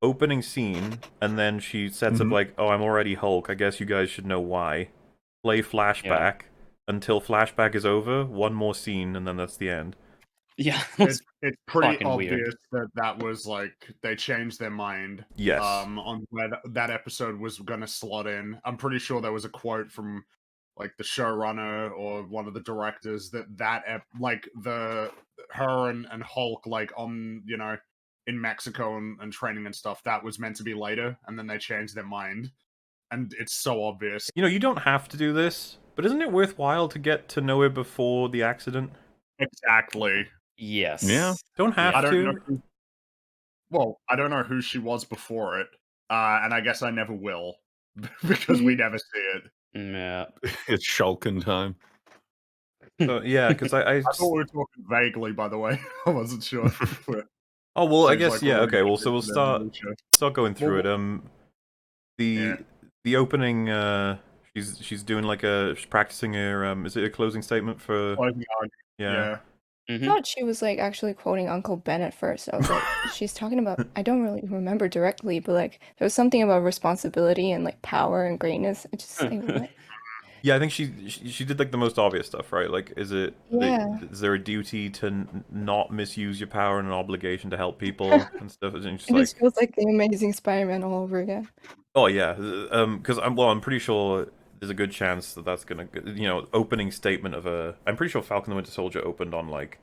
opening scene, and then she sets up like, oh, I'm already Hulk, I guess you guys should know why. Play flashback until flashback is over, one more scene, and then that's the end. Yeah, It's pretty fucking obvious weird. that was like they changed their mind. Yes. On where that episode was gonna slot in. I'm pretty sure there was a quote from like the showrunner or one of the directors like her and Hulk like on in Mexico and training and stuff, that was meant to be later, and then they changed their mind, and it's so obvious. You don't have to do this, but isn't it worthwhile to get to know her before the accident? Exactly. Yes. Yeah. Don't have I don't to. know. Well, I don't know who she was before it, and I guess I never will because we never see it. Yeah. It's Shulkin time. Yeah, because I thought we were talking vaguely, by the way. I wasn't sure. Oh well, I Seems guess like yeah. we're Okay, well, so we'll really start going through it. The opening. She's doing like she's practicing her. Is it a closing statement for? Yeah. I thought she was like actually quoting Uncle Ben at first. I was like, she's talking about, I don't really remember directly, but like there was something about responsibility and like power and greatness. I just like, what? Yeah, I think she did like the most obvious stuff, right? Like, is there a duty to not misuse your power and an obligation to help people and stuff? And It just feels like the Amazing Spider-Man all over again. Oh yeah, because I'm pretty sure there's a good chance that that's gonna, opening statement of I'm pretty sure Falcon the Winter Soldier opened on like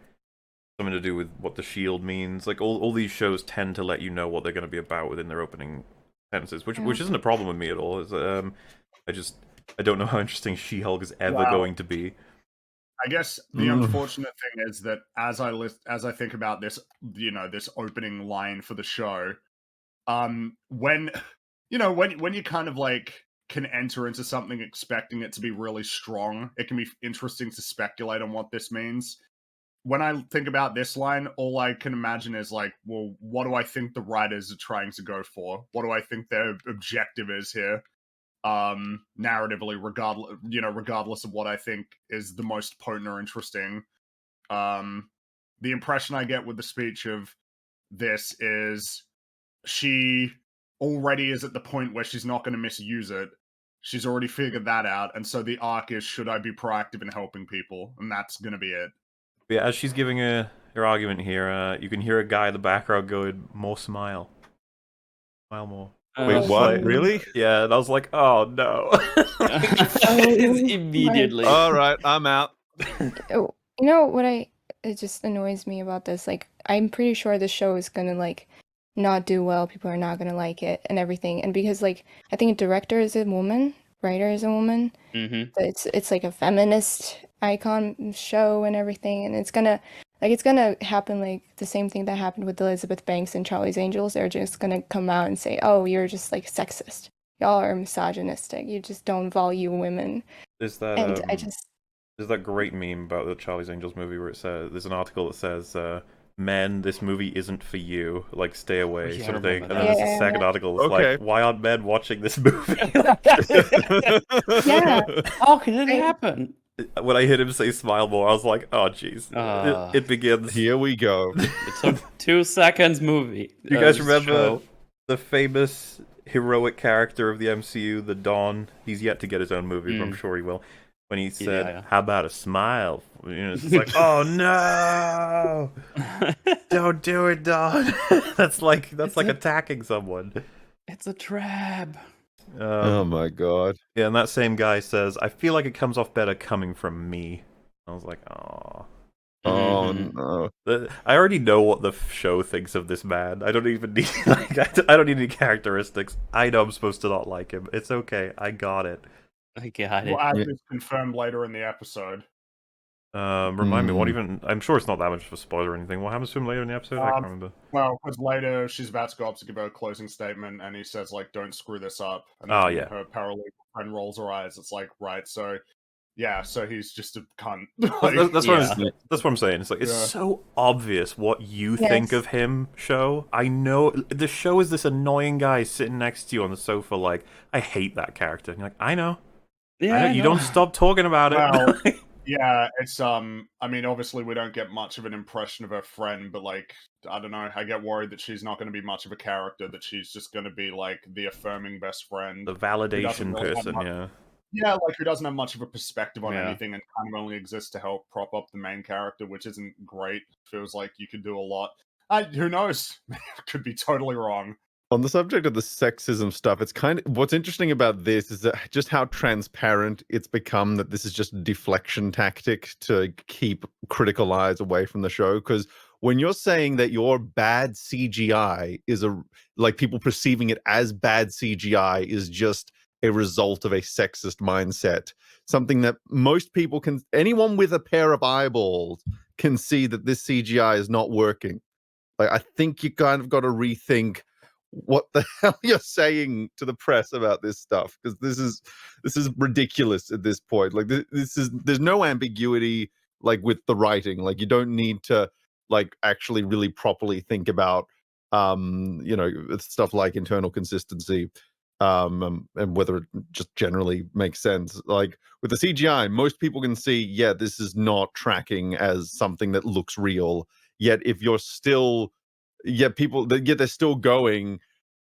something to do with what the shield means. Like all these shows tend to let you know what they're going to be about within their opening sentences, which isn't a problem with me at all. I don't know how interesting She-Hulk is ever going to be. I guess the unfortunate thing is that as I think about this, this opening line for the show, when you kind of like can enter into something expecting it to be really strong, it can be interesting to speculate on what this means. When I think about this line, all I can imagine is like, well, what do I think the writers are trying to go for? What do I think their objective is here? Narratively, regardless of what I think is the most potent or interesting. The impression I get with the speech of this is she already is at the point where she's not going to misuse it. She's already figured that out, and so the arc is, should I be proactive in helping people? And that's going to be it. Yeah, as she's giving her argument here, you can hear a guy in the background going, "More smile. Smile more." Wait, what? Really? Yeah, and I was like, oh no. Immediately. All right, I'm out. You know what it just annoys me about this? Like, I'm pretty sure the show is gonna like not do well. People are not gonna like it and everything. And because like I think director is a woman, writer is a woman. It's like a feminist icon show and everything, and it's gonna happen like the same thing that happened with Elizabeth Banks and Charlie's Angels. They're just gonna come out and say, oh, you're just like sexist, y'all are misogynistic, you just don't value women. There's that great meme about the Charlie's Angels movie where it says, there's an article that says, men, this movie isn't for you, like stay away, sort of thing. And then there's a second article that's like, why aren't men watching this movie? Yeah. How can it happen? When I heard him say smile more, I was like, oh jeez. It begins. Here we go. It's a 2 seconds movie. Do you guys remember the famous heroic character of the MCU, the Dawn? He's yet to get his own movie, but I'm sure he will. When he said, how about a smile? It's just like, oh no! Don't do it, Dawn. that's like attacking someone. It's a trap. Oh my god. Yeah, and that same guy says, I feel like it comes off better coming from me. I was like, oh. Oh no. I already know what the show thinks of this man. I don't even need I don't need any characteristics. I know I'm supposed to not like him. It's okay. I got it. I got it. Well, as is confirmed later in the episode. Remind me, what even... I'm sure it's not that much of a spoiler or anything. What happens to him later in the episode? I can't remember. Well, because later she's about to go up to give her a closing statement, and he says, like, don't screw this up. And then her paralegal friend rolls her eyes. It's like, right, so... Yeah, so he's just a cunt. That's what I'm saying. It's like, it's so obvious what you think of him, show. I know... The show is this annoying guy sitting next to you on the sofa like, I hate that character. And you're like, I know. Yeah, I know. You don't stop talking about it. Well, Yeah, it's I mean, obviously we don't get much of an impression of her friend, but like I don't know, I get worried that she's not going to be much of a character, that she's just going to be like the affirming best friend The who doesn't validation really have person, much, yeah. yeah, like who doesn't have much of a perspective on Yeah. anything and kind of only exists to help prop up the main character, which isn't great. Feels like you could do a lot. Who knows? Could be totally wrong. On the subject of the sexism stuff, it's kind of what's interesting about this is that just how transparent it's become that this is just a deflection tactic to keep critical eyes away from the show. Because when you're saying that your bad CGI is like people perceiving it as bad CGI is just a result of a sexist mindset, something that most people can, anyone with a pair of eyeballs can see that this CGI is not working. Like, I think you kind of got to rethink what the hell you're saying to the press about this stuff, because this is ridiculous at this point. Like this is, there's no ambiguity like with the writing. Like you don't need to like actually really properly think about you know, stuff like internal consistency and whether it just generally makes sense. Like with the CGI, most people can see, yeah, this is not tracking as something that looks real. Yet if you're still, yet they're still going,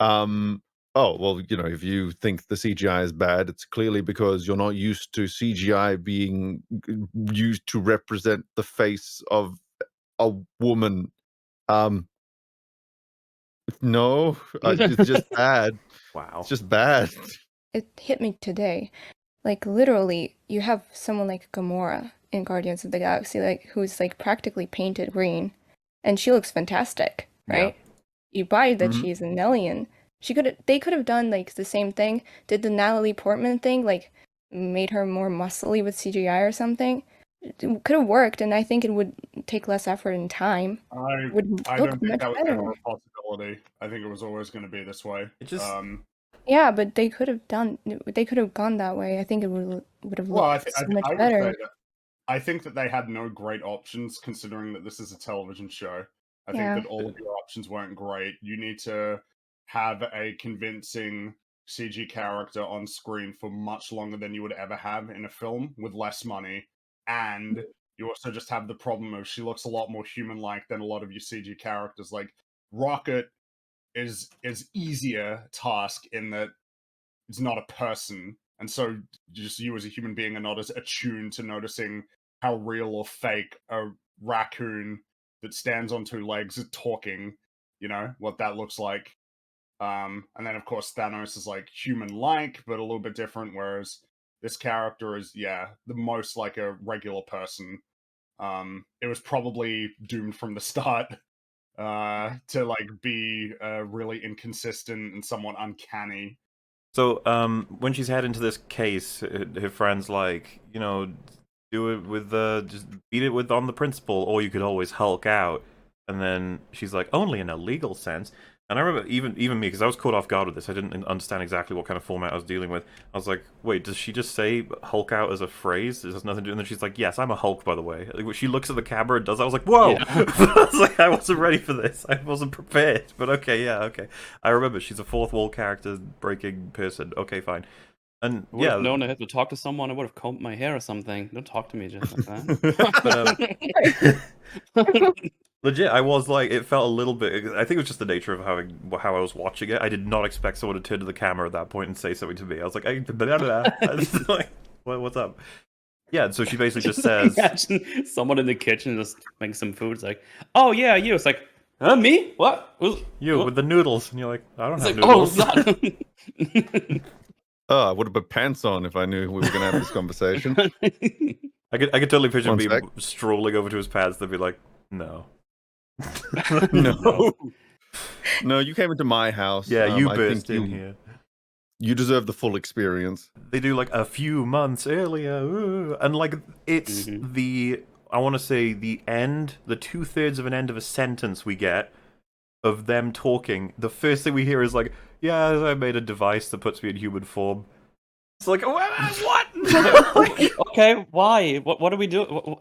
oh well, you know, if you think the CGI is bad, it's clearly because you're not used to CGI being used to represent the face of a woman. No, it's just bad. Wow. It's just bad. It hit me today. Like literally, you have someone like Gamora in Guardians of the Galaxy, like who's like practically painted green, and she looks fantastic, right? You buy that Mhm. she's an alien. They could have done like the same thing. Did the Natalie Portman thing, like made her more muscly with CGI or something? It could have worked, and I think it would take less effort and time. I Would I look don't think much that was better. ever a possibility. I think it was always going to be this way. It just Yeah, but they could have gone that way. I think it would have Well, looked so much I would better. say that I think that they had no great options considering that this is a television show. I Yeah. think that all of your options weren't great. You need to have a convincing CG character on screen for much longer than you would ever have in a film with less money. And you also just have the problem of she looks a lot more human-like than a lot of your CG characters. Like Rocket is easier task in that it's not a person, and so just you as a human being are not as attuned to noticing how real or fake a raccoon that stands on two legs is talking, you know, what that looks like. And then of course Thanos is like human-like, but a little bit different, whereas this character is, yeah, the most like a regular person. It was probably doomed from the start to like be really inconsistent and somewhat uncanny. So, when she's heading to this case, her friend's like, you know, do it with just beat it with on the principle, or you could always Hulk out. And then she's like, only in a legal sense. And I remember even me, because I was caught off guard with this. I didn't understand exactly what kind of format I was dealing with. I was like, wait, does she just say Hulk out as a phrase? It has nothing to do. And then she's like, yes, I'm a Hulk, by the way. Like, when she looks at the camera and does that, I was like, whoa! Yeah. I was like, I wasn't ready for this. I wasn't prepared. But okay, yeah, okay. I remember she's a fourth wall character breaking person. Okay, fine. And I would yeah, have known I had to talk to someone. I would have combed my hair or something. Don't talk to me just like that. legit, I was like, it felt a little bit. I think it was just the nature of how I was watching it. I did not expect someone to turn to the camera at that point and say something to me. I was like, hey, blah, blah. I was like, what's up? Yeah, and so she basically just says, Imagine someone in the kitchen just making some food. It's like, oh yeah, you. It's like, me? What? you What? with the noodles, and you're like, I don't It's have like, oh, noodles. God. Oh, I would have put pants on if I knew we were going to have this conversation. I could totally picture One me sec. strolling over to his pants. They'd be like, no. No. No, you came into my house. Yeah, you I burst think in here. You deserve the full experience. They do like a few months earlier, ooh, and like it's the, I want to say the end, the 2/3 of an end of a sentence we get of them talking. The first thing we hear is like, yeah, I made a device that puts me in human form. It's like, what? Okay, why? What do we do?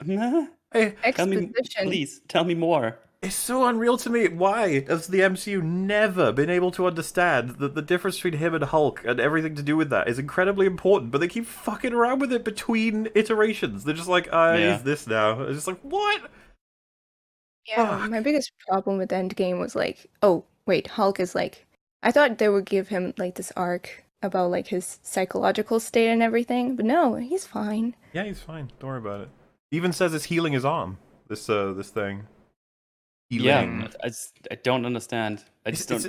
Hey, Tell me, Exposition. please, tell me more. It's so unreal to me. Why has the MCU never been able to understand that the difference between him and Hulk and everything to do with that is incredibly important, but they keep fucking around with it between iterations. They're just like, he's this now. It's just like, what? Yeah, Fuck. my biggest problem with Endgame was like, oh, wait, Hulk is like, I thought they would give him like this arc about like his psychological state and everything, but no, he's fine. Yeah, he's fine. Don't worry about it. He even says it's healing his arm. This thing. Healing. Yeah, I don't understand. I It's, just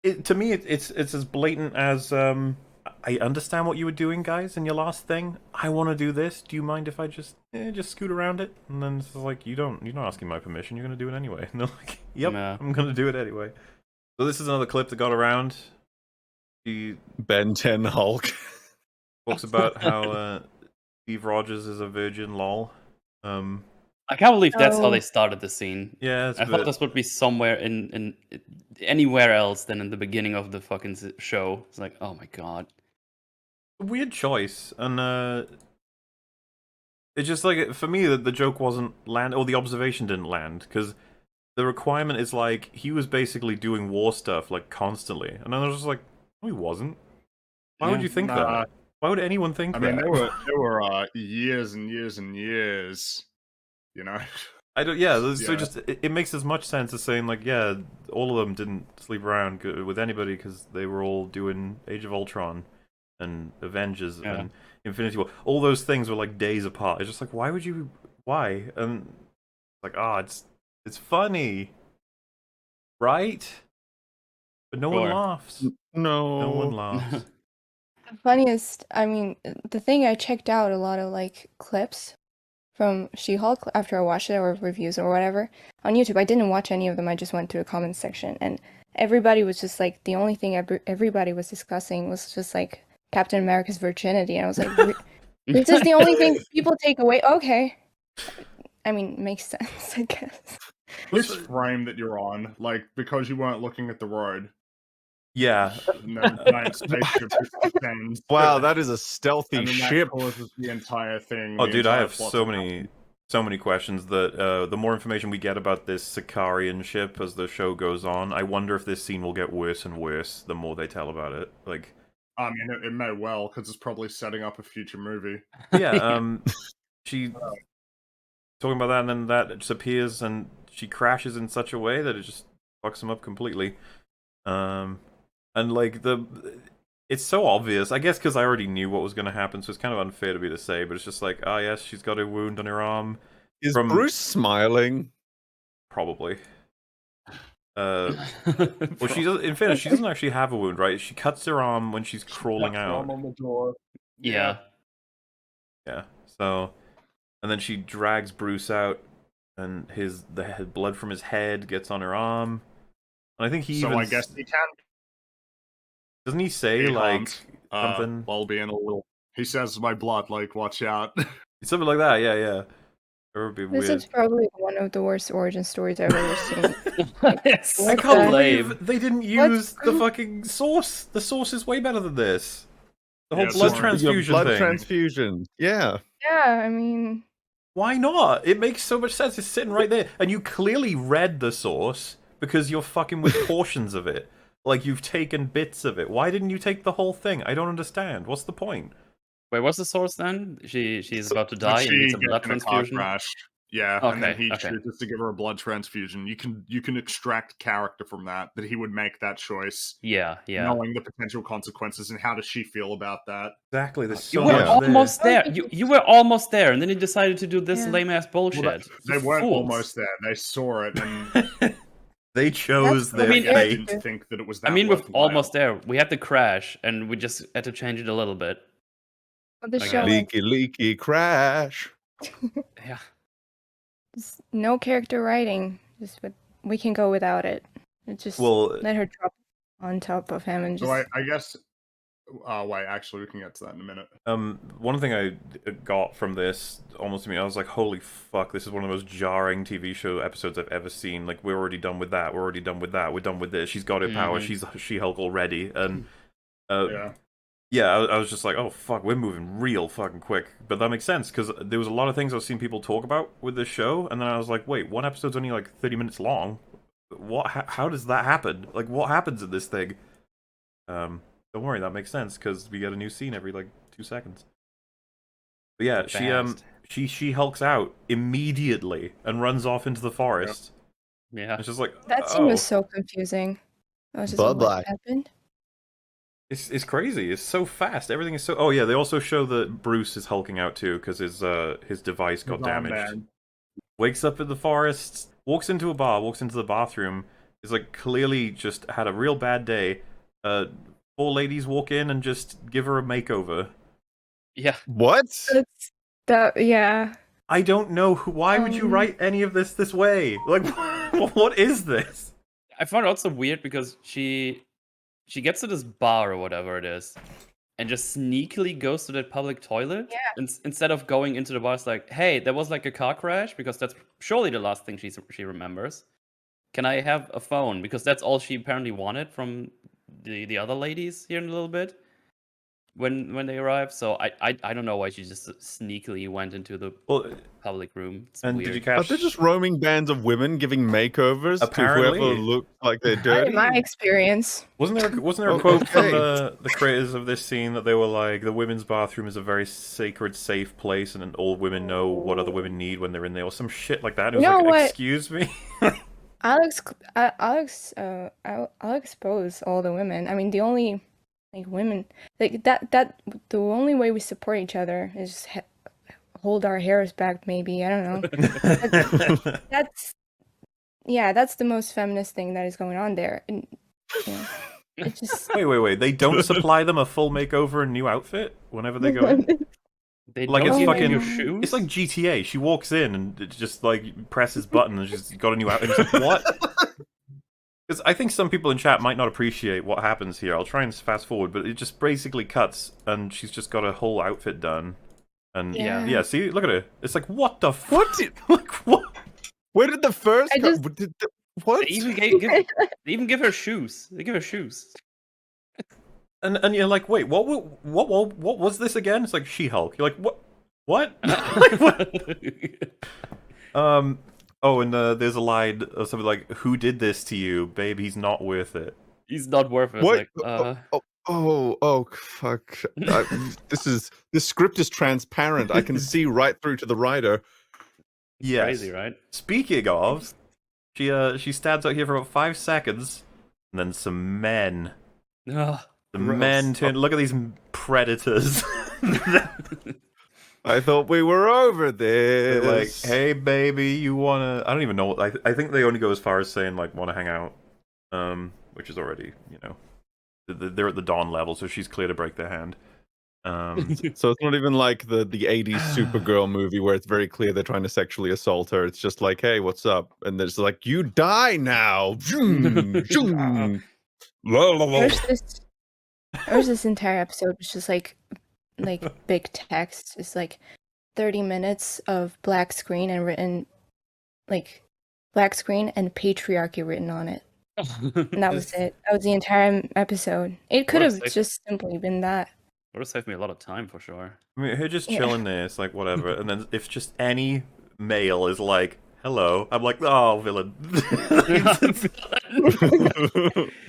don't. to me, it's as blatant as I understand what you were doing, guys, in your last thing. I want to do this. Do you mind if I just scoot around it? And then it's like you're not asking my permission. You're gonna do it anyway. And they're like, yep, Nah. I'm gonna do it anyway. So this is another clip that got around. He Ben 10 Hulk. talks about how Steve Rogers is a virgin. Lol. I can't believe that's how Oh. they started the scene. Yeah, it's I a thought bit- this would be somewhere in anywhere else than in the beginning of the fucking show. It's like, oh my god. weird choice, and it's just like for me that the joke wasn't land or the observation didn't land because the requirement is like he was basically doing war stuff like constantly, and I was just like, no, he wasn't. Why would Yeah. you think Nah. that? Why would anyone think I that? mean, there were years and years and years, you know. I don't. Yeah, so Yeah. just it makes as much sense as saying like, yeah, all of them didn't sleep around with anybody because they were all doing Age of Ultron and Avengers Yeah. and Infinity War. All those things were like days apart. It's just like, why would you? Why? And like, it's funny, right? But no one Sure. laughs. No. No one laughs. The funniest, I mean, the thing I checked out a lot of like clips from She-Hulk after I watched it or reviews or whatever on YouTube. I didn't watch any of them. I just went to a comment section and everybody was just like the only thing everybody was discussing was just like Captain America's virginity, and I was like, this is the only thing people take away. Okay, I mean, makes sense, I guess. This frame that you're on, like, because you weren't looking at the road, Yeah. and then the giant spaceship just descends. Wow, that is a stealthy and then ship. that causes the entire thing. Oh, the dude, I entire have plot so to many questions that the more information we get about this Sicarian ship as the show goes on, I wonder if this scene will get worse and worse the more they tell about it. Like, I mean, it may well, because it's probably setting up a future movie. yeah, she talking about that, and then that just appears, and she crashes in such a way that it just fucks him up completely. And like it's so obvious, I guess, because I already knew what was going to happen, so it's kind of unfair to me to say, but it's just like, oh yes, she's got a wound on her arm. Is From- Bruce smiling? Probably. Well, she does. In fairness, she doesn't actually have a wound, right? She cuts her arm when she's crawling That's out. one on the door. Yeah. Yeah. So, and then she drags Bruce out, and the blood from his head gets on her arm. And I think he So even I guess he can doesn't he say be like harmed, something while being a little. He says, "My blood, like, watch out." something like that? Yeah, yeah. It would be This weird. is probably one of the worst origin stories I've ever seen. It's I What can't the- believe they didn't use the What? fucking source. The source is way better than this. The whole Yeah, blood sorry. transfusion Blood thing. transfusion. Yeah. Yeah, I mean, Why not? It makes so much sense. It's sitting right there. And you clearly read the source because you're fucking with portions of it. Like, you've taken bits of it. Why didn't you take the whole thing? I don't understand. What's the point? Wait, what's the source then? She's about to When die she and needs a gets blood in a car transfusion. crash, yeah, and then Okay, he okay. chooses to give her a blood transfusion. You can extract character from that he would make that choice, Yeah, yeah. knowing the potential consequences, and how does she feel about that? Exactly. There's You so were much almost there. there. You were almost there, and then you decided to do this Yeah. lame ass bullshit. Well, they weren't Fools. almost there. They saw it, and there. They chose That's- their I mean, they fate. didn't think that it was. I That mean, with worthwhile. almost there, we had the crash, and we just had to change it a little bit. the I show guess. like, Leaky crash. Yeah. just no character writing. Just we can go without it. It just Well, let her drop on top of him and just. So I guess. Oh wait, actually, we can get to that in a minute. one thing I got from this almost to me, I was like, holy fuck, this is one of the most jarring TV show episodes I've ever seen. Like, we're already done with that. We're already done with that. We're done with this. She's got her power. Mhm. She's She-Hulk already. And Yeah. Yeah, I was just like, oh fuck, we're moving real fucking quick. But that makes sense, because there was a lot of things I've seen people talk about with this show, and then I was like, wait, one episode's only like 30 minutes long. What? How does that happen? Like, what happens in this thing? Don't worry, that makes sense, because we get a new scene every like 2 seconds. But yeah, Fast. she hulks out immediately and runs off into the forest. Yeah. It's just like, That scene oh, was so confusing. I was just like, Bye-bye. what happened? it's crazy. It's so fast. Everything is so. Oh yeah, they also show that Bruce is hulking out too because his device got His arm damaged. band. Wakes up in the forest, walks into a bar, walks into the bathroom. Is like clearly just had a real bad day. Four ladies walk in and just give her a makeover. Yeah. What? That's that. Yeah. I don't know why would you write any of this way? Like, what is this? I found it also weird because she gets to this bar or whatever it is, and just sneakily goes to that public toilet. Yeah. Instead of going into the bar, it's like, hey, there was like a car crash, because that's surely the last thing she remembers. Can I have a phone? Because that's all she apparently wanted from the other ladies here in a little bit when they arrived. So I don't know why she just sneakily went into the Well, public room. It's and weird. did you Are catch? there just roaming bands of women giving makeovers to Apparently. whoever looks like they're Not dirty? in my experience. Wasn't there a Oh, quote from okay. the creators of this scene that they were like, the women's bathroom is a very sacred, safe place, and all women know what other women need when they're in there, or some shit like that. It was You know like, what? excuse me. I'll expose all the women. I mean, the only like women like that the only way we support each other is just hold our hairs back. Maybe I don't know. That's that's the most feminist thing that is going on there. And you know, it just Wait. They don't supply them a full makeover and new outfit whenever they go in? They Like, don't it's give fucking- you shoes. It's like GTA. She walks in and it just like presses button and she's got a new outfit. It's like, what? Because I think some people in chat might not appreciate what happens here. I'll try and fast forward, but it just basically cuts and she's just got a whole outfit done. And Yeah. see, look at her. It's like, what the fuck? Like, what? Where did the first? I just- What? They even give her shoes. They give her shoes. And you're like, wait, what was this again? It's like She-Hulk. You're like, what? What? Like, what? Oh, and there's a line of something like, "Who did this to you, babe? He's not worth it." He's not worth it. What? Like, Fuck! This script is transparent. I can see right through to the writer. Yes. crazy, right? Speaking of, she stands out here for about 5 seconds, and then some men. Ugh, The gross. men turn. Look at these predators. I thought we were over They're this. like, hey baby, you wanna? I don't even know. I think they only go as far as saying like, wanna hang out, which is already, you know, they're at the Dawn level, so she's clear to break their hand. So it's not even like the 80s Supergirl movie where it's very clear they're trying to sexually assault her. It's just like, hey, what's up? And they're just like, you die now. Zoom, zoom. La, la, la. There's this entire episode which is like big text. It's like 30 minutes of black screen and written like black screen and patriarchy written on it. And that was it. That was the entire episode. It could What a have safe- just simply been that. Would have saved me a lot of time for sure. I mean, her just Yeah. chilling there, it's like whatever. And then if just any male is like, "Hello," I'm like, "Oh, villain."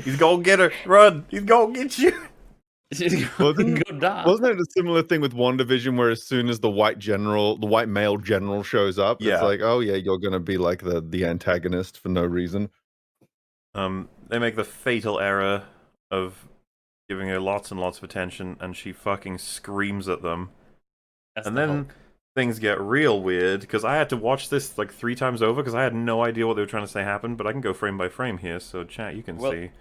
He's gonna get her. Run. He's gonna get you. Wasn't- Go die. Wasn't it a similar thing with WandaVision where as soon as the white male general shows up, Yeah. it's like, oh yeah, you're gonna be like the antagonist for no reason. They make the fatal error of giving her lots and lots of attention, and she fucking screams at them. That's And the then whole- things get real weird because I had to watch this like 3 times over because I had no idea what they were trying to say happened. But I can go frame by frame here, so chat, you can Well, see.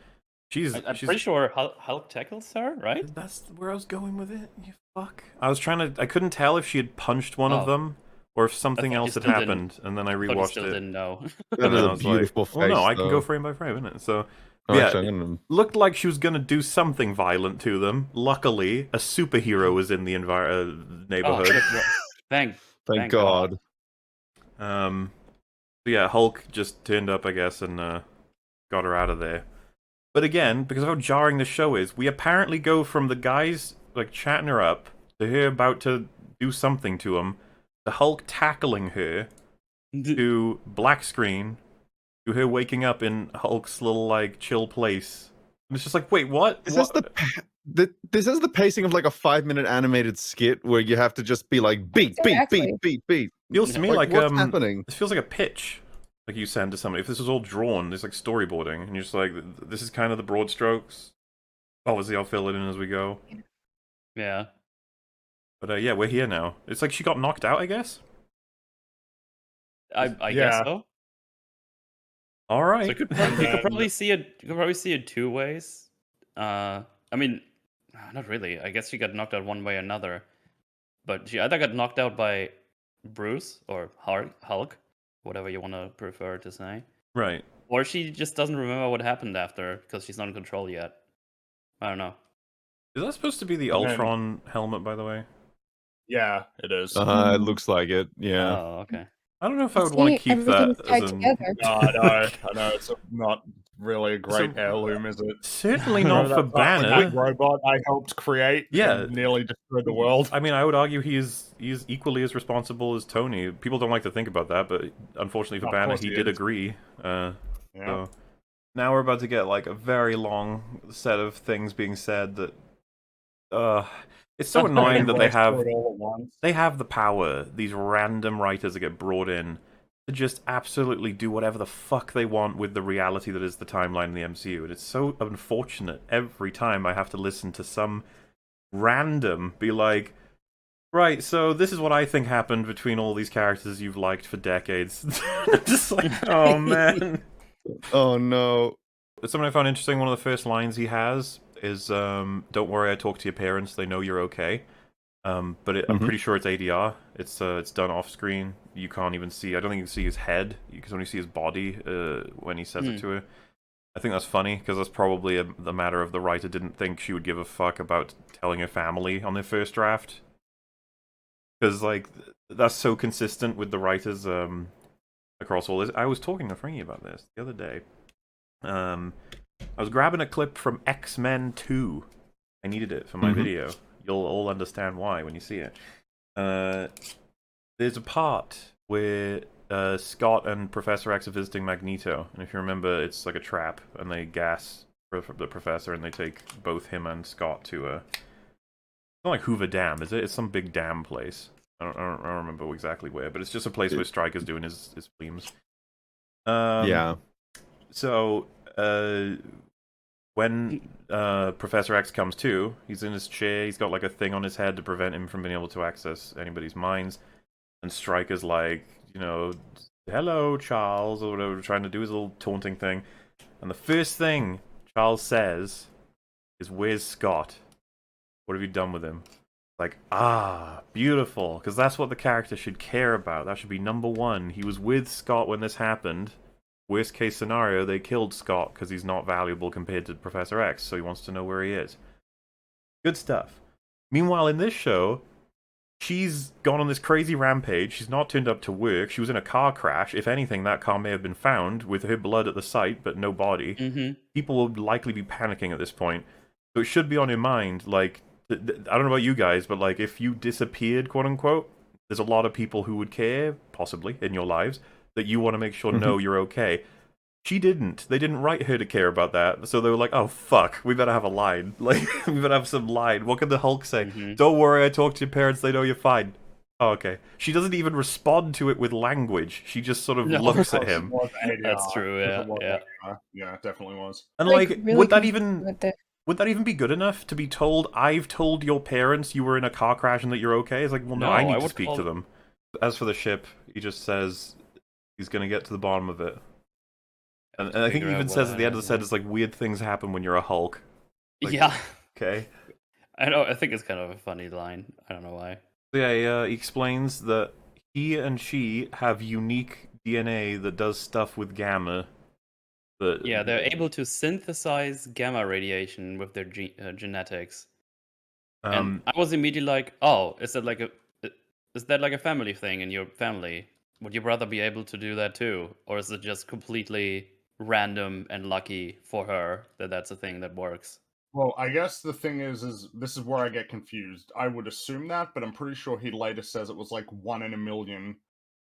She's I'm pretty sure Hulk tackles her, right? That's where I was going with it. You fuck. I couldn't tell if she had punched one of Oh. them or if something thought you else had still didn't- happened, and then I But I rewatched still it. didn't know. That And is then I a was beautiful like, face. "Well, no, I can though. go frame by frame, innit?" So Oh, yeah, actually, I'm gonna- looked like she was gonna do something violent to them. Luckily, a superhero was in the neighborhood. Oh, thank Thank God. So yeah, Hulk just turned up, I guess, and got her out of there. But again, because of how jarring the show is, we apparently go from the guys like chatting her up, to her about to do something to him, the Hulk tackling her, to black screen, to her waking up in Hulk's little like chill place. And it's just like, wait, what? This What? this is the pacing of like a 5-minute animated skit where you have to just be like beat, Exactly. beat. Feels to me like what's happening? This feels like a pitch, like you send to somebody. If this was all drawn, there's like storyboarding, and you're just like, this is kind of the broad strokes. Obviously, I'll fill it in as we go. Yeah. But yeah, we're here now. It's like she got knocked out, I guess. I Yeah. guess so. All So right. you could probably see it. You could probably see it two ways. I mean, not really. I guess she got knocked out one way or another. But she either got knocked out by Bruce or Hulk, whatever you want to prefer to say, Right. or she just doesn't remember what happened after because she's not in control yet. I don't know. Is that supposed to be the And then- Ultron helmet, by the way? Yeah, it is. It looks like it. Yeah. Oh, okay. I don't know if I would want to See, keep that everything's tied as an... together. I know. It's not really a great So- heirloom, is it? Certainly Remember not for that fucking Banner. big robot I helped create. Yeah. And nearly destroyed the world. I mean, I would argue he's equally as responsible as Tony. People don't like to think about that, but unfortunately for Of Banner, course he he did is. agree. Yeah. So now we're about to get like a very long set of things being said that it's so annoying that they have the power, these random writers that get brought in to just absolutely do whatever the fuck they want with the reality that is the timeline in the MCU. And it's so unfortunate every time I have to listen to some random be like, right, so this is what I think happened between all these characters you've liked for decades. Just like, oh man. Oh no. Something I found interesting, one of the first lines he has is, don't worry, I talked to your parents, they know you're okay. I'm pretty sure it's ADR. It's done off screen. You can't even see, I don't think you can see his head. You can only see his body when he says it to her. I think that's funny, because that's probably the matter of the writer didn't think she would give a fuck about telling her family on their first draft. Because, like, that's so consistent with the writers across all this. I was talking to Frankie about this the other day. I was grabbing a clip from X-Men 2. I needed it for my video. You'll all understand why when you see it. There's a part where Scott and Professor X are visiting Magneto, and if you remember, it's like a trap, and they gas the Professor, and they take both him and Scott to a... It's not like Hoover Dam, is it? It's some big dam place. I don't remember exactly where, but it's just a place where Stryker's doing his flames. Yeah. So, when Professor X comes to, he's in his chair, he's got like a thing on his head to prevent him from being able to access anybody's minds, and Stryker's like, you know, hello, Charles, or whatever, trying to do his little taunting thing, and the first thing Charles says is, where's Scott? What have you done with him? Like, beautiful, because that's what the character should care about. That should be number one. He was with Scott when this happened. Worst case scenario, they killed Scott because he's not valuable compared to Professor X, so he wants to know where he is. Good stuff. Meanwhile, in this show, she's gone on this crazy rampage. She's not turned up to work. She was in a car crash. If anything, that car may have been found with her blood at the site, but no body. People will likely be panicking at this point. So it should be on your mind, like, I don't know about you guys, but like, if you disappeared, quote unquote, there's a lot of people who would care, possibly, in your lives, that you want to make sure, no, you're okay. She didn't. They didn't write her to care about that. So they were like, oh, fuck, we better have a line. Like, we better have some line. What can the Hulk say? Don't worry, I talked to your parents, they know you're fine. Oh, okay. She doesn't even respond to it with language. She just sort of looks at him. That's true, yeah. Yeah, it definitely was. And like, really would that confused with the- would that even be good enough to be told, I've told your parents you were in a car crash and that you're okay? It's like, well, no, I need to speak to them. As for the ship, he just says he's going to get to the bottom of it. And I think he even says at the end of the sentence, like, weird things happen when you're a Hulk. Like, yeah. Okay. I know, I think it's kind of a funny line. I don't know why. So yeah, he explains that he and she have unique DNA that does stuff with gamma. Yeah, they're able to synthesize gamma radiation with their genetics. And I was immediately like, "Oh, is that like a family thing in your family? Would your brother be able to do that too, or is it just completely random and lucky for her that that's a thing that works?" Well, I guess the thing is this is where I get confused. I would assume that, but I'm pretty sure he later says it was like 1 in a million.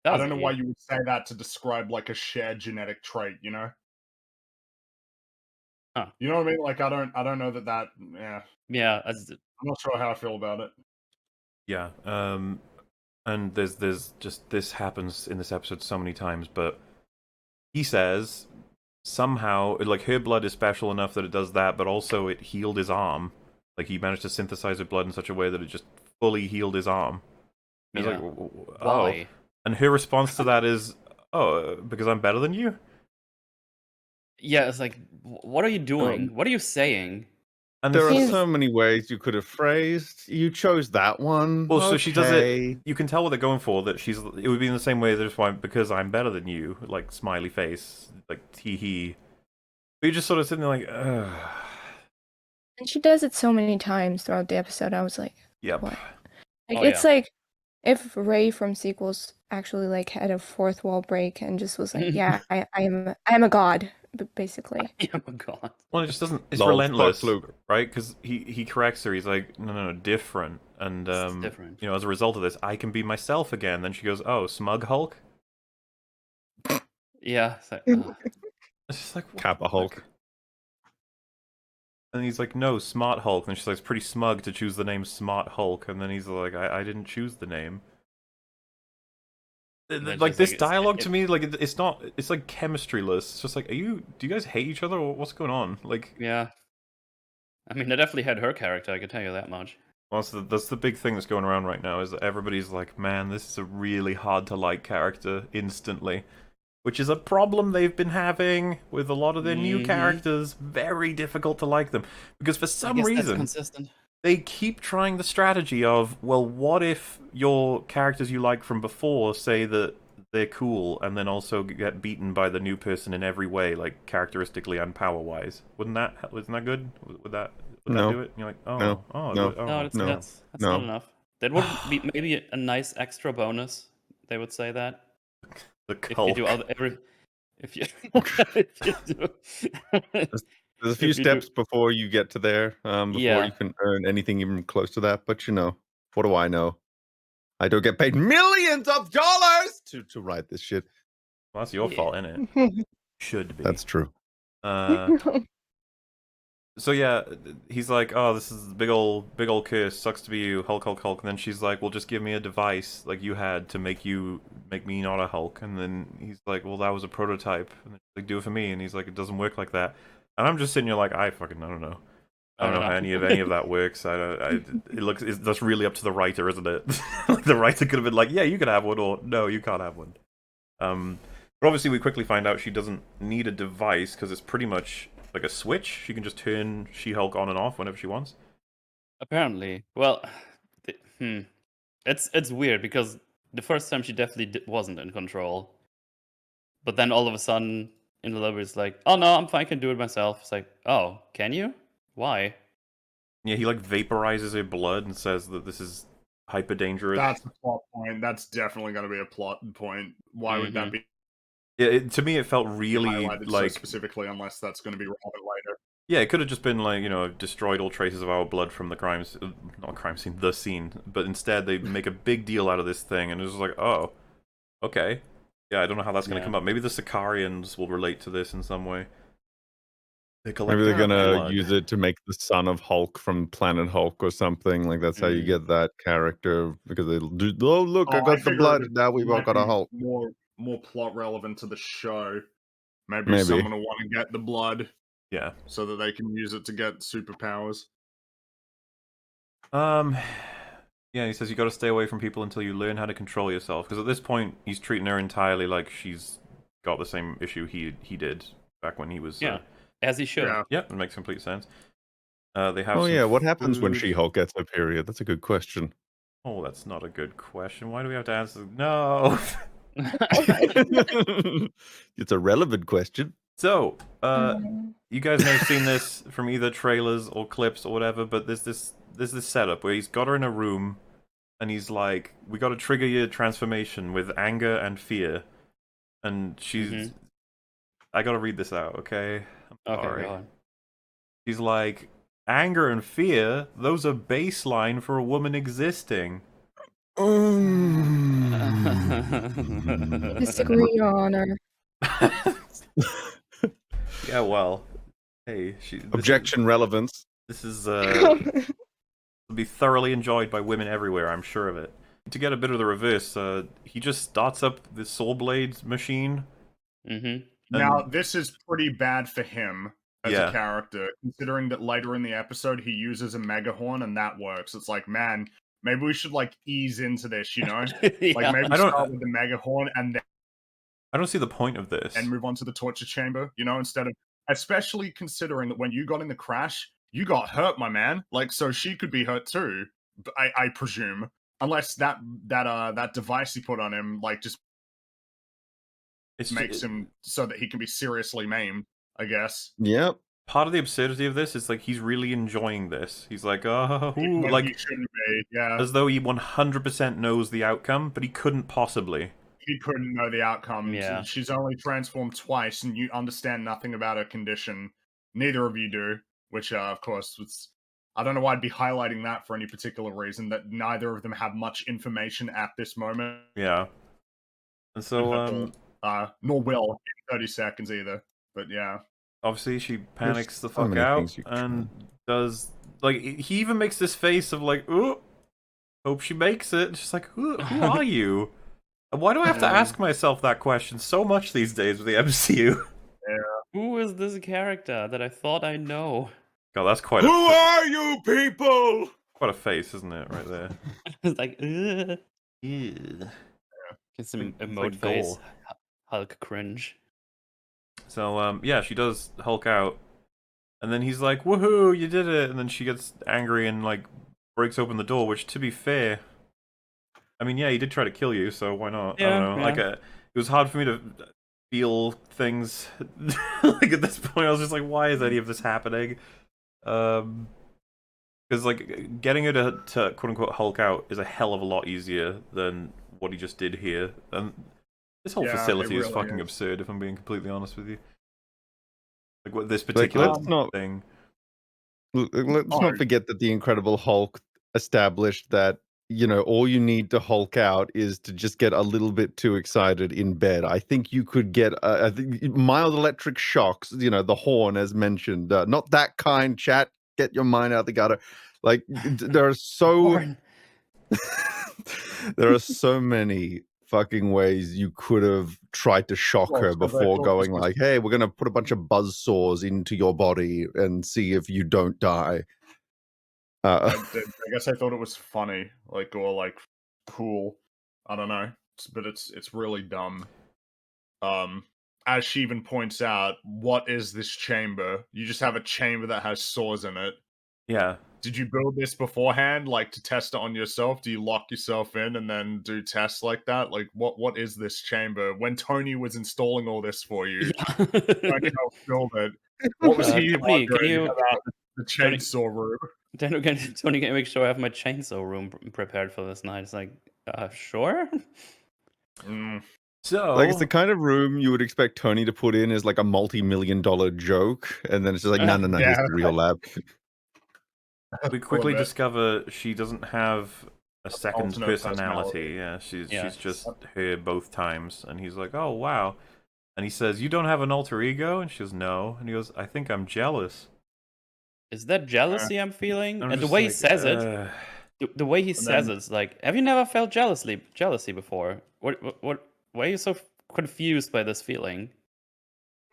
That I was don't know why weird. you would say that to describe like a shared genetic trait, you know? Huh. You know what I mean? Like I don't know that yeah. Yeah, I'm not sure how I feel about it. Yeah. And there's just this happens in this episode so many times, but he says somehow like her blood is special enough that it does that, but also it healed his arm. Like he managed to synthesize her blood in such a way that it just fully healed his arm. And yeah. he's like, oh. Why? And her response to that is, oh, because I'm better than you? Yeah, it's like, what are you doing? What are you saying? And There are this He's- so many ways you could have phrased. You chose that one. well, so she does it. Okay. You can tell what they're going for. That she's. It would be in the same way that if I'm because I'm better than you, like smiley face, like tee hee. But you're just sort of sitting there like, ugh. And she does it so many times throughout the episode. I was like, Yep. what? Like Oh, it's yeah. like if Ray from sequels actually like had a fourth wall break and just was like, yeah, I am a god, basically. Oh my god. Well, it just doesn't. It's Lol, relentless, fuck Luke. right? Because he corrects her. He's like, no, different. And This is different. you know, as a result of this, I can be myself again. Then she goes, oh, smug Hulk. Yeah. It's like, It's just like what Kappa the Hulk. fuck? And he's like, no, Smart Hulk. And she's like, it's pretty smug to choose the name Smart Hulk. And then he's like, I didn't choose the name. That's Like just this like, dialogue to me, like it's not. It's like chemistry-less. It's just like, do you guys hate each other, or what's going on? Like, yeah. I mean, they definitely had her character. I can tell you that much. well, that's the big thing that's going around right now is that everybody's like, man, this is a really hard to like character instantly, which is a problem they've been having with a lot of their new Mhm. characters. Very difficult to like them because for I some guess that's reason consistent. they keep trying the strategy of, well, what if your characters you like from before say that they're cool and then also get beaten by the new person in every way, like characteristically and power-wise? Wasn't that good? Would that No. do it? And you're like, oh, No. oh, No. oh, No, that's no, that's no. not enough. That would be maybe a nice extra bonus. They would say that the if you cult. do if you if you do There's a few if you do- steps before you get to there, before Yeah. you can earn anything even close to that. But you know, what do I know? I don't get paid millions of dollars to write this shit. Well, that's your Yeah. fault, isn't it? Should be. That's true. So yeah, he's like, "Oh, this is big old curse. Sucks to be you, Hulk, Hulk, Hulk." And then she's like, "Well, just give me a device like you had to make me not a Hulk." And then he's like, "Well, that was a prototype." And then she's like, "Do it for me." And he's like, "It doesn't work like that." And I'm just sitting here like, I don't know. I don't know how any of that works. That's really up to the writer, isn't it? Like the writer could have been like, "Yeah, you can have one," or "No, you can't have one." But obviously, we quickly find out she doesn't need a device because it's pretty much like a switch. She can just turn She-Hulk on and off whenever she wants. Apparently, well, it's weird because the first time she definitely wasn't in control, but then all of a sudden in the lobby it's like, oh no, I'm fine, I can do it myself. It's like, oh, can you? Why? Yeah, he like vaporizes her blood and says that this is hyper dangerous. That's a plot point. That's definitely going to be a plot point. Why would that be Yeah, to me it felt really highlighted like so specifically, unless that's going to be relevant later? yeah, it could have just been like, you know, destroyed all traces of our blood from the not crime scene, the scene. But instead they make a big deal out of this thing, and it's just like, oh, okay. Yeah, I don't know how that's going to come up. Maybe the Sicarians will relate to this in some way. Maybe they're gonna use it to make the son of Hulk from Planet Hulk or something. Like that's how you get that character because they do. Oh look, I got the blood. Now we've all got a Hulk. More plot relevant to the show. Maybe. Someone will want to get the blood. Yeah. So that they can use it to get superpowers. Yeah, he says you got to stay away from people until you learn how to control yourself. Because at this point, he's treating her entirely like she's got the same issue he did back when he was. As he should. Yeah, it makes complete sense. They have. Oh yeah, what happens when food. She-Hulk gets her period? That's a good question. Oh, that's not a good question. Why do we have to answer? No. It's a relevant question. So, you guys may have seen this from either trailers or clips or whatever, but there's this setup where he's got her in a room, and he's like, "We got to trigger your transformation with anger and fear," and she's. I got to read this out, okay? I'm sorry. Okay, go on. She's like, anger and fear, those are baseline for a woman existing. Disagree, Your Honor. Yeah, well, hey, Objection relevance. This is will be thoroughly enjoyed by women everywhere, I'm sure of it. To get a bit of the reverse, he just starts up the saw blades machine. Mm-hmm. Now, this is pretty bad for him as Yeah. a character, considering that later in the episode he uses a megahorn and that works. It's like, man, maybe we should like ease into this, you know? Yeah. Like maybe I don't- start with the megahorn and then I don't see the point of this. move on to the torture chamber, you know, instead of, especially considering that when you got in the crash, you got hurt, my man. Like, so she could be hurt too, I presume, unless that device he put on him like just makes him so that he can be seriously maimed, I guess. Yep. Part of the absurdity of this is like he's really enjoying this. He's like, oh, Even though like he shouldn't be, yeah. as though he 100% knows the outcome, but he couldn't possibly. He couldn't know the outcome. Yeah. She's only transformed twice, and you understand nothing about her condition. Neither of you do, which, of course, I don't know why I'd be highlighting that for any particular reason, that neither of them have much information at this moment. Yeah. And so, nor will in 30 seconds either. But yeah. obviously she panics the so fuck many out things you can and does, like, he even makes this face of like, ooh, hope she makes it. Just like, who are you? And why do I have to ask myself that question so much these days with the MCU? Who is this character that I thought I know? God, that's quite Who are you people? quite a face, isn't it, right there? It's like, ugh. Yeah. Get some It's emote like face. gore. Hulk cringe. So, yeah, she does Hulk out. And then he's like, woohoo, you did it! And then she gets angry and, like, breaks open the door, which, to be fair... I mean, yeah, he did try to kill you, so why not? I Yeah, don't know. yeah. Like, it was hard for me to feel things. Like, at this point, I was just like, why is any of this happening? Because, like, getting her to quote-unquote Hulk out is a hell of a lot easier than what he just did here. And this whole Yeah, facility it is really fucking is. absurd, if I'm being completely honest with you. Like, what this particular let's not- thing... Let's not forget that the Incredible Hulk established that, you know, all you need to Hulk out is to just get a little bit too excited in bed. I think you could get mild electric shocks, you know, the horn as mentioned. Not that kind, chat. Get your mind out the gutter. Like, there are so... Horn. there are so many fucking ways you could have tried to shock Well, her so they before thought going this was- like, hey, we're going to put a bunch of buzzsaws into your body and see if you don't die. I guess I thought it was funny, like, or like cool. I don't know, but it's really dumb. As she even points out, what is this chamber? You just have a chamber that has saws in it. Yeah. Did you build this beforehand, like to test it on yourself? Do you lock yourself in and then do tests like that? Like, what is this chamber? When Tony was installing all this for you, Tony helped build it. What was he Tony, can wondering you- about the chainsaw room? Tony, can you make sure I have my chainsaw room prepared for this night? It's like, sure. So... Like, it's the kind of room you would expect Tony to put in as like a multi-million-dollar joke, and then it's just like, no, here's Yeah. the real lab. we quickly bit. discover she doesn't have a second alternate personality. Yeah, she's just her both times. And he's like, oh, wow. And he says, you don't have an alter ego? And she goes, no. And he goes, I think I'm jealous. Is that jealousy I'm feeling? I'm And the just way he like, says it, the way he says then- it's like, have you never felt jealousy before? What? Why are you so confused by this feeling?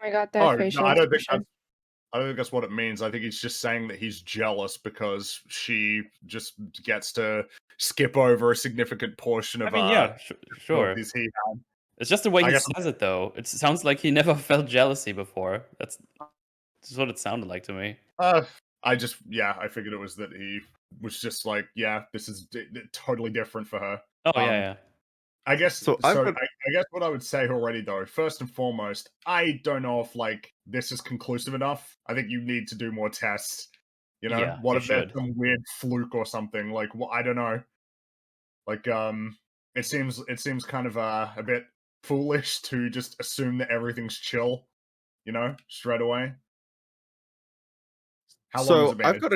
Oh my god, that Oh, facial no, I don't think expression. that's what it means. I think he's just saying that he's jealous because she just gets to skip over a significant portion I of mean, yeah, sure. abilities he had. It's just the way I he guess- says it, though. It sounds like he never felt jealousy before. That's what it sounded like to me. I figured it was that he was just like, yeah, this is totally different for her. Oh yeah. I guess So so. I guess what I would say already, though, first and foremost, I don't know if like this is conclusive enough. I think you need to do more tests. You know, Yeah, what you if there's should. some weird fluke or something? Like, I don't know. Like, it seems kind of a bit foolish to just assume that everything's chill. You know, straight away. How long has So it been? I've got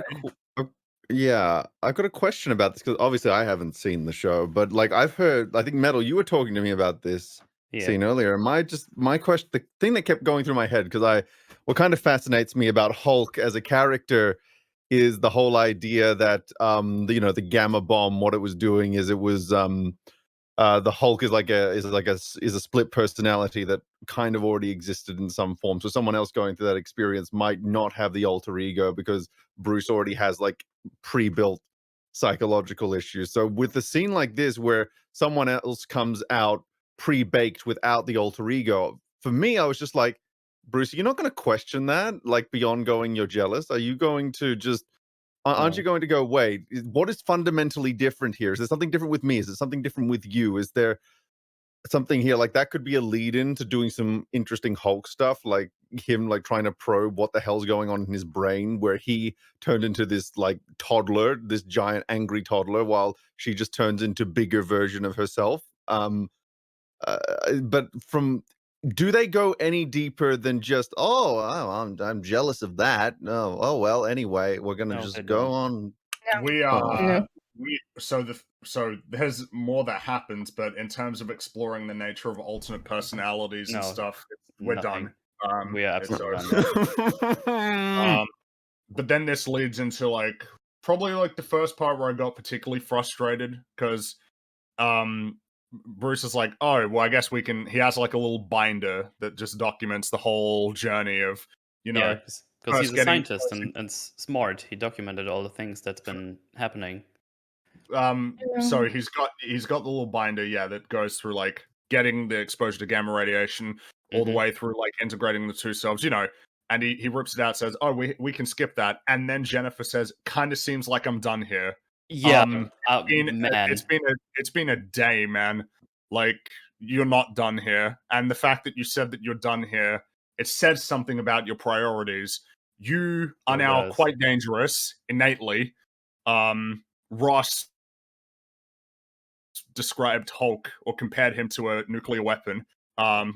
yeah, I've got a question about this because obviously I haven't seen the show, but like I've heard, I think Metal, you were talking to me about this Yeah. scene earlier. And my question, the thing that kept going through my head, because what kind of fascinates me about Hulk as a character is the whole idea that the gamma bomb, what it was doing is it was the Hulk is a split personality that kind of already existed in some form. So someone else going through that experience might not have the alter ego because Bruce already has like pre-built psychological issues. So with a scene like this where someone else comes out pre-baked without the alter ego, for me, I was just like, Bruce, you're not going to question that, like beyond going, you're jealous. Are you going to just aren't you No. going to go, wait, what is fundamentally different here? Is there something different with me? Is there something different with you? Is there something here like that could be a lead in to doing some interesting Hulk stuff, like him like trying to probe what the hell's going on in his brain, where he turned into this like toddler, this giant angry toddler, while she just turns into bigger version of herself. But do they go any deeper than just I'm jealous of that? No, oh well. Anyway, we're gonna No, just they go don't. on. We No. so there's more that happens, but in terms of exploring the nature of alternate personalities and No, stuff, we're nothing. done. We are It's absolutely over. done. But then this leads into like probably like the first part where I got particularly frustrated because Bruce is like, oh well, I guess he has like a little binder that just documents the whole journey of Yeah, because first he's a getting scientist and smart. He documented all the things that's been happening. so he's got the little binder, yeah, that goes through like getting the exposure to gamma radiation all the Mhm. way through like integrating the two selves, and he rips it out, says, oh, we can skip that, and then Jennifer says, kind of seems like I'm done here. Yeah, Man, it's been a day, man. Like, you're not done here, and the fact that you said that you're done here, it says something about your priorities. You are Sure now does. quite dangerous innately. Ross described Hulk or compared him to a nuclear weapon,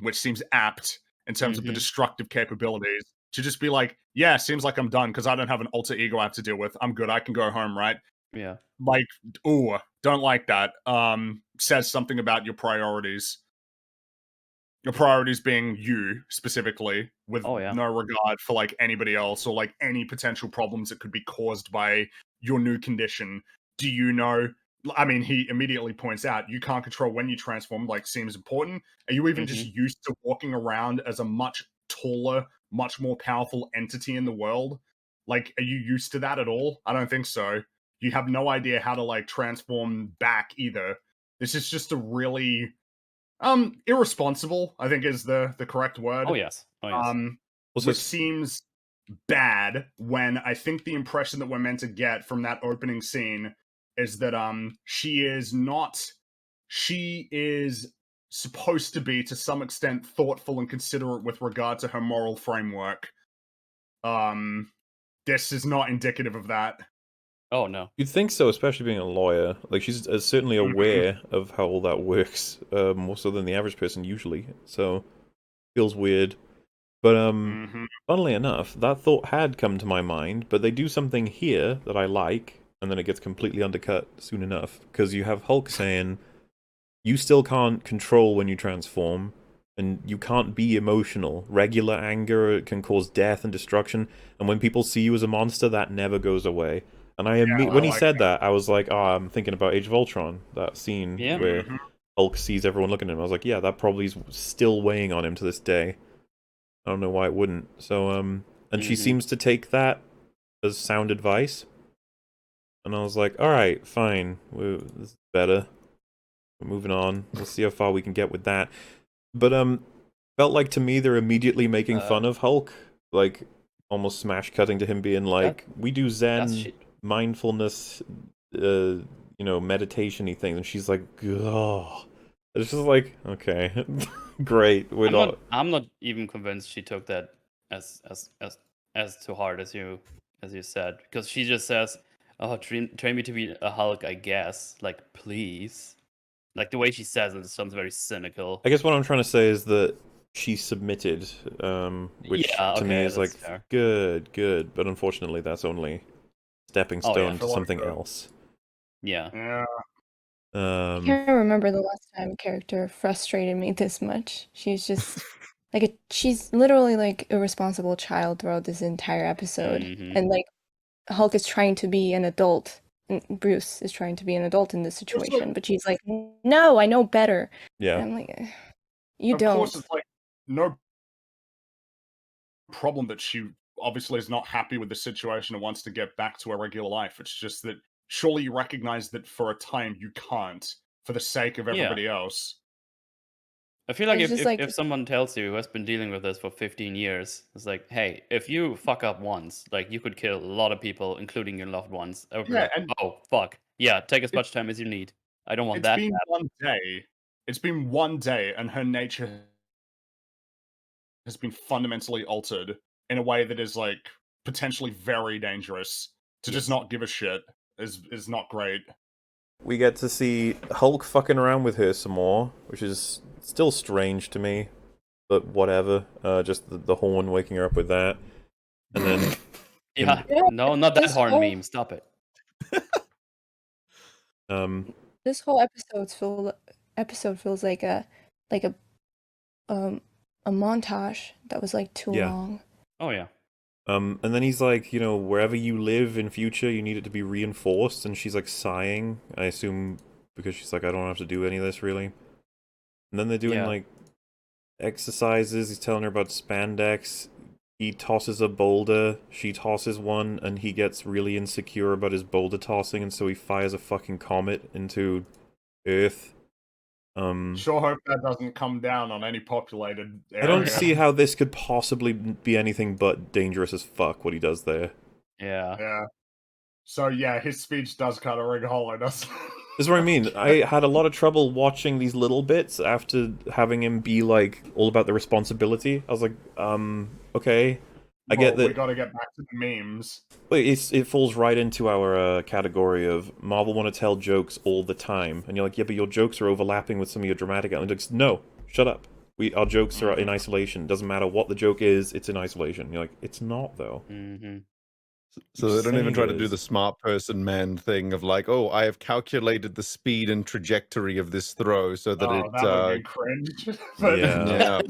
which seems apt in terms of the Mhm. destructive capabilities. To just be like, yeah, seems like I'm done because I don't have an alter ego I have to deal with. I'm good. I can go home, right? Yeah. Like, ooh, don't like that. Says something about your priorities. Your priorities being you specifically, with Oh, yeah. no regard for like anybody else or like any potential problems that could be caused by your new condition. Do you know? I mean, he immediately points out you can't control when you transform, like, seems important. Are you even just Mhm. used to walking around as a much taller, much more powerful entity in the world? Like, are you used to that at all? I don't think so. You have no idea how to like transform back either. This is just a really irresponsible, I think is the correct word. Oh, yes. Oh, yes. Also, Which seems bad when I think the impression that we're meant to get from that opening scene is that she is supposed to be to some extent thoughtful and considerate with regard to her moral framework. This is not indicative of that. Oh, no. you'd think so, especially being a lawyer. Like, she's certainly aware of how all that works, more so than the average person usually. So, feels weird. But funnily enough, that thought had come to my mind, but they do something here that I like, and then it gets completely undercut soon enough. Because you have Hulk saying, you still can't control when you transform, and you can't be emotional. Regular anger can cause death and destruction, and when people see you as a monster, that never goes away. And when he like said that, I was like, oh, I'm thinking about Age of Ultron, that scene Yeah. where Hulk sees everyone looking at him. I was like, yeah, that probably is still weighing on him to this day. I don't know why it wouldn't. So, and she Mhm. seems to take that as sound advice. And I was like, alright, fine. This is better. We're moving on. We'll see how far we can get with that. But, felt like to me they're immediately making fun of Hulk. Like, almost smash cutting to him being like, we do Zen, mindfulness, meditation-y things. And she's like, oh. It's just like, okay, great. I'm not even convinced she took that as too hard as you said, because she just says, "Oh, train me to be a Hulk, I guess." Like, please. Like the way she says it sounds very cynical. I guess what I'm trying to say is that she submitted, which Yeah, to me okay, is like that's fair. good, but unfortunately that's only stepping Oh, yeah. stone I to feel like something the- else. Yeah. Yeah. I can't remember the last time a character frustrated me this much. She's just like she's literally like a responsible child throughout this entire episode. Mhm. And like Hulk is trying to be an adult. And Bruce is trying to be an adult in this situation, but she's like, "No, I know better." Yeah. And I'm like, "You Of don't." course, it's like no problem that she obviously is not happy with the situation and wants to get back to her regular life. It's just that surely you recognize that for a time you can't for the sake of Yeah. everybody else. I feel like It's just like if someone tells you who has been dealing with this for 15 years, it's like, hey, if you fuck up once, like you could kill a lot of people, including your loved ones. I would be Yeah, like, and oh fuck, yeah, take as It- much time as you need. I don't want it's that. been one day. It's been one day, and her nature has been fundamentally altered in a way that is like potentially very dangerous. To just not give a shit is not great. We get to see Hulk fucking around with her some more, which is still strange to me, but whatever. Just the horn waking her up with that, and then Yeah, Yeah, no, not that this horn whole- meme. Stop it. this whole episode feels like a montage that was like too Yeah. long. Oh yeah. and then he's like, wherever you live in future, you need it to be reinforced, and she's like sighing. I assume because she's like, I don't have to do any of this really. And then they're doing Yeah. like exercises. He's telling her about spandex. He tosses a boulder. She tosses one, and he gets really insecure about his boulder tossing, and so he fires a fucking comet into Earth. Sure hope that doesn't come down on any populated area. I don't see how this could possibly be anything but dangerous as fuck, what he does there. Yeah. Yeah. So yeah, his speech does kind of ring hollow, doesn't it? This is what I mean. I had a lot of trouble watching these little bits after having him be, like, all about the responsibility. I was like, okay. I get that. We gotta get back to the memes. It falls right into our category of Marvel want to tell jokes all the time, and you're like, yeah, but your jokes are overlapping with some of your dramatic elements. Like, no, shut up. Our jokes are in isolation. Doesn't matter what the joke is, it's in isolation. You're like, it's not though. Mm-hmm. So they don't even saying try it to do is. the smart person man thing of like, oh, I have calculated the speed and trajectory of this throw so that Oh, that would be cringe. But Yeah.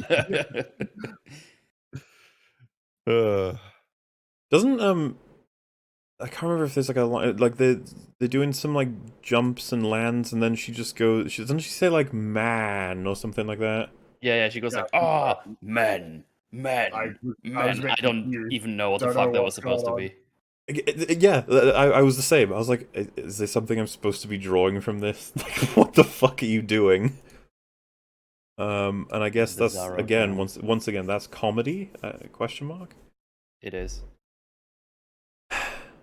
Doesn't I can't remember if there's like a line, like they're doing some like jumps and lands, and then she just goes. Doesn't she say like man or something like that? Yeah, she goes Yeah. like, "Ah, men, I was a men." bit I don't confused. even know what the Don't know fuck that was what's supposed to going be. Yeah, I was the same. I was like, is there something I'm supposed to be drawing from this? Like, what the fuck are you doing? And I guess that's Bizarro again town. once again that's comedy? Question mark. It is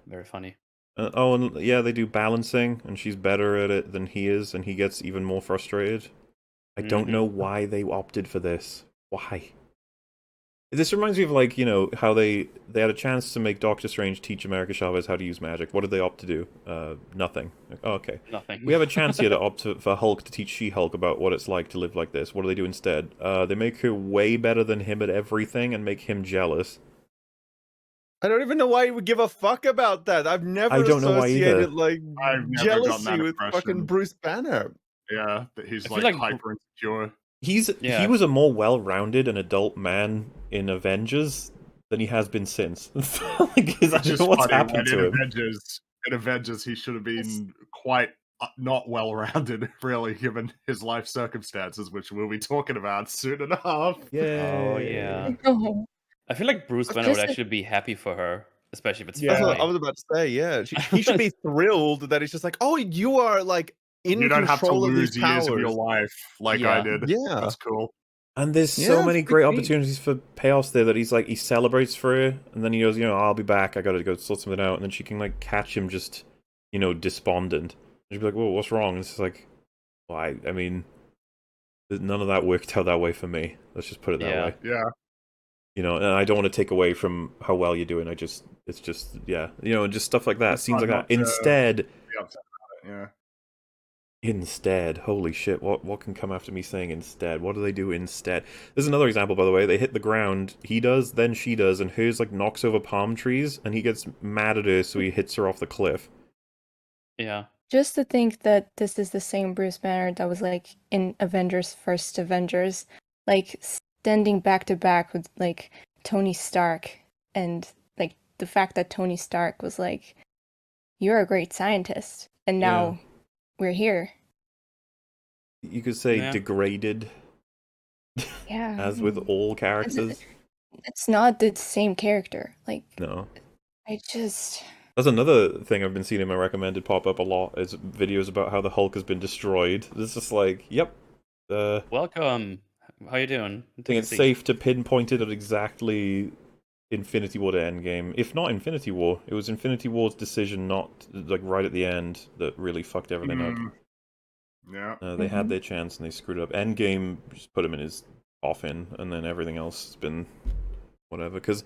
very funny. Oh, and yeah, they do balancing, and she's better at it than he is, and he gets even more frustrated. I don't know why they opted for this. Why? This reminds me of, like, how they had a chance to make Doctor Strange teach America Chavez how to use magic. What did they opt to do? Nothing. Like, oh, okay. Nothing. We have a chance here to opt for Hulk to teach She-Hulk about what it's like to live like this. What do they do instead? They make her way better than him at everything and make him jealous. I don't even know why you would give a fuck about that. I've never I don't know why either. associated like I've never gotten jealousy that with fucking impression. Bruce Banner. Yeah, that he's I feel like like- hyper insecure. He Yeah. was a more well-rounded and adult man in Avengers than he has been since. Like, I don't Just know what's funny, happened when to him. In Avengers, he should have been quite not well-rounded, really, given his life circumstances, which we'll be talking about soon enough. Yeah. Oh yeah. Oh, I feel like Bruce Banner Just would like- actually be happy for her, especially if it's Yeah. That's what I family. was about to say. Yeah, he should be thrilled that it's just like, oh, you are like in You don't have to control of lose these years of your powers. life like Yeah. I did. Yeah. That's cool. And there's Yeah, so it's many pretty great neat. opportunities for payoffs there that he celebrates for her, and then he goes, I'll be back, I gotta go sort something out, and then she can like catch him just, despondent. And she'd be like, whoa, what's wrong? And it's like, well, I mean, none of that worked out that way for me. Let's just put it that Yeah. way. Yeah. And I don't want to take away from how well you're doing. It's just, yeah, just stuff like that, It's scenes hard like that. not to- Instead, Be upset about it, yeah. Instead, holy shit, what can come after me saying instead? What do they do instead? There's another example, by the way. They hit the ground, he does, then she does, and hers like knocks over palm trees, and he gets mad at her, so he hits her off the cliff. Yeah. Just to think that this is the same Bruce Banner that was like in Avengers first Avengers, like standing back to back with like Tony Stark, and like the fact that Tony Stark was like, "You're a great scientist," and now we're here. You could say Yeah. degraded, Yeah. as with all characters. It's not the same character. Like, No. I just. That's another thing I've been seeing in my recommended pop up a lot, is videos about how the Hulk has been destroyed. It's just like, yep. Welcome. How you doing? I think it's safe to pinpoint it at exactly Infinity War to Endgame. If not Infinity War, it was Infinity War's decision not, like, right at the end that really fucked everything up. Yeah. They had their chance and they screwed it up. Endgame just put him in his coffin, and then everything else has been whatever. Because,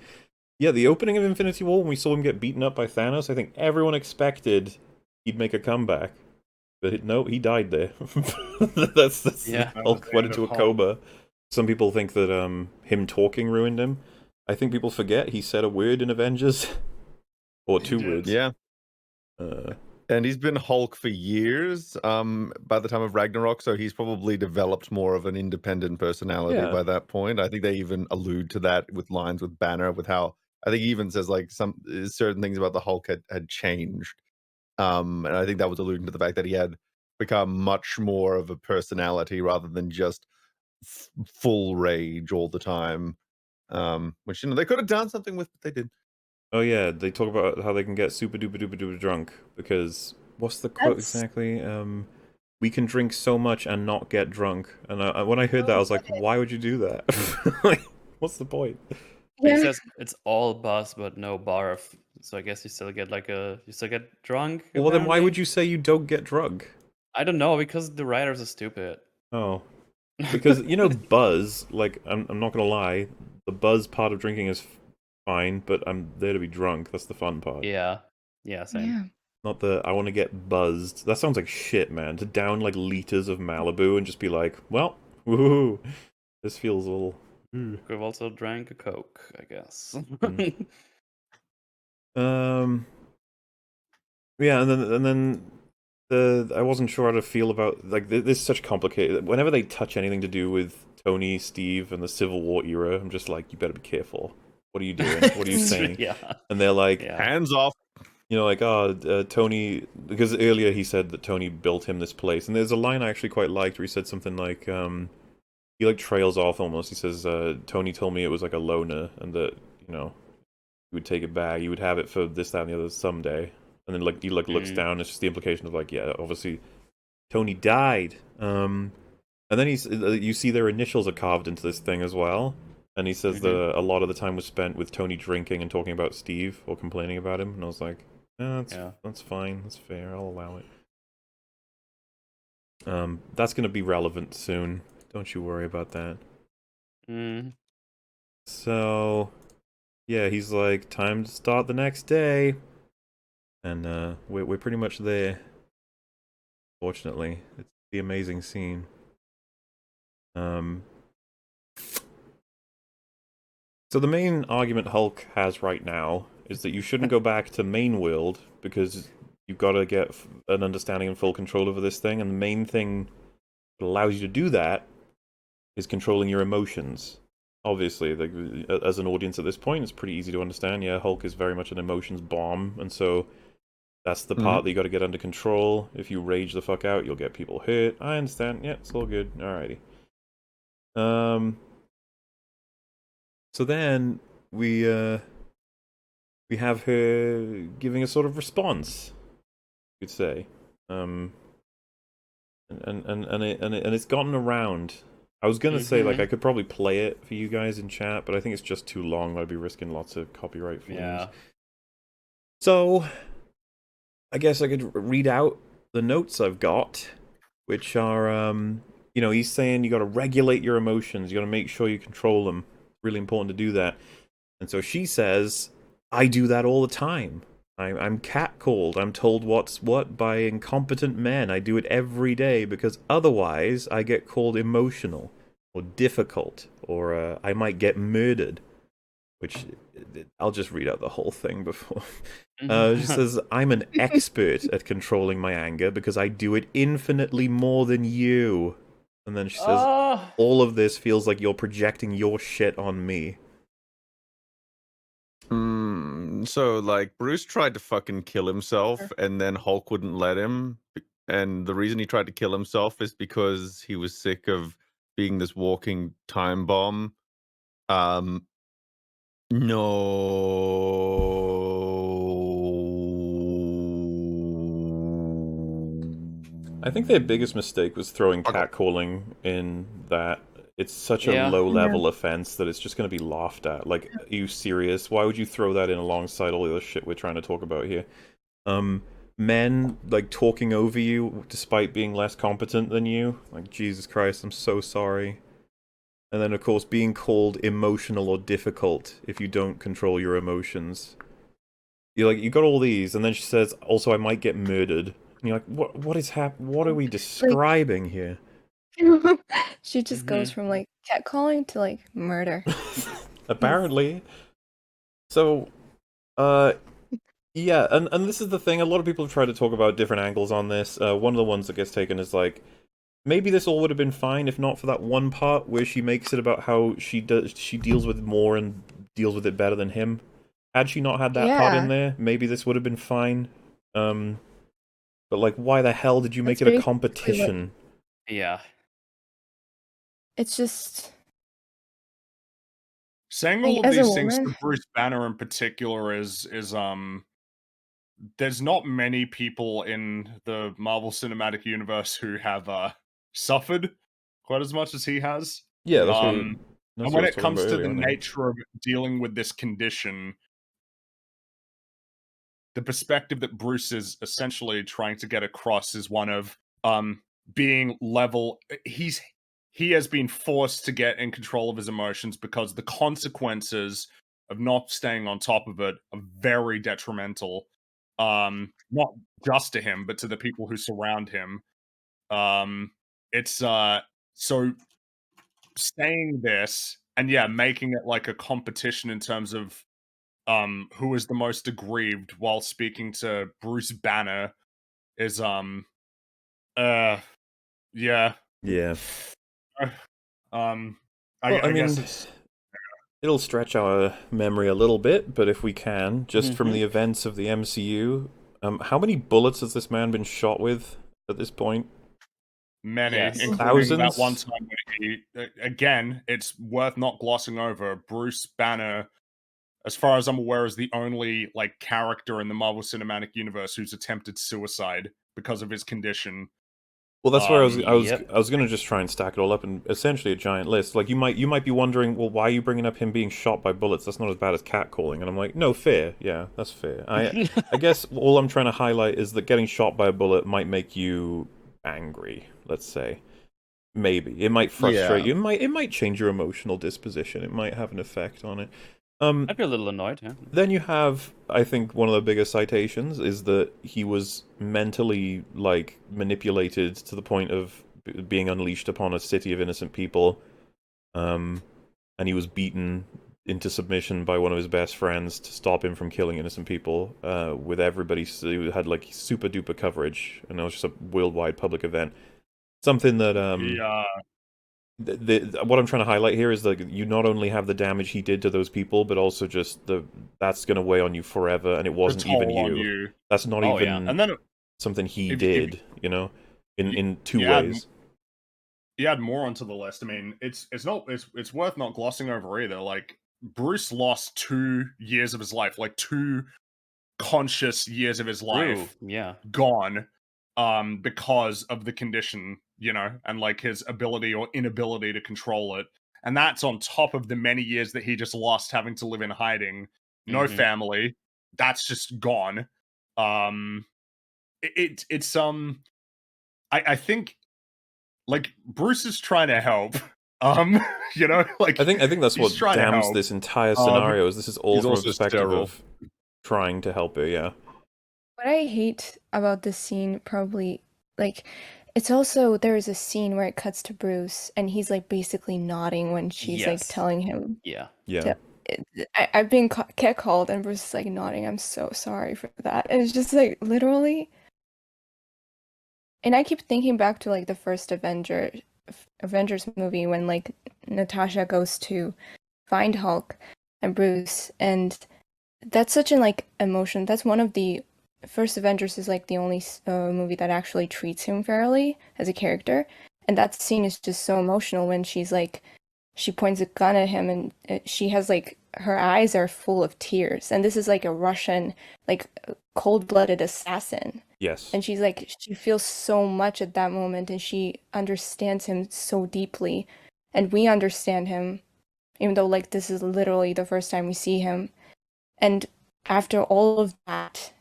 yeah, the opening of Infinity War, when we saw him get beaten up by Thanos, I think everyone expected he'd make a comeback. But no, he died there. that's Yeah. Hulk went into a coma. Some people think that him talking ruined him. I think people forget he said a word in Avengers. Or two words. Yeah. And he's been Hulk for years by the time of Ragnarok, so he's probably developed more of an independent personality by that point. I think they even allude to that with lines with Banner, with how I think he even says like some certain things about the Hulk had changed. And I think that was alluding to the fact that he had become much more of a personality rather than just full rage all the time. Which, you know, they could have done something with, but they did. Oh yeah, they talk about how they can get super duper duper duper drunk because what's the quote exactly? We can drink so much and not get drunk. And when I heard that, I was like, why would you do that? Like, what's the point? He says it's all buzz but no barf. So I guess you still get drunk. Well, then why apparently? would you say you don't get drunk? I don't know, because the writers are stupid. Oh, because you know, buzz. Like, I'm not gonna lie, the buzz part of drinking is fine, but I'm there to be drunk. That's the fun part. Yeah, same. Yeah. Not the I want to get buzzed. That sounds like shit, man. To down like liters of Malibu and just be like, well, woohoo, this feels a little. Could have also drank a Coke, I guess. Yeah, and then I wasn't sure how to feel about like this is such complicated. Whenever they touch anything to do with Tony, Steve, and the Civil War era, I'm just like, you better be careful. What are you doing? What are you saying? Yeah. And they're like, hands off. You know, like, Tony, because earlier he said that Tony built him this place, and there's a line I actually quite liked where he said something like, he like trails off almost. He says, Tony told me it was like a loner, and that, you know, he would take it back, he would have it for this, that, and the other someday. And then like he like looks down. It's just the implication of like, yeah, obviously Tony died. And then you see their initials are carved into this thing as well. And he says that a lot of the time was spent with Tony drinking and talking about Steve or complaining about him. And I was like, that's fine, that's fair, I'll allow it. That's gonna be relevant soon. Don't you worry about that. So, yeah, he's like, time to start the next day. And we're pretty much there. Fortunately, it's the amazing scene. So the main argument Hulk has right now is that you shouldn't go back to main world because you've got to get an understanding and full control over this thing, and the main thing that allows you to do that is controlling your emotions. Obviously, like, as an audience at this point, it's pretty easy to understand. Yeah, Hulk is very much an emotions bomb, and so that's the part that you got to get under control. If you rage the fuck out, you'll get people hurt. I understand. Yeah, it's all good. Alrighty. So then we have her giving a sort of response, you could say. And it's gotten around. I was gonna say like I could probably play it for you guys in chat, but I think it's just too long. I'd be risking lots of copyright fees. Yeah. So I guess I could read out the notes I've got, which are, you know, he's saying you got to regulate your emotions. You got to make sure you control them. It's really important to do that. And so she says, I do that all the time. I'm catcalled. I'm told what's what by incompetent men. I do it every day because otherwise I get called emotional or difficult or I might get murdered. Which I'll just read out the whole thing before. She says, I'm an expert at controlling my anger because I do it infinitely more than you. And then she says, all of this feels like you're projecting your shit on me. So, like, Bruce tried to fucking kill himself, and then Hulk wouldn't let him. And the reason he tried to kill himself is because he was sick of being this walking time bomb. No. I think their biggest mistake was throwing catcalling in that. It's such a low-level offense that it's just going to be laughed at. Like, are you serious? Why would you throw that in alongside all the other shit we're trying to talk about here? Men, like, talking over you despite being less competent than you. Like, Jesus Christ, I'm so sorry. And then, of course, being called emotional or difficult if you don't control your emotions. You're like, you got all these, and then she says, also, I might get murdered. And you're like, what is what are we describing here? She just goes from like catcalling to like murder. Apparently. So, yeah, and this is the thing. A lot of people have tried to talk about different angles on this. One of the ones that gets taken is like, maybe this all would have been fine if not for that one part where she makes it about how she deals with more and deals with it better than him. Had she not had that part in there, maybe this would have been fine. But like, why the hell did you make it a competition? Yeah. It's just saying all of these things to Bruce Banner in particular is there's not many people in the Marvel Cinematic Universe who have suffered quite as much as he has. Yeah, that's and when it comes to the nature of dealing with this condition, the perspective that Bruce is essentially trying to get across is one of being level. He has been forced to get in control of his emotions because the consequences of not staying on top of it are very detrimental. Not just to him, but to the people who surround him. It's so saying this and making it like a competition in terms of who is the most aggrieved while speaking to Bruce Banner is yeah. I guess it's it'll stretch our memory a little bit, but if we can, just from the events of the MCU, how many bullets has this man been shot with at this point? Many, including thousands. That one time when again, it's worth not glossing over. Bruce Banner, as far as I'm aware, is the only like character in the Marvel Cinematic Universe who's attempted suicide because of his condition. Well, that's where I was gonna just try and stack it all up in essentially a giant list. Like you might be wondering, well, why are you bringing up him being shot by bullets? That's not as bad as catcalling. And I'm like, no, fair, yeah, that's fair. I guess all I'm trying to highlight is that getting shot by a bullet might make you angry. Let's say, maybe it might frustrate you. It might change your emotional disposition. It might have an effect on it. I'd be a little annoyed, yeah. Then you have, I think, one of the biggest citations is that he was mentally, like, manipulated to the point of being unleashed upon a city of innocent people, and he was beaten into submission by one of his best friends to stop him from killing innocent people, with everybody who had, like, super-duper coverage, and it was just a worldwide public event. Something that, what I'm trying to highlight here is that you not only have the damage he did to those people, but also just that's going to weigh on you forever, and it wasn't even you. That's not even and then something he did, you know, in two ways. You add more onto the list. I mean, it's worth not glossing over either. Like Bruce lost 2 years of his life, like 2 conscious years of his life, gone, because of the condition, you know, and like his ability or inability to control it. And that's on top of the many years that he just lost having to live in hiding, no family. That's just gone. It's I think like Bruce is trying to help. You know, like I think that's what damns this entire scenario. Is this is all from a perspective of trying to help her, yeah. What I hate about this scene probably like it's also there's a scene where it cuts to Bruce and he's like basically nodding when she's like Yes. telling him Yeah. Yeah. to I've been catcalled and Bruce is like nodding. I'm so sorry for that. And it's just like literally. And I keep thinking back to like the first Avengers movie when like Natasha goes to find Hulk and Bruce, and that's such an like emotion. That's one of the first Avengers is like the only movie that actually treats him fairly as a character, and that scene is just so emotional when she's like she points a gun at him and she has like her eyes are full of tears, and this is like a Russian like cold-blooded assassin. Yes. And she's like, she feels so much at that moment and she understands him so deeply. And we understand him, even though, like, this is literally the first time we see him. And after all of that,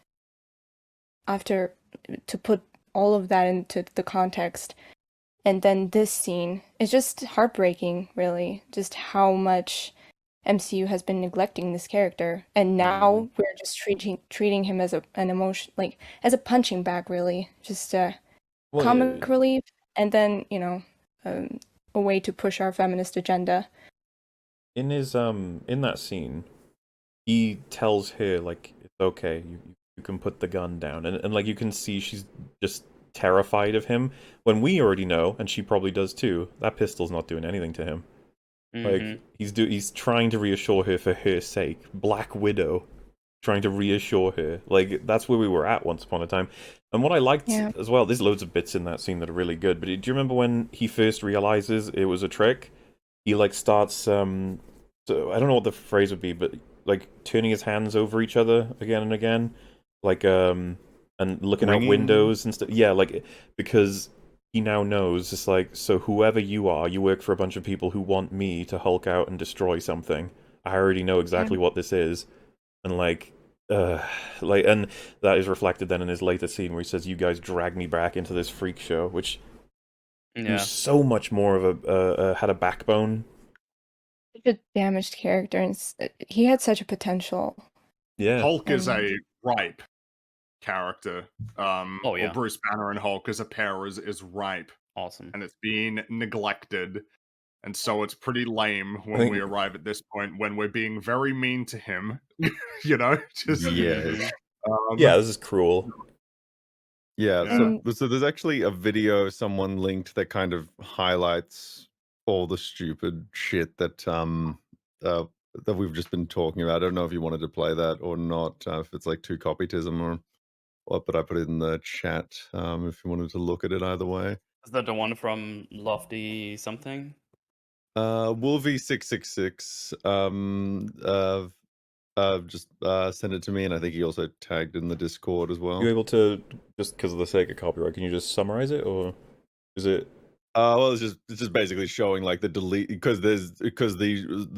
after to put all of that into the context, and then this scene, it's just heartbreaking, really, just how much MCU has been neglecting this character, and now we're just treating him as an emotion, like as a punching bag, really, just comic relief, and then a way to push our feminist agenda. In his in that scene, he tells her like it's okay, you can put the gun down, and like you can see she's just terrified of him when we already know, and she probably does too, that pistol's not doing anything to him. Like he's trying to reassure her for her sake. Black Widow trying to reassure her. Like that's where we were at once upon a time. And what I liked as well, there's loads of bits in that scene that are really good. But do you remember when he first realizes it was a trick? He like starts so I don't know what the phrase would be, but like turning his hands over each other again and again, like and looking out windows and stuff. Yeah, like because he now knows, it's like, so whoever you are, you work for a bunch of people who want me to Hulk out and destroy something. I already know exactly what this is. And and that is reflected then in his later scene where he says, you guys drag me back into this freak show, which was so much more of had a backbone. Such a damaged character, and he had such a potential. Yeah. Hulk is a ripe character. Or Bruce Banner and Hulk as a pair is ripe. Awesome. And it's been neglected. And so it's pretty lame when we arrive at this point when we're being very mean to him. You know? Just yeah, this is cruel. Yeah, so there's actually a video someone linked that kind of highlights all the stupid shit that that we've just been talking about. I don't know if you wanted to play that or not, if it's like too copytism or what, but I put it in the chat if you wanted to look at it either way. Is that the one from Lofty something? Wolvie666 just send it to me, and I think he also tagged in the Discord as well. You able to, just because of the sake of copyright, can you just summarize it, or is it? Well, it's just basically showing like the delete because the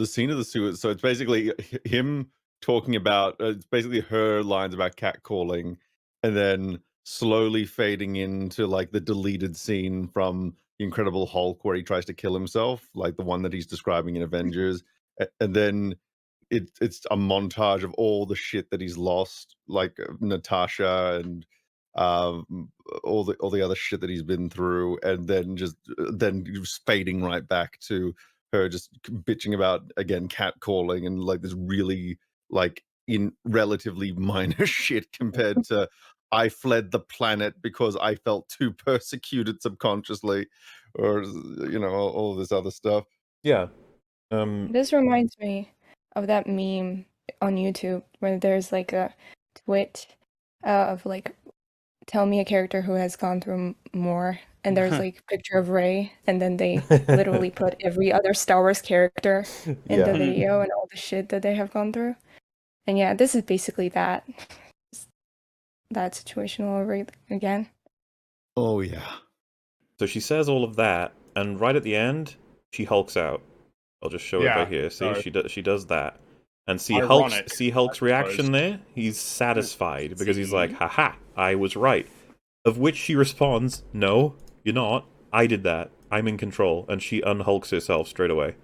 scene of the suit. So it's basically him talking about it's basically her lines about catcalling, and then slowly fading into like the deleted scene from the Incredible Hulk where he tries to kill himself, like the one that he's describing in Avengers, and then it's a montage of all the shit that he's lost, like Natasha and all the other shit that he's been through, and then just fading right back to her just bitching about again catcalling and like this really like in relatively minor shit compared to I fled the planet because I felt too persecuted subconsciously, or all this other stuff. Yeah. This reminds me of that meme on YouTube where there's like a twit of like, tell me a character who has gone through more, and there's like a picture of Rey, and then they literally put every other Star Wars character in the video and all the shit that they have gone through. And yeah, this is basically that situation all over again. Oh yeah. So she says all of that, and right at the end, she hulks out. I'll just show it right here. See, she does that, and see Hulk's reaction there. He's satisfied because he's like, "Haha, I was right." Of which she responds, "No, you're not. I did that. I'm in control." And she unhulks herself straight away.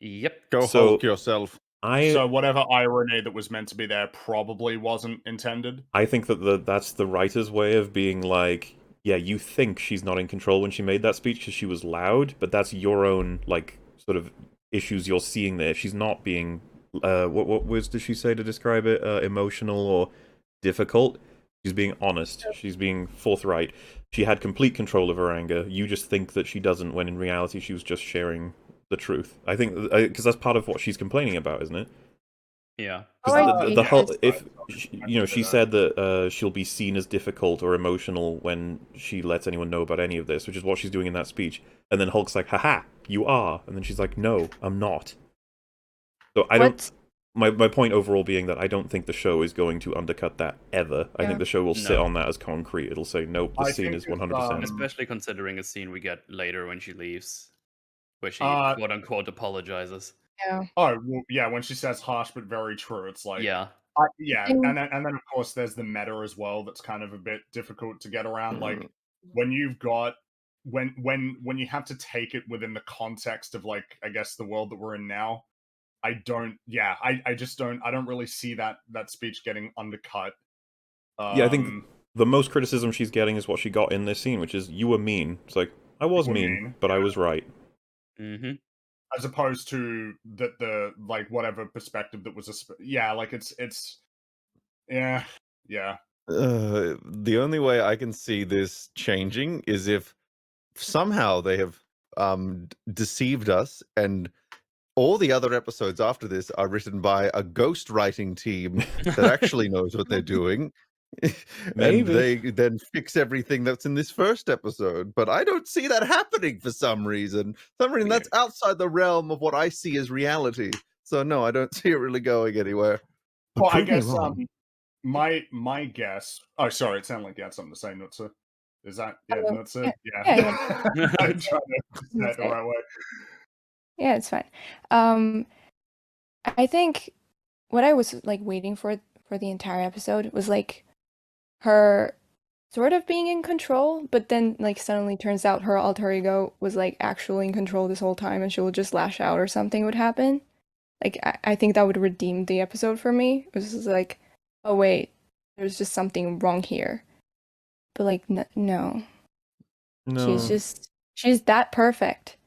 Yep. Go Hulk yourself. So whatever irony that was meant to be there probably wasn't intended. I think that that's the writer's way of being like, yeah, you think she's not in control when she made that speech because she was loud, but that's your own like sort of issues you're seeing there. She's not being what words does she say to describe it? Emotional or difficult. She's being honest. She's being forthright. She had complete control of her anger. You just think that she doesn't, when in reality she was just sharing the truth. I think because that's part of what she's complaining about, isn't it? Yeah. The whole, yes. if she said that she'll be seen as difficult or emotional when she lets anyone know about any of this, which is what she's doing in that speech. And then Hulk's like, "Haha, you are," and then she's like, "No, I'm not." So I don't. My point overall being that I don't think the show is going to undercut that ever. I think the show will sit on that as concrete. It'll say, "Nope, the scene is 100%." Especially considering a scene we get later when she leaves, where she quote unquote apologizes. Yeah. Oh, well, yeah, when she says harsh but very true, it's like Yeah. and then of course there's the meta as well that's kind of a bit difficult to get around. Like when you've got when you have to take it within the context of like I guess the world that we're in now, I don't really see that speech getting undercut. Yeah, I think the most criticism she's getting is what she got in this scene, which is you were mean. It's like I was mean, but I was right. Mm-hmm. As opposed to the like whatever perspective that was like it's yeah. The only way I can see this changing is if somehow they have deceived us, and all the other episodes after this are written by a ghostwriting team that actually knows what they're doing. And they then fix everything that's in this first episode. But I don't see that happening for some reason. That's outside the realm of what I see as reality. So no, I don't see it really going anywhere. Well, I guess my guess. Oh, sorry, it sounded like you had something to say, Nutsa. Is that Nutsa? Yeah. I'm trying to say it the right way. Yeah, it's fine. I think what I was like waiting for the entire episode was like her sort of being in control, but then like suddenly turns out her alter ego was like actually in control this whole time, and she will just lash out or something would happen. Like I think that would redeem the episode for me. It was just like, oh wait, there's just something wrong here. But like no, she's that perfect.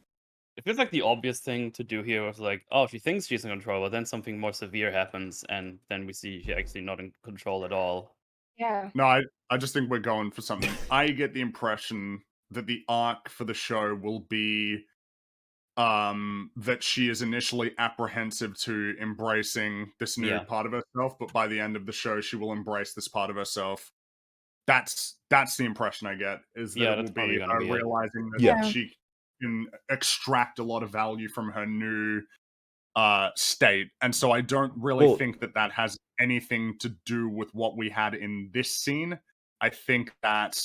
It feels like the obvious thing to do here was like, oh, she thinks she's in control, but then something more severe happens, and then we see she's actually not in control at all. Yeah. No, I just think we're going for something. I get the impression that the arc for the show will be that she is initially apprehensive to embracing this new part of herself, but by the end of the show she will embrace this part of herself. That's the impression I get, is that it will be her realizing that she can extract a lot of value from her new state. And so I don't really think that has anything to do with what we had in this scene. I think that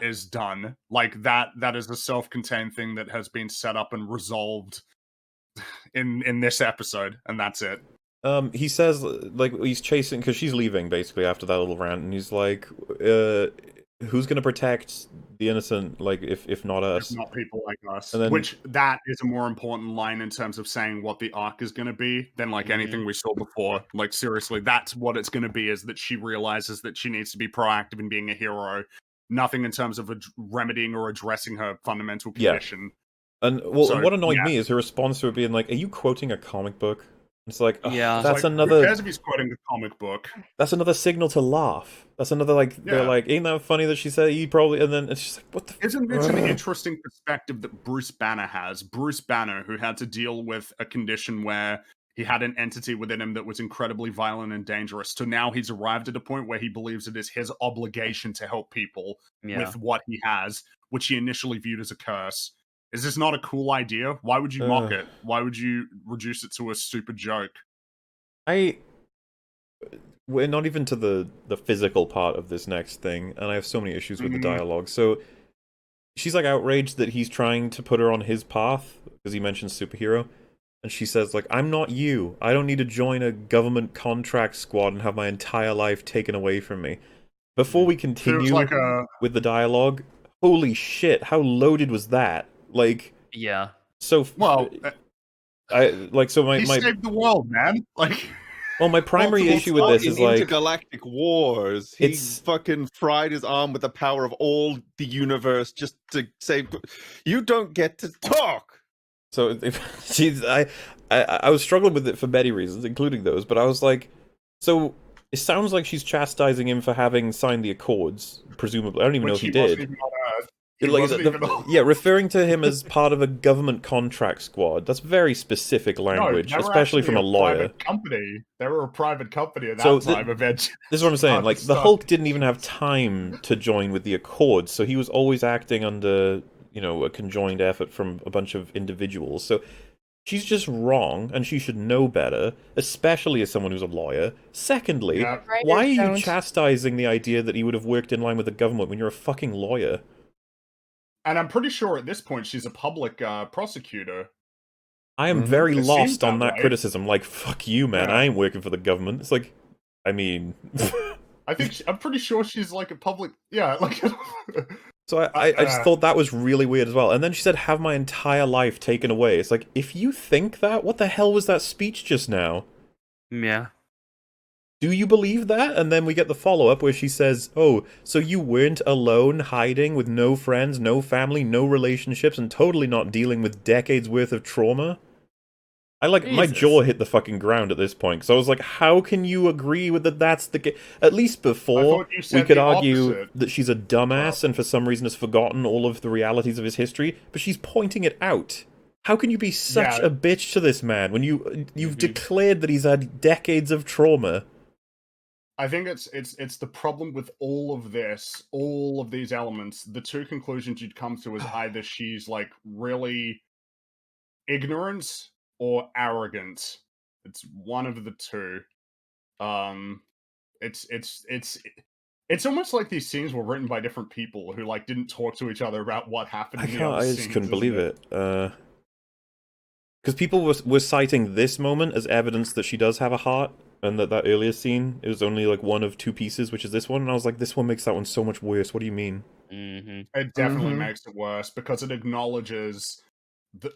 is done. Like that is a self-contained thing that has been set up and resolved in this episode, and that's it. He says like he's chasing because she's leaving basically after that little rant, and he's like, who's gonna protect the innocent, like if not us, if not people like us. And then, which that is a more important line in terms of saying what the arc is going to be than like anything we saw before. Like seriously, that's what it's going to be, is that she realizes that she needs to be proactive in being a hero. Nothing in terms of remedying or addressing her fundamental condition. And what annoyed me is her response to it being like, are you quoting a comic book? It's like, that's another. Who cares if he's quoting a comic book? That's another signal to laugh. That's another like they're like, ain't that funny that she said he probably, and then it's just like, what the? Isn't this an interesting perspective that Bruce Banner has? Bruce Banner, who had to deal with a condition where he had an entity within him that was incredibly violent and dangerous. So now he's arrived at a point where he believes it is his obligation to help people with what he has, which he initially viewed as a curse. Is this not a cool idea? Why would you mock it? Why would you reduce it to a stupid joke? We're not even to the physical part of this next thing, and I have so many issues with the dialogue. So she's like outraged that he's trying to put her on his path because he mentions superhero, and she says like, I'm not you. I don't need to join a government contract squad and have my entire life taken away from me. Before we continue with the dialogue, holy shit, how loaded was that? Like, yeah. So So my He saved the world, man. Like, well, my primary multiple issue with this In is like intergalactic wars, he it's- fucking fried his arm with the power of all the universe just to save. You don't get to talk. so if she's I was struggling with it for many reasons, including those, but I was like, so it sounds like she's chastising him for having signed the Accords, presumably. I don't even know if he wasn't did. even on Earth. He Like, wasn't even on- yeah, referring to him as part of a government contract squad. That's very specific language, they were especially from a actually lawyer. private company. They were a private company at that So time. Avengers. This is what I'm saying. Hard Like, to the stop. Hulk didn't even have time to join with the Accords, so he was always acting under, a conjoined effort from a bunch of individuals. So she's just wrong, and she should know better, especially as someone who's a lawyer. Secondly, Yeah. why are you Don't. chastising the idea that he would have worked in line with the government when you're a fucking lawyer? And I'm pretty sure at this point she's a public prosecutor. I am Mhm. very It seems lost on that that way. criticism. Like, fuck you, man. Yeah. I ain't working for the government. It's like, I mean... I'm pretty sure she's like a public. Yeah, like. So I just thought that was really weird as well. And then she said, have my entire life taken away. It's like, if you think that, what the hell was that speech just now? Yeah. Do you believe that? And then we get the follow-up where she says, oh, so you weren't alone, hiding, with no friends, no family, no relationships, and totally not dealing with decades worth of trauma? My Jesus. jaw hit the fucking ground at this point, because I was like, how can you agree with that's the case? At least before, thought you we said could the argue opposite. that she's a dumbass and for some reason has forgotten all of the realities of his history, but she's pointing it out. How can you be such Yeah. a bitch to this man when you've Mhm. declared that he's had decades of trauma? I think it's the problem with all of these elements. The two conclusions you'd come to is either she's like really ignorant or arrogant. It's one of the two. It's almost like these scenes were written by different people who like didn't talk to each other about what happened. I just couldn't believe it. Because people were citing this moment as evidence that she does have a heart, and that earlier scene, it was only like one of two pieces, which is this one, and I was like, this one makes that one so much worse. What do you mean? Mm-hmm. It definitely Mhm. makes it worse because it acknowledges the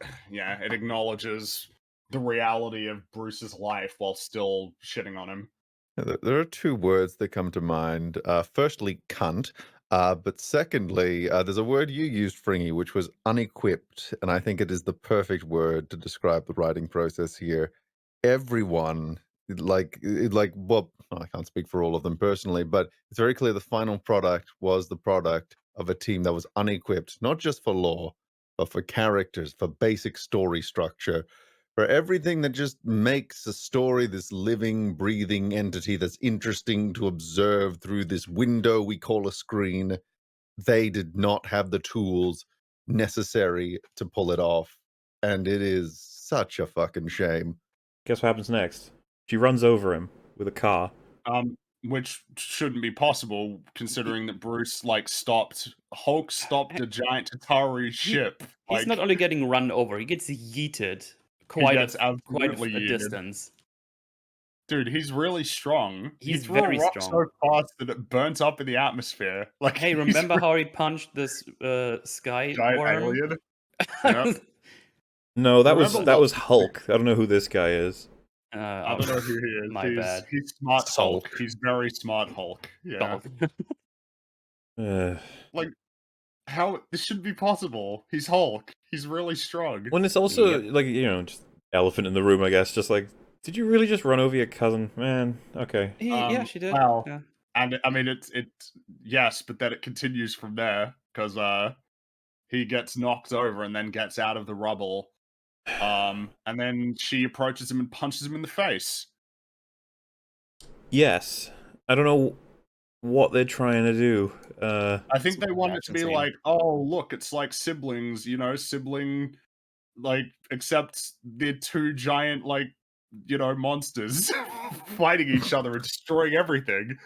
reality of Bruce's life while still shitting on him. There are two words that come to mind. Firstly, cunt. But secondly, there's a word you used, Fringy, which was unequipped. And I think it is the perfect word to describe the writing process here. Everyone, well, I can't speak for all of them personally, but it's very clear the final product was the product of a team that was unequipped, not just for lore, but for characters, for basic story structure, for everything that just makes a story this living, breathing entity that's interesting to observe through this window we call a screen. They did not have the tools necessary to pull it off. And it is such a fucking shame. Guess what happens next? She runs over him with a car. Which shouldn't be possible considering that Bruce Hulk stopped a giant Atari ship. He's not only getting run over, he gets yeeted quite gets a absolutely yeeted. distance. Dude, he's really strong. He's he threw very a rock strong. so fast that it burnt up in the atmosphere. Like, Hey, he's remember really how he punched this sky giant worm? alien? Yep. No, that Remember was Hulk. I don't know who this guy is. I don't know who he is. My bad. He's smart Hulk. Sulk. He's very smart Hulk. Yeah. Like, how this should be possible? He's Hulk. He's really strong. When it's also like, just elephant in the room, I guess. Just like, did you really just run over your cousin, man? Okay. Yeah, she did. Well, Yeah. and I mean, it's yes, but then it continues from there because he gets knocked over and then gets out of the rubble, and then she approaches him and punches him in the face. Yes, I don't know what they're trying to do. I think they want it to be insane. like, oh, look, it's like siblings, like, except they're two giant, like, monsters fighting each other and destroying everything.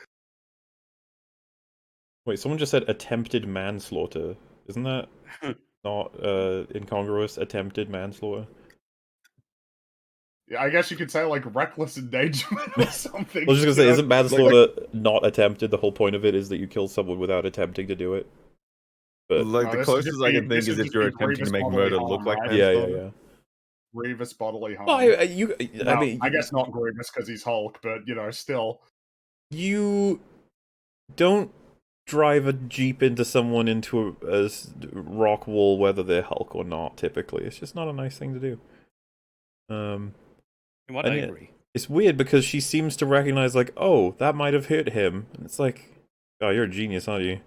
Wait, someone just said attempted manslaughter. Isn't that not incongruous? Attempted manslaughter. Yeah, I guess you could say like reckless endangerment or something. I was just gonna say, isn't manslaughter not attempted? The whole point of it is that you kill someone without attempting to do it. But Like, No, the this is closest just I being- can this think is is if you're just being attempting to make grievous murder bodily look harm, like right? yeah. manslaughter. grievous bodily harm. Well, I Well, mean, I guess not grievous because he's Hulk, but still. you don't drive a jeep into someone into a rock wall, whether they're Hulk or not. Typically, it's just not a nice thing to do. What and I yet- agree. It's weird because she seems to recognize, like, oh, that might have hurt him. And it's like, oh, you're a genius, aren't you?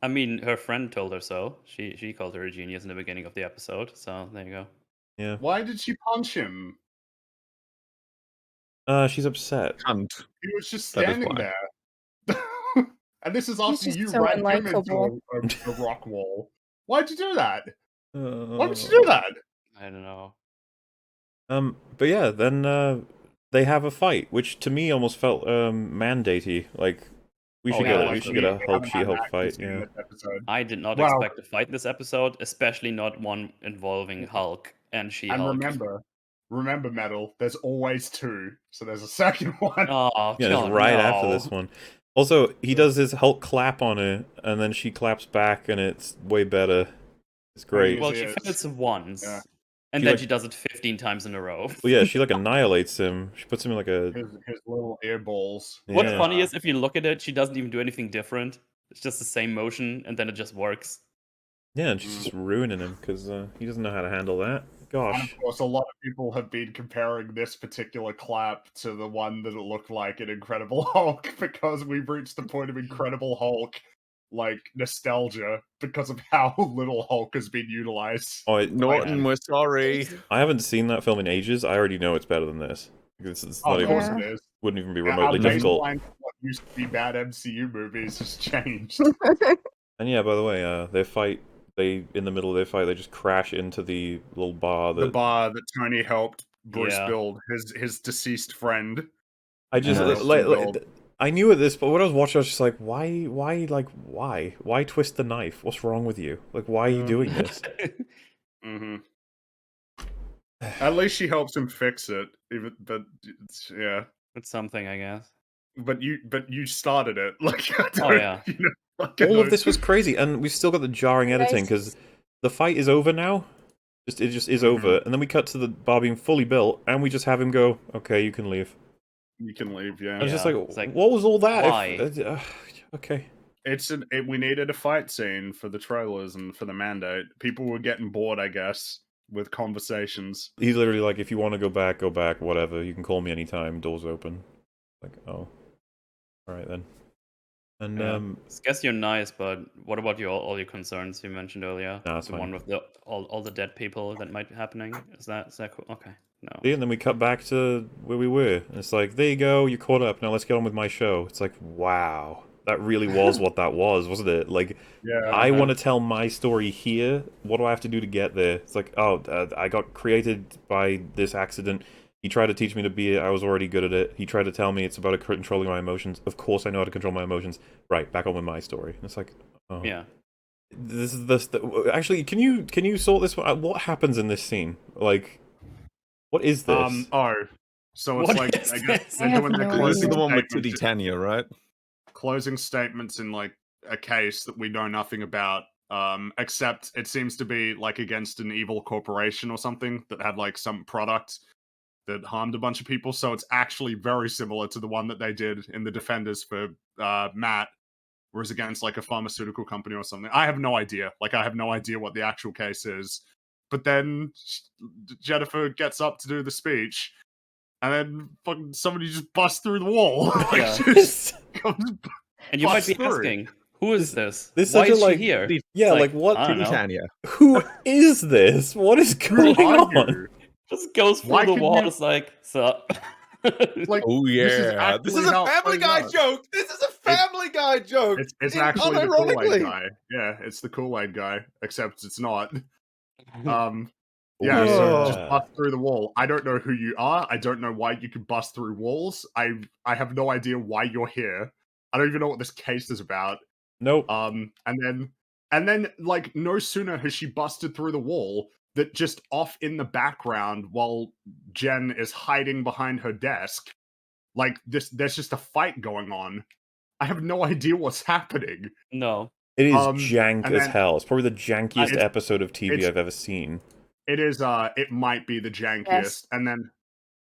I mean, her friend told her so. She called her a genius in the beginning of the episode. So there you go. Yeah. Why did she punch him? She's upset. Cunt. He was just That is standing why. there. And this is after just you so rammed him into unlikable. a rock wall. Why'd you do that? Why would you Uh, do that? I don't know. But yeah, then they have a fight, which to me almost felt mandatey. Like we should yeah, get like, we should get a Hulk haven't had She-Hulk action fight. scene in Yeah. this episode. I did not Well- expect a fight this episode, especially not one involving Hulk and And She-Hulk. remember, Metal, there's always two. So there's a second one. Oh, Yeah, God, it's right after no. this one. Also, he does his Hulk clap on her, and then she claps back, and it's way better. It's great. Well, Yes, she it is. fails once, Yeah. and She, then like- she does it 15 times in a row. Well, yeah, she like annihilates him. She puts him in like a. His little ear balls. What's Yeah. funny is if you look at it, she doesn't even do anything different. It's just the same motion, and then it just works. Yeah, and she's just ruining him because he doesn't know how to handle that. And Gosh. of course, a lot of people have been comparing this particular clap to the one that it looked like in Incredible Hulk because we've reached the point of Incredible Hulk, like, nostalgia because of how little Hulk has been utilized. Oh, Norton, we're sorry. I haven't seen that film in ages. I already know it's better than this. It's Oh, not of even, course Yeah. it is. wouldn't even be Our remotely difficult. baseline for what used to be bad MCU movies has changed. And yeah, by the way, in the middle of their fight, they just crash into the little bar The that bar that Tony helped Bruce Yeah. build, his deceased friend. I just Yeah. I knew at this, but when I was watching, I was just like, why twist the knife? What's wrong with you? Like, why are you doing this? Mm-hmm. At least she helps him fix it. Yeah. It's something, I guess. But you started it. Like, I Oh, don't, yeah. like, I All of don't- this was crazy, and we've still got the jarring Guys, editing because the fight is over now. It just is over, and then we cut to the bar being fully built, and we just have him go, "Okay, you can leave." You can leave. Yeah. I was just Yeah, like, it's like, "What was all that?" why? Okay. We needed a fight scene for the trailers and for the mandate. People were getting bored, I guess, with conversations. He's literally like, "If you want to go back, whatever. You can call me anytime. Doors open." Like, oh, all right then. And Yeah. I guess you're nice, but what about all your concerns you mentioned earlier? No, it's the fine. one with all the dead people that might be happening. Is that cool? Okay, no. see, and then we cut back to where we were. And it's like, there you go, you're caught up. Now let's get on with my show. It's like, wow, that really was what that was, wasn't it? Like, Yeah. I want to tell my story here. What do I have to do to get there? It's like, oh, I got created by this accident. He tried to teach me to be it. I was already good at it. He tried to tell me it's about controlling my emotions. Of course, I know how to control my emotions. Right, back on with my story. And it's like, oh, Yeah. this is this. Actually, can you sort this one out? What happens in this scene? Like, what is this? So it's What like, is I guess this? they're I have doing their no This is closing the one with statements- Titania, right? closing statements in like a case that we know nothing about, except it seems to be like against an evil corporation or something that had like some product that harmed a bunch of people. So it's actually very similar to the one that they did in the Defenders for Matt, whereas against like a pharmaceutical company or something. I have no idea. Like, I have no idea what the actual case is. But then Jennifer gets up to do the speech, and then fucking somebody just busts through the wall. Like, Yeah. just comes And you might Bust be through. asking, who is this? this Why such a, is she like, here? yeah, It's like, what? I don't know. Titania. Who is this? What is Who going are on? you? Just goes through Why the could wall. you- It's like, sup? Like, Oh this is yeah, this is actually a how it Family plays Guy out. joke. This is a Family Guy joke. It's actually the Kool-Aid unironically. guy. Yeah, it's the Kool-Aid guy, except it's not. Oh, Yeah, so just yeah. bust through the wall. I don't know who you are. I don't know why you could bust through walls. I have no idea why you're here. I don't even know what this case is about. Nope. And then like no sooner has she busted through the wall that just off in the background while Jen is hiding behind her desk, like there's just a fight going on. I have no idea what's happening. No. It is jank and as then hell. It's probably the jankiest it's- episode of TV it's- I've ever seen. it is. It might be the jankiest. Yes. And then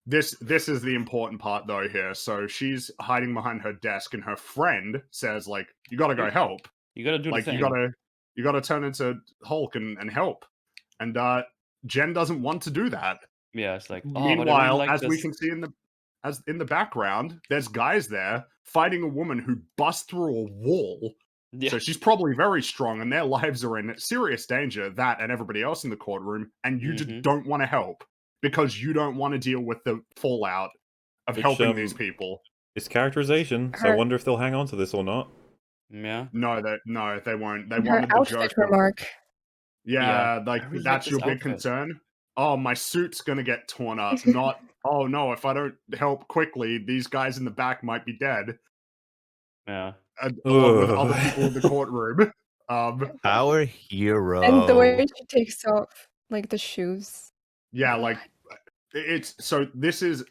this is the important part though here. So she's hiding behind her desk, and her friend says, like, "You gotta go help. You gotta do Like, the thing. you gotta turn into Hulk and help." And Jen doesn't want to do that. Yeah, it's like, oh, but I really Meanwhile, like as we this. can see in the background, there's guys there fighting a woman who busts through a wall. Yeah. So she's probably very strong, and their lives are in serious danger, that and everybody else in the courtroom, and you just don't want to help because you don't want to deal with the fallout of Which, helping these people. It's characterization, so I wonder if they'll hang on to this or not. Yeah. No, they won't. They And her wanted the outfit joke. remark. Yeah, I like really like that's this your big outfit. concern. Oh, my suit's gonna get torn up. Not, oh no, if I don't help quickly, these guys in the back might be dead. Yeah. Along with other people in the courtroom. Our hero. And the way she takes off, like, the shoes. Yeah, like it's so this is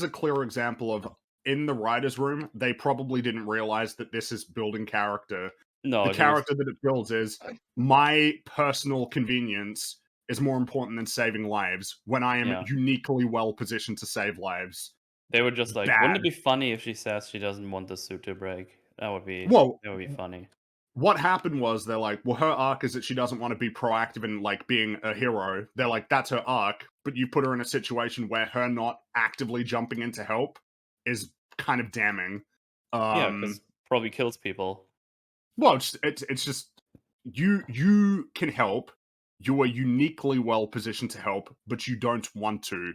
a clear example of, in the writer's room, they probably didn't realize that this is building character. No, The character that it builds is, my personal convenience is more important than saving lives when I am Yeah. uniquely well positioned to save lives. they were just like, wouldn't it Bad. be funny if she says she doesn't want the suit to break? That would be funny. What happened was, they're like, well, her arc is that she doesn't want to be proactive in, like, being a hero. They're like, that's her arc, but you put her in a situation where her not actively jumping in to help is kind of damning. Yeah, because probably kills people. Well, it's just, you can help. You are uniquely well positioned to help, but you don't want to,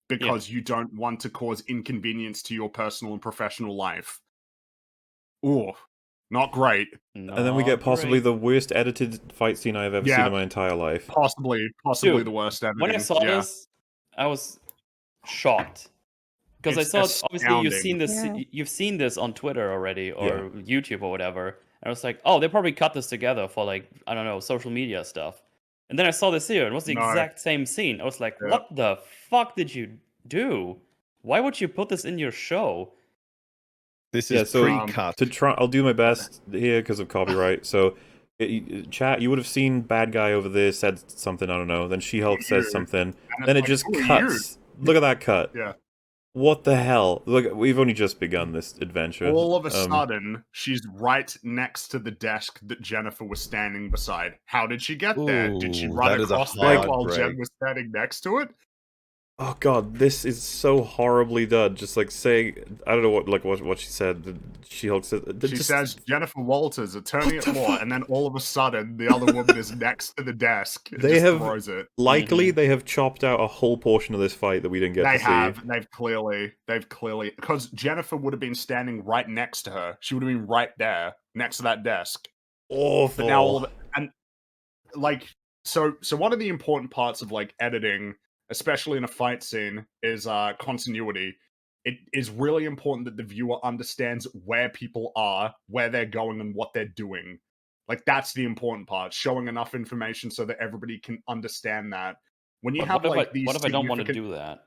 because you don't want to cause inconvenience to your personal and professional life. Ooh, not great. And then we get possibly the worst edited fight scene I've ever seen Yeah. in my entire life. Possibly Dude, the worst editing. When I saw yeah. this, I was shocked because I It's saw, obviously you've seen this, Yeah. you've seen this on Twitter already or YouTube or whatever. And I was like, oh, they probably cut this together for, like, I don't know, social media stuff. And then I saw this here, and it was the No. exact same scene. I was like, Yeah. what the fuck did you do? Why would you put this in your show? This Yeah, is so pre-cut. to try, I'll do my best here because of copyright. So, chat, you would have seen bad guy over there said something, I don't know. Then She-Hulk says something. And Then it's it just who are you? cuts. Look at that cut. Yeah. What the hell? Look, we've only just begun this adventure. All of a sudden, she's right next to the desk that Jennifer was standing beside. How did she get there? Did she Ooh, run that is a across there hard while break. Jen was standing next to it? Oh god, this is so horribly done. Just like saying, I don't know what she said. She-Hulk said. She says, Jennifer Walters, attorney at law, and then all of a sudden, the other woman is next to the desk. And They just have throws it. likely they have chopped out a whole portion of this fight that we didn't get They to have. see. They've clearly, because Jennifer would have been standing right next to her. She would have been right there, next to that desk. Awful. But now all of it, and like, so one of the important parts of, like, editing, especially in a fight scene, is continuity. It is really important that the viewer understands where people are, where they're going, and what they're doing. Like, that's the important part. Showing enough information so that everybody can understand that. When you But have, like, these what if I don't want to significant- do that?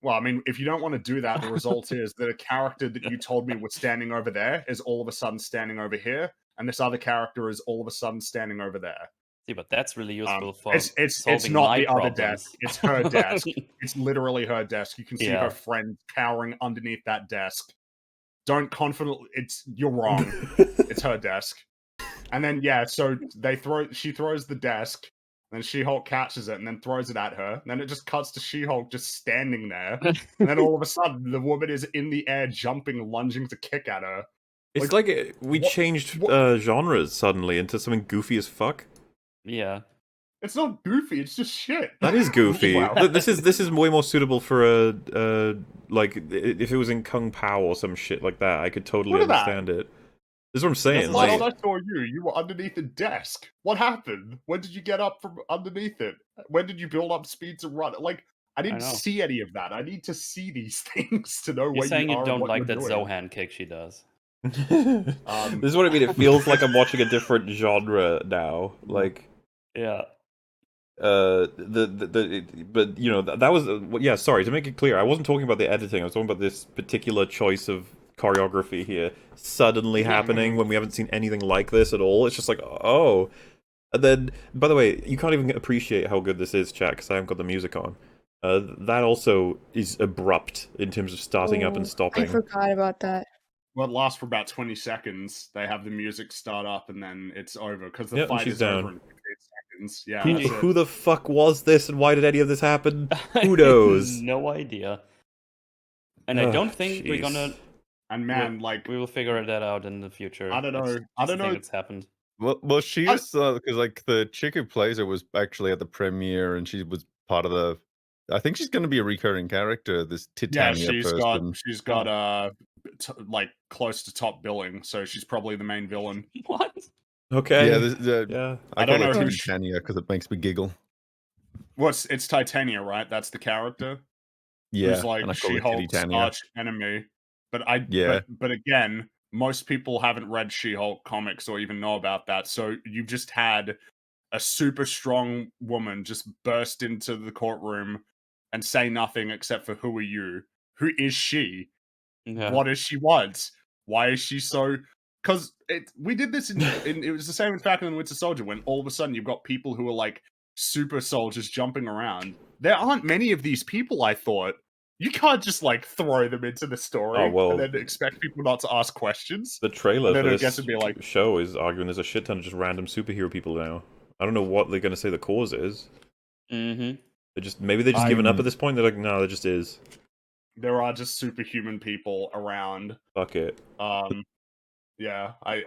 Well, I mean, if you don't want to do that, the result is that a character that you told me was standing over there is all of a sudden standing over here, and this other character is all of a sudden standing over there. See, but that's really useful for It's solving not my the other problems. desk. It's her desk. It's literally her desk. You can see Yeah. her friend cowering underneath that desk. Don't confidently. You're wrong. It's her desk. And then so she throws the desk, and then She-Hulk catches it and then throws it at her. And then it just cuts to She-Hulk just standing there. And then all of a sudden, the woman is in the air, jumping, lunging to kick at her. It's like we changed genres suddenly into something goofy as fuck. Yeah. It's not goofy. It's just shit. That is goofy. Wow. This is way more suitable for a like if it was in Kung Pao or some shit like that. I could totally Look at that. understand it. This is what I'm saying. Last Like, I saw you, you were underneath a desk. What happened? When did you get up from underneath it? When did you build up speed to run? Like, I didn't know. see any of that. I need to see these things to know You're where saying you you are. don't and what like you're that doing. Zohan kick she does. this is what I mean. It feels like I'm watching a different genre now. Like, Yeah. but you know that was yeah. Sorry, to make it clear, I wasn't talking about the editing. I was talking about this particular choice of choreography here suddenly happening when we haven't seen anything like this at all. It's just like, oh. And then, by the way, you can't even appreciate how good this is, chat, because I haven't got the music on. That also is abrupt in terms of starting up and I stopping. forgot about that. Well, it lasts for about 20 seconds. They have the music start up and then it's over because the Yep, and fight she's is down. over in 15 seconds. Yeah, Who, that's it. who the fuck was this, and why did any of this happen? Who knows? No idea. And I don't think we're gonna. And man, like, We will figure that out in the future. I don't know. It's I just a don't thing know. that's happened. Well, she is because like the chick who plays her was actually at the premiere, and she was part of the. I think she's going to be a recurring character. This Yeah, Titania she's got like close to top billing, so she's probably the main villain. What? Okay. Yeah, Yeah. I don't call know her who Titania because it makes me giggle. It's Titania, right? That's the character Yeah, who's like and I call her She-Hulk's Titania. arch enemy. Yeah. But again, most people haven't read She-Hulk comics or even know about that. So you just had a super strong woman just burst into the courtroom and say nothing except for "Who are you? Who is she? Yeah. What does she want? Why is she so?" Because we did this in it was the same in Falcon and the Winter Soldier when all of a sudden you've got people who are like super soldiers jumping around. There aren't many of these people. I thought you can't just like throw them into the story and then expect people not to ask questions. The trailer then for it gets this to be like, show is arguing there's a shit ton of just random superhero people now. I don't know what they're going to say the cause is. Mm-hmm. Maybe they're just giving up at this point. They're like, no, there just is. there are just superhuman people around. Fuck it. Yeah, I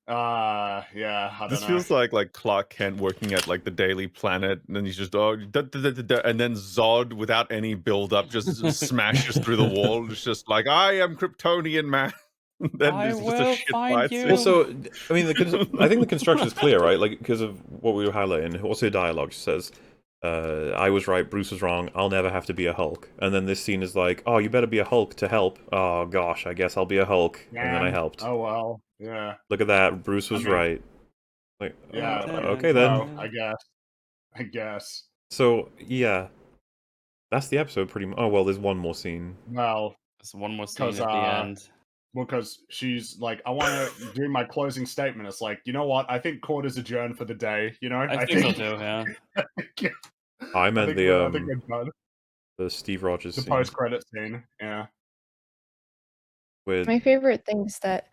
don't This know. feels like Clark Kent working at like the Daily Planet, and then he's just and then Zod without any build up just smashes through the wall. It's just like, I am Kryptonian man. Then I there's just will a shit find fight you. scene. Also, I mean, I think the construction is clear, right? Like, because of what we were highlighting. What's her dialogue? She says, I was right, Bruce was wrong, I'll never have to be a Hulk. And then this scene is like, oh, you better be a Hulk to help. Oh, gosh, I guess I'll be a Hulk. Man, and then I helped. Oh, well, yeah. Look at that, Bruce was right. Like, Yeah, okay then. well, I guess. So, yeah. That's the episode pretty much. Oh, well, there's one more scene. Well, There's one more scene at 'cause, the end. because she's like, I want to do my closing statement. It's like, you know what? I think court is adjourned for the day. You know, I think so too. Yeah. I meant I think we're done. the Steve Rogers The scene. post-credit scene. Yeah. With My favorite thing is that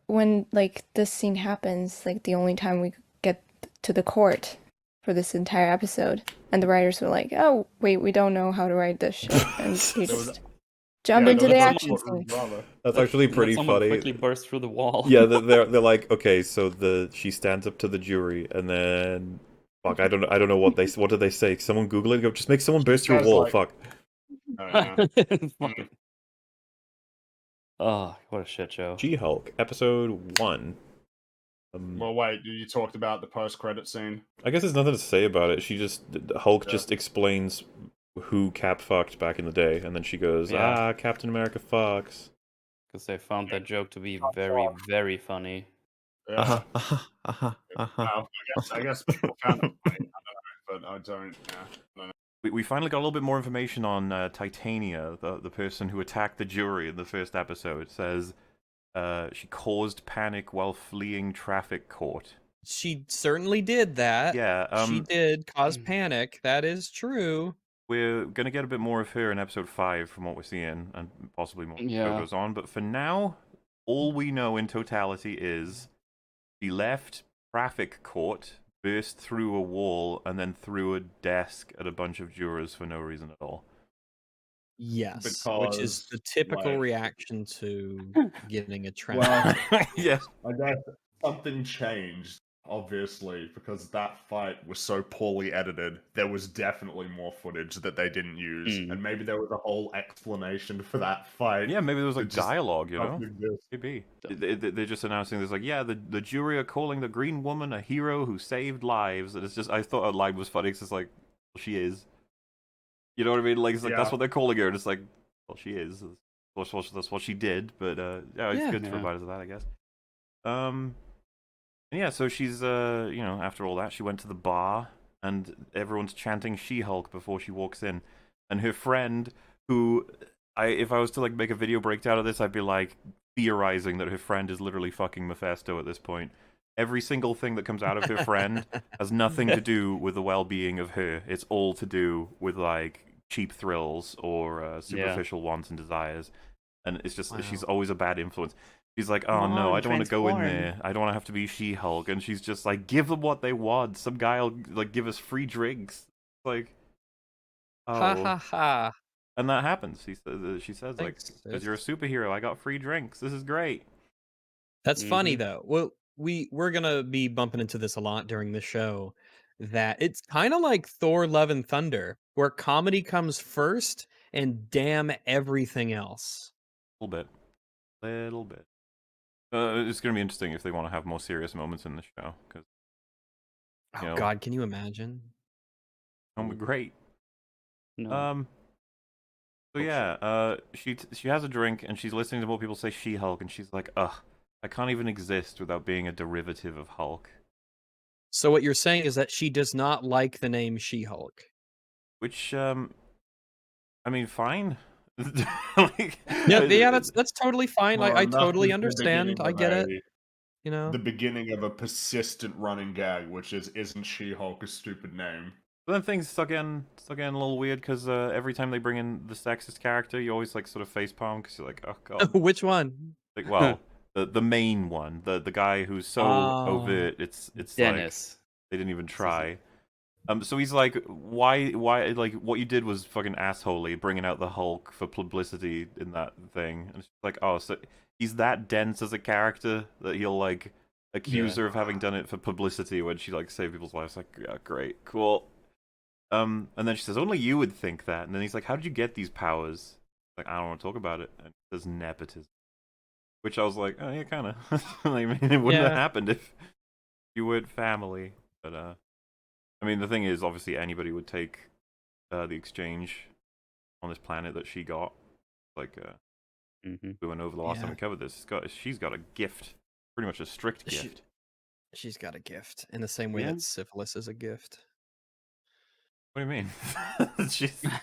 when like this scene happens, like the only time we get to the court for this entire episode, and the writers were like, "Oh, wait, we don't know how to write this shit," and they just jump into the action scene. That's actually pretty someone funny. quickly burst through the wall. Yeah, they're like, okay, so she stands up to the jury, and then fuck, I don't know what did they say? Someone Google it. Go, just make someone burst through a wall. Like, fuck. Fucking- Oh, what a shit show. She-Hulk, episode 1. Well, wait, you talked about the post-credit scene. I guess there's nothing to say about it. Hulk just explains who Cap fucked back in the day, and then she goes, Captain America fucks. Because they found that joke to be very, very funny. Yeah. I guess people found it funny. I don't know, but I don't. Yeah. We finally got a little bit more information on Titania, the person who attacked the jury in the first episode. It says she caused panic while fleeing traffic court. She certainly did that. Yeah, she did cause panic. That is true. We're going to get a bit more of her in episode 5 from what we're seeing, and possibly more as the show goes on. But for now, all we know in totality is she left traffic court, burst through a wall, and then threw a desk at a bunch of jurors for no reason at all. Yes, Because, which is the typical like- reaction to getting a trend. Well, Yeah. I guess something changed, obviously, because that fight was so poorly edited. There was definitely more footage that they didn't use, and maybe there was a whole explanation for that fight. Yeah, maybe there was like It just dialogue, you know? doesn't exist. Maybe. They're just announcing this, like, yeah, the jury are calling the green woman a hero who saved lives. And it's just, I thought a line was funny, because it's like, well, she is. You know what I mean? Like, it's like that's what they're calling her, and it's like, well, she is. That's what she did, but yeah, it's good to provide us with that, I guess. And yeah, so she's, you know, after all that, she went to the bar, and everyone's chanting She-Hulk before she walks in. And her friend, who if I was to like make a video breakdown of this, I'd be like theorizing that her friend is literally fucking Mephisto at this point. Every single thing that comes out of her friend has nothing to do with the well-being of her. It's all to do with like cheap thrills or superficial wants and desires. And it's just she's always a bad influence. She's like, oh no, I don't want to go in there. I don't want to have to be She-Hulk. And she's just like, give them what they want. Some guy will like give us free drinks. Like, Ha ha ha. and that happens. She says like, Thanks, because you're a sis. superhero, I got free drinks. This is great. That's funny though. Well, we're gonna be bumping into this a lot during the show. That it's kind of like Thor: Love and Thunder, where comedy comes first and damn everything else. Little bit. It's gonna be interesting if they want to have more serious moments in the show, because Oh God, can you imagine? it'll be great. No. So yeah, she has a drink and she's listening to more people say She-Hulk, and she's like, ugh, I can't even exist without being a derivative of Hulk. So what you're saying is that she does not like the name She-Hulk. Which I mean, fine. Like, Yeah, that's totally fine. Well, I enough totally is the understand. beginning I of get it. a- You know. The beginning of a persistent running gag, which is, isn't She-Hulk a stupid name? But then things start getting a little weird, because every time they bring in the sexist character, you always like sort of facepalm, because you're like, oh god. Which one? Like, well, the main one, the guy who's so overt, it's Dennis. like they didn't even try. So he's like, why, like, what you did was fucking assholey, bringing out the Hulk for publicity in that thing. And it's like, oh, so he's that dense as a character that he'll like accuse her of having done it for publicity when she like saved people's lives. Like, yeah, great, cool. And then she says, only you would think that. And then he's like, how did you get these powers? Like, I don't want to talk about it. And he says nepotism. Which I was like, oh yeah, kind of. I mean, it wouldn't have happened if you weren't family. But I mean, the thing is, obviously, anybody would take the exchange on this planet that she got. Like, we went over the last time we covered this. She's got a gift, pretty much a strict gift. She's got a gift in the same way that syphilis is a gift. What do you mean?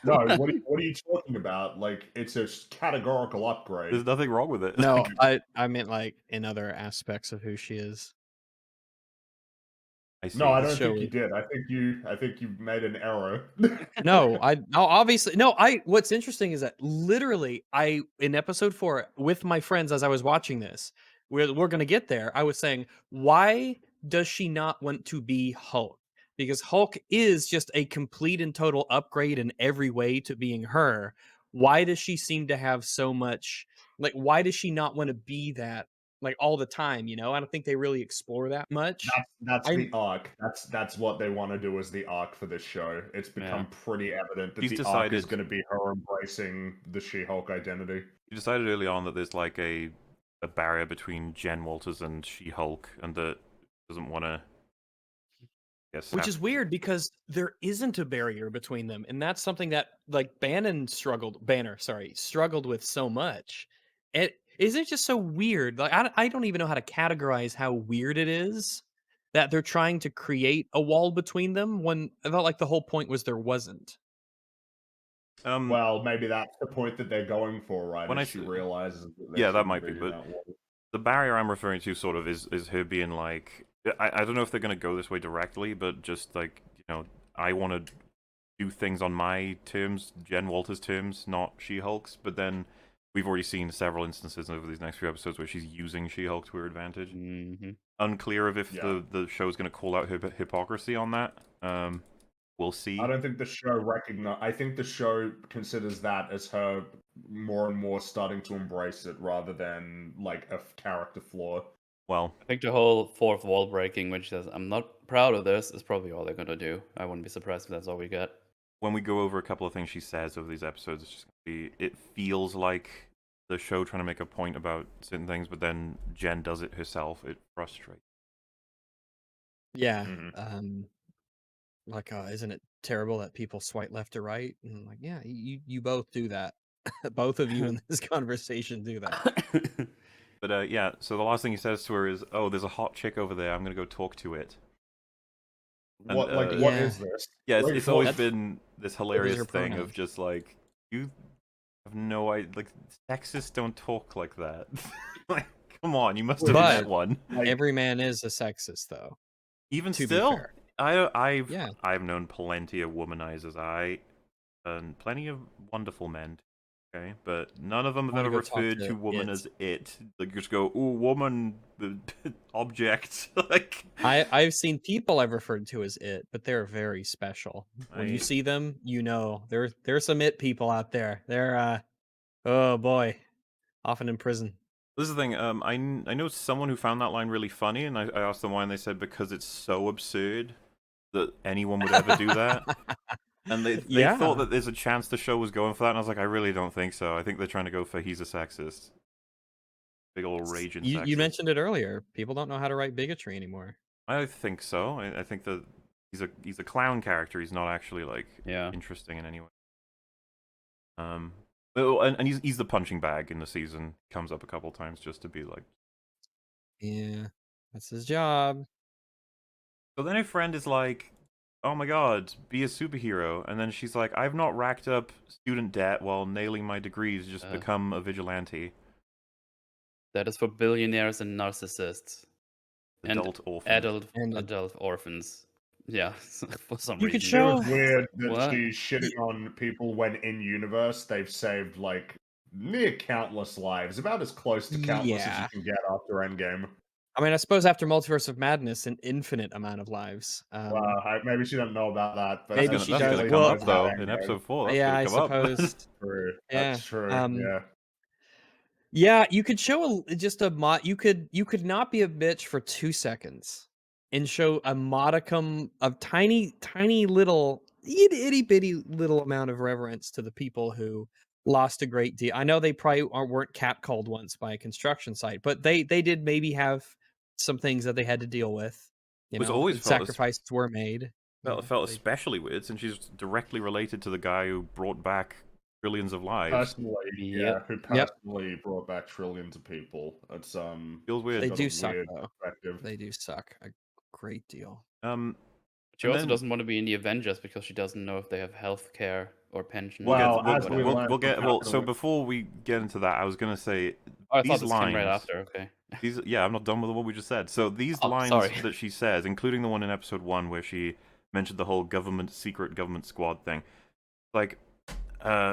No, what are you talking about? Like, it's a categorical upgrade. There's nothing wrong with it. No, I meant like in other aspects of who she is. I see. No, I don't think you did. I think you made an error. No, obviously no. What's interesting is that literally in episode 4 with my friends as I was watching this, we're gonna get there. I was saying, why does she not want to be Hulk? Because Hulk is just a complete and total upgrade in every way to being her. Why does she seem to have so much? Like, why does she not want to be that? Like all the time, you know? I don't think they really explore that much. That's the arc. That's what they want to do as the arc for this show. It's become pretty evident that the arc is going to be her embracing the She-Hulk identity. You decided early on that there's like a barrier between Jen Walters and She-Hulk, and that doesn't want to. Which is weird because there isn't a barrier between them, and that's something that like Banner struggled with so much. Isn't it just so weird? Like I don't even know how to categorize how weird it is that they're trying to create a wall between them when I felt like the whole point was there wasn't. Well, maybe that's the point that they're going for, right? When she realizes that might be, but the barrier I'm referring to sort of is her being like, I don't know if they're going to go this way directly, but just like, you know, I want to do things on my terms, Jen Walters' terms, not She-Hulk's. But then we've already seen several instances over these next few episodes where she's using She-Hulk to her advantage. Unclear of if the show's going to call out her hypocrisy on that. We'll see. I don't think the show I think the show considers that as her more and more starting to embrace it rather than like a character flaw. Well, I think the whole fourth wall breaking, which says, I'm not proud of this, is probably all they're going to do. I wouldn't be surprised if that's all we get. When we go over a couple of things she says over these episodes, it's just going to be, it feels like the show trying to make a point about certain things, but then Jen does it herself. It frustrates. Yeah. Like, isn't it terrible that people swipe left or right? And I'm like, yeah, you both do that. Both of you in this conversation do that. But yeah, so the last thing he says to her is, "Oh, there's a hot chick over there. I'm gonna go talk to it." And, what is this? Yeah, it's always been this hilarious thing pronouns? of just like, you have no idea. Like, sexists don't talk like that. Like, come on, you must have But- met one. Like, Every man is a sexist, though. Even to be still, fair. Yeah. I've known plenty of womanizers. And plenty of wonderful men. Okay, but none of them have Wanna ever go talk referred to to woman it. as it. Like, just go, ooh, woman, object. Like, I've seen people I've referred to as it, but they're very special. When you I- see them, you know there's some it people out there. They're oh boy, often in prison. This is the thing. I know someone who found that line really funny, and I asked them why, and they said because it's so absurd that anyone would ever do that. And they Yeah. thought that there's a chance the show was going for that, and I was like, I really don't think so. I think they're trying to go for he's a sexist. Big old raging sexist. You mentioned it earlier. People don't know how to write bigotry anymore. I think so. I think that he's a clown character. He's not actually like Yeah. interesting in any way. And he's the punching bag in the season. Comes up a couple times just to be like. Yeah, that's his job. So then her friend is like, "Oh my god, be a superhero," and then she's like, "I've not racked up student debt while nailing my degrees. Just become a vigilante." That is for billionaires and narcissists. And Adult orphan. adult orphans. Yeah, for some You reason. could it show- was weird that What? she's shitting on people when in universe they've saved like near countless lives, about as close to countless as Yeah. you can get after Endgame. I mean, I suppose after Multiverse of Madness, an infinite amount of lives. Maybe she doesn't know about that, but Maybe That's she gonna does. come Well- up though in episode 4. That's yeah, gonna I come up. suppose. True. Yeah, That's true. Yeah. Yeah, you could show just a mod. You could not be a bitch for 2 seconds and show a modicum of tiny little itty bitty little amount of reverence to the people who lost a great deal. I know they probably weren't catcalled once by a construction site, but they did maybe have some things that they had to deal with. You It's know, always felt as- sacrifices were made. Felt they- especially weird since she's directly related to the guy who brought back trillions of lives. Personally, Yep. who personally brought back trillions of people. It's Feels weird. They got do a suck weird though. perspective. They do suck a great deal. She And also then- doesn't want to be in the Avengers because she doesn't know if they have health care or pension. Well, or as we whatever. learned we'll get from well. Captain So America- before we get into that, I was gonna say Oh, I these thought this lines. came right after. Okay. I'm not done with what we just said. So these Oh, lines sorry. that she says, including the one in episode 1 where she mentioned the whole secret government squad thing, like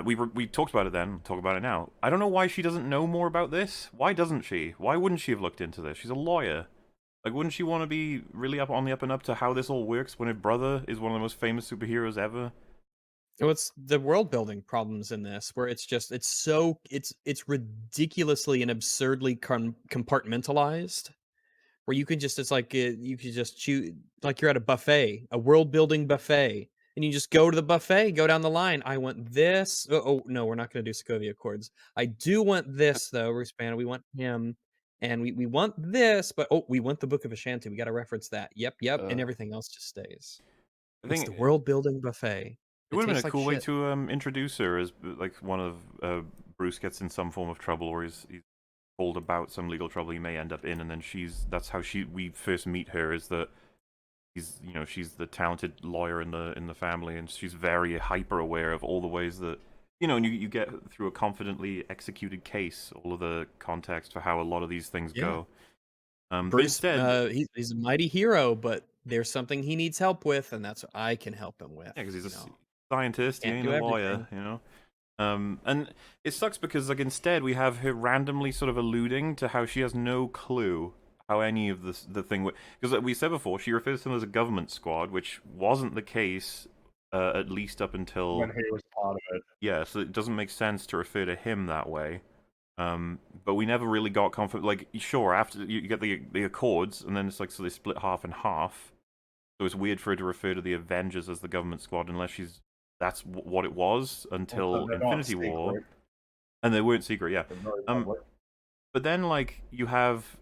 we talked about it then. Talk about it now. I don't know why she doesn't know more about this. Why doesn't she? Why wouldn't she have looked into this? She's a lawyer. Like, wouldn't she want to be really on the up and up to how this all works when her brother is one of the most famous superheroes ever? So it's the world building problems in this, where it's ridiculously and absurdly compartmentalized. Where you can just you could just choose, like you're at a buffet, a world building buffet, and you just go to the buffet, go down the line. I want this. Oh no, we're not going to do Sokovia Accords. I do want this though. We want him, and we want this, but we want the Book of Ashanti. We got to reference that. Yep, and everything else just stays. I It's think the world building buffet. it would have been tastes a like cool way shit. to introduce her as like one of Bruce gets in some form of trouble, or he's told about some legal trouble he may end up in, and then that's how we first meet her, is that she's the talented lawyer in the family, and she's very hyper aware of all the ways that and you get through a confidently executed case all of the context for how a lot of these things go. But Bruce, instead, he's a mighty hero, but there's something he needs help with, and that's what I can help him with. yeah, because he's a you know. scientist, he Can't ain't do a lawyer, everything. And it sucks because like instead we have her randomly sort of alluding to how she has no clue how any of the thing, because like we said before, she refers to them as a government squad, which wasn't the case at least up until when he was part of it. yeah, so it doesn't make sense to refer to him that way. But we never really got confident. Like, sure, after you get the Accords, and then it's like so they split half and half. So it's weird for her to refer to the Avengers as the government squad unless that's what it was until Also, they're not Infinity War, secret, and they weren't secret. Yeah, they're very Um, public. but then like you have,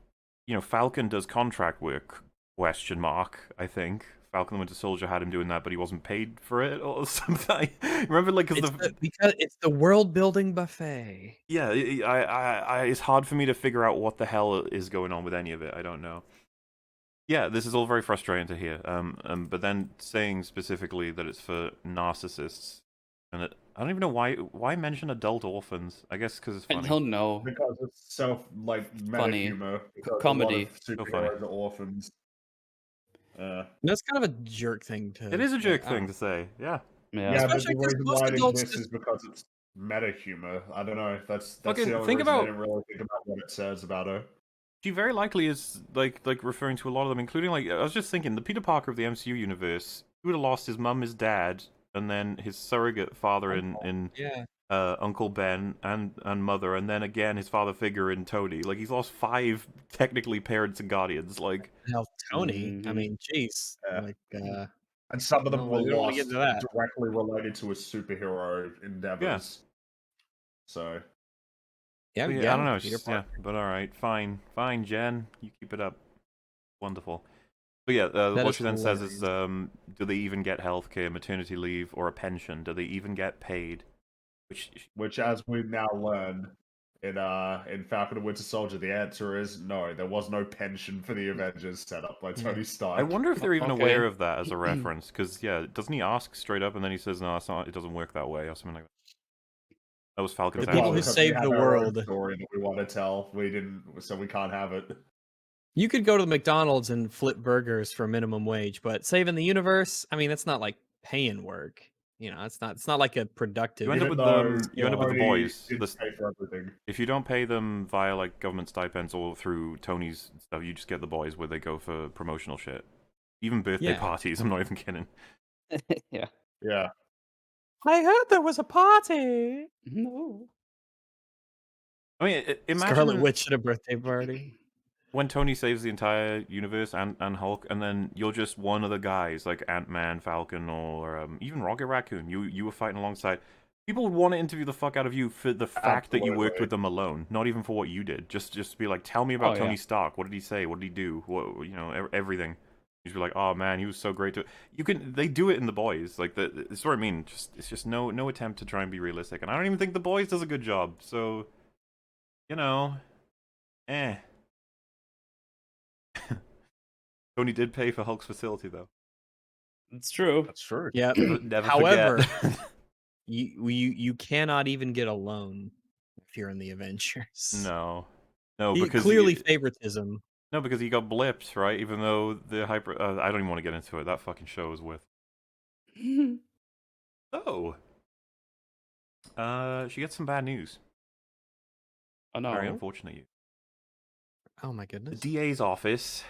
Falcon does contract work? Question mark. I think Falcon the Winter Soldier had him doing that, but he wasn't paid for it or something. Remember, like, Because it's the world building buffet. yeah, it's hard for me to figure out what the hell is going on with any of it. I don't know. Yeah, this is all very frustrating to hear. But then saying specifically that it's for narcissists, and I don't even know why mention adult orphans. I guess because it's I funny. don't know. Because it's meta Funny. humor. Because Comedy. A lot of So funny. superheroes are orphans. That's kind of a jerk thing to. It is a jerk I don't thing to say. Yeah. Yeah. Yeah, but Especially the 'cause reason most why it adults exists just- is because it's meta humor. I don't know. That's Fucking the only think reason I about- didn't really think about what it says about her. She very likely is like referring to a lot of them, including like I was just thinking the Peter Parker of the MCU universe. He would have lost his mum, his dad, and then his surrogate father in Yeah. Uncle Ben and mother, and then again his father figure in Tony. Like he's lost 5 technically parents and guardians. Like Hell, Tony. I Mhm. mean, jeez. Yeah. Like, And some of them No, were we don't wanna get lost into that. directly related to his superhero endeavors. So yeah, so, yeah. I don't know. It's Peter just, yeah, but all right, fine, Jen, you keep it up. Wonderful. But yeah, That what is she then says is, do they even get healthcare, maternity leave, or a pension? Do they even get paid? which, as we've now learned in Falcon and Winter Soldier, the answer is no. There was no pension for the Avengers set up by Tony Stark. I wonder if they're even Okay. aware of that as a reference, because yeah, doesn't he ask straight up and then he says, no, it's not. It doesn't work that way, or something like that. That was Falcon's The people who answer. because we saved have the our own world. story that we want to tell. We didn't, so we can't have it. You could go to the McDonald's and flip burgers for minimum wage, but saving the universe, I mean, that's not like paying work. You know, it's not like a productive. You end up Even with though you end up with the Tony boys. did This- pay for everything. If you don't pay them via like government stipends or through Tony's stuff, you just get the boys where they go for promotional shit. Even birthday Yeah. parties. I'm not even kidding. Yeah. Yeah. I heard there was a party. No. I mean, imagine Scarlet Witch at a birthday party. when Tony saves the entire universe and Hulk, and then you're just one of the guys like Ant-Man, Falcon, or even Rocket Raccoon. You were fighting alongside. People would want to interview the fuck out of you for the fact that you worked Absolutely. with them alone, not even for what you did. Just be like, tell me about Oh, Tony yeah. Stark. What did he say? What did he do? What everything. You just be like, oh man, he was so great to. You can. They do it in The Boys. Like that's what I mean. It's just no attempt to try and be realistic, and I don't even think The Boys does a good job. So, eh. Tony did pay for Hulk's facility though. It's true. That's true. Yeah. Never However, forget. you cannot even get a loan if you're in the Avengers. No, He- because clearly favoritism. no, because he got blipped, right? Even though the hyper, I don't even want to get into it. That fucking show is with. Oh, she gets some bad news. Oh no. Very unfortunate. You. Oh my The goodness. DA's office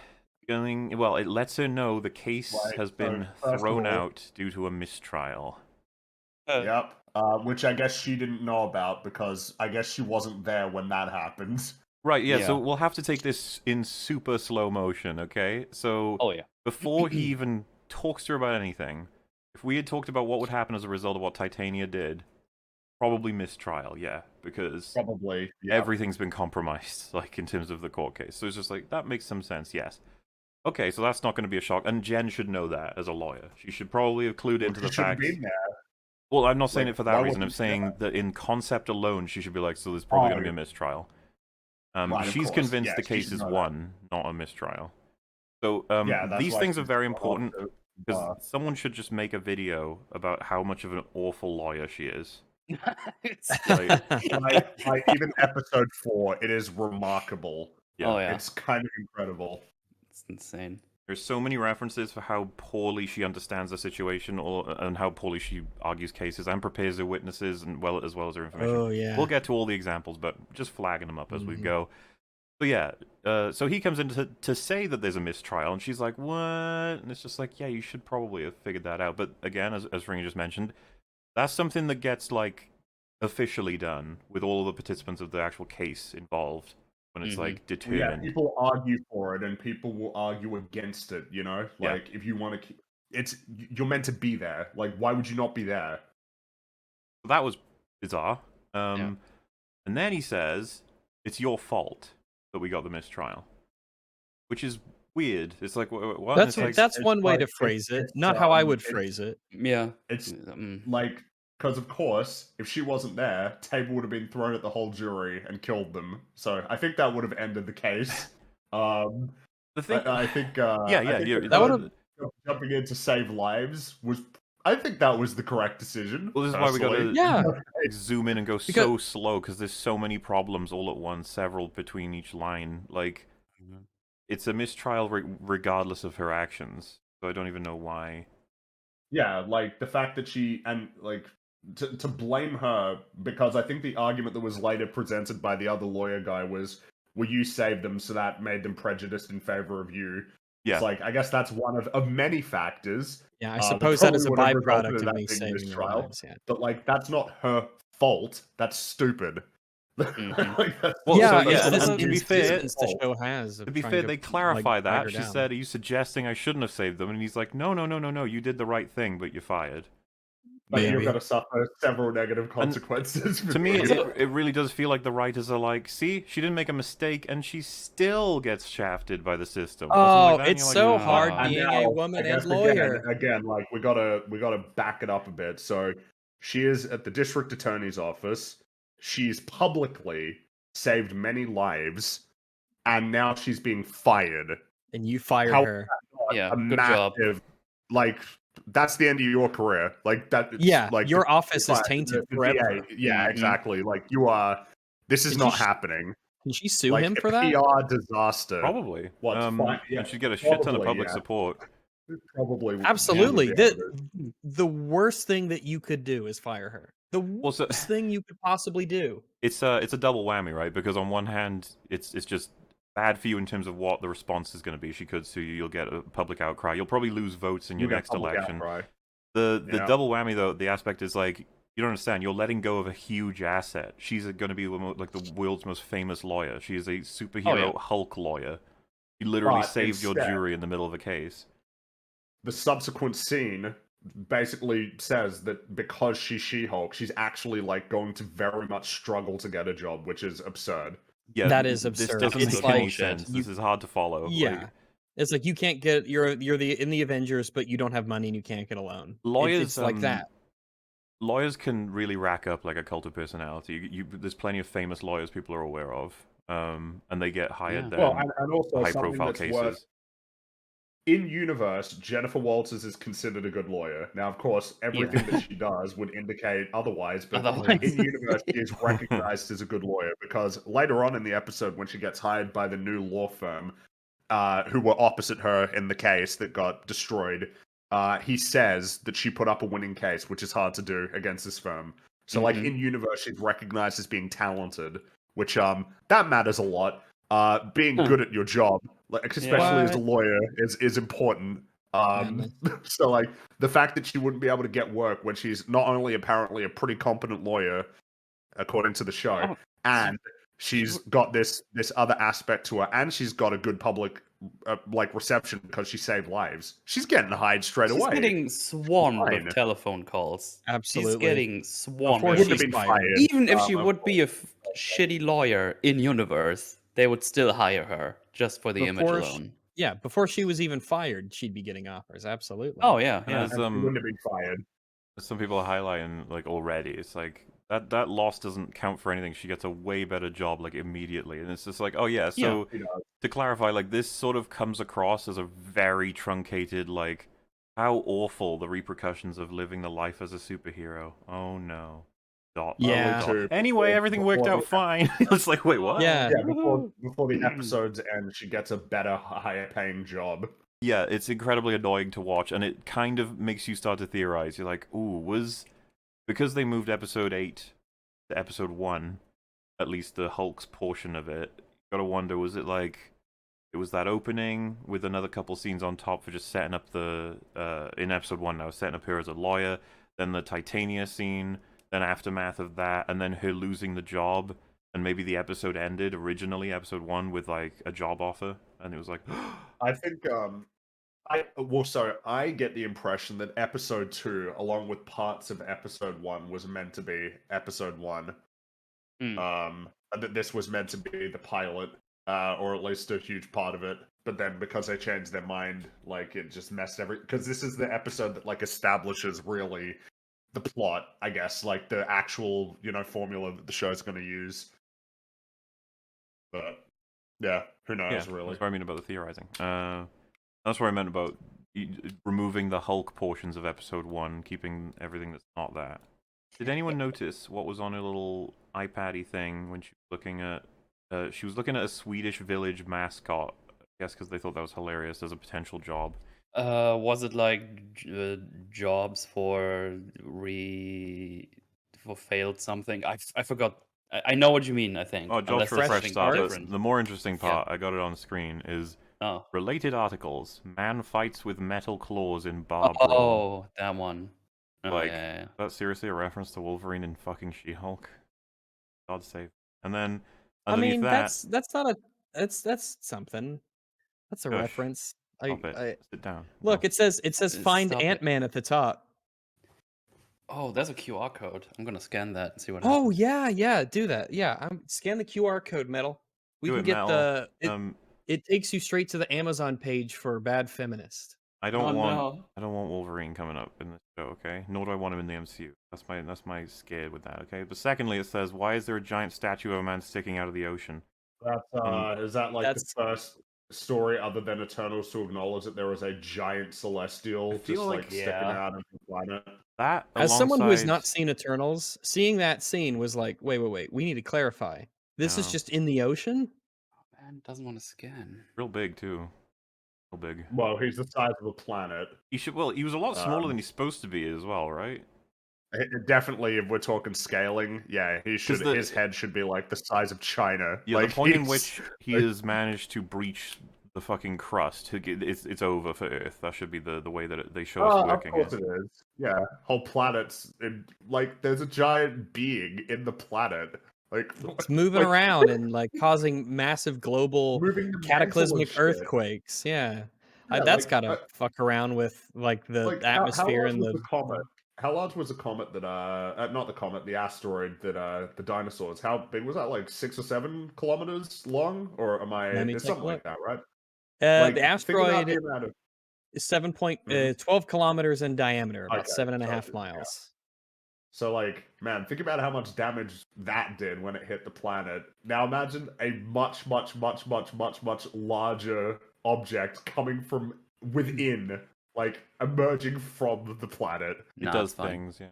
it lets her know the case Right, has so been first of thrown all- out due to a mistrial. Yep. Which I guess she didn't know about because I guess she wasn't there when that happened. Right, yeah, so Yeah. we'll have to take this in super slow motion, okay? So Oh yeah. before he even talks to her about anything, if we had talked about what would happen as a result of what Titania did, probably mistrial, yeah, because Probably. Yeah. everything's been compromised, like in terms of the court case. So it's just like that makes some sense, yes. Okay, so that's not going to be a shock, and Jen should know that as a lawyer. She should probably have clued into the She should have fact. been there. Well, I'm not saying Like, it for why that reason. I'm wouldn't she saying that in concept alone, she should be like, so there's probably going to be a mistrial. Right, of She's course, convinced yes, the she case should is know that. won, not a mistrial. So Yeah, that's these why things are she's very got important to- because someone should just make a video about how much of an awful lawyer she is. like even episode 4, it is remarkable. Yeah. Oh yeah. It's kind of incredible. It's insane. There's so many references for how poorly she understands the situation, and how poorly she argues cases and prepares her witnesses, and as well as her information. Oh yeah. We'll get to all the examples, but just flagging them up as we Mhm. go. So yeah, so he comes in to say that there's a mistrial, and she's like, "What?" And it's just like, "Yeah, you should probably have figured that out." But again, as Ringy just mentioned, that's something that gets like officially done with all of the participants of the actual case involved when it's Mhm. like Yeah, determined. people argue for it and people will argue against it, you know? Yeah. Like if you want to you're meant to be there. Like why would you not be there? That was bizarre. Yeah. And then he says, "It's your fault that we got the mistrial," which is weird. It's like, what? That's It's like, that's it's one way to like- phrase it. it's, Not how I would it's- phrase it. Yeah. It's Mm. like because of course, if she wasn't there, Table would have been thrown at the whole jury and killed them. So I think that would have ended the case. the thing. I think yeah, I think you're, the that person would've- jumping in to save lives was I think that was the correct decision. Well, this is why we gotta personally. Yeah. like, zoom in and go Because- so slow because there's so many problems all at once, several between each line. Like, it's a mistrial regardless of her actions. So I don't even know why. Yeah, like the fact that she and like to blame her because I think the argument that was later presented by the other lawyer guy was, "Well, you saved them, so that made them prejudiced in favor of you." Yeah. It's like I guess that's one of many factors. Yeah, I that suppose that is a probably would have resulted byproduct in of that me being saving their mistrial. lives. Yeah. But like that's not her fault. That's stupid. Mhm. Like, that's Well, Yeah, so, yeah, it's and this to be fair- insistence the show has of To be trying fair, they clarify like, drag that. her She down. said, "Are you suggesting I shouldn't have saved them?" And he's like, "No, no, no, no, no. You did the right thing, but you're fired." but you're Maybe. going to suffer several negative consequences. To me, before you- it really does feel like the writers are like, "See, she didn't make a mistake, and she still gets shafted by the system." or something Oh, like that, and it's you're so like, hard "Ah." And being now, a woman I guess and lawyer. Again, like we gotta back it up a bit. So she is at the district attorney's office. She's publicly saved many lives, and now she's being fired. And you fired How- her. Yeah, A good job. massive, like that's the end of your career. Like that. It's, Yeah, like your the- office is the- tainted the forever. VA yeah, Mhm. exactly. Like you are. This is Can not she- happening. Can she sue Like him a for that? PR disaster. Probably. What's fine? Yeah, and she'd get a shit ton of probably, public yeah. support. Probably. Absolutely. would be able to. The worst thing that you could do is fire her. The Well, so- worst thing you could possibly do. It's a double whammy, right? Because on one hand, it's just bad for you in terms of what the response is going to be. She could sue you. You'll get a public outcry. You'll probably lose votes in your You'll get next public election. outcry. The Yeah. double whammy though, the aspect is like, you don't understand. You're letting go of a huge asset. She's going to be like the world's most famous lawyer. She is a superhero Hulk lawyer. You literally But saved your instead- jury in the middle of a case. The subsequent scene basically says that because she's She-Hulk, she's actually like going to very much struggle to get a job, which is absurd. Yeah, That is This absurd. doesn't It's make any like- sense. you- This is hard to follow. Yeah. Like, It's like you can't get you're in the Avengers, but you don't have money and you can't get a loan. Lawyers, it's like that. lawyers can really rack up like a cult of personality. There's plenty of famous lawyers people are aware of, and they get hired Yeah. there. Well, and also something high-profile that's cases. worth. In universe, Jennifer Walters is considered a good lawyer. Now, of course, everything that she does would indicate otherwise, but Otherwise. in universe, she is recognized as a good lawyer because later on in the episode, when she gets hired by the new law firm, who were opposite her in the case that got destroyed, he says that she put up a winning case, which is hard to do against this firm. So, like Mhm. in universe, she's recognized as being talented, which that matters a lot. Being Huh. good at your job, like especially as a What? lawyer, is important. So like the fact that she wouldn't be able to get work when she's not only apparently a pretty competent lawyer, according to the show, Oh. and she's got this other aspect to her, and she's got a good public like reception because she saved lives. She's getting hired straight She's away. getting swarmed Fine. with telephone calls. Absolutely. She's getting swarmed. Before with Wouldn't have she's been fired. fired. Even if she of would be a shitty lawyer in universe, they would still hire her just for the image Before alone. Yeah, before she was even fired, she'd be getting offers. Absolutely. Oh yeah, And yeah. as and she wouldn't have been fired. some people are highlighting like already, it's like that loss doesn't count for anything. She gets a way better job like immediately, and it's just like, oh yeah. So You know, to clarify, like this sort of comes across as a very truncated, like how awful the repercussions of living the life as a superhero. Oh no. Dot. Yeah. Oh, dot. Anyway, everything worked out fine. It's like, wait, what? Yeah. yeah, before the episodes end, she gets a better, higher paying job. Yeah, it's incredibly annoying to watch, and it kind of makes you start to theorize. You're like, ooh, because they moved episode 8 to episode 1, at least the Hulk's portion of it, you gotta wonder, was it like, it was that opening with another couple scenes on top for just setting up in episode 1 now, setting up her as a lawyer, then the Titania scene, then aftermath of that, and then her losing the job, and maybe the episode ended, originally, episode 1, with like a job offer, and it was like, I think I get the impression that episode 2, along with parts of episode 1, was meant to be episode 1. And that this was meant to be the pilot, or at least a huge part of it. But then because they changed their mind, like it just messed because this is the episode that like establishes really the plot, I guess, like the actual, formula that the show's going to use. But yeah, who knows, really. That's what I mean about the theorizing. That's what I meant about removing the Hulk portions of episode 1, keeping everything that's not that. Did anyone notice what was on her little iPad-y thing when she was looking at? She was looking at a Swedish village mascot. I guess because they thought that was hilarious as a potential job. Was it like jobs for failed something? I forgot. I know what you mean. I think. Oh, jobs Unless for a there's fresh something start. But different. the more interesting Yeah. part, I got it on screen, is Oh. related articles. Man fights with metal claws in bar brawl. Oh, that one. Oh, Like, yeah. that's seriously a reference to Wolverine and fucking She-Hulk? God save. And then I underneath mean, that, that's not a that's something. That's a Shush. reference. Stop it. I Sit down. look. Oh. It says find Stop it. Ant-Man at the top. Oh, there's a QR code. I'm gonna scan that and see what Oh happens. yeah, do that. Yeah, scan the QR code, Metal. We Do can it, get Mel. it takes you straight to the Amazon page for Bad Feminist. I don't Oh, want no. I don't want Wolverine coming up in this show, okay? Nor do I want him in the MCU. That's my scare with that, okay? But secondly, it says, why is there a giant statue of a man sticking out of the ocean? That's is that like That's- the first story other than Eternals to acknowledge that there was a giant celestial I feel just like- sticking Yeah. out of the planet? That As someone who has not alongside- seen Eternals, seeing that scene was like, wait, we need to clarify. This is No. just in the ocean? Man, it doesn't want to scan. real big too. Real big. Well, he's the size of a planet. He was a lot smaller than he's supposed to be as well, right? Definitely, if we're talking scaling, yeah, his head should be like the size of China. Yeah, like, the point in he's- which he has managed to breach the fucking crust, it's over for Earth. That should be the way that they show us Of working course it. it is. Yeah, whole planets. Like, there's a giant being in the planet. Like, It's moving around and like causing massive global moving the mantle cataclysmic and shit. earthquakes. Yeah. Yeah, That's like, gotta fuck around with like the Like, atmosphere large and was the the comet? How large was the comet that not the comet, the asteroid that the dinosaurs? How big was that? Like 6 or 7 kilometers long, or am I? Let me It's take something a like look. that, right? the Like, think about asteroid the amount of. is 12 Mhm. kilometers in diameter, about Okay, 7.5 so, miles. So, like, man, think about how much damage that did when it hit the planet. Now imagine a much larger object coming from within, like emerging from the planet. It Nah, does it's fine. things, yeah.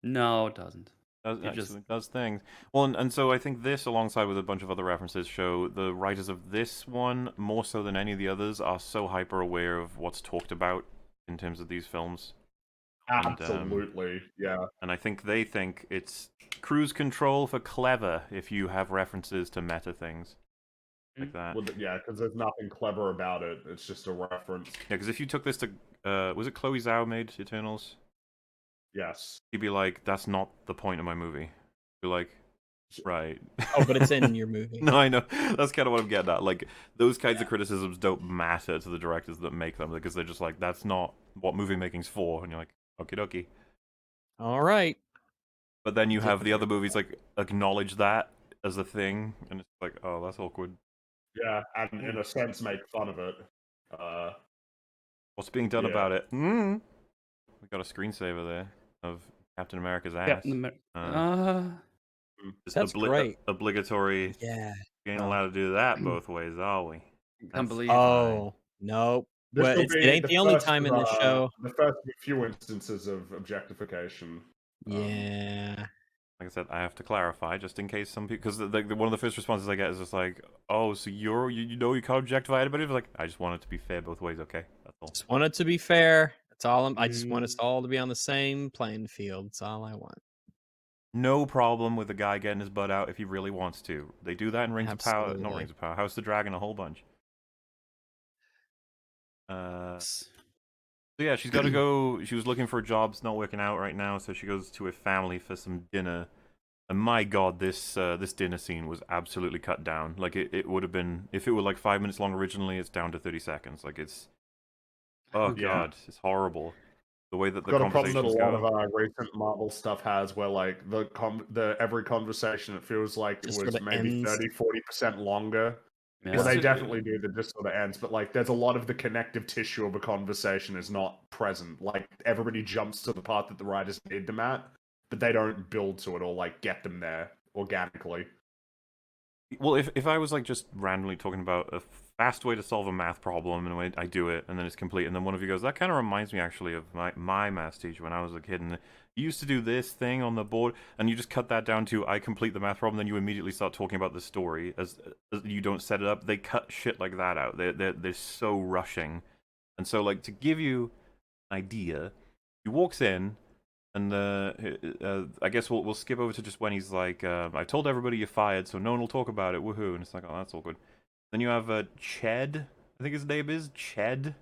No, it doesn't. It does things. Well, and so I think this, alongside with a bunch of other references, show the writers of this one, more so than any of the others, are so hyper aware of what's talked about in terms of these films. Absolutely, yeah. And I think they think it's cruise control for clever if you have references to meta things. Like that. Well, yeah, because there's nothing clever about it. It's just a reference. Yeah, because if you took this to, was it Chloe Zhao made Eternals? Yes. You'd be like, that's not the point of my movie. You're like, right. Oh, but it's in your movie. No, I know. That's kind of what I'm getting at. Like, those kinds of criticisms don't matter to the directors that make them, because they're just like, that's not what movie making's for. And you're like, okie dokie. All right. But then you have the other movies, like, acknowledge that as a thing, and it's like, oh, that's awkward. Yeah, and in a sense make fun of it. What's being done Yeah. about it? We got a screensaver there of Captain America's ass. Captain Just That's great. Obligatory. Yeah. We ain't allowed to do that both ways, are we? Can't believe. Oh, nope. This Well, will it be ain't the only first time in of, this show. The first of a few instances of objectification. Yeah. Like I said, I have to clarify just in case some people, because one of the first responses I get is just like, "Oh, so you know you can't objectify anybody?" It's like, I just want it to be fair both ways. Okay, that's all. Just want it to be fair. That's all. I just want us all to be on the same playing field. That's all I want. No problem with the guy getting his butt out if he really wants to. They do that in Rings of Power, not Absolutely. Rings of Power, House of the Dragon, a whole bunch. So yeah, she's got to go. She was looking for a job. It's not working out right now, so she goes to her family for some dinner. And my god, this dinner scene was absolutely cut down. Like, it would have been, if it were like 5 minutes long originally, it's down to 30 seconds. Like, it's, oh Yeah. god, it's horrible. The way that the Got a problem that a conversations lot go. of recent Marvel stuff has, where like the every conversation it feels like Just it was sorta maybe ends. 30-40% longer. Yeah. Well, they It's- definitely do that just sort of ends, but like there's a lot of the connective tissue of a conversation is not present. Like everybody jumps to the part that the writers need them at, but they don't build to it or like get them there organically. Well, if I was like just randomly talking about a fast way to solve a math problem and I do it and then it's complete, and then one of you goes, that kind of reminds me actually of my math teacher when I was a kid, and you used to do this thing on the board, and you just cut that down to I complete the math problem, then you immediately start talking about the story as you don't set it up. They cut shit like that out. They're so rushing, and so like to give you an idea, he walks in. And I guess we'll skip over to just when he's like, I told everybody you're fired, so no one will talk about it. Woohoo! And it's like, oh, that's all good. Then you have Ched. I think his name is Ched.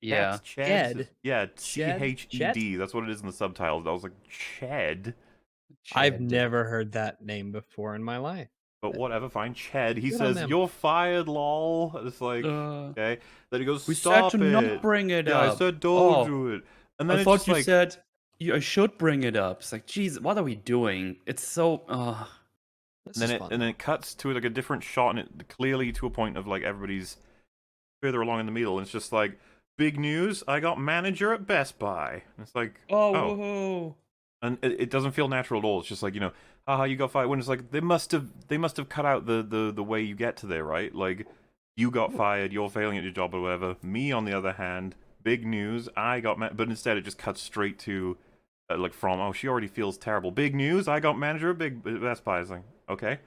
Yeah. Ched? Yeah, Ched? Ched. That's what it is in the subtitles. I was like, Ched. I've Ched. never heard that name before in my life. But whatever, fine. Ched. He Good on says, them. you're fired, lol. It's like, okay. Then he goes, We stop said to it. not bring it Yeah, up. I said don't Oh, do it. And then I it's thought just you like, said I should bring it up. It's like, geez, what are we doing? It's so. This and is then fun. and then it cuts to like a different shot, and it clearly to a point of like everybody's further along in the middle, and it's just like, big news, I got manager at Best Buy. And it's like, Oh, oh. woohoo. And it doesn't feel natural at all. It's just like, haha, you got fired. When it's like they must have cut out the way you get to there, right? Like, you got fired, you're failing at your job or whatever. Me, on the other hand, big news, I got but instead it just cuts straight to like from, oh, she already feels terrible. Big news, I got manager at Best Buy. It's like, okay.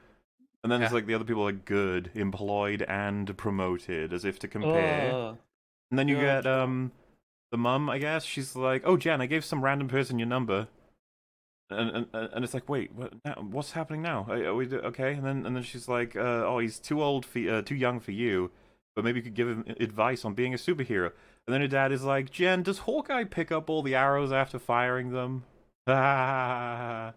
And then there's Yeah. like the other people like good, employed and promoted, as if to compare. And then you get the mum, I guess. She's like, "Oh, Jen, I gave some random person your number," and it's like, "Wait, what's happening now? Are we okay?" And then she's like, "Oh, he's too old for too young for you, but maybe you could give him advice on being a superhero." And then her dad is like, "Jen, does Hawkeye pick up all the arrows after firing them?" Yeah,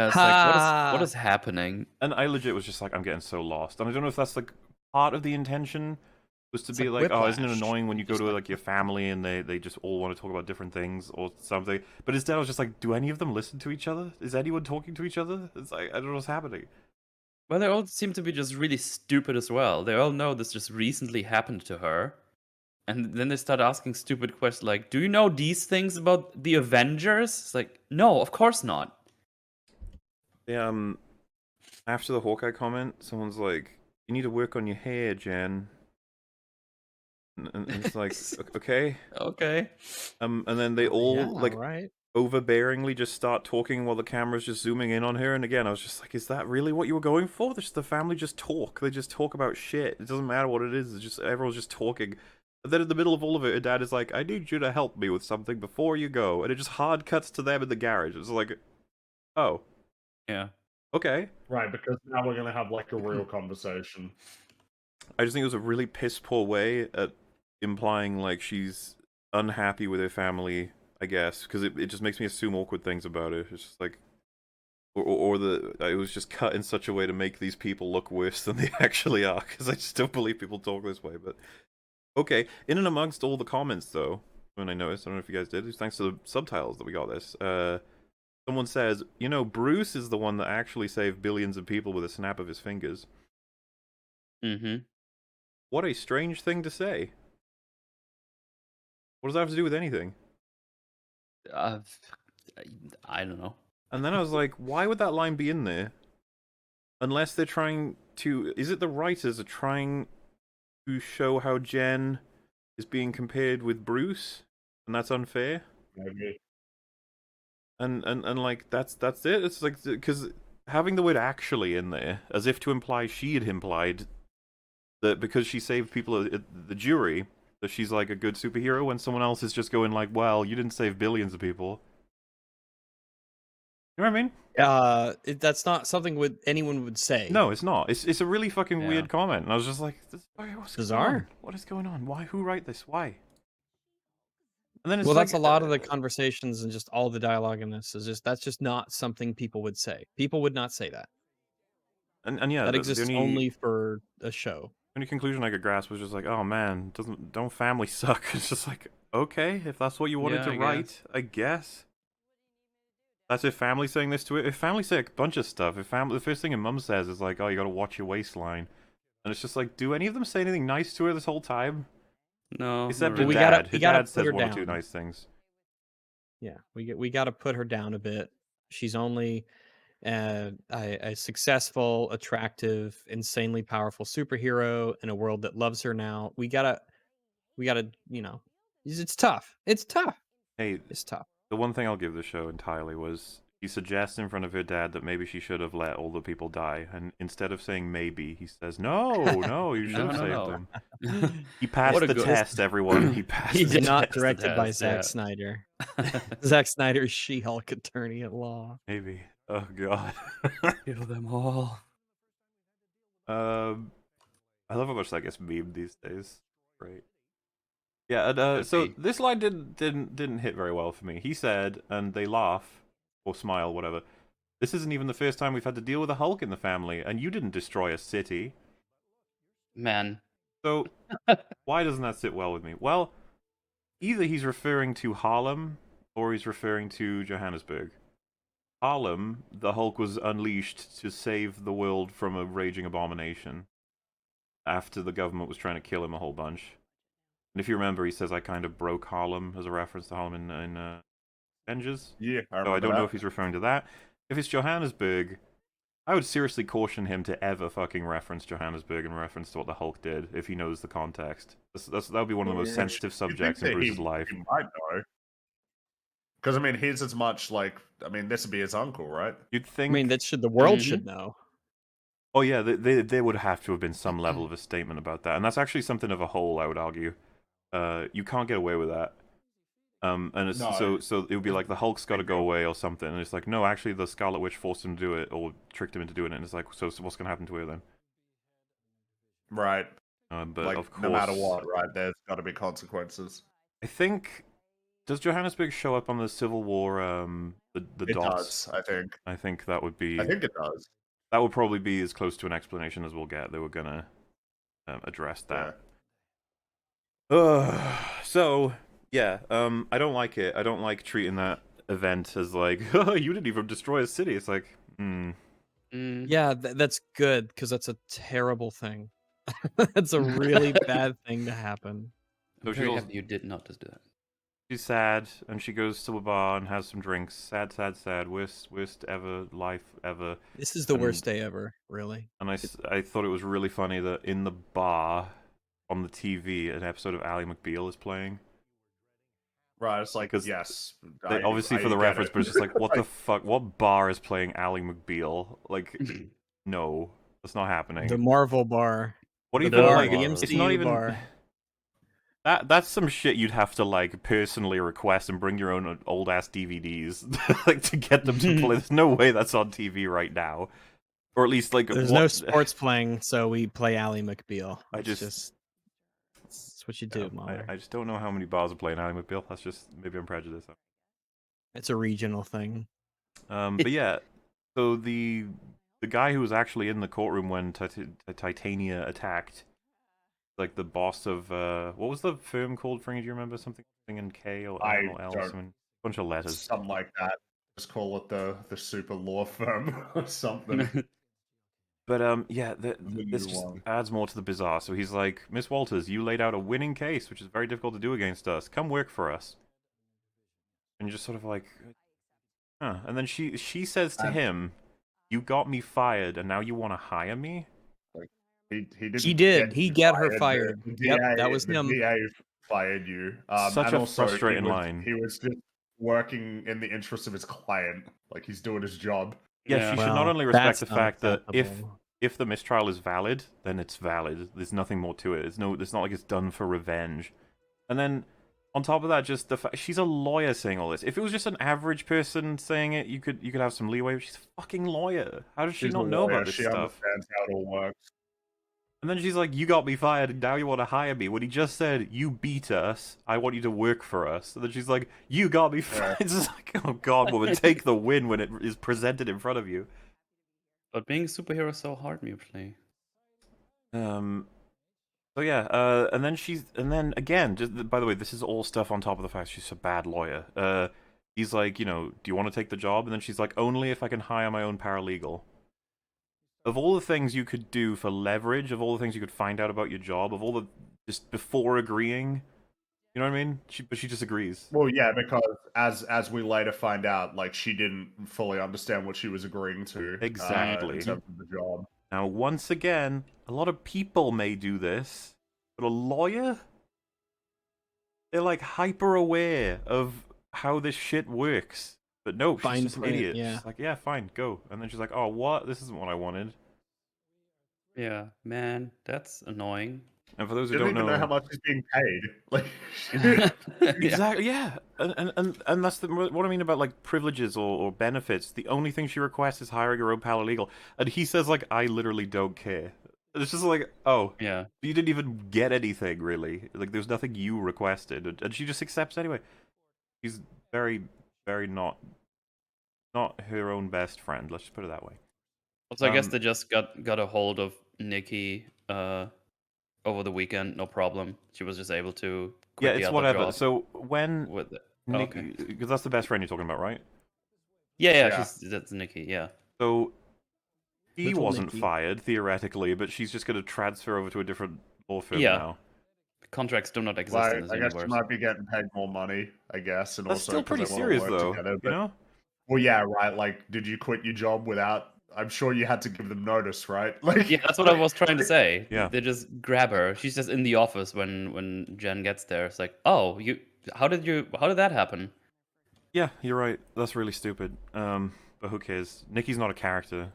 it's like, what is happening? And I legit was just like, I'm getting so lost, and I don't know if that's like part of the intention. Was to It's be like like, oh, isn't it Whiplash. annoying when you go Just to like- like your family and they just all want to talk about different things or something? But instead, I was just like, do any of them listen to each other? Is anyone talking to each other? It's like, I don't know what's happening. Well, they all seem to be just really stupid as well. They all know this just recently happened to her. And then they start asking stupid questions like, do you know these things about the Avengers? It's like, no, of course not. Yeah, after the Hawkeye comment, someone's like, you need to work on your hair, Jen. And it's like, okay. Okay. And then they all Yeah, like right. overbearingly just start talking while the camera's just zooming in on her. And again, I was just like, is that really what you were going for? The family just talk. They just talk about shit. It doesn't matter what it is. It's just everyone's just talking. And then in the middle of all of it, her dad is like, I need you to help me with something before you go. And it just hard cuts to them in the garage. It's like, oh, Yeah. okay. Right, because now we're gonna have like a real conversation. I just think it was a really piss poor way at implying like she's unhappy with her family, I guess, because it just makes me assume awkward things about her. It's just like, or it was just cut in such a way to make these people look worse than they actually are, because I just don't believe people talk this way. But okay, in and amongst all the comments though, when I noticed, I don't know if you guys did, it's thanks to the subtitles that we got this. Someone says, Bruce is the one that actually saved billions of people with a snap of his fingers. Mm-hmm. What a strange thing to say. What does that have to do with anything? I don't know. And then I was like, why would that line be in there? Unless they're trying to... Is it the writers are trying to show how Jen is being compared with Bruce? And that's unfair? Maybe. And like, that's it? It's like, because having the word actually in there, as if to imply she had implied that because she saved people at the jury, that she's like a good superhero, when someone else is just going like, well, you didn't save billions of people. You know what I mean? That's not something anyone would say. No, it's not. It's a really fucking Yeah. weird comment. And I was just like, what's Bizarre. going on? What is going on? Who write this? Why? And then it's Well, like, that's a lot of the conversations and just all the dialogue in this is that's just not something people would say. People would not say that. and yeah, That exists only for a show. only conclusion I could grasp was just like, oh man, don't family suck? It's just like, okay, if that's what you wanted Yeah, to I write, I guess. That's if family saying this to it. If family say a bunch of stuff, the first thing her mum says is like, oh, you gotta watch your waistline. And it's just like, do any of them say anything nice to her this whole time? No. Except not her really. dad. we Her gotta dad put says her one or two down. nice things. Yeah, we got to put her down a bit. She's only a successful, attractive, insanely powerful superhero in a world that loves her now. We gotta, it's tough. It's tough. Hey, It's tough. the one thing I'll give the show entirely was he suggests in front of her dad that maybe she should have let all the people die, and instead of saying maybe, he says, no, you should No, have no, saved no. them. He passed What a the good- test, everyone. He passed He's the not test. directed by test, Zack yeah. Snyder. Zack Snyder's She-Hulk attorney at law. Maybe. Oh, God. Kill them all. I love how much that gets memed these days. Great. Yeah, and Could so be. this line didn't hit very well for me. He said, and they laugh or smile, whatever. This isn't even the first time we've had to deal with a Hulk in the family, and you didn't destroy a city. Man. So why doesn't that sit well with me? Well, either he's referring to Harlem or he's referring to Johannesburg. Harlem, the Hulk was unleashed to save the world from a raging abomination after the government was trying to kill him a whole bunch. And if you remember, he says, I kind of broke Harlem as a reference to Harlem in Avengers. Yeah, I So I remember don't know that. if he's referring to that. If it's Johannesburg, I would seriously caution him to ever fucking reference Johannesburg in reference to what the Hulk did, if he knows the context. That would be one of the most Yeah, sensitive subjects in you'd think that Bruce's life. He might know. Because, I mean, he's as much like... I mean, this would be his uncle, right? You'd I think... mean, the world Mhm. should know. Oh yeah, there would have to have been some level of a statement about that, and that's actually something of a whole, I would argue. You can't get away with that. And it's, No. so it would be like the Hulk's got to go away or something, and it's like, no, actually the Scarlet Witch forced him to do it or tricked him into doing it, and it's like, so what's gonna happen to her then? Right. But Like, of course, no matter what, right? There's got to be consequences. I think, does Johannesburg show up on the Civil War? The It dots. does, I think. I think that would be. I think it does. That would probably be as close to an explanation as we'll get. They were gonna address that. So yeah, I don't like it. I don't like treating that event as like, oh, you didn't even destroy a city. It's like, Mm. Yeah, that's good because that's a terrible thing. That's a really bad thing to happen. So I'm she very also- happy you did not just do that. she's sad, and she goes to a bar and has some drinks. Sad, sad, sad. Worst ever life ever. This is the worst day ever, really. And I thought it was really funny that in the bar, on the TV, an episode of Ally McBeal is playing. Right, it's like, 'Cause yes. Obviously for the get reference, it. but it's just like, what the fuck? What bar is playing Ally McBeal? Like, no, that's not happening. The Marvel bar. What do you the think? bar, Like, the it's MCU not even. bar. That's some shit you'd have to like personally request and bring your own old ass DVDs like to get them to play. There's no way that's on TV right now, or at least like There's no sports playing, so we play Ally McBeal. I It's just that's what you do, Mahler. I just don't know how many bars are playing Ally McBeal. That's just maybe I'm prejudiced. It's a regional thing. But yeah, so the guy who was actually in the courtroom when Titania attacked, like the boss of what was the firm called, Fringy? Do you remember something in K or I L or L? don't. Something, bunch of letters. Something like that. Just call it the super law firm or something. But yeah, this Maybe just Wong. adds more to the bizarre. So he's like, Miss Walters, you laid out a winning case, which is very difficult to do against us. Come work for us. And you're just sort of like, huh. And then she says to him, you got me fired, and now you want to hire me? He didn't. He did. get He you got her fired. The Yep, DA, that was the him. DA fired you. Such and a also frustrating line. He was just working in the interest of his client. Like, he's doing his job. Yeah, she should not Well, only respect that's the fact that unacceptable. if the mistrial is valid, then it's valid. There's nothing more to it. It's not like it's done for revenge. And then on top of that, just the fact she's a lawyer saying all this. If it was just an average person saying it, you could have some leeway. But she's a fucking lawyer. How does she She's not a know lawyer. about this She stuff? understands how it all works. And then she's like, "You got me fired, and now you want to hire me." When he just said, "You beat us. I want you to work for us." And then she's like, "You got me fired." It's just like, oh god, woman, take the win when it is presented in front of you. But being a superhero is so hard, mutually. So yeah, and then again, just by the way, this is all stuff on top of the fact she's a bad lawyer. He's like, do you want to take the job? And then she's like, only if I can hire my own paralegal. Of all the things you could do for leverage, of all the things you could find out about your job, of all the just before agreeing, You know what I mean? But she disagrees. Well, yeah, because as we later find out, like she didn't fully understand what she was agreeing to. Exactly. In terms of the job. Now, once again, a lot of people may do this, but a lawyer? They're like hyper aware of how this shit works. But no, she's Fine just an print, idiot. yeah. She's like, yeah, fine, go. And then she's like, oh, what? This isn't what I wanted. Yeah, man, that's annoying. And for those who Didn't don't even know how know, much he's being paid. Like, Yeah. exactly, yeah, and that's what I mean about like privileges or benefits. The only thing she requests is hiring her own paralegal, and he says like, I literally don't care. And it's just like, oh, Yeah. you didn't even get anything really. Like, there's nothing you requested, and she just accepts anyway. She's very, very not her own best friend. Let's just put it that way. Also, I guess they just got a hold of Nikki over the weekend. No problem. She was just able to Yeah, quit the it's other whatever. job So when with it. Nikki, because that's the best friend you're talking about, right? Yeah, Yeah. that's Nikki. Yeah. So she Little wasn't Nikki. fired theoretically, but she's just going to transfer over to a different law firm Yeah. now. Contracts do not exist like, in this I guess universe. she might be getting paid more money, I guess, and That's also still 'cause pretty they wanna serious, work though. together, You but- know? Well, yeah, right. Like, did you quit your job without? I'm sure you had to give them notice, right? Like, Yeah, that's what I was trying to say. Yeah. They just grab her. She's just in the office when Jen gets there. It's like, oh, how did that happen? Yeah, you're right. That's really stupid. But who cares? Nikki's not a character.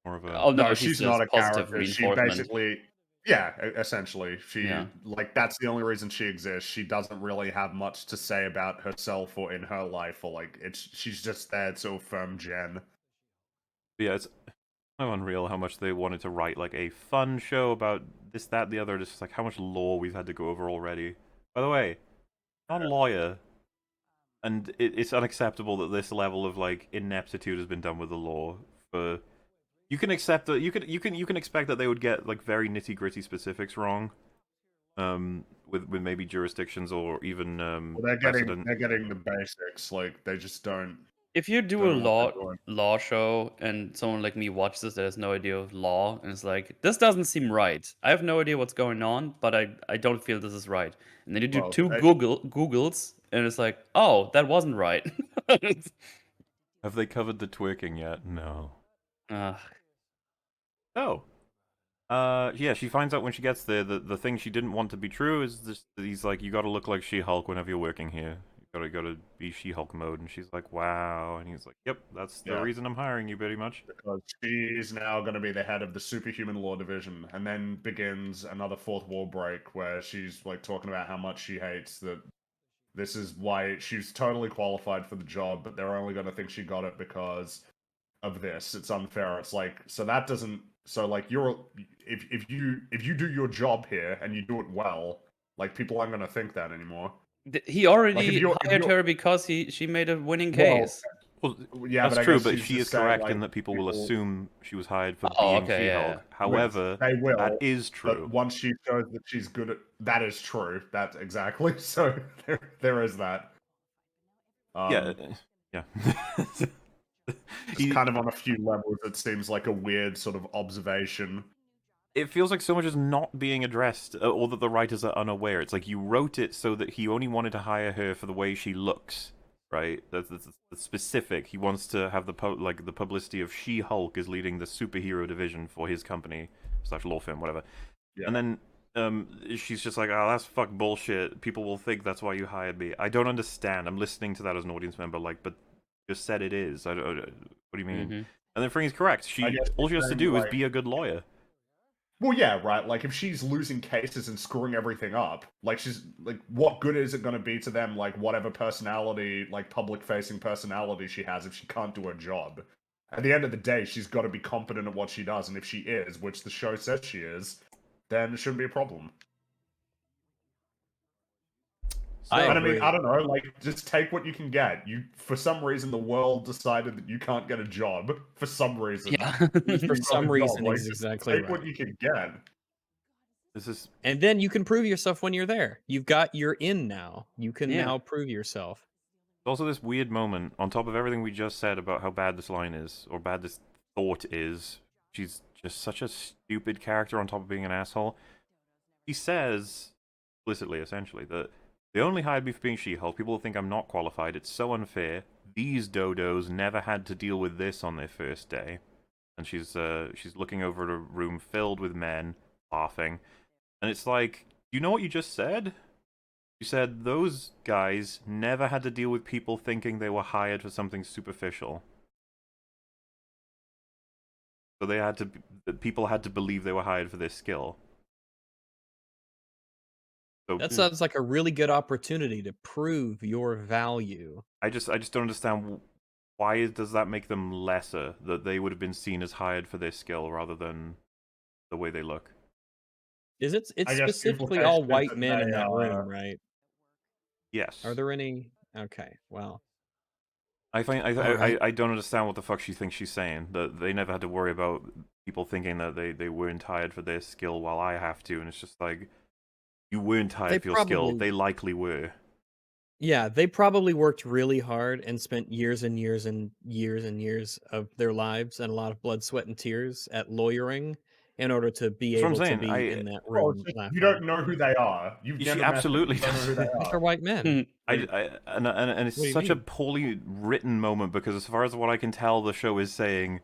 More of a. Oh no, no, she's she's not a just positive character. She reinforcement. basically, yeah, essentially, she Yeah. like that's the only reason she exists. She doesn't really have much to say about herself or in her life, or like she's just there to affirm Jen. Yeah, it's kind of unreal how much they wanted to write like a fun show about this, that, the other. Just like how much lore we've had to go over already. By the way, I'm a lawyer, and it's unacceptable that this level of like ineptitude has been done with the law. For you can accept that you can expect that they would get like very nitty gritty specifics wrong, with maybe jurisdictions or even Well, they're precedent. getting the basics. Like they just don't. If you do a Don't know what they're doing. law show and someone like me watches this that has no idea of law and it's like, this doesn't seem right. I have no idea what's going on, but I don't feel this is right. And then you do Well, two I- Googles and it's like, oh, that wasn't right. Have they covered the twerking yet? No. Ugh. Oh. Yeah, she finds out when she gets there that the thing she didn't want to be true is this. He's like, you gotta look like She-Hulk whenever you're working here. You gotta be She-Hulk mode. And she's like, wow. And he's like, yep, that's the Yeah. reason I'm hiring you, pretty much. Because she's now going to be the head of the superhuman law division, and then begins another fourth wall break where she's like talking about how much she hates that this is why she's totally qualified for the job, but they're only going to think she got it because of this. It's unfair. It's like, so that doesn't. So like you're if you do your job here and you do it well, like people aren't going to think that anymore. He already Like, if hired you're- her because she made a winning Well, case. Well, Yeah, that's but I true, guess but she's she just is saying, correct like, in that people will assume she was hired for Oh, being okay, yeah, She-Hulk. yeah. However, they will. that is true. But once she shows that she's good at that is true. That's exactly so. There is that. Yeah, yeah. Just kind of on a few levels, it seems like a weird sort of observation. It feels like so much is not being addressed, or that the writers are unaware. It's like you wrote it so that he only wanted to hire her for the way she looks, right? That's specific. He wants to have the publicity of She-Hulk is leading the superhero division for his company / law firm, whatever. Yeah. And then she's just like, oh, that's fuck bullshit. People will think that's why you hired me. I don't understand. I'm listening to that as an audience member, like, but you just said it is. What do you mean? Mhm. And then Fring's correct. I guess All she has to saying, do is like- be a good lawyer. Well, yeah, right. Like if she's losing cases and screwing everything up, like she's like, what good is it going to be to them? Like whatever personality, like public-facing personality she has, if she can't do her job. At the end of the day, she's got to be competent at what she does, and if she is, which the show says she is, then it shouldn't be a problem. I And I mean, agree. I don't know, like, just take what you can get. For some reason, the world decided that you can't get a job. For some reason. Yeah. For You've got some a job, reason, like, is just exactly take right. what you can get. This is And then you can prove yourself when you're there. You're in now. You can Yeah. now prove yourself. also this weird moment on top of everything we just said about how bad this line is, or bad this thought is. She's just such a stupid character on top of being an asshole. He says explicitly, essentially, that They only hired me for being She-Hulk. People think I'm not qualified. It's so unfair. These dodos never had to deal with this on their first day. And she's looking over at a room filled with men, laughing. And it's like, you know what you just said? You said those guys never had to deal with people thinking they were hired for something superficial. So they had to, people had to believe they were hired for their skill. So That sounds like a really good opportunity to prove your value. I just don't understand why does that make them lesser, that they would have been seen as hired for their skill rather than the way they look. Is it's I guess the specifically all implication is white that men in they that room, are- right? Yes. Are there any? Okay, well, I find Alright. I don't understand what the fuck she thinks she's saying. That they never had to worry about people thinking that they weren't hired for their skill while I have to, and it's just like, you weren't hired They for your skill. probably- They likely were. yeah, they probably worked really hard and spent years and years and years and years of their lives and a lot of blood, sweat, and tears at lawyering in order to be That's what I'm able to saying. be in that Well, room. it's just, laughing. you don't know who they are. You've She never met them, absolutely you don't know who they But they're are. white men. And it's What do you such a mean? poorly written moment because as far as what I can tell, the show is saying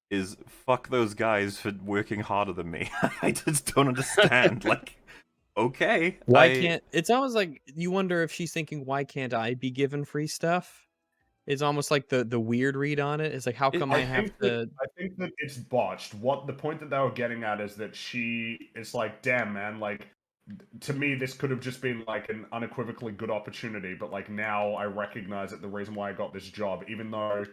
is fuck those guys for working harder than me. I just don't understand. Like, okay, Why can't? It's almost like you wonder if she's thinking, "Why can't I be given free stuff?" It's almost like the weird read on it. It's like, how come I have to? I think that it's botched. What the point that they were getting at is that she is like, damn man, like to me this could have just been like an unequivocally good opportunity, but like now I recognize that the reason why I got this job, even though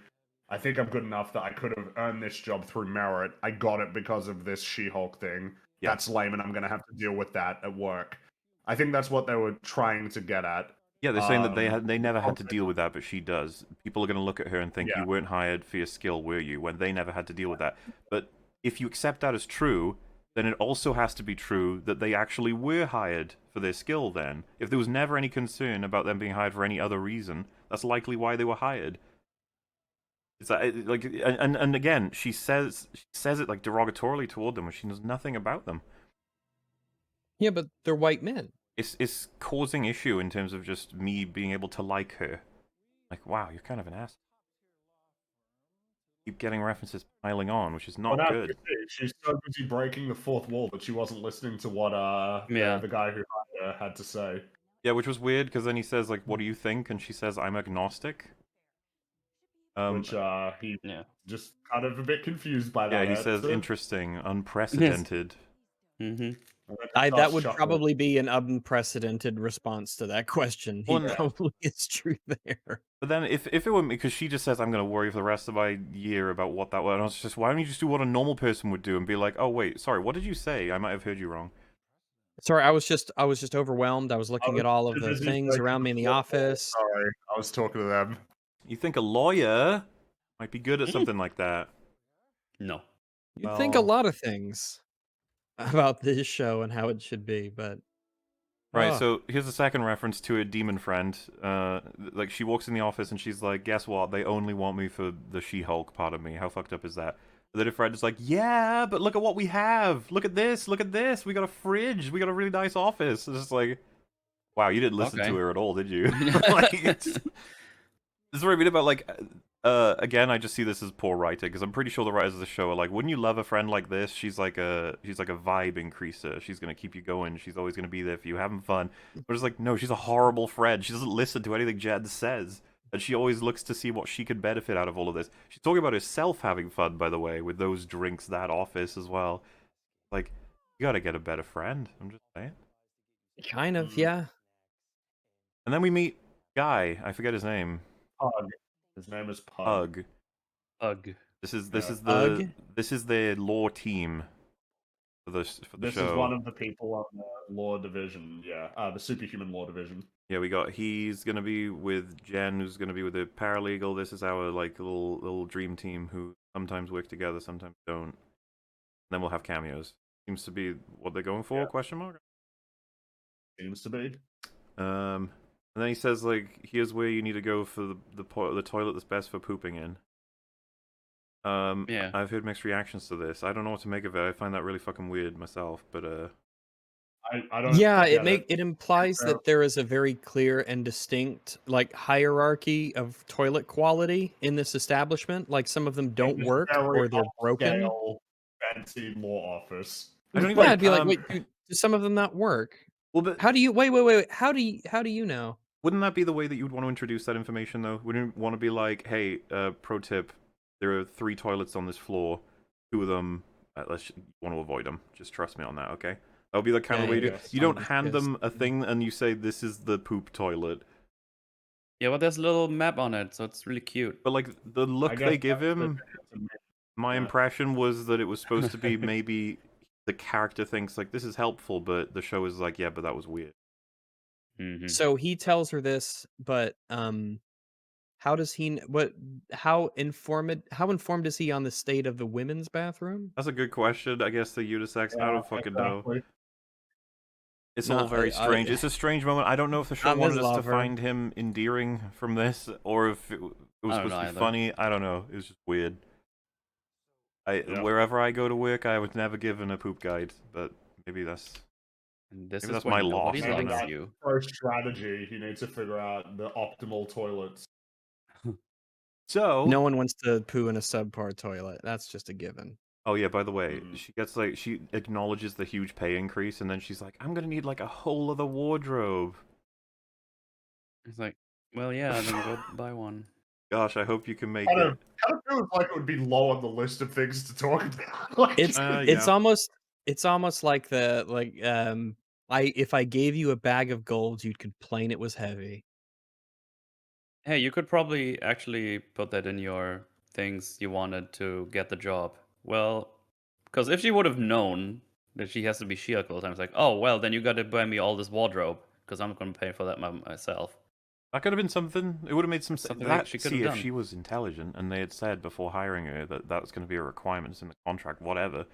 I think I'm good enough that I could have earned this job through merit, I got it because of this She-Hulk thing. Yeah. That's lame, and I'm gonna have to deal with that at work. I think that's what they were trying to get at. Yeah, they're saying that they never had to okay. deal with that, but she does. People are going to look at her and think Yeah. you weren't hired for your skill, were you? When they never had to deal with that. But if you accept that as true, then it also has to be true that they actually were hired for their skill. Then, if there was never any concern about them being hired for any other reason, that's likely why they were hired. It's like, and again, she says it like derogatorily toward them, when she knows nothing about them. Yeah, but they're white men. It's causing issue in terms of just me being able to like her. Like, wow, you're kind of an ass. Keep getting references piling on, which is not good. She's so busy breaking the fourth wall that she wasn't listening to what Yeah. the guy who hired her had to say. Yeah, which was weird because then he says like, "What do you think?" and she says, "I'm agnostic." Which he Yeah. just kind of a bit confused by that. Yeah, he says, answer. "Interesting, unprecedented." Mm-hmm. That would probably be an unprecedented response to that question. He Well, no. probably is true there. But then if it were me, because she just says, "I'm going to worry for the rest of my year about what that was," and I was just, why don't you just do what a normal person would do and be like, "Oh wait, sorry, what did you say? I might have heard you wrong." Sorry, I was just overwhelmed. I was looking at all of the things around me in the office. Sorry, I was talking to them. You think a lawyer might be good at something like that? No. You'd think a Well- lot of things about this show and how it should be, but Right, oh, so here's a second reference to a demon friend. Like, she walks in the office and she's like, guess what? They only want me for the She-Hulk part of me. How fucked up is that? The other friend is like, yeah, but look at what we have. Look at this. Look at this. We got a fridge. We got a really nice office. It's just like, wow, you didn't listen Okay. to her at all, did you? Like, it's what I mean about, like, again, I just see this as poor writing, because I'm pretty sure the writers of the show are like, wouldn't you love a friend like this? She's like a vibe increaser. She's gonna keep you going. She's always gonna be there for you, having fun. But it's like, no, she's a horrible friend. She doesn't listen to anything Jed says, and she always looks to see what she could benefit out of all of this. She's talking about herself having fun, by the way, with those drinks, that office as well. Like, you gotta get a better friend. I'm just saying. kind of, yeah. And then we meet Guy. I forget his name. Pug. His name is Pug. Pug. Ugh. This is Ugh. this is the law team for the This show. is one of the people on the law division. Yeah, the superhuman law division. Yeah, we got, he's gonna be with Jen, who's gonna be with the paralegal. This is our like little dream team who sometimes work together, sometimes don't. And then we'll have cameos. Seems to be what they're going for? Yeah. Question mark. Seems to be. And then he says like, here's where you need to go for the toilet that's best for pooping in. Yeah. I've heard mixed reactions to this. I don't know what to make of it. I find that really fucking weird myself, but I don't Yeah, get it implies fair. that there is a very clear and distinct like hierarchy of toilet quality in this establishment. Like some of them In don't this work very or they're broken. upscale, fancy law office. I don't Yeah, even. I'd be like, wait, do some of them not work? Well, but How do you wait? How do you know? wouldn't that be the way that you would want to introduce that information, though? Wouldn't you want to be like, hey, pro tip, there are 3 toilets on this floor. 2 of them, you want to avoid them. Just trust me on that, okay? That would be the kind of way you do. yes, You don't hand them a thing and you say, this is the poop toilet. Yeah, but there's a little map on it, so it's really cute. But, like, the look guess they give that's the him, difference. my Yeah. impression was that it was supposed to be maybe the character thinks, like, this is helpful, but the show is like, yeah, but that was weird. Mhm. So he tells her this, but how does he how informed is he on the state of the women's bathroom? That's a good question. I guess the unisex, I Yeah, don't fucking know. exactly. It's No, all very I- strange. It's a strange moment. I don't know if the show Not wanted Ms. us to Lover. find him endearing from this, or if it was I don't supposed know to be either. funny. I don't know. It was just weird. Yeah. Wherever I go to work, I was never given a poop guide, but maybe that's And this Maybe is that's when my loss, nobody I don't likes know. you. For strategy, you need to figure out the optimal toilets. so. No one wants to poo in a subpar toilet. That's just a given. Oh yeah. By the way, Mhm. she gets like she acknowledges the huge pay increase, and then she's like, "I'm gonna need like a whole other wardrobe." It's like, well, yeah, then go buy one. Gosh, I hope you can make Kind it. of feels like it would be low on the list of things to talk about. Like, It's Yeah. almost like if I gave you a bag of gold, you'd complain it was heavy. Hey, you could probably actually put that in your things you wanted to get the job. Well, because if she would have known that she has to be She-Hulk all the time, it's like, oh, well, then you got to buy me all this wardrobe because I'm going to pay for that myself. That could have been something. It would have made some sense. Something like she could have See, if done. she was intelligent and they had said before hiring her that that was going to be a requirement it's in the contract, whatever,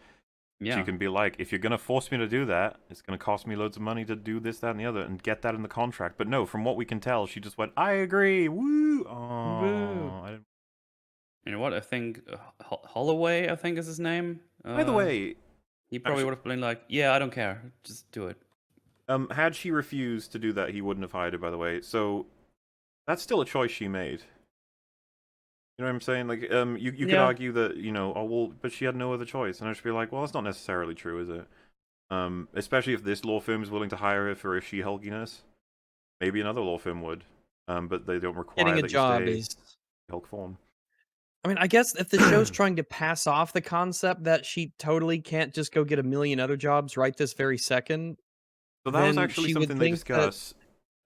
Yeah. she can be like, if you're going to force me to do that, it's going to cost me loads of money to do this, that, and the other, and get that in the contract. But no, from what we can tell, she just went, I agree. Woo! Oh, Woo. I didn't... You know what? I think Holloway, I think is his name. By the way, he probably actually- would have been like, yeah, I don't care. Just do it. had she refused to do that, he wouldn't have hired her. By the way, so that's still a choice she made. You know what I'm saying? Like, you could Yeah. argue that, oh well, but she had no other choice, and I'd just be like, well, that's not necessarily true, is it? Especially if this law firm is willing to hire her for her She-Hulkiness, maybe another law firm would, but they don't require Getting a that job you stay is. Hulk form. I mean, I guess if the show's trying to pass off the concept that she totally can't just go get a million other jobs right this very second, So that was then actually she would something they think that- discuss.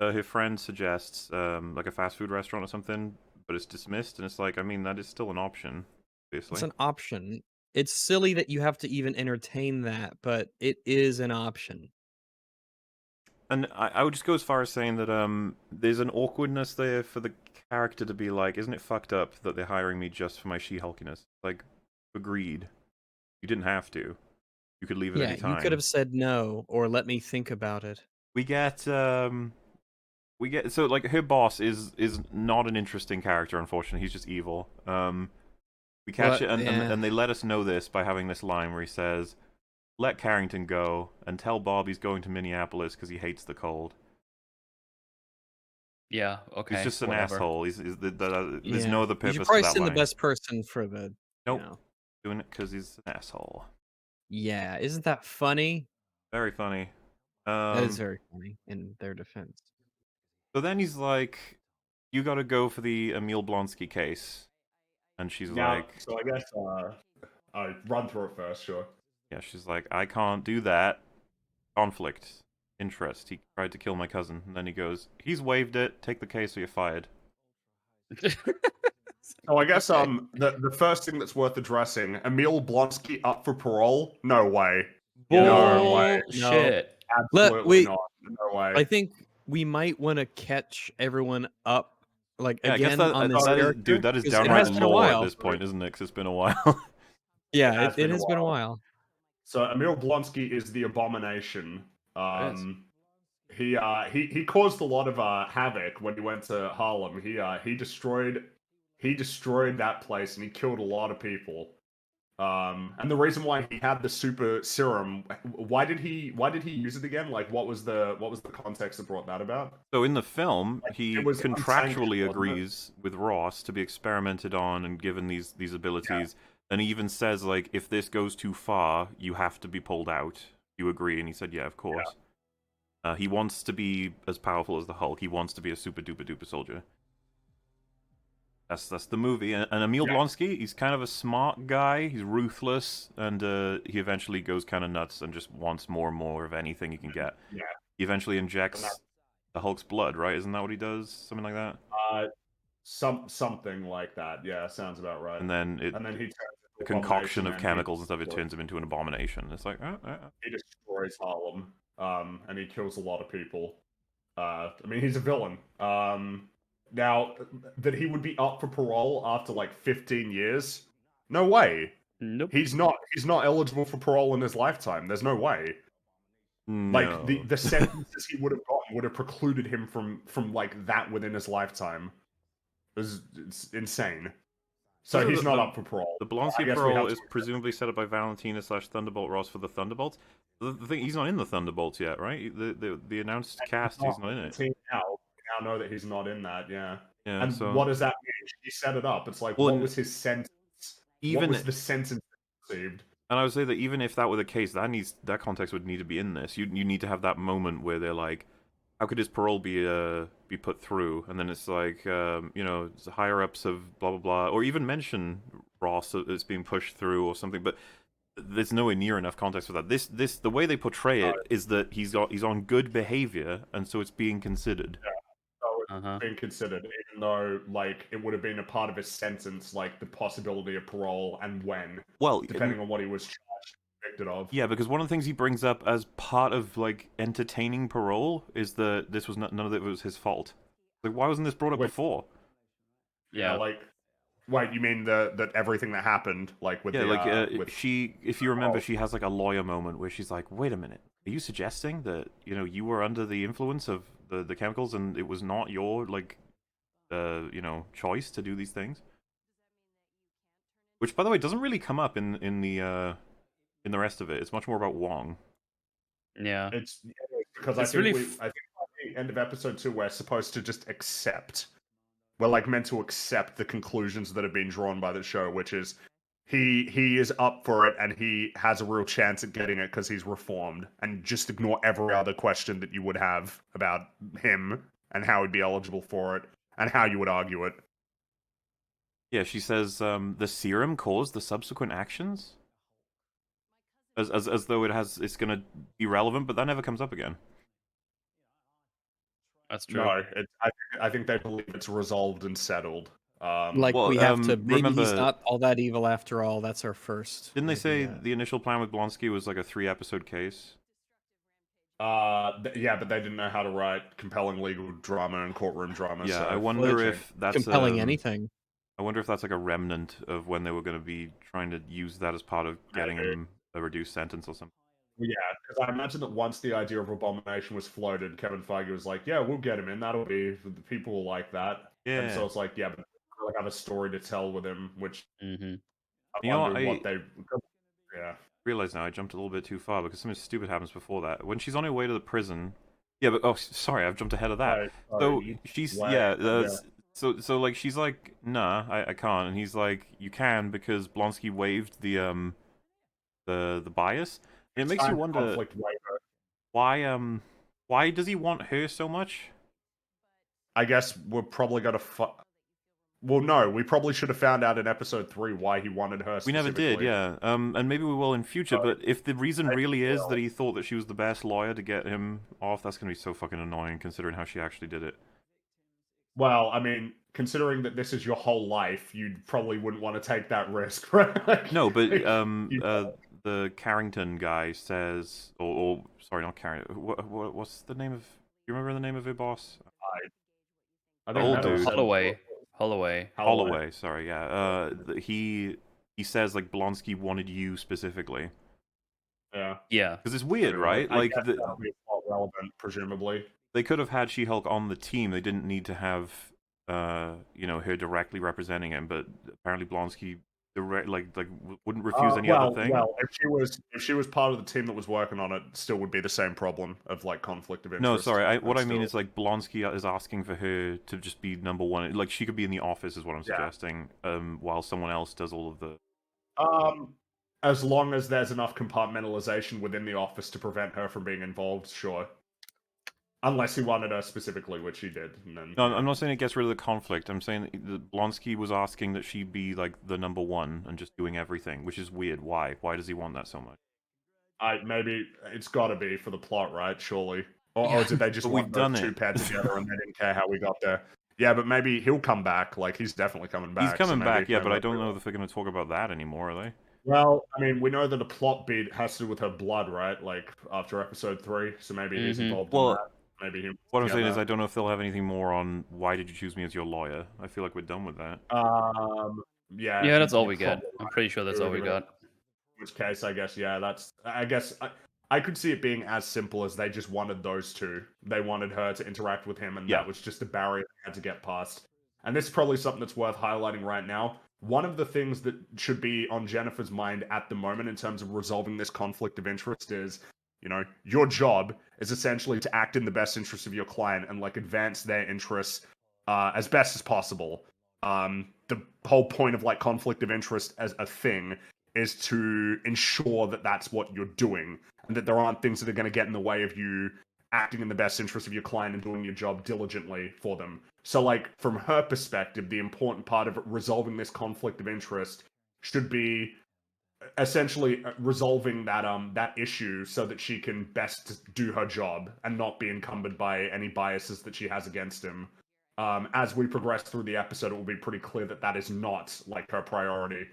Her friend suggests like a fast food restaurant or something, but it's dismissed, and it's like, I mean, that is still an option, obviously. it's an option. It's silly that you have to even entertain that, but it is an option. And I would just go as far as saying that there's an awkwardness there for the character to be like, isn't it fucked up that they're hiring me just for my She-Hulkiness? Like, agreed. You didn't have to. You could leave at Yeah, any time. you could have said no or let me think about it. We get so like her boss is not an interesting character, unfortunately. He's just evil. We catch it, and they let us know this by having this line where he says, "Let Carrington go and tell Bob he's going to Minneapolis because he hates the cold." Yeah, okay. He's just an whatever. asshole. There's Yeah. no other You purpose should to probably that send line. the best person for the. Nope. You know. Doing it because he's an asshole. Yeah, isn't that funny? Very funny. That is very funny in their defense. So then he's like, "You got to go for the Emil Blonsky case," and she's now, like, so I guess I run through it first, sure. "Yeah." She's like, "I can't do that. Conflict, interest. He tried to kill my cousin." And then he goes, "He's waived it. Take the case or you're fired." So I guess the first thing that's worth addressing, Emil Blonsky up for parole? No way. No way. Bullshit. Absolutely not. No way. I think we might want to catch everyone up, like Yeah, I guess again on this character. dude, that is 'cause it downright has been a lore at while. this point, isn't it? Because it's been a while. Yeah, It it has been a while. So Emil Blonsky is the Abomination. Yes. He caused a lot of havoc when he went to Harlem. He destroyed that place and he killed a lot of people. And the reason why he had the super serum, why did he use it again? Like, what was the context that brought that about? So in the film, Like, he it was unsanctioned, contractually wasn't it? agrees with Ross to be experimented on and given these abilities, and he even says like, if this goes too far, you have to be pulled out. You agree? And he said, yeah, of course. He wants to be as powerful as the Hulk. He wants to be a super duper duper soldier. That's the movie. And Emil Blonsky, he's kind of a smart guy. He's ruthless, and he eventually goes kind of nuts and just wants more and more of anything he can get. Yeah. He eventually injects the Hulk's blood, right? Isn't that what he does? Something like that. Something like that. Yeah, sounds about right. And then he turns the concoction of chemicals and stuff. It turns him into an abomination. It's like he destroys Harlem, and he kills a lot of people. I mean, he's a villain. Now, that he would be up for parole after like 15 years? No way. Nope. He's not eligible for parole in his lifetime. There's no way. no. Like the sentences he would have gotten would have precluded him from like that within his lifetime. It's insane. So he's not up for parole. The Blonsky parole is presumably set up by Valentina / Thunderbolt Ross for the Thunderbolts. The thing, he's not in the Thunderbolts yet, right? The announced cast, he's not in it. Now know that he's not in that, yeah. Yeah. And so what does that mean? He set it up. It's like, what was his sentence? What was the sentence received? And I would say that even if that were the case, that context would need to be in this. You need to have that moment where they're like, how could his parole be put through? And then it's like, you know, higher ups of blah blah blah, or even mention Ross as being pushed through or something. But there's nowhere near enough context for that. This the way they portray it is that he's on good behavior, and so it's being considered. Yeah. So it's being considered, even though like it would have been a part of his sentence, like the possibility of parole and when, depending on what he was charged and convicted of. Yeah, because one of the things he brings up as part of like entertaining parole is that this was none of it was his fault. Like, why wasn't this brought up before? Yeah, like, wait, you mean that everything that happened, like with she, if you remember, she has like a lawyer moment where she's like, "Wait a minute, are you suggesting that you were under the influence of the chemicals and it was not your like, choice to do these things?" Which, by the way, doesn't really come up in the rest of it. It's much more about Wong. Yeah, it's because I think by the end of episode 2 we're supposed to just accept. We're like meant to accept the conclusions that have been drawn by the show, which is he is up for it and he has a real chance at getting it because he's reformed, and just ignore every other question that you would have about him and how he'd be eligible for it and how you would argue it. Yeah, she says the serum caused the subsequent actions, as though it's gonna be relevant, but that never comes up again. That's true. No, I think they believe it's resolved and settled. We have to. Maybe remember, he's not all that evil after all. That's our first. Didn't they say the initial plan with Blonsky was like a 3-episode case? Yeah, but they didn't know how to write compelling legal drama and courtroom drama. Yeah, so I wonder if that's compelling anything. I wonder if that's like a remnant of when they were going to be trying to use that as part of getting him a reduced sentence or something. Yeah, because I imagine that once the idea of Abomination was floated, Kevin Feige was like, "Yeah, we'll get him in. That'll be the people will like that." Yeah. And so it's like, yeah, but they have a story to tell with him, which I wonder what they. Yeah. Realize now I jumped a little bit too far because something stupid happens before that. When she's on her way to the prison. Yeah, but sorry, I've jumped ahead of that. So she's So like she's like, nah, I can't, and he's like, you can because Blonsky waived the bias. And it makes you wonder why does he want her so much? I guess we're probably gonna. Well, no, we probably should have found out in episode 3 why he wanted her. We never did, yeah. And maybe we will in future. But if the reason really is that he thought that she was the best lawyer to get him off, that's gonna be so fucking annoying considering how she actually did it. Well, I mean, considering that this is your whole life, you probably wouldn't want to take that risk, right? Like, no, but the Carrington guy says, or sorry, not Carrington. What's the name of? You remember the name of her boss? The old dude. Holloway. Sorry, yeah. He says like Blonsky wanted you specifically. Yeah. Because it's weird, right? Like that'll be relevant, presumably. They could have had She-Hulk on the team. They didn't need to have, her directly representing him. But apparently Blonsky wouldn't refuse any other thing. Well, if she was part of the team that was working on it, still would be the same problem of like conflict of interest. No, sorry. What I mean still... is like Blonsky is asking for her to just be number one. Like she could be in the office, is what I'm suggesting. While someone else does all of the. As long as there's enough compartmentalization within the office to prevent her from being involved, sure. Unless he wanted her specifically, which he did. And then, No, I'm not saying it gets rid of the conflict. I'm saying that Blonsky was asking that she be like the number one and just doing everything, which is weird. Why? Why does he want that so much? Maybe it's got to be for the plot, right? Surely. Or did they just want those two paired together and they didn't care how we got there? Yeah, but maybe he'll come back. Like, he's definitely coming back. He's coming so back, yeah, but I don't know if they're going to talk about that anymore, are they? Well, I mean, we know that a plot beat has to do with her blood, right? Like, after episode 3, so maybe he's involved in that. Maybe he... What I'm saying is I don't know if they'll have anything more on why did you choose me as your lawyer. I feel like we're done with that. Yeah. Yeah, that's all we get. I'm pretty sure that's all we got. In which case, I guess, yeah, that's... I guess... I could see it being as simple as they just wanted those two. They wanted her to interact with him, and that was just a barrier they had to get past. And this is probably something that's worth highlighting right now. One of the things that should be on Jennifer's mind at the moment in terms of resolving this conflict of interest is, you know, your job is essentially to act in the best interest of your client and, like, advance their interests as best as possible. The whole point of, like, conflict of interest as a thing is to ensure that that's what you're doing and that there aren't things that are going to get in the way of you acting in the best interest of your client and doing your job diligently for them. So, like, from her perspective, the important part of resolving this conflict of interest should be essentially resolving that issue so that she can best do her job and not be encumbered by any biases that she has against him. As we progress through the episode, it will be pretty clear that that is not, like, her priority.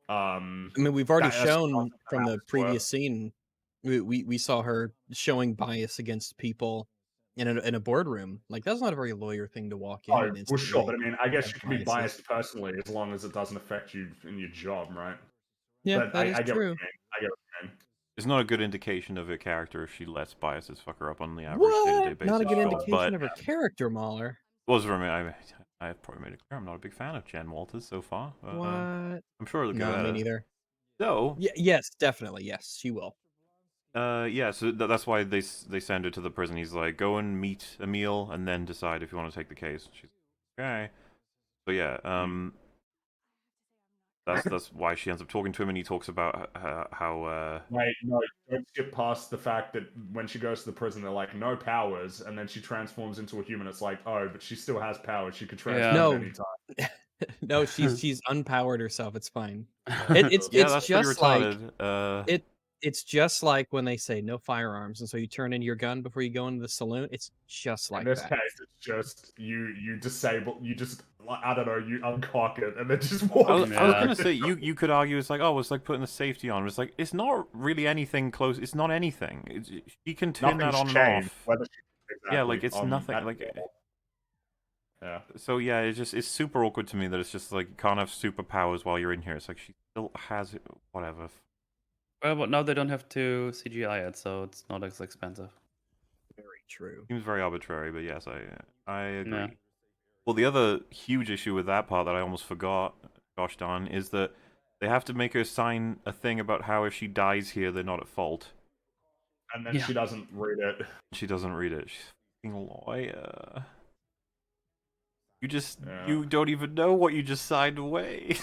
I mean, we've already shown from the previous scene, we saw her showing bias against people in a boardroom. Like, that's not a very lawyer thing to walk in. Oh, and well, sure, but I instantly mean, I guess have you can be biases. biased personally as long as it doesn't affect you in your job, right? Yeah, but that is I get true. what you mean. I get what you mean. It's not a good indication of her character if she lets biases fuck her up on the average What? day-to-day basis. Not a good indication but of her character, Mahler. Was for me. I have probably made it clear I'm not a big fan of Jen Walters so far. What? I'm sure it'll get No, better. me neither. So, yes, definitely, yes, she will. Yeah, so that's why they send her to the prison. He's like, go and meet Emil and then decide if you want to take the case. She's like, okay. So yeah, that's why she ends up talking to him, and he talks about how. Wait, no, don't skip past the fact that when she goes to the prison, they're like, no powers, and then she transforms into a human. It's like, oh, but she still has powers. She could transform at any time. No, she's unpowered herself. It's fine. It's that's just pretty like retarded. It's just like when they say no firearms, and so you turn in your gun before you go into the saloon. It's just like in this that. case, it's just you disable, you just, I don't know, you uncock it and then just walk. I was gonna say you could argue it's like, oh, it's like putting the safety on. It's like it's not really anything close. It's not anything. She can turn that on and off. Yeah, like it's nothing. Like yeah. So yeah, it's super awkward to me that it's just like you can't have superpowers while you're in here. It's like she still has it. Whatever. Well, but now they don't have to CGI it, so it's not as expensive. Very true. Seems very arbitrary, but yes, I agree. Yeah. Well, the other huge issue with that part that I almost forgot, gosh darn, is that they have to make her sign a thing about how if she dies here, they're not at fault. And then she doesn't read it. She doesn't read it. She's a fucking lawyer. You don't even know what you just signed away.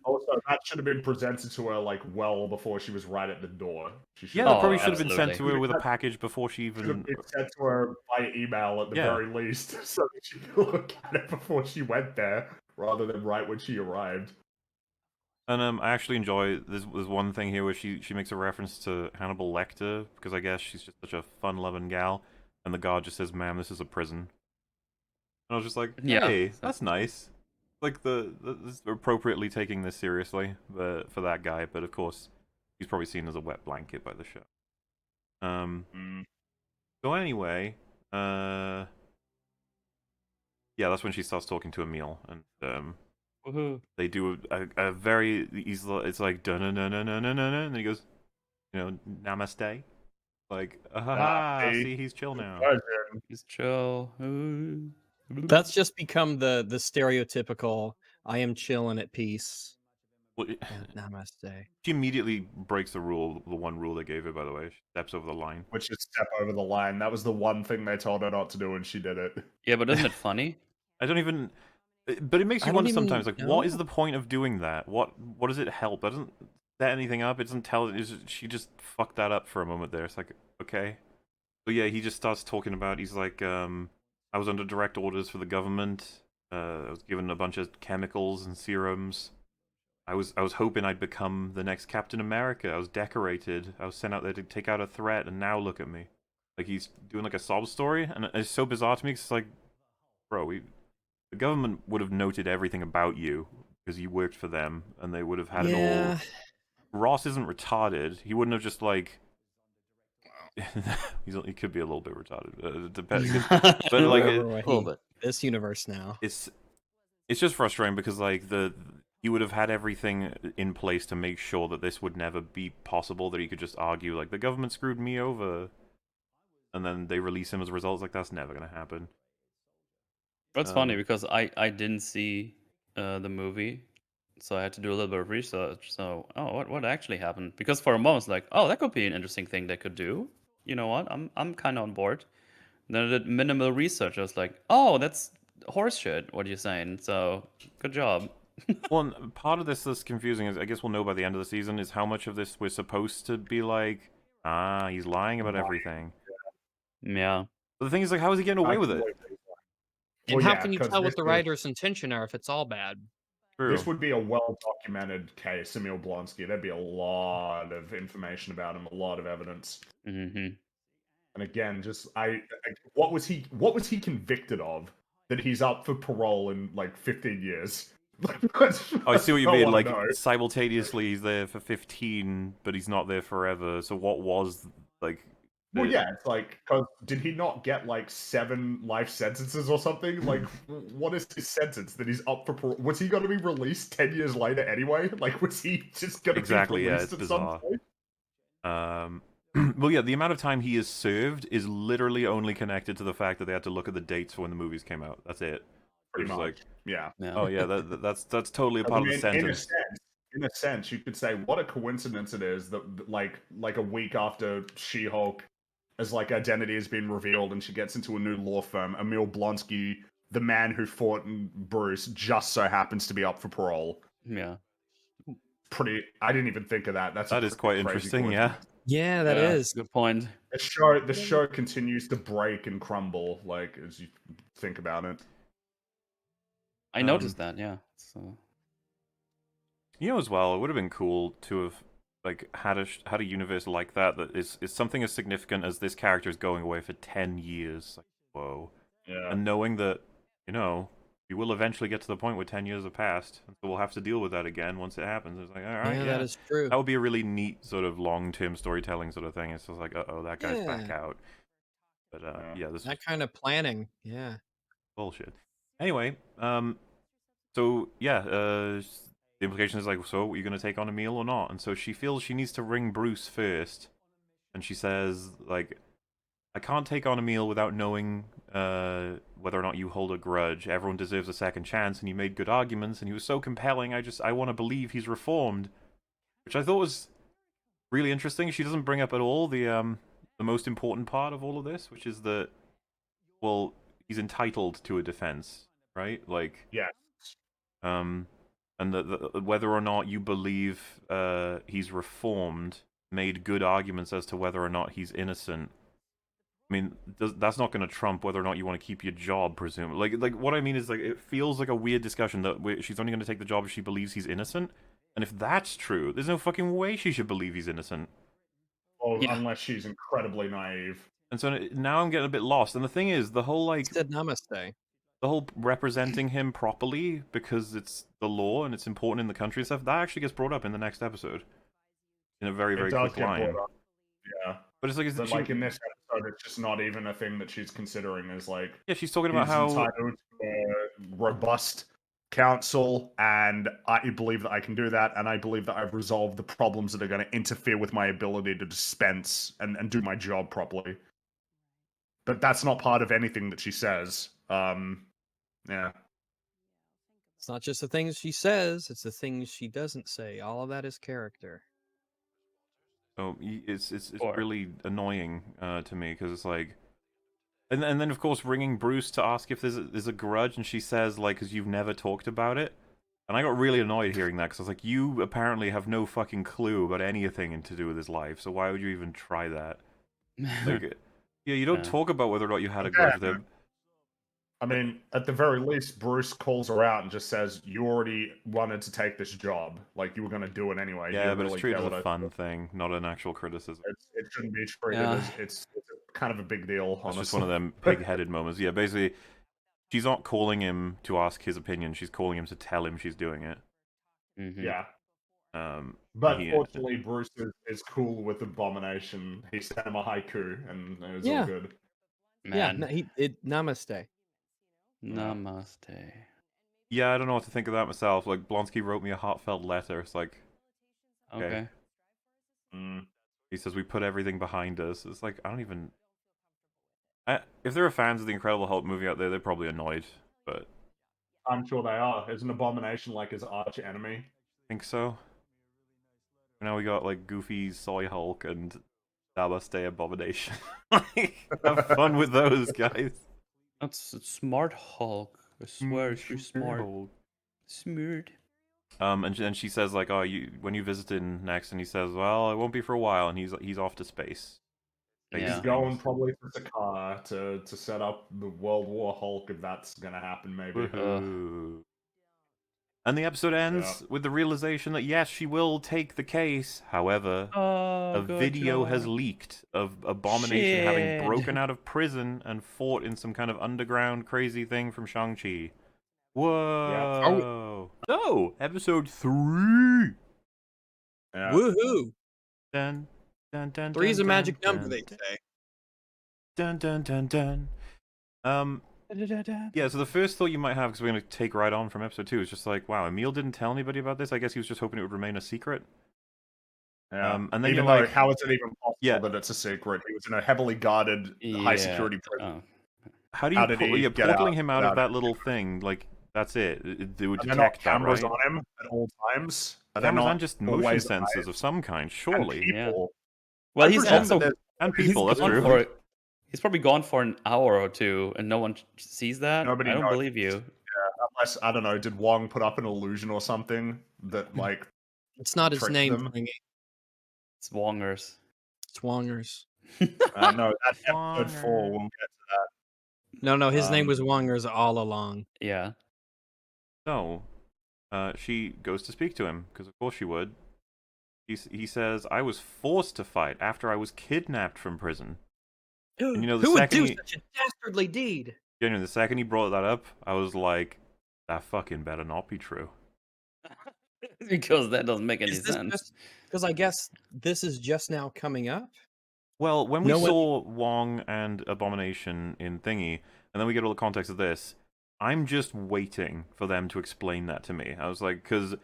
Also, that should have been presented to her like well before she was right at the door. Yeah, that probably should have been sent to her with a package before she even. Should have been sent to her by email at the very least, so that she could look at it before she went there, rather than right when she arrived. And I actually enjoy there's one thing here where she makes a reference to Hannibal Lecter because I guess she's just such a fun-loving gal, and the guard just says, "Ma'am, this is a prison." And I was just like, "Hey, that's nice." Like the appropriately taking this seriously for that guy, but of course he's probably seen as a wet blanket by the show. So anyway, yeah, that's when she starts talking to Emil, and they do a very it's like dun dun dun dun dun dun dun, and he goes, you know, namaste, like see, he's chill now. He's chill. That's just become the stereotypical I am chill and at peace. Well, And namaste. she immediately breaks the rule, the one rule they gave her, by the way. She steps over the line. Which is step over the line. That was the one thing they told her not to do, and she did it. Yeah, but isn't it funny? I don't even... But it makes you I don't wonder even sometimes, like, what is know. the point of doing that? What does it help? It doesn't set anything up. It doesn't tell... She just fucked that up for a moment there. It's like, okay. But yeah, he just starts talking about... He's like, I was under direct orders for the government. I was given a bunch of chemicals and serums. I was hoping I'd become the next Captain America. I was decorated. I was sent out there to take out a threat, and now look at me. Like, he's doing like a sob story, and it's so bizarre to me, because it's like, bro, the government would have noted everything about you, because you worked for them, and they would have had it all. Ross isn't retarded. He wouldn't have just, like... he could be a little bit retarded. But, like, This universe now. It's just frustrating, because, like, he would have had everything in place to make sure that this would never be possible, that he could just argue, like, the government screwed me over, and then they release him as a result. It's like, that's never going to happen. That's funny, because I didn't see the movie, so I had to do a little bit of research. So, what actually happened? Because for a moment, I was like, oh, that could be an interesting thing they could do. You know what? I'm kind of on board. Then I did minimal research. I was like, oh, that's horseshit. What are you saying? So, good job. Well, and part of this that's confusing is, I guess we'll know by the end of the season, is how much of this we're supposed to be like, he's lying about everything. Yeah. But the thing is, like, how is he getting away with it? And Well, how yeah, can you 'cause tell what this the is- writer's intention are if it's all bad? True. This would be a well-documented case, Emil Blonsky. There'd be a lot of information about him, a lot of evidence. Mm-hmm. And again, just what was he convicted of that he's up for parole in like 15 years? I see what you I mean. wanna Like, know. simultaneously, he's there for 15, but he's not there forever. So what was, like... Well, yeah, it's like, 'cause did he not get like 7 life sentences or something? Like, what is his sentence that he's up for parole? Was he going to be released 10 years later anyway? Like, was he just going to Exactly, be yeah, released it's at some bizarre. point? Well, yeah, the amount of time he is served is literally only connected to the fact that they had to look at the dates for when the movies came out. That's it. Pretty It's much, like, yeah. oh yeah, that's totally a part of the sentence. In a sense, you could say what a coincidence it is that like a week after She-Hulk, as like identity has been revealed and she gets into a new law firm, Emil Blonsky, the man who fought Bruce, just so happens to be up for parole. Yeah. I didn't even think of that. That is quite interesting, yeah. Yeah, that is. Good point. The show continues to break and crumble, like, as you think about it. I noticed that, yeah. So. You know, as well, it would have been cool to have like had a universe like that is something as significant as this character is going away for 10 years. Like, whoa. Yeah. And knowing that, you know, we will eventually get to the point where 10 years have passed, and so we'll have to deal with that again once it happens. It's like, all right, Yeah, that is true. that would be a really neat sort of long-term storytelling sort of thing. It's just like, uh-oh, that guy's back out. But yeah, this That kind of planning, yeah. bullshit. Anyway, so yeah, the implication is like, so are you going to take on Emil or not? And so she feels she needs to ring Bruce first, and she says, like, I can't take on Emil without knowing whether or not you hold a grudge. Everyone deserves a second chance, and you made good arguments, and he was so compelling, I want to believe he's reformed. Which I thought was really interesting. She doesn't bring up at all the most important part of all of this, which is that, well, he's entitled to a defense, right? Like, yeah. And whether or not you believe he's reformed made good arguments as to whether or not he's innocent. I mean, that's not going to trump whether or not you want to keep your job, presumably. Like what I mean is, like, it feels like a weird discussion that she's only going to take the job if she believes he's innocent. And if that's true, there's no fucking way she should believe he's innocent. Well, unless she's incredibly naive. And so now I'm getting a bit lost. And the thing is, the whole, like... Said namaste. The whole representing him properly because it's the law and it's important in the country and stuff, that actually gets brought up in the next episode. In a very, very quick line. Yeah. But it's like... But like in this episode, it's just not even a thing that she's considering as like... Yeah, she's talking about how... entitled to a robust counsel, and I believe that I can do that, and I believe that I've resolved the problems that are going to interfere with my ability to dispense and do my job properly. But that's not part of anything that she says. Yeah. It's not just the things she says; it's the things she doesn't say. All of that is character. So it's Or- really annoying to me because it's like, and then of course ringing Bruce to ask if there's a grudge, and she says like, because you've never talked about it, and I got really annoyed hearing that because I was like, you apparently have no fucking clue about anything to do with his life, so why would you even try that? Like, yeah, you don't Yeah. talk about whether or not you had a grudge with him. I mean, at the very least, Bruce calls her out and just says, "You already wanted to take this job. Like you were going to do it anyway." You Yeah, don't but really it's treated care as what a I fun thought." thing, not an actual criticism. It shouldn't be treated Yeah. as it's kind of a big deal. It's Honestly, just one of them pig-headed moments. Yeah, basically, she's not calling him to ask his opinion. She's calling him to tell him she's doing it. Mhm. Yeah, But but fortunately, Bruce is cool with Abomination. He sent him a haiku, and it was all Yeah. good. Yeah, Man, namaste. namaste. yeah, I don't know what to think of that myself. Like, Blonsky wrote me a heartfelt letter. It's like, Okay. he says we put everything behind us. It's like, I don't even. If there are fans of the Incredible Hulk movie out there, they're probably annoyed. But I'm sure they are. Is an Abomination like his arch enemy? I think so. Now we got like Goofy Soy Hulk and Namaste Abomination. Like, have fun with those guys. That's a smart Hulk. I swear, she's smart. Hulk. Smart. And she says like, oh, when you visited next, and he says, well, it won't be for a while, and he's off to space. Yeah. He's going probably to Sakar to set up the World War Hulk if that's gonna happen. Maybe. Woohoo. And the episode ends with the realization that yes, she will take the case. However, a video has leaked of Abomination having broken out of prison and fought in some kind of underground crazy thing from Shang-Chi. Whoa! So, episode 3. Yeah. Woohoo! Dun, dun, dun, Three's a dun, magic dun, number, they dun, say. Dun dun dun dun. Yeah, so the first thought you might have, because we're going to take right on from episode 2, is just like, wow, Emil didn't tell anybody about this. I guess he was just hoping it would remain a secret. Yeah. And then even you're though, like, how is it even possible Yeah. that it's a secret? He was in a heavily guarded, high security prison. Oh. how do how you did he you're get portaling out him out of without that little thing? Like, that's it. It would Are there not detect that, cameras right? on him at all times? Are there Cameras not and just motion always sensors of some kind, and surely. people? Well, I he's presume also that And he's people, that's gone true. for he's probably gone for an hour or two, and no one sees that. Nobody I don't knows. believe you. Unless, I don't know, did Wong put up an illusion or something that, like, It's not his tricked name, them? Thingy. It's Wongers. Swangers. No, that's episode 4. We'll get to No, his name Um, was Wongers all along. Yeah. So, she goes to speak to him, because of course she would. He says, I was forced to fight after I was kidnapped from prison. And you know, the Who would second do he- such a dastardly deed? Genuinely, the second he brought that up, I was like, that fucking better not be true. Because that doesn't make any Is this sense. just because I guess this is just now coming up? Well, when we No one- saw Wong and Abomination in Thingy, and then we get all the context of this, I'm just waiting for them to explain that to me. I was like, because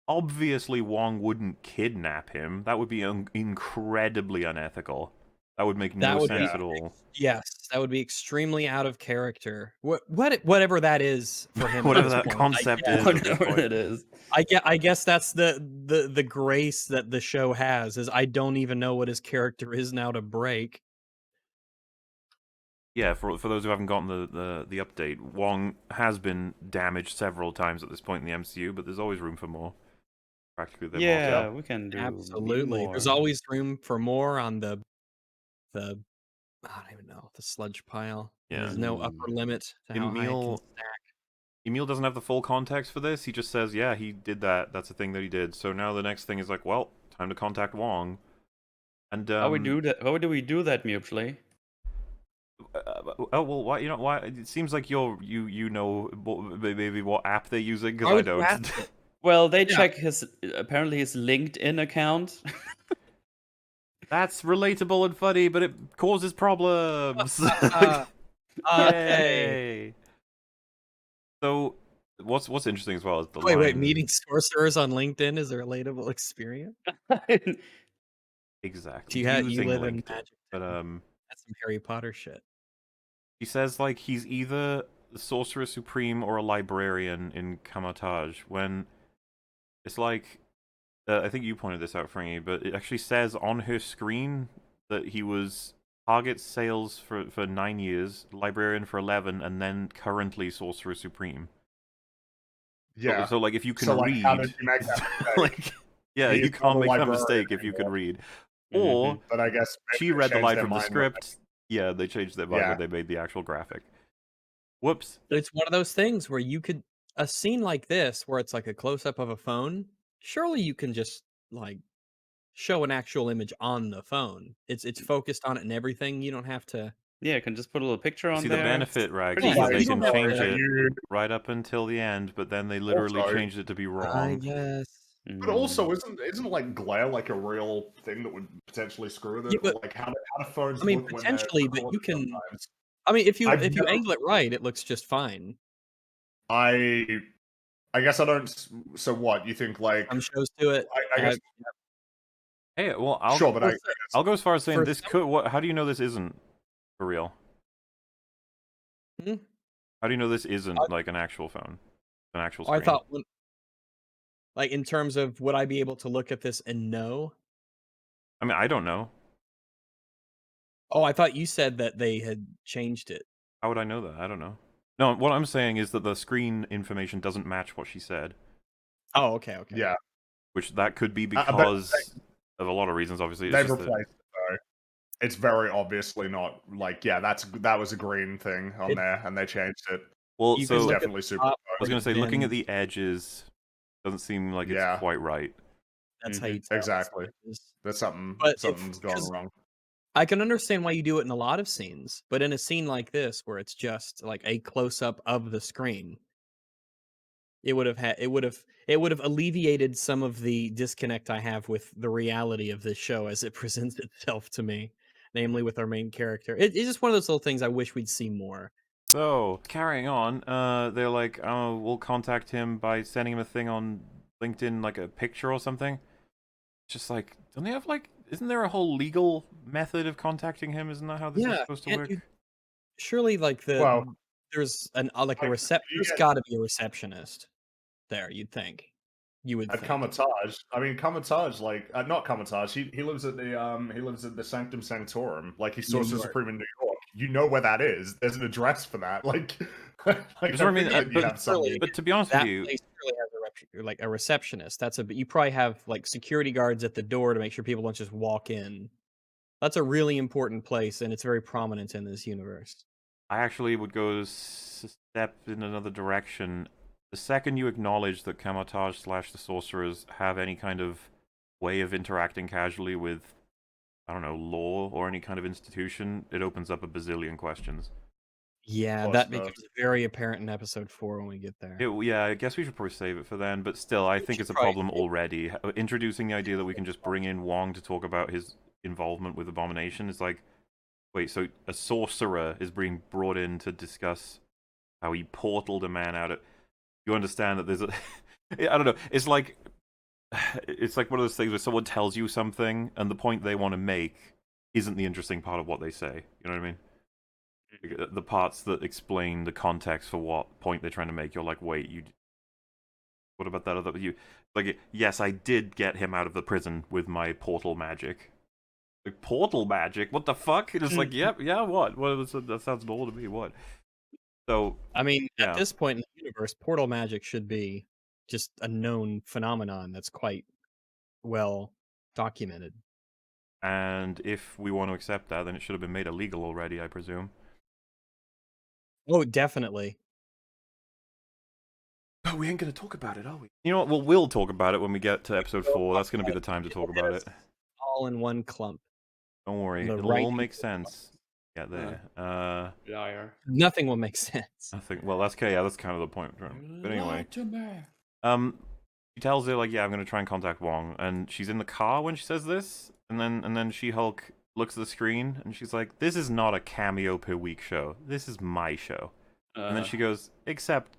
obviously Wong wouldn't kidnap him. That would be incredibly unethical. That would make That no would sense be- at all. Yes, that would be extremely out of character. Whatever that is for him. at Whatever this that point, concept I is. guess. at this Whatever point. it is. I guess that's the grace that the show has is I don't even know what his character is now to break. Yeah, for those who haven't gotten the update, Wong has been damaged several times at this point in the MCU, but there's always room for more. Practically, they're Yeah, more. we can do Absolutely. more. There's always room for more on the I don't even know, the sludge pile. Yeah. There's no upper limit to how high it can Emil stack. Emil doesn't have the full context for this. He just says, yeah, he did that. That's a thing that he did. So now the next thing is like, well, time to contact Wong. And How we do that? How do we do that mutually? oh well, why you know why? It seems like you know maybe what app they're using because Why I would you don't. ask it? Well, they Yeah. check his apparently his LinkedIn account. That's relatable and funny, but it causes problems. Okay. Yay. So what's interesting as well is the Wait, line... meeting sorcerers on LinkedIn is a relatable experience? Exactly. You Using live in LinkedIn. magic. But That's some Harry Potter shit. he says like he's either the Sorcerer Supreme or a librarian in Camotage when it's like, I think you pointed this out, Fringy, but it actually says on her screen that he was target sales for 9 years, librarian for 11, and then currently Sorcerer Supreme. Yeah. So like, if you can So, like, read, how did you make that mistake? like, yeah, He you is not can't a make that librarian mistake if you can anymore. read. Mhm. Or But I guess maybe she they read the changed line their from the mind when script. Yeah, they changed their mind Yeah. when they made the actual graphic. Whoops. It's one of those things where you could a scene like this where it's like a close up of a phone. Surely you can just like show an actual image on the phone. It's focused on it and everything. You don't have to. Yeah, I can just put a little picture on See, there. the benefit, Rags, pretty is that easy. they You can don't have change to- it right up until the end, but then they literally Also- changed it to be I wrong. guess. But also, isn't like glare like a real thing that would potentially screw with it? Yeah, but- Or like how do phones I mean, look when potentially, they're but you can. sometimes? I mean, if you I've if you never- angle it right, it looks just fine. I guess I don't. So what you think? Like Some shows do it. I guess Hey, well, I'll sure, but I I'll go as far as saying for this some- could. What? How do you know this isn't for real? Hmm? How do you know this isn't I- like an actual phone, an actual Oh, I screen? thought, like, in terms of would I be able to look at this and know? I mean, I don't know. Oh, I thought you said that they had changed it. How would I know that? I don't know. No, what I'm saying is that the screen information doesn't match what she said, Oh, okay. yeah, which that could be bet because of a lot of reasons. Obviously, it's they've just replaced it though. It's very obviously not like that was a green thing on It- there, and they changed it. well, You so can look I at Definitely super. top, was going to say, looking at then the edges doesn't seem like Yeah. it's quite right. that's how you tell. Exactly. There's But something's gone 'cause wrong. I can understand why you do it in a lot of scenes, but in a scene like this where it's just like a close up of the screen, it would have alleviated some of the disconnect I have with the reality of this show as it presents itself to me, namely with our main character. It's just one of those little things I wish we'd see more. So, carrying on, they're like, oh, we'll contact him by sending him a thing on LinkedIn, like a picture or something. Just like, don't they have like, isn't there a whole legal method of contacting him? Isn't that how this is Yeah, supposed to can't work? you- Surely, like Well, there's like a like, there's got to be a receptionist there. You'd think. You would At think. Comatage, I mean Comatage, like not Comatage. He lives at the Sanctum Sanctorum. Like he's New Sorcerer York. Supreme in New York. You know where that is. There's an address for that. Like, like That's what I mean, figured that you'd but- have somebody. But to be honest That with you, place really has like a receptionist. You probably have like security guards at the door to make sure people don't just walk in. That's a really important place, and it's very prominent in this universe. I actually would go step in another direction. The second you acknowledge that Camotage / the Sorcerers have any kind of way of interacting casually with, I don't know, law or any kind of institution, it opens up a bazillion questions. Yeah, Plus that the- becomes very apparent in episode 4 when we get there. Yeah, I guess we should probably save it for then, but still, I think should it's a probably problem save it. already. Introducing the idea that we can just bring in Wong to talk about his involvement with Abomination is like, wait, so a sorcerer is being brought in to discuss how he portaled a man out of... You understand that there's a... I don't know, it's like one of those things where someone tells you something, and the point they want to make isn't the interesting part of what they say. You know what I mean? The parts that explain the context for what point they're trying to make, you're like, wait, what about that other... Like, yes, I did get him out of the prison with my portal magic. Like, portal magic? What the fuck? It's like, yep, yeah, what? That sounds normal to me, what? So, I mean, yeah. at this point in the universe, portal magic should be just a known phenomenon that's quite well documented. And if we want to accept that, then it should have been made illegal already, I presume. Oh, definitely. But we ain't going to talk about it, are we? You know what? Well, we'll talk about it when we get to episode 4. That's going to be the time to talk about it. All in one clump. Don't worry. The It'll all writing- make sense. Get there. Liar. Nothing will make sense. I think... Well, that's okay. Yeah, that's kind of the point. But anyway. to me. She tells her, like, yeah, I'm going to try and contact Wong. And she's in the car when she says this. And then She-Hulk looks at the screen and she's like, this is not a cameo per week show. This is my show. And then she goes, except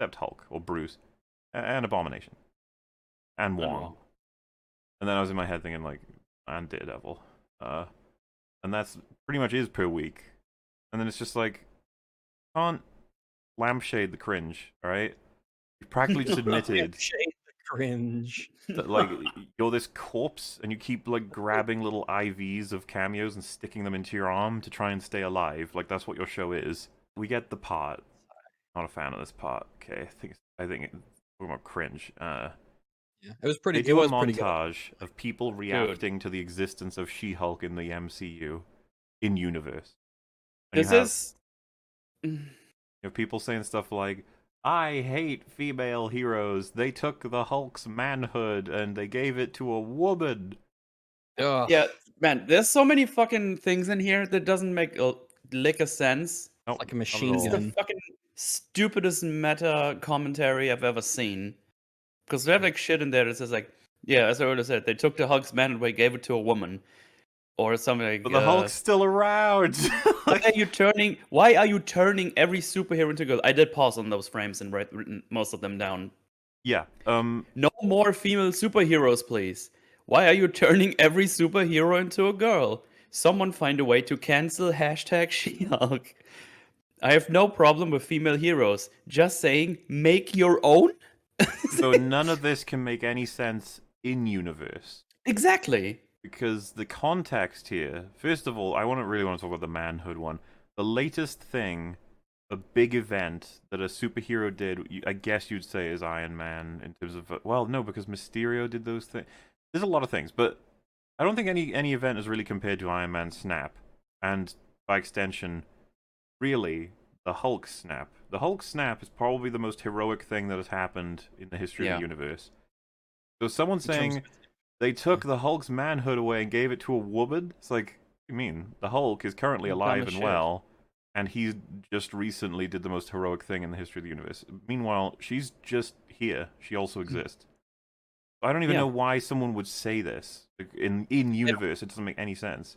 Hulk or Bruce and Abomination and Wong. And then I was in my head thinking, like, and Daredevil. And that's pretty much is per week. And then it's just like, can't lampshade the cringe, all right? You practically just admitted Shade the cringe. that, like, you're this corpse and you keep, like, grabbing little IVs of cameos and sticking them into your arm to try and stay alive. Like, that's what your show is. We get the part. Not a fan of this part. Okay, I think it's talking about cringe. Yeah, it was pretty. They It do a was pretty good. montage of people reacting to the existence of She-Hulk in the MCU in universe. And This you have, is. you have people saying stuff like, "I hate female heroes. They took the Hulk's manhood and they gave it to a woman." Ugh. Yeah, man, there's so many fucking things in here that doesn't make a lick of sense. Nope, like a not at machine all. It's the gun. fucking stupidest meta commentary I've ever seen. Because they have like shit in there that says like, yeah, as I already said, they took the Hulk's manhood, gave it to a woman, or something like. But the Hulk's still around. Why are you turning? Why are you turning every superhero into a girl? I did pause on those frames and written most of them down. Yeah. No more female superheroes, please. Why are you turning every superhero into a girl? Someone find a way to cancel hashtag She-Hulk. I have no problem with female heroes. Just saying, make your own? So none of this can make any sense in universe. Exactly. Because the context here, first of all, I really want to talk about the manhood one. The latest thing, a big event that a superhero did, I guess you'd say is Iron Man in terms of, well, no, because Mysterio did those things. There's a lot of things, but I don't think any event is really compared to Iron Man's snap, and by extension, really, the Hulk snap. The Hulk snap is probably the most heroic thing that has happened in the history of the universe. So someone saying they took the Hulk's manhood away and gave it to a woman, it's like, what do you mean? The Hulk is currently alive and well, and he just recently did the most heroic thing in the history of the universe. Meanwhile, she's just here. She also exists. I don't even know why someone would say this. Like, in universe, it doesn't make any sense.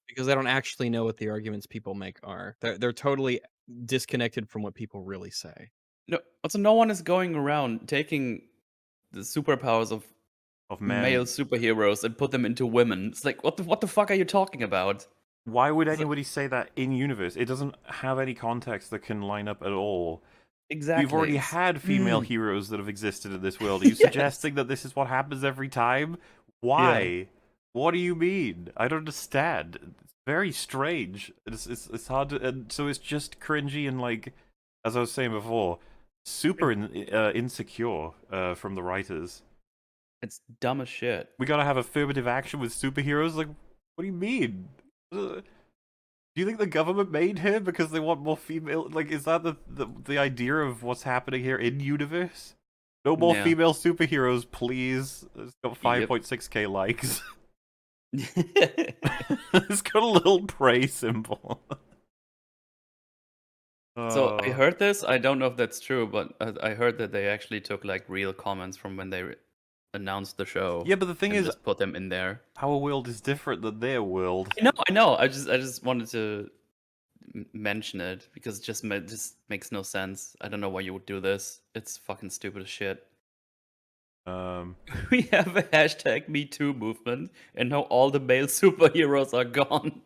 Because I don't actually know what the arguments people make are. They're totally disconnected from what people really say. No, also no one is going around taking the superpowers of men. Male superheroes and put them into women. It's like, what the fuck are you talking about? Why would anybody say that in universe? It doesn't have any context that can line up at all. Exactly. We've already had female heroes that have existed in this world. Are you suggesting that this is what happens every time? Why? Yeah. What do you mean? I don't understand. It's very strange. It's hard to, and so it's just cringy and, like, as I was saying before, super insecure from the writers. It's dumb as shit. We gotta have affirmative action with superheroes? Like, what do you mean? Do you think the government made him because they want more female? Like, is that the idea of what's happening here in universe? No more female superheroes, please. It's got 5.6k likes. It's got a little pray symbol. So I heard this. I don't know if that's true, but I heard that they actually took like real comments from when they announced the show. Yeah, but the thing is, just put them in there. Our world is different than their world. I know. I just wanted to mention it because it just makes no sense. I don't know why you would do this. It's fucking stupid as shit. We have a hashtag #MeToo movement, and now all the male superheroes are gone.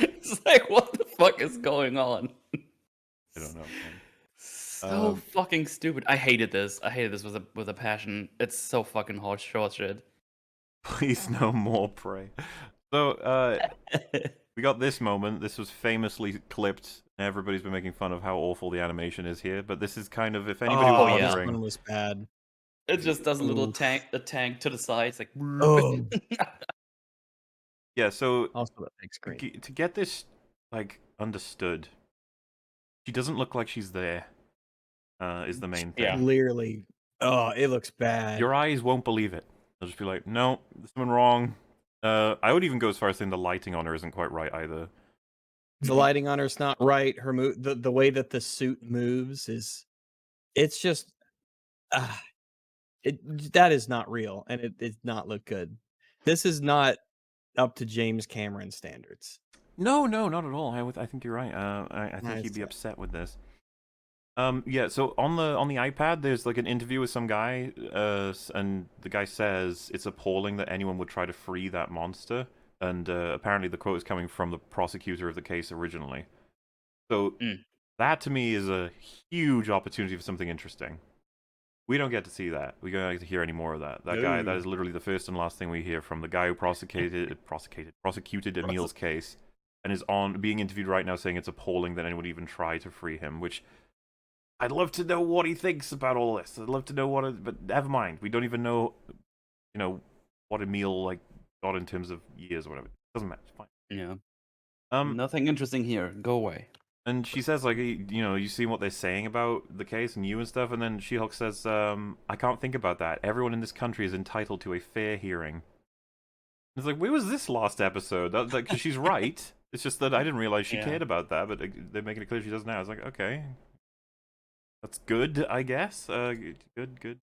It's like, what the fuck is going on? I don't know, man. So fucking stupid. I hated this. I hated this with a passion. It's so fucking short shit. Please no more pray. So, we got this moment. This was famously clipped. Everybody's been making fun of how awful the animation is here, but this is kind of, if anybody was wondering... this one was bad. It just does a little tank to the side. It's like... Yeah, so... Also, that makes great. To get this, like, understood, she doesn't look like she's there. Is the main thing. Yeah. Clearly. Oh, it looks bad. Your eyes won't believe it. They'll just be like, no, there's something wrong. I would even go as far as saying the lighting on her isn't quite right either. The lighting on her's not right. Her the way that the suit moves it's just that is not real, and it does not look good. This is not up to James Cameron standards. No, not at all. I think you're right. I think he'd be upset with this. Yeah, so on the iPad, there's like an interview with some guy, and the guy says it's appalling that anyone would try to free that monster, and apparently the quote is coming from the prosecutor of the case originally. So That to me is a huge opportunity for something interesting. We don't get to see that. We don't get to hear any more of that. That guy, that No. is literally the first and last thing we hear from the guy who prosecuted Emil's case, and is being interviewed right now, saying it's appalling that anyone even try to free him. Which I'd love to know what he thinks about all this. I'd love to know but never mind. We don't even know, what Emil like got in terms of years or whatever. It doesn't matter. It's fine. Yeah. Um, Nothing interesting here. Go away. And she says, like, you see what they're saying about the case and you and stuff, and then She-Hulk says, I can't think about that. Everyone in this country is entitled to a fair hearing. It's like, where was this last episode? Because she's right. It's just that I didn't realize she cared about that, but they're making it clear she does now. It's like, okay. That's good, I guess. Good.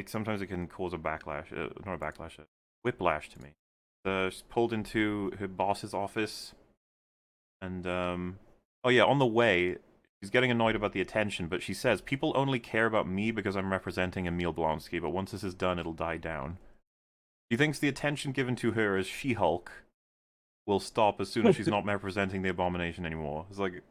Sometimes it can cause a backlash. Not a backlash, a whiplash to me. She's pulled into her boss's office. And, oh yeah, on the way, she's getting annoyed about the attention, but she says, people only care about me because I'm representing Emil Blonsky, but once this is done, it'll die down. She thinks the attention given to her as She-Hulk will stop as soon as she's not representing the Abomination anymore. It's like,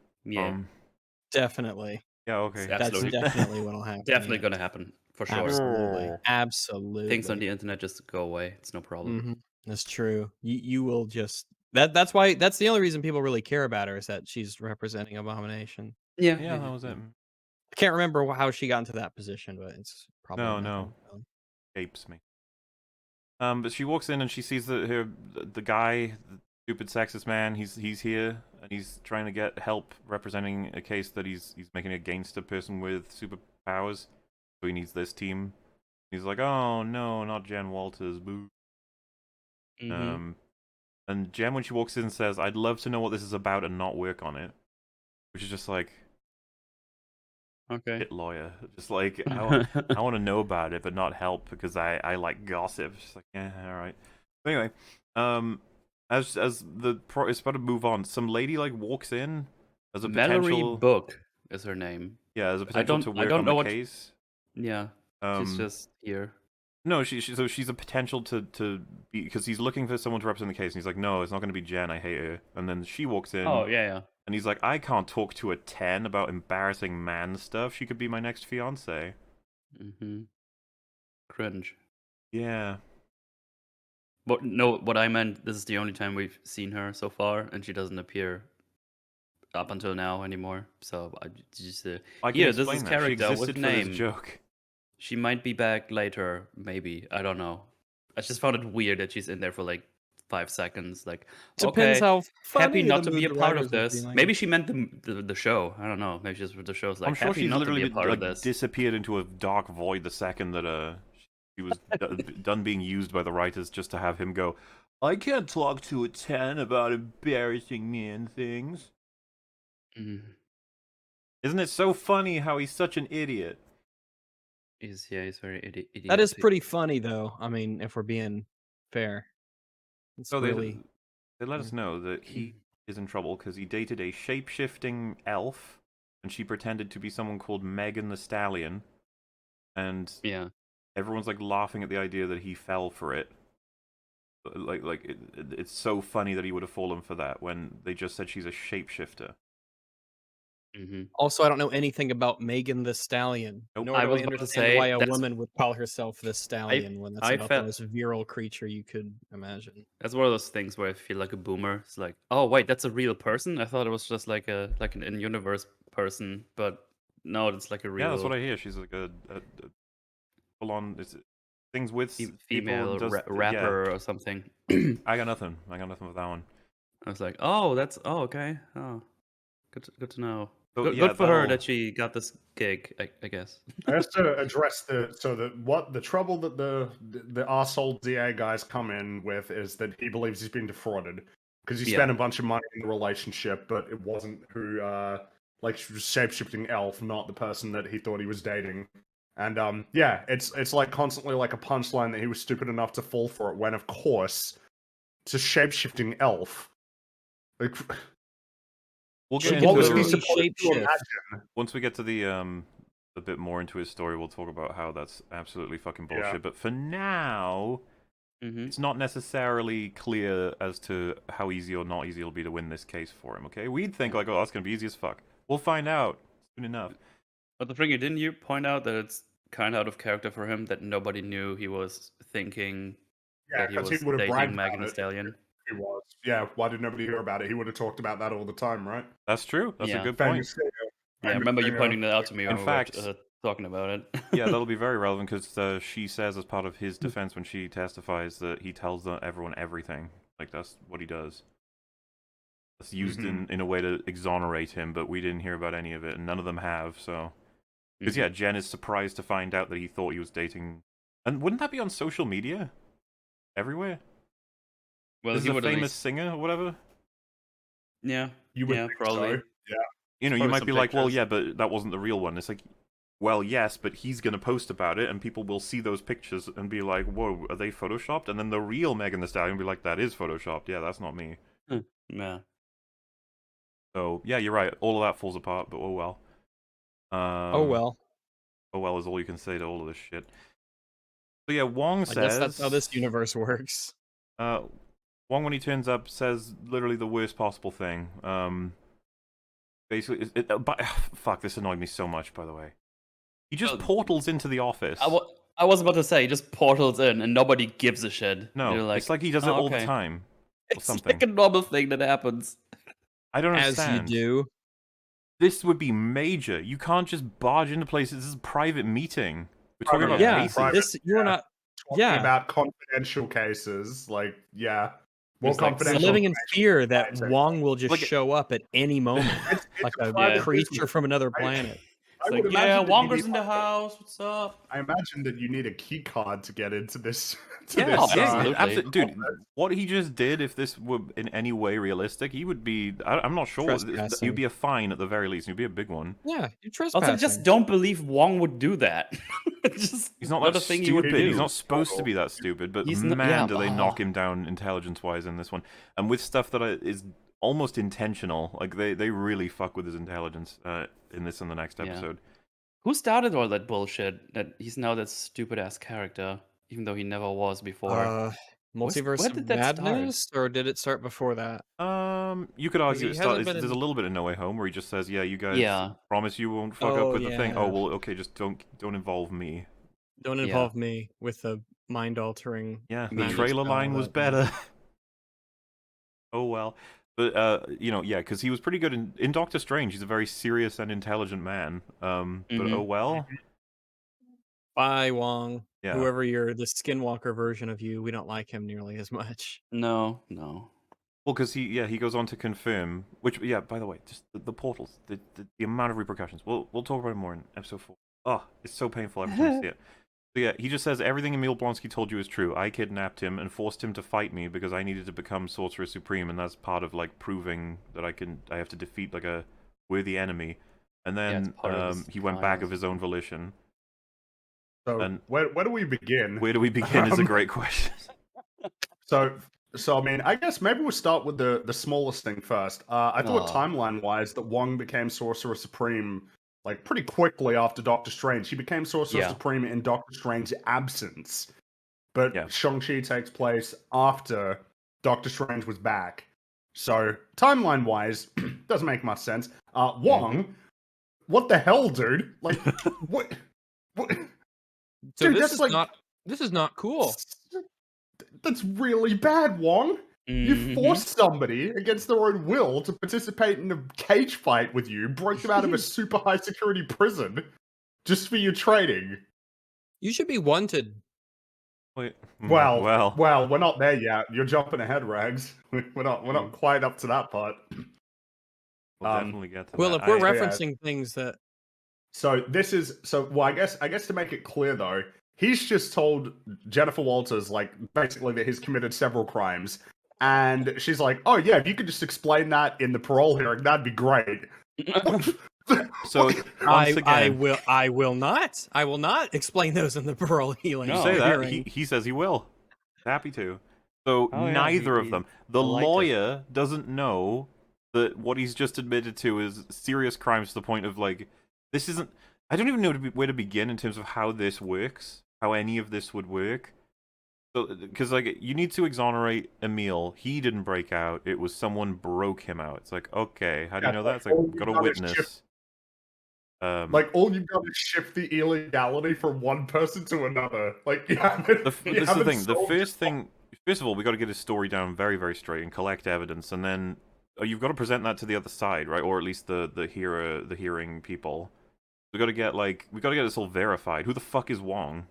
Definitely. yeah, okay. That's That's definitely what'll happen. Definitely yeah. gonna happen, for sure. Absolutely. Oh. Absolutely. Things on the internet just go away. It's no problem. Mhm. That's true. You will just that's why that's the only reason people really care about her is that she's representing Abomination. Yeah. Yeah, that was it. I can't remember how she got into that position, but it's probably No. nothing, really. Apes me. But she walks in and she sees the guy, the stupid sexist man. He's here and he's trying to get help representing a case that he's making against a person with superpowers. So he needs this team. He's like, oh no, not Jen Walters, boo. Mhm. And Jen, when she walks in, says, I'd love to know what this is about and not work on it. Which is just like, Okay. shit lawyer. Just like, I want to know about it, but not help because I like gossip. Just like, yeah, alright. Anyway, as it's about to move on, some lady like walks in as a Mallory potential... Book is her name. Yeah, as a potential to I work don't on know the what- case. Yeah. She's just here. No, so she's a potential to be, because he's looking for someone to represent the case, and he's like, no, it's not going to be Jen, I hate her. And then she walks in, Oh, yeah. and he's like, I can't talk to a 10 about embarrassing man stuff. She could be my next fiance. Mm-hmm. Cringe. Yeah. But no, what I meant, this is the only time we've seen her so far, and she doesn't appear up until now anymore. So I just I can here, this explain is that. character She existed with for name. this joke. She might be back later, maybe. I don't know. I just found it weird that she's in there for like 5 seconds. Like, Depends okay, how funny happy not the to be a movie part of writers would this. be like. Maybe she meant the show. I don't know. Maybe just the show's like, I'm sure happy she's not to literally be a part of like this. disappeared into a dark void the second that she was done being used by the writers just to have him go, I can't talk to a 10 about embarrassing man things. Mm. Isn't it so funny how he's such an idiot? He's very idiotic. That is pretty funny, though. I mean, if we're being fair, it's So really. they let us know that he is in trouble because he dated a shape-shifting elf, and she pretended to be someone called Megan the Stallion, and Yeah. everyone's like laughing at the idea that he fell for it. It's so funny that he would have fallen for that when they just said she's a shapeshifter. Mm-hmm. Also, I don't know anything about Megan the Stallion. Nope. Nor I do was I about to understand say, why a that's- woman would call herself the Stallion when that's I about felt- the most virile creature you could imagine. That's one of those things where I feel like a boomer. It's like, oh wait, that's a real person. I thought it was just like an in-universe person, but no, it's like a real Yeah, that's what I hear. She's like a full-on things with female people, rapper or something. I got nothing with that one. I was like, oh, okay. Oh, good to know. So, Good, yeah, good for her that'll- that she got this gig, I guess. I have to address the trouble that the arsehole DA guys come in with is that he believes he's been defrauded because he spent a bunch of money in the relationship, but it wasn't who like shape-shifting elf, not the person that he thought he was dating. And yeah, it's like constantly like a punchline that he was stupid enough to fall for it when, of course, it's a shape-shifting elf. Like, We'll She get can what was into he literally supposed to shapeshift. imagine? once we get to the a bit more into his story, we'll talk about how that's absolutely fucking bullshit. Yeah. But for now, Mm-hmm. it's not necessarily clear as to how easy or not easy it'll be to win this case for him, okay? We'd think, like, oh, that's gonna be easy as fuck. We'll find out soon enough. But the thing, didn't you point out that it's kind of out of character for him that nobody knew he was thinking Yeah, that he because was he would have dating bragged Megan about Thee it. Stallion? He was. Yeah, why did nobody hear about it? He would have talked about that all the time, right? That's true. That's a Yeah. good point. Famous singer. Yeah, I Famous remember you singer. pointing that out to me when In we fact- were talking about it. Yeah, that'll be very relevant because she says, as part of his defense when she testifies, that he tells everyone everything. Like, that's what he does. That's used in a way to exonerate him, but we didn't hear about any of it, and none of them have, so... Because, yeah, Jen is surprised to find out that he thought he was dating... And wouldn't that be on social media? Everywhere? Well, This he is a would at famous least... singer or whatever? Yeah, You would yeah, think probably. so. Yeah. You know, you Post might some be like, well, pictures. yeah, but that wasn't the real one. It's like, well, yes, but he's going to post about it, and people will see those pictures and be like, whoa, are they photoshopped? And then the real Megan Thee Stallion will be like, that is photoshopped. Yeah, that's not me. Yeah. So, yeah, you're right. All of that falls apart, but oh well. Oh well. Oh well is all you can say to all of this shit. So yeah, Wong I says... guess that's how this universe works. Wong, when he turns up, says literally the worst possible thing. Basically, fuck, this annoyed me so much, by the way. He just portals into the office. I was about to say, he just portals in and nobody gives a shit. No, They're like, it's like he does it "Oh, all the okay." time. Or It's something. like a normal thing that happens. I don't As understand. you do. This would be major. You can't just barge into places. This is a private meeting. We're talking Private, about Yeah, cases. private. this you're not. Talking Yeah, about confidential cases, like, yeah. More It's like you're confidential. living in fear that Exactly. Wong will just Like- show up at any moment, It's like a private creature business, from another right? planet. I It's would like, imagine yeah, that you Wonger's need, in the like, house. What's up? I imagine that you need a key card to get into this. To Yeah, this, absolutely. Dude, what he just did, if this were in any way realistic, he would be... I'm not sure. Trespassing. He'd be a fine at the very least. He'd be a big one. Yeah, you're trespassing. Also, I just don't believe Wong would do that. It's just He's not not that a thing he would stupid. do. He's not supposed to be that stupid, but He's not- man, yeah, do they knock him down intelligence-wise in this one. And with stuff that is almost intentional. Like, they really fuck with his intelligence in this and the next Yeah. episode. Who started all that bullshit? That he's now that stupid ass character, even though he never was before. Multiverse where of did that start? Madness, or did it start before that? You could argue he it hasn't been there's in- a little bit in No Way Home where he just says, yeah, you guys Yeah. promise you won't fuck Oh, up with the thing. Oh, yeah. well, okay, just don't involve me. Don't Yeah. involve me with the mind-altering. Yeah, the magic trailer spell line was that- better. Oh well. But you know, yeah, because he was pretty good in Doctor Strange. He's a very serious and intelligent man. But Mhm. oh well. Bye, Wong. Yeah. Whoever you're, the Skinwalker version of you, we don't like him nearly as much. No. Well, because he goes on to confirm, which, yeah, by the way, just the portals, the amount of repercussions. We'll talk about it more in episode 4. Oh, it's so painful every time I see it. So yeah, he just says, everything Emil Blonsky told you is true. I kidnapped him and forced him to fight me because I needed to become Sorcerer Supreme, and that's part of, like, proving that I have to defeat, like, a worthy enemy. And it's then part of his he went back trials. of his own volition. So And- where do we begin? Where do we begin is a great question. So I mean, I guess maybe we'll start with the smallest thing first. I thought Aw. timeline-wise that Wong became Sorcerer Supreme like pretty quickly after Doctor Strange. He became Sorcerer Yeah. Supreme in Doctor Strange's absence. But Yeah. Shang-Chi takes place after Doctor Strange was back. So timeline-wise, doesn't make much sense. Wong, what the hell, dude? Like, what? So Dude, this that's is like- not. This is not cool. That's really bad, Wong. You Mhm. forced somebody against their own will to participate in a cage fight with you, broke them out of a super high security prison just for your training. You should be wanted. Wait. Well, well. we're not there yet. You're jumping ahead, Rags. We're not quite up to that part. We'll definitely get to Well, that. if we're yeah. referencing things that So this is well, I guess to make it clear though, he's just told Jennifer Walters like basically that he's committed several crimes. And she's like, "Oh yeah, if you could just explain that in the parole hearing, that'd be great." So once again, I will not explain those in the parole healing. you No. say that hearing. he says he will. Happy to. So Oh, yeah, neither he- of them. The I liked it. lawyer doesn't know that what he's just admitted to is serious crimes to the point of like this isn't. I don't even know where to begin in terms of how this works, how any of this would work. So, because like you need to exonerate Emil. He didn't break out. It was someone broke him out. It's like, okay, how do you know that? It's like, all we've got a you've done is witness. Like, all you've done is shift the illegality from one person to another. Like, you haven't. This is the thing. First of all, we got to get his story down very, very straight and collect evidence, and then you've got to present that to the other side, right? Or at least the hearing people. We got to get this all verified. Who the fuck is Wong?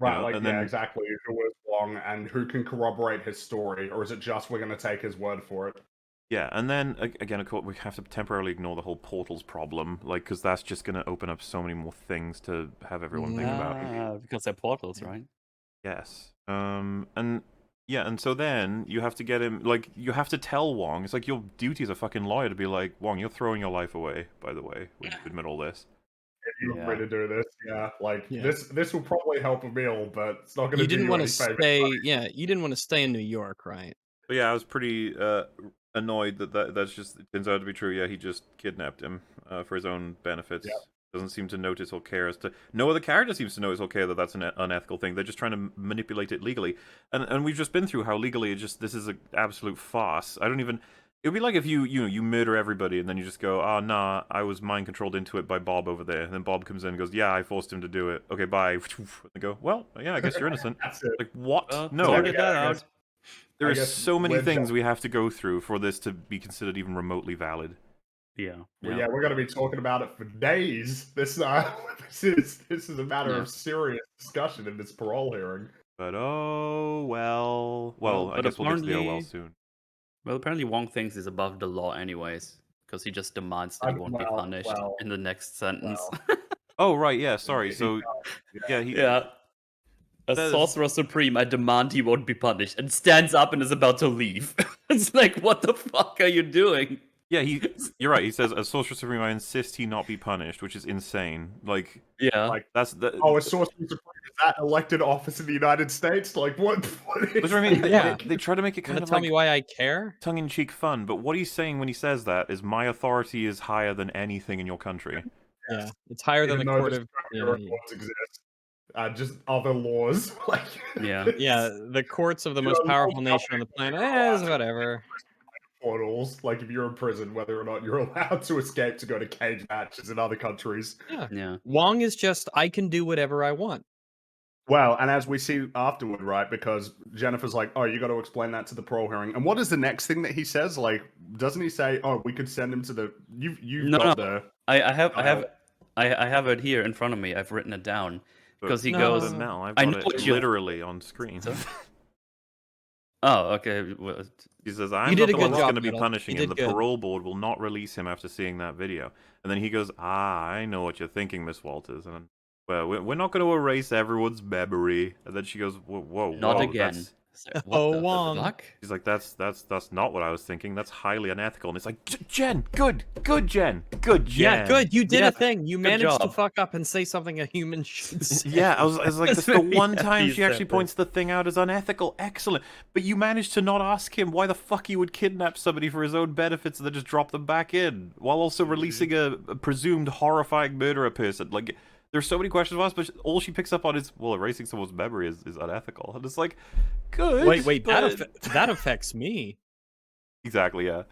Right, know, like, and yeah, then- exactly. Who is Wong and who can corroborate his story, or is it just we're going to take his word for it? Yeah, and then again, of course, we have to temporarily ignore the whole portals problem, like, because that's just going to open up so many more things to have everyone think about. Because they're portals, right? Yes. And yeah, and so then you have to get him, like, you have to tell Wong. It's like your duty as a fucking lawyer to be like, Wong, you're throwing your life away, by the way, when you admit all this. If you Yeah. agree to do this, yeah, like, Yeah. this will probably help Emil, but it's not going to You do didn't you want any to favors. stay. Yeah, you didn't want to stay in New York, right? But yeah, I was pretty annoyed that's just, it turns out to be true. Yeah, he just kidnapped him for his own benefits. Yep. Doesn't seem to notice or care as to... No other character seems to notice or care that that's an unethical thing. They're just trying to manipulate it legally. And we've just been through how legally this is an absolute farce. I don't even... It would be like if you murder everybody and then you just go, oh, nah, I was mind controlled into it by Bob over there. And then Bob comes in and goes, yeah, I forced him to do it. Okay, bye. And they go, well, yeah, I guess you're innocent. That's it. Like, what? Well, No. sorted that I out. guess- There I are guess so many we're things just- we have to go through for this to be considered even remotely valid. Yeah. Well, yeah, we're going to be talking about it for days. This is a matter Yeah. of serious discussion in this parole hearing. But oh well. Well, I but guess we'll get to the oh well apparently- soon. Well, apparently Wong thinks he's above the law anyways, because he just demands that he won't be Well, punished well, in the next sentence. Oh right, yeah. Sorry. So yeah, he. Yeah. As That is- Sorcerer Supreme, I demand he won't be punished, and stands up and is about to leave. It's like, what the fuck are you doing? Yeah, you're right. He says, "As Sorcerer Supreme, I insist he not be punished," which is insane. Like Yeah. Like, that's the. oh, a Sorcerer Supreme, is that elected office in the United States? Like, what is That's what I mean. Yeah. They try to make it You kind want of to tell like me why I care? tongue-in-cheek fun, but what he's saying when he says that is, "My authority is higher than anything in your country." Yeah, it's higher than Even the though court the of. Supreme Yeah, Courts exist, just other laws. Like, Yeah. yeah, the courts of the most powerful nation on the planet. It's whatever. portals. Like, if you're in prison, whether or not you're allowed to escape to go to cage matches in other countries. Yeah. Wong is just I can do whatever I want. Well, and as we see afterward, right? Because Jennifer's like, "Oh, you got to explain that to the parole hearing." And what is the next thing that he says? Like, doesn't he say, "Oh, we could send him to the"? You've No, got no. the. I have it here in front of me. I've written it down. But- Because he No. goes, But Mel, I've I got know it what you- literally on screen. So- oh, okay. Well, He says, I'm did not a the good one that's job, going to be Metal. punishing You him. The did good. parole board will not release him after seeing that video. And then he goes, I know what you're thinking, Miss Walters. And well, we're not going to erase everyone's memory. And then she goes, whoa, not whoa, again. that's- So, what Oh, the Wong. fuck? She's like, that's not what I was thinking. That's highly unethical. And it's like, Jen, good Jen, good Jen. Yeah, good. You did Yeah, a thing. You managed to job. fuck up and say something a human should say. Yeah, I was like, That's that's the very one happy time you she actually said this. points the thing out as unethical. Excellent. But you managed to not ask him why the fuck he would kidnap somebody for his own benefits and then just drop them back in, while also releasing a presumed horrifying murderer person. Like, there's so many questions to ask, but all she picks up on is, well, erasing someone's memory is unethical. And it's like, good. Wait, but... that affects me. Exactly, yeah.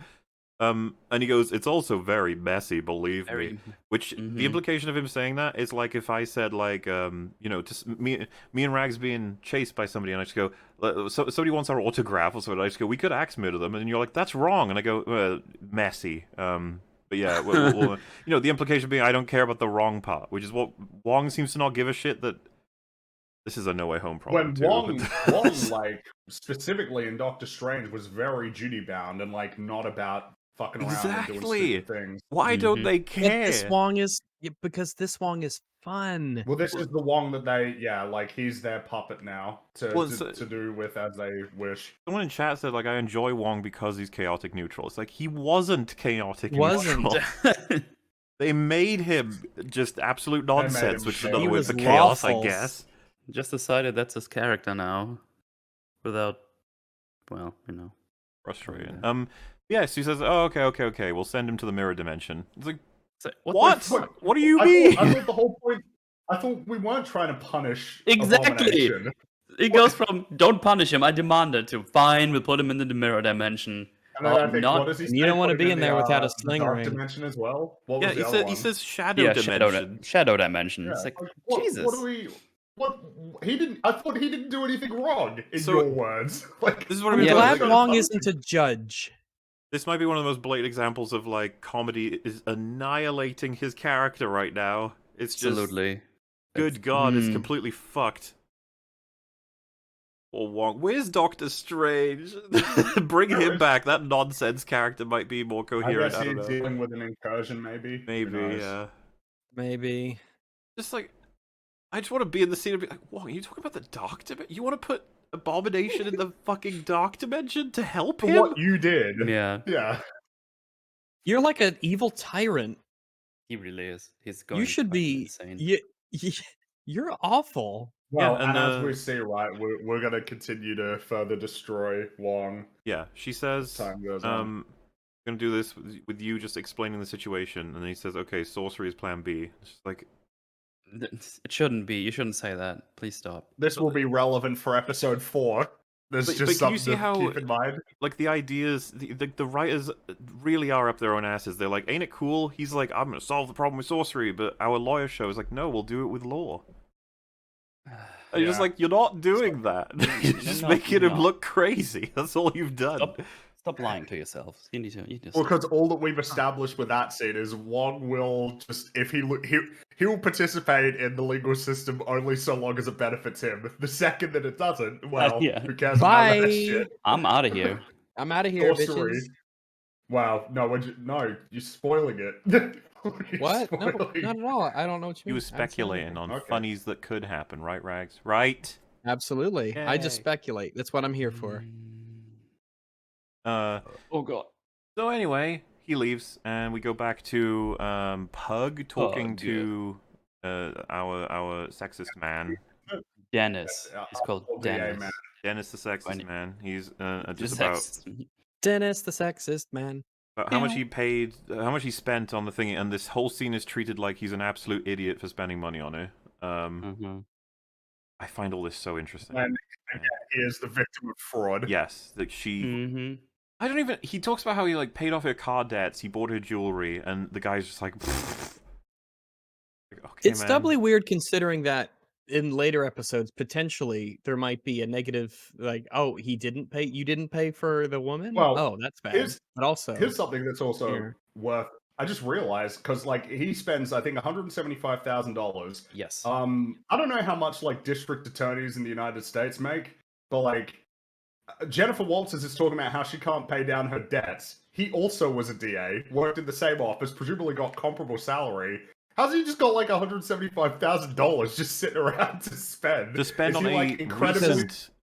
And he goes, it's also very messy, believe me. Very. Which Mhm. the implication of him saying that is like if I said like me and Rags being chased by somebody and I just go, somebody wants our autograph or something, I just go, we could axe murder them, and you're like, that's wrong, and I go, messy. But yeah, the implication being I don't care about the wrong part, which is what Wong seems to not give a shit that. This is a No Way Home problem When too. Wong, like, specifically in Doctor Strange, was very duty bound and, like, not about fucking around and Exactly. doing stupid things. Why don't Mhm. they But care? this Wong is because this Wong is fun. Well, this is the Wong that like, he's their puppet now Well, to do with as they wish. Someone in chat said like I enjoy Wong because he's chaotic neutral. It's like he wasn't chaotic Wasn't. neutral. They made him just absolute made nonsense, him which is shady. another He word was for chaos, I lawful. guess. Just decided that's his character now. Without, well, Frustrating. Yeah. Yes, he says, "Oh, okay. We'll send him to the mirror dimension." It's like, So, what? the fuck? What do you I mean? thought the whole point. I thought we weren't trying to punish Exactly. Abomination. It goes from don't punish him, I demand it, to fine, we'll put him in the mirror dimension. And then I think, not- what does he And say? you don't wanna Put him be in there without a the sling dark ring. dimension as well. What Yeah, was the he other said one? he says shadow Yeah, dimension. shadow dimension. It's Yeah. like, What, Jesus. What do we? What he didn't? I thought he didn't do anything wrong. In So- your words, like This is what I I'm mean. Yeah, glad like, Wong isn't a judge. this might be one of the most blatant examples of like comedy is annihilating his character right now. It's just Absolutely. good God, it's Hmm. completely fucked. Or Wong. Where's Doctor Strange? Bring him back. That nonsense character might be more I coherent. guess I don't he's know. dealing with an incursion, maybe. Who Maybe, knows? yeah. Maybe. Just like, I just want to be in the scene and be like, Wong, are you talking about the dark dimension? You want to put Abomination in the fucking dark dimension to help For him? what you did. Yeah, Yeah. You're like an evil tyrant. he really is. He's going You should fucking be. insane. You're awful. Yeah, Well, and as we and see, right, we're gonna continue to further destroy Wong. yeah, she says, Time goes on. I'm gonna do this with you just explaining the situation, and then he says, okay, sorcery is plan B. It's just like, It shouldn't be. You shouldn't say that. Please stop. This will be relevant for episode 4. There's But just can you something see to how- keep in mind. like the ideas, the writers really are up their own asses. They're like, ain't it cool? He's like, I'm gonna solve the problem with sorcery, but our lawyer show is like, no, we'll do it with law. And you're just Yeah. like, you're not doing that. You're just No, making you're him not. look crazy. That's all you've done. Stop lying to yourselves. You need to. Well, because all that we've established with that scene is Wong will just, if he will participate in the legal system only so long as it benefits him. The second that it doesn't, well, Yeah. who cares about that Bye. shit? I'm out of here. I'm out of here, Sorcery. bitches. Wow, no, you're spoiling it. You're What? No, spoiling- not at all. I don't know what you He mean. was speculating on Okay. funnies that could happen, right, Rags? Right? Absolutely. I just Yay. speculate. That's what I'm here for. Oh god. So anyway, he leaves, and we go back to Pug talking Pug. to our sexist man, Dennis. He's called I'll be a Dennis. man. Dennis the sexist Funny. man. He's The just about sexist- Dennis, the sexist man. how much he paid, how much he spent on the thing, and this whole scene is treated like he's an absolute idiot for spending money on it. Mhm. I find all this so interesting. And again, he is the victim of fraud. Yes, like she. Mhm. I don't even. He talks about how he like paid off her car debts. He bought her jewelry, and the guy's just like. Like, okay, It's man. doubly weird considering that in later episodes, potentially there might be a negative, like, oh, you didn't pay for the woman? Well, Oh, that's bad. here's- But also, Here's something that's also Here. worth. I just realized because like he spends I think $175,000. Yes. I don't know how much like district attorneys in the United States make, but like Jennifer Walters is talking about how she can't pay down her debts. He also was a DA, worked in the same office, presumably got comparable salary. How's he just got like $175,000 just sitting around to spend? To spend Is on he, a like, incredibly-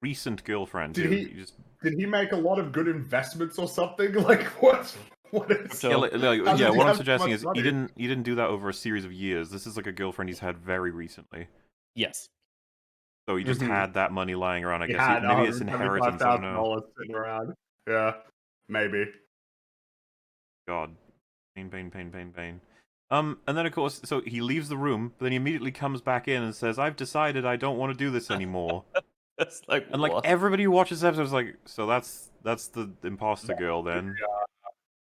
recent girlfriend. Did who he- just Did he make a lot of good investments or something? Like what? What is? So- yeah, How what does I'm he have so suggesting much is money? he didn't do that over a series of years. This is like a girlfriend he's had very recently. Yes. So he just Mhm. had that money lying around. I He guess had maybe it's inheritance. I don't know. $175,000 sitting around. Yeah, maybe. God, pain. And then of course, so he leaves the room, but then he immediately comes back in and says, "I've decided I don't want to do this anymore." That's like And like what? everybody who watches this episode is like, "So that's the imposter girl then."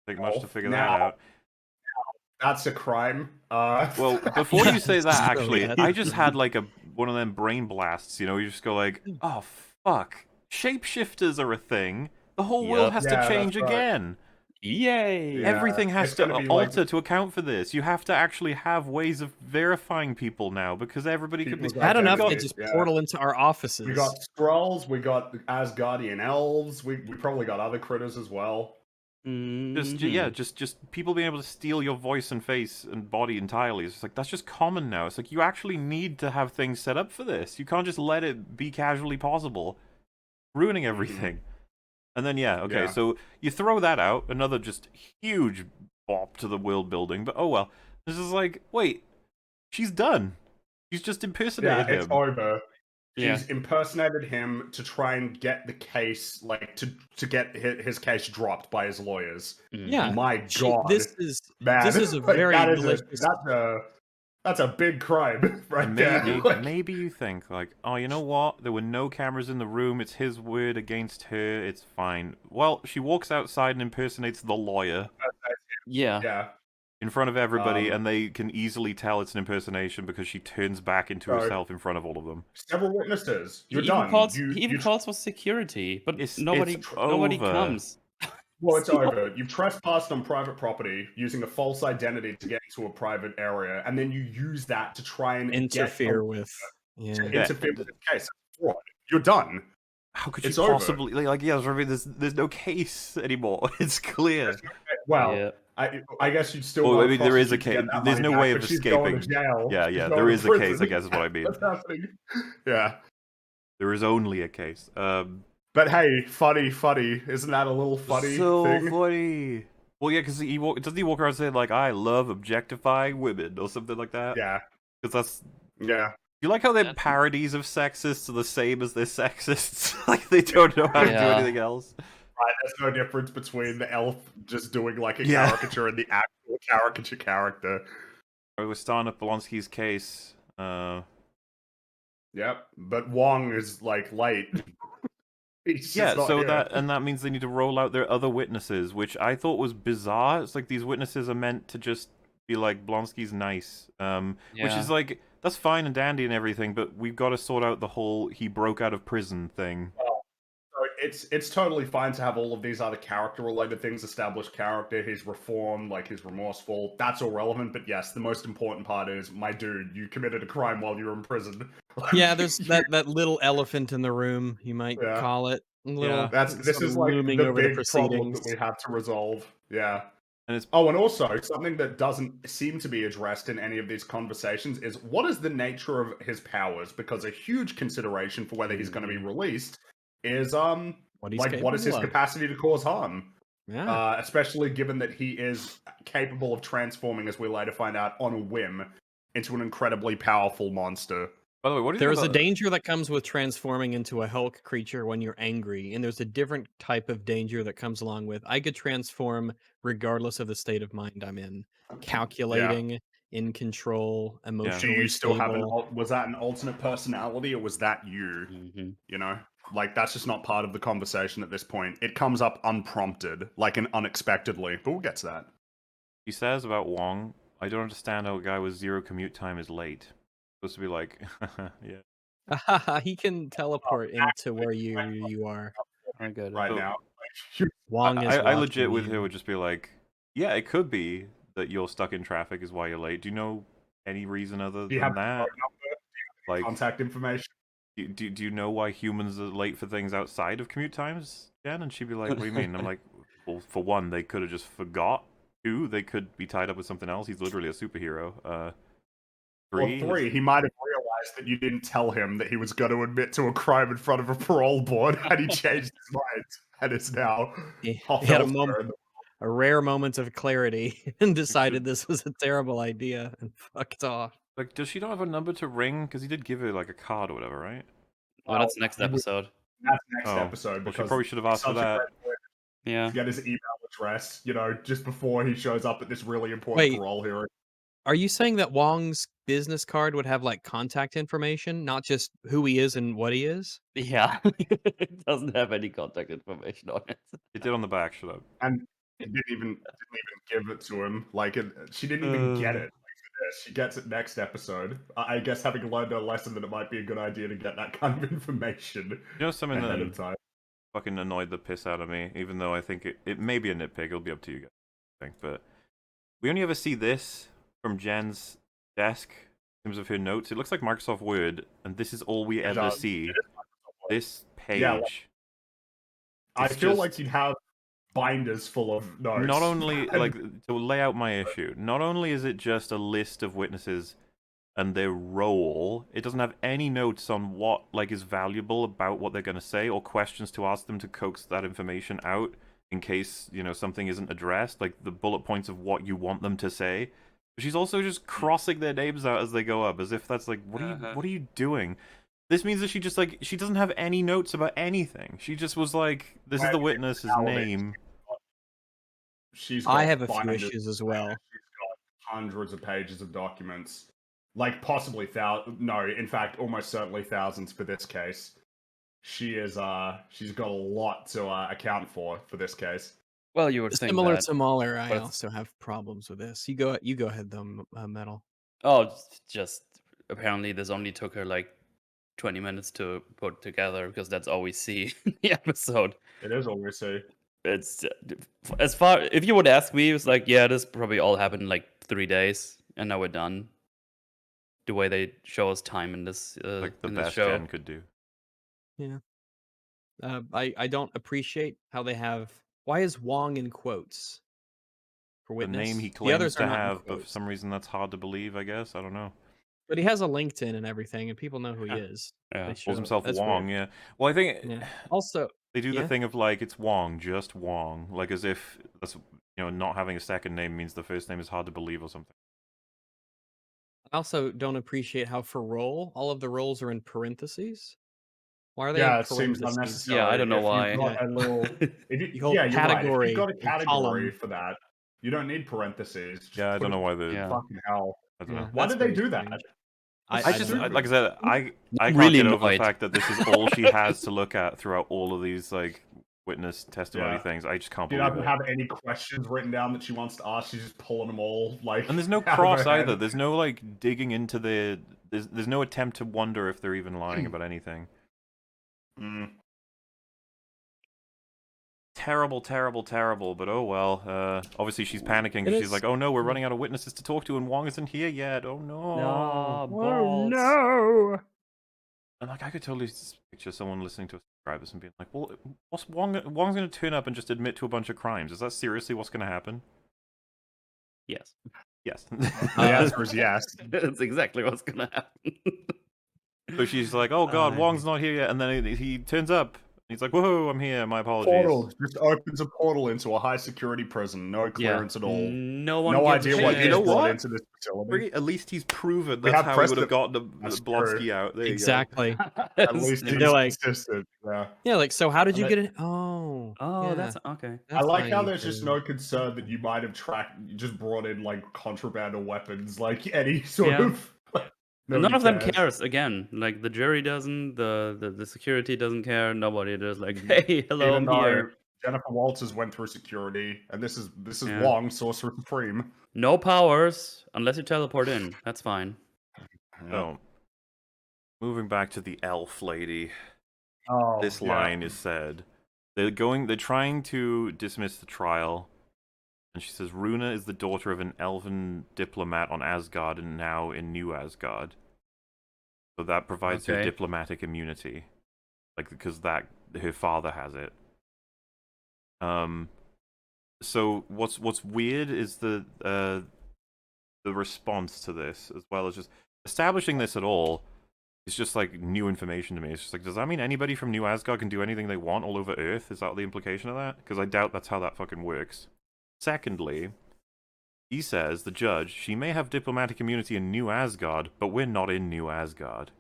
Take much to figure that Now- out. That's a crime. Well, before you say that, So actually, bad. I just had like one of them brain blasts. You know, you just go like, "Oh fuck, shapeshifters are a thing. The whole world Yep. has Yeah, to that's change right. again. Yay! Yeah, Everything has it's to gonna be like- alter to account for this. You have to actually have ways of verifying people now because everybody could be." People bad got enough to they go- just yeah. portal into our offices. We got Skrulls, we got Asgardian elves, we probably got other critters as well. Mhm. Just people being able to steal your voice and face and body entirely. It's just like that's just common now. It's like you actually need to have things set up for this. You can't just let it be casually possible, ruining everything. And then Yeah. so you throw that out, another just huge bop to the world building. But oh well, this is like, wait, she's done. She's just Yeah, impersonated it's him. over. Yeah. She's impersonated him to try and get the case, like to get his case dropped by his lawyers. Mhm. Yeah. My She- God, this is man, this is a Like, very that is delicious. that's a That's a big crime right there. Maybe, Like, maybe you think like, oh, you know what? There were no cameras in the room. It's his word against her. It's fine. Well, she walks outside and impersonates the lawyer Yeah. yeah. in front of everybody, Um, and they can easily tell it's an impersonation because she turns back into So- herself in front of all of them. Several witnesses. He You're even done. calls. You, He even you calls for security, but It's nobody over. comes. Well, it's over. You've trespassed on private property using a false identity to get into a private area, and then you use that to try and Interfere with. to Yeah. interfere with the case. Fraud. You're done. How could you It's over. possibly like? Yeah, there's no case anymore. It's clear. Well, Yeah. I guess you'd still. Well, want I mean, there is a prostitute to case. get that There's money no back, way but of she's going to escaping. jail. Yeah, She's yeah, going there to is a case, prison. I guess, is what I mean. That's happening. Yeah. There is only a case. But hey, funny. Isn't that a little funny so thing? funny. Well, yeah, because doesn't he walk around saying like, "I love objectifying women" or something like that? Yeah. Because that's. Yeah. You like how their That's- parodies of sexists are the same as their sexists? Like they don't know how to do Yeah. anything else. Right, there's no difference between the elf just doing like a Yeah. caricature and the actual caricature character. We're starting up Blonsky's case. Yep. But Wong is like late. He's Yeah, just not so here. that means they need to roll out their other witnesses, which I thought was bizarre. It's like these witnesses are meant to just be like Blonsky's nice, which is like that's fine and dandy and everything, but we've got to sort out the whole he broke out of prison thing. So it's totally fine to have all of these other character related things, established character, he's reformed, like he's remorseful. That's all relevant, but yes, the most important part is, my dude, you committed a crime while you were in prison. Yeah, there's that little elephant in the room, you might Yeah. call it. A little, This sort is of like looming the over the big problem proceedings. that we have to resolve. Yeah. And it's Oh, and also something that doesn't seem to be addressed in any of these conversations is what is the nature of his powers? Because a huge consideration for whether he's going to be released is What he's what is his capable of. capacity to cause harm? Yeah. Especially given that he is capable of transforming, as we later find out, on a whim, into an incredibly powerful monster. by the way, what do you There's think a about danger that comes with transforming into a Hulk creature when you're angry, and there's a different type of danger that comes along with I could transform regardless of the state of mind I'm in. Calculating, in control, Do emotionally you still have stable. was that an alternate personality, or was that you? Mhm. You know, like that's just not part of the conversation at this point. It comes up unprompted, like and unexpectedly. But we'll get to that. he says about Wong? I don't understand how a guy with 0 commute time is late. Supposed to be like, yeah. He can teleport into where you are. I get it. Right So- now, Wong is I watching legit with you. her would just be like, yeah, it could be that you're stuck in traffic is why you're late. Do you know any reason other do you than have that? Like, contact information? do you know why humans are late for things outside of commute times, Jen? And she'd be like, what do you mean? I'm like, well, for one, they could have just forgot. 2, they could be tied up with something else. He's literally a superhero. 3, Or 3, he might have realized that you didn't tell him that he was going to admit to a crime in front of a parole board, and he changed his mind, and is now He off had a elsewhere moment, in the- a rare moment of clarity, and decided this was a terrible idea and fucked off. like, does she not have a number to ring? Because he did give her like a card or whatever, right? Oh, that's next he would- episode. That's next Oh, episode. well, she Because probably should have asked for such a that. great way Yeah. to get his email address, you know, just before he shows up at this really important Wait. parole hearing. Are you saying that Wong's business card would have like contact information, not just who he is and what he is? Yeah. It doesn't have any contact information on it. It did on the back. Shut up. And she didn't even give it to him. Like, she didn't even get it. She gets it next episode. I guess having learned her lesson that it might be a good idea to get that kind of information You know something ahead that of time. fucking annoyed the piss out of me, even though I think it may be a nitpick. It'll be up to you guys, I think. But we only ever see this from Jen's desk in terms of her notes. It looks like Microsoft Word, and this is all we ever does. see. It is Microsoft Word. This page. Yeah, I it's feel just- like you'd have binders full of notes. Not only like to lay out my issue, not only is it just a list of witnesses and their role, it doesn't have any notes on what like is valuable about what they're going to say or questions to ask them to coax that information out in case, you know, something isn't addressed, like the bullet points of what you want them to say. But she's also just crossing their names out as they go up, as if that's like, what are you doing? This means that she just like she doesn't have any notes about anything. She just was like, this is the witness's name. She's I got have a few binders. issues as well. She's got hundreds of pages of documents. like possibly no, in fact, almost certainly thousands for this case. She's got a lot to account for this case. Well, you would think Similar that. to Mahler, I but it's- also have problems with this. You go ahead though, Metal. Oh, it's just apparently this only took her like 20 minutes to put together because that's all we see in the episode. It is all we see. It's as far if you would ask me, it's like, yeah, this probably all happened in like 3 days, and now we're done. The way they show us time in this Like the in this best show. Jen could do. Yeah. I don't appreciate how they have. Why is Wong in quotes for The witness? name he The claims others to are not in have, but for quotes. some reason that's hard to believe, I guess. I don't know. But he has a LinkedIn and everything, and people know who he Yeah. is. Yeah. They Calls show- himself that's Wong, weird. yeah. Well, I think Yeah. Also, they do the yeah? thing of like it's Wong, just Wong, like as if that's not having a second name means the first name is hard to believe or something. I also don't appreciate how for role, all of the roles are in parentheses. Why are they Yeah, in it seems parentheses? unnecessary. Yeah, I don't know If why. You've got a little, You hold yeah, you're right. If category you've got a and category column. for that, you don't need parentheses. Just Yeah, I put don't know it- why the Yeah. Fucking hell! I don't Yeah, know. Why that's did they very do that? strange. I just don't like I said, I I'm can't really get over the annoyed. fact that this is all she has to look at throughout all of these like witness testimony Yeah. things. I just can't She believe doesn't it. have any questions written down that she wants to ask. She's just pulling them all like. And there's no out of her cross head. either. There's no like digging into the. There's no attempt to wonder if they're even lying about anything. Mm. Terrible, terrible, terrible. But oh well. Obviously she's panicking It because she's is- like, oh no, we're running out of witnesses to talk to, and Wong isn't here yet. Oh no. No, Oh balls. no! And like I could totally picture someone listening to us describe this and being like, well, what's Wong's going to turn up and just admit to a bunch of crimes? Is that seriously what's going to happen? Yes. Yes. The answer is yes. That's exactly what's gonna happen. So she's like, oh god, Wong's not here yet, and then he turns up. He's like, whoa, I'm here, my apologies. Portal just opens a portal into a high security prison. No clearance at all. No one No gives idea a what shit. you know he's brought what? into this facility. At least he's proven We that's have how we would have precedent. gotten the That's Blodsky true. out. There you go. Exactly. At least They're he's like- consistent. Yeah. Yeah, like, so how did you And get it? Oh. Oh, yeah, that's okay. I like that's how you there's just do. no concern that you might have just brought in like contraband or weapons, like any sort Yeah. of. None Nobody of them cares. cares. Again, like the jury doesn't, the security doesn't care. Nobody just like, hey, hello, Even I'm though here. Jennifer Walters went through security, and this is Yeah. Wong, Sorcerer Supreme. No powers unless you teleport in. That's fine. So, moving back to the elf lady, Oh, this yeah. line is said. They're trying to dismiss the trial, and she says, Runa is the daughter of an elven diplomat on Asgard and now in New Asgard. So that provides her Okay. diplomatic immunity. Like, because her father has it. So what's weird is the response to this, as well as just establishing this at all. It's just like new information to me. It's just like, does that mean anybody from New Asgard can do anything they want all over Earth? Is that the implication of that? Because I doubt that's how that fucking works. Secondly, he says, the judge, she may have diplomatic immunity in New Asgard, but we're not in New Asgard.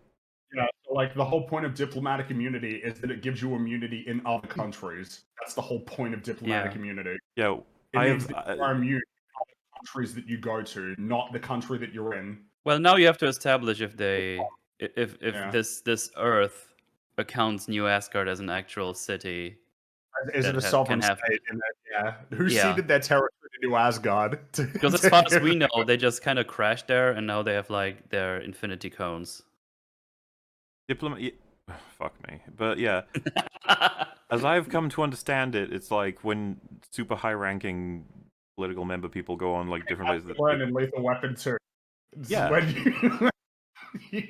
Yeah, so like the whole point of diplomatic immunity is that it gives you immunity in other countries. That's the whole point of diplomatic Yeah. Yeah, immunity. It I means have. that you are immune in other countries that you go to, not the country that you're in. Well, now you have to establish if Yeah. this Earth accounts New Asgard as an actual city. Is it That a sovereign can have- state? In that, yeah. Who Yeah. ceded their territory to New Asgard? Because as far as we know, they just kind of crashed there, and now they have like their infinity cones. Fuck me. But yeah, as I've come to understand it, it's like when super high-ranking political member people go on like different places. Learn in Lethal Weapon 2. Yeah. When you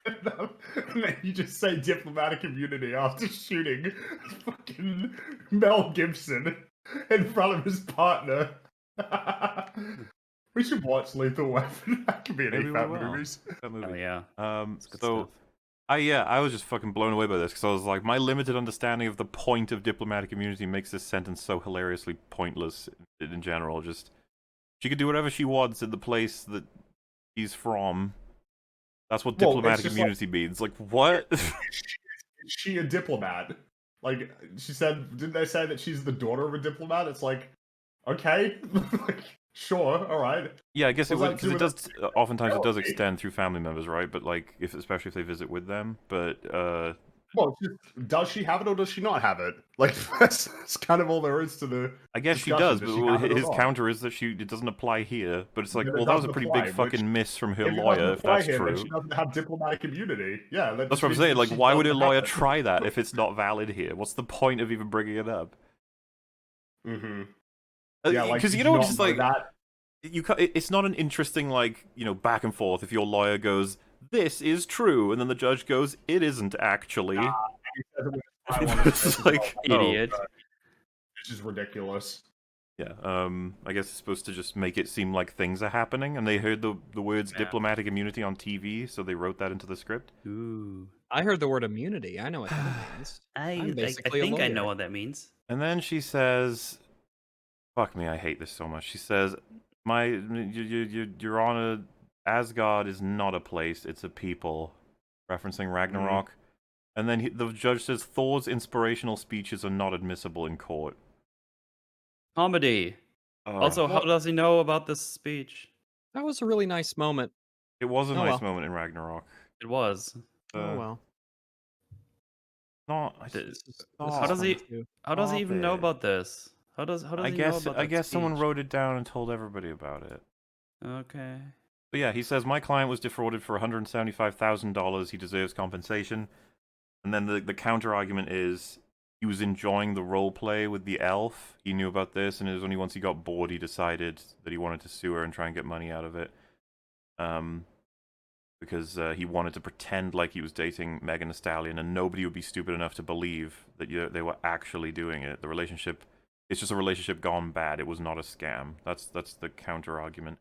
and then you just say diplomatic immunity after shooting fucking Mel Gibson in front of his partner. We should watch Lethal Weapon. That could be an Maybe we EFAP will. movies. That movie. Oh yeah. Good good so I was just fucking blown away by this because I was like, my limited understanding of the point of diplomatic immunity makes this sentence so hilariously pointless in general. Just she could do whatever she wants in the place that he's from. That's what Well, it's diplomatic just immunity means. Like what? Is she a diplomat? Like she said, didn't they say that she's the daughter of a diplomat? It's like, okay, like, Sure, all right. Yeah, I guess it Was would, that because it doing does. Oftentimes, it does therapy? extend through family members, right? But like, especially if they visit with them. But Well, does she have it or does she not have it? Like that's kind of all there is to the I guess she discussion. does. Does But she have it or his not? counter is that it doesn't apply here. But it's like, Yeah, it well, that was a doesn't pretty apply, big which- fucking miss from her If it doesn't lawyer, if apply that's here, then true. she doesn't have diplomatic immunity. Yeah, that That's just what I'm means saying. that Like, she why would a doesn't have lawyer it. try that if it's not valid here? What's the point of even bringing it up? Mm-hmm. Yeah, like because did you know, not just know like that. it's not an interesting like back and forth. If your lawyer goes, "This is true," and then the judge goes, "It isn't actually." He says it with a smile on his It's face as like, well, Idiot. which is ridiculous. Yeah. I guess it's supposed to just make it seem like things are happening, and they heard the words Yeah. diplomatic immunity on TV, so they wrote that into the script. Ooh. I heard the word immunity. I know what that means. I'm I basically a think I know lawyer. what that means. And then she says, "Fuck me, I hate this so much." She says, Your Honor, Asgard is not a place; it's a people," referencing Ragnarok. And then the judge says, "Thor's inspirational speeches are not admissible in court." Comedy. Oh, Also, how does he know about this speech? That was a really nice moment. it was a Oh, nice well. moment in Ragnarok. It was. Oh well. Not. This- Stop. How does he? fun too. How does he Stop even know it. about this? How does I he know guess about I that guess someone speech? wrote it down and told everybody about it. Okay. But yeah, he says my client was defrauded for $175,000. He deserves compensation. And then the counter argument is he was enjoying the role play with the elf. He knew about this, and it was only once he got bored he decided that he wanted to sue her and try and get money out of it. Because he wanted to pretend like he was dating Megan Thee Stallion, and nobody would be stupid enough to believe that they were actually doing it. The relationship, it's just a relationship gone bad. It was not a scam. That's the counter argument.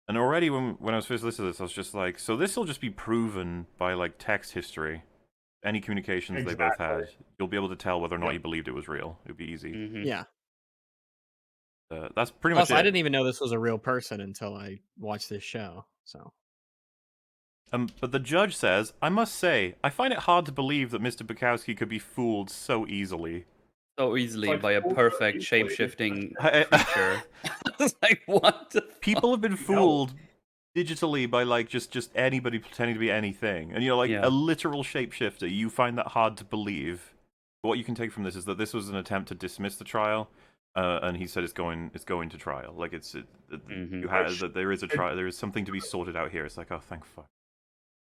And already when I was first listening to this, I was just like, so this will just be proven by like text history. Any communications they both had, you'll be able to tell whether or not you believed it was real. It'd be easy. Mhm. Yeah. That's pretty much Plus, I it. didn't even know this was a real person until I watched this show. So But the judge says, I must say, I find it hard to believe that Mr. Bukowski could be fooled so easily. So easily Like, by a also perfect easily. shape-shifting I- creature. It's like, what the People have been fooled digitally by like just anybody pretending to be anything, and like Yeah. a literal shapeshifter. You find that hard to believe. But what you can take from this is that this was an attempt to dismiss the trial, and he said it's going to trial. Like you had that there is a trial. There is something to be sorted out here. It's like, oh, thank fuck.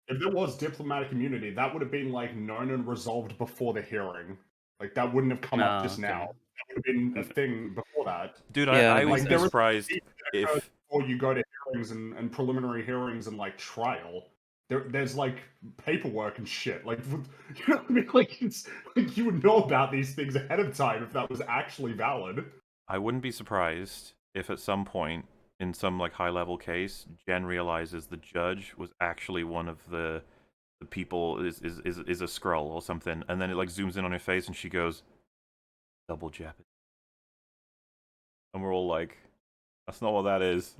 If there was diplomatic immunity, that would have been like known and resolved before the hearing. Like that wouldn't have come up just okay. now. That would have been a thing before that. Dude, Yeah, I that would makes be sense. surprised If if before you go to hearings and preliminary hearings and like trial, there's like paperwork and shit. Like you know what I mean? Like it's like you would know about these things ahead of time if that was actually valid. I wouldn't be surprised if at some point in some like high level case, Jen realizes the judge was actually one of the people is a Skrull or something, and then it like zooms in on her face and she goes, "Double jeopardy," and we're all like, "That's not what that is."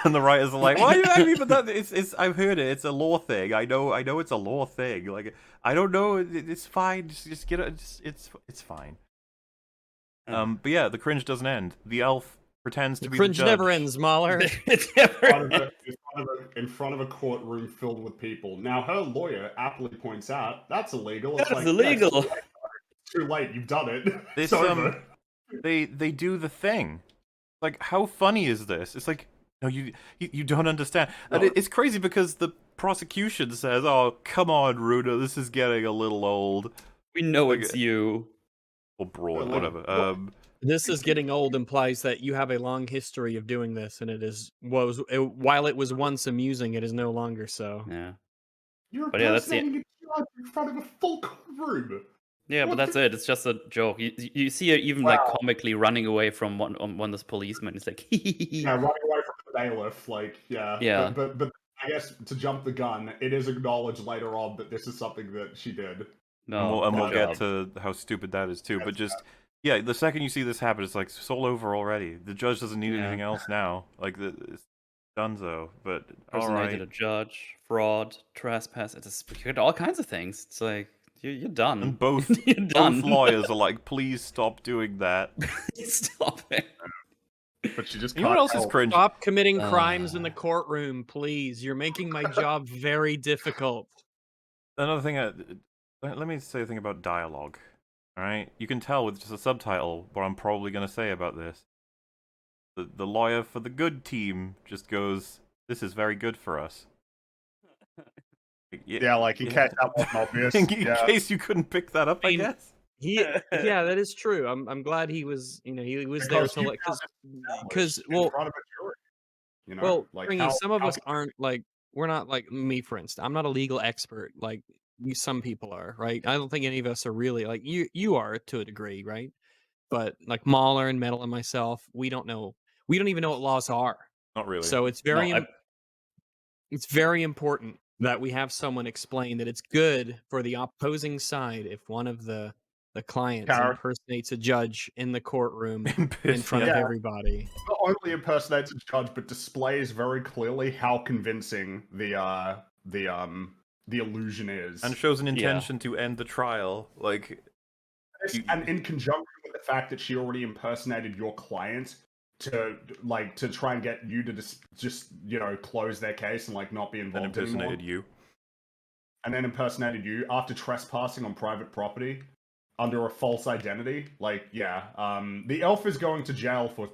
And the writers are like, "Why do you mean? But that it's I've heard it. It's a law thing. I know it's a law thing. Like I don't know. It's fine. Just get it. It's fine." But yeah, the cringe doesn't end. The elf pretends to the be cringe the judge. never ends, Mahler. It's never In front of a courtroom filled with people. Now her lawyer aptly points out that's illegal. It's That's like, illegal. Yeah, it's too late. You've done it. This, It's over. They do the thing. Like, how funny is this? It's like, no, you don't understand. And No. it's crazy because the prosecution says, "Oh, come on, Runa, this is getting a little old." We know Like, it's you. Or broad, Like, whatever. what- This is getting old implies that you have a long history of doing this, and while it was once amusing, it is no longer so. Yeah. You're But yeah, that's the- impersonating a judge in front of a full courtroom. Yeah, but What that's the- it. It's just a joke. You see her even like comically running away from one of this policeman. It's like, Yeah, running away from the bailiff, like, yeah. Yeah. But I guess to jump the gun, it is acknowledged later on that this is something that she did. no. and we'll good get job. to how stupid that is too. But That's just yeah, the second you see this happen, it's like it's all over already. The judge doesn't need Yeah. anything else now. Like it's donezo. But all Personated right. a judge, fraud, trespass. It's you get all kinds of things. It's like you're done. And both You're both done. lawyers are like, "Please stop doing that." Stop it. but she just You know what can't else is help. cringe? Stop committing crimes in the Uh. courtroom, please. You're making my job very difficult. Another thing, let me say a thing about dialogue. All right, you can tell with just a subtitle what I'm probably going to say about this. The lawyer for the good team just goes, "This is very good for us." Yeah, like in case that wasn't obvious. in Yeah. case you couldn't pick that up, I I mean, guess. Yeah, that is true. I'm glad he was, he was there Because to you like, found because in well, front of a jury. You know, well, like thing how, is, some of how us aren't like we're not like me, for instance. I'm not a legal expert like some people are, right? I don't think any of us are really like you are to a degree, right? But like Mahler and Metal and myself, we don't know. We don't even know what laws are. Not really. So it's No, it's very important that we have someone explain that it's good for the opposing side if one of the clients Karen. impersonates a judge in the courtroom in front Yeah. of everybody. not only impersonates a judge, but displays very clearly how convincing the illusion is. And shows an Yeah. intention to end the trial. Like, And in conjunction with the fact that she already impersonated your client to try and get you to just close their case and like not be and involved impersonated anymore. you. And then impersonated you after trespassing on private property under a false identity. Like, yeah, the elf is going to jail for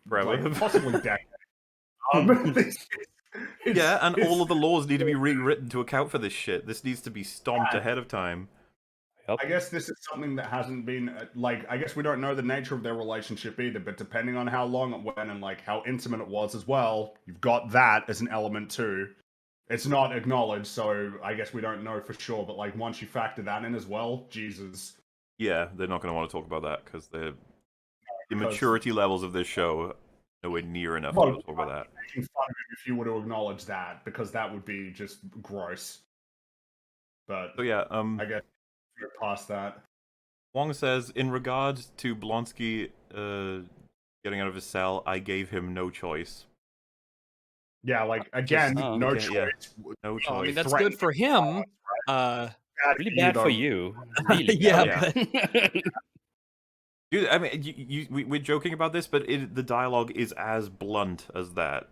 Forever. like, possibly decades. Yeah, and all of the laws need to be rewritten to account for this shit. This needs to be stomped ahead of time. I guess this is something that hasn't been I guess we don't know the nature of their relationship either, but depending on how long it went and like how intimate it was as well, you've got that as an element too. It's not acknowledged, so I guess we don't know for sure, but like once you factor that in as well, Jesus. Yeah, they're not going to want to talk about that because the immaturity levels of this show are nowhere near enough to talk about that. Making fun of him if you were to acknowledge that, because that would be just gross. But So yeah, I guess we're past that. Wong says, in regard to Blonsky getting out of his cell, I gave him no choice. Yeah, like again, no okay, choice. yeah. No choice. I mean, that's good for him. Really bad for you. Really Yeah, bad. Dude, I mean, we're joking about this, but the dialogue is as blunt as that.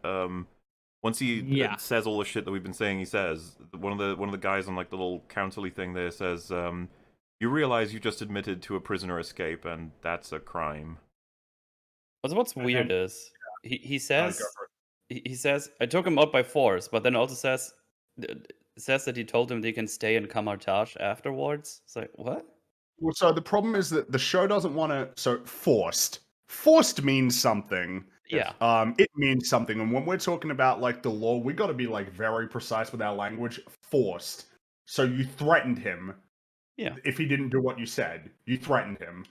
Once he says all the shit that we've been saying, he says one of the guys on like the little council-y thing there says, "You realize you just admitted to a prisoner escape, and that's a crime." What's weird is he says I took him out by force, but then also says that he told him they can stay in Camartage afterwards. It's like, what? Well, so the problem is that the show doesn't want to. So forced. Forced means something. Yeah. It means something, and when we're talking about like the law, we got to be like very precise with our language. Forced. So you threatened him. Yeah. If he didn't do what you said, you threatened him.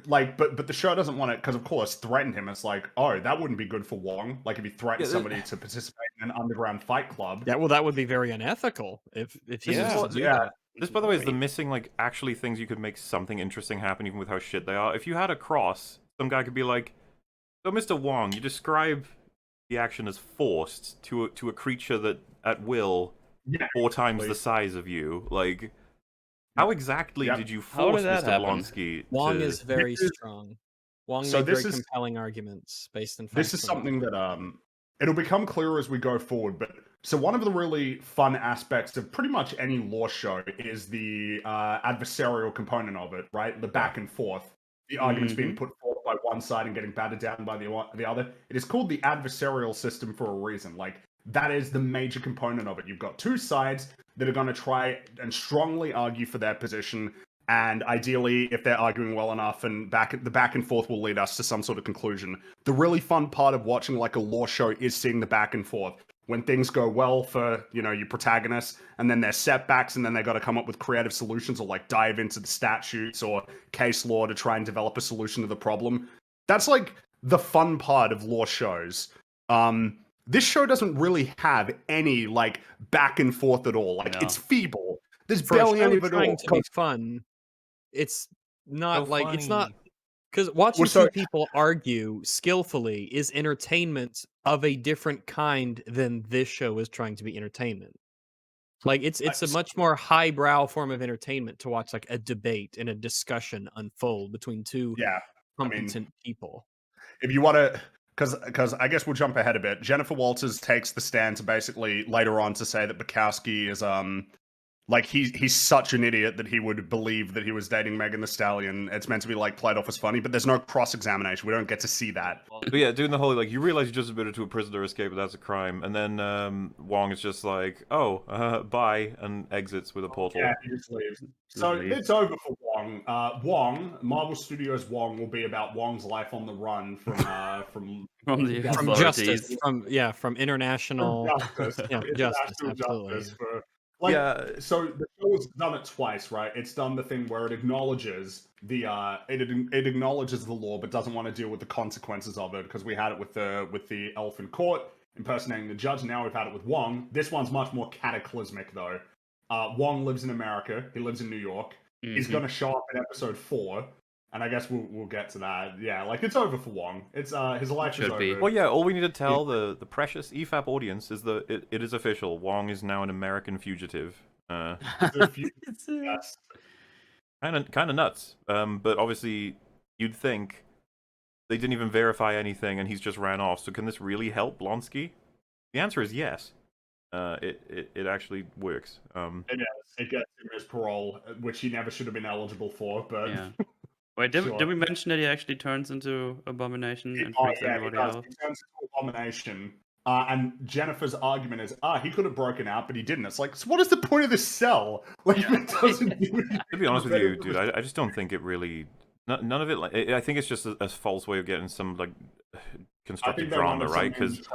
But the show doesn't want it because, of course, threatened him. It's like, oh, that wouldn't be good for Wong. Like if he threatened somebody to participate in an underground fight club. Yeah, well, that would be very unethical if he was to do that. This, by the way, is the missing like actually things you could make something interesting happen, even with how shit they are. If you had a cross, some guy could be like, "So, Mr. Wong, you describe the action as forced to a creature that at will 4 times the size of you. Like, how exactly did you force Mr. Blonsky? Wong is very strong. Wong made very compelling arguments based on facts. This is something that it'll become clearer as we go forward. But so one of the really fun aspects of pretty much any law show is the adversarial component of it, right? The back and forth, the arguments being put forth by one side and getting battered down by the other. It is called the adversarial system for a reason. Like that is the major component of it. You've got two sides that are going to try and strongly argue for their position. And ideally, if they're arguing well enough, and the back and forth will lead us to some sort of conclusion. The really fun part of watching like a law show is seeing the back and forth. When things go well for, your protagonists, and then there's setbacks, and then they got to come up with creative solutions or like dive into the statutes or case law to try and develop a solution to the problem. That's like the fun part of law shows. This show doesn't really have any like back and forth at all. Like it's feeble. There's barely any of it trying all. To be fun. It's not so like funny. It's not because watching two people argue skillfully is entertainment of a different kind than this show is trying to be entertainment. Like it's a much more highbrow form of entertainment to watch like a debate and a discussion unfold between two competent people. if you want to, because I guess we'll jump ahead a bit. Jennifer Walters takes the stand to basically later on to say that Bukowski is like he's such an idiot that he would believe that he was dating Megan Thee Stallion. It's meant to be like played off as funny, but there's no cross examination. We don't get to see that. But yeah, doing the whole like you realize you just admitted to a prisoner escape, but that's a crime, and then Wong is just like, oh, bye, and exits with a portal. Yeah, he just leaves. So it's over for Wong. Marvel Studios Wong will be about Wong's life on the run from the From authorities. justice, from international justice. yeah, justice, International absolutely. justice for, like, Yeah. So the show has done it twice, right? It's done the thing where it acknowledges the it acknowledges the law, but doesn't want to deal with the consequences of it. Because we had it with the elf in court impersonating the judge. Now we've had it with Wong. This one's much more cataclysmic, though. Wong lives in America. He lives in New York. He's going to show up in episode 4, and I guess we'll get to that. Yeah, like it's over for Wong. It's his life is over. Well, yeah. All we need to tell the precious EFAP audience is that it is official. Wong is now an American fugitive. Yes. Kind of nuts. But obviously, you'd think they didn't even verify anything, and he's just ran off. So can this really help Blonsky? The answer is yes. It actually works. It gets him his parole, which he never should have been eligible for. But Yeah. Wait, did Sure. we mention that he actually turns into Abomination and freaks he everybody does. out? He turns into Abomination. And Jennifer's argument is, he could have broken out, but he didn't. It's like, so what is the point of this cell? Like, it doesn't do anything. To be honest with you, dude, I just don't think it really. None of it. Like, I think it's just a false way of getting some like constructed drama, right? Because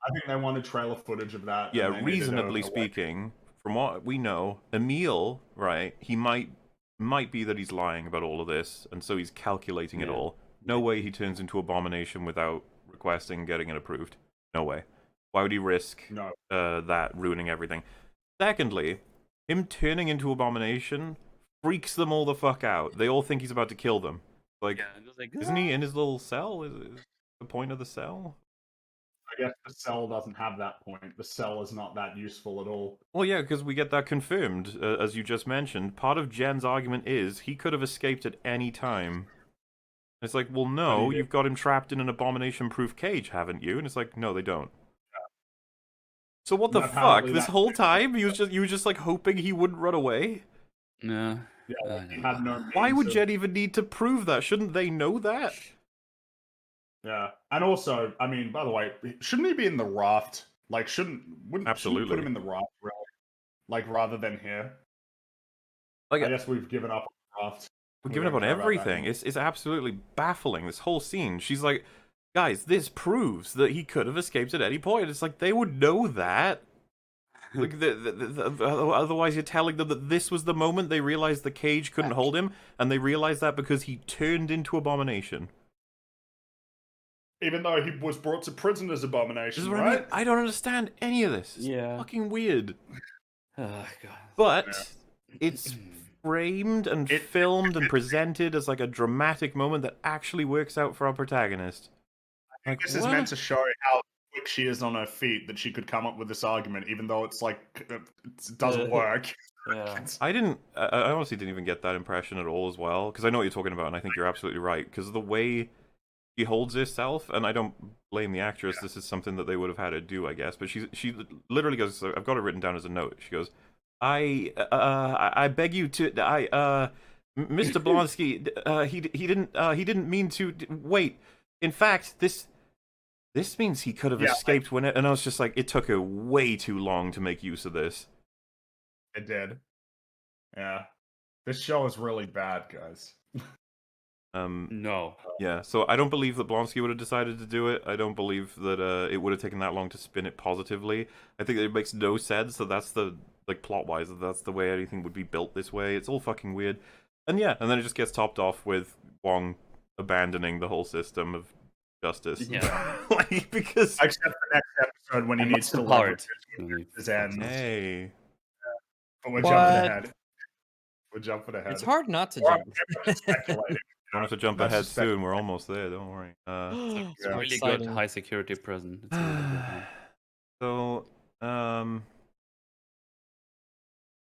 I think they wanted trailer footage of that. yeah, and they needed reasonably a way. speaking, from what we know, Emil, right? He might be that he's lying about all of this, and so he's calculating it all. No way he turns into Abomination without requesting getting it approved. No way. Why would he risk that ruining everything? Secondly, him turning into Abomination freaks them all the fuck out. They all think he's about to kill them. Like, isn't he in his little cell? Is the point of the cell? I guess the cell doesn't have that point. The cell is not that useful at all. Well, yeah, because we get that confirmed, as you just mentioned. Part of Jen's argument is he could have escaped at any time. It's like, well, no, you've got him trapped in an Abomination-proof cage, haven't you? And it's like, no, they don't. Yeah. So what the fuck? This whole time, you were just like hoping he wouldn't run away? Yeah. He had no. Why would Jen even need to prove that? Shouldn't they know that? Yeah, and also, I mean, by the way, shouldn't he be in the raft? Like, shouldn't put him in the raft, really? Like, rather than here? Like, I guess we've given up on the raft. We've given up on everything. It's absolutely baffling, this whole scene. She's like, guys, this proves that he could have escaped at any point. It's like, they would know that. Like, otherwise you're telling them that this was the moment they realized the cage couldn't hold him, and they realized that because he turned into Abomination. Even though he was brought to prison as Abomination, right? I mean. I don't understand any of this. It's fucking weird. Oh, God. But it's framed and filmed and presented as like a dramatic moment that actually works out for our protagonist. I think this is meant to show how quick she is on her feet, that she could come up with this argument, even though it's like, it doesn't work. Yeah. I honestly didn't even get that impression at all as well, because I know what you're talking about, and I think you're absolutely right, because the way she holds herself, and I don't blame the actress, this is something that they would have had her do, I guess, but she literally goes, I've got it written down as a note, she goes, I beg you to, Mr. Blonsky, he didn't mean to, wait, in fact, this means he could have escaped when it, and I was just like, it took her way too long to make use of this. It did. Yeah. This show is really bad, guys. No. Yeah, so I don't believe that Blonsky would have decided to do it. I don't believe that it would have taken that long to spin it positively. I think that it makes no sense that that's the, like, plot-wise, that that's the way anything would be built this way. It's all fucking weird. And yeah, and then it just gets topped off with Wong abandoning the whole system of justice. Yeah. Like, because... Except for the next episode when he needs to leverage his ends. Hey. But we're jumping ahead. We're jumping ahead. It's hard not to jump. Don't have to jump ahead soon. We're almost there. Don't worry. It's a really good high security prison. It's really good. So,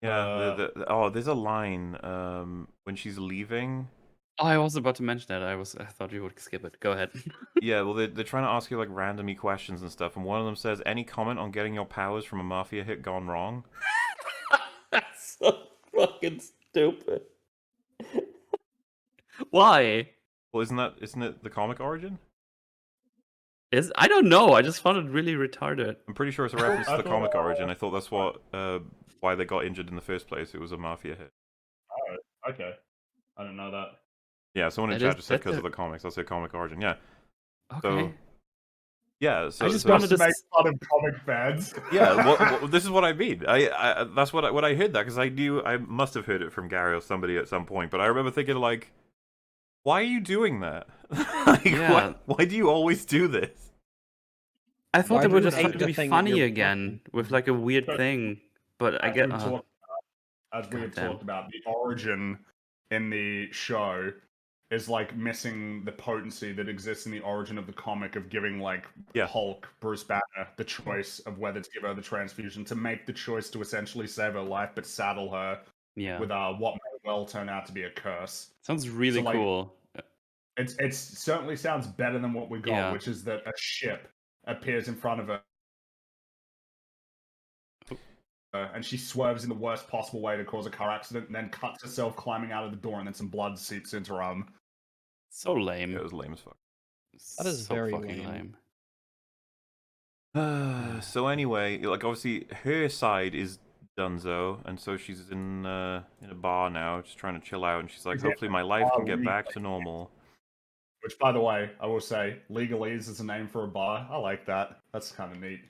yeah. There's a line when she's leaving, Oh, I was about to mention that. I thought you would skip it. Go ahead. Yeah, well, they're trying to ask you like randomy questions and stuff, and one of them says, "Any comment on getting your powers from a mafia hit gone wrong?" That's so fucking stupid. Why? Well, isn't it the comic origin? I don't know. I just found it really retarded. I'm pretty sure it's a reference to the comic thought, origin. I thought that's what why they got injured in the first place. It was a mafia hit. Oh, okay. I didn't know that. Yeah, someone in That chat is- just said that's because a- of the comics. That's their comic origin. Yeah. Okay. Yeah. So I just so- wanted Just to to make fun of comic fans. Yeah, this is what I mean. That's what I heard that because I must have heard it from Gary or somebody at some point. But I remember thinking like, why are you doing that? Like, Yeah. why do you always do this? I thought Why they do were you just hate trying to the be thing that funny you're again with like a weird But- thing. But I As get we've talked about, as we have Goddamn. talked about, the origin in the show is like missing the potency that exists in the origin of the comic of giving like Yeah. Hulk, Bruce Banner, the choice of whether to give her the transfusion, to make the choice to essentially save her life but saddle her yeah. with what may well turn out to be a curse. Sounds really So, like, cool. It certainly sounds better than what we got, Yeah. which is that a ship appears in front of her. And she swerves in the worst possible way to cause a car accident, and then cuts herself climbing out of the door, and then some blood seeps into her arm. So lame. It was lame as fuck. That is so very fucking lame. So anyway, like obviously her side is Dunzo, and so she's in a bar now, just trying to chill out, and she's like, She's in hopefully my life can get back legally. to normal. Which, by the way, I will say, Legalese is a name for a bar. I like that. That's kind of neat.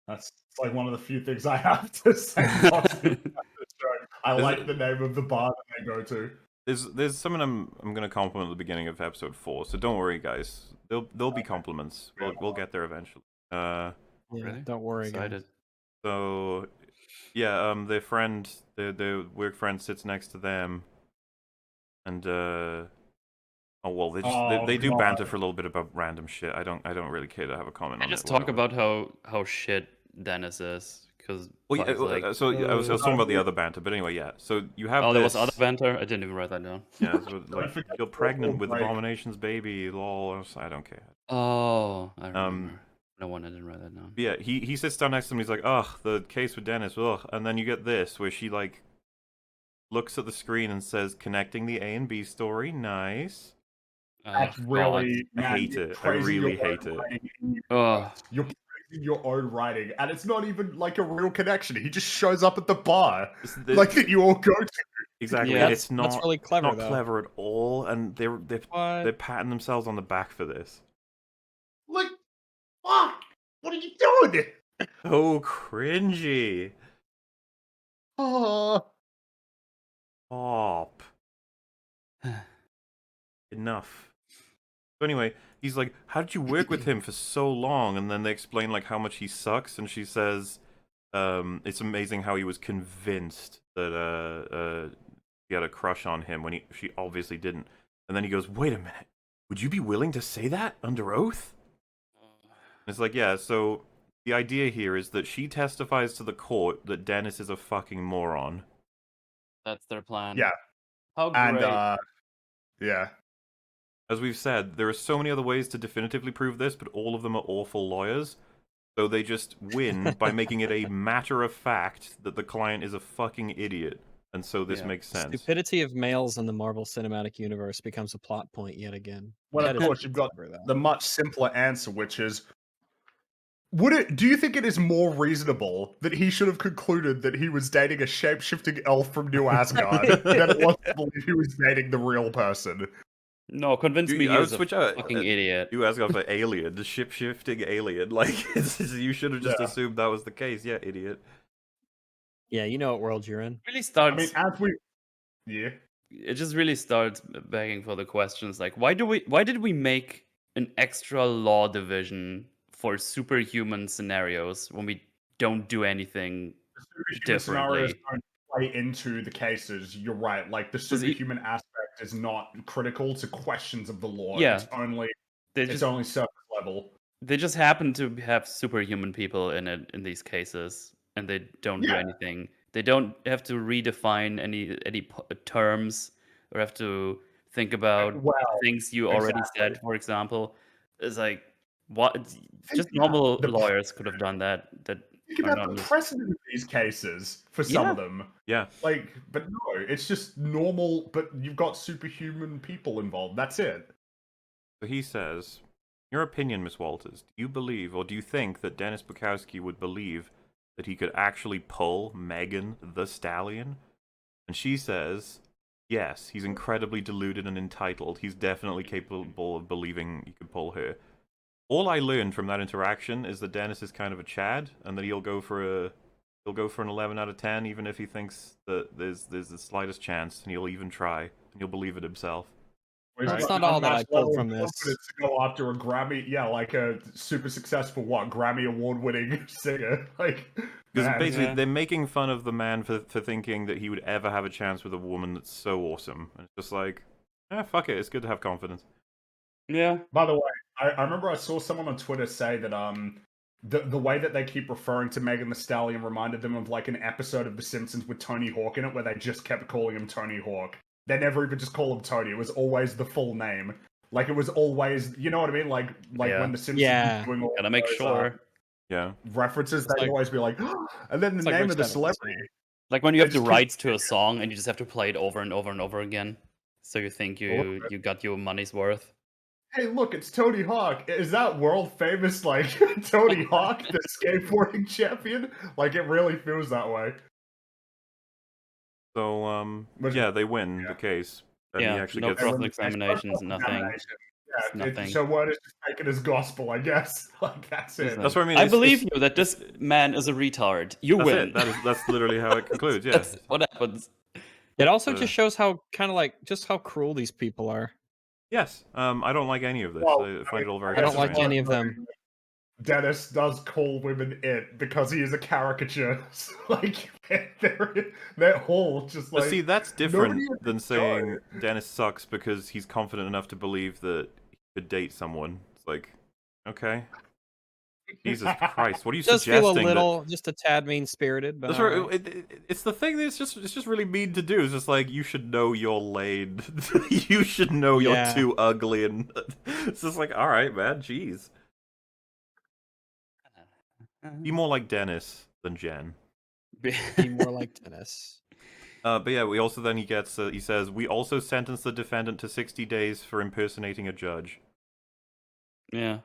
That's like one of the few things I have to say positive about the show. I Is like it- the name of the bar that they go to. There's something I'm gonna compliment at the beginning of episode 4, so don't worry, guys. There'll be compliments. We'll get there eventually. Yeah, Really? don't worry, guys. Excited. So yeah, their friend, their work friend sits next to them, and oh well, they do God. banter for a little bit about random shit. I don't really care to have a comment I on just it. talk whatever. about how shit Dennis is because Well, yeah, I was talking about the other banter, but anyway, yeah. So you have oh, there was this- other banter. I didn't even write that down. Yeah, so, like forget you're the pregnant awful with break. Abomination's baby. Lol. I don't care. Oh, I remember. No one, I didn't write that down. But yeah, he sits down next to him. He's like, ugh, the case with Dennis. Ugh, and then you get this where she like looks at the screen and says, "Connecting the A and B story. Nice." That's God. really. I man, hate you're it. I praising your really own hate it. writing in your Ugh. notes. You're praising your own writing, and it's not even like a real connection. He just shows up at the bar, like that you all go to. Exactly. Yeah, and That's it's not really clever, not though. clever at all, and they're What? patting themselves on the back for this. Like, fuck! What are you doing? So cringy. Oh. Stop. Enough. So anyway, he's like, how did you work with him for so long? And then they explain like how much he sucks, and she says, it's amazing how he was convinced that he had a crush on him when she obviously didn't. And then he goes, wait a minute, would you be willing to say that under oath? And it's like, yeah, so the idea here is that she testifies to the court that Dennis is a fucking moron. That's their plan. Yeah. How great. And, yeah. As we've said, there are so many other ways to definitively prove this, but all of them are awful lawyers. So they just win by making it a matter of fact that the client is a fucking idiot. And so this Yeah. makes sense. Stupidity of males in the Marvel Cinematic Universe becomes a plot point yet again. Well, That of is course, you've got clever, though. the much simpler answer, which is, do you think it is more reasonable that he should have concluded that he was dating a shape-shifting elf from New Asgard than it was to believe he was dating the real person? No, convince me I would he's a switch out. fucking idiot. You ask for alien, the ship-shifting alien. Like, you should have just Yeah. assumed that was the case. Yeah, idiot. Yeah, you know what world you're in. Really I starts. mean, as we... Yeah. It just really starts begging for the questions like, why did we make an extra law division for superhuman scenarios when we don't do anything The superhuman scenarios differently? don't play into the cases. You're right. Like, the Does he- superhuman aspect is not critical to questions of the law. Yeah. It's only They it's just only surface level. they just happen to have superhuman people in it in these cases, and they don't do Yeah. anything. They don't have to redefine any terms. or have to think about Well, things you already exactly. said, for example. It's like, what? Just Yeah, normal the lawyers could have done that. That think are about not. the precedent of these cases for some Yeah. of them. Yeah. Like, but no, it's just normal, but you've got superhuman people involved. That's it. So he says, in your opinion, Miss Walters, do you believe or do you think that Dennis Bukowski would believe that he could actually pull Megan the Stallion? And she says, yes, he's incredibly deluded and entitled. He's definitely capable of believing he could pull her. All I learned from that interaction is that Dennis is kind of a Chad, and that he'll go for an 11 out of 10, even if he thinks that there's the slightest chance, and he'll even try, and he'll believe it himself. That's not all that I pulled from this. To go after a Grammy, like a super successful Grammy award-winning singer, like. Because basically, Yeah. they're making fun of the man for thinking that he would ever have a chance with a woman that's so awesome, and it's just like, fuck it, it's good to have confidence. Yeah. By the way, I remember I saw someone on Twitter say that the way that they keep referring to Megan Thee Stallion reminded them of like an episode of The Simpsons with Tony Hawk in it, where they just kept calling him Tony Hawk. They never even just call him Tony. It was always the full name. Like it was always, you know what I mean? Like Yeah. when The Simpsons Yeah. was doing all Gotta make those, sure. Yeah. references, It's they'd like- always be like, and then the It's like name Rich of the Evans, celebrity. yeah. Like when you They have the just keep- rights to a song and you just have to play it over and over and over again, so you think you got your money's worth. Hey, look, it's Tony Hawk. Is that world famous, like, Tony Hawk, the skateboarding champion? Like, it really feels that way. So, Was- yeah, they win yeah. the case. And Yeah, he actually no gets... cross examinations, nothing. Yeah, Nothing. so what is just taken as gospel, I guess. Like, that's it. That's what I mean. I it's- believe it's- you that this man is a retard. You That's win. it. That's literally how it concludes, yeah. That's what happens. It also Uh, just shows how kind of like just how cruel these people are. Yes. I don't like any of this. Well, I find it all very I don't like frustrating. any of them. Dennis does call women it because he is a caricature. So, like, they're all just like. But see, that's different nobody than would saying Dennis sucks because he's confident enough to believe that he could date someone. It's like, okay. Jesus Christ, what are you It does suggesting? feel a little, just a tad mean spirited, but That's right. It's the thing that it's just really mean to do. It's just like, you should know you're laid. You should know you're Yeah. too ugly, and it's just like, all right, man, jeez. Be more like Dennis than Jen. be more like Dennis. But yeah, we also then he says, we also sentenced the defendant to 60 days for impersonating a judge. Yeah.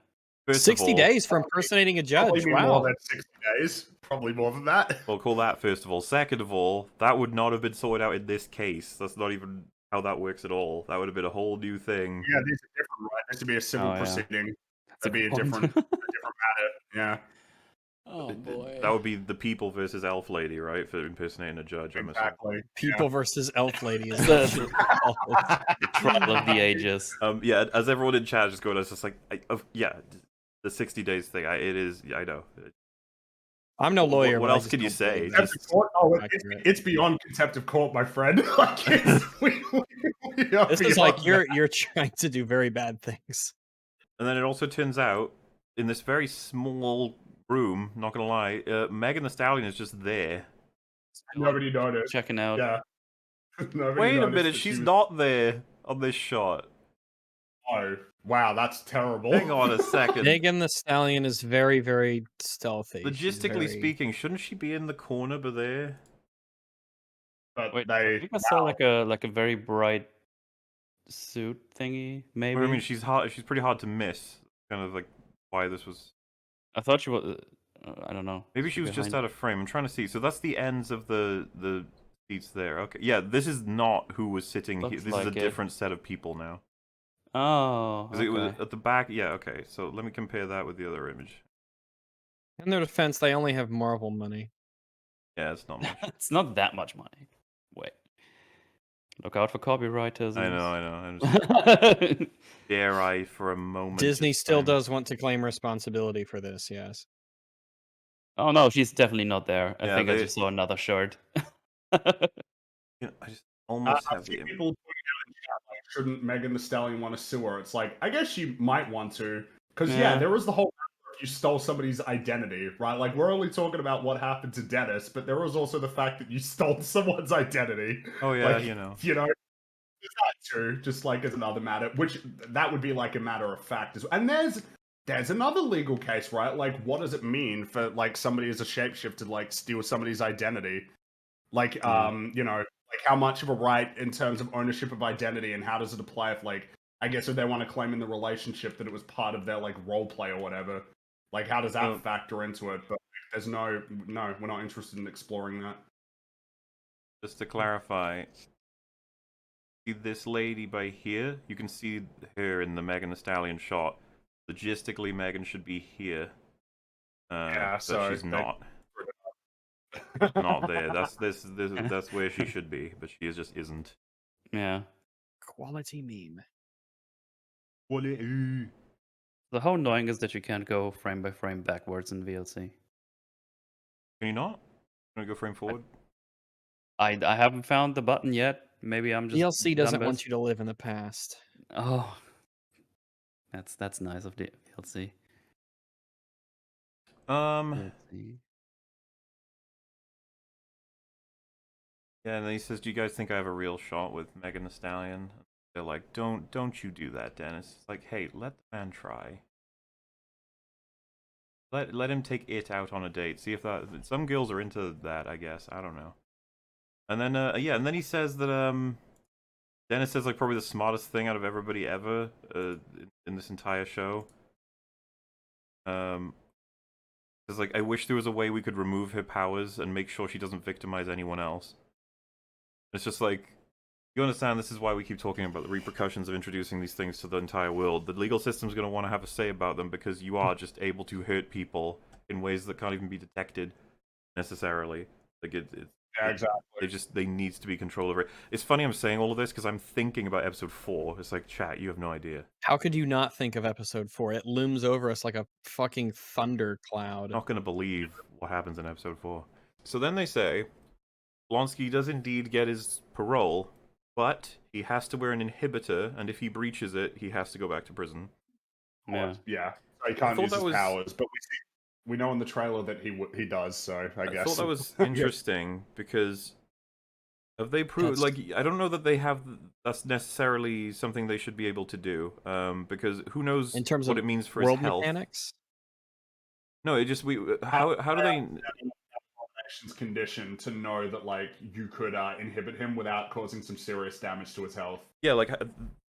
First of 60 all, days for impersonating a judge. Probably Wow. more than 60 days. Probably more than that. We'll call that first of all. Second of all, that would not have been sorted out in this case. That's not even how that works at all. That would have been a whole new thing. Yeah, these are different, right? This would be a civil Oh, yeah. proceeding. That's That'd be a good different, point. matter. Yeah, Oh boy. That would be the people versus elf lady, right? For impersonating a judge, I'm assuming. exactly. People versus elf lady is The- actually called. The trial of the ages. Yeah, as everyone in chat is going, I was just like, yeah, the 60 days thing. It is. Yeah, I know. I'm no lawyer. What but I else just can you don't say? believe Contempt this. of court? Oh, accurate. it's beyond contempt of court, my friend. Like, we are This is beyond like that. you're trying to do very bad things. And then it also turns out, in this very small room, not gonna lie, Megan Thee Stallion is just there. Nobody noticed. Checking out. Yeah. Nobody Wait a noticed minute, that she's she was- not there on this shot. Oh, wow, that's terrible. Hang on a second. Megan the Stallion is very, very stealthy. She's Logistically very- speaking, shouldn't she be in the corner but there? But Wait, I they. think I saw like a very bright suit thingy. Maybe. I mean, she's pretty hard to miss. Kind of like why this was. I thought she was. I don't know. Maybe she was just out of frame. I'm trying to see. So that's the ends of the seats there. Okay, yeah, this is not who was sitting here. Looks This is a like it. different set of people now. Oh. 'Cause it was okay. at the back. Yeah, okay. So let me compare that with the other image. In their defense, they only have Marvel money. Yeah, it's not much. It's not that much money. Wait. Look out for copywriters. I know. I'm just, know. dare I, for a moment? Disney just still find- does want to claim responsibility for this. Yes. Oh no, she's definitely not there. I Yeah, think I they- just saw another shirt. You know, I just almost I've have the seen image. people pointing out in chat, like, shouldn't Megan Thee Stallion want to sue her? It's like, I guess she might want to. Because, Yeah. there was the whole if you stole somebody's identity, right? Like, we're only talking about what happened to Dennis, but there was also the fact that you stole someone's identity. Oh yeah, Like, you know. You know, there's too, just like as another matter, which that would be like a matter of fact. And there's another legal case, right? Like, what does it mean for like somebody as a shapeshifter to like steal somebody's identity? Like, you know, like how much of a right in terms of ownership of identity, and how does it apply if like, I guess if they want to claim in the relationship that it was part of their like role play or whatever, like how does that factor into it? But there's no, we're not interested in exploring that. Just to clarify, see this lady by here? You can see her in the Megan Thee Stallion shot. Logistically, Megan should be here. Yeah, but so she's not. Not there. That's where she should be, but she just isn't. Yeah. Quality meme. The whole annoying is that you can't go frame by frame backwards in VLC. Can you not? Can we go frame forward? I haven't found the button yet. Maybe I'm just DLC doesn't dumb want as- you to live in the past. Oh, that's nice of the VLC. VLC. Yeah, and then he says, "Do you guys think I have a real shot with Megan Thee Stallion?" They're like, "Don't you do that, Dennis." It's like, hey, let the man try. Let him take it out on a date. See if that. Some girls are into that, I guess. I don't know. And then yeah, and then he says that Dennis says like probably the smartest thing out of everybody ever in this entire show. It's like, I wish there was a way we could remove her powers and make sure she doesn't victimize anyone else. It's just like, you understand this is why we keep talking about the repercussions of introducing these things to the entire world. The legal system's going to want to have a say about them because you are just able to hurt people in ways that can't even be detected necessarily. Like Yeah, exactly. They needs to be control over it. It's funny I'm saying all of this because I'm thinking about episode 4. It's like, chat, you have no idea. How could you not think of episode 4? It looms over us like a fucking thunder cloud. Not gonna believe what happens in episode 4. So then they say, Blonsky does indeed get his parole, but he has to wear an inhibitor, and if he breaches it, he has to go back to prison. Yeah. Yeah. So he can't thought use that his was- powers, but we know in the trailer that he does. So I guess I thought that was Yeah. interesting because have they proved like I don't know that they have that's necessarily something they should be able to do because who knows In terms what of it means for world his health. mechanics? No, it just how do they Abomination's condition to know that like you could inhibit him without causing some serious damage to his health. yeah like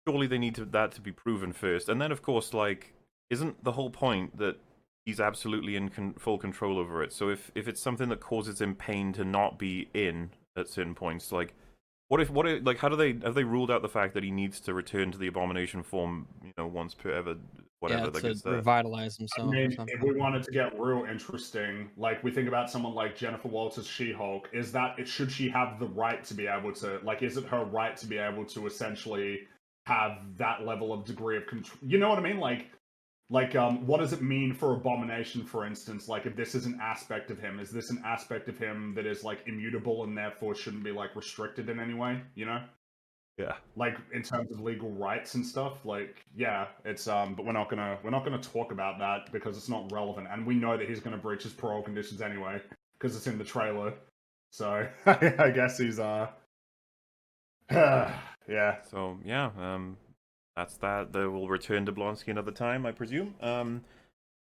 surely they need that to be proven first, and then of course like isn't the whole point that he's absolutely in full control over it? So if it's something that causes him pain to not be in at certain points, like what if like how do they have they ruled out the fact that he needs to return to the Abomination form, you know, once per ever whatever Yeah, that to gets there? revitalize himself I or mean, something. if we wanted to get real interesting, like we think about someone like Jennifer Walters She-Hulk, should she have the right to be able to, like, is it her right to be able to essentially have that level of degree of control? You know what I mean? Like, what does it mean for Abomination, for instance? Like, if this is an aspect of him, is this an aspect of him that is like immutable and therefore shouldn't be like restricted in any way? You know? Yeah. Like in terms of legal rights and stuff, like yeah, it's but we're not gonna talk about that because it's not relevant, and we know that he's gonna breach his parole conditions anyway because it's in the trailer. So I guess he's yeah. So yeah, that's that. They will return to Blonsky another time, I presume.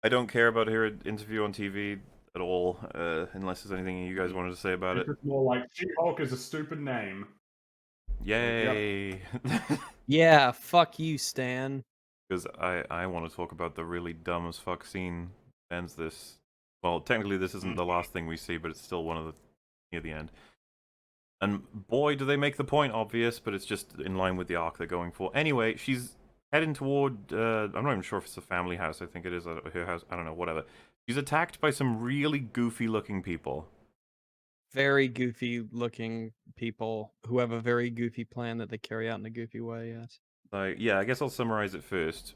I don't care about her interview on TV at all, unless there's anything you guys wanted to say about it. It's more like She-Hulk is a stupid name. Yay! Yeah, fuck you, Stan. Because I want to talk about the really dumb as fuck scene ends this. Well, technically this isn't the last thing we see, but it's still one of the near the end. And boy, do they make the point obvious, but it's just in line with the arc they're going for. Anyway, she's heading toward. I'm not even sure if it's a family house. I think it is her house. I don't know. Whatever. She's attacked by some really goofy-looking people. Very goofy looking people who have a very goofy plan that they carry out in a goofy way, yes. Like, yeah, I guess I'll summarize it first.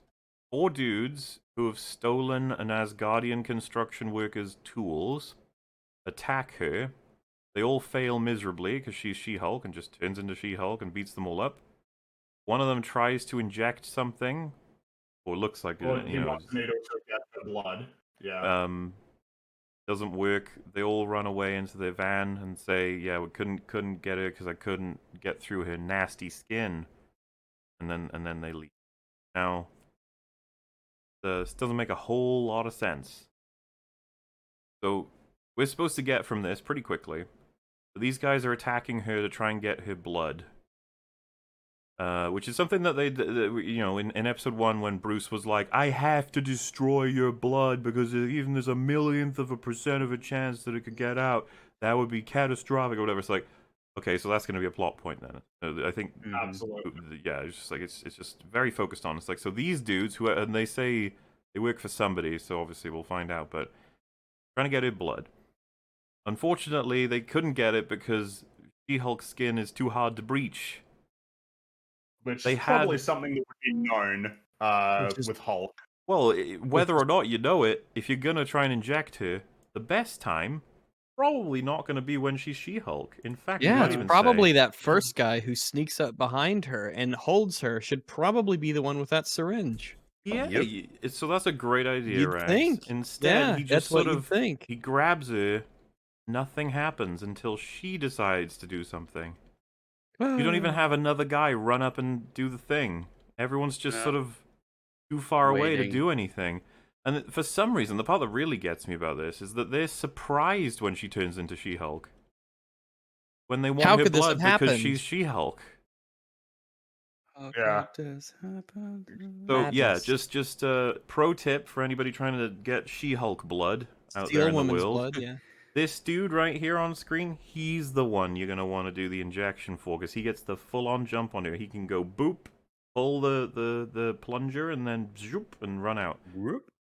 4 dudes who have stolen an Asgardian construction worker's tools attack her. They all fail miserably because she's She-Hulk and just turns into She-Hulk and beats them all up. One of them tries to inject something, or looks like Or it, he you know, wants needle to get the blood. Yeah. doesn't work. They all run away into their van and say, "Yeah, we couldn't get her because I couldn't get through her nasty skin." and then they leave. Now, this doesn't make a whole lot of sense. So we're supposed to get from this pretty quickly. These guys are attacking her to try and get her blood. Which is something that in episode 1 when Bruce was like, I have to destroy your blood because even there's a millionth of a percent of a chance that it could get out, that would be catastrophic or whatever. It's like, okay, so that's going to be a plot point then. I think, Absolutely. yeah, it's just like, it's just very focused on. It's like, so these dudes, and they say they work for somebody, so obviously we'll find out, but trying to get her blood. Unfortunately, they couldn't get it because She-Hulk's skin is too hard to breach. Which They is probably had- something that would be known with Hulk. Well, whether or not you know it, if you're gonna try and inject her, the best time probably not gonna be when she's She-Hulk. In fact, you Yeah, might it's even probably say, that first guy who sneaks up behind her and holds her should probably be the one with that syringe. yeah. Yep. So that's a great idea, You'd Rax. think. Instead, Yeah, he just that's what sort you'd of think. he grabs her. Nothing happens until she decides to do something. You don't even have another guy run up and do the thing. Everyone's just Yeah. sort of too far away to Waiting. do anything. And for some reason, the part that really gets me about this is that they're surprised when she turns into She-Hulk. When they want How her could this have blood because happened? she's She-Hulk. How Yeah. could this happen? So yeah, Madness. just a pro tip for anybody trying to get She-Hulk blood out Steal there in the woman's world. blood, yeah. This dude right here on screen, he's the one you're gonna want to do the injection for because he gets the full-on jump on her. He can go boop, pull the plunger, and then zoop and run out.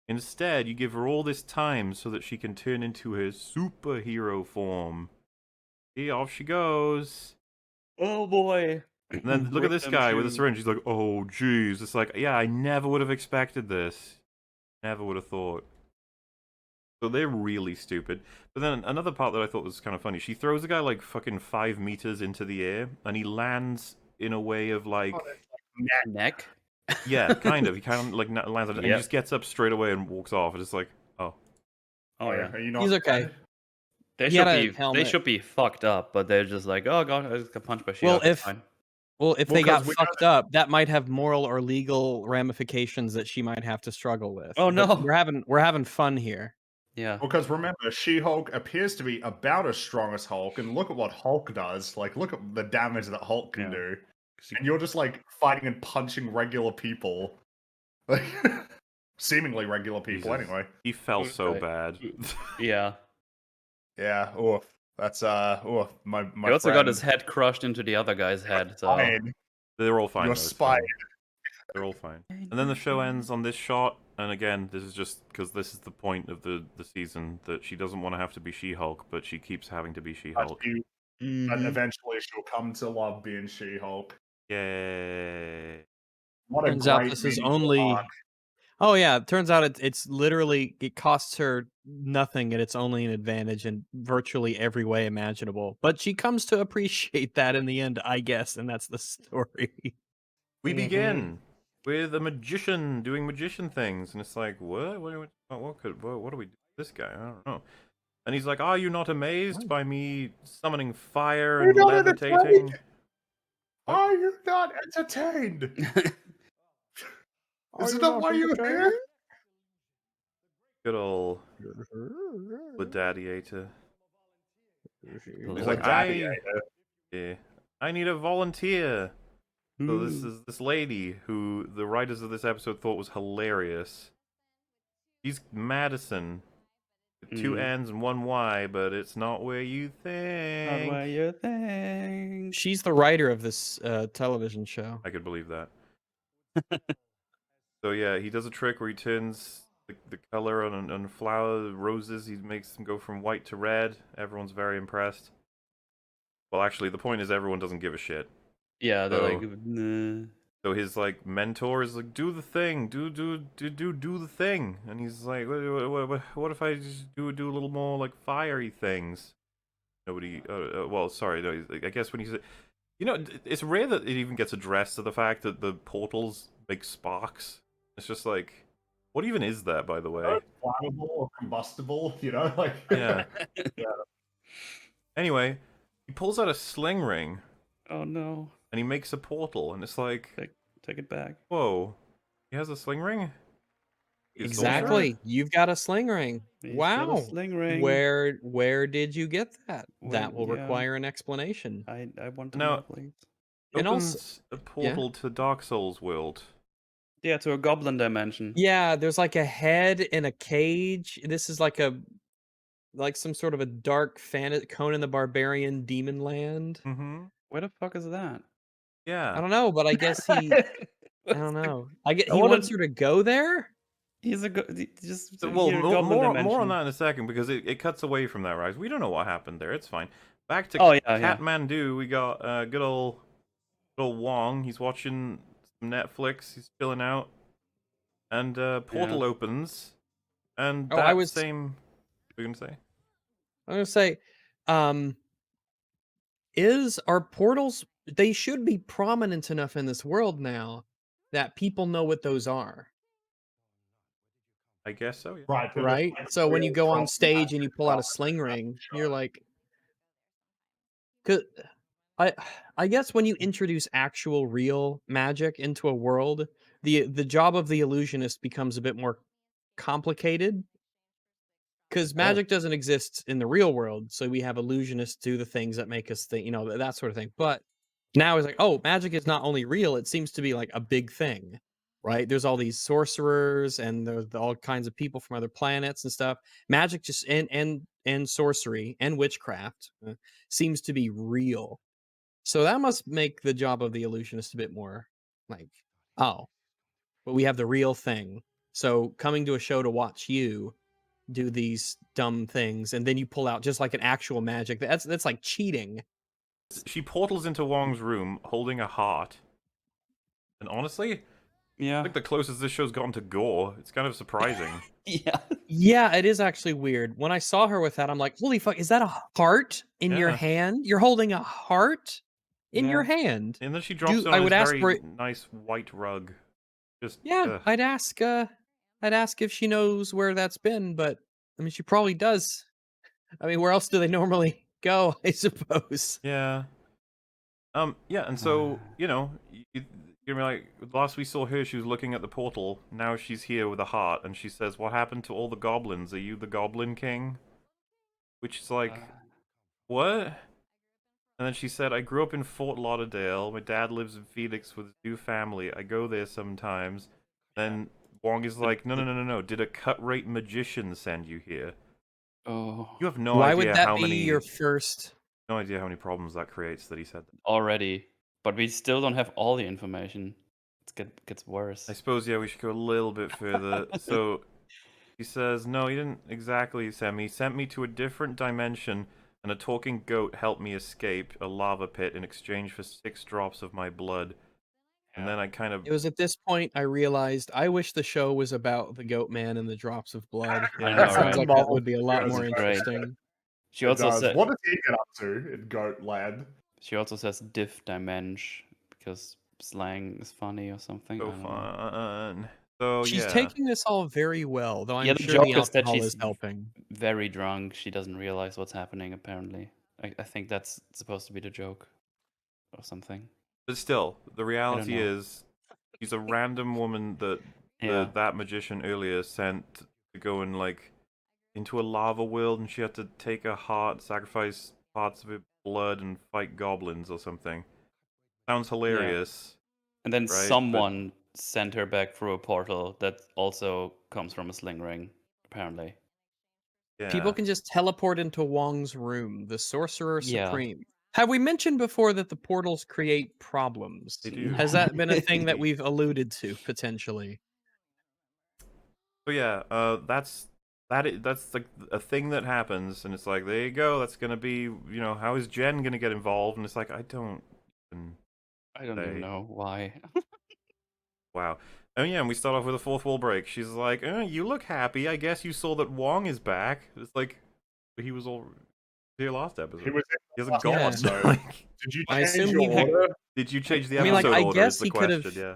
Instead, you give her all this time so that she can turn into her superhero form. See, off she goes. Oh boy. And then look at Rip this them guy with a shoes. syringe. He's like, oh, jeez. It's like, yeah, I never would have expected this. Never would have thought. So they're really stupid. But then another part that I thought was kind of funny, she throws a guy like fucking 5 meters into the air, and he lands in a way of like... Neck. Yeah, kind of. He kind of like lands on it, and he Yep. just gets up straight away and walks off. It's like, oh. Oh yeah. Are you not He's okay. dead? They He should had a be. They helmet. should be fucked up, but they're just like, oh god, I just got punched by Well, She-Hulk. it's if- fine. Well, if Well, they got 'cause we know fucked up, that might have moral or legal ramifications that she might have to struggle with. Oh, But no. we're having fun here. Yeah. Because remember, She-Hulk appears to be about as strong as Hulk, and look at what Hulk does. Like, look at the damage that Hulk can Yeah. do. And you're just like fighting and punching regular people. Like, seemingly regular people, Jesus. anyway. He fell so Okay. bad. Yeah. Yeah, oof. That's my He also got friend. his head crushed into the other guy's head. So Fine. They're all fine. You're though, it's spy. fine. They're all fine. And then the show ends on this shot, and again, this is just because this is the point of the season, that she doesn't want to have to be She-Hulk, but she keeps having to be But She-Hulk. and eventually she'll come to love being She-Hulk. Yay. What a Turns out great this is medieval only. arc. Oh yeah, it turns out it's literally it costs her nothing, and it's only an advantage in virtually every way imaginable. But she comes to appreciate that in the end, I guess, and that's the story. We Mhm. begin with a magician doing magician things, and it's like, what? What do we do with this guy? I don't know. And he's like, are you not amazed by me summoning fire You're and not levitating? entertained? Are you not entertained? Is it not why you're here? Good old Gladiator. He's like, Gladiator. I need a volunteer. So this is this lady who the writers of this episode thought was hilarious. She's Madison. With 2 N's and 1 Y, but it's not where you think. Not where you think. She's the writer of this television show. I could believe that. So yeah, he does a trick where he turns the color on flower roses. He makes them go from white to red. Everyone's very impressed. Well, actually, the point is everyone doesn't give a shit. Yeah, they're So- like, nah. So his like mentor is like, do the thing, do the thing, and he's like, what if I just do a little more like fiery things? Nobody, well, sorry, no, I guess when he said, you know, it's rare that it even gets addressed to the fact that the portals make sparks. It's just like, what even is that, by the way? Flammable or combustible, you know, like Yeah. Yeah. Anyway, he pulls out a sling ring Oh no. and he makes a portal, and it's like, Take it back. Whoa. He has a sling ring? He's a sorcerer? Exactly. You've got a sling ring. He's got a Wow. sling ring. Where did you get that? That will Yeah. require an explanation. I want to Now- know, please. And also- Opens a portal to Dark Souls world. Yeah, to a goblin dimension. Yeah, there's like a head in a cage. This is like some sort of a dark Conan the Barbarian demon land. Mm-hmm. Where the fuck is that? Yeah. I don't know, but I guess he I don't know. He wanna- wants her to go there? He's just So, well, here, more goblin on dimension. that in a second, because it cuts away from that, right? We don't know what happened there. It's fine. Back to Oh, yeah. Kathmandu. We got good old Wong. He's watching some Netflix. He's chilling out, and portal opens, and Oh, that I was- same. What were you gonna say? I'm gonna say, are portals? They should be prominent enough in this world now that people know what those are, I guess so. Yeah. Right. but right? it's, like, So when you really go on problematic stage and you pull out a stuff sling about ring, the you're show. like, I guess when you introduce actual real magic into a world, the job of the illusionist becomes a bit more complicated. Because magic doesn't exist in the real world, so we have illusionists do the things that make us think, that sort of thing. But now it's like, oh, magic is not only real; it seems to be like a big thing, right? There's all these sorcerers and there's all kinds of people from other planets and stuff. Magic just and sorcery and witchcraft seems to be real. So that must make the job of the illusionist a bit more like, oh, but we have the real thing. So coming to a show to watch you do these dumb things, and then you pull out just like an actual magic. That's like cheating. She portals into Wong's room holding a heart, and honestly, Yeah. like the closest this show's gotten to gore. It's kind of surprising. Yeah. Yeah, it is actually weird. When I saw her with that, I'm like, holy fuck, is that a heart in your Yeah. hand? You're holding a heart in your Yeah. hand. And then she drops it I on would this ask very for it- nice white rug. Just Yeah, I'd ask if she knows where that's been, but I mean, she probably does. I mean, where else do they normally go? I suppose. yeah. Yeah, and so you're gonna be like, last we saw her, she was looking at the portal. Now she's here with a heart, and she says, "What happened to all the goblins? Are you the Goblin King?" Which is like, what? And then she said, "I grew up in Fort Lauderdale. My dad lives in Phoenix with his new family. I go there sometimes." Then Wong is like, no. Did a cut-rate magician send you here? Oh. You have no Why idea would that how be many your first? no idea how many problems that creates that he said that. Already, but we still don't have all the information. It gets worse. I suppose, yeah, we should go a little bit further. So he says, "No, he didn't exactly send me. He sent me to a different dimension, and a talking goat helped me escape a lava pit in exchange for 6 drops of my blood." And then I kind of It was at this point I realized I wish the show was about the goat man and the drops of blood. Yeah, I It know, sounds right? like that would be a lot It more was great. interesting. She It also does. said What does he get up to in Goat Land? she also says diff dimension because slang is funny or something. I so don't know. fun. So She's yeah, taking this all very well, though I'm Yeah, the sure the joke is that alcohol she's is helping. Very drunk. She doesn't realize what's happening. Apparently, I think that's supposed to be the joke, or something. but still, the reality know. is, she's a random woman that Yeah. that magician earlier sent to go and like into a lava world, and she had to take a heart, sacrifice parts of her blood, and fight goblins or something. Sounds hilarious. And then Right, but- someone sent her back through a portal that also comes from a sling ring. Apparently. Yeah. People can just teleport into Wong's room, the Sorcerer Yeah. Supreme. Have we mentioned before that the portals create problems? They do. Has that been a thing that we've alluded to potentially? So yeah, that's like a thing that happens, and it's like, there you go. That's gonna be, how is Jen gonna get involved? And it's like, I don't even. I don't They- even know why. Wow. Oh yeah, and we start off with a fourth wall break. She's like, "You look happy. I guess you saw that Wong is back." It's like, he was all here last episode. He was He hasn't last gone. episode. Like, Did you I change assume your he had- order? did you change the I mean, episode like, I order? guess Is the he could've- question. Yeah.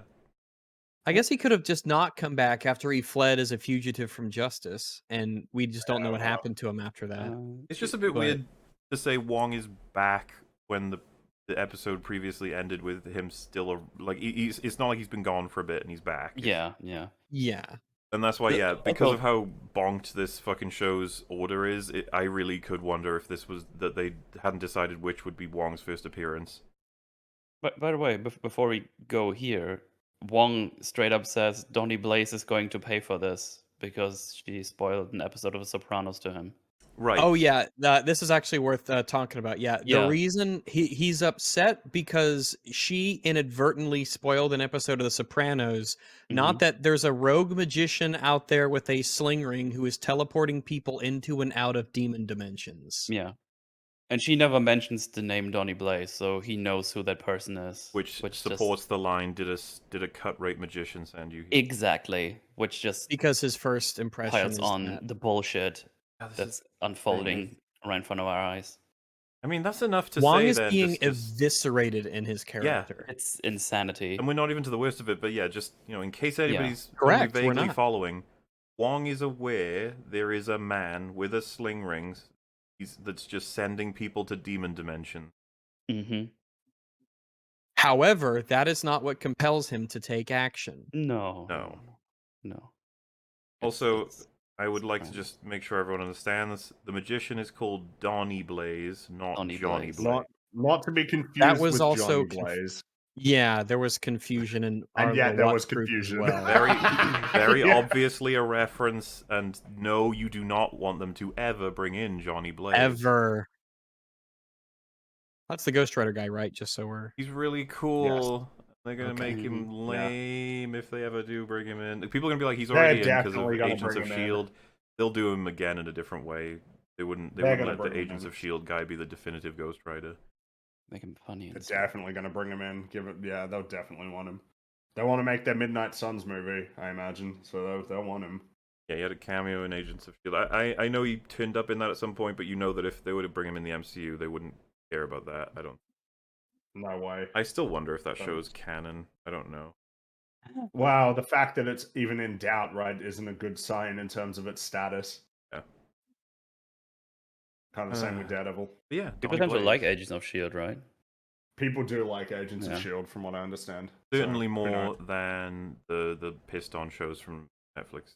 I guess he could have just not come back after he fled as a fugitive from justice, and we just don't know what Yeah, well. happened to him after that. It's just a bit But- weird to say Wong is back when the the episode previously ended with him still he's it's not like he's been gone for a bit and he's back. Yeah. Yeah. And that's why, The- because also- of how bonked this fucking show's order is, I really could wonder if this was that they hadn't decided which would be Wong's first appearance. But by the way, before we go here, Wong straight up says Donnie Blaze is going to pay for this because she spoiled an episode of The Sopranos to him. Right. Oh yeah, this is actually worth talking about. Yeah, the Yeah. reason he's upset because she inadvertently spoiled an episode of The Sopranos. Not that there's a rogue magician out there with a sling ring who is teleporting people into and out of demon dimensions. Yeah. And she never mentions the name Donnie Blaze, so he knows who that person is. Which just- supports the line, did a cut rate magician send you here? Exactly. Which just Because his first impression piles is on that. the bullshit Yeah, this that's is unfolding right in front of our eyes. I mean, that's enough to Wong say is then. being just- eviscerated in his character. It's insanity. and we're not even to the worst of it, but yeah, just, in case anybody's only Correct, we're vaguely not. following, Wong is aware there is a man with a sling ring that's just sending people to demon dimension. Mm-hmm. However, that is not what compels him to take action. No. No. Also, It's I would like to fine. just make sure everyone understands the magician is called Donnie Blaze, not Donnie Johnny Blaze. Blaze. Not to be confused That was with also Johnny Blaze. Yeah, there was confusion in our And yet little there watch was group as confusion. well. Very Yeah. obviously a reference, and no, you do not want them to ever bring in Johnny Blaze. Ever. That's the Ghost Rider guy, right? Just so we're. He's really cool. They're gonna Okay. make him Yeah. lame if they ever do bring him in. People are gonna be like, he's They're already in because of definitely gonna Agents of bring him in. Shield. They'll do him again in a different way. They wouldn't They're gonna let the bring him Agents in. of Shield guy be the definitive Ghost Rider. Make him funny. They're And stuff. definitely going to bring him in. Yeah, they'll definitely want him. They want to make their Midnight Suns movie, I imagine. So they'll want him. Yeah, he had a cameo in Agents of Shield. I know he turned up in that at some point, but you know that if they were to bring him in the MCU, they wouldn't care about that. I don't. No way. I still wonder if that show's canon. I don't know. Wow, the fact that it's even in doubt, right, isn't a good sign in terms of its status. Yeah. Kind of the same with Daredevil. But yeah, People Donny tend to Blaze. like Agents of Shield, right? People do like Agents Yeah. of Shield, from what I understand. So, Certainly who more knows? than the pissed on shows from Netflix.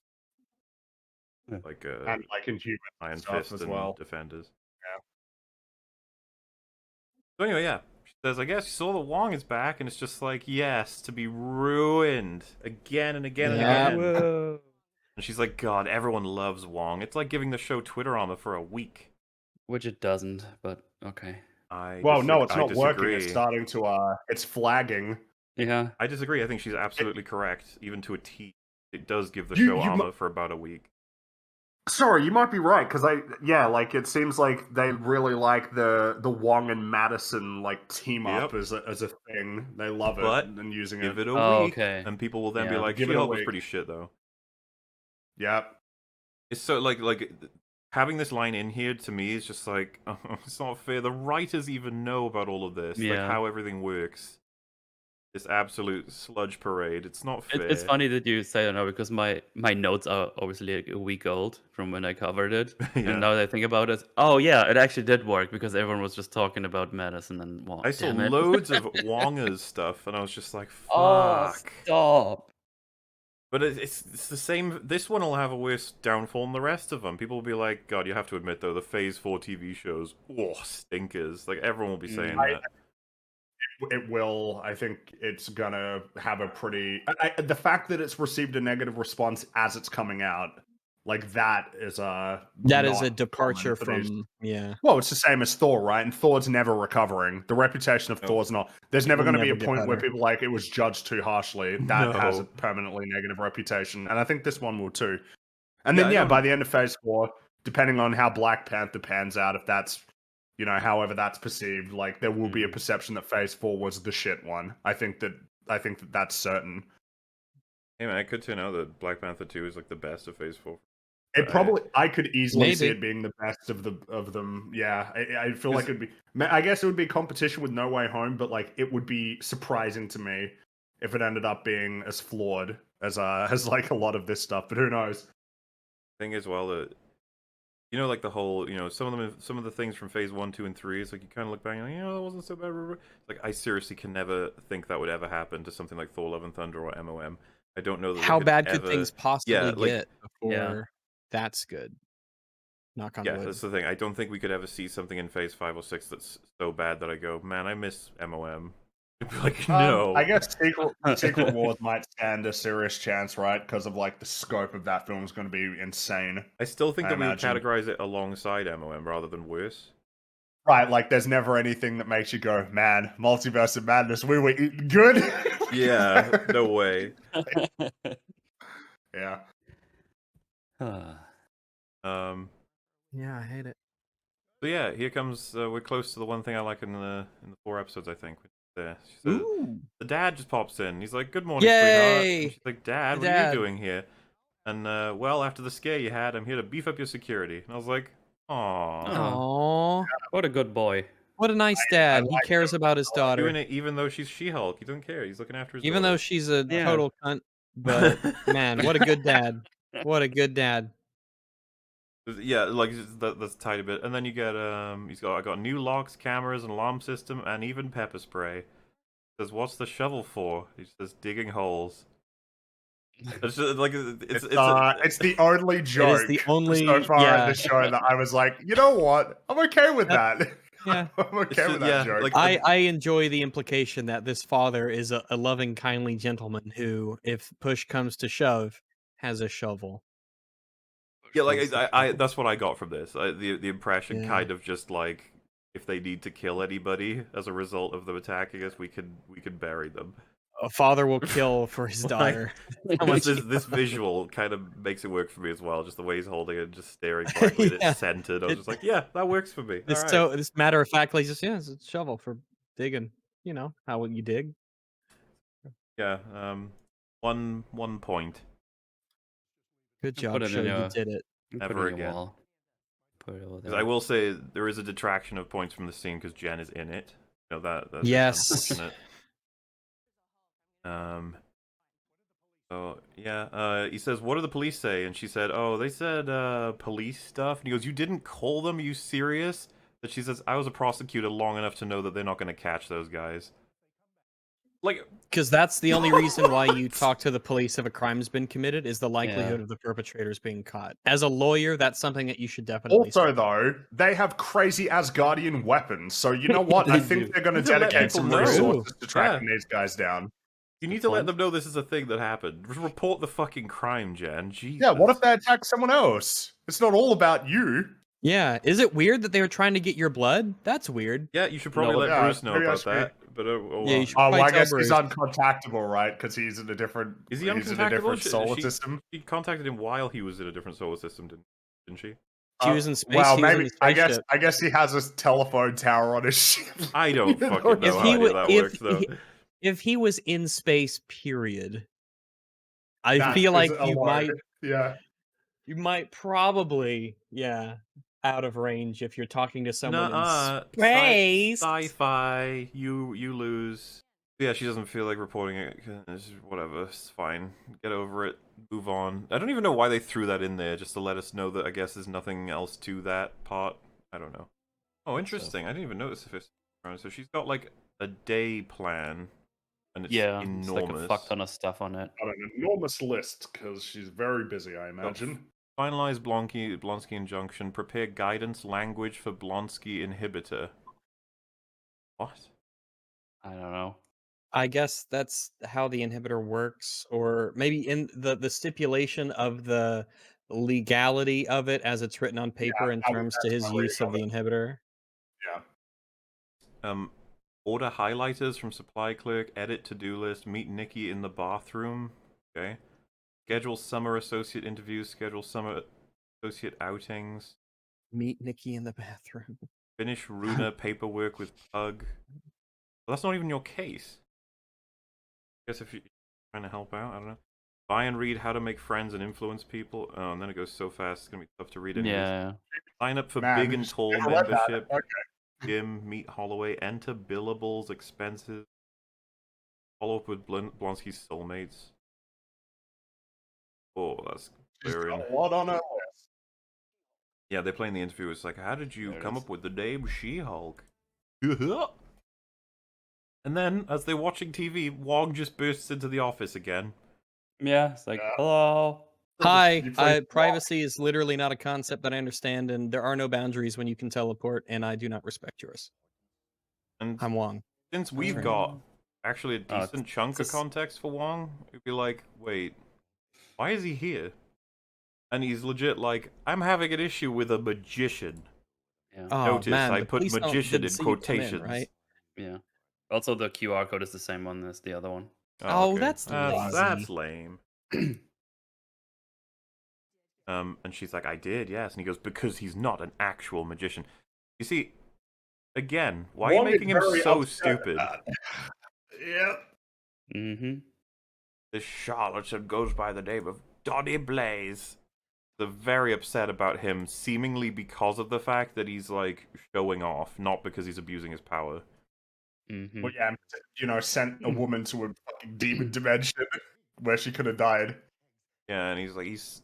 Yeah. Like And like Inhuman Iron stuff Fist as and well. Defenders. Yeah. So anyway, yeah. She says, I guess you saw that Wong is back, and it's just like, yes, to be ruined again and again Yeah. and again. Whoa. And she's like, God, everyone loves Wong. It's like giving the show Twitter armor for a week. Which it doesn't, but okay. Well, no, it's I not working. It's disagree. starting to, it's flagging. Yeah. I disagree. I think she's absolutely correct, even to a T. It does give the You- show you armor for about a week. Sorry, you might be right, because like it seems like they really like the Wong and Madison like team up Yep. as a thing. They love it But and using Give it. it a Oh, week, okay. and people will then be Yeah. like, Give it a She-Hulk was week. pretty shit, though. Yep. It's so like having this line in here to me is just like it's not fair. The writers even know about all of this, like Yeah. how everything works. This absolute sludge parade. It's not fair. It's funny that you say that now because my notes are obviously like a week old from when I covered it. Yeah. And now that I think about it, oh yeah, it actually did work because everyone was just talking about Madison and Wong. I saw Damn it. loads of Wonga's stuff, and I was just like, fuck. Oh, stop. But it's the same. This one will have a worse downfall than the rest of them. People will be like, God, you have to admit though, the Phase 4 TV shows, stinkers. Like everyone will be saying that. It will. I think it's gonna have a pretty. The fact that it's received a negative response as it's coming out, like that is That not is a departure common for these. from. Yeah. Well, it's the same as Thor, right? And Thor's never recovering. The reputation of No. Thor's not. There's never Will going to be a never get point where better. people like it was judged too harshly. That has a No. permanently negative reputation, and I think this one will too. And Yeah, then I yeah, don't- by the end of Phase 4, depending on how Black Panther pans out, if that's however that's perceived, like there will be a perception that Phase 4 was the shit one. I think that that's certain. Hey man, it could turn out that Black Panther 2 is like the best of Phase 4. It probably, I could easily see Maybe. it being the best of them. Yeah, I feel like it'd be. I guess it would be competition with No Way Home, but like it would be surprising to me if it ended up being as flawed as like a lot of this stuff. But who knows? Thing is, well, that You know, like the whole, some of the things from phase 1, 2, and 3. It's like you kind of look back and that wasn't so bad. Like I seriously can never think that would ever happen to something like Thor: Love and Thunder or MOM. I don't know that How they could bad ever. could things Yeah, possibly like get before that's good? Knock on wood. that's the thing. I don't think we could ever see something in phase 5 or 6 that's so bad that I go, man, I miss MOM. Like no. I guess Secret Wars might stand a serious chance, right? Because of like the scope of that film is going to be insane. I still think I that we would imagine. categorize it alongside MOM rather than worse. Right, like there's never anything that makes you go, man, Multiverse of Madness, we were eating good. Yeah, no way. Yeah. Yeah, I hate it. So yeah, here comes. We're close to the one thing I like in the 4 episodes. I think. She says, Ooh. the dad just pops in. He's like, "Good morning, Yay! sweetheart." And she's like, "Dad, The what are you dad. doing here?" And well, after the scare you had, I'm here to beef up your security. And I was like, "Aw, Aww. What a good boy. What a nice dad. He like cares about his daughter. doing it even though she's She-Hulk. He doesn't care. He's looking after his Even though daughter." she's a Yeah. total cunt. But man, what a good dad. What a good dad. Yeah, like that's a tiny bit, and then you get I got new locks, cameras, an alarm system, and even pepper spray. Says, "What's the shovel for?" He says, "Digging holes." It's just, like it's the only joke the only- so far yeah. in the show that I was like, you know what? I'm okay with that. Yeah. I'm okay just- with that yeah, joke. like- I enjoy the implication that this father is a loving, kindly gentleman who, if push comes to shove, has a shovel. yeah, like I that's what I got from this. The impression Yeah. kind of just like if they need to kill anybody as a result of them attacking us, we could bury them. A father will kill for his daughter. How much This visual kind of makes it work for me as well. Just the way he's holding it, just staring blankly at Yeah. it centered. I was just like, yeah, that works for me. It's All right. this matter of factly just it's a shovel for digging. You know how you dig. Yeah. One point. Good Put job, it show. in You your- did it. Put Never it in your again. wall. Put it over Because there. I will say there is a detraction of points from the scene because Jen is in it. That's Yes. unfortunate. So yeah, he says, "What do the police say?" And she said, "Oh, they said police stuff." And he goes, "You didn't call them? Are you serious?" But she says, "I was a prosecutor long enough to know that they're not going to catch those guys." Like, Because that's the only reason why you talk to the police if a crime's been committed is the likelihood of the perpetrators being caught. As a lawyer, that's something that you should definitely Also, say. though, they have crazy Asgardian weapons, so you know what? I They think do. they're going to You can let dedicate people some know. resources to tracking Yeah. these guys down. you Good need to let point. them know this is a thing that happened. Just report the fucking crime, Jen. Jesus. Yeah, what if they attack someone else? It's not all about you. Yeah. Is it weird that they were trying to get your blood? That's weird. Yeah, you should probably let yeah, Bruce know maybe I about should- that. But Yeah, well. you should- Oh, well, Probably I guess tell he's Bruce. uncontactable, right? Because he's in a different. Is he He's in a uncontactable? different solar She- system. She contacted him while he was in a different solar system, didn't she? She was in space. Well, he was in maybe the spaceship. I guess he has a telephone tower on his ship. I don't You fucking know If how he any wa- of that if works, though. If he was in space, period, I That feel is like alone. Yeah. you might probably, out of range if you're talking to someone Nuh-uh. in space. Sci-fi. You lose. Yeah, she doesn't feel like reporting it. Whatever, it's fine. Get over it. Move on. I don't even know why they threw that in there, just to let us know that I guess there's nothing else to that part. I don't know. Oh, interesting. I didn't even notice the fifth round. So she's got like a day plan, and it's Yeah, enormous. it's like a fuck ton of stuff on it. Got an enormous list because she's very busy, I imagine. Finalize Blonsky injunction. Prepare guidance language for Blonsky inhibitor. What? I don't know. I guess that's how the inhibitor works, or maybe in the stipulation of the legality of it as it's written on paper in I think terms to that's his my way use of of the inhibitor. Yeah. Order highlighters from supply clerk. Edit to-do list. Meet Nikki in the bathroom. Okay. Schedule summer associate interviews. Schedule summer associate outings. Meet Nikki in the bathroom. Finish Runa paperwork with Pug. Well, that's not even your case. I guess if you're trying to help out, I don't know. Buy and read How to Make Friends and Influence People. Oh, and then it goes so fast, it's going to be tough to read anyways. Yeah. Sign up for Man, Big and Tall never read that. membership. Okay. Gym, meet Holloway. Enter billables, expenses. Follow up with Blonsky's soulmates. Oh, that's She's clearing. got a lot on her list. Yeah, they play in the interview. It's like, how did you There it come is. up with the name She-Hulk? And then, as they're watching TV, Wong just bursts into the office again. Yeah, it's like, Yeah. hello. Hi, You play privacy is literally not a concept that I understand, and there are no boundaries when you can teleport, and I do not respect yours. And I'm Wong. since we've right. got actually a Oh, decent chunk of it's a context for Wong, it'd be like, wait, why is he here? And he's legit like, I'm having an issue with a magician. Yeah. Oh Notice man, I the put police magician didn't in see you come quotations. right? Yeah. Also, the QR code is the same one as the other one. Oh, okay. that's That's lazy. lame. And she's like, I did, yes. And he goes, because he's not an actual magician. You see, again, why are you Wong is making him very so upset stupid? about it. Yep. Mm-hmm. This charlatan goes by the name of Donny Blaze. They're very upset about him, seemingly because of the fact that he's, like, showing off, not because he's abusing his power. Mm-hmm. Well, yeah, sent a woman to a fucking demon dimension where she could have died. Yeah, and he's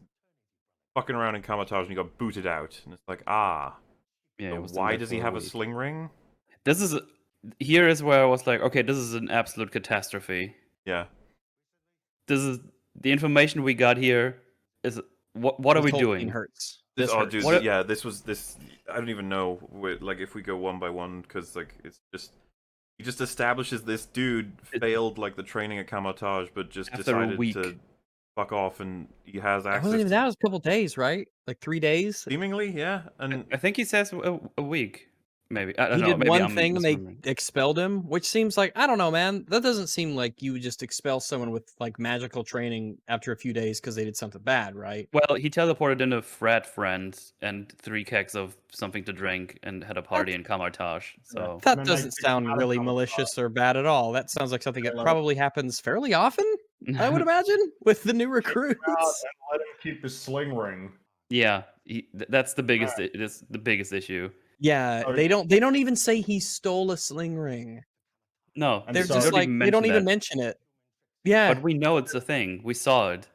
fucking around in Kamatage and he got booted out. And it's like, ah. Yeah. So It was why does he have a sling ring? This is here is where I was like, okay, this is an absolute catastrophe. Yeah. This is the information we got here. Is what are This we whole doing? thing hurts. This, This oh, hurts. dude, What- yeah, this. I don't even know, like, if we go one by one, because, like, it's just. He just establishes this dude failed, like, the training at Kamatage, but just After a decided week. to fuck off, and he has It access wasn't even to... that. It was a couple days, right? Like 3 days. Seemingly, yeah, and... I think he says a week. Maybe I don't He know. did Maybe one I'm thing and they misremembering. expelled him, which seems like, I don't know, man. That doesn't seem like you would just expel someone with like magical training after a few days because they did something bad, right? Well, he teleported in a frat friend and 3 kegs of something to drink and had a party in Kamartage. So That then they doesn't kicked him sound out of really Kamatage. malicious or bad at all. That sounds like something that Hello. probably happens fairly often, I would imagine, with the new Kick him out recruits. and let him keep his sling ring. yeah, that's the biggest. It is the biggest issue. Yeah, So- they don't even say he stole a sling ring. No, And They're so- just don't like even they don't mention even that. mention it. Yeah, But we know it's a thing. We saw it.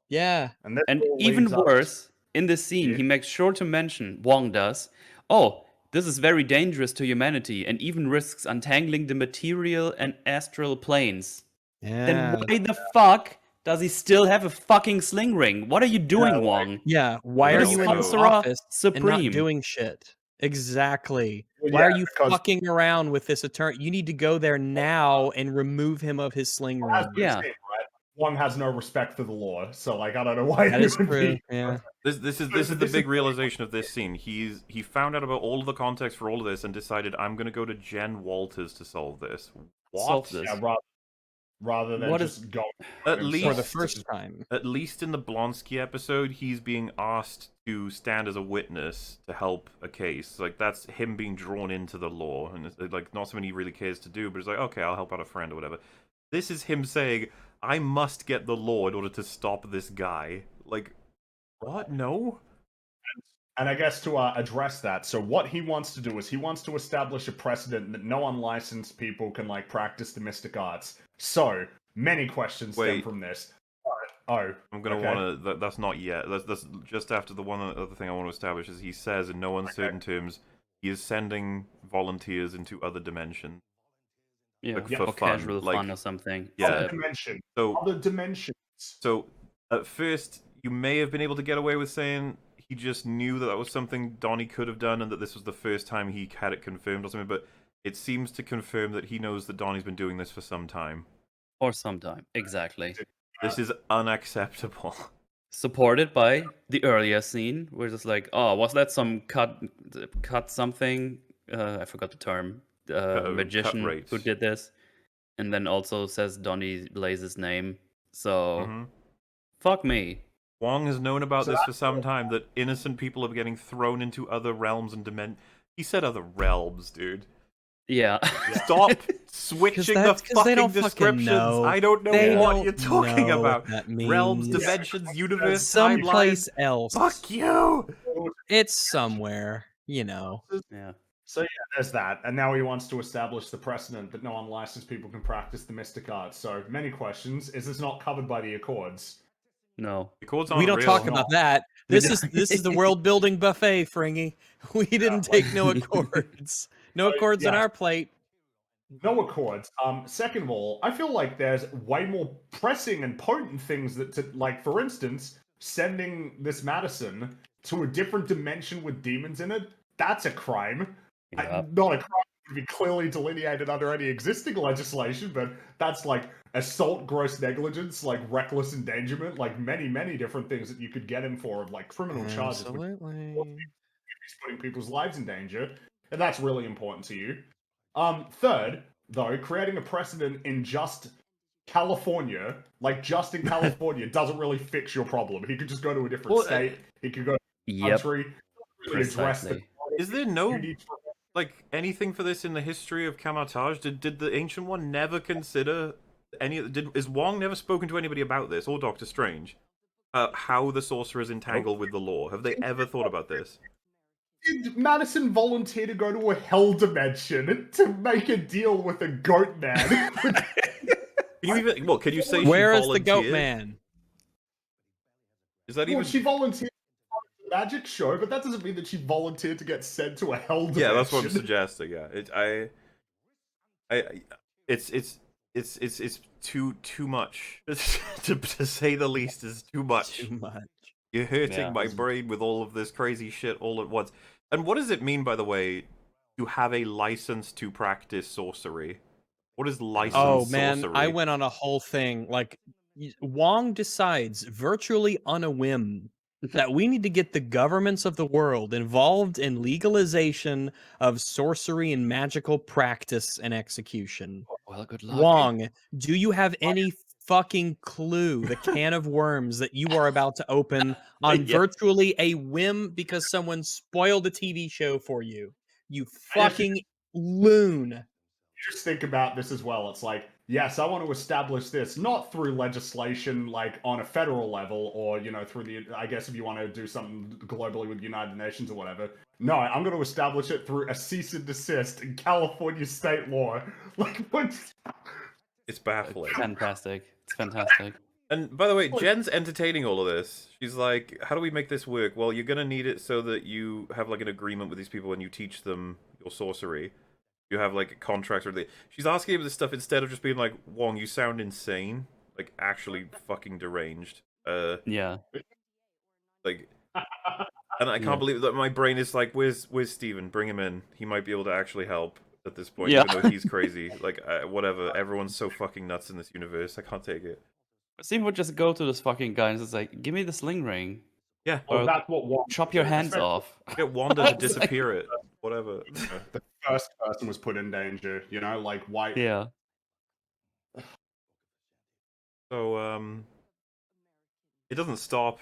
yeah. And, this And all even leads up to- worse, in this scene, Yeah. he makes sure to mention, Wong does, oh, this is very dangerous to humanity and even risks untangling the material and astral planes. Then Yeah. why the fuck does he still have a fucking sling ring? What are you doing, like- Wong? Yeah, why Well, are then you in this also- office and Supreme. not doing shit? Exactly. Well, Why are yeah, you because- fucking around with this attorney? You need to go there now and remove him of his sling Well, as ring. we Yeah. say, right? One has no respect for the law, so like I don't know why That he is would true. be. Yeah. This is the This big is- realization of this scene. He found out about all of the context for all of this and decided, I'm going to go to Jen Walters to solve this. What? Solve this. Yeah, rather than What just is- go At For least the first time. At least in the Blonsky episode, he's being asked to stand as a witness to help a case. Like, that's him being drawn into the law, and it's like not something he really cares to do, but it's like, okay, I'll help out a friend or whatever. This is him saying, I must get the law in order to stop this guy. Like, what? No? And I guess to address that, so what he wants to do is he wants to establish a precedent that no unlicensed people can like practice the mystic arts. So many questions stem Wait. from this. Oh, I'm gonna okay. wanna. That's not yet. That's just after the one other thing I want to establish is he says in no uncertain terms he is sending volunteers into other dimensions. Yeah, Like, Yeah, for for fun, casual like- fun or something. Yeah. Other dimension. So Other dimensions. So, at first, you may have been able to get away with saying he just knew that that was something Donnie could have done and that this was the first time he had it confirmed or something, but it seems to confirm that he knows that Donnie's been doing this for some time. Or sometime. Exactly. This is unacceptable. Supported by the earlier scene, where it's like, oh, was that some cut something? I forgot the term. Cut Magician rates. who did this, and then also says Donnie Blaze's name. So Mhm. fuck me. Wong has known about So this for some time, that innocent people are getting thrown into other realms and dimensions. He said other realms, dude. Yeah. Stop switching the that's 'cause fucking they don't fucking descriptions. know. I don't know They what don't you're talking know about. what that Realms, means. dimensions, universe, Someplace timelines. else. Fuck you! It's somewhere, you know. Yeah. So yeah, there's that. And now he wants to establish the precedent that no unlicensed people can practice the mystic arts. So many questions. Is this not covered by the Accords? No. The chords We aren't don't real. talk about that. This is the world building buffet, Fringy. We didn't take no accords. No accords on yeah. our plate. No accords. Second of all, I feel like there's way more pressing and potent things like, for instance, sending this Madison to a different dimension with demons in it. That's a crime. Yeah. Not a crime to be clearly delineated under any existing legislation, but that's like assault, gross negligence, like reckless endangerment, like many different things that you could get him for, like criminal charges. Absolutely. He's putting people's lives in danger, and that's really important to you. Third, though, creating a precedent in just California, like just in California, doesn't really fix your problem. He could just go to a different state. He could go to a Yep. country. Really address the Precisely. Is there no like anything for this in the history of Kamatage? Did the Ancient One never consider is Wong never spoken to anybody about this, or Doctor Strange? How the sorcerers entangle with the law? Have they ever thought about this? Did Madison volunteer to go to a hell dimension to make a deal with a goat man? Can you even? Well, can you say Where she is the goat volunteered? man? Is that Well, even? she volunteered for the magic show, but that doesn't mean that she volunteered to get sent to a hell dimension. Yeah, that's what I'm suggesting. Yeah, it's too much to say the least. Is too much. Too much. You're hurting Yeah. my brain with all of this crazy shit all at once. And what does it mean, by the way, to have a license to practice sorcery? What is licensed Oh man, sorcery? I went on a whole thing. Like Wong decides virtually on a whim that we need to get the governments of the world involved in legalization of sorcery and magical practice and execution. Well, good luck. Wong, do you have any fucking clue the can of worms that you are about to open on Yeah. virtually a whim because someone spoiled a TV show for you? You fucking loon. Just think about this as well. It's like, yes, I want to establish this not through legislation, like on a federal level, or through I guess if you want to do something globally with the United Nations or whatever. No, I'm going to establish it through a cease and desist in California state law. Like, what? It's baffling. Fantastic. It's fantastic. And by the way, Jen's entertaining all of this. She's like, how do we make this work? Well, you're going to need it so that you have like an agreement with these people and you teach them your sorcery. You have like a contract or she's asking him this stuff instead of just being like, Wong, you sound insane. Like actually fucking deranged. Yeah. Like, and I can't believe that my brain is like, where's Steven? Bring him in. He might be able to actually help at this point, even though he's crazy. Like, whatever. Everyone's so fucking nuts in this universe. I can't take it. Steve would just go to this fucking guy and just like, give me the sling ring. Yeah. Well, that's what Wong Chop your hands off. Get Wanda to disappear it. Whatever. The first person was put in danger. Like why? Yeah. So, it doesn't stop.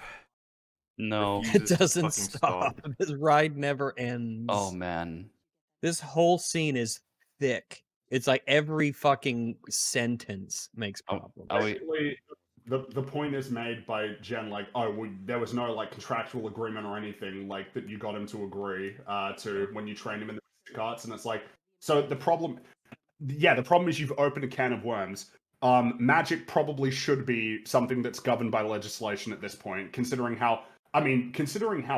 No. It Refuses to doesn't fucking stop. This ride never ends. Oh man. This whole scene is thick. It's like every fucking sentence makes problems. Basically, the point is made by Jen, like, there was no like contractual agreement or anything like that you got him to agree to when you trained him in the basic arts, and it's like, so the problem is you've opened a can of worms. Magic probably should be something that's governed by legislation at this point, considering how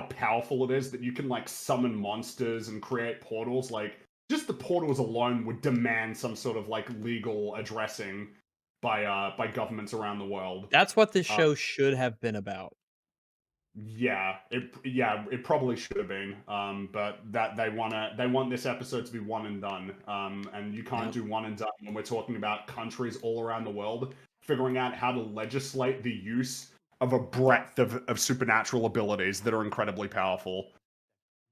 powerful it is that you can like summon monsters and create portals. Like, just the portals alone would demand some sort of like legal addressing by governments around the world. That's what this show should have been about. It probably should have been. But that they want this episode to be one and done. And you can't do one and done when we're talking about countries all around the world figuring out how to legislate the use of a breadth of supernatural abilities that are incredibly powerful.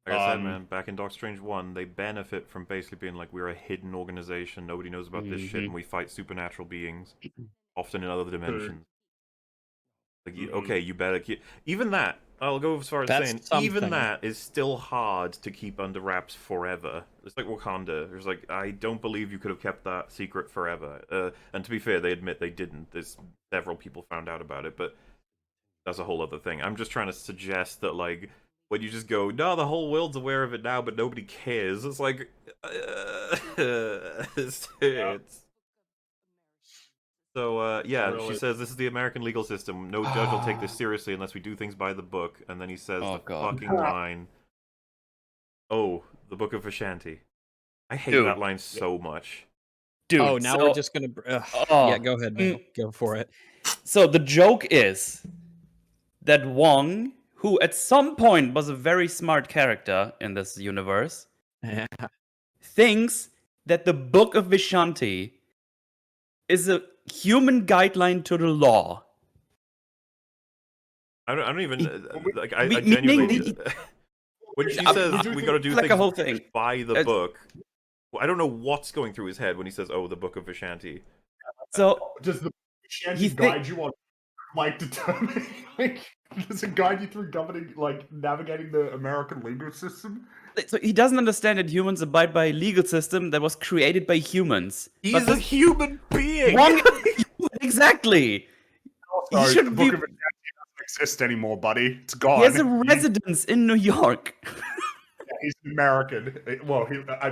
Like I said, man, back in Doctor Strange 1, they benefit from basically being like, we're a hidden organization, nobody knows about this shit, and we fight supernatural beings, often in other dimensions. Like, okay, you better keep... Even that, I'll go as far as saying, even that is still hard to keep under wraps forever. It's like Wakanda. It's like, I don't believe you could have kept that secret forever. And to be fair, they admit they didn't. There's several people found out about it, but that's a whole other thing. I'm just trying to suggest that, like, when you just go, no, the whole world's aware of it now, but nobody cares. It's like, it's So yeah, she Really? says this is the American legal system. No judge will take this seriously unless we do things by the book. And then he says Oh, the God. fucking line. Oh, the Book of Vishanti. I hate Dude. that line so much. Dude, Oh, now so, we're just gonna. Yeah, oh, go ahead, man. Go for it. So the joke is that Wong, who at some point was a very smart character in this universe, thinks that the Book of Vishanti is a human guideline to the law. I don't even like. I meaning genuinely. When she says we got to do like a things whole thing. by the It's- book, I don't know what's going through his head when he says, "Oh, the Book of Vishanti." So Does the Shanty He thi- guide you on like determining like does it guide you through governing like navigating the American legal system? so he doesn't understand that humans abide by a legal system that was created by humans. He's a human being. Wong exactly. Also, should the Book be- of Shanty doesn't exist anymore, buddy. It's gone. He has a residence in New York. He's an American. Well,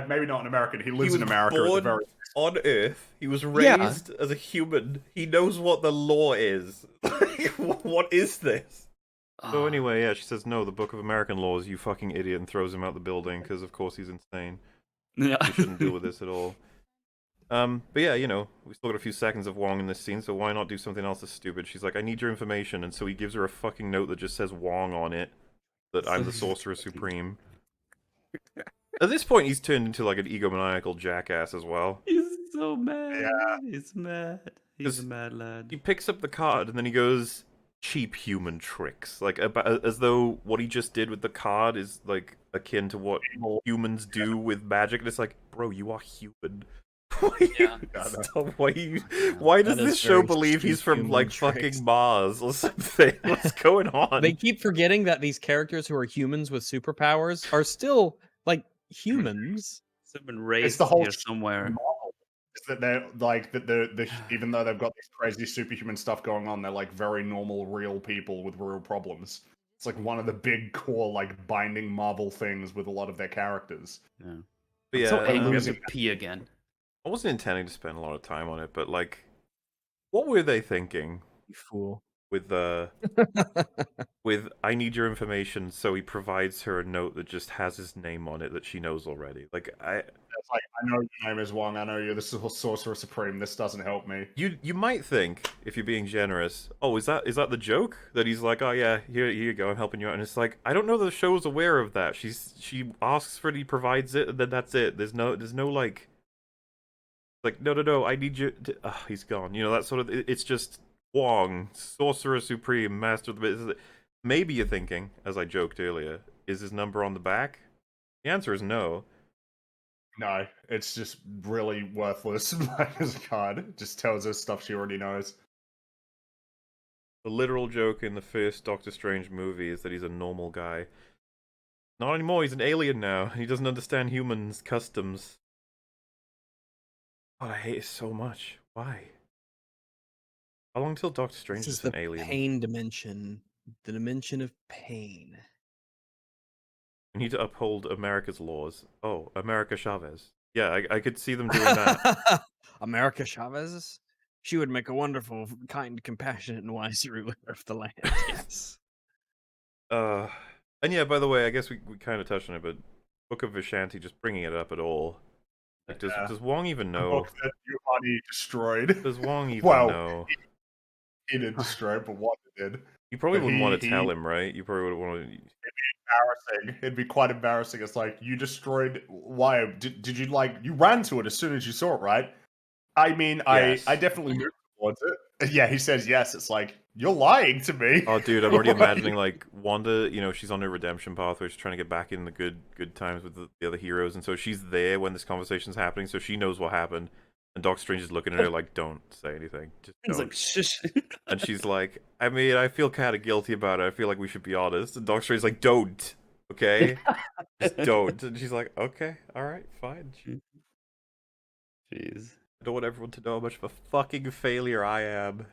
maybe not an American. He lives was in America. At the born very... on Earth. He was Yeah. raised as a human. He knows what the law is. What is this? So anyway, yeah, she says, no, the Book of American Laws, you fucking idiot, and throws him out the building, because of course he's insane. Yeah. We shouldn't deal with this at all. But yeah, you know, we still got a few seconds of Wong in this scene, so why not do something else that's stupid? She's like, I need your information, and so he gives her a fucking note that just says Wong on it, that I'm the Sorcerer Supreme. At this point, he's turned into like an egomaniacal jackass as well. He's so mad. Yeah. He's mad. He's a mad lad. He picks up the card and then he goes, cheap human tricks. Like, as though what he just did with the card is like akin to what humans do with magic. And it's like, bro, you are human. Yeah. Why does That is this show very believe he's cheap from human like tricks. fucking Mars or something? What's going on? They keep forgetting that these characters who are humans with superpowers are still like humans. It's been raised the whole here somewhere. Marvel is that they're like that the even though they've got this crazy superhuman stuff going on, they're like very normal, real people with real problems. It's like one of the big core like binding Marvel things with a lot of their characters. Yeah. But I'm so yeah, angry losing- to pee again. I wasn't intending to spend a lot of time on it, but like, what were they thinking You fool. with with I need your information, so he provides her a note that just has his name on it that she knows already. Like It's like, I know your name is Wong. I know you're the Sorcerer Supreme. This doesn't help me. you might think, if you're being generous, oh, is that the joke? That he's like, oh yeah, here you go, I'm helping you out. And it's like, I don't know the show's aware of that. She asks for it, he provides it, and then that's it. There's no like no, I need you to... he's gone. You know, that sort of, it's just Wong, Sorcerer Supreme, Master of the Business. Maybe you're thinking, as I joked earlier, is his number on the back? The answer is no. No, it's just really worthless. Like as a card, it just tells us stuff she already knows. The literal joke in the first Doctor Strange movie is that he's a normal guy. Not anymore, he's an alien now. He doesn't understand humans' customs. God, I hate it so much. Why? How long till Doctor Strange This is is an the alien? pain dimension. The dimension of pain. We need to uphold America's laws. Oh, America Chavez. Yeah, I could see them doing that. America Chavez? She would make a wonderful, kind, compassionate, and wise ruler of the land. Yes. And yeah, by the way, I guess we kind of touched on it, but Book of Vishanti, just bringing it up at all. Like, does Wong even The know? book that Giovanni destroyed. Does Wong even Well, know? He didn't destroy it, but what did. You probably but wouldn't want to he- tell him, right? You probably would want to. Embarrassing. It'd be quite embarrassing. It's like, you destroyed... Why? Did you, like... You ran to it as soon as you saw it, right? I mean, Yes. I definitely moved towards it. Yeah, he says yes. It's like, you're lying to me. Oh, dude, I'm already imagining, like, Wanda, you know, she's on her redemption path where she's trying to get back in the good times with the other heroes, and so she's there when this conversation's happening, so she knows what happened, and Doctor Strange is looking at her like, don't say anything. Just He's don't. like, shush. And she's like, I mean, I feel kind of guilty about it. I feel like we should be honest. And Doctor Strange's like, don't, okay? Just don't. And she's like, okay, alright, fine. Jeez. I don't want everyone to know how much of a fucking failure I am.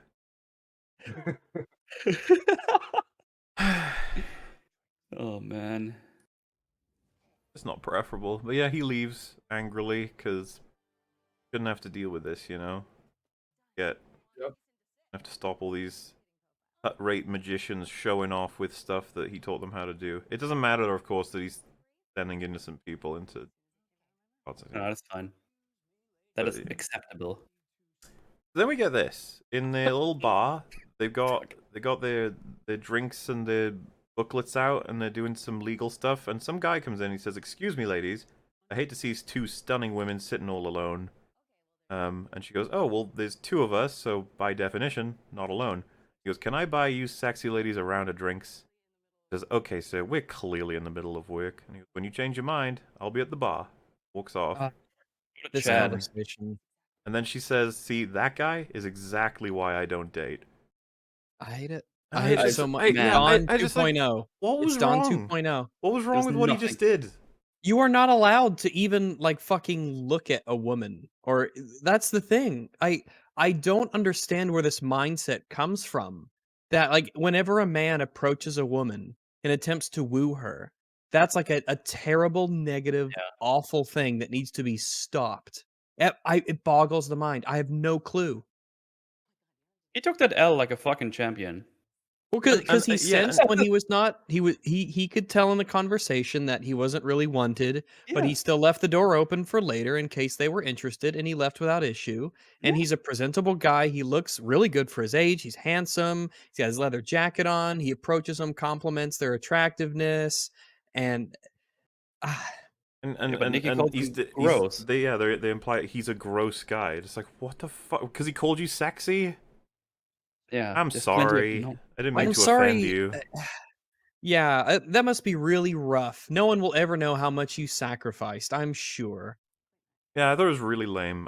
Oh man. It's not preferable. But yeah, he leaves angrily, because shouldn't have to deal with this, you know? Get have to stop all these cut-rate magicians showing off with stuff that he taught them how to do. It doesn't matter, of course, that he's sending innocent people into... No, that's fine. That But, is acceptable. Then we get this. In their little bar, they got their drinks and their booklets out, and they're doing some legal stuff, and some guy comes in and he says, "Excuse me, ladies. I hate to see two stunning women sitting all alone." And she goes, "Oh, well, there's two of us, so by definition, not alone." He goes, "Can I buy you sexy ladies a round of drinks?" He says, "Okay, sir, we're clearly in the middle of work." And he goes, "When you change your mind, I'll be at the bar." Walks off. This Chad. conversation. And then she says, "See, that guy is exactly why I don't date." I hate it. And I hate it just- so much. I- Dawn I just, like, 2.0. What was It's Dawn wrong? 2.0. What was wrong There's with what he nothing. just did? You are not allowed to even like fucking look at a woman, or that's the thing. I don't understand where this mindset comes from. That like whenever a man approaches a woman and attempts to woo her, that's like a terrible, negative, Yeah. awful thing that needs to be stopped. It boggles the mind. I have no clue. He took that L like a fucking champion. Well, And- because he and- yeah, sensed and- when he was not, he could tell in the conversation that he wasn't really wanted, but Yeah. he still left the door open for later in case they were interested, and he left without issue. And he's a presentable guy. He looks really good for his age. He's handsome. He's got his leather jacket on. He approaches them, compliments their attractiveness, and but Nikki called him he's gross. they imply he's a gross guy. It's like, what the fuck? Because he called you sexy? Yeah. I'm there's plenty of- sorry. no. I didn't mean I'm to sorry. offend you. Yeah, that must be really rough. No one will ever know how much you sacrificed, I'm sure. Yeah, I thought it was really lame.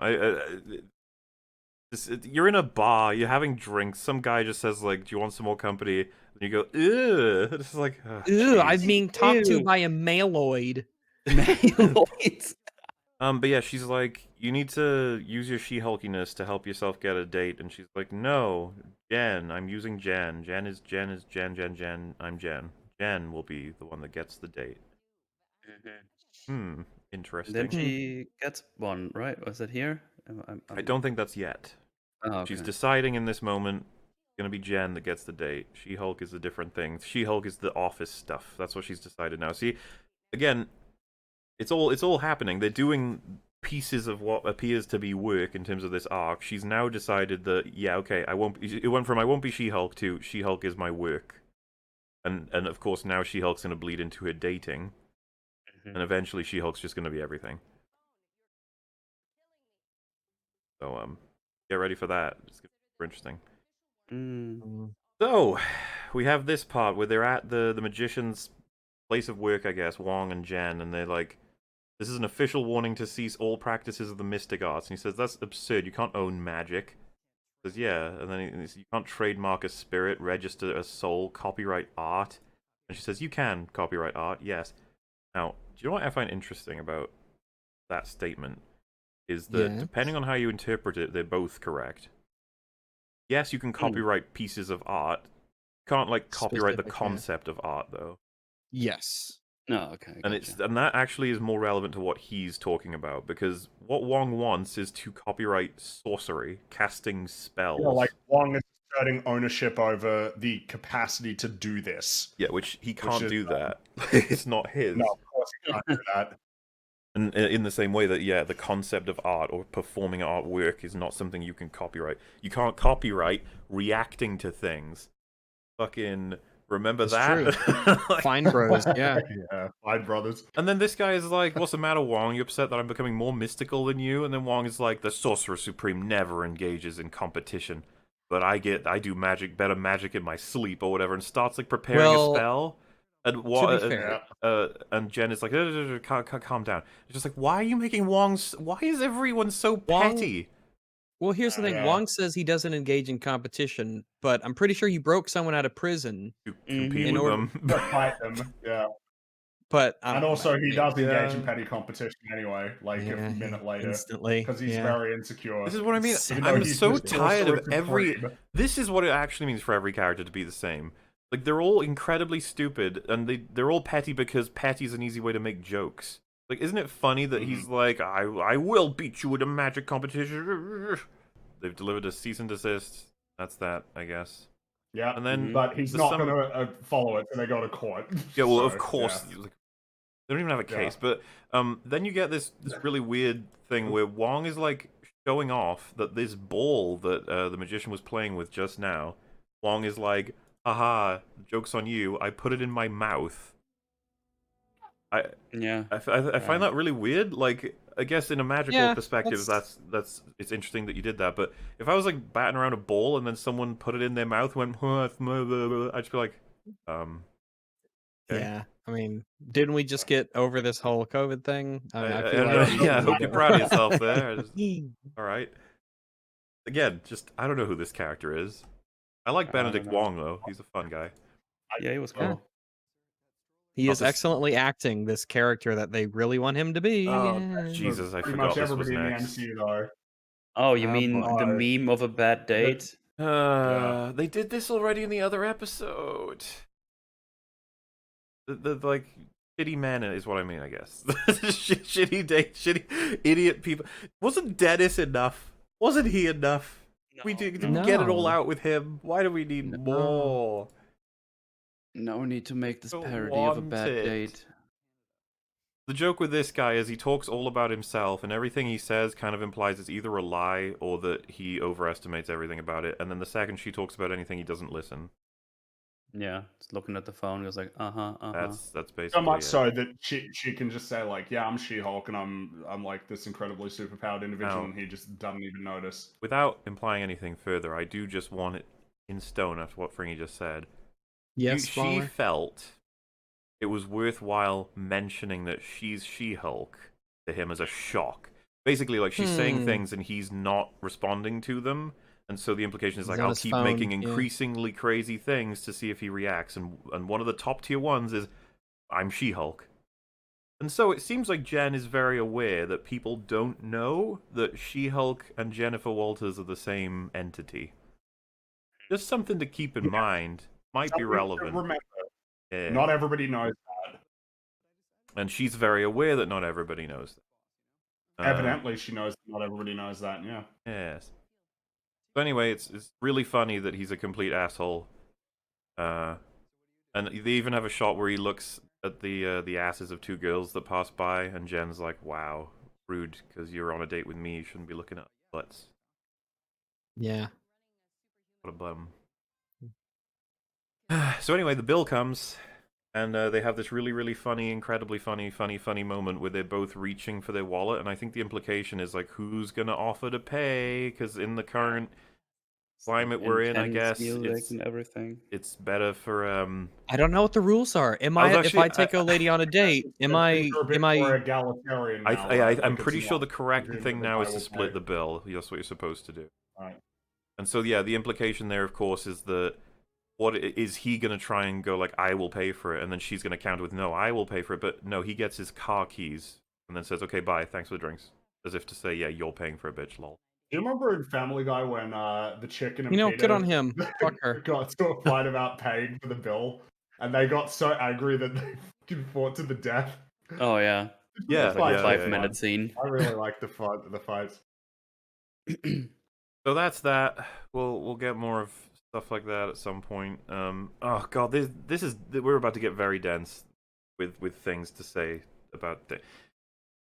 You're in a bar, you're having drinks. Some guy just says like, "Do you want some more company?" And you go, "Ew." It's just like, oh, Ew, I'm jeez. being talked to Ew. by a maloid. Maloids. But yeah, she's like, "You need to use your she-hulkiness to help yourself get a date." And she's like, "No, Jen, I'm using Jen. Jen. I'm Jen. Jen will be the one that gets the date." And Interesting. then she gets one, right? Was it here? I don't think that's yet. Oh, okay. She's deciding in this moment. It's gonna be Jen that gets the date. She-Hulk is a different thing. She-Hulk is the office stuff. That's what she's decided now. See, again, it's all happening. They're doing pieces of what appears to be work in terms of this arc. She's now decided that, yeah, okay, I won't. It went from I won't be She-Hulk to She-Hulk is my work, and of course now She-Hulk's gonna bleed into her dating, and eventually She-Hulk's just gonna be everything. So get ready for that. It's gonna be super interesting. So we have this part where they're at the magician's place of work, I guess, Wong and Jen, and they're like, "This is an official warning to cease all practices of the mystic arts." And he says, "That's absurd. You can't own magic." He says, "Yeah." And then he says, "You can't trademark a spirit, register a soul, copyright art." And she says, "You can copyright art, yes." Now, do you know what I find interesting about that statement? Is that Yeah. depending on how you interpret it, they're both correct. Yes, you can copyright pieces of art. You can't like copyright the Specific, yeah. concept of art though. Yes. No, okay. And that actually is more relevant to what he's talking about, because what Wong wants is to copyright sorcery, casting spells. Yeah, like Wong is asserting ownership over the capacity to do this. Yeah, which he can't is, do that. It's not his. No, of course he can't do that. And in the same way that, yeah, the concept of art or performing artwork is not something you can copyright. You can't copyright reacting to things. Fucking remember It's that? Like- Fine bros, yeah. Yeah, Fine Brothers. And then this guy is like, "What's the matter, Wong? You upset that I'm becoming more mystical than you?" And then Wong is like, "The Sorcerer Supreme never engages in competition. But I do better magic in my sleep," or whatever, and starts like preparing Well, a spell. And to be fair- and Jen is like, calm down. It's just like, why are you making why is everyone so Wong- petty? Well, here's the thing. Yeah. Wong says he doesn't engage in competition, but I'm pretty sure you broke someone out of prison. To compete In with order- them. To fight them, yeah. But And also, he does engage in Yeah. petty competition anyway, like a minute later. instantly. Because he's yeah. very insecure. This is what I mean. Even though I'm he's so the tired of Sorcerer every. Supreme. This is what it actually means for every character to be the same. Like, they're all incredibly stupid, and they're all petty because petty's an easy way to make jokes. Like, isn't it funny that he's like, I will beat you in a magic competition. They've delivered a cease and desist. That's that, I guess. Yeah, And then but he's the not sum- going to follow it, and they go to court. Yeah, well, So, of course, yeah. like, they don't even have a Yeah. case. But then you get this really weird thing where Wong is like showing off that this ball that the magician was playing with just now. Wong is like, haha, joke's on you. I put it in my mouth. Yeah. I find that really weird. Like, I guess in a magical Yeah, perspective, that's it's interesting that you did that. But if I was like batting around a ball and then someone put it in their mouth, went, I'd just be like, okay. Yeah, I mean, didn't we just get over this whole COVID thing? I mean, I I feel don't like know. Yeah, I hope you're proud of yourself there. Just- yourself. all right. Again, just I don't know who this character is. I like I don't Benedict know. Wong though. He's a fun guy. Yeah, he was Yeah. cool. He I'll is just- excellently acting this character that they really want him to be. Oh, Yeah. Jesus, I Pretty forgot much this was everybody in the next. MCU, though. Oh, you Oh, mean boy. the meme of a bad date? They did this already in the other episode. The like shitty men is what I mean, I guess. Shitty date, shitty idiot people. Wasn't Dennis enough? Wasn't he enough? We didn't get it all No. out with him. Why do we need No. more? No need to make this Don't parody of a want bad it. date. The joke with this guy is he talks all about himself, and everything he says kind of implies it's either a lie or that he overestimates everything about it. And then the second she talks about anything, he doesn't listen. Yeah, just looking at the phone, goes like, That's basically So much it. so that she can just say like, "Yeah, I'm She-Hulk, and I'm like this incredibly superpowered individual," Now- and he just doesn't even notice. Without implying anything further, I do just want it in stone after what Fringy just said. Yes, she Waller? felt it was worthwhile mentioning that she's She-Hulk to him as a shock. Basically, like, she's saying things and he's not responding to them, and so the implication is He's like, on I'll his keep phone, making yeah. increasingly crazy things to see if he reacts, and one of the top tier ones is, I'm She-Hulk. And so it seems like Jen is very aware that people don't know that She-Hulk and Jennifer Walters are the same entity. Just something to keep in mind. Might be Something to relevant. remember, Yeah. not everybody knows that. And she's very aware that not everybody knows that. Evidently, she knows that not everybody knows that. Yeah. Yes. So anyway, it's really funny that he's a complete asshole. And they even have a shot where he looks at the asses of two girls that pass by, and Jen's like, "Wow, rude, because you're on a date with me. You shouldn't be looking at butts." Yeah. What a bum. So anyway, the bill comes, and they have this really, really funny, incredibly funny moment where they're both reaching for their wallet, and I think the implication is like, who's gonna offer to pay? Because in the current climate we're in, I Intense guess music and everything. it's better for I don't know what the rules are. If actually- I take a lady on a date, am I more egalitarian? Now, right? I'm Like, pretty it's sure not the correct presumed thing that now the is guy to will split pay. the bill. That's what you're supposed to do. Right. And so yeah, the implication there, of course, is that is he gonna try and go like, I will pay for it, and then she's gonna counter with, no, I will pay for it, but no, he gets his car keys and then says, okay, bye, thanks for the drinks, as if to say, yeah, you're paying for a bitch, lol. Do you remember in Family Guy when the chicken and good Peter on him. Fuck her. got to a fight about paying for the bill, and they got so angry that they fucking fought to the death? Oh yeah, Yeah, It's like a fine, 5-minute scene. I really like the fights. So that's that. We'll get more of stuff like that at some point. Oh god, this is we're about to get very dense with things to say about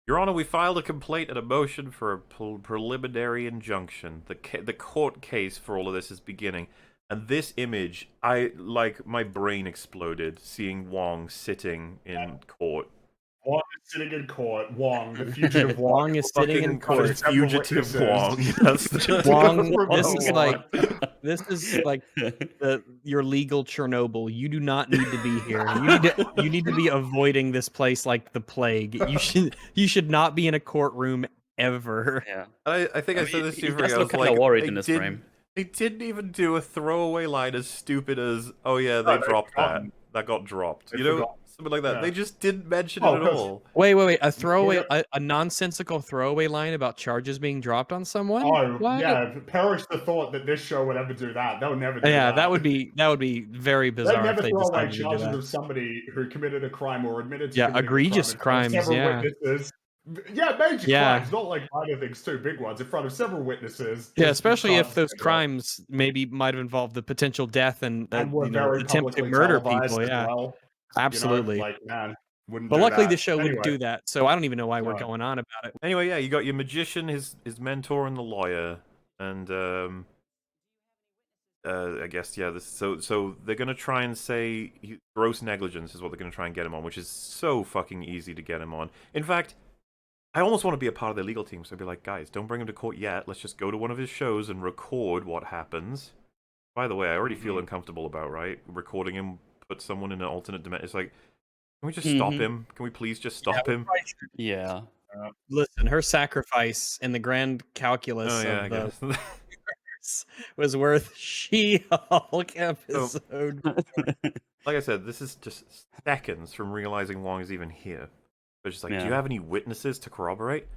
Your Honor, we filed a complaint and a motion for a preliminary injunction. The court case for all of this is beginning, and this image, my brain exploded seeing Wong sitting in court. Wong is sitting in court. Wong, the fugitive Wong. Wong is sitting in Fucking court. fugitive Wong. Yes. Wong, Wong. this is like your legal Chernobyl. You do not need to be here. You need to be avoiding this place like the plague. You should not be in a courtroom ever. Yeah, I think I said this to you. he does I look was kind of like, worried they in this didn't- frame. They didn't even do a throwaway line as stupid as, oh yeah, they they dropped that. forgotten. That got dropped. They You know, forgot. something like that. Yeah. They just didn't mention Oh, it at 'cause- all. Wait. A throwaway, a nonsensical throwaway line about charges being dropped on someone? Oh, What? yeah. Perish the thought that this show would ever do that. They would never do that. Yeah, that would be very They'd bizarre if never they throw away decided to do charges that. of somebody who committed a crime or admitted to Yeah, committing egregious a crime in front of crimes, several yeah. witnesses Yeah, major Yeah. crimes, not like minor things too, big ones, in front of several witnesses. Yeah, just especially if because, those you know, crimes maybe might have involved the potential death and and were very attempt to publicly murder televised people. as Yeah, well. absolutely. You know, like, man, wouldn't But do luckily, the that. show wouldn't Anyway, do that, so I don't even know why we're No. going on about it. Anyway, yeah, you got your magician, his mentor, and the lawyer, and I guess yeah. So they're gonna try and say gross negligence is what they're gonna try and get him on, which is so fucking easy to get him on. In fact, I almost want to be a part of their legal team, so I'd be like, guys, don't bring him to court yet. Let's just go to one of his shows and record what happens. By the way, I already feel uncomfortable about, right? Recording him, put someone in an alternate dimension. It's like, can we just stop him? Can we please just stop him? Yeah. Listen, her sacrifice in the grand calculus Oh yeah, I of the guess. universe was worth She-Hulk episode. Like I said, this is just seconds from realizing Wong is even here. They're just like, do you Yeah. have any witnesses to corroborate?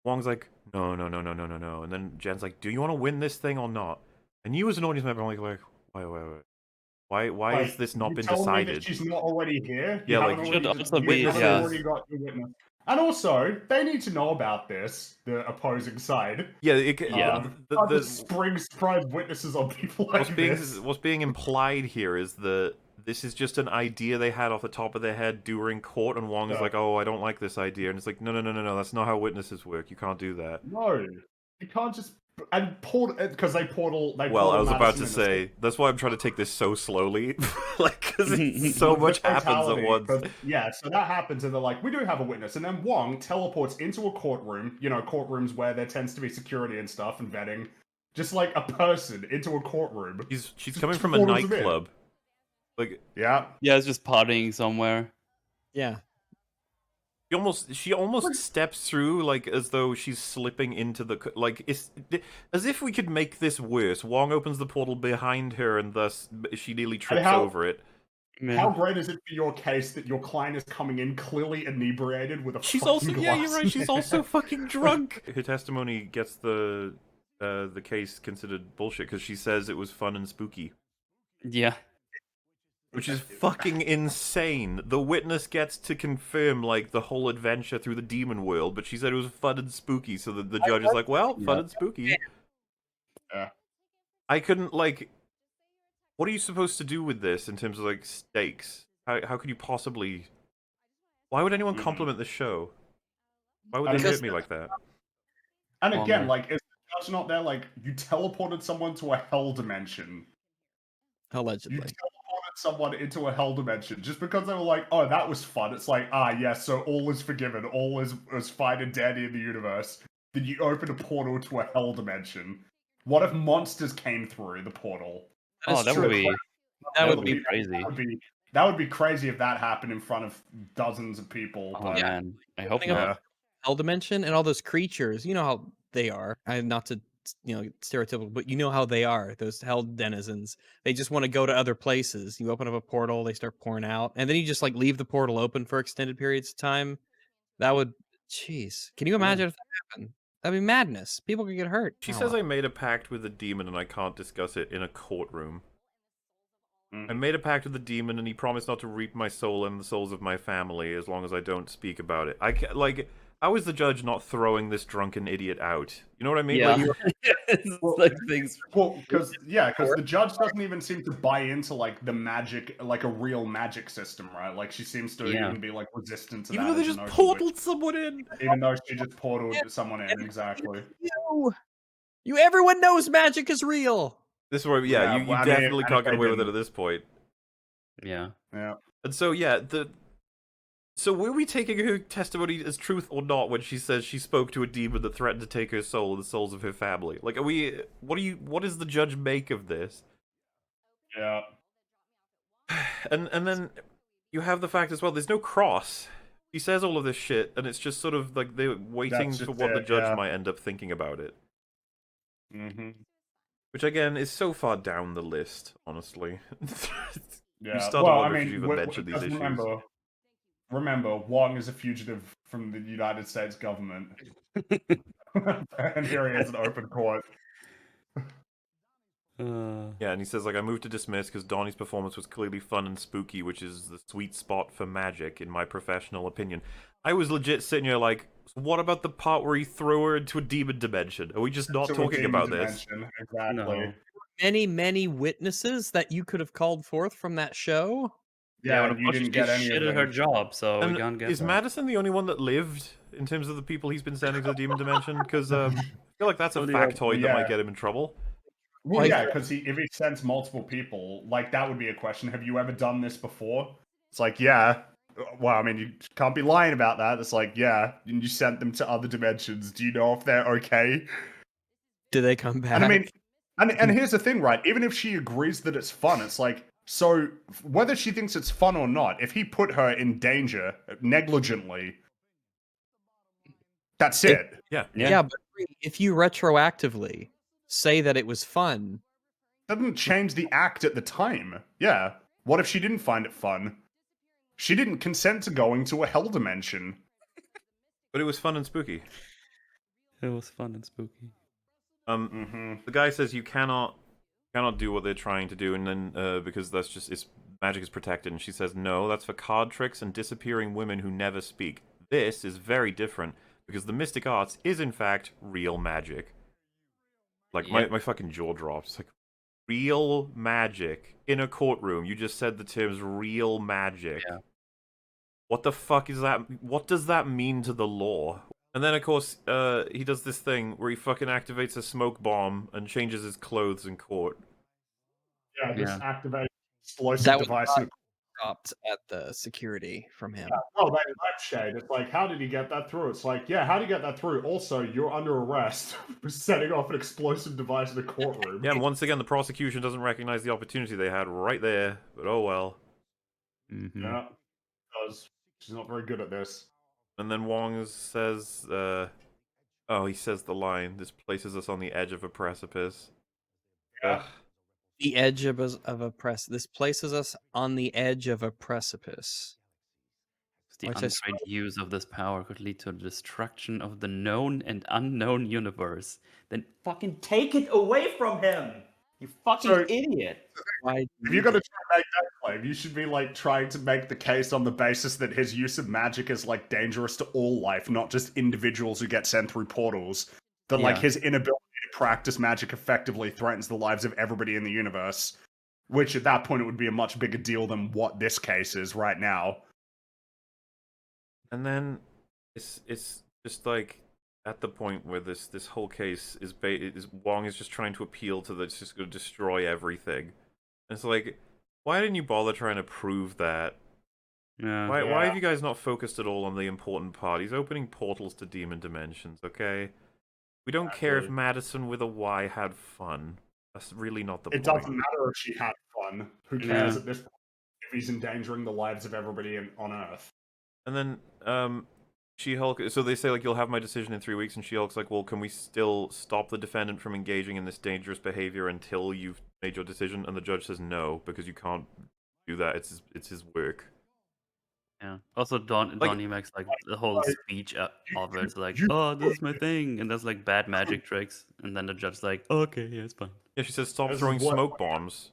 Wong's like, no. And then Jen's like, do you want to win this thing or not? And you as an audience member, I'm like, wait. Why has this not you been telling me that decided? she's not already here? Yeah, You like, haven't should already, also you be- haven't yeah. already got your witness. And also, they need to know about this, the opposing side. Yeah, Yeah. Not just spring surprise witnesses on people like this. what's being implied here is that this is just an idea they had off the top of their head during court, and Wong is Yeah. like, oh, I don't like this idea. And it's like, no, that's not how witnesses work. You can't do that. No, you can't just and because they portal. Well, I was about to Madison in the say, that's why I'm trying to take this so slowly. like, because so much happens at totality, once. 'cause- yeah, so that happens, and they're like, we do have a witness. And then Wong teleports into a courtroom, you know, courtrooms where there tends to be security and stuff and vetting. Just like a person into a courtroom. She's coming from a portals him in. nightclub. Like, Yeah. Yeah, it's just partying somewhere. Yeah. she almost steps through like as though she's slipping into the like it's as if we could make this worse. Wong opens the portal behind her, and thus she nearly trips over it. How great is it for your case that your client is coming in clearly inebriated with a She's fucking also yeah, you're glass right. in She's her also hand? fucking drunk. Her testimony gets the case considered bullshit because she says it was fun and spooky. Yeah. Which is fucking insane. The witness gets to confirm, like, the whole adventure through the demon world, but she said it was fun and spooky, so the judge is like, well, fun and spooky. Yeah. I couldn't, like... What are you supposed to do with this in terms of, like, stakes? How could you possibly... Why would anyone compliment the show? Why would they Because- hurt me like that? And Oh, again, man. like, is the judge not there? Like, you teleported someone to a hell dimension. You Allegedly. teleported someone into a hell dimension just because they were like, oh, that was fun. It's like, yes, so all is forgiven, all is fine and dandy in the universe. Then you open a portal to a hell dimension. What if monsters came through the portal? Oh, that would be crazy. That would be crazy if that happened in front of dozens of people. Oh but- man, I hope Think about not. Hell dimension and all those creatures. You know how they are. Not to stereotypical, but you know how they are. Those hell denizens. They just want to go to other places. You open up a portal, they start pouring out, and then you just like leave the portal open for extended periods of time. That would, jeez, can you imagine if that happened? That'd be madness. People could get hurt. She Oh, says well. I made a pact with the demon and I can't discuss it in a courtroom. Mhm. I made a pact with the demon and he promised not to reap my soul and the souls of my family as long as I don't speak about it. How is the judge not throwing this drunken idiot out? You know what I mean? Yeah, Like, it's like things. Well, because the judge doesn't even seem to buy into like the magic, like a real magic system, right? Like she seems to Yeah. even be like resistant to even that. though they as just a notion, portaled someone in. even though she just portaled someone in, exactly. Everyone knows magic is real. This is where, Yeah, you well, I mean, definitely and can't if get they away with it didn't- at this point. Yeah. Yeah. And so, yeah, So were we taking her testimony as truth or not when she says she spoke to a demon that threatened to take her soul and the souls of her family? Like, what does the judge make of this? Yeah. And then you have the fact as well, there's no cross. He says all of this shit, and it's just sort of like they're waiting That's for just what the it, judge yeah. might end up thinking about it. Mm-hmm. Which, again, is so far down the list, honestly. Yeah. start to Well, I wonder if mean, you've even mentioned these issues. Remember, Wong is a fugitive from the United States government, and here he is in open court. Yeah, and he says, like, I moved to dismiss because Donnie's performance was clearly fun and spooky, which is the sweet spot for magic, in my professional opinion. I was legit sitting here like, so what about the part where he threw her into a demon dimension? Are we just not To a talking demon about this? dimension, exactly. No. Many witnesses that you could have called forth from that show. Yeah, but and you of course didn't she get any shit of at her them. job, so we And can't get is that. Madison the only one that lived in terms of the people he's been sending to the demon dimension? Because I feel like that's a Only factoid that yeah. might get him in trouble. Well, Like- yeah, because if he sends multiple people, like that would be a question. Have you ever done this before? It's like, yeah. Well, I mean, you can't be lying about that. It's like, yeah, and you sent them to other dimensions. Do you know if they're okay? Do they come back? And I mean, and here's the thing, right? Even if she agrees that it's fun, it's like, so whether she thinks it's fun or not, if he put her in danger negligently, that's it. Yeah. yeah, but if you retroactively say that it was fun, Doesn't change the act at the time. Yeah. What if she didn't find it fun? She didn't consent to going to a hell dimension. But it was fun and spooky. It was fun and spooky. The guy says you cannot do what they're trying to do, and then because that's just magic is protected, and she says no, that's for card tricks and disappearing women who never speak. This is very different because the mystic arts is in fact real magic. Like my fucking jaw drops. Like real magic in a courtroom. You just said the terms real magic. Yeah. What the fuck is that? What does that mean to the law? And then, of course, he does this thing where he fucking activates a smoke bomb and changes his clothes in court. Yeah, just Yeah. activate explosive That was device. stopped at the security from him. Oh, that lampshade. It's like, how did he get that through? It's like, yeah, how did he get that through? Also, you're under arrest for setting off an explosive device in a courtroom. Yeah, and once again, the prosecution doesn't recognize the opportunity they had right there, but oh well. Mm-hmm. Yeah, because she's not very good at this. And then Wong says, he says the line, this places us on the edge of a precipice. Yeah. Ugh. The edge of a press. This places us on the edge of a precipice. The Which I untrained use of this power could lead to the destruction of the known and unknown universe. Then fucking take it away from him! You fucking So- idiot! Why? If you're going to try to make that claim, you should be like trying to make the case on the basis that his use of magic is like dangerous to all life, not just individuals who get sent through portals. That like Yeah. his inability to practice magic effectively threatens the lives of everybody in the universe. Which at that point it would be a much bigger deal than what this case is right now. And then it's just like at the point where this whole case is Wong is just trying to appeal to that it's just going to destroy everything. And it's like, why didn't you bother trying to prove that? Yeah. Why have you guys not focused at all on the important part? He's opening portals to demon dimensions, okay? We don't care if Exactly. Madison with a Y had fun. That's really not the It point. doesn't matter if she had fun. Who cares at this point if he's endangering the lives of everybody on Earth? And then, She-Hulk, so they say, like, you'll have my decision in 3 weeks, and She-Hulk's like, well, can we still stop the defendant from engaging in this dangerous behavior until you've made your decision? And the judge says no, because you can't do that, it's his work. Yeah. Also, Donnie makes like the whole speech of it. It's like, oh, this is my thing, and there's like bad magic tricks, and then the judge's like, oh, okay, yeah, it's fine. Yeah, she says, stop This is throwing what- smoke bombs.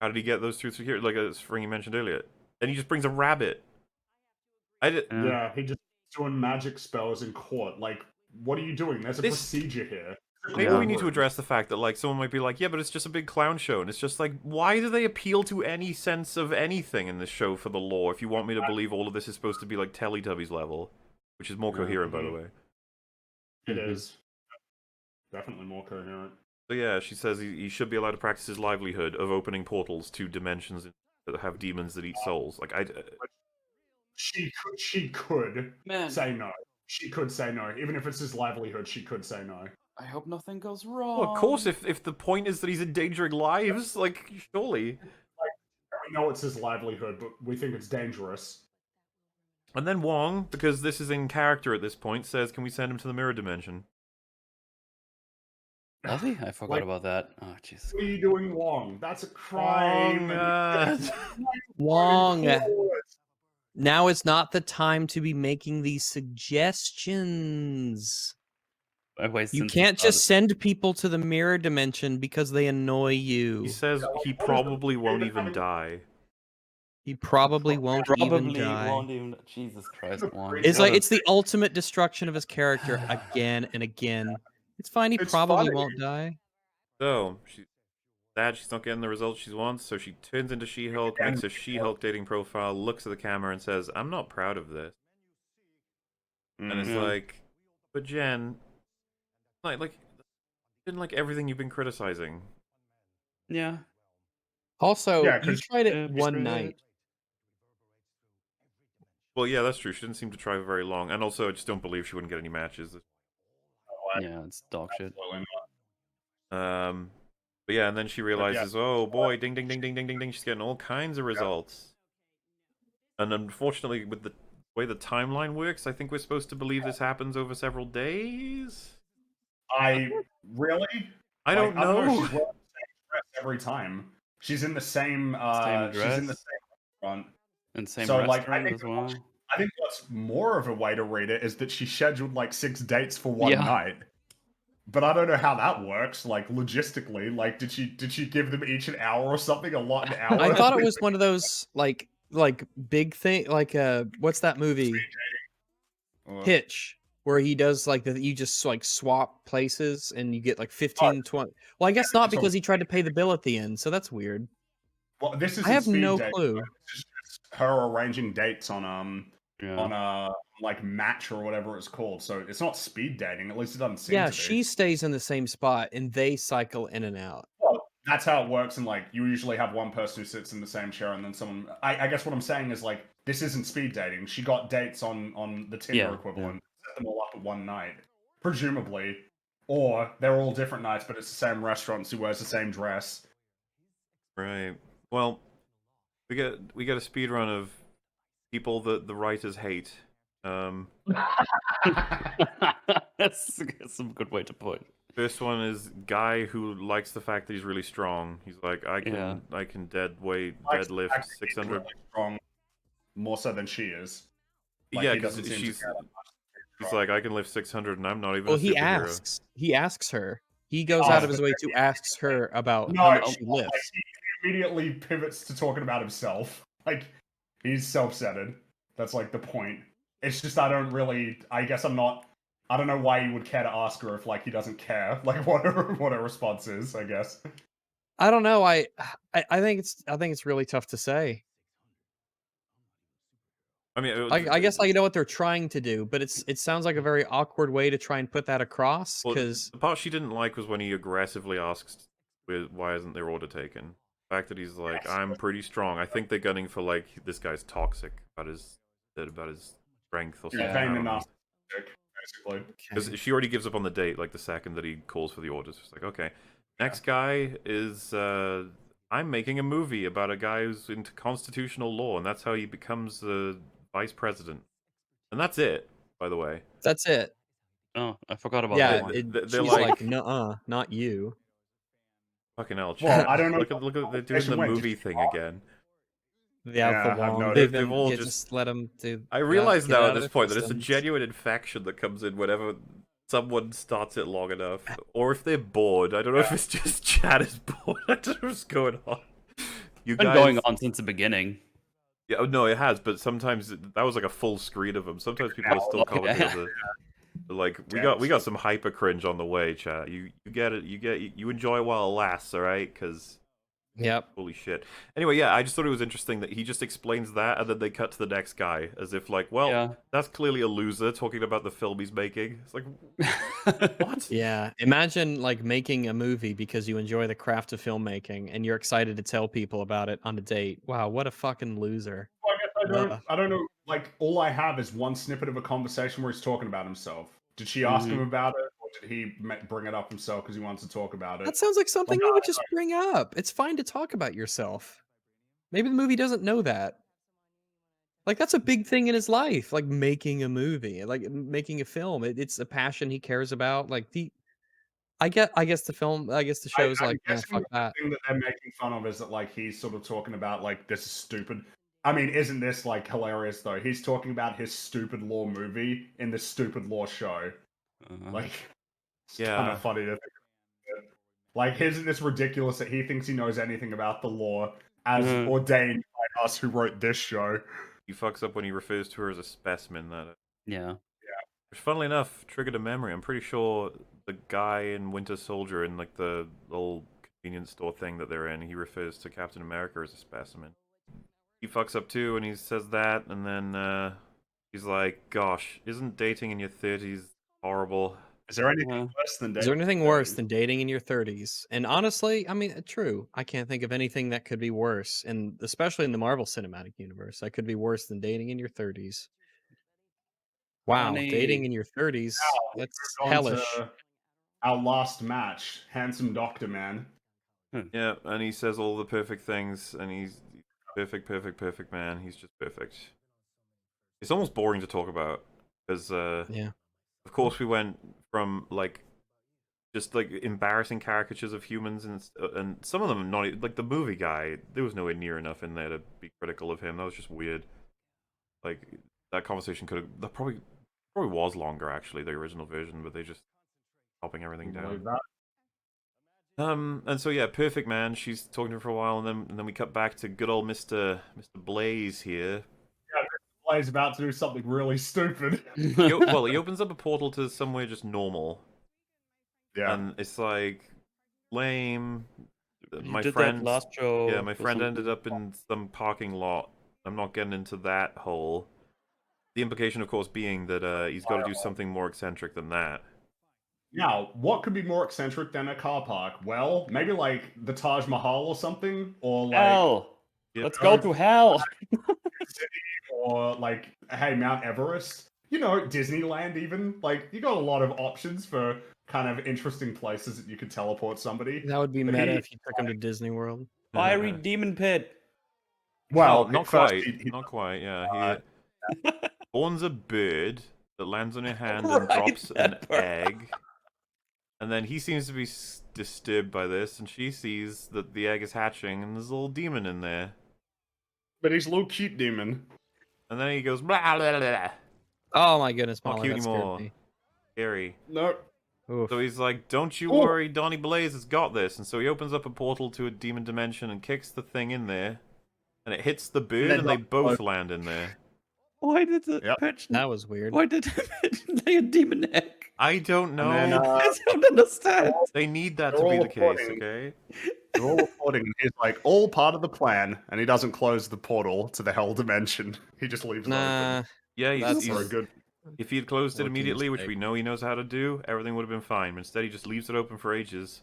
How did he get those through security? Like, a spring you mentioned earlier. Then he just brings a rabbit. Yeah, he just doing magic spells in court. Like, what are you doing? There's a This- procedure here. Maybe Yeah. we need to address the fact that, like, someone might be like, yeah, but it's just a big clown show. And it's just like, why do they appeal to any sense of anything in this show for the law if you want me to believe all of this is supposed to be, like, Teletubbies level? Which is more coherent, by the way. It Mhm. is definitely more coherent. So yeah, she says he should be allowed to practice his livelihood of opening portals to dimensions that have demons that eat souls. Like, She could Man, say no. She could say no. Even if it's his livelihood, she could say no. I hope nothing goes wrong. well, of course, if the point is that he's endangering lives, like, surely. We know it's his livelihood, but we think it's dangerous. And then Wong, because this is in character at this point, says, can we send him to the mirror dimension? Does he? I forgot Like- about that. Oh, Jesus. What are you doing, Wong? That's a crime. Wong. Now is not the time to be making these suggestions. waste You since can't the just send people to the mirror dimension because they annoy you. He says he probably won't even die. He probably won't even die. won't even. Jesus Christ, Wong. It's What like a- it's the ultimate destruction of his character again and again. It's fine. He It's probably funny. won't die. So she's sad she's not getting the results she wants, so she turns into She-Hulk, makes a She-Hulk dating profile, looks at the camera and says, "I'm not proud of this." And it's Yeah. like, but Jen, like didn't like everything you've been criticizing. Yeah. Also, Yeah, you 'cause- tried it one night. Well, yeah, that's true. She didn't seem to try very long, and also I just don't believe she wouldn't get any matches. Yeah, it's dog shit. Absolutely not. But yeah, and then she realizes, oh boy, ding, ding, ding, ding, ding, ding, ding. She's getting all kinds of results. And unfortunately, with the way the timeline works, I think we're supposed to believe this happens over several days. I really? I don't know. She's wearing the same dress every time. She's in the same. She's in the dress? same restaurant. And same So, like, restaurant I think as well. I think what's more of a way to read it is that she scheduled like 6 dates for one Yeah. night. But I don't know how that works, like logistically. Like, did she give them each an hour or something? A lot an hour? I thought it was one of those like big thing, like what's that movie? Hitch, where he does like you just like swap places and you get like 15, 20. Well, I guess not because he tried to pay the bill at the end, so that's weird. Well, this is I have speed no dating, clue. right? This is just her arranging dates on Yeah. like Match or whatever it's called. So it's not speed dating. At least it doesn't seem Yeah, to be. she stays in the same spot and they cycle in and out. Well, that's how it works. And like, you usually have one person who sits in the same chair, and then someone. I guess what I'm saying is like, this isn't speed dating. She got dates on the Tinder Yeah, equivalent, set them all up at one night, presumably, or they're all different nights, but it's the same restaurant. She wears the same dress. Right. Well, we get a speed run of people that the writers hate. That's a good way to put it. First one is guy who likes the fact that he's really strong. He's like, I can Yeah. Likes the deadlift fact that he's 600. really strong, more so than she is. Like, Yeah, he because doesn't seem to she's care that much. he's like, I can lift 600 and I'm not even Well, a he superhero. asks her. He goes Oh, out of his but way to ask her about No, how much she like, lifts. he immediately pivots to talking about himself. Like, he's self-centered. That's like the point. It's just I guess I don't know why he would care to ask her if like he doesn't care. Like what her response is, I guess. I don't know. I think it's really tough to say. I mean, I guess I know what they're trying to do, but it sounds like a very awkward way to try and put that across. well, Because the part she didn't like was when he aggressively asked, why isn't their order taken? The fact that he's like, I'm pretty strong. I think they're gunning for like, this guy's toxic about his strength or something. Yeah, I vain don't and know. narcissistic, basically. Because she already gives up on the date like the second that he calls for the orders. It's like, okay, next guy is I'm making a movie about a guy who's into constitutional law, and that's how he becomes the vice president. And that's it, by the way. that's it. Oh, I forgot about Yeah, that one. They're she's like- like, nuh-uh, not you. Fucking hell. Well, I don't know. Look at they're doing the Went, did movie she thing walk? again. Yeah, Yeah, for I've Wong. noticed. They've all Yeah, just- let them do. I realize get now out at of this their point that it's a systems. genuine infection that comes in whenever someone starts it long enough. Or if they're bored. I don't know if it's just chat is bored. I don't know what's going on. You It's been guys... going on since the beginning. Yeah, oh, no, it has, but sometimes that was like a full screen of them. Sometimes people are still commenting on the... Like, we got some hyper cringe on the way, chat. You get it, you enjoy it while it lasts, alright? Because... Yep. Holy shit. Anyway, yeah, I just thought it was interesting that he just explains that, and then they cut to the next guy, as if like, well, Yeah. that's clearly a loser talking about the film he's making. It's like, what? Yeah. Imagine like making a movie because you enjoy the craft of filmmaking and you're excited to tell people about it on a date. Wow, what a fucking loser. Well, I guess I don't know. Like, all I have is one snippet of a conversation where he's talking about himself. Did she ask him about it, or did he bring it up himself because he wants to talk about it? That sounds like something you would just bring up. It's fine to talk about yourself. Maybe the movie doesn't know that. Like, that's a big thing in his life, like making a movie, like making a film. It's a passion he cares about. Like I guess the show's I'm like, guessing fuck the that. thing that they're making fun of is that like he's sort of talking about like this is stupid. I mean, isn't this like hilarious though? He's talking about his stupid law movie in this stupid law show. Like, Kind Yeah. of funny to think of it. Like, isn't this ridiculous that he thinks he knows anything about the law as ordained by us who wrote this show? He fucks up when he refers to her as a specimen. Yeah. Which, funnily enough, triggered a memory. I'm pretty sure the guy in Winter Soldier in like the little convenience store thing that they're in, he refers to Captain America as a specimen. He fucks up too, and he says that, and then he's like, "Gosh, isn't dating in your 30s horrible?" Is there anything worse than Is there dating? anything worse than dating in your 30s? And honestly, I mean, true. I can't think of anything that could be worse, and especially in the Marvel Cinematic Universe, that could be worse than dating in your 30s. Wow, dating in your 30s, that's On hellish. to our last match, Handsome Doctor Man. Yeah, and he says all the perfect things, and he's perfect, perfect, perfect man. He's just perfect. It's almost boring to talk about, because, Yeah. of course, we went from, like, just, like, embarrassing caricatures of humans, and some of them not, like, the movie guy, there was nowhere near enough in there to be critical of him. That was just weird. Like, that conversation could have, that probably was longer, actually, the original version, but they just chopping everything down. And so yeah, perfect man. She's talking to him for a while, and then we cut back to good old Mr. Blaze here. Blaze about to do something really stupid. Well, he opens up a portal to somewhere just normal, Yeah. and it's like lame. You My did friend, that last show. yeah, my or friend ended something. up in some parking lot. I'm not getting into that hole. The implication, of course, being that he's got to do something more eccentric than that. Now, what could be more eccentric than a car park? Well, maybe like the Taj Mahal or something, or like Hell! Yep. Let's go to hell! or like, hey, Mount Everest. You know, Disneyland even. Like, you got a lot of options for kind of interesting places that you could teleport somebody. That would be But meta he- if you took him to Disney World. Fiery demon pit! Well, not first quite. he- Not quite. Yeah, he spawns a bird that lands on your hand and Right, drops an that bird. egg. And then he seems to be disturbed by this, and she sees that the egg is hatching, and there's a little demon in there. but he's a little cute demon. And then he goes, blah, blah, blah, blah. Oh my goodness, Not Molly, cute that scared anymore. me. Scary. No. Oof. So he's like, don't you Ooh. worry, Donnie Blaze has got this. And so he opens up a portal to a demon dimension and kicks the thing in there. And it hits the bird, then and they not- both land in there. Why did the Yep. pigeon... That was weird. Why did the pigeon lay a demon egg? I don't know. And then, I don't understand. They need that they're to be all the case, reporting. okay? They're all reporting, and he's like, all part of the plan, and he doesn't close the portal to the hell dimension. He just leaves it Nah, open. Yeah, That's For a he's good. if he had closed it Rookie immediately, which mistake. we know he knows how to do, everything would have been fine. But instead, he just leaves it open for ages.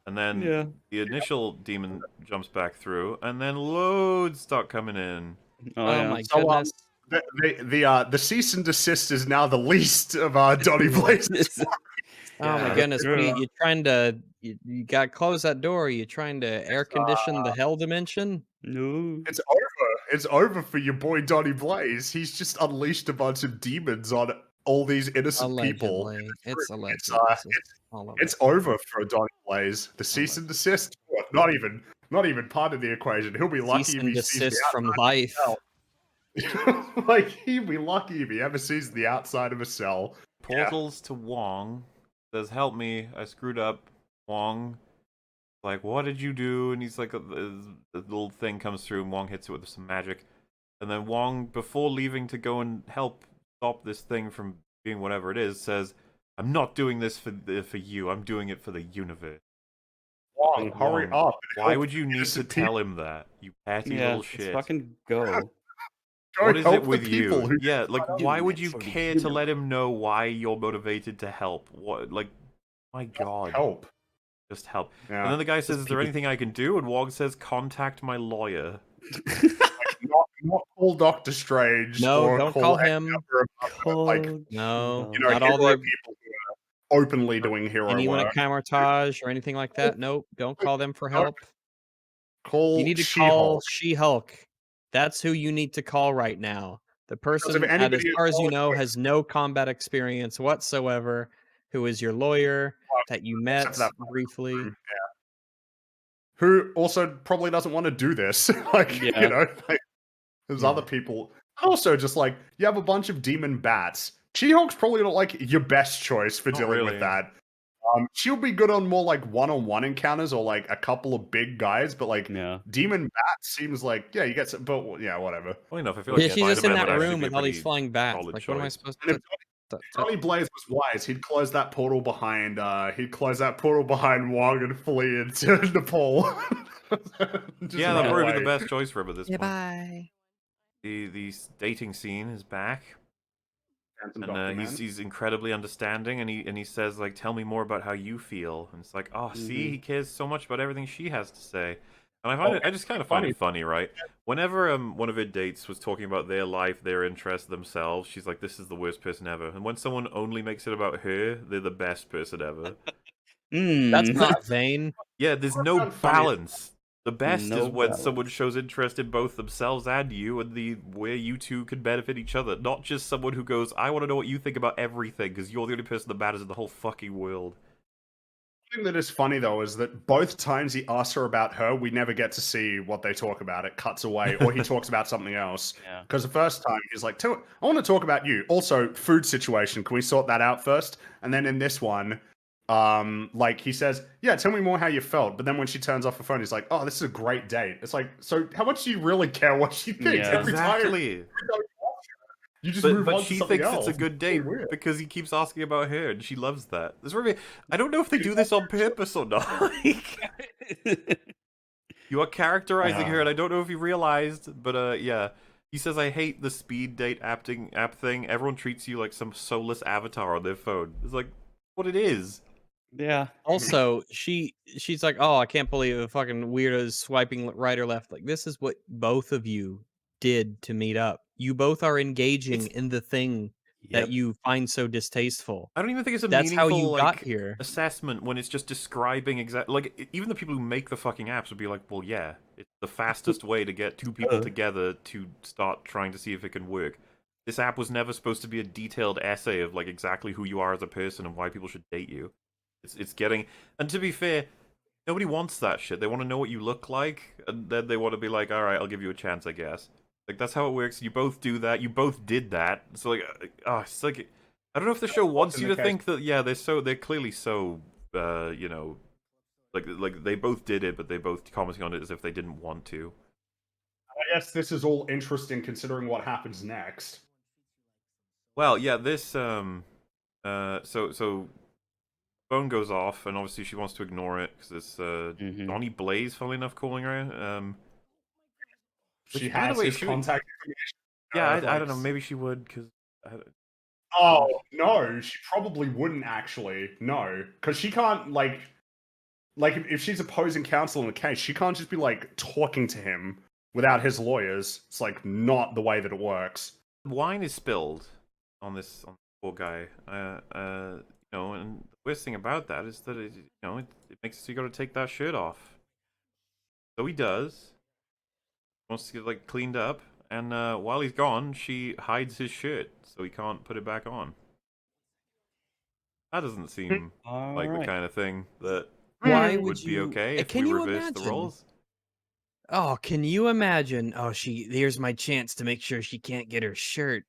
And then Yeah. the initial demon jumps back through, and then loads start coming in. Oh, oh yeah. my So, goodness. The cease and desist is now the least of Donnie Blaze's. Oh Yeah. my goodness. What are Yeah. you trying to you gotta close that door? Are you trying to air condition the hell dimension? No. It's over. It's over for your boy Donnie Blaze. He's just unleashed a bunch of demons on all these innocent people. Allegedly. It's alleged. It's, It's It's over for Donnie Blaze. The cease and desist, not even part of the equation. He'll be lucky cease if and he sees desist the from life. outside. Like, he'd be lucky if he ever sees the outside of a cell. Portals to Wong. Says, help me, I screwed up. Wong. Like, what did you do? And he's like, the little thing comes through, and Wong hits it with some magic. And then Wong, before leaving to go and help stop this thing from being whatever it is, says, I'm not doing this for you, I'm doing it for the universe. Wong, hurry Wong, up. Why would you need to innocent tell him that, you petty Yeah, little let's shit? fucking go. Go What is help it the with people you? who- Yeah, like, why would you for the care to universe. let him know why you're motivated to help? What, like, my god. Help. Just help. Yeah. And then the guy says, Just is there people- anything I can do? And Wong says, contact my lawyer. Not call Doctor Strange. No, or don't call any him. number of, like, No, you know, not all hero the people who are openly doing hero anyone work. at Camertage or anything like that. Nope, don't call them for help. Call You need to She-Hulk. call She-Hulk. That's who you need to call right now. The person if that, as anybody is far as you calling know, for- has no combat experience whatsoever, who is your lawyer that you met except for that briefly. Yeah. Who also probably doesn't want to do this. Like, Yeah. you know, like, there's Yeah. other people. Also, just like, you have a bunch of demon bats. She-Hulk's probably not like your best choice for Not dealing really. with that. She'll be good on more like one-on-one encounters or like a couple of big guys, but like Yeah. Demon Bat seems like yeah, you get some, but yeah, whatever. Funny enough, I feel like Yeah, she's just in Spider-Man that would actually room be a with all these pretty flying bats. solid Like, what am I choice. supposed And if to? Johnny Blaze was wise, he'd close that portal behind Wong and flee into Nepal. Just Yeah, run that'd probably be away. the best choice for him at this point. Bye. The dating scene is back. Phantom And Doctor Man. he's incredibly understanding, and he says like, "Tell me more about how you feel." And it's like, "Oh, see, he cares so much about everything she has to say." And I find I just kind of find it funny, right? Whenever one of her dates was talking about their life, their interests, themselves, she's like, "This is the worst person ever." And when someone only makes it about her, they're the best person ever. That's not vain. Yeah, there's no Sounds funny. balance. The best No is when someone balance. shows interest in both themselves and you, and where you two can benefit each other. Not just someone who goes, "I want to know what you think about everything," because you're the only person that matters in the whole fucking world. The thing that is funny though is that both times he asks her about her, we never get to see what they talk about. It cuts away, or he talks about something else. Yeah. Because the first time he's like, "I want to talk about you." Also, food situation. Can we sort that out first? And then in this one, like he says, "Yeah, tell me more how you felt." But then when she turns off her phone, he's like, "Oh, this is a great date." It's like, so how much do you really care what she thinks? Yeah. Every time Exactly. you just move But on to she something thinks else. it's a good It's really date weird. because he keeps asking about her, and she loves that. That's really, I don't know if they do this on purpose or not. Like, you are characterizing her, and I don't know if you realized, but yeah. He says, "I hate the speed date app thing. Everyone treats you like some soulless avatar on their phone." It's like what it is. Yeah. Also, she's like, "Oh, I can't believe a fucking weirdo is swiping right or left." Like, this is what both of you did to meet up. You both are engaging It's- in the thing that you find so distasteful. I don't even think it's a That's how meaningful you got like here. assessment when it's just describing exactly like even the people who make the fucking apps would be like, "Well, yeah, it's the fastest way to get two people together to start trying to see if it can work." This app was never supposed to be a detailed essay of like exactly who you are as a person and why people should date you. It's getting, and to be fair, nobody wants that shit. They want to know what you look like, and then they want to be like, "All right, I'll give you a chance, I guess." Like that's how it works. You both do that. You both did that. So like, it's like I don't know if the show wants in you the to case- think that they're clearly so you know, like they both did it, but they both commenting on it as if they didn't want to. I guess this is all interesting considering what happens next. Well, yeah, this so phone goes off, and obviously she wants to ignore it because it's Donnie Blaze, funnily enough, calling her. She Which, by the has way, his she would- contact information. Yeah, I like, don't know. Maybe she would because. Oh no, she probably wouldn't actually. No, because she can't like if she's opposing counsel in the case, she can't just be like talking to him without his lawyers. It's like not the way that it works. Wine is spilled on this poor guy. You know, and the worst thing about that is that it makes it so you got to take that shirt off. So he does. Wants to get like cleaned up, and while he's gone, she hides his shirt so he can't put it back on. That doesn't seem like the kind of thing that Why would would be you? okay if Can we you reversed the imagine? roles. Oh, can you imagine? Oh, here's my chance to make sure she can't get her shirt.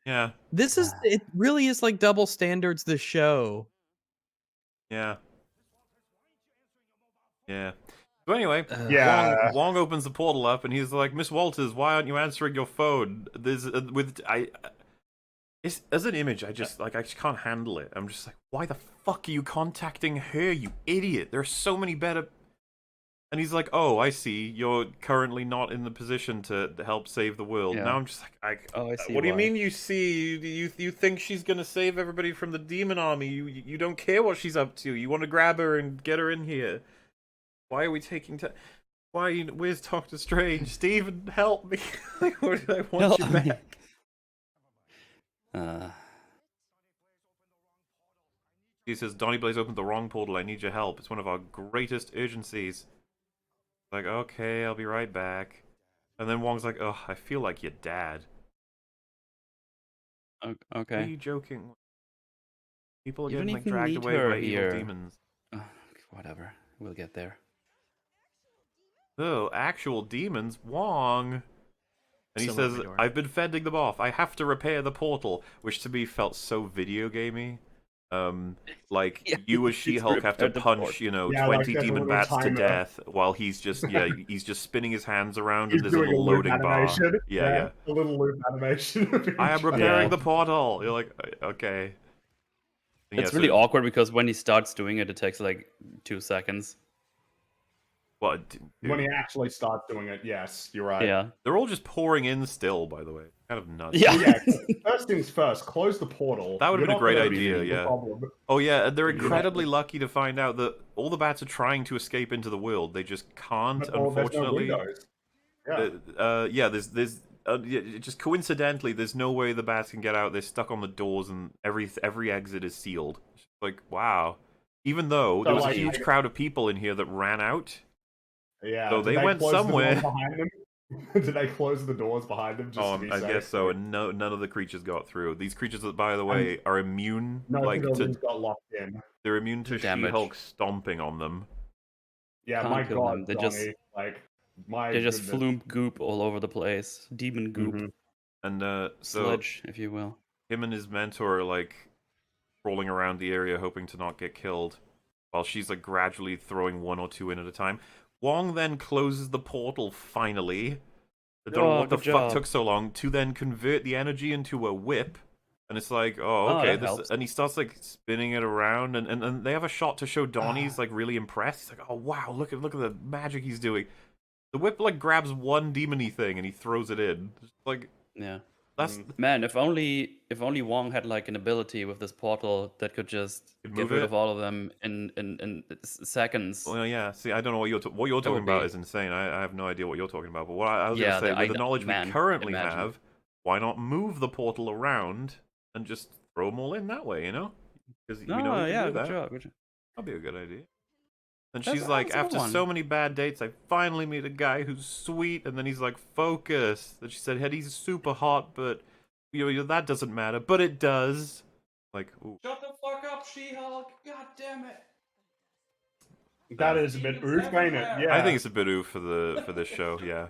Yeah, This is it. Really is like double standards. The show. yeah, yeah. So anyway, Yeah. Wong opens the portal up, and he's like, "Miss Walters, why aren't you answering your phone?" There's It's, as an image, I just can't handle it. I'm just like, why the fuck are you contacting her, you idiot? There are so many better. And he's like, "Oh, I see. You're currently not in the position to help save the world." Yeah. Now I'm just like, I see what do you why. mean you see? You think she's gonna save everybody from the demon army? You don't care what she's up to. You want to grab her and get her in here. Why are we taking time? Where's Doctor Strange? Steven, help me! I want Help you me. back. He says, "Donnie Blaze opened the wrong portal. I need your help. It's one of our greatest urgencies." Like, okay, I'll be right back. And then Wong's like, "Oh, I feel like your dad." Are Okay. you joking? People are You don't getting like even dragged need away her by evil here. demons. Whatever. We'll get there. Oh, actual demons, Wong. And he Still at says, my door. "I've been fending them off. I have to repair the portal," which to me felt so video gamey. Like Yeah, you as he's She-Hulk have to ripped at the punch, port. you know, Yeah, like 20 there's a demon little bats to timer. death while he's just he's just spinning his hands around and He's there's a doing a little loop loading bar. animation. Yeah. A little loop animation. Of I am each repairing Yeah. the portal. You're like, okay. Yeah, It's so really awkward because when he starts doing it, it takes like 2 seconds. what? When he Dude, actually starts doing it, yes, you're right. Yeah. they're all just pouring in still, by the way. Kind of nuts. Yeah. Well, yeah, first things first, close the portal. That would've You're been a not great gonna idea, resolve the yeah. problem. Oh yeah, and they're You know. incredibly lucky to find out that all the bats are trying to escape into the world. They just can't, Well, there's no unfortunately. windows. Yeah. Yeah, just coincidentally, there's no way the bats can get out. They're stuck on the doors, and every exit is sealed. It's like, wow. Even though there was a like, huge crowd of people in here that ran out. Yeah. So Did they went close the doors somewhere. behind them? Did they close the doors behind them? Just Oh, to be I safe? guess so. And none of the creatures got through. These creatures, that, by the way, are immune. No like civilians got locked in. they're immune to Damage. She-Hulk stomping on them. Yeah, Can't my kill god, them. They Donnie, just- like my They just goodness. flume goop all over the place. Demon goop. Mhm. And so Sludge, if you will. him and his mentor are like crawling around the area hoping to not get killed, while she's like gradually throwing one or two in at a time. Wong then closes the portal finally. I don't know Oh, what the good fuck job. took so long to then convert the energy into a whip. And it's like, oh, Oh, okay. that helps. And he starts like spinning it around, and they have a shot to show Donnie's like really impressed. He's like, oh wow, look at the magic he's doing. The whip like grabs one demony thing and he throws it in. Just like Yeah. that's Man, if only Wong had like an ability with this portal that could just Could get move rid it? of all of them in seconds. well, yeah. See, I don't know what you're talking would about be- is insane. I have no idea what you're talking about. But what I was Yeah, gonna say, with the I- knowledge man, we currently imagine. have, why not move the portal around and just throw them all in that way? You know, because No, we know we can yeah, do good that. job. Good job. That'd be a good idea. And That's- she's like, that's a good after one. so many bad dates, I finally meet a guy who's sweet. And then he's like, focus. Then she said, hey, he's super hot, but you know that doesn't matter. But it does. Like, ooh. Shut the fuck up, She-Hulk! God damn it! That is a bit oof, ain't it? Yeah. I think it's a bit oof for this show, yeah.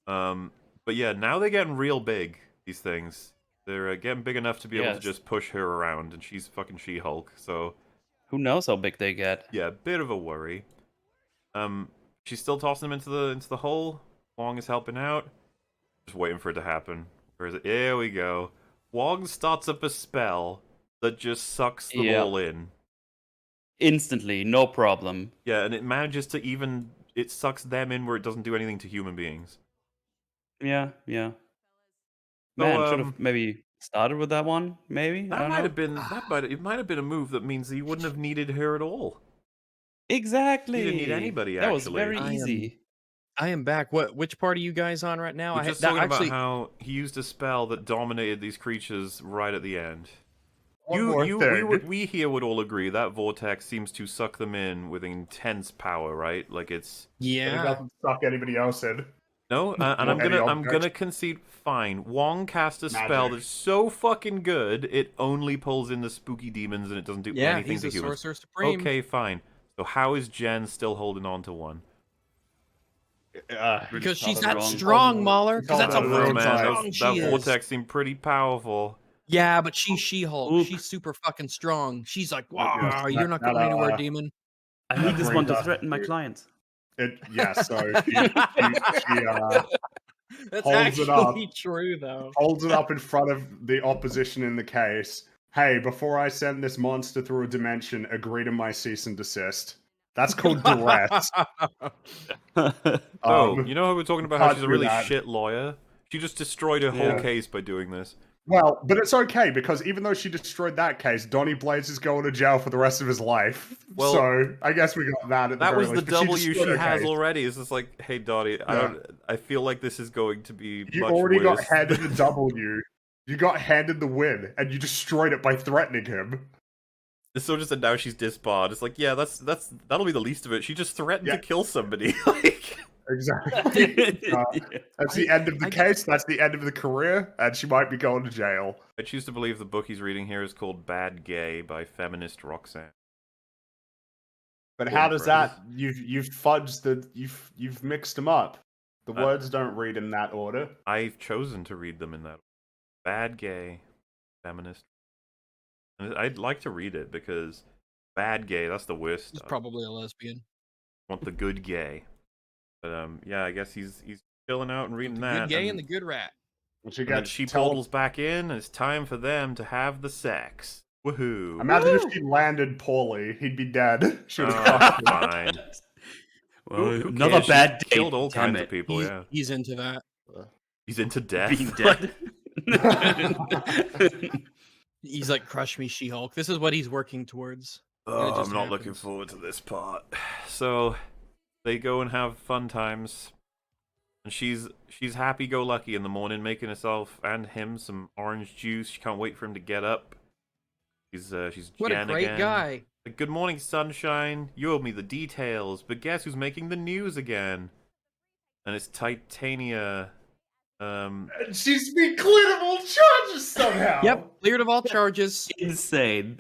But yeah, now they're getting real big. These things, they're getting big enough to be able to Yes. just push her around, and she's fucking She-Hulk. So Who knows how big they get? yeah, a bit of a worry. She's still tossing him into the hole. Wong is helping out. Just waiting for it to happen. Where is it? Here we go. Wong starts up a spell that just sucks them Yeah. all in. Instantly, no problem. Yeah, and it manages to it sucks them in where it doesn't do anything to human beings. Yeah, yeah. So, Man, should have maybe started with that one. Maybe I That don't might know. have been it might have been a move that means he wouldn't have needed her at all. Exactly. He didn't need anybody, That was actually. very I am- easy. I am back. Which part are you guys on right now? We're just talking about how he used a spell that dominated these creatures right at the end. One more thing. We here would all agree that vortex seems to suck them in with intense power, right? Like it's It yeah. doesn't suck anybody else in. no, and Or any I'm object. gonna concede. Fine, Wong cast a spell Magic. that's so fucking good it only pulls in the spooky demons and it doesn't do Yeah, anything he's to a humans. sorcerer supreme. Okay, fine. So how is Jen still holding on to one? Because she's Probably not wrong. strong, Mahler. Because that's I how don't know, fucking man. strong That she is. vortex seemed pretty powerful. Yeah, but she's She-Hulk. Oop. She's super fucking strong. She's like, Yeah, wow, you're not that, going anywhere, uh, demon. I That need this one to brings us threaten my to- clients. Yeah, so she That's holds it up. actually true, though. holds it up in front of the opposition in the case. Hey, before I send this monster through a dimension, agree to my cease and desist. That's called duress. Oh, you know how we're talking about how can't she's a do really that. shit lawyer? She just destroyed her whole Yeah. case by doing this. Well, but it's okay because even though she destroyed that case, Donnie Blades is going to jail for the rest of his life. Well, so I guess we got that. At That the was very the least. But W she destroyed her has case. already. It's just like, hey, Dottie, I feel like this is going to be You much already got worse. handed the W. You got handed the win, and you destroyed it by threatening him. It's so just that now she's disbarred. It's like, yeah, that'll be the least of it. She just threatened Yeah. to kill somebody. Like, Exactly. Yeah. That's the end of the case. That's the end of the career, and she might be going to jail. I choose to believe the book he's reading here is called Bad Gay by feminist Roxanne. But Good how does phrase. that? You've fudged the you've mixed them up. The Uh, words don't read in that order. I've chosen to read them in that. Bad Gay, feminist. I'd like to read it because bad gay, that's the worst He's stuff. probably a lesbian. Want the good gay. But yeah, I guess he's chilling out and reading The that. good gay and the good rat. She and then gets she portals back in, and it's time for them to have the sex. Woohoo! Imagine if she landed poorly, he'd be dead. She would Oh, have fine. Well, Who another cares? She's bad date. killed all Damn kinds of it. people. Yeah, He's into that. he's into death. Being dead. He's like, crush me, She-Hulk. This is what he's working towards. Oh, It just I'm not looking happens. forward to this part. So they go and have fun times, and she's happy-go-lucky in the morning, making herself and him some orange juice. She can't wait for him to get up. She's What Jen a great again. guy. Like, good morning, sunshine. You owe me the details, but guess who's making the news again? And it's Titania. She's been cleared of all charges somehow. Yep, cleared of all charges. Insane.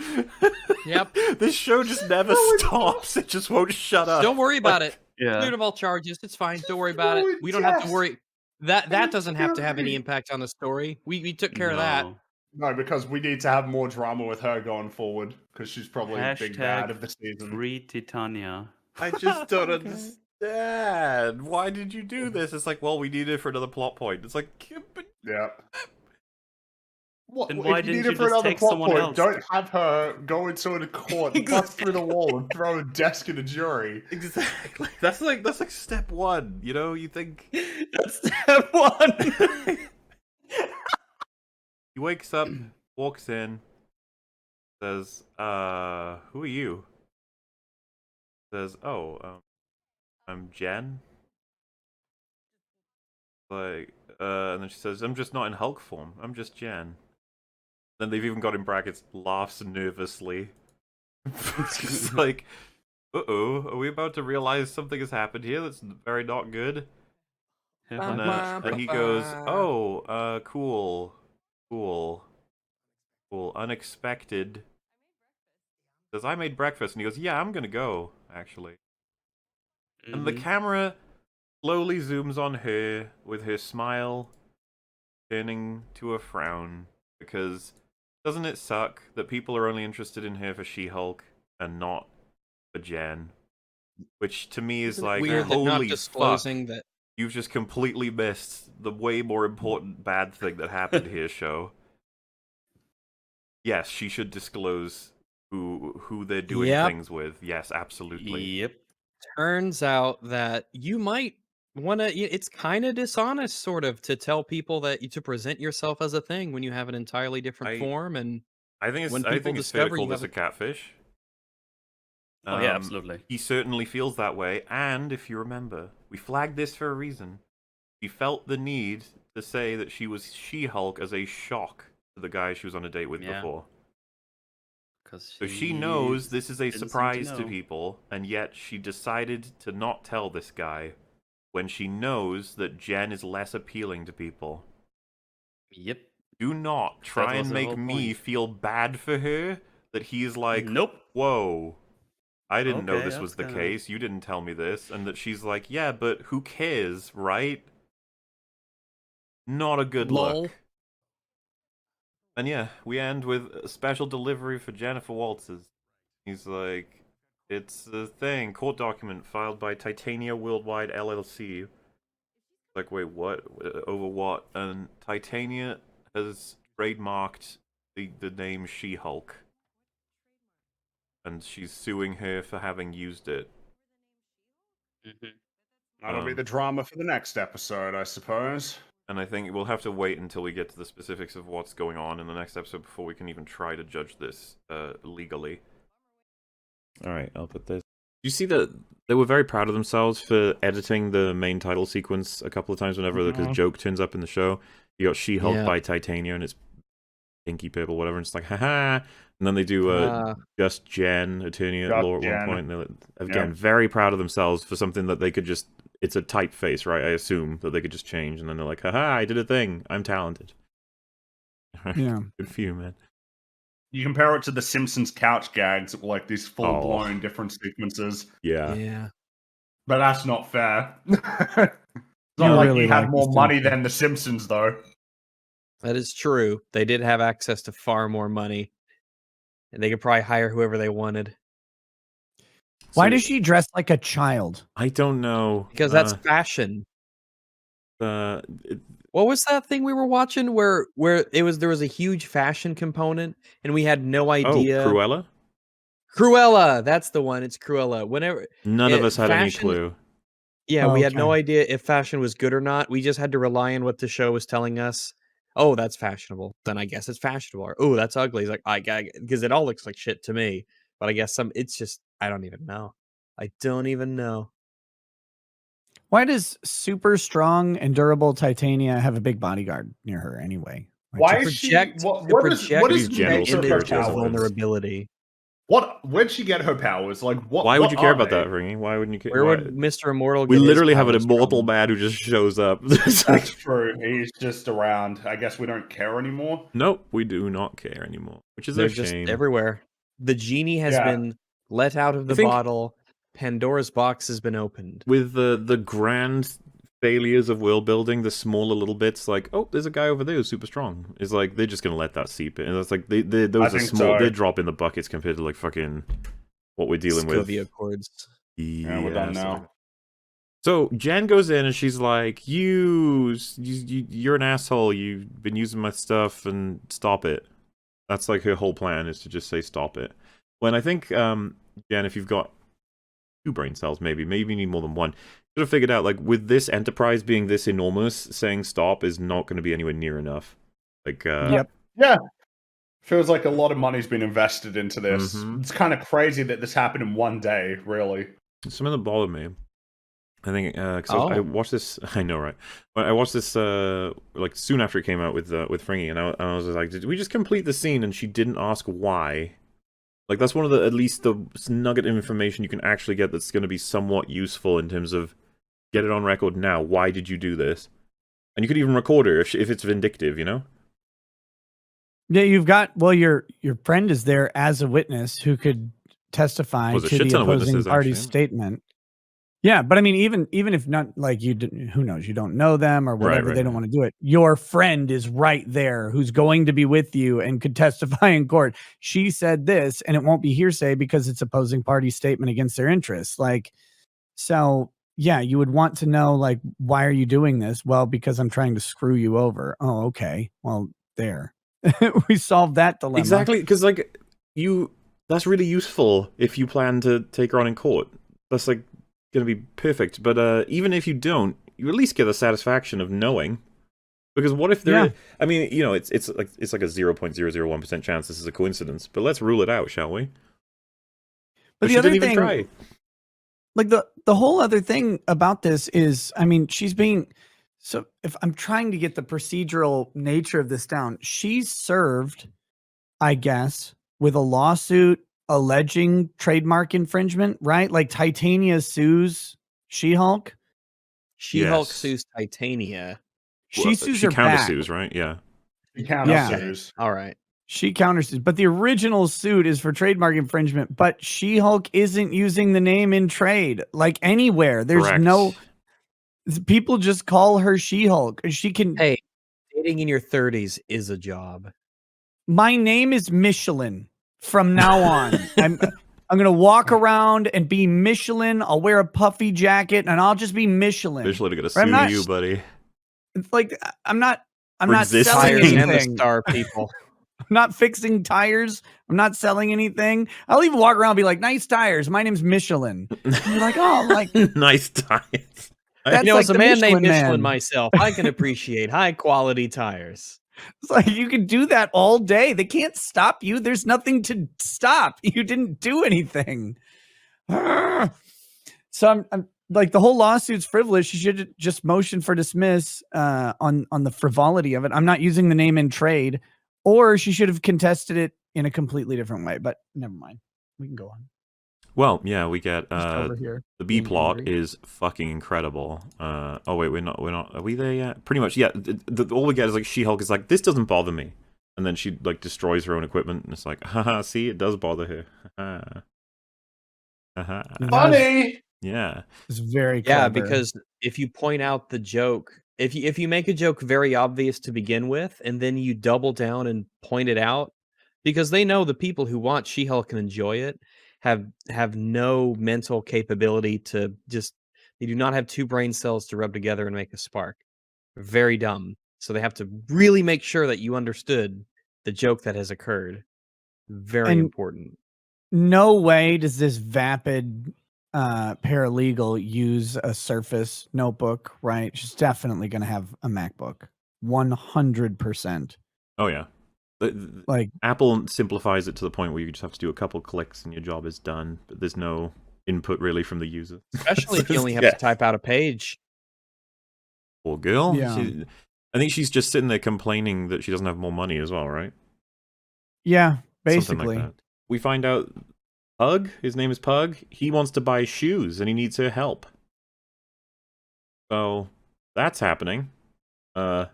Yep. This show just never stops. It just won't shut up. Don't worry about it. Yeah. Cleared of all charges. It's fine. Don't worry about it. No, We don't have to yes. worry. That I'm doesn't have to have any sorry. impact on the story. We took care of that. No. No, because we need to have more drama with her going forward, because she's probably the big bad of the season. Free Titania. I just don't understand. Why did you do this? It's like, well, we need it for another plot point. It's like, but Yeah. What, Then if why you didn't need you it for just another take plot someone point, else? don't have her go into a court, bust through the wall, and throw a desk in a jury. exactly. That's like step one. You know, you think That's step one. he wakes up, walks in, says, "Who are you?" Says, "Oh, I'm Jen." Like, and then she says, "I'm just not in Hulk form. I'm just Jen." Then they've even got in brackets, laughs nervously. It's like, uh-oh, are we about to realize something has happened here that's very not good? And he goes, "Oh, cool, unexpected." Says, "I made breakfast," and he goes, "Yeah, I'm gonna go, actually." And the camera slowly zooms on her with her smile turning to a frown, because doesn't it suck that people are only interested in her for She-Hulk and not for Jen? Which to me is Isn't it like, weird that not holy disclosing fuck. that You've just completely missed the way more important bad thing that happened here, show. Yes, she should disclose who they're doing Yep. things with. Yes, absolutely. Yep. turns out that you might want to, it's kind of dishonest sort of to tell people that you to present yourself as a thing when you have an entirely different form. And I think when it's people fair to discover call you this have a catfish. Oh yeah, absolutely. He certainly feels that way, and if you remember, we flagged this for a reason. He felt the need to say that she was She-Hulk as a shock to the guy she was on a date with before. So she knows this is a didn't seem to surprise to know. people, and yet she decided to not tell this guy when she knows that Jen is less appealing to people. Yep. Do not try was and the make whole me point. feel bad for her, that he's like, Nope. whoa, I didn't know Okay, this was the that's case, you didn't tell me this, and that she's like, yeah, but who cares, right? Not a good Lol. look. And yeah, we end with a special delivery for Jennifer Walters. He's like, it's a thing, court document filed by Titania Worldwide LLC. Like, wait, what? Over what? And Titania has trademarked the name She-Hulk. And she's suing her for having used it. That'll be the drama for the next episode, I suppose. And I think we'll have to wait until we get to the specifics of what's going on in the next episode before we can even try to judge this legally. Alright, I'll put this. You see that they were very proud of themselves for editing the main title sequence a couple of times whenever the joke turns up in the show. You got She-Hulk by Titania and it's pinky purple, whatever, and it's like, haha. And then they do just Jen, Attorney at Law at one point. And again, very proud of themselves for something that they could just, it's a typeface, right? I assume that they could just change. And then they're like, haha, I did a thing. I'm talented. Yeah. Good for you, man. You compare it to the Simpsons couch gags, like these full-blown different sequences. Yeah. Yeah. But that's not fair. It's not like really you had like more the money Simpsons. than the Simpsons, though. That is true. They did have access to far more money. and they could probably hire whoever they wanted. Why So, does she dress like a child? I don't know. Because that's fashion. It- What was that thing we were watching where there was a huge fashion component and we had no idea? Cruella? Cruella, that's the one. It's Cruella. Whenever None of us had any fashion- clue. Yeah, we had no Okay. idea if fashion was good or not. We just had to rely on what the show was telling us. Oh, that's fashionable. Then I guess it's fashionable. Or, oh, that's ugly. It's like because it all looks like shit to me. But I guess it's just I don't even know. I don't even know. Why does super strong and durable Titania have a big bodyguard near her anyway? Like, Why to is she? project- What to is project what is these the general nature of her image of powers. vulnerability. Where'd she get her powers? Like what? Why would what you care are about they? that, Ringy? Why wouldn't you care? Where why- would Mr. Immortal get We his literally have an powers immortal from? man who just shows up. It's like, That's true. He's just around. I guess we don't care anymore. nope, we do not care anymore, which is They're a just shame. everywhere. The genie has Yeah. been let out of the think- bottle. Pandora's box has been opened. With the grand failures of world building, the smaller little bits, like, oh, there's a guy over there who's super strong. It's like they're just gonna let that seep in. And it's like those I are think small. so. They're dropping the buckets compared to like fucking what we're dealing with. Scovia Accords. Yeah, we're done now. So Jen goes in and she's like, "You're an asshole. You've been using my stuff and stop it." That's like her whole plan, is to just say stop it. When I think, Jen, if you've got 2 brain cells, maybe you need more than one. Should have figured out, like, with this enterprise being this enormous, saying stop is not going to be anywhere near enough. Like, Yep. Yeah. Feels like a lot of money's been invested into this. Mhm. It's kind of crazy that this happened in one day, really. something that bothered me. I think because I Oh. watched this. I know, right? But I watched this like soon after it came out with Fringy, and I was like, did we just complete the scene? And she didn't ask why. Like, that's one of the, at least the nugget of information you can actually get that's going to be somewhat useful in terms of get it on record now. Why did you do this? And you could even record her if it's vindictive, you know? Yeah, you've got your friend is there as a witness who could testify Was a to shit the ton of opposing witnesses, party's actually. statement. Yeah, but I mean, even if not, like who knows? You don't know them or whatever. right, They don't right. want to do it. Your friend is right there, who's going to be with you and could testify in court. She said this, and it won't be hearsay because it's opposing party statement against their interests. Like, so yeah, you would want to know, like, why are you doing this? Well, because I'm trying to screw you over. Oh, okay. Well, there. We solved that dilemma. Exactly, because like that's really useful if you plan to take her on in court. That's like going to be perfect. But even if you don't, you at least get the satisfaction of knowing. Because what if there? Yeah. I mean, you know, it's like a 0.001% chance this is a coincidence. But let's rule it out, shall we? But she the other didn't even thing, try. like the whole other thing about this is, I mean, she's being, so if I'm trying to get the procedural nature of this down, she's served, I guess, with a lawsuit alleging trademark infringement, right? Like Titania sues She-Hulk. She-Hulk Yes. sues Titania. She sues she her back. countersues, right? Yeah. He countersues. All right. She countersues, but the original suit is for trademark infringement. But She-Hulk isn't using the name in trade, like anywhere. There's Correct. no, people just call her She-Hulk. She can. Hey, dating in your 30s is a job. My name is Michelin from now on. I'm gonna walk around and be Michelin. I'll wear a puffy jacket and I'll just be Michelin. Michelin are gonna I'm sue not- you, buddy. It's like I'm not For selling existing. Tires and the anything. star people. I'm not fixing tires. I'm not selling anything. I'll even walk around and be like, nice tires. My name's Michelin. And you're like, oh, like Nice tires. That's You know, like as a the man named Michelin Man. Michelin myself, I can appreciate high quality tires. it's like you can do that all day. They can't stop you. There's nothing to stop. You didn't do anything. So I'm like, the whole lawsuit's frivolous. You should just motion for dismiss on the frivolity of it. I'm not using the name in trade, or she should have contested it in a completely different way. But never mind. We can go on. Well, yeah, we get Just over here. the B being plot angry. is fucking incredible. Oh wait, we're not. Are we there yet? Pretty much, yeah. All we get is like She-Hulk is like, this doesn't bother me, and then she like destroys her own equipment, and it's like, haha, see, it does bother her. Haha. Haha. Funny. Yeah. It's very Yeah, clever. because if you point out the joke, if you make a joke very obvious to begin with, and then you double down and point it out, because they know the people who want She-Hulk and enjoy it have no mental capability to just. They do not have two brain cells to rub together and make a spark. They're very dumb. So they have to really make sure that you understood the joke that has occurred. Very And- important. No way does this vapid paralegal use a Surface notebook, right? She's definitely going to have a MacBook. 100%. Oh yeah. Like, Apple simplifies it to the point where you just have to do a couple clicks and your job is done. But there's no input really from the user. Especially if you only have Yeah. to type out a page. Poor girl. Yeah. I think she's just sitting there complaining that she doesn't have more money as well, right? yeah, Something basically. like that. We find out Pug, his name is Pug, he wants to buy shoes and he needs her help. So that's happening. Yeah.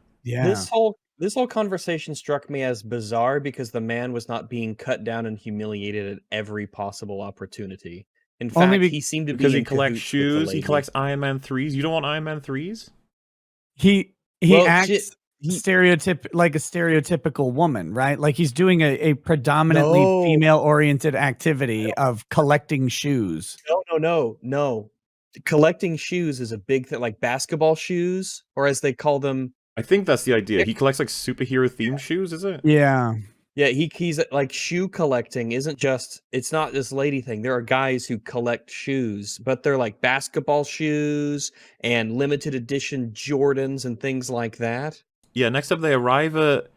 This whole conversation struck me as bizarre because the man was not being cut down and humiliated at every possible opportunity. In Only fact, he seemed to Because be he in collects cahoots with the shoes, he lady. collects Iron Man 3s. You don't want Iron Man 3s? He Well, acts shit, he- like a stereotypical woman, right? Like he's doing a predominantly No. female-oriented activity of collecting shoes. No. Collecting shoes is a big thing, like basketball shoes, or as they call them. I think that's the idea. He collects like superhero themed shoes, is it? Yeah. Yeah, he's like shoe collecting isn't just. It's not this lady thing. There are guys who collect shoes, but they're like basketball shoes and limited edition Jordans and things like that. Yeah, next up they arrive at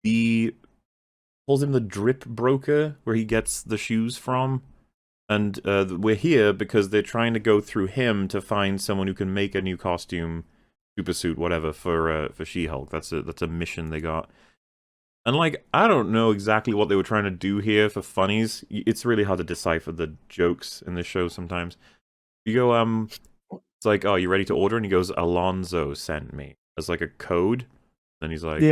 the calls him the drip broker, where he gets the shoes from. And we're here because they're trying to go through him to find someone who can make a new costume, super suit, whatever, for She-Hulk. That's a mission they got. And like, I don't know exactly what they were trying to do here for funnies. It's really hard to decipher the jokes in this show sometimes. You go, it's like, oh, you ready to order? And he goes, Alonzo sent me. As like a code. And he's like,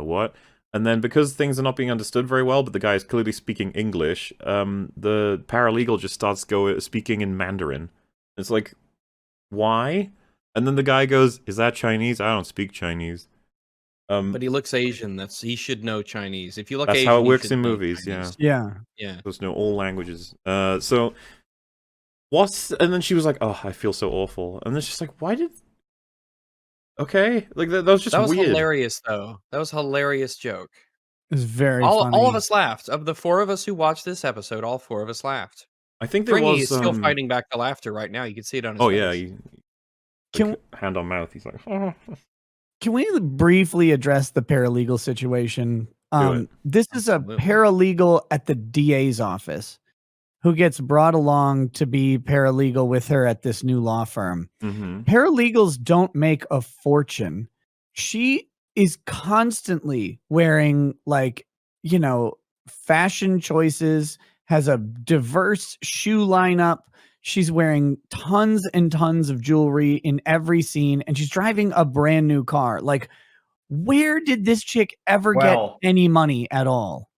what? And then because things are not being understood very well, but the guy is clearly speaking English, the paralegal just starts speaking in Mandarin. It's like, why? And then the guy goes, is that Chinese? I don't speak Chinese. But he looks Asian. He should know Chinese. If you look That's Asian, how it you works should in know movies, Chinese. Yeah. Yeah. Supposed to know all languages. So and then she was like, oh, I feel so awful. And then she's like, why did... Okay, like that was just That was weird. hilarious, though. That was a hilarious joke. It was very All funny. of us laughed. Of the four of us who watched this episode, all four of us laughed. I think there Fringy was is still fighting back the laughter right now. You can see it on his Oh face. yeah, Can- like, hand on mouth. He's like, oh. Can we briefly address the paralegal situation? it. This is a Absolutely. paralegal at the DA's office who gets brought along to be paralegal with her at this new law firm. Mm-hmm. Paralegals don't make a fortune. She is constantly wearing, like, fashion choices, has a diverse shoe lineup. She's wearing tons and tons of jewelry in every scene, and she's driving a brand new car. Like, where did this chick ever Well- get any money at all?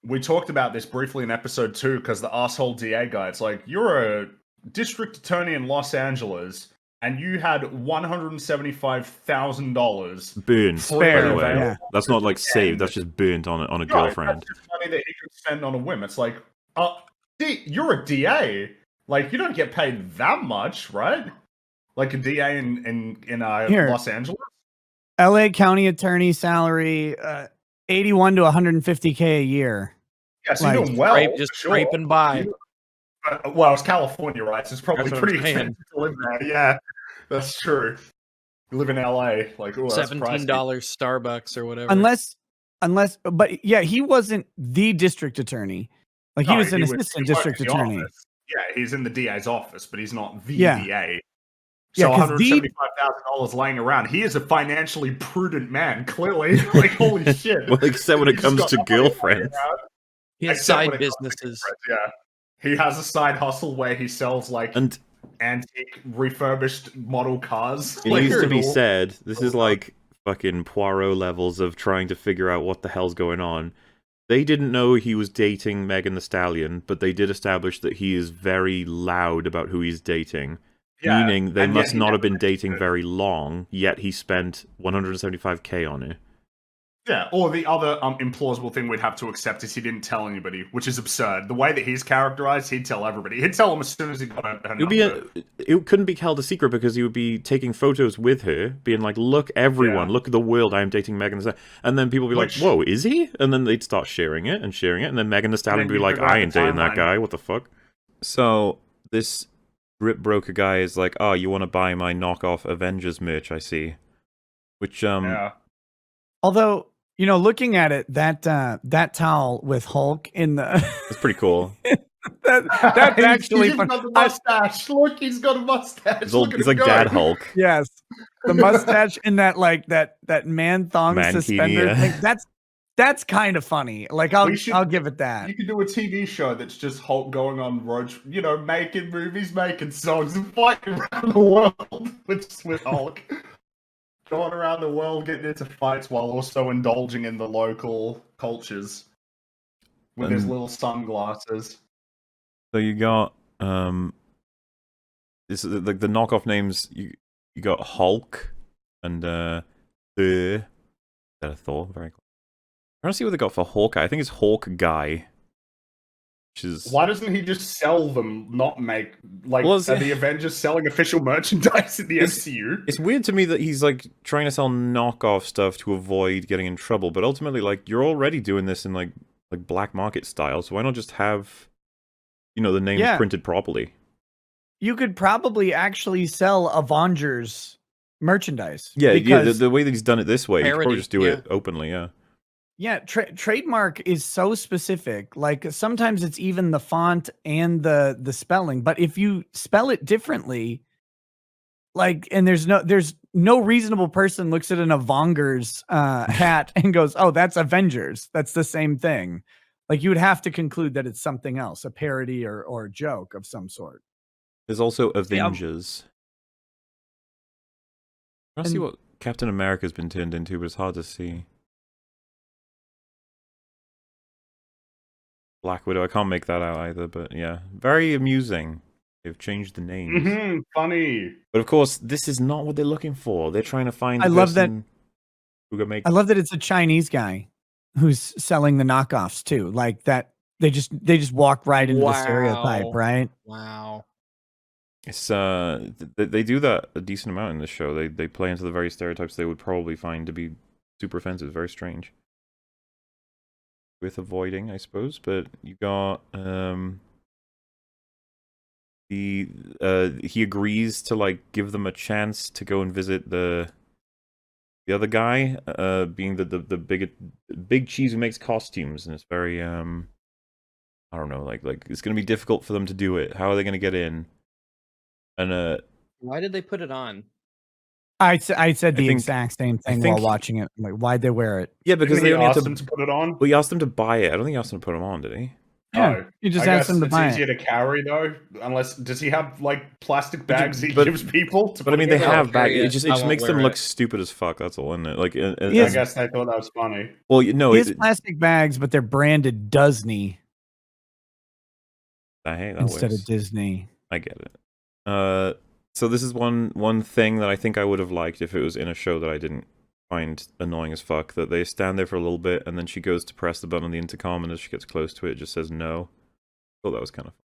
We talked about this briefly in episode 2 because the asshole DA guy, it's like, you're a district attorney in Los Angeles and you had $175,000. Burnt, Fair, by the way. yeah. That's not like saved. That's just burnt on a Right, girlfriend. That's just money that he could spend on a whim. It's like, you're a DA. Like, you don't get paid that much, right? Like a DA in Here. Los Angeles? LA County attorney salary, 81 to 150K a year. Yeah, so Like, you're doing well. Just for sure. scraping by. Well, it's California, right? So it's probably That's what pretty I'm saying. expensive to live there. Yeah, that's true. You live in LA, like, oh, that's $17 pricey. Starbucks or whatever. Unless, but yeah, he wasn't the district attorney. Like, he No, was an he assistant he works district in the attorney. office. Yeah, he's in the DA's office, but he's not the Yeah. DA. Yeah, So 'cause $175,000 laying around. He is a financially prudent man, clearly. Like, holy shit. Well, except when it He's comes got to no money laying girlfriends. around, he has except when side it comes to businesses. girlfriends, Yeah. He has a side hustle where he sells, like, And antique refurbished model cars. it Like, needs to they're be all- said, this is like fucking Poirot levels of trying to figure out what the hell's going on. They didn't know he was dating Megan Thee Stallion, but they did establish that he is very loud about who he's dating. Yeah, Meaning they and yet must he not never have been mentioned dating it. very long, yet he spent $175K on it. Yeah, or the other implausible thing we'd have to accept is he didn't tell anybody, which is absurd. The way that he's characterized, he'd tell everybody. He'd tell them as soon as he got her It would be number. it couldn't be held a secret because he would be taking photos with her, being like, "Look, everyone, look at the world. I am dating Megan Thee Stallion." And then people would be like, "Whoa, is he?" And then they'd start sharing it, and then Megan Thee Stallion would be like, "I ain't dating that guy. What the fuck?" So this rip broker guy is like, "Oh, you want to buy my knockoff Avengers merch? I see." Which Yeah. Although, you know, looking at it, that towel with Hulk in the it's pretty cool. that's actually He's fun. got the mustache. Look, he's got a mustache. He's like Dad Hulk. Yes, the mustache and that like that man thong suspender thing. That's kind of funny. Like I'll give it that. You could do a TV show that's just Hulk going on road, you know, making movies, making songs, and fighting around the world with Hulk. Going around the world getting into fights while also indulging in the local cultures with his little sunglasses. So you got this is like the knockoff names. You got Hulk and Thor. Is that a Thor? Very cool. I want to see what they got for Hawkeye. I think it's Hawk Guy. Which is... Why doesn't he just sell them, not make... Like, are the Avengers selling official merchandise in the MCU? It's weird to me that he's, like, trying to sell knockoff stuff to avoid getting in trouble, but ultimately, like, you're already doing this in, like black market style, so why not just have, you know, the names printed properly? You could probably actually sell Avengers merchandise. Yeah, the way that he's done it this way, you could probably just do it openly, Yeah, trademark is so specific. Like sometimes it's even the font and the spelling. But if you spell it differently, like, and there's no reasonable person looks at an Avengers hat and goes, "Oh, that's Avengers." That's the same thing. Like you would have to conclude that it's something else, a parody or a joke of some sort. There's also Avengers. I want to see what Captain America's been turned into, but it's hard to see. Black Widow, I can't make that out either, but yeah. Very amusing. They've changed the names. Funny. But of course, this is not what they're looking for. They're trying to find the I love person who can make... I love that it's a Chinese guy who's selling the knockoffs too. Like that, they just walk right into the stereotype, right? Wow. It's they do that a decent amount in this show. They play into the very stereotypes they would probably find to be super offensive. Very strange. With avoiding, I suppose, but you got he agrees to like give them a chance to go and visit the other guy, being the big cheese who makes costumes, and it's very I don't know, like it's gonna be difficult for them to do it. How are they gonna get in? And why did they put it on? I said the exact same thing while watching it. Like, why'd they wear it? Yeah, because they only asked them to put it on. Well, he asked them to buy it. I don't think he asked them to put them on, did he? Yeah, you just asked them to buy it. It's easier to carry though, unless does he have like plastic bags he gives people? But I mean, they have bags. It just makes them look stupid as fuck. That's all, isn't it? Like, I guess they thought that was funny. Well, no, he has plastic bags, but they're branded Disney instead of Disney. I get it. So this is one thing that I think I would have liked if it was in a show that I didn't find annoying as fuck. That they stand there for a little bit and then she goes to press the button on the intercom, and as she gets close to it, it just says no. I thought that was kind of fun.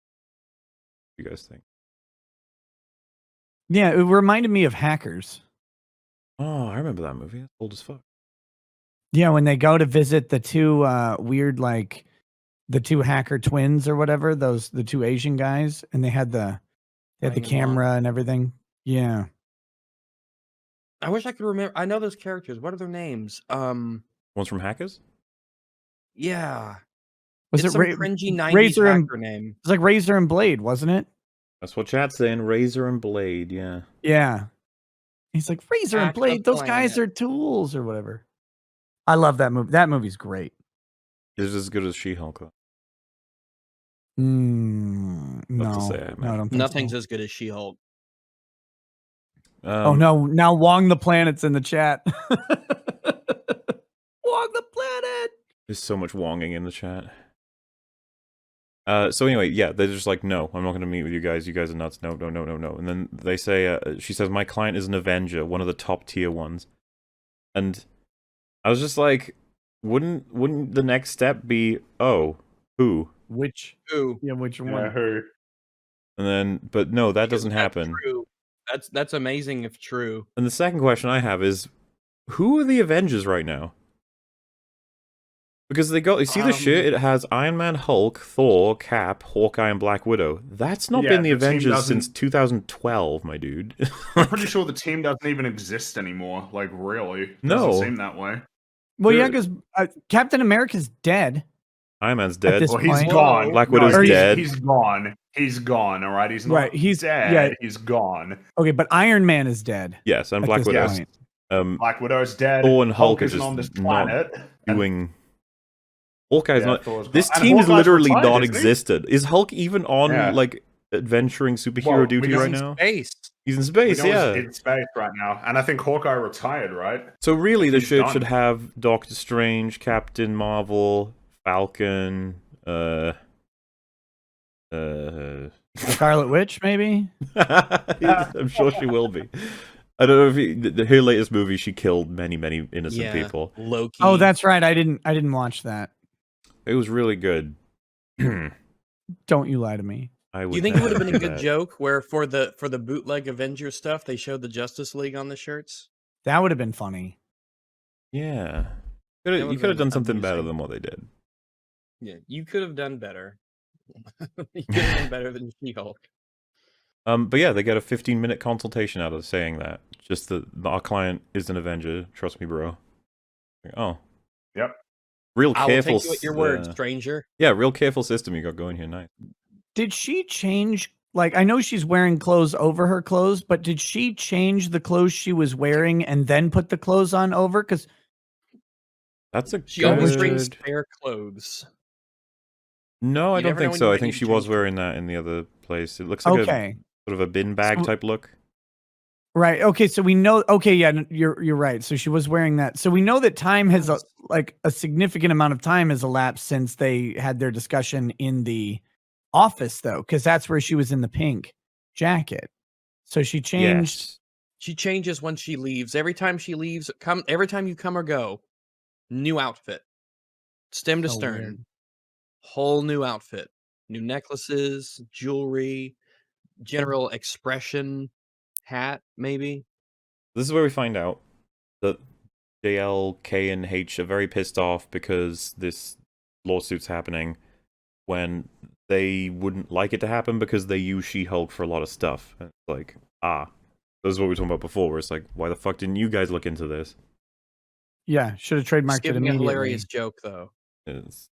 What do you guys think? Yeah, it reminded me of Hackers. Oh, I remember that movie. It's old as fuck. Yeah, when they go to visit the two weird, like the two hacker twins or whatever, the two Asian guys, and they had the camera and everything. Yeah. I wish I could remember. I know those characters. What are their names? One's from Hackers? Yeah. Was it's it cringy 90s Razor hacker name? It was like Razor and Blade, wasn't it? That's what chat's saying. Razor and Blade, yeah. Yeah. He's like, Razor and Blade, those guys are tools or whatever. I love that movie. That movie's great. Is it as good as She-Hulk, though? No, say, no, I don't think Nothing's so. as good as She-Hulk. Oh no! Now Wong the Planet's in the chat. Wong the Planet. There's so much Wonging in the chat. So anyway, yeah, they're just like, no, I'm not going to meet with you guys. You guys are nuts. No. And then they say, she says, my client is an Avenger, one of the top tier ones. And I was just like, wouldn't the next step be, oh, who? Which True. which Yeah, one? who? And then, but no, that Because doesn't that's happen. True. That's amazing if true. And the second question I have is, who are the Avengers right now? Because you see the shirt, it has Iron Man, Hulk, Thor, Cap, Hawkeye, and Black Widow. That's not Yeah, been the the team Avengers doesn't- since 2012, my dude. I'm pretty sure the team doesn't even exist anymore. Like, really? No. Doesn't seem that way. Well, yeah, Good. because Captain America's dead. Iron Man's dead. this Well, he's point- gone. Black Widow's dead. He's gone. He's gone. All right, he's not Right, he's- dead. yeah. He's gone. Okay, but Iron Man is dead. Yes, and at Black this Widow. point. Black Widow's dead. Thor and Hulk are isn't just on this not planet. doing. Hawkeye's Yeah, not. Thor's This gone. And team is Hawkeye's literally retired, isn't he? non-existent. Is Hulk even on Yeah. like adventuring superhero Well, duty because right He's now? Space. He's in We space, know yeah. he's in space right now, and I think Hawkeye retired, right? So really, the He's shirt done. should have Doctor Strange, Captain Marvel, Falcon, Scarlet Witch, maybe. I'm sure she will be. I don't know if her latest movie, she killed many innocent people. Loki. Oh, that's right. I didn't watch that. It was really good. Don't you lie to me. I Do you think it would have been a do good that. joke where for the bootleg Avengers stuff they showed the Justice League on the shirts? That would have been funny. Yeah, That you would've could have been done something better amusing. than what they did. Yeah, you could have done better. You could have done better than She-Hulk. But yeah, they get a 15-minute consultation out of saying that. Just that our client is an Avenger. Trust me, bro. Like, oh. Yep. Real I will careful. take you at your word, stranger. Yeah, real careful system you got going here. Nice. Did she change? Like, I know she's wearing clothes over her clothes, but did she change the clothes she was wearing and then put the clothes on over? Because That's a She always brings good- spare clothes. No, I You don't never know think when so. you I might think need she to was change wearing that in the other place. It looks like okay, a sort of a bin bag So- type look. right. Okay, so we know. Okay, yeah, you're right. So she was wearing that. So we know that time has like a significant amount of time has elapsed since they had their discussion in the office, though, because that's where she was in the pink jacket. So she changed. Yes. She changes when she leaves. Every time she leaves, every time you come or go, new outfit. Stem to So stern. weird. Whole new outfit. New necklaces, jewelry, general expression, hat, maybe. This is where we find out that JL, K, and H are very pissed off because this lawsuit's happening when they wouldn't like it to happen because they use She-Hulk for a lot of stuff. And it's like, this is what we were talking about before, where it's like, why the fuck didn't you guys look into this? Yeah, should have trademarked Just it give me a immediately. hilarious joke, though. It's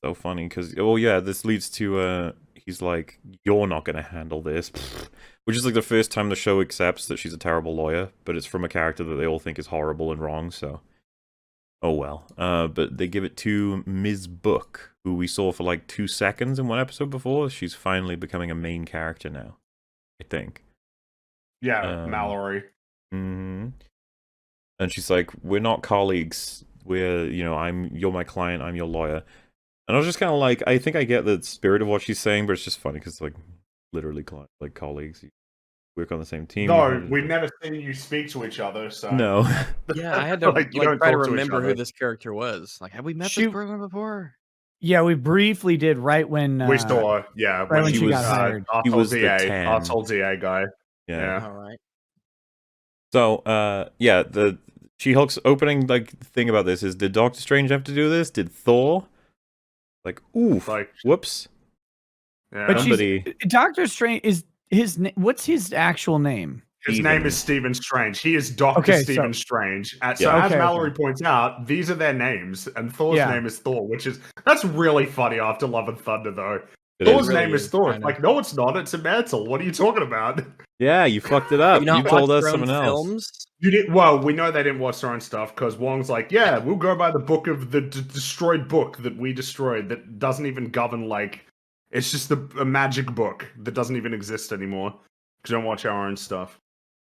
so funny because, oh yeah, this leads to, he's like, you're not going to handle this. Which is like the first time the show accepts that she's a terrible lawyer, but it's from a character that they all think is horrible and wrong, so. Oh well. But they give it to Ms. Book, who we saw for like 2 seconds in one episode before. She's finally becoming a main character now, I think. Yeah, Mallory. Mm-hmm. And she's like, we're not colleagues. We're, you're my client, I'm your lawyer. And I was just kind of like, I think I get the spirit of what she's saying, but it's just funny because, like, literally, like, colleagues. You work on the same team. No, we've never seen you speak to each other, so... No. Yeah, I had to Like, you don't try to talk to each remember who other. this character was. Like, have we met She- this person before? Yeah, we briefly did right when we saw, yeah, right when she she was- got hired. He Arsehole was the DA, 10. Arsehole DA guy. Yeah. Yeah. All right. So, yeah, the She-Hulk's opening, like, thing about this is, did Doctor Strange have to do this? Did Thor? Like, oof. Like, Whoops. yeah. But Somebody. Doctor Strange is what's his actual name? His Stephen. name is Stephen Strange. He is Dr. Okay, Stephen Strange. So Yeah. as Okay, Mallory okay. points out, these are their names, and Thor's Yeah. name is Thor, that's really funny after Love and Thunder, though. It Thor's is. really name is is, Thor. kinda. It's like, no, it's not. It's a mantle. What are you talking about? Yeah, you fucked it up. You not told watch us your own someone else. films? You did well. We know they didn't watch their own stuff because Wong's like, yeah, we'll go by the book of the destroyed book that we destroyed that doesn't even govern like it's just a magic book that doesn't even exist anymore because we don't watch our own stuff.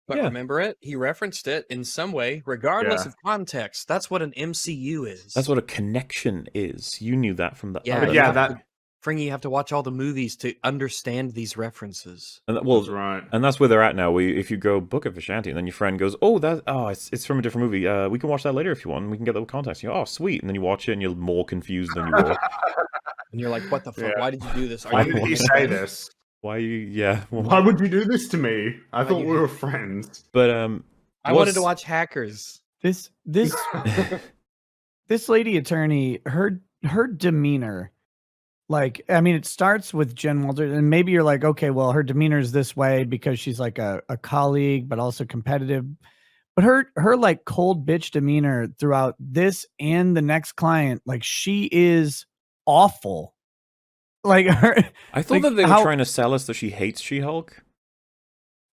But Yeah. remember it? He referenced it in some way, regardless Yeah. of context. That's what an MCU is. That's what a connection is. You knew that from the Yeah, other yeah, night. that Fringy, you have to watch all the movies to understand these references. And well, That's right. and that's where they're at now. If you go Book of Vishanti, and then your friend goes, it's from a different movie. We can watch that later if you want. We can get the context. You go, oh, sweet. And then you watch it, and you're more confused than you were. And you're like, what the fuck? Yeah. Why did you do this? Why did he say this? Why you? Yeah. Well, Why would you do this to me? I thought we were friends. but I wanted to watch Hackers. This lady attorney, her demeanor, like, I mean, it starts with Jen Walters, and maybe you're like, okay, well, her demeanor is this way because she's like a colleague, but also competitive. But her like cold bitch demeanor throughout this and the next client, like she is awful. Like her, I thought like, that they were how- trying to sell us that she hates She-Hulk.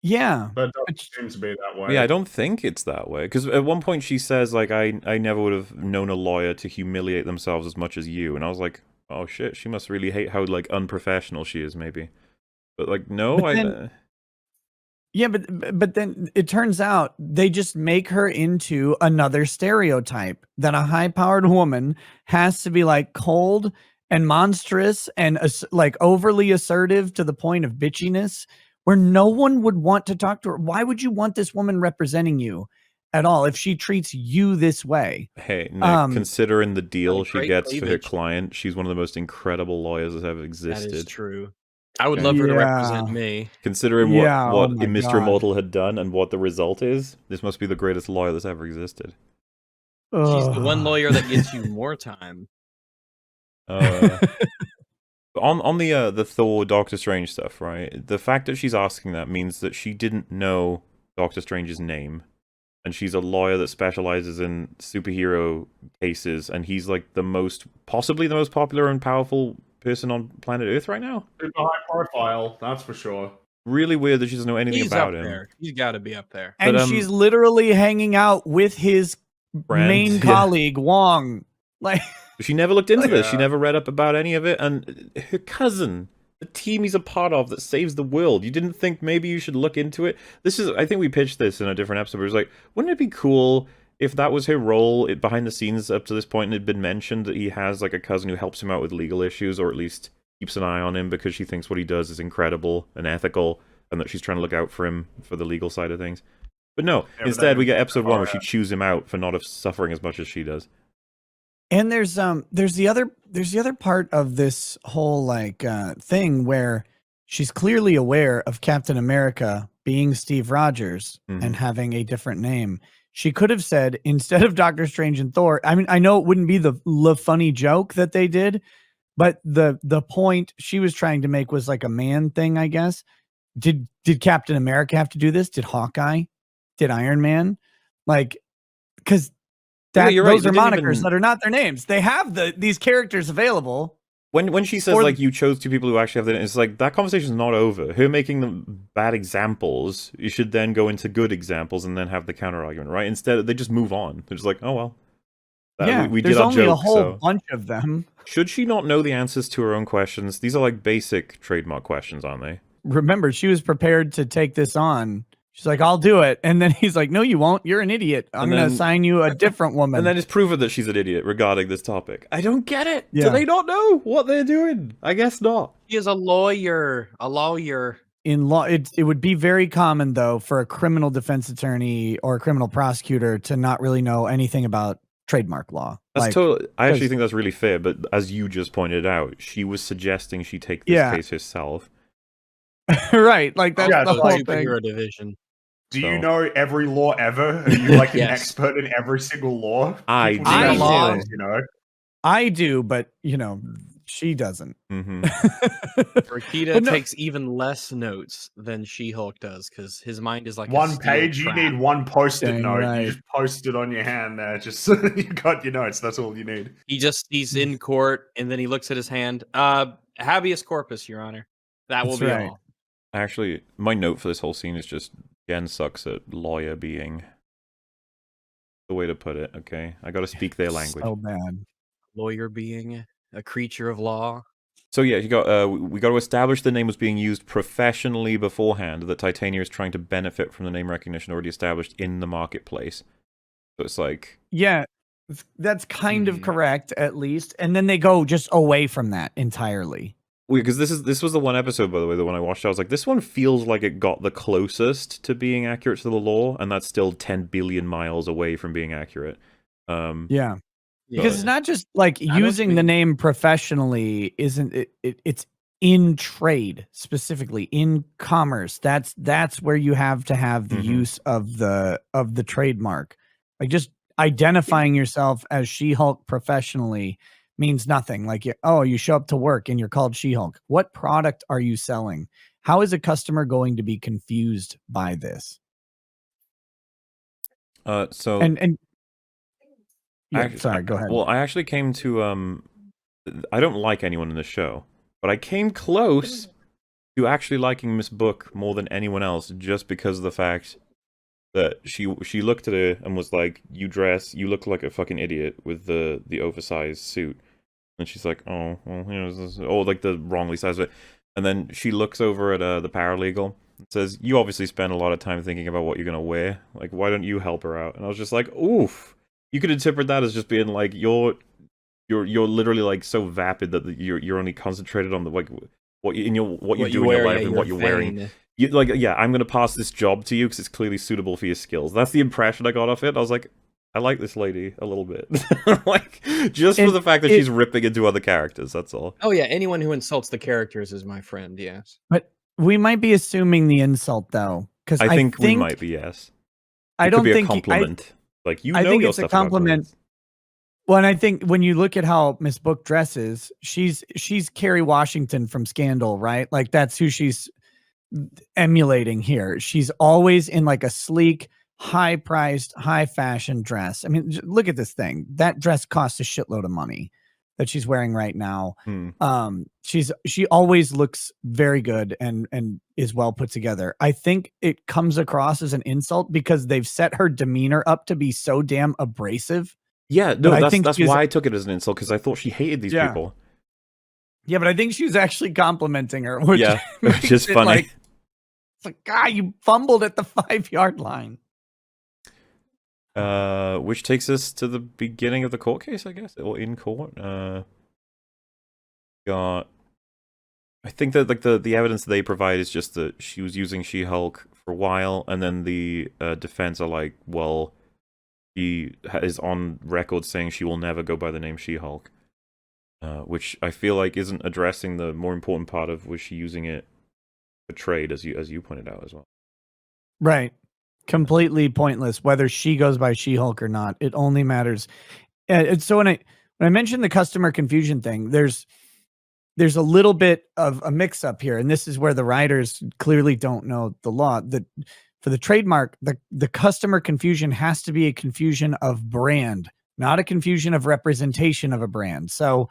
yeah, But it doesn't seem to be that way. Yeah, I don't think it's that way. Because at one point she says, like, I never would have known a lawyer to humiliate themselves as much as you. And I was like, oh shit, she must really hate how, like, unprofessional she is, maybe. But, like, no, But then- yeah, but then it turns out they just make her into another stereotype that a high-powered woman has to be like cold and monstrous and like overly assertive to the point of bitchiness, where no one would want to talk to her. Why would you want this woman representing you at all if she treats you this way? Hey, Nick, considering the deal like she great gets for her cleavage. client, she's one of the most incredible lawyers that's ever That existed. is true. I would love her to represent me. Considering Yeah, what oh my Mr. God. Immortal had done and what the result is, this must be the greatest lawyer that's ever existed. She's the one Ugh. lawyer that gets you more time. On the Thor Doctor Strange stuff, right? The fact that she's asking that means that she didn't know Doctor Strange's name, and she's a lawyer that specializes in superhero cases, and he's like possibly the most popular and powerful person on planet Earth right now. Super high profile, that's for sure. Really weird that she doesn't know anything He's about up him. there. He's got to be up there. And But, she's literally hanging out with his Friend, main yeah. colleague, Wong. Like, She never looked into this. She Yeah. never read up about any of it. And her cousin, the team he's a part of that saves the world, you didn't think maybe you should look into it? I think we pitched this in a different episode, where it was like, wouldn't it be cool if that was her role behind the scenes up to this point, and it had been mentioned that he has like a cousin who helps him out with legal issues, or at least keeps an eye on him because she thinks what he does is incredible and ethical, and that she's trying to look out for him for the legal side of things. But no, Yeah, but instead we get then- episode 1 where she chews him out for not suffering as much as she does. and there's the other part of this whole like thing where she's clearly aware of Captain America being Steve Rogers Mhm. and having a different name. She could have said, instead of Doctor Strange and Thor, I mean, I know it wouldn't be the funny joke that they did, but the point she was trying to make was like a man thing, I guess. Did Captain America have to do this? Did Hawkeye? Did Iron Man? Like, because Yeah, you're right, those they are didn't monikers even- that are not their names. They have these characters available. When she says, Or- like, you chose two people who actually have the... It's like, that conversation's not over. Her making them bad examples, you should then go into good examples and then have the counter-argument, right? Instead, they just move on. They're just like, oh, well. Yeah, we there's did our only joke, a whole so... bunch of them. Should she not know the answers to her own questions? These are, like, basic trademark questions, aren't they? Remember, she was prepared to take this on. She's like, I'll do it. And then he's like, no, you won't. You're an idiot. I'm And going to then- assign you a different woman. And then it's proven that she's an idiot regarding this topic. I don't get it. Yeah. Do they not know what they're doing? I guess not. He is a lawyer. A lawyer. in law, it would be very common, though, for a criminal defense attorney or a criminal prosecutor to not really know anything about trademark law. That's Like, totally. I actually 'cause- think that's really fair. But as you just pointed out, she was suggesting she take this Yeah. case herself. right. Like, that's Yeah, the it's whole like thing. Superhero division. Do So- you know every law ever? Are you like an Yes. expert in every single law? I People do. say I laws, do. you know. I do, but, you know, she doesn't. Hmm. Rakita But no- takes even less notes than She-Hulk does because his mind is like a One steel page, you trap. need one post-it Dang note. right. You just post it on your hand there, just so you got your notes. That's all you need. He's in court and then he looks at his hand. Habeas corpus, Your Honor. That will That's be right. all. Actually, my note for this whole scene is just Jen sucks at lawyer being. The way to put it. Okay, I got to speak their language. So bad. Lawyer being a creature of law. So yeah, you got we got to establish the name was being used professionally beforehand. That Titania is trying to benefit from the name recognition already established in the marketplace. So it's like, Yeah, that's kind of Mhm. correct, at least. And then they go just away from that entirely. Because this was the one episode, by the way, the one I watched. I was like, this one feels like it got the closest to being accurate to the law, and that's still 10 billion miles away from being accurate. Yeah. Because it's not just like using the name professionally, isn't it? It's in trade, specifically in commerce. That's where you have to have the use of the trademark. Like just identifying yourself as She-Hulk professionally means nothing. Like, you show up to work and you're called She-Hulk. What product are you selling? How is a customer going to be confused by this? So and yeah, actually, sorry, go ahead. Well, I actually came to I don't like anyone in the show, but I came close to actually liking Miss Book more than anyone else, just because of the fact that she looked at her and was like, you look like a fucking idiot with the oversized suit. And she's like, oh, well, like the wrongly sized it. And then she looks over at the paralegal and says, you obviously spend a lot of time thinking about what you're gonna wear. Like, why don't you help her out? And I was just like, oof. You could interpret that as just being like, you're literally like so vapid that you're only concentrated on the like what you do in your life and what you're wearing. You like, yeah, I'm gonna pass this job to you because it's clearly suitable for your skills. That's the impression I got off it. I was like, I like this lady a little bit, like just for the fact that she's ripping into other characters. That's all. Oh yeah, anyone who insults the characters is my friend. Yes, but we might be assuming the insult though, because I think we might be. Yes, I don't think a compliment. Like I think it's a compliment. Well, and I think when you look at how Miss Book dresses, she's Kerry Washington from Scandal, right? Like that's who she's emulating here. She's always in like a sleek, high-priced, high-fashion dress. I mean, look at this thing. That dress costs a shitload of money that she's wearing right now. She always looks very good and is well put together. I think it comes across as an insult because they've set her demeanor up to be so damn abrasive. Yeah, no, that's why I took it as an insult, because I thought she hated these people. Yeah, but I think she was actually complimenting her, which which is funny. Like, it's like, God, you fumbled at the 5-yard line. Which takes us to the beginning of the court case, I guess, or in court. I think that like the evidence they provide is just that she was using She-Hulk for a while, and then the defense are like, well, she is on record saying she will never go by the name She-Hulk, which I feel like isn't addressing the more important part of was she using it for trade, as you pointed out as well. Right. Completely pointless whether she goes by She-Hulk or not. It only matters. So when I mentioned the customer confusion thing, there's a little bit of a mix-up here, and this is where the writers clearly don't know the law. That for the trademark, the customer confusion has to be a confusion of brand, not a confusion of representation of a brand. So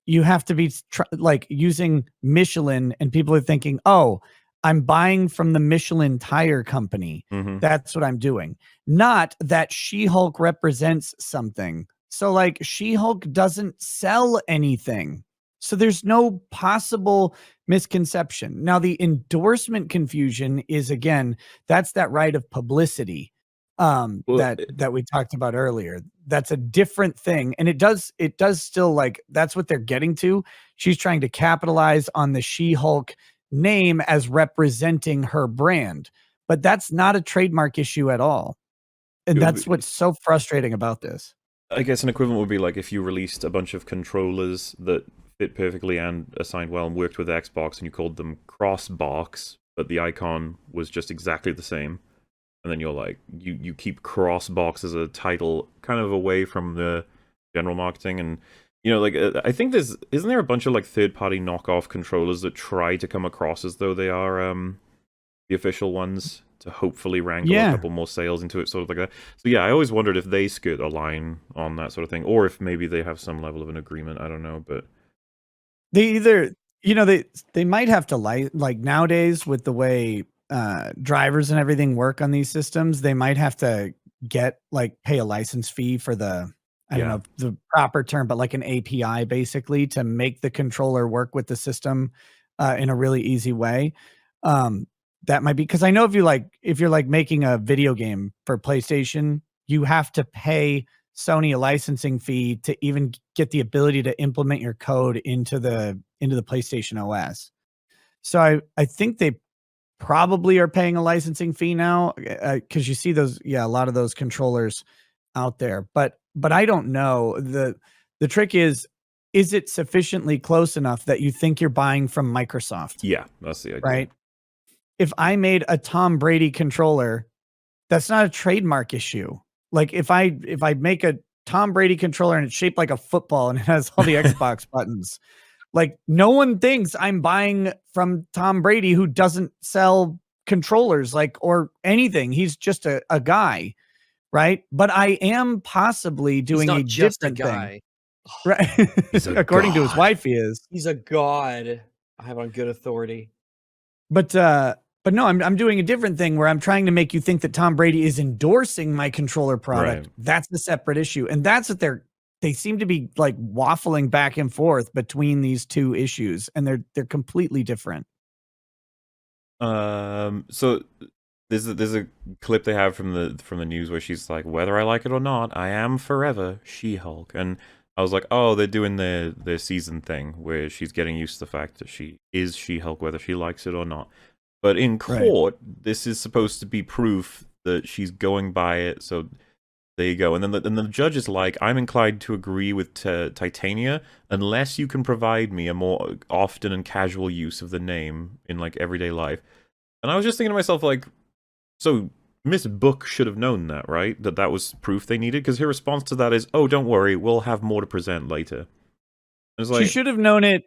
you have to be like using Michelin, and people are thinking, oh, I'm buying from the Michelin tire company. That's what I'm doing. Not that She-Hulk represents something. So like She-Hulk doesn't sell anything. So there's no possible misconception. Now the endorsement confusion is, again, that's that right of publicity that we talked about earlier. That's a different thing. And it does still, like, that's what they're getting to. She's trying to capitalize on the She-Hulk name as representing her brand, but that's not a trademark issue at all. And that's what's so frustrating about this. I guess an equivalent would be like if you released a bunch of controllers that fit perfectly and assigned well and worked with Xbox, and you called them Crossbox, but the icon was just exactly the same. And then you're like, you keep Crossbox as a title kind of away from the general marketing. And, you know, like, I think isn't there a bunch of like third-party knockoff controllers that try to come across as though they are the official ones to hopefully wrangle a couple more sales into it, sort of like that. So yeah, I always wondered if they skirt a line on that sort of thing, or if maybe they have some level of an agreement. I don't know, but they either, you know, they might have to like nowadays with the way drivers and everything work on these systems, they might have to pay a license fee for the, I don't know the proper term, but like an API basically to make the controller work with the system in a really easy way. That might be, because I know if you're like making a video game for PlayStation, you have to pay Sony a licensing fee to even get the ability to implement your code into the PlayStation OS. So I think they probably are paying a licensing fee now, because you see those, a lot of those controllers out there. But I don't know. The trick is it sufficiently close enough that you think you're buying from Microsoft? Yeah, that's the idea. Right. If I made a Tom Brady controller, that's not a trademark issue. Like if I make a Tom Brady controller and it's shaped like a football and it has all the Xbox buttons, like no one thinks I'm buying from Tom Brady, who doesn't sell controllers or anything. He's just a guy, right? But I am possibly doing He's not a just a different guy. thing. Right. According to his wife, he is. He's a god. I have on good authority. But no, I'm doing a different thing where I'm trying to make you think that Tom Brady is endorsing my controller product. Right. That's a separate issue. And that's what they seem to be like waffling back and forth between these two issues, and they're completely different. So there's a clip they have from the news where she's like, whether I like it or not, I am forever She-Hulk. And I was like, oh, they're doing their season thing where she's getting used to the fact that she is She-Hulk, whether she likes it or not. But in court, this is supposed to be proof that she's going by it. So there you go. And then the judge is like, I'm inclined to agree with Titania unless you can provide me a more often and casual use of the name in like everyday life. And I was just thinking to myself, like, so Miss Book should have known that, right? That was proof they needed, because her response to that is, oh, don't worry, we'll have more to present later. It's like, She should have known it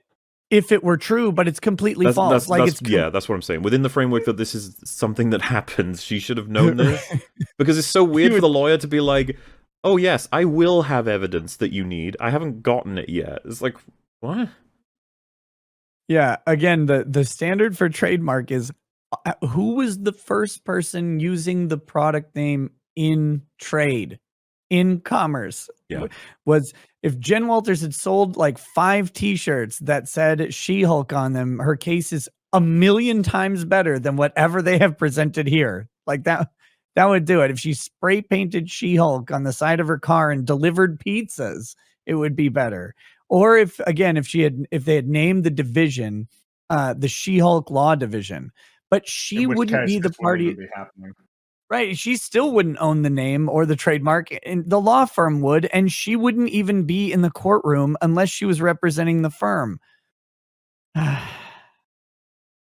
if it were true, but it's completely false. That's what I'm saying. Within the framework that this is something that happens, she should have known this. Because it's so weird for the lawyer to be like, oh yes, I will have evidence that you need. I haven't gotten it yet. It's like, what? Yeah, again, the standard for trademark is who was the first person using the product name in trade, in commerce? Yeah. Was if Jen Walters had sold like 5 t-shirts that said She-Hulk on them, her case is 1,000,000 times better than whatever they have presented here. Like that would do it. If she spray painted She-Hulk on the side of her car and delivered pizzas, it would be better. Or if they had named the division the She-Hulk Law Division, but she wouldn't be the party. Right, she still wouldn't own the name or the trademark, and the law firm would, and she wouldn't even be in the courtroom unless she was representing the firm.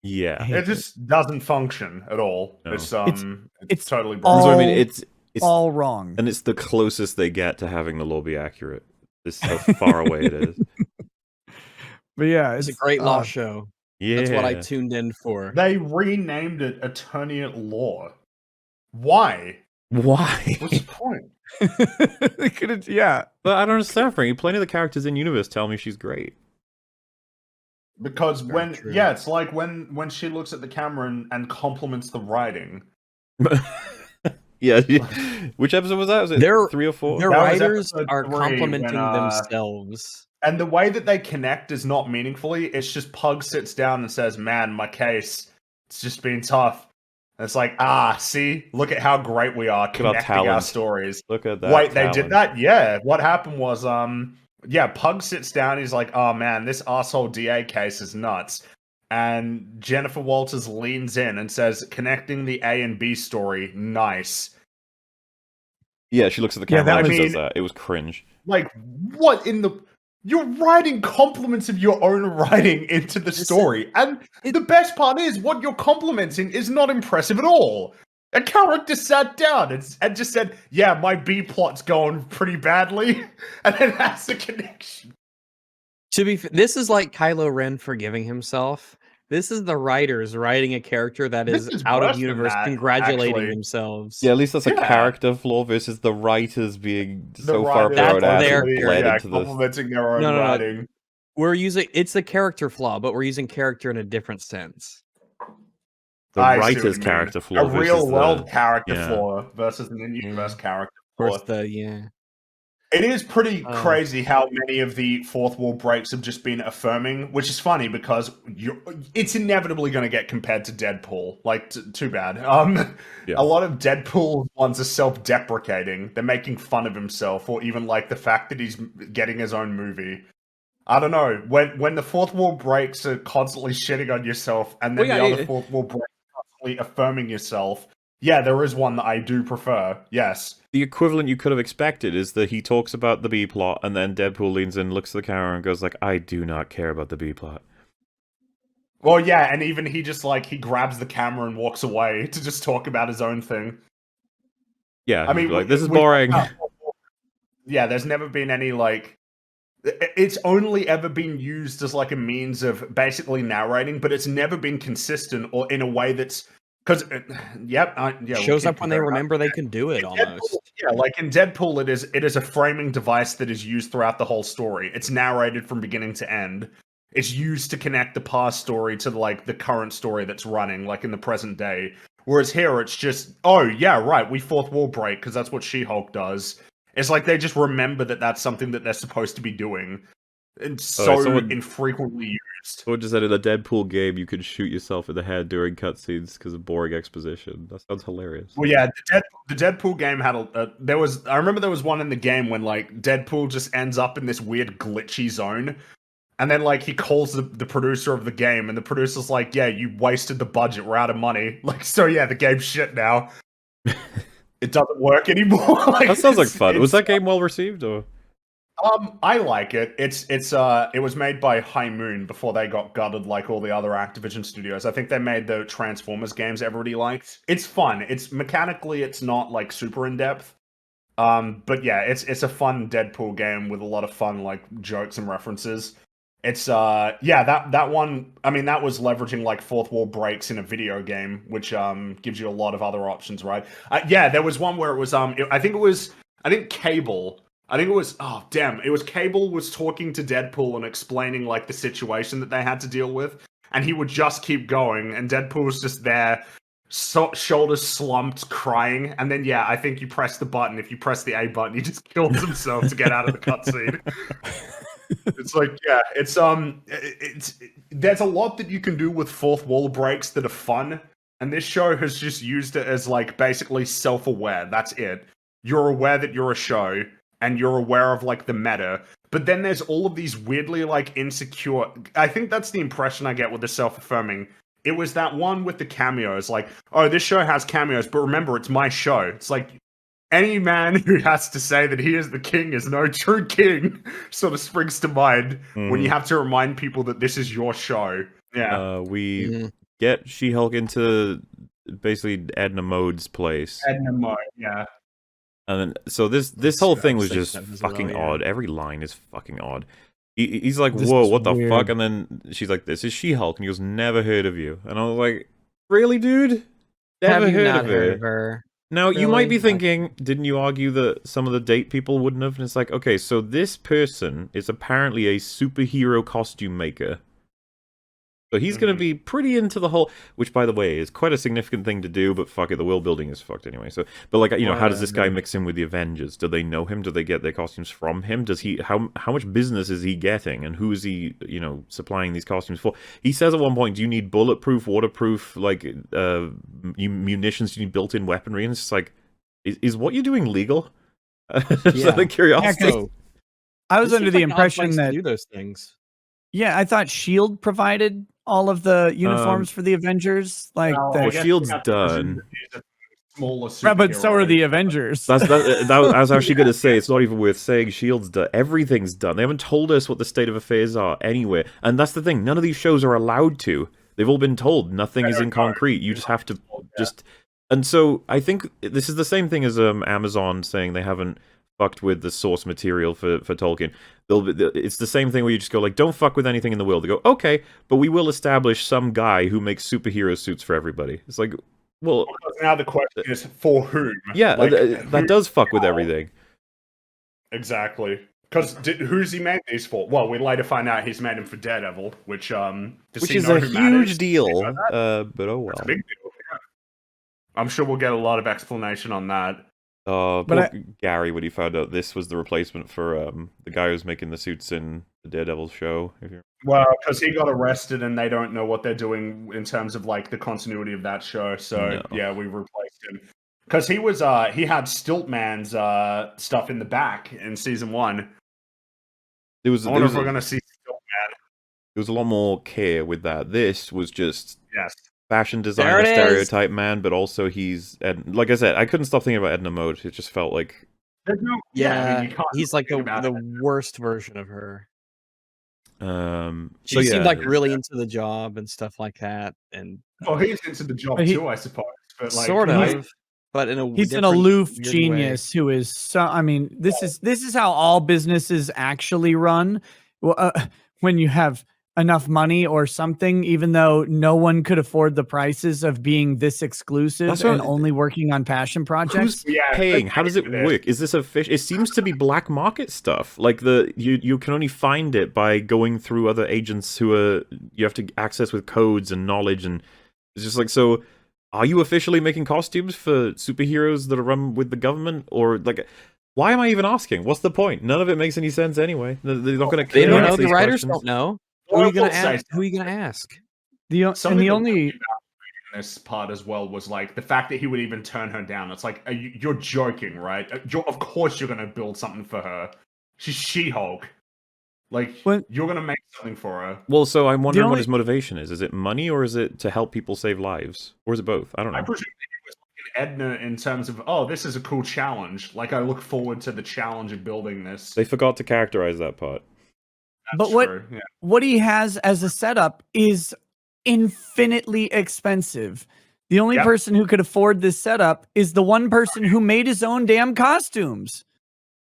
Yeah, It just doesn't function at all. No. It's totally all- broken. so I mean, it's all wrong. and it's the closest they get to having the law be accurate. This is how far away it is. But yeah, It's a great law show. Yeah, That's what I tuned in for. They renamed it Attorney at Law. Why? Why? What's the point? They could've- yeah. But I don't understand, Frankie. Plenty of the characters in universe tell me she's great. Because Very true. it's like when she looks at the camera and compliments the writing. Yeah. Which episode was that? Was it They're- 3 or 4? Their That was writers episode are 3 complimenting when, themselves. And the way that they connect is not meaningfully. It's just Pug sits down and says, man, my case, it's just been tough. And it's like, see? Look at how great we are at our connecting our talent. stories. Look at that. Wait, they did talent. that? Yeah. What happened was, Pug sits down. He's like, oh man, this asshole DA case is nuts. And Jennifer Walters leans in and says, connecting the A and B story, nice. Yeah, she looks at the Yeah, camera that and was- says that. It was cringe. Like, what in the... You're writing compliments of your own writing into the story. And the best part is, what you're complimenting is not impressive at all. A character sat down and just said, yeah, my B plot's going pretty badly. And then that's the connection. To be this is like Kylo Ren forgiving himself. This is the writers writing a character that This is is out worse of than universe, that, congratulating actually. themselves. Yeah, at least that's a Yeah. character flaw versus the writers being The so far writers proud That's out their- and actually, bled yeah, into this. complimenting their own No. writing. We're using it's a character flaw, but we're using character in a different sense. The I see what writer's you mean. character flaw A versus real world character yeah. flaw versus an in-universe character flaw. First, yeah. It is pretty crazy how many of the fourth wall breaks have just been affirming, which is funny because it's inevitably going to get compared to Deadpool. Like, too bad. A lot of Deadpool ones are self-deprecating. They're making fun of himself, or even like the fact that he's getting his own movie. I don't know. When the fourth wall breaks are constantly shitting on yourself, and then the other fourth wall breaks are constantly affirming yourself. Yeah, there is one that I do prefer. Yes. The equivalent you could have expected is that he talks about the B plot, and then Deadpool leans in, looks at the camera, and goes like, "I do not care about the B plot." Well, yeah, and even he just like he grabs the camera and walks away to just talk about his own thing. Yeah, I mean, like, this is boring. Yeah, there's never been any like. It's only ever been used as like a means of basically narrating, but it's never been consistent or in a way that's. Because, shows up when they remember they can do it almost. Yeah, like in Deadpool, it is a framing device that is used throughout the whole story. It's narrated from beginning to end. It's used to connect the past story to like the current story that's running, like in the present day. Whereas here, it's just, oh yeah, right, we fourth wall break because that's what She-Hulk does. It's like they just remember that that's something that they're supposed to be doing. It's so infrequently used. Someone just said in a Deadpool game you could shoot yourself in the head during cutscenes because of boring exposition. That sounds hilarious. Well, yeah, the Deadpool game had I remember there was one in the game when like Deadpool just ends up in this weird glitchy zone, and then like he calls the producer of the game, and the producer's like, "Yeah, you wasted the budget. We're out of money." Like, so yeah, the game's shit now. It doesn't work anymore. Like, that sounds like fun. Was that game well received or? I like it. It was made by High Moon before they got gutted like all the other Activision studios. I think they made the Transformers games everybody liked. It's fun. It's mechanically it's not like super in depth. But yeah, it's a fun Deadpool game with a lot of fun like jokes and references. It's that one, I mean, that was leveraging like fourth wall breaks in a video game, which gives you a lot of other options, right? There was one where it was I think Cable. It was Cable was talking to Deadpool and explaining like the situation that they had to deal with, and he would just keep going, and Deadpool was just there, shoulders slumped, crying, and then I think you press the button. If you press the A button, he just kills himself to get out of the cutscene. It's like, there's a lot that you can do with fourth wall breaks that are fun, and this show has just used it as like basically self-aware. That's it. You're aware that you're a show, and you're aware of like the meta, but then there's all of these weirdly like insecure. I think that's the impression I get with the self-affirming. It was that one with the cameos, like, oh, this show has cameos, but remember, it's my show. It's like any man who has to say that he is the king is no true king sort of springs to mind when you have to remind people that this is your show. Yeah. We get She-Hulk into basically Edna Mode's place. Edna Mode, yeah. And then, so this whole thing was just fucking odd. Every line is fucking odd. He's like, whoa, what the fuck? And then she's like, this is She-Hulk. And he goes, never heard of you. And I was like, really, dude? Never heard of her. Now, really? You might be thinking, didn't you argue that some of the date people wouldn't have? And it's like, okay, so this person is apparently a superhero costume maker. So he's going to be pretty into the whole, which, by the way, is quite a significant thing to do, but fuck it, the world building is fucked anyway. So, but like, you know, how does this guy mix in with the Avengers? Do they know him? Do they get their costumes from him? Does he, how much business is he getting? And who is he, you know, supplying these costumes for? He says at one point, do you need bulletproof, waterproof, like, munitions? Do you need built-in weaponry? And it's just like, is what you're doing legal? Just out of curiosity. I was under the impression that do those things. Yeah, I thought S.H.I.E.L.D. provided all of the uniforms for the Avengers. Like, well, S.H.I.E.L.D.'s done. Right, but so are the Avengers. I was actually going to say, it's not even worth saying S.H.I.E.L.D.'s done. Everything's done. They haven't told us what the state of affairs are anywhere. And that's the thing. None of these shows are allowed to. They've all been told. Nothing is in concrete. You just have to just... And so, I think this is the same thing as Amazon saying they haven't fucked with the source material for Tolkien. It's the same thing where you just go like, don't fuck with anything in the world. They go, okay, but we will establish some guy who makes superhero suits for everybody. It's like, well... Because now the question is, for whom? Yeah, like, that does fuck with everything. Exactly. Because who's he made these for? Well, we later find out he's made them for Daredevil, which is a huge deal, but oh well. It's a big deal, yeah. I'm sure we'll get a lot of explanation on that. But Poor Gary when he found out this was the replacement for the guy who was making the suits in the Daredevil show. If you're... Well, because he got arrested and they don't know what they're doing in terms of like the continuity of that show. So No. yeah, we replaced him because he was he had Stiltman's stuff in the back in season 1. There was I wonder if we're gonna see Stiltman. There was a lot more care with that. This was just Yes. fashion designer There it is. stereotype man, but also like I said, I couldn't stop thinking about Edna Mode. It just felt like There's no, Yeah, I mean, you can't he's like think about the it. worst version of her. so She seemed yeah, like really into the job and stuff like that, and Well, he's into the job But he- too, I suppose. But like, sort he's- of, but in a he's an different, aloof weird way. genius who is so. I mean, this is how all businesses actually run. Well, when you have enough money or something, even though no one could afford the prices of being this exclusive That's what- and only working on passion projects. who's Yeah, paying? let's How does it get into this. work? Is this a fish? It seems to be black market stuff. Like you can only find it by going through other agents who you have to access with codes and knowledge, and it's just like, so are you officially making costumes for superheroes that are run with the government, or like? Why am I even asking? What's the point? None of it makes any sense anyway. They're not going to. They don't Yeah. know. The writers don't know. Who are you gonna Well, we'll say ask? Who are you gonna ask? Something the that only in this part as well was like the fact that he would even turn her down. It's like, you're joking, right? Of course you're going to build something for her. She's She-Hulk. Like, When- you're going to make something for her. Well, so I'm wondering what only- his motivation is. Is it money, or is it to help people save lives, or is it both? I don't know. I presume that he was looking at Edna in terms of, oh, this is a cool challenge. Like, I look forward to the challenge of building this. They forgot to characterize that part. That's but what- true, yeah. what he has as a setup is infinitely expensive. The only Yep. person who could afford this setup is the one person who made his own damn costumes,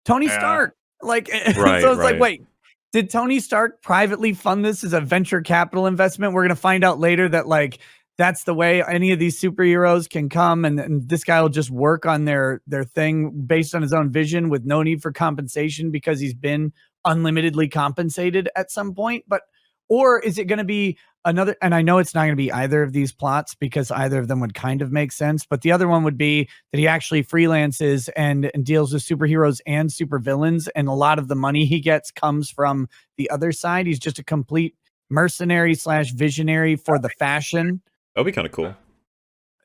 Tony Yeah. Stark. Like, Right, so it's like, right. wait, did Tony Stark privately fund this as a venture capital investment? We're gonna find out later that like that's the way any of these superheroes can come, and this guy will just work on their thing based on his own vision with no need for compensation because he's been unlimitedly compensated at some point. But or is it going to be another? And I know it's not going to be either of these plots because either of them would kind of make sense. But the other one would be that he actually freelances and deals with superheroes and supervillains, and a lot of the money he gets comes from the other side. He's just a complete mercenary / visionary for the fashion. That'd be kind of cool.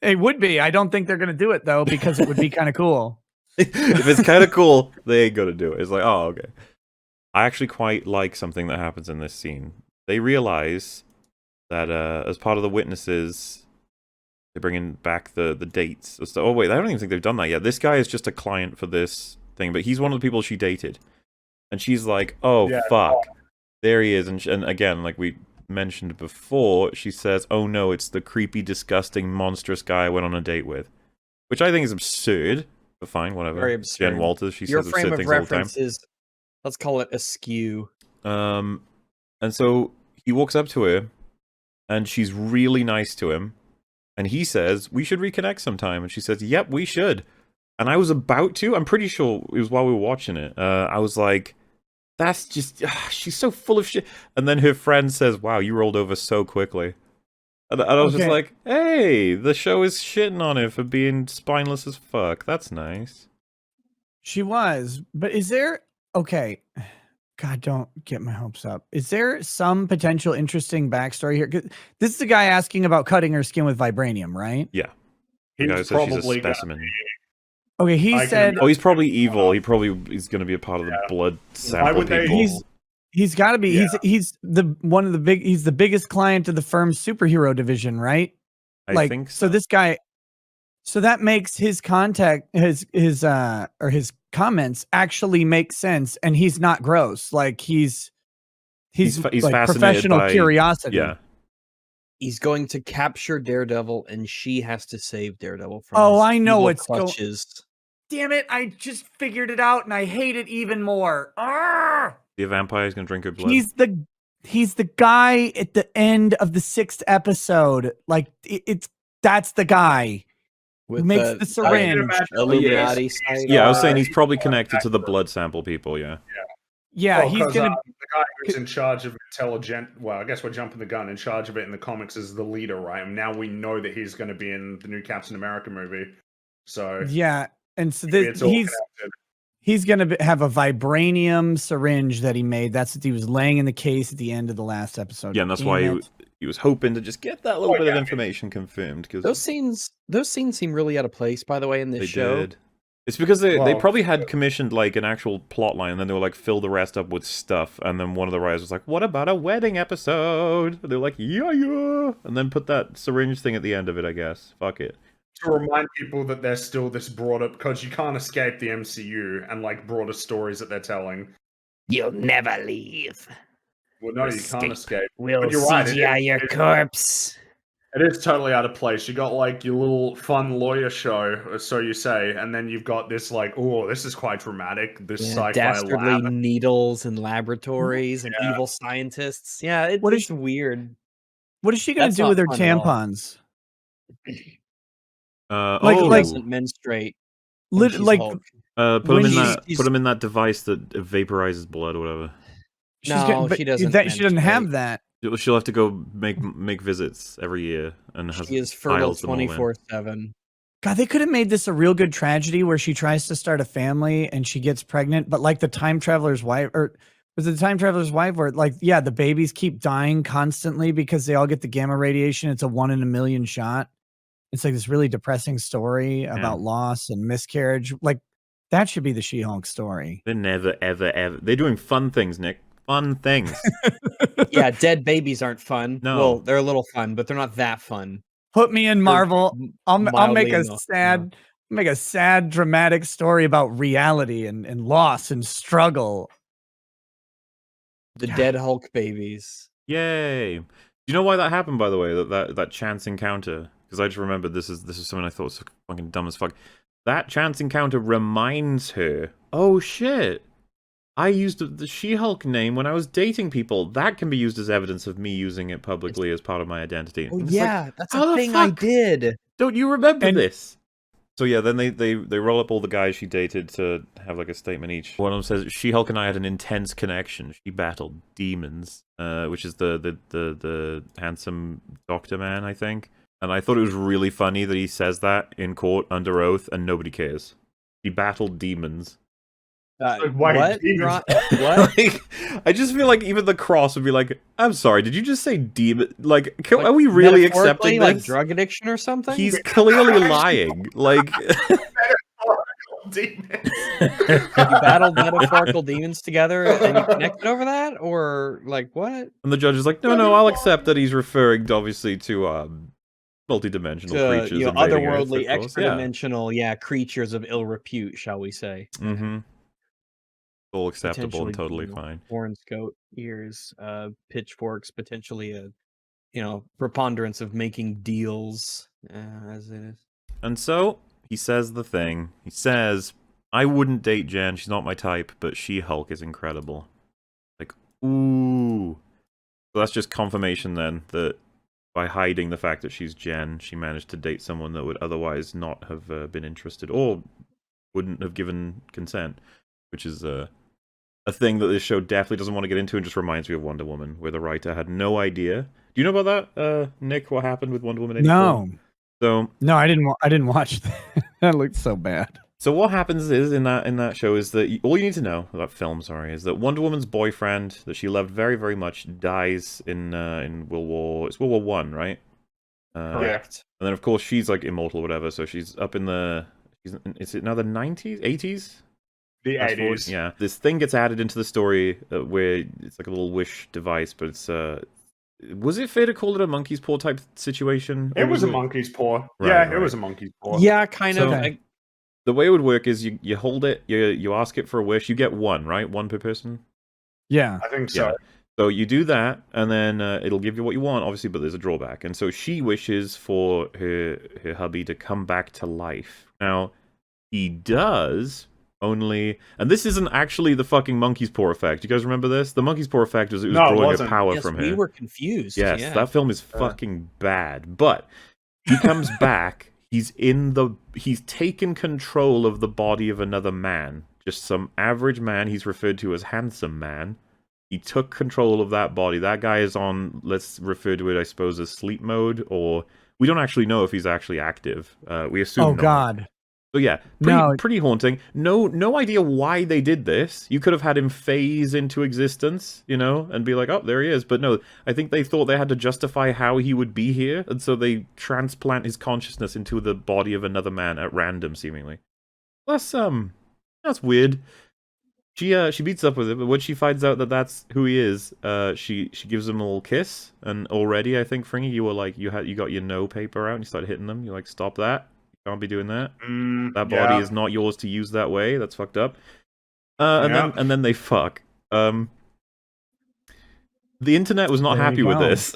It would be. I don't think they're going to do it though because it would be kind of cool. If it's kind of cool, they ain't gonna do it. It's like, oh, okay. I actually quite like something that happens in this scene. They realize that as part of the witnesses, they're bringing back the dates. Oh wait, I don't even think they've done that yet. This guy is just a client for this thing, but he's one of the people she dated, and she's like, "Oh Yeah. fuck, there he is." And again, like we mentioned before, she says, "Oh no, it's the creepy, disgusting, monstrous guy I went on a date with," which I think is absurd. But fine, whatever. Very absurd. Jen Walters, she Your says frame absurd of things all the time. reference is, let's call it askew. And so he walks up to her, and she's really nice to him, and he says, "We should reconnect sometime." And she says, "Yep, we should." And I was about to. I'm pretty sure it was while we were watching it. I was like, "That's just she's so full of shit." And then her friend says, "Wow, you rolled over so quickly." And I was just Okay. like, "Hey, the show is shitting on her for being spineless as fuck. That's nice." She was, but is there okay? God, don't get my hopes up. Is there some potential interesting backstory here? 'Cause this is a guy asking about cutting her skin with vibranium, right? The guy He's says she's a probably gonna specimen. Okay, he I can said Oh, he's probably evil. He probably is going to be a part of the Yeah. blood Why sample would they- people. he's got to be. Yeah. He's the biggest client of the firm's superhero division, right? I think so. This guy. So that makes his contact, his comments actually make sense, and he's not gross. Like he's He's like fascinated professional by- curiosity. Yeah. He's going to capture Daredevil, and she has to save Daredevil from. Oh, his I know evil what's clutches. Damn it! I just figured it out, and I hate it even more. Arrgh! The vampire is going to drink her blood. He's the guy at the end of the 6th episode. Like that's the guy. With makes the syringe. Illuminati side. Yeah, I was saying he's probably connected to the blood sample people, yeah. Yeah, Well, he's 'cause, gonna. the guy who's in charge of intelligent. Well, I guess we're jumping the gun. In charge of it in the comics is the leader, right? And now we know that he's going to be in the new Captain America movie. So Yeah, And so Maybe it's all he's going to have a vibranium syringe that he made. That's what he was laying in the case at the end of the last episode. Yeah, and that's Damn why it. he was hoping to just get that little bit of information confirmed. Because Those scenes seem really out of place, by the way, in this they show. did. It's because they Well, probably had commissioned like an actual plot line, and then they were like, fill the rest up with stuff. And then one of the writers was like, what about a wedding episode? And they're like, yeah. And then put that syringe thing at the end of it, I guess. Fuck it. to remind people that there's still this broader, because you can't escape the MCU and like broader stories that they're telling. You'll never leave. Well, no, you can't escape. We'll But you're right, CGI your corpse. It is totally out of place. You got like your little fun lawyer show, or so you say, and then you've got this like, oh, this is quite dramatic. This sci-fi dastardly lab. needles and laboratories and Yeah. evil scientists. Yeah, What it's weird. What is she going to That's do not with her fun at all. tampons? Like- She oh, doesn't menstruate. when she's Like, Hulk. put when him in she's- that. Put him in that device that vaporizes blood or whatever. No, but she doesn't She doesn't have menstruate. that. She'll have to go make visits every year, and has She is fertile files them all in. 24/7. God, they could have made this a real good tragedy where she tries to start a family and she gets pregnant, but like the time traveler's wife, or was it the time traveler's wife, where like, yeah, the babies keep dying constantly because they all get the gamma radiation. It's a 1 in a million shot. It's like this really depressing story about loss and miscarriage. Like that should be the She-Hulk story. They're never, ever. They're doing fun things, Nick. Fun things. Yeah, dead babies aren't fun. No. Well, they're a little fun, but they're not that fun. Put me in Marvel. I'll make mildly a enough, sad, make a sad, dramatic story about reality and loss and struggle. The dead Hulk babies. Yay! Do you know why that happened? By the way, that chance encounter. Because I just remembered this is something I thought was fucking dumb as fuck. That chance encounter reminds her. Oh shit! I used the She-Hulk name when I was dating people. That can be used as evidence of me using it publicly as part of my identity. Oh And it's yeah, like, that's how a the thing I fuck? did. Don't you remember And- this? So yeah, then they roll up all the guys she dated to have like a statement each. One of them says, She-Hulk and I had an intense connection. She battled demons, which is the handsome doctor man, I think. And I thought it was really funny that he says that in court under oath and nobody cares. He battled demons. Wait, What? demons. What? Like, I just feel like even the cross would be like, I'm sorry, did you just say demon? Like, are we really accepting Metaphorically, this? like drug addiction or something? He's clearly lying. Like, Demons. You battled metaphorical demons together and you connected over that, or like what? and the judge is like, no, I'll accept that he's referring, obviously, to multi-dimensional To, creatures, you know, invading Earth, otherworldly, of course. extra-dimensional, creatures of ill repute, shall we say? Yeah. Mm-hmm. All acceptable and Potentially, totally you know, fine. Horns, goat ears, pitchforks, potentially a, preponderance of making deals, as it is. And so he says the thing. He says, I wouldn't date Jen. She's not my type, but She-Hulk is incredible. Like, ooh. So that's just confirmation then that by hiding the fact that she's Jen, she managed to date someone that would otherwise not have been interested or wouldn't have given consent, which is a thing that this show definitely doesn't want to get into and just reminds me of Wonder Woman, where the writer had no idea. Do you know about that, Nick, what happened with Wonder Woman 84? No, So no, I didn't watch that. That looked so bad. So what happens is in that show is that all you need to know about film, is that Wonder Woman's boyfriend that she loved very, very much dies in World War One, right? Correct. And then of course she's like immortal or whatever, so she's up in is it now the 90s, 80s? The Fast forward? 80s. Yeah. This thing gets added into the story where it's like a little wish device, but it's was it fair to call it a monkey's paw type situation? It Or was a monkey's paw. Right, Yeah, right. it was a monkey's paw. Yeah, kind of. So- The way it would work is you hold it, you ask it for a wish, you get one, right? One per person? Yeah. I think so. Yeah. So you do that, and then it'll give you what you want, obviously, but there's a drawback. And so she wishes for her hubby to come back to life. Now, he does, only... And this isn't actually the fucking monkey's paw effect. You guys remember this? The monkey's paw effect was No, it drawing her wasn't. power Yes, from her. we were confused. Yes, yeah. that film is fucking bad. But he comes back. He's taken control of the body of another man. Just some average man. He's referred to as handsome man. He took control of that body. That guy is on, let's refer to it, I suppose, as sleep mode, or we don't actually know if he's actually active. We assume Oh not. God. So yeah, pretty haunting. No idea why they did this. You could have had him phase into existence, you know, and be like, oh, there he is. But no, I think they thought they had to justify how he would be here, and so they transplant his consciousness into the body of another man at random, seemingly. That's weird. She beats up with it, but when she finds out that that's who he is, she gives him a little kiss, and already I think, Fringy, you were like, you got your no paper out and you started hitting them. You're like, stop that. Can't be doing that. That body is not yours to use that way. That's fucked up. And then they fuck. The internet was not happy with this.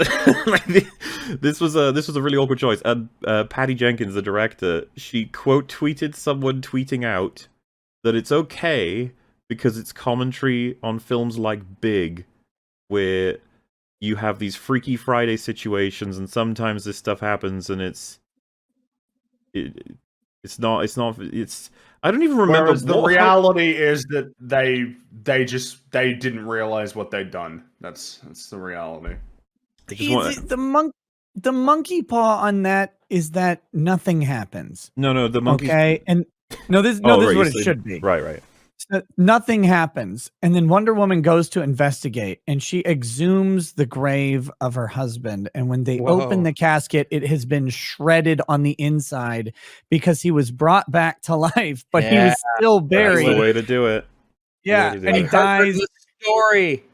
This was a really awkward choice. And Patty Jenkins, the director, she quote tweeted someone tweeting out that it's okay because it's commentary on films like Big, where you have these Freaky Friday situations, and sometimes this stuff happens, and it's I don't even remember. Whereas the reality is that they didn't realize what they'd done. That's the reality. The monkey paw on that is that nothing happens. No, the monkey. Okay, and this is what it should be. Right. So nothing happens, and then Wonder Woman goes to investigate, and she exhumes the grave of her husband. And when they open the casket, it has been shredded on the inside because he was brought back to life, but he was still buried. That's the way to do it. Yeah, and he dies. Story.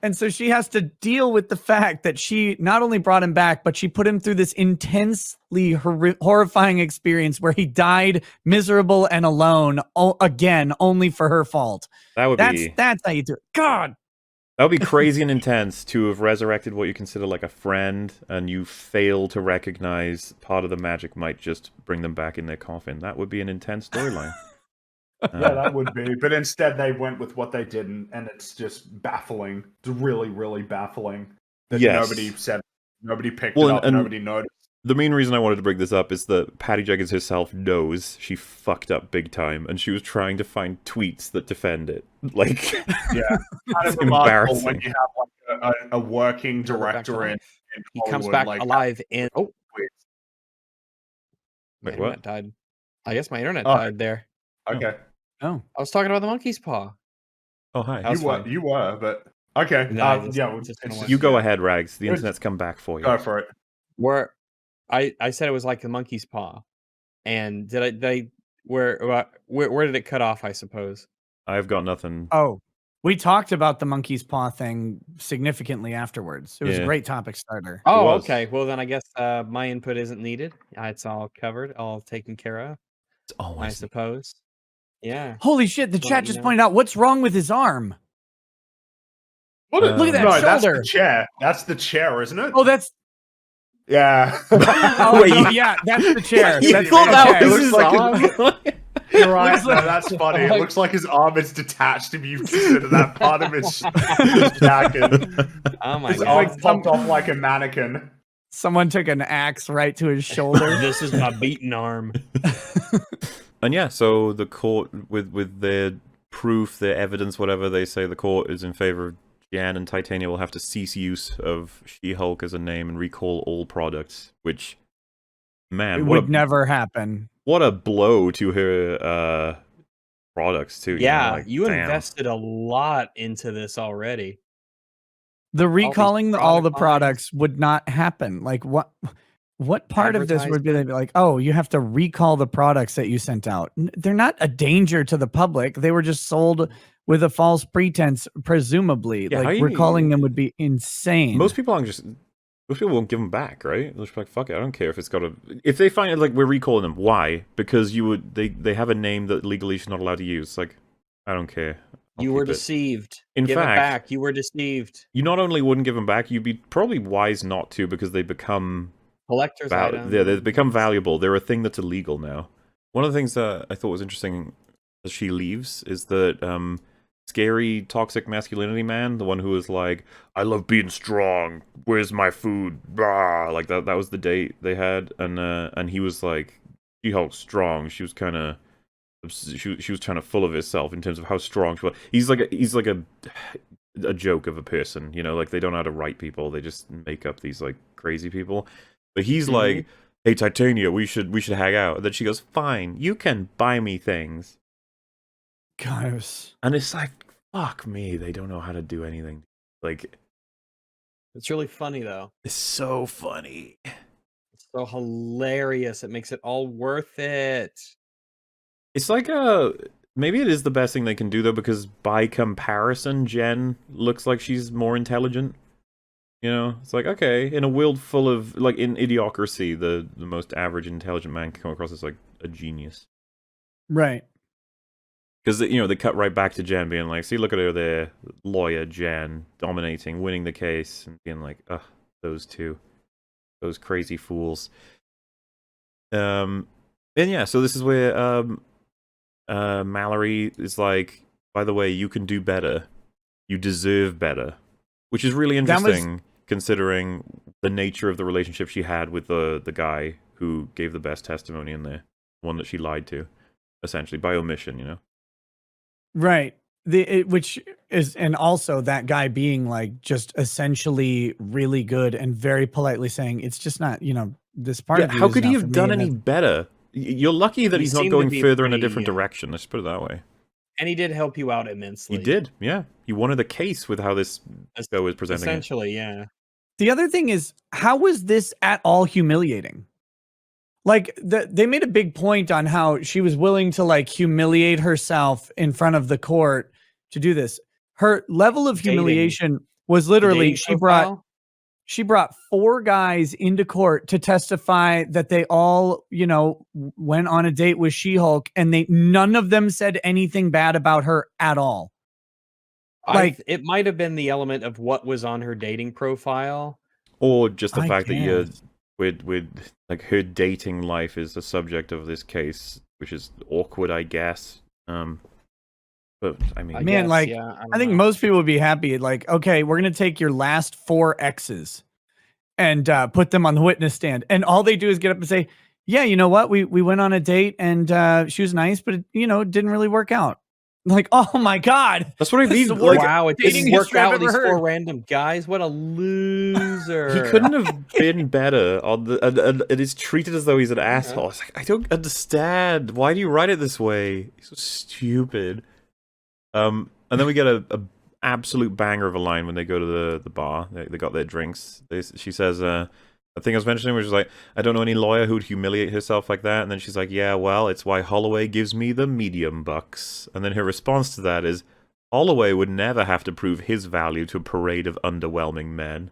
And so she has to deal with the fact that she not only brought him back, but she put him through this intensely horrifying experience where he died miserable and alone again, only for her fault. That's how you do it. God. That would be crazy and intense to have resurrected what you consider like a friend, and you fail to recognize part of the magic might just bring them back in their coffin. That would be an intense storyline. Yeah, that would be. But instead, they went with what they didn't, and it's just baffling. It's really, really baffling that nobody said, nobody picked it up, nobody noticed. The main reason I wanted to bring this up is that Patty Jenkins herself knows she fucked up big time, and she was trying to find tweets that defend it. Like, yeah, kind of embarrassing when you have like a working director in he comes back alive and my internet died. I guess my internet died there. Okay. Oh, I was talking about the monkey's paw. Oh, hi. You were, but okay. No, you go ahead, Rags. The internet's come back for you. Go for it. Where I said it was like the monkey's paw, and where did it cut off? I suppose I've got nothing. Oh, we talked about the monkey's paw thing significantly afterwards. It was a great topic starter. Oh, okay. Well, then I guess my input isn't needed. It's all covered, all taken care of. I suppose. Yeah. Holy shit! The chat just pointed out what's wrong with his arm. Look at that shoulder. That's the chair. That's the chair, isn't it? Oh, that's. Yeah. No, yeah, that's the chair. That's the chair. You're right. No, that's funny. It looks like his arm is detached if you consider that part of his jacket. Oh my god. His arm popped off like a mannequin. Someone took an axe right to his shoulder. This is my beaten arm. And yeah, so the court, with their proof, their evidence, whatever, they say the court is in favor of Jan, and Titania will have to cease use of She-Hulk as a name and recall all products, which, man, it would never happen. What a blow to her products, too. Yeah, you invested a lot into this already. The recalling all the products would not happen. Like, what part of this would be like, oh, you have to recall the products that you sent out? They're not a danger to the public. They were just sold with a false pretense, presumably. Yeah, like, recalling them would be insane. Most people won't give them back, right? They'll just be like, fuck it, I don't care if it's got a... If they find it, like, we're recalling them, why? Because they have a name that legally she's not allowed to use. Like, I don't care. You were deceived. In fact, give it back. You were deceived. You not only wouldn't give them back, you'd be probably wise not to, because they become... collector's items. Yeah, they become valuable. They're a thing that's illegal now. One of the things that I thought was interesting as she leaves is that scary toxic masculinity man, the one who was like, I love being strong, where's my food, blah, like that was the date they had, and he was like, She-Hulk's strong. She was kind of she was kind of full of herself in terms of how strong she was. He's like a joke of a person, you know, like they don't know how to write people, they just make up these like crazy people. But he's like, hey Titania, we should hang out. And then she goes, fine, you can buy me things. God, it was... And it's like, fuck me, they don't know how to do anything. Like, It's really funny though. it's so funny. It's so hilarious. It makes it all worth it. It's like maybe it is the best thing they can do though, because by comparison, Jen looks like she's more intelligent. You know, it's like, okay, in a world full of, like, in Idiocracy, the most average intelligent man can come across as, like, a genius. Right. Because, you know, they cut right back to Jen being like, see, look at her there, lawyer Jen, dominating, winning the case, and being like, ugh, those two. Those crazy fools. And yeah, so this is where Mallory is like, by the way, you can do better. You deserve better. Which is really interesting, considering the nature of the relationship she had with the guy who gave the best testimony in there. One that she lied to, essentially, by omission, you know? Right. Which is, and also that guy being like just essentially really good and very politely saying, it's just not, you know, this part of you how is could he not for have me, done and any better? You're lucky that He he's not seemed to going be further in a pretty, different direction, let's put it that way. And he did help you out immensely. He did, yeah. He wanted a case with how this show is presenting it. Essentially, yeah. The other thing is, how was this at all humiliating? Like, they made a big point on how she was willing to, like, humiliate herself in front of the court to do this. Her level of humiliation was literally, she brought 4 guys into court to testify that they all, you know, went on a date with She-Hulk, and none of them said anything bad about her at all. Like, it might have been the element of what was on her dating profile, or just the I fact that you're guess. with like her dating life is the subject of this case, which is awkward, I guess. But I mean, Man, like, I think most people would be happy. Like, okay, we're gonna take your last 4 exes and put them on the witness stand, and all they do is get up and say, "Yeah, you know what? We went on a date, and she was nice, but it, you know, it didn't really work out." Like, oh my god, that's what I This is mean. the Like, worst wow, it dating didn't work history I've out with these ever 4 heard. random guys. What a loser. he couldn't have been better. On the, and it is treated as though he's an asshole. It's like, I don't understand. Why do you write it this way? He's so stupid. And then we get a absolute banger of a line when they go to the bar. They got their drinks. She says, I think I was mentioning, which is like, I don't know any lawyer who'd humiliate herself like that. And then she's like, yeah, well, it's why Holloway gives me the medium bucks. And then her response to that is, Holloway would never have to prove his value to a parade of underwhelming men.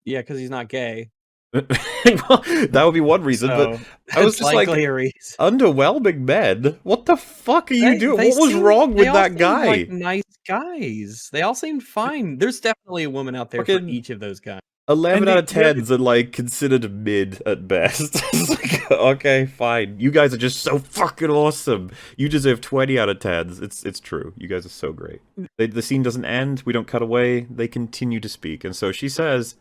Yeah, because he's not gay. Well, that would be one reason, but I was just like, underwhelming men? What the fuck are you doing? What was wrong with that guy? Like nice guys. They all seemed fine. There's definitely a woman out there for each of those guys. 11 out of 10s are like considered mid at best. It's like, okay, fine. You guys are just so fucking awesome. You deserve 20 out of 10s. It's true. You guys are so great. The scene doesn't end. We don't cut away. They continue to speak. And so she says,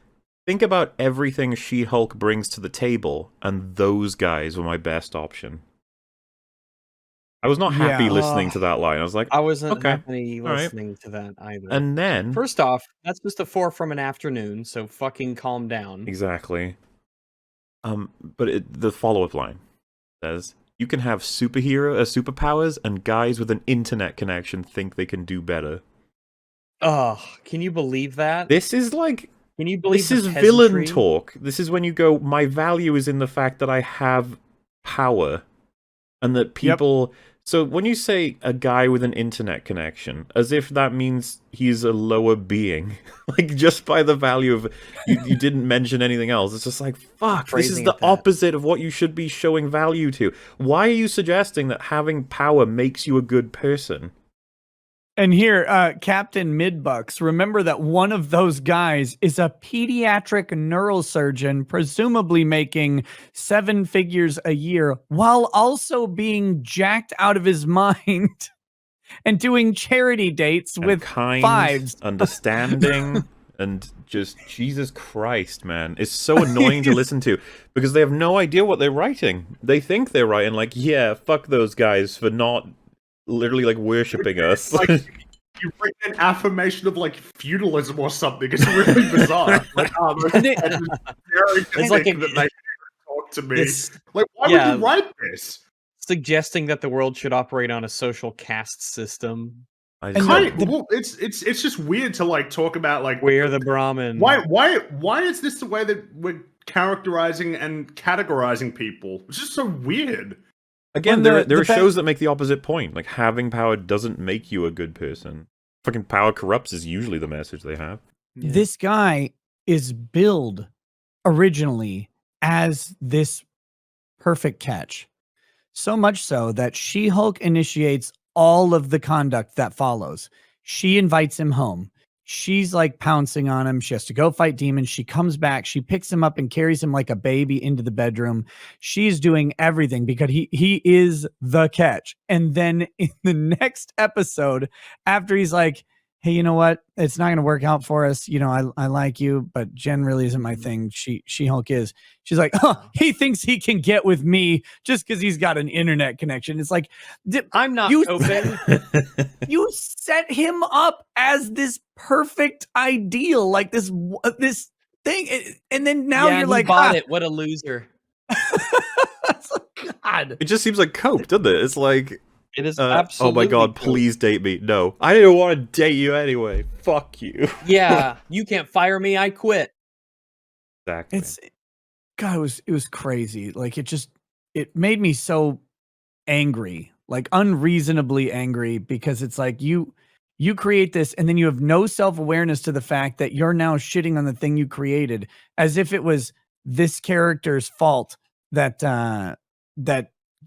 think about everything She-Hulk brings to the table, and those guys were my best option. I was not happy listening to that line. I was like, I wasn't okay, happy listening to that either. And then, first off, that's just a 4 from an afternoon, so fucking calm down. Exactly. But the follow-up line says, you can have superpowers, and guys with an internet connection think they can do better. Ugh, can you believe that? This is like, can you believe this is villain talk. This is when you go, my value is in the fact that I have power, and that people... So when you say a guy with an internet connection, as if that means he's a lower being, like just by the value of, you didn't mention anything else. It's just like, fuck, this is the opposite of what you should be showing value to. Why are you suggesting that having power makes you a good person? And here, Captain Midbucks, remember that one of those guys is a pediatric neurosurgeon, presumably making 7 figures a year, while also being jacked out of his mind and doing charity dates and with kind, 5s. Understanding, and just, Jesus Christ, man. It's so annoying to listen to, because they have no idea what they're writing. They think they're writing, like, yeah, fuck those guys for not... literally like worshipping us. Like, you bring an affirmation of like feudalism or something. It's really bizarre. Like, it's like to me. This, Like, why would yeah, you write this? suggesting that the world should operate on a social caste system. I And just Kind don't- well, it's just weird to like talk about like We're the Brahmin. why is this the way that we're characterizing and categorizing people? It's just so weird. Again, Well, there are the shows that make the opposite point. Like, having power doesn't make you a good person. Fucking power corrupts is usually the message they have. Yeah. This guy is billed originally as this perfect catch. So much so that She-Hulk initiates all of the conduct that follows. She invites him home. She's like pouncing on him. She has to go fight demons. She comes back. She picks him up and carries him like a baby into the bedroom. She's doing everything because he is the catch. And then in the next episode, after he's like, hey, you know what? It's not going to work out for us. You know, I like you, but Jen really isn't my thing. She-Hulk is. She's like, he thinks he can get with me just because he's got an internet connection. It's like, I'm not you- open. you set him up as this perfect ideal, like this thing, and then now Yeah, you're he like, bought it. What a loser. It's like, God. It just seems like cope, doesn't it? It's like, It is oh absolutely. my god, cool. please date me. No, I didn't want to date you anyway. Fuck you. Yeah, you can't fire me. I quit. Exactly. God, it was crazy. Like it made me so angry, like unreasonably angry, because it's like you create this and then you have no self-awareness to the fact that you're now shitting on the thing you created as if it was this character's fault that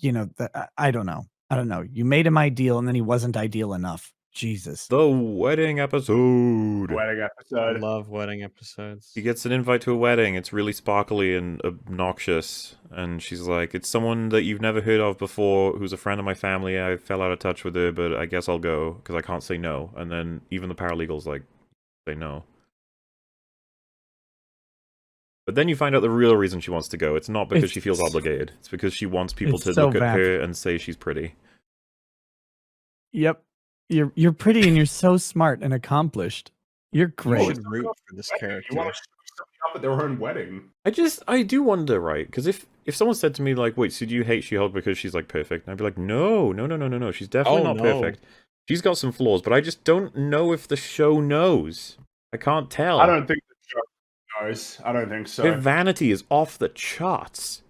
you know, I don't know. You made him ideal and then he wasn't ideal enough. Jesus. The wedding episode. Wedding I episode. love wedding episodes. He gets an invite to a wedding. It's really sparkly and obnoxious. And she's like, it's someone that you've never heard of before who's a friend of my family. I fell out of touch with her, but I guess I'll go because I can't say no. And then even the paralegal's like, say no. But then you find out the real reason she wants to go. It's not because she feels obligated. It's because she wants people it's to so look at vapid. her and say she's pretty. Yep. You're pretty and you're so smart and accomplished. You're You great. should root for this You character. want to something up at their own wedding? I do wonder, right? Because if someone said to me, like, wait, so do you hate She-Hulk because she's, like, perfect? And I'd be like, no. She's definitely not perfect. She's got some flaws, but I just don't know if the show knows. I can't tell. I don't think the show knows. I don't think so. Her vanity is off the charts.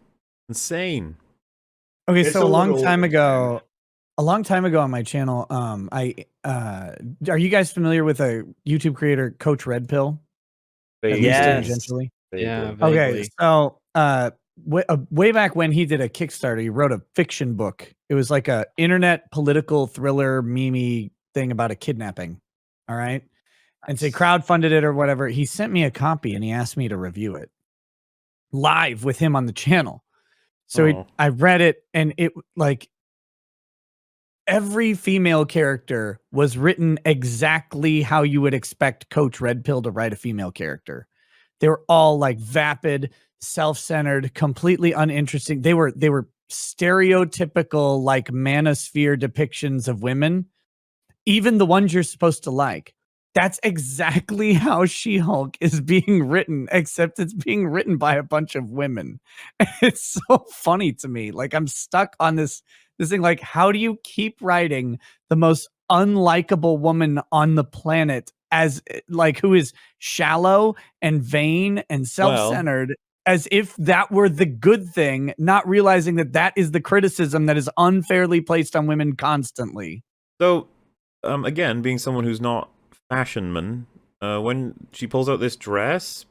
Insane. Okay, It's so a a long little time ago, insane. a long time ago on my channel, are you guys familiar with a YouTube creator, Coach Red Pill? At least Yes. tangentially? Yeah. Okay, vaguely. so way back when he did a Kickstarter, he wrote a fiction book. It was like a internet political thriller meme thing about a kidnapping. All right. And so he crowdfunded it or whatever. He sent me a copy and he asked me to review it live with him on the channel. So I read it and it like every female character was written exactly how you would expect Coach Red Pill to write a female character. They were all like vapid, self-centered, completely uninteresting. They were stereotypical like manosphere depictions of women, even the ones you're supposed to like. That's exactly how She-Hulk is being written, except it's being written by a bunch of women. It's so funny to me. Like I'm stuck on this thing. Like, how do you keep writing the most unlikable woman on the planet as like who is shallow and vain and self-centered, as if that were the good thing, not realizing that that is the criticism that is unfairly placed on women constantly. So, again, being someone who's not fashionman, when she pulls out this dress,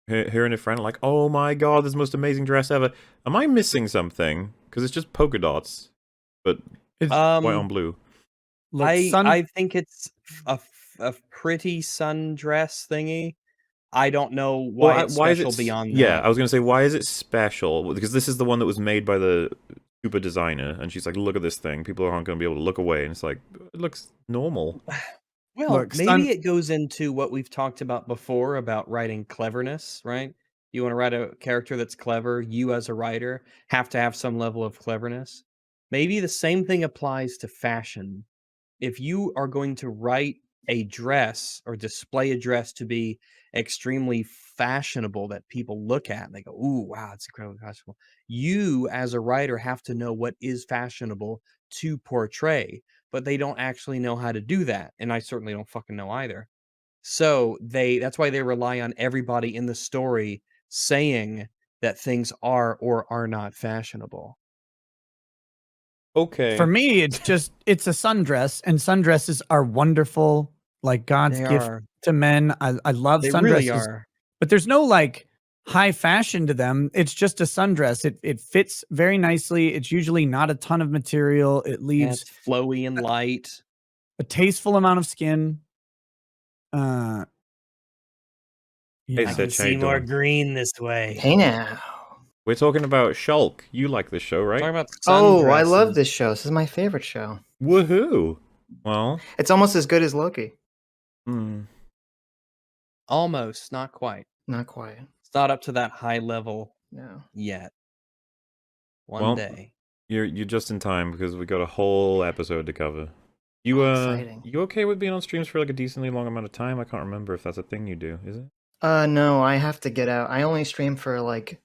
her and her friend are like, oh my god, this is the most amazing dress ever. Am I missing something? Because it's just polka dots, but It's white on blue. look, I think it's a pretty sundress thingy. I don't know why it's special beyond that. Yeah, I was going to say, why is it special? Because this is the one that was made by the super designer, and she's like, look at this thing. People aren't going to be able to look away, and it's like, it looks normal. Well, Look, maybe it goes into what we've talked about before about writing cleverness, right? You want to write a character that's clever, you as a writer have to have some level of cleverness. Maybe the same thing applies to fashion. If you are going to write a dress or display a dress to be extremely fashionable that people look at and they go, "Ooh, wow, it's incredibly fashionable." You, as a writer, have to know what is fashionable to portray, but they don't actually know how to do that, and I certainly don't fucking know either. So that's why they rely on everybody in the story saying that things are or are not fashionable. Okay. For me, it's a sundress, and sundresses are wonderful, like God's They gift are. to men. I love They sundresses, really are. but there's no like high fashion to them. It's just a sundress. It fits very nicely. It's usually not a ton of material. It Yeah, leaves it's flowy and light. a tasteful amount of skin. Hey, Yeah. I Sitch, can how see you more doing? green this way. Hey now. We're talking about Shulk. You like this show, right? Talking about Oh, I love sundresses. this show. This is my favorite show. Woohoo! Well, It's almost as good as Loki. hmm. Almost, not quite. Not quite. It's not up to that high level No. yet. One Well, day. You're just in time because we got a whole episode to cover. You Exciting. you okay with being on streams for like a decently long amount of time? I can't remember if that's a thing you do, is it? No, I have to get out. I only stream for like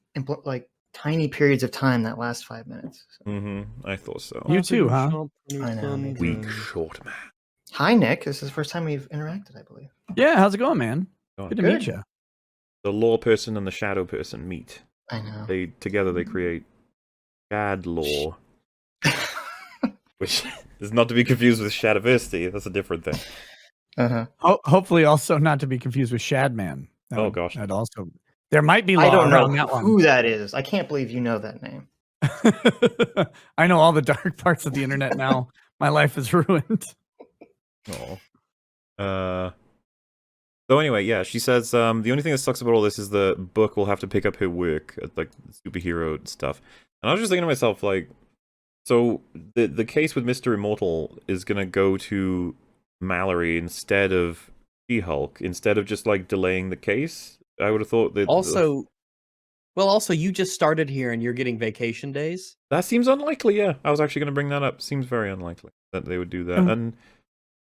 tiny periods of time that last 5 minutes. So. Mm-hmm. I thought so. You too, huh? I know, me too. Weak short man. Hi, Nick. This is the first time we've interacted, I believe. Yeah, how's it going, man? God. Good to Good. meet you. The law person and the shadow person meet. I know. They together they create Shad Law, which is not to be confused with Shadiversity. That's a different thing. Uh-huh. Hopefully, also not to be confused with Shadman. Oh, gosh. That also there might be law I don't know around that one. who that is. I can't believe you know that name. I know all the dark parts of the internet now. My life is ruined. Oh. So anyway, yeah, she says the only thing that sucks about all this is the book will have to pick up her work at like superhero stuff. And I was just thinking to myself, like, so the case with Mr. Immortal is gonna go to Mallory instead of She-Hulk, instead of just like delaying the case. I would have thought that Also, you just started here and you're getting vacation days. that seems unlikely. Yeah, I was actually going to bring that up. Seems very unlikely that they would do that. Um, And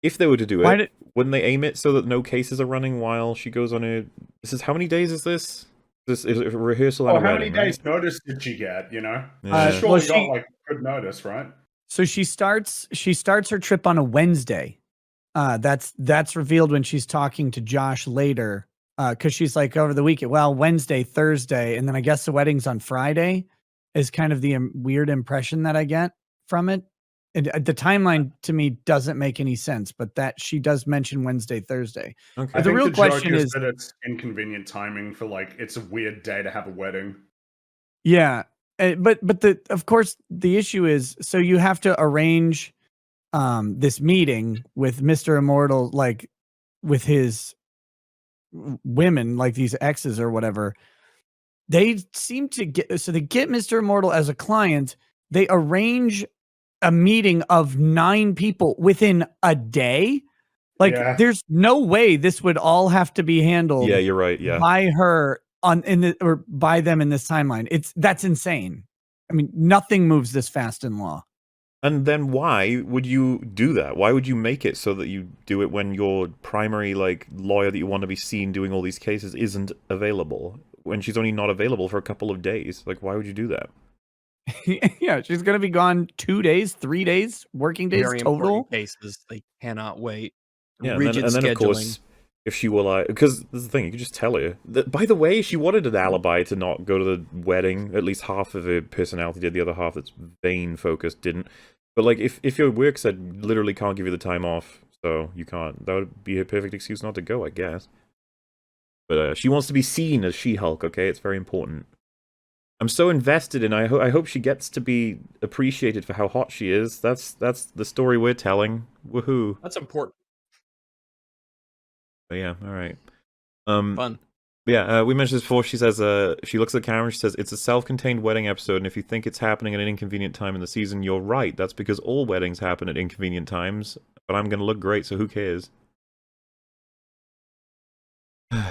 if they were to do why it, did- wouldn't they aim it so that no cases are running while she goes on her? This is how many days is this? This is a rehearsal. Oh, and a how wedding, many right? days notice did she get? You know, Yeah. she surely well, got she- like good notice, right? So she starts her trip on a Wednesday. That's revealed when she's talking to Josh later. Because she's like over the weekend. Well, Wednesday, Thursday, and then I guess the wedding's on Friday. Is kind of the weird impression that I get from it. And the timeline to me doesn't make any sense, but that she does mention Wednesday, Thursday. Okay. I The think real the joke question is- that it's inconvenient timing for like it's a weird day to have a wedding. Yeah, but of course the issue is so you have to arrange this meeting with Mr. Immortal, like with his women, like these exes or whatever. They seem to get they get Mr. Immortal as a client. They arrange a meeting of 9 people within a day. Like Yeah. there's no way this would all have to be handled Yeah, you're right. Yeah. by her or by them in this timeline. That's insane. I mean, nothing moves this fast in law. And then why would you do that? Why would you make it so that you do it when your primary like lawyer that you want to be seen doing all these cases isn't available? When she's only not available for a couple of days? Like, why would you do that? Yeah, she's gonna be gone 2 days, 3 days, working days Very total. important cases. They cannot wait. Yeah, Rigid and then scheduling. of course, if she were like, because this is the thing, you could just tell her that. By the way, she wanted an alibi to not go to the wedding. At least half of her personality did. The other half that's vain focused didn't. But like, if your work said literally can't give you the time off, so you can't, that would be a perfect excuse not to go, I guess. But she wants to be seen as She-Hulk. Okay, it's very important. I'm so invested in. I hope she gets to be appreciated for how hot she is. That's the story we're telling. Woohoo! That's important. But yeah, all right. Fun. Yeah, we mentioned this before. She says, she looks at the camera and she says, it's a self-contained wedding episode, and if you think it's happening at an inconvenient time in the season, you're right. That's because all weddings happen at inconvenient times, but I'm going to look great, so who cares?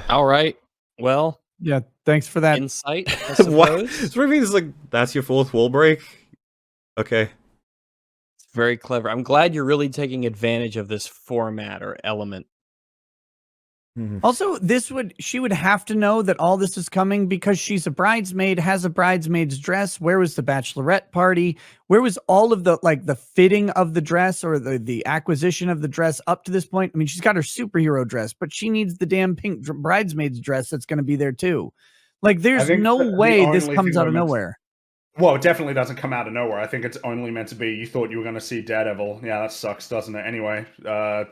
All right. Well, Yeah, thanks for that. insight, I What? suppose. It's really just like, that's your fourth wall break? Okay. It's very clever. I'm glad you're really taking advantage of this format or element Also, she would have to know that all this is coming because she's a bridesmaid, has a bridesmaid's dress. Where was the bachelorette party? Where was all of the fitting of the dress or the acquisition of the dress up to this point? I mean, she's got her superhero dress, but she needs the damn pink bridesmaid's dress that's going to be there too. Like, there's no way this comes out of nowhere. Well, it definitely doesn't come out of nowhere. I think it's only meant to be you thought you were going to see Daredevil. Yeah, that sucks, doesn't it? Anyway,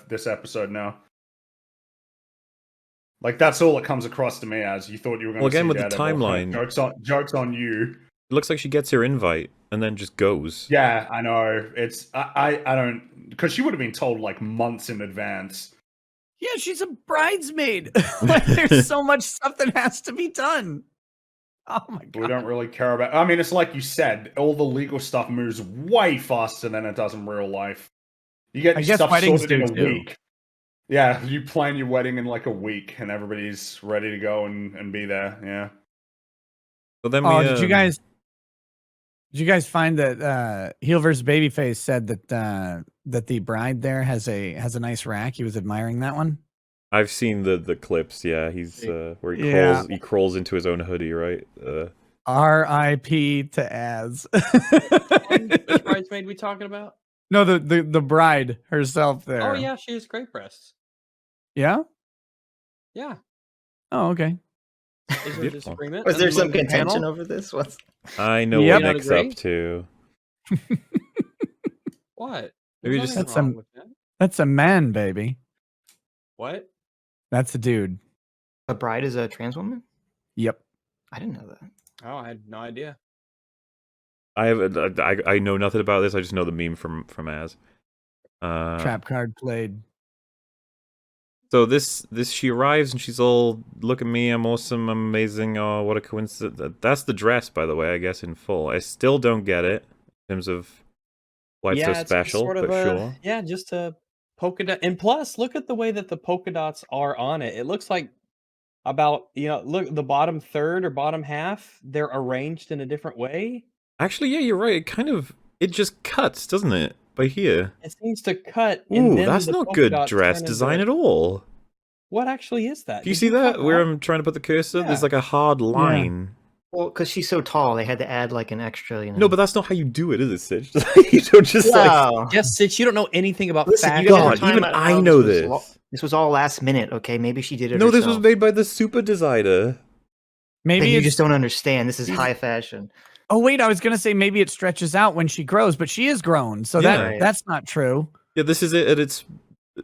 this episode now. Like, that's all it comes across to me as. You thought you were going to see again, with Daredevil. the timeline. Joke's on you. It looks like she gets her invite and then just goes. Yeah, I know. It's I don't, because she would have been told like months in advance. Yeah, she's a bridesmaid. Like, there's so much stuff that has to be done. Oh my god. We don't really care about. I mean, it's like you said, all the legal stuff moves way faster than it does in real life. You get stuff sorted in a week. Yeah, you plan your wedding in like a week, and everybody's ready to go and be there. Yeah. So then did you guys find that Heel vs. Babyface said that the bride there has a nice rack? He was admiring that one. I've seen the clips. Yeah, he's where he crawls into his own hoodie, right? R.I.P. to Az. Which bridesmaid we talking about? No, the bride herself there. Oh yeah, she has great breasts. Yeah? Yeah. Oh, okay. Is there a disagreement? Was there some among the contention panel? over this? What's I know Yep. what Nick's up to. What? Maybe There's just- nothing That's wrong with that. That's a man, baby. What? That's a dude. a bride is a trans woman? Yep. I didn't know that. Oh, I had no idea. I know nothing about this. I just know the meme from Az. Trap card played. So this she arrives and she's all, look at me, I'm awesome, I'm amazing. Oh, what a coincidence! That's the dress, by the way. I guess in full. I still don't get it in terms of why it's so it's special, sort of but sure. Yeah, just a polka dot. And plus, look at the way that the polka dots are on it. It looks like about, look, the bottom third or bottom half, they're arranged in a different way. Actually, yeah, you're right. It just cuts, doesn't it? By here. It seems to cut. And Ooh, then that's the not polka good dots dress turn design into- at all. What actually is that? Do you Did see cut that? Where that? I'm trying to put the cursor? Yeah. There's like a hard line. Well, because she's so tall, they had to add like an extra. No, but that's not how you do it, is it, Sitch? You don't just Wow. Yes, Sitch, you don't know anything about Listen, fashion. you guys were God, talking even about I how know this. this. This was all last minute. Okay, maybe she did it. No, this was herself. made by the super designer. Maybe Then you it's just don't understand. This is high fashion. Oh wait, I was gonna say maybe it stretches out when she grows, but she is grown, so Yeah. that's not true. Yeah, this is it, and it's,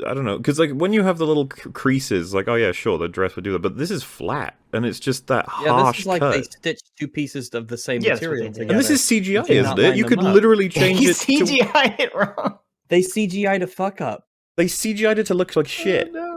I don't know, because like when you have the little creases, like, oh yeah, sure, the dress would do that, but this is flat, and it's just that Yeah, harsh this is like cut. they stitched two pieces of the same Yeah, that's what material they did. together. And this is CGI, They did isn't not it? line You them could up. literally change He it to... CGI it wrong. They CGI to fuck up. They CGI'd it to look like shit. Oh, no.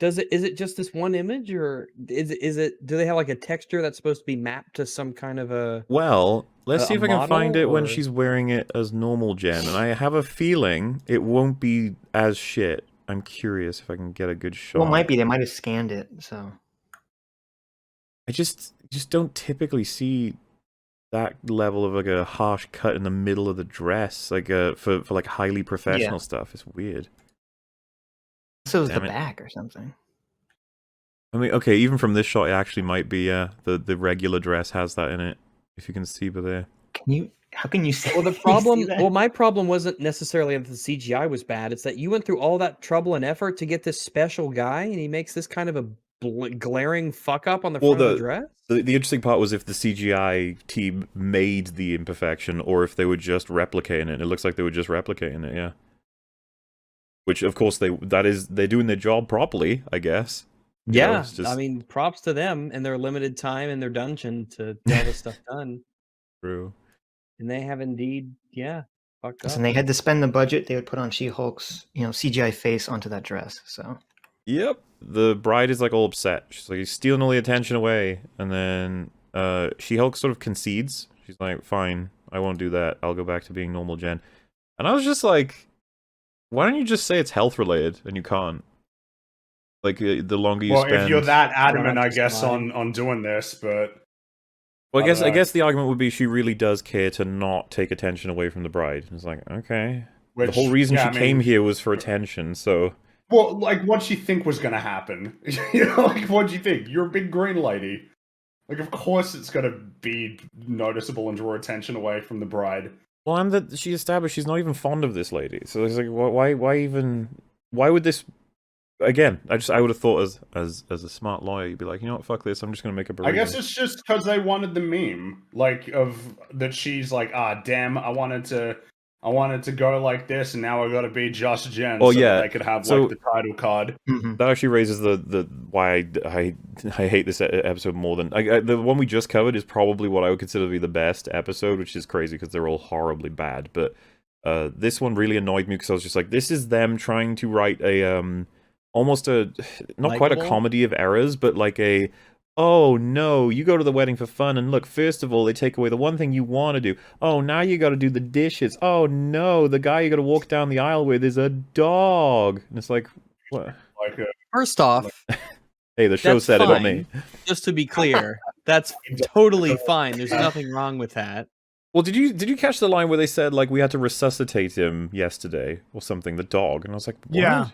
Is it just this one image, or is it? Do they have like a texture that's supposed to be mapped to some kind of a? Well, let's see A if I can find it model, when or- she's wearing it as normal Jen, and I have a feeling it won't be as shit. I'm curious if I can get a good shot. Well, it might be. They might have scanned it. So I just don't typically see that level of like a harsh cut in the middle of the dress, like for like highly professional stuff. It's weird. it was the Damn it. back or something. I mean, okay, even from this shot, it actually might be the regular dress has that in it, if you can see by there. Can you? How can you see? Well, the you see problem. that? Well, my problem wasn't necessarily that the CGI was bad. It's that you went through all that trouble and effort to get this special guy, and he makes this kind of a glaring fuck up on the front of the dress. The interesting part was if the CGI team made the imperfection, or if they were just replicating it. It looks like they were just replicating it, yeah. Which, of course, they're doing their job properly, I guess. You know, Yeah, it's just I mean, props to them and their limited time in their dungeon to get all this stuff done. true. And they have indeed, fucked up. Listen, they had to spend the budget. They would put on She-Hulk's, CGI face onto that dress. So Yep. The bride is like all upset. She's like, he's stealing all the attention away. And then She-Hulk sort of concedes. She's like, fine, I won't do that. I'll go back to being normal Jen. And I was just like, why don't you just say it's health related and you can't? Like, the longer you Well, spend... if you're that adamant, I Just guess, lying. on doing this, but Well, I don't know. guess the argument would be she really does care to not take attention away from the bride. It's like, okay. which, The whole reason yeah, she I mean, came here was for attention, so... Well, like, what'd you think was gonna happen? Like, what'd you think? You're a big green lady. Like, of course it's gonna be noticeable and draw attention away from the bride. Well, and that she established she's not even fond of this lady. So it's like, why would this? Again, I would have thought as a smart lawyer, you'd be like, you know what, fuck this, I'm just gonna make a. I guess it's just because they wanted the meme, like, of that she's like, damn, I wanted to go like this, and now I gotta be just Jen, so that they could have like the title card. That actually raises the why I hate this episode more than the one we just covered is probably what I would consider to be the best episode, which is crazy because they're all horribly bad. But this one really annoyed me because I was just like, this is them trying to write a almost a not quite a comedy of errors, but like a. Oh no, you go to the wedding for fun, and look, first of all, they take away the one thing you want to do. Oh, now you gotta do the dishes. Oh no, the guy you gotta walk down the aisle with is a dog. And it's like, what? First off, hey, the show said it, not me. Just to be clear, that's totally fine. There's nothing wrong with that. Well, did you catch the line where they said, like, we had to resuscitate him yesterday, or something, the dog? And I was like, what? Yeah.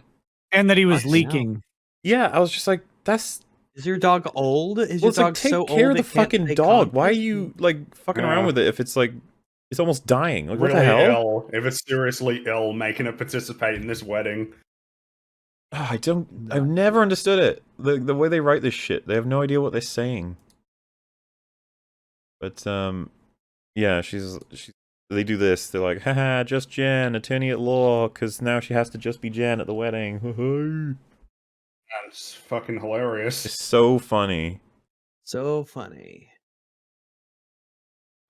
And that he was leaking. Yeah, I was just like, that's... Is your dog old? Is your dog so old? Take care of the fucking dog. Why are you like fucking around with it if it's like it's almost dying? Like, what the hell? Ill. If it's seriously ill, making it participate in this wedding. Oh, I've never understood it. The way they write this shit, they have no idea what they're saying. But yeah, they do this. They're like, haha, just Jen, attorney at law, because now she has to just be Jen at the wedding. That's fucking hilarious. It's so funny. So funny.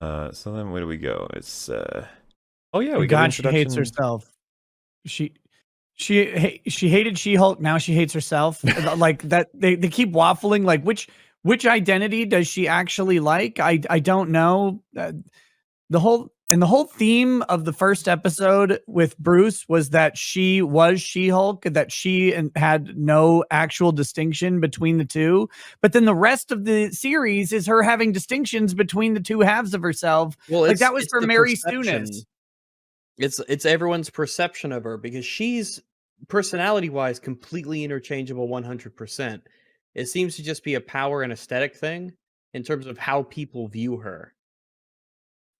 So then where do we go? It's oh yeah, we got God, she hates herself. She hated She-Hulk, now she hates herself. Like that they keep waffling like which identity does she actually like? I don't know. The whole theme of the first episode with Bruce was that she was She-Hulk, that she had no actual distinction between the two. But then the rest of the series is her having distinctions between the two halves of herself. Well, like that was for Mary Stunis. It's everyone's perception of her because she's personality-wise completely interchangeable 100%. It seems to just be a power and aesthetic thing in terms of how people view her.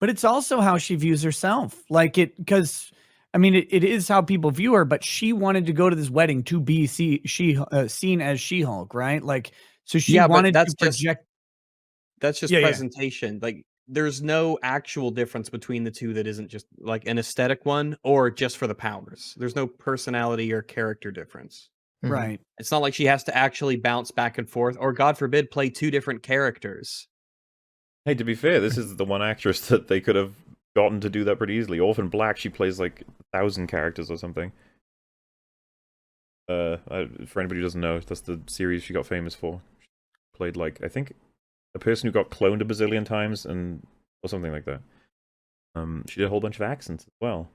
But it's also how she views herself. Like because I mean, it is how people view her, but she wanted to go to this wedding to be seen as She-Hulk, right? Like, so she wanted to project. That's just presentation. Yeah. Like, there's no actual difference between the two that isn't just like an aesthetic one or just for the powers. There's no personality or character difference. Right. It's not like she has to actually bounce back and forth or, God forbid, play two different characters. Hey, to be fair, this is the one actress that they could have gotten to do that pretty easily. Orphan Black, she plays like 1,000 characters or something. For anybody who doesn't know, that's the series she got famous for. She played like, I think, a person who got cloned a bazillion times or something like that. She did a whole bunch of accents as well.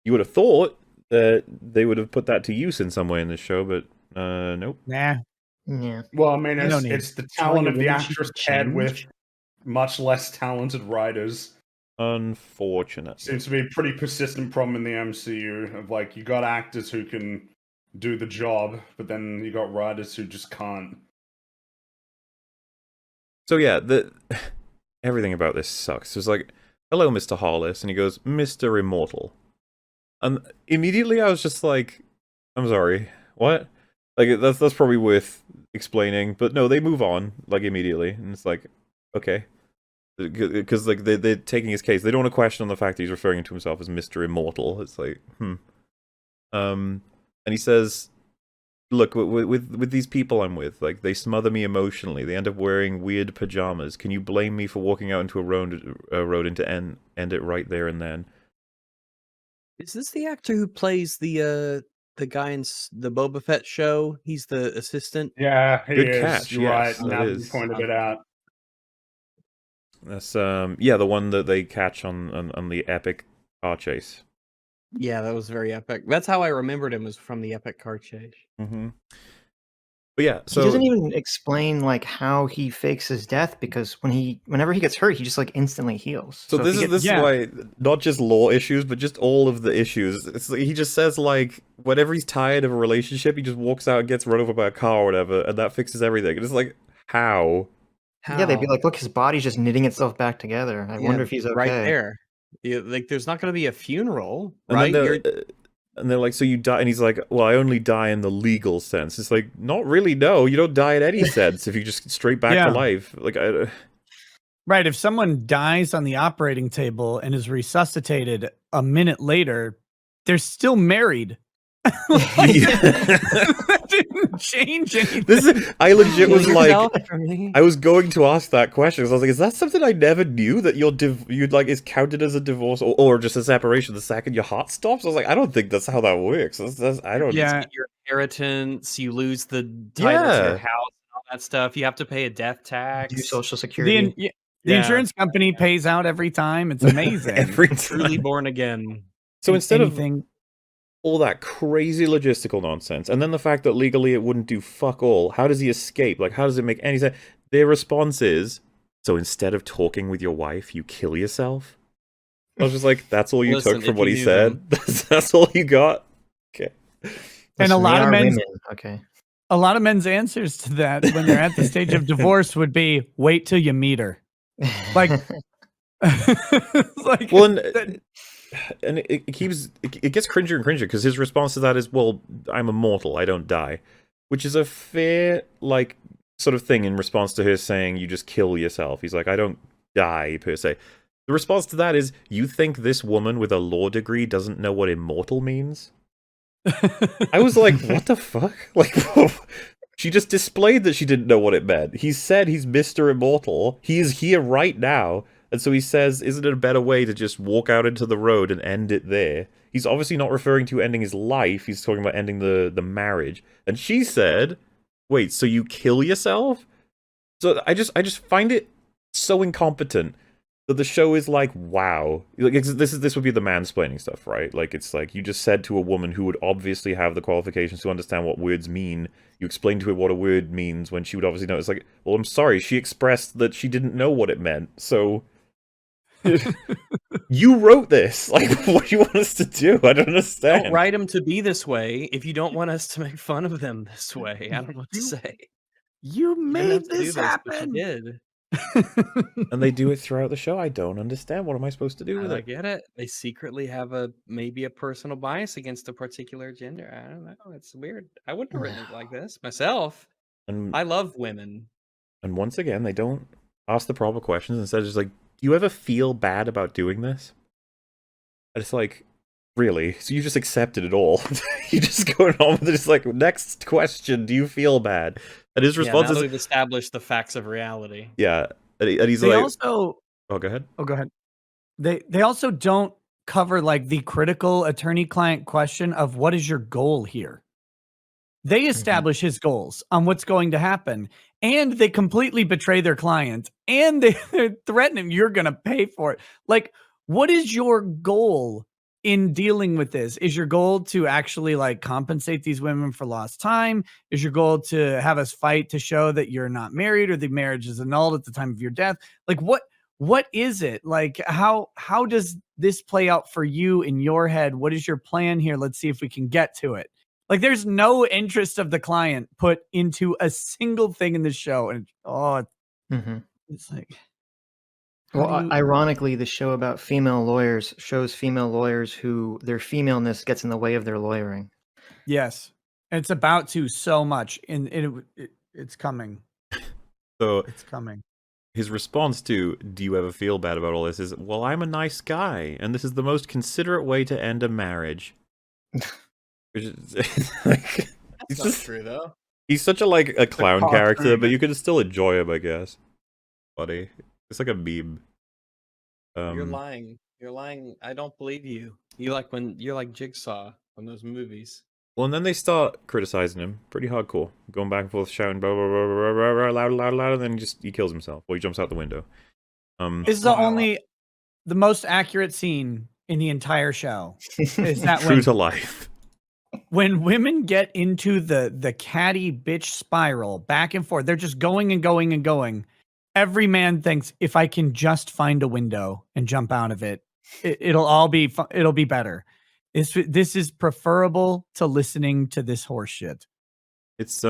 You would have thought that they would have put that to use in some way in this show, but nope. Nah. Yeah. Well, I mean, it's the talent of the actress paired with much less talented writers. Unfortunate. Seems to be a pretty persistent problem in the MCU of like you got actors who can do the job, but then you got writers who just can't. So yeah, everything about this sucks. It's like, hello, Mr. Hollis, and he goes, Mr. Immortal. And immediately I was just like, I'm sorry, what? Like, that's probably worth explaining, but no, they move on, like, immediately, and it's like, okay. Because, like, they're taking his case. They don't want to question the fact that he's referring to himself as Mr. Immortal. It's like, And he says, look, with these people I'm with, like, they smother me emotionally. They end up wearing weird pajamas. Can you blame me for walking out into a road and to end it right there and then? Is this the actor who plays the guy in the Boba Fett show? He's the assistant. Yeah, good catch. You're right. Now that you pointed it out. That's the one that they catch on the epic car chase. Yeah, that was very epic. That's how I remembered him, was from the epic car chase. Mm-hmm. But yeah, He so doesn't even explain like how he fakes his death, because whenever he gets hurt, he just like instantly heals. So if this he is gets- this is why not just law issues, but just all of the issues. It's like, he just says like whenever he's tired of a relationship, he just walks out and gets run over by a car or whatever, and that fixes everything. And it's like how? Yeah, they'd be like, look, his body's just knitting itself back together. I wonder if he's okay. Right there. Yeah, like, there's not going to be a funeral, And right? then and they're like, so you die, and he's like, well, I only die in the legal sense. It's like, not really. No, you don't die in any sense if you just straight back to life. Like, right. If someone dies on the operating table and is resuscitated a minute later, they're still married. That didn't change anything. I legit was like, I was going to ask that question because I was like, is that something I never knew, that you'd like is counted as a divorce or just a separation the second your heart stops? I was like, I don't think that's how that works. I don't. Yeah, your inheritance, you lose the title to your house and all that stuff. You have to pay a death tax. Do Social Security. The insurance company pays out every time. It's amazing. Every time. Truly born again. So instead of all that crazy logistical nonsense, and then the fact that legally it wouldn't do fuck all, how does he escape? Like, how does it make any sense? Their response is, so instead of talking with your wife, you kill yourself? I was just like, that's all you took from what he said? That's all you got? Okay. And a lot of men's okay. A lot of men's answers to that when they're at the stage of divorce would be, wait till you meet her. Like, like well, and it gets cringier and cringier because his response to that is, well, I'm immortal, I don't die, which is a fair like sort of thing in response to her saying you just kill yourself. He's like, I don't die per se. The response to that is, you think this woman with a law degree doesn't know what immortal means? I was like, what the fuck? Like, she just displayed that she didn't know what it meant. He said he's Mr. Immortal. He is here right now. And so he says, isn't it a better way to just walk out into the road and end it there? He's obviously not referring to ending his life. He's talking about ending the marriage. And she said, wait, so you kill yourself? So I just find it so incompetent that the show is like, wow. Like, this would be the mansplaining stuff, right? Like, it's like, you just said to a woman who would obviously have the qualifications to understand what words mean, you explained to her what a word means when she would obviously know. It's like, well, I'm sorry, she expressed that she didn't know what it meant, so... You wrote this. Like, what do you want us to do? I don't understand. Don't write them to be this way if you don't want us to make fun of them this way. I don't know what to say. You made this happen. You did. And they do it throughout the show. I don't understand. What am I supposed to do with it? I get it. They secretly have maybe a personal bias against a particular gender. I don't know. It's weird. I wouldn't have written it like this myself. And I love women. And once again, they don't ask the proper questions. Instead, just like, do you ever feel bad about doing this? And it's like, really? So you just accepted it all? You just going on with it? It's like, next question, do you feel bad? And his response is, we've established the facts of reality. Yeah, and he's they like, also, oh, go ahead. Oh, go ahead. They also don't cover like the critical attorney-client question of what is your goal here. They establish his goals on what's going to happen, and they completely betray their client, and they threaten him, you're going to pay for it. Like, what is your goal in dealing with this? Is your goal to actually like compensate these women for lost time? Is your goal to have us fight to show that you're not married or the marriage is annulled at the time of your death? Like, what is it? Like, how does this play out for you in your head? What is your plan here? Let's see if we can get to it. Like, there's no interest of the client put into a single thing in this show. And it's like, well, ironically, the show about female lawyers shows female lawyers who their femaleness gets in the way of their lawyering. Yes. It's about to so much, and it's coming. So it's coming. His response to, do you ever feel bad about all this, is, well, I'm a nice guy, and this is the most considerate way to end a marriage. Which is, like, That's not true, though. He's such a clown character, but you can still enjoy him, I guess. Buddy. It's like a meme. You're lying. You're lying. I don't believe you. You're like Jigsaw from those movies. Well, and then they start criticizing him pretty hardcore, going back and forth, shouting blah, blah, blah, blah, blah, blah, loud, loud, loud, and then he kills himself. Well, he jumps out the window. This is the most accurate scene in the entire show. Is that true to life? when women get into the catty bitch spiral back and forth, they're just going and going and going. Every man thinks, if I can just find a window and jump out of it, it'll all be it'll be better. This is preferable to listening to this horse shit. It's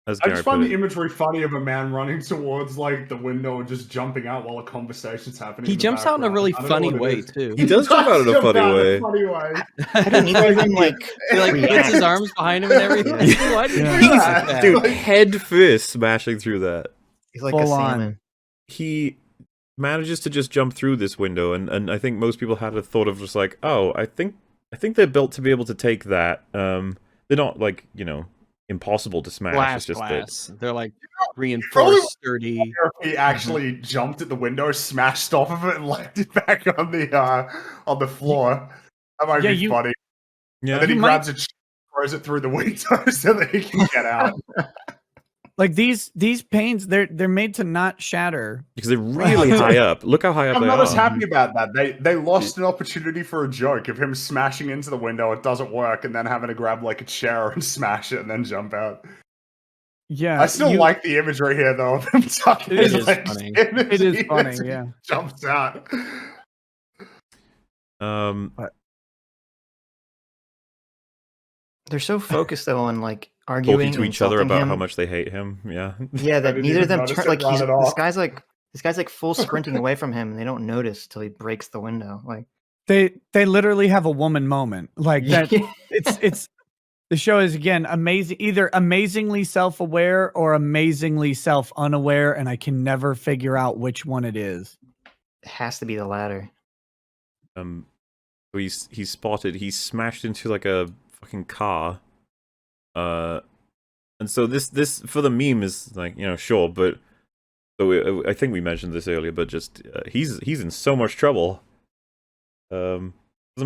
as I Gary just find put the it, imagery funny of a man running towards like the window and just jumping out while a conversation's happening. He in the jumps out in a background. really I don't know funny what it way is. too. he does jump out in a Jump funny out in a way. funny way. How do neither of them like He like puts his react? arms behind him and everything. Yeah. Why do you Yeah. do like that? Dude, head first smashing through that. He's like a Full on. salmon. He manages to just jump through this window, and I think most people had a thought of just like, oh, I think they're built to be able to take that. They're not like, you know, impossible to smash. Glass, it's just glass. They're like Probably reinforced, sturdy. If he actually jumped at the window, smashed off of it, and left it back on the floor, that might Yeah, be you- funny. yeah. And then he You grabs it, throws it through the window so that he can get out. Like these panes, they're made to not shatter. Because they're really high up. Look how high up I'm they not are. as happy about that. They lost an opportunity for a joke of him smashing into the window. It doesn't work, and then having to grab like a chair and smash it and then jump out. Yeah, I still like the imagery here, though, of him tucking It his is legs funny. in as It is he- funny, as he yeah. jumps out. They're so focused though on like arguing Talking to and each other insulting about him. how much they hate him. Yeah. Yeah, that didn't neither of even them notice turn it like run he's, at this all. guy's like full sprinting away from him, and they don't notice till he breaks the window. Like They literally have a woman moment like that. Yeah. It's the show is again amazing, either amazingly self-aware or amazingly self-unaware, and I can never figure out which one it is. It has to be the latter. So he's spotted. He's smashed into like a fucking car. And so this for the meme is like, you know, sure, but so I think we mentioned this earlier, but just he's in so much trouble. Doesn't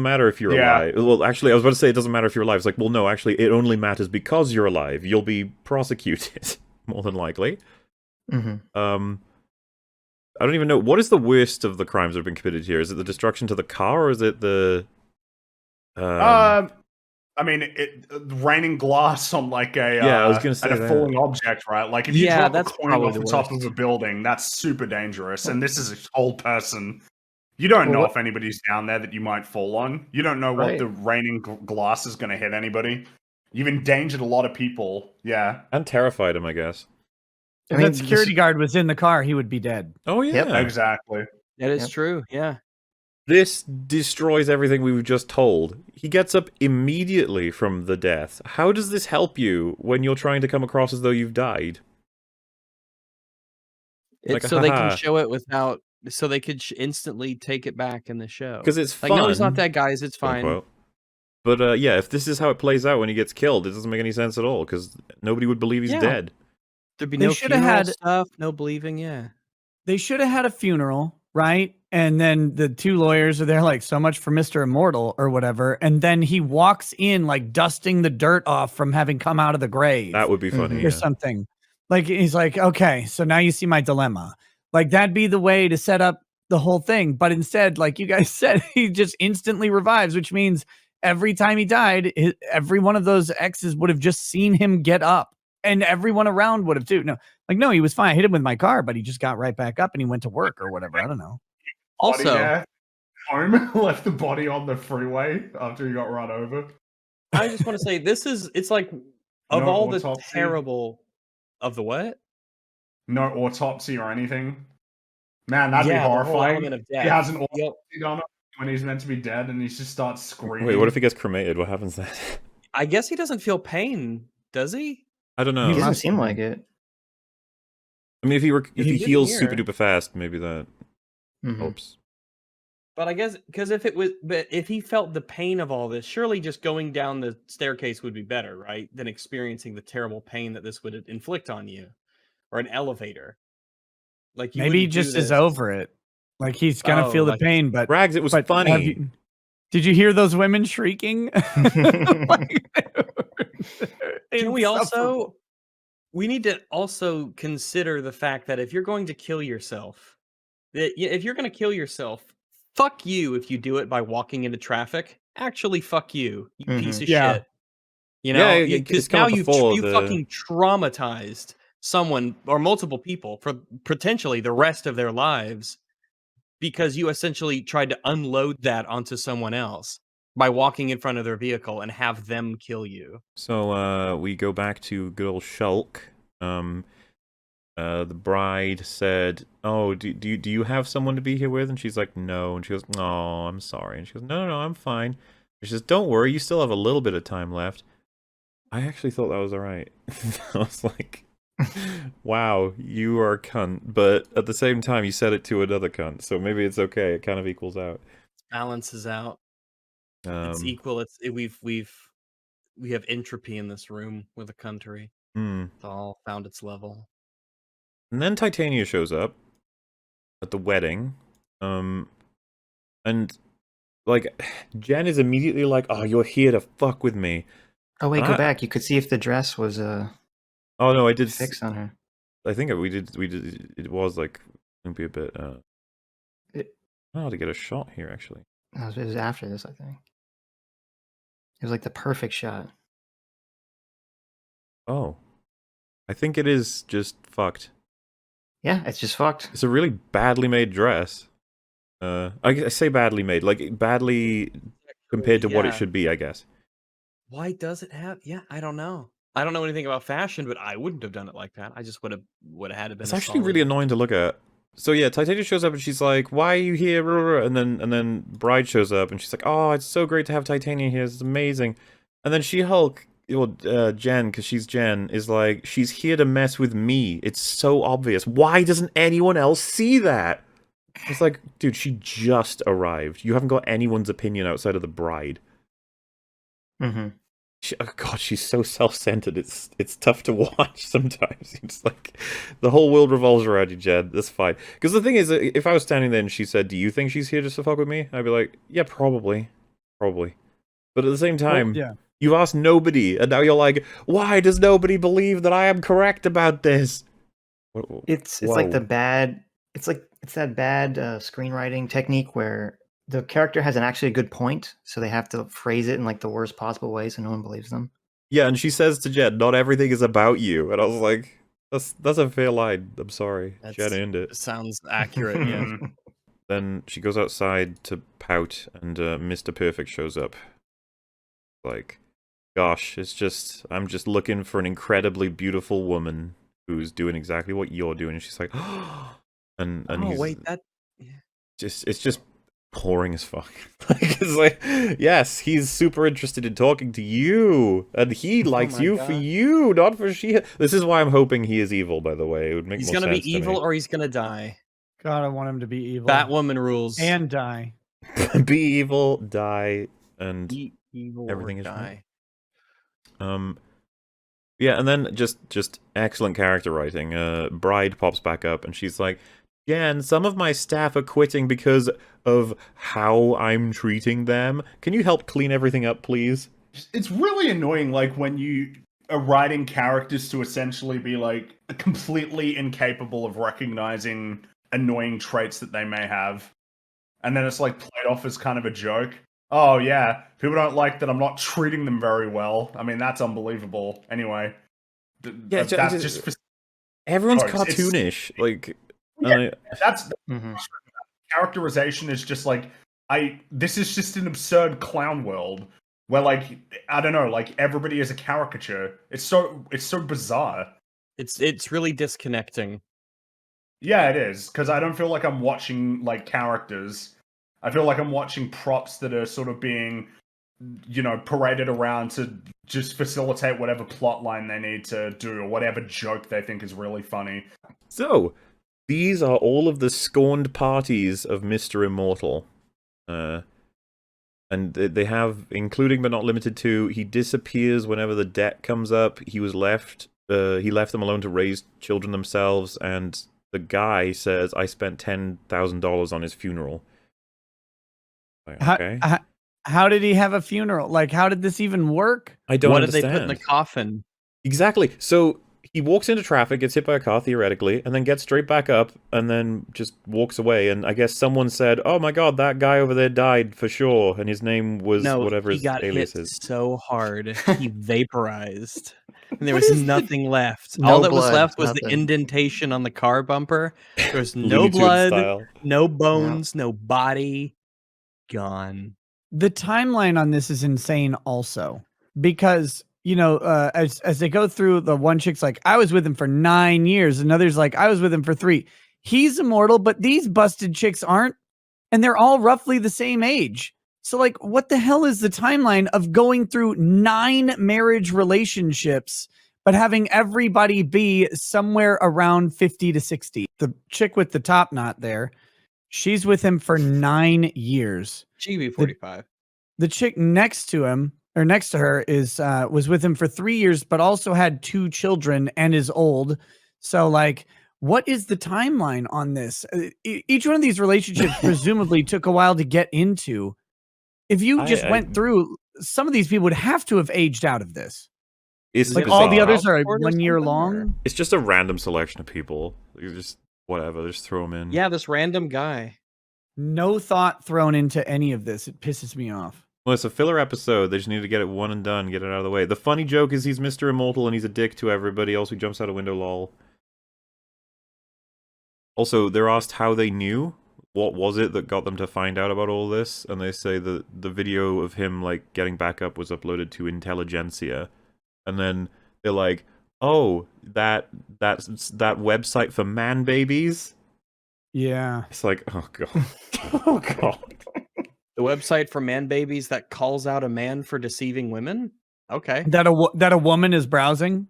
matter if you're alive. Well, actually, I was about to say it doesn't matter if you're alive. It's like, well, no, actually, it only matters because you're alive. You'll be prosecuted more than likely. Mm-hmm. I don't even know what is the worst of the crimes that have been committed here. Is it the destruction to the car, or is it the? I mean, raining glass on like a Yeah, I was gonna say a that. falling object, right? Like if you Yeah, drop a that's coin probably off the the top of worst. a building, that's super dangerous. And this is a whole person. You don't know if anybody's down there that you might fall on. You don't know what Right. the raining glass is going to hit anybody. You've endangered a lot of people. Yeah. And terrified him, I guess. If I mean, that security guard was in the car, he would be dead. Oh yeah, Yep. Exactly. That is Yep. true. Yeah. This destroys everything we were just told. He gets up immediately from the death. How does this help you when you're trying to come across as though you've died? It's Like, so they haha. can show it without, so they could instantly take it back in the show. Because it's Like, fun. no, he's not dead, guys. It's quote, fine. unquote. But yeah, if this is how it plays out when he gets killed, it doesn't make any sense at all, because nobody would believe he's Yeah. dead. There'd be They no shoulda funeral had- stuff, no believing. Yeah. They should have had a funeral, right? And then the two lawyers are there like, so much for Mr. Immortal or whatever. And then he walks in like dusting the dirt off from having come out of the grave That would be funny. or Yeah. something. Like he's like, okay, so now you see my dilemma. Like that'd be the way to set up the whole thing. But instead, like you guys said, he just instantly revives, which means every time he died, every one of those exes would have just seen him get up. And everyone around would have too. No, he was fine. I hit him with my car, but he just got right back up and he went to work or whatever. I don't know. Body Also, there, home left the body on the freeway after he got run over. I just want to say it's like, of No all the autopsy. terrible, of the what? No autopsy or anything. Man, that'd Yeah, be the whole horrifying. element of He death. has an Yep. autopsy done when he's meant to be dead, and he just starts screaming. Wait, what if he gets cremated? What happens then? I guess he doesn't feel pain, does he? I don't know. He doesn't seem like it. I mean, if he He he didn't heals hear. super duper fast, maybe that Mhm. helps. But I guess because if he felt the pain of all this, surely just going down the staircase would be better, right? Than experiencing the terrible pain that this would inflict on you, or an elevator. Like Maybe he wouldn't do just is this. over it. Like he's gonna Oh, feel the like- pain, but Rags, it was but have funny. you- did you hear those women shrieking? Can we Insufferable. we need to also consider the fact that if you're going to kill yourself, if you're going to kill yourself, fuck you if you do it by walking into traffic. Actually, fuck you, you piece of Yeah. shit. You Yeah, know, it's because come now up you before, fucking traumatized someone or multiple people for potentially the rest of their lives because you essentially tried to unload that onto someone else by walking in front of their vehicle and have them kill you. So we go back to good old Shulk. The bride said, "Oh, do you have someone to be here with?" And she's like, "No." And she goes, "Oh, I'm sorry." And she goes, "No, I'm fine." And she says, "Don't worry, you still have a little bit of time left." I actually thought that was alright. I was like, "Wow, you are a cunt," but at the same time, you said it to another cunt, so maybe it's okay. It kind of equals out. Balances out. It's equal. We have entropy in this room with a country. It's all found its level. And then Titania shows up at the wedding, and like Jen is immediately like, "Oh, you're here to fuck with me." Oh wait, go back. You could see if the dress was Oh no, I did fixed on her. I think we did. It was like maybe a bit. I don't know how to get a shot here actually. No, it was after this, I think. It was like the perfect shot. Oh, I think it is just fucked. Yeah, it's just fucked. It's a really badly made dress. I say badly made, like badly compared to what it should be, I guess. Why does it have? Yeah, I don't know. I don't know anything about fashion, but I wouldn't have done it like that. I just would have had it been. It's actually really annoying to look at. So yeah, Titania shows up and she's like, "Why are you here?" And then Bride shows up and she's like, "Oh, it's so great to have Titania here. It's amazing." And then She-Hulk, Jen, because she's Jen, is like, "She's here to mess with me. It's so obvious. Why doesn't anyone else see that?" It's like, dude, she just arrived. You haven't got anyone's opinion outside of the bride. Mm-hmm. Oh God, she's so self-centered. It's tough to watch sometimes. It's like the whole world revolves around you, Jed. That's fine. Because the thing is, if I was standing there and she said, "Do you think she's here just to fuck with me?" I'd be like, "Yeah, probably. But at the same time, you've asked nobody, and now you're like, "Why does nobody believe that I am correct about this?" It's like the bad. It's that bad screenwriting technique where the character has actually a good point, so they have to phrase it in like the worst possible way, so no one believes them. Yeah, and she says to Jed, "Not everything is about you," and I was like, "That's a fair line. I'm sorry, Jed earned it." Sounds accurate. Yeah. Then she goes outside to pout, and Mr. Perfect shows up. Like, gosh, I'm just looking for an incredibly beautiful woman who's doing exactly what you're doing. And she's like, and he's it's just boring as fuck. Like, it's like, yes, he's super interested in talking to you, and he likes you for you, not for she. This is why I'm hoping he is evil. By the way, it would make he's more gonna sense be evil or he's gonna die. God, I want him to be evil. Batwoman rules. And die. Be evil, die, and evil everything is die. Yeah, and then just excellent character writing. Bride pops back up and she's like, "Jen, some of my staff are quitting because of how I'm treating them. Can you help clean everything up, please?" It's really annoying, like, when you are writing characters to essentially be, like, completely incapable of recognizing annoying traits that they may have. And then it's, like, played off as kind of a joke. Oh, yeah, people don't like that I'm not treating them very well. I mean, that's unbelievable. Anyway, yeah, that's just... Everyone's cartoonish. Like, that's... Characterization is just, like, this is just an absurd clown world. Where, like, I don't know, like, everybody is a caricature. It's so bizarre. It's really disconnecting. Yeah, it is, because I don't feel like I'm watching, like, characters. I feel like I'm watching props that are sort of being, paraded around to just facilitate whatever plot line they need to do, or whatever joke they think is really funny. So, these are all of the scorned parties of Mr. Immortal. And they have, including but not limited to, he disappears whenever the debt comes up. He left them alone to raise children themselves, and the guy says, "I spent $10,000 on his funeral." Like, okay. How did he have a funeral? Like, how did this even work? I don't What understand. did they put in the coffin? Exactly. So he walks into traffic, gets hit by a car theoretically, and then gets straight back up, and then just walks away. And I guess someone said, "Oh my God, that guy over there died for sure," and his name was whatever he his got alias hit is. so hard he vaporized, and there What was is nothing left. No All that was blood, left was the nothing. indentation on the car bumper. There was no Looney Tunes blood, style. no bones, no body. Gone. The timeline on this is insane also, because as they go through, the one chick's like, I was with him for 9 years, another's like, I was with him for 3. He's immortal, but these busted chicks aren't, and they're all roughly the same age. So like, what the hell is the timeline of going through 9 marriage relationships but having everybody be somewhere around 50 to 60? The chick with the top knot there, she's with him for 9 years. She could be 45. The chick next to him, or next to her, is was with him for 3 years, but also had 2 children and is old. So like, what is the timeline on this? Each one of these relationships presumably took a while to get into. If you just went through, some of these people would have to have aged out of this. It's Like all the bizarre. others are Or 1 year something, long. or- It's just a random selection of people. You just whatever, just throw them in. Yeah, this random guy. No thought thrown into any of this. It pisses me off. Well, it's a filler episode. They just need to get it one and done, get it out of the way. The funny joke is he's Mr. Immortal and he's a dick to everybody else who jumps out a window, lol. Also, they're asked how they knew. What was it that got them to find out about all this? And they say that the video of him, like, getting back up was uploaded to Intelligentsia. And then they're like, oh, that's that website for man babies? Yeah. It's like, oh god. Oh god. The website for man babies that calls out a man for deceiving women? Okay. That a woman is browsing.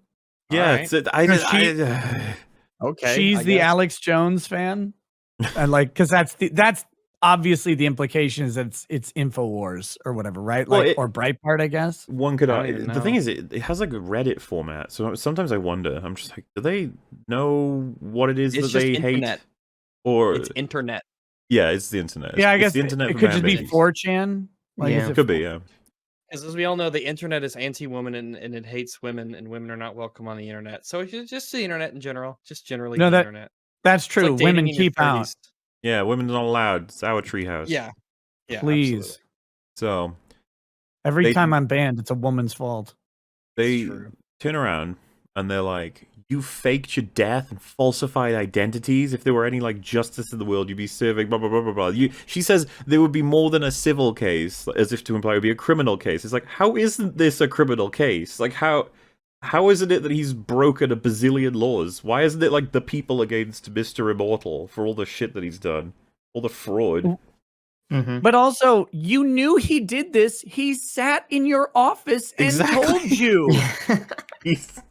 Yeah, Alright. Okay. She's I the guess. Alex Jones fan, and like, because that's obviously the implication is that it's Infowars or whatever, right? Well, Like or Breitbart, I guess. One could I don't even the thing know. is it has like a Reddit format, so sometimes I wonder, I'm just like, do they know what it is It's that just they internet. hate? Or It's internet. yeah, it's the internet. Yeah, I It's guess the internet it for could man just be babies. 4chan. Like, Yeah. is it Could be, yeah. Because as we all know, the internet is anti-woman and it hates women, and women are not welcome on the internet. So it's just the internet in general, just generally No, the that- internet. That's It's true. like dating Women in your keep out. 30s. Yeah, women's not allowed. It's our treehouse. Yeah. Yeah. Please. absolutely. So Every They- time I'm banned, it's a woman's fault. they true. turn around and they're like, you faked your death and falsified identities. If there were any like justice in the world, you'd be serving blah blah blah blah blah. She says there would be more than a civil case, as if to imply it would be a criminal case. It's like, how isn't this a criminal case? Like how isn't it that he's broken a bazillion laws? Why isn't it like the people against Mr. Immortal for all the shit that he's done, all the fraud? Mm-hmm. But also, you knew he did this. He sat in your office and Exactly. told you. He's...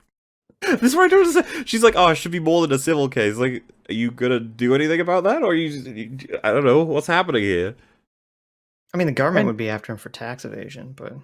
This is what I don't understand. She's like, oh, it should be more than a civil case. Like, are you gonna do anything about that, or are you? I don't know what's happening here. I mean, the government And- would be after him for tax evasion, but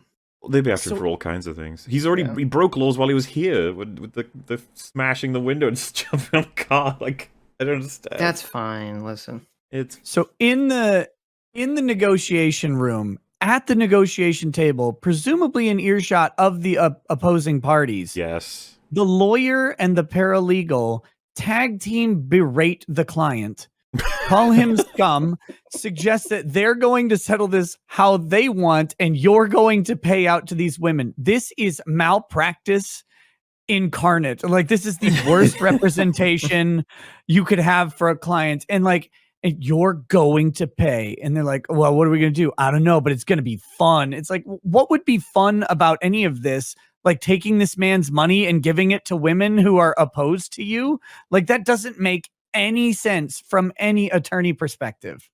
They'd be after him So- for all kinds of things. He's already Yeah. he broke laws while he was here with the smashing the window and just jumping on a car. Like, I don't understand. that's fine. Listen, It's So in the negotiation room, at the negotiation table, presumably in earshot of the opposing parties, yes. the lawyer and the paralegal tag team berate the client, call him scum, suggest that they're going to settle this how they want, and you're going to pay out to these women. This is malpractice incarnate. Like, this is the worst representation you could have for a client. And like, and you're going to pay. And they're like, well, what are we going to do? I don't know, but it's going to be fun. It's like, what would be fun about any of this? Like taking this man's money and giving it to women who are opposed to you? Like, that doesn't make any sense from any attorney perspective.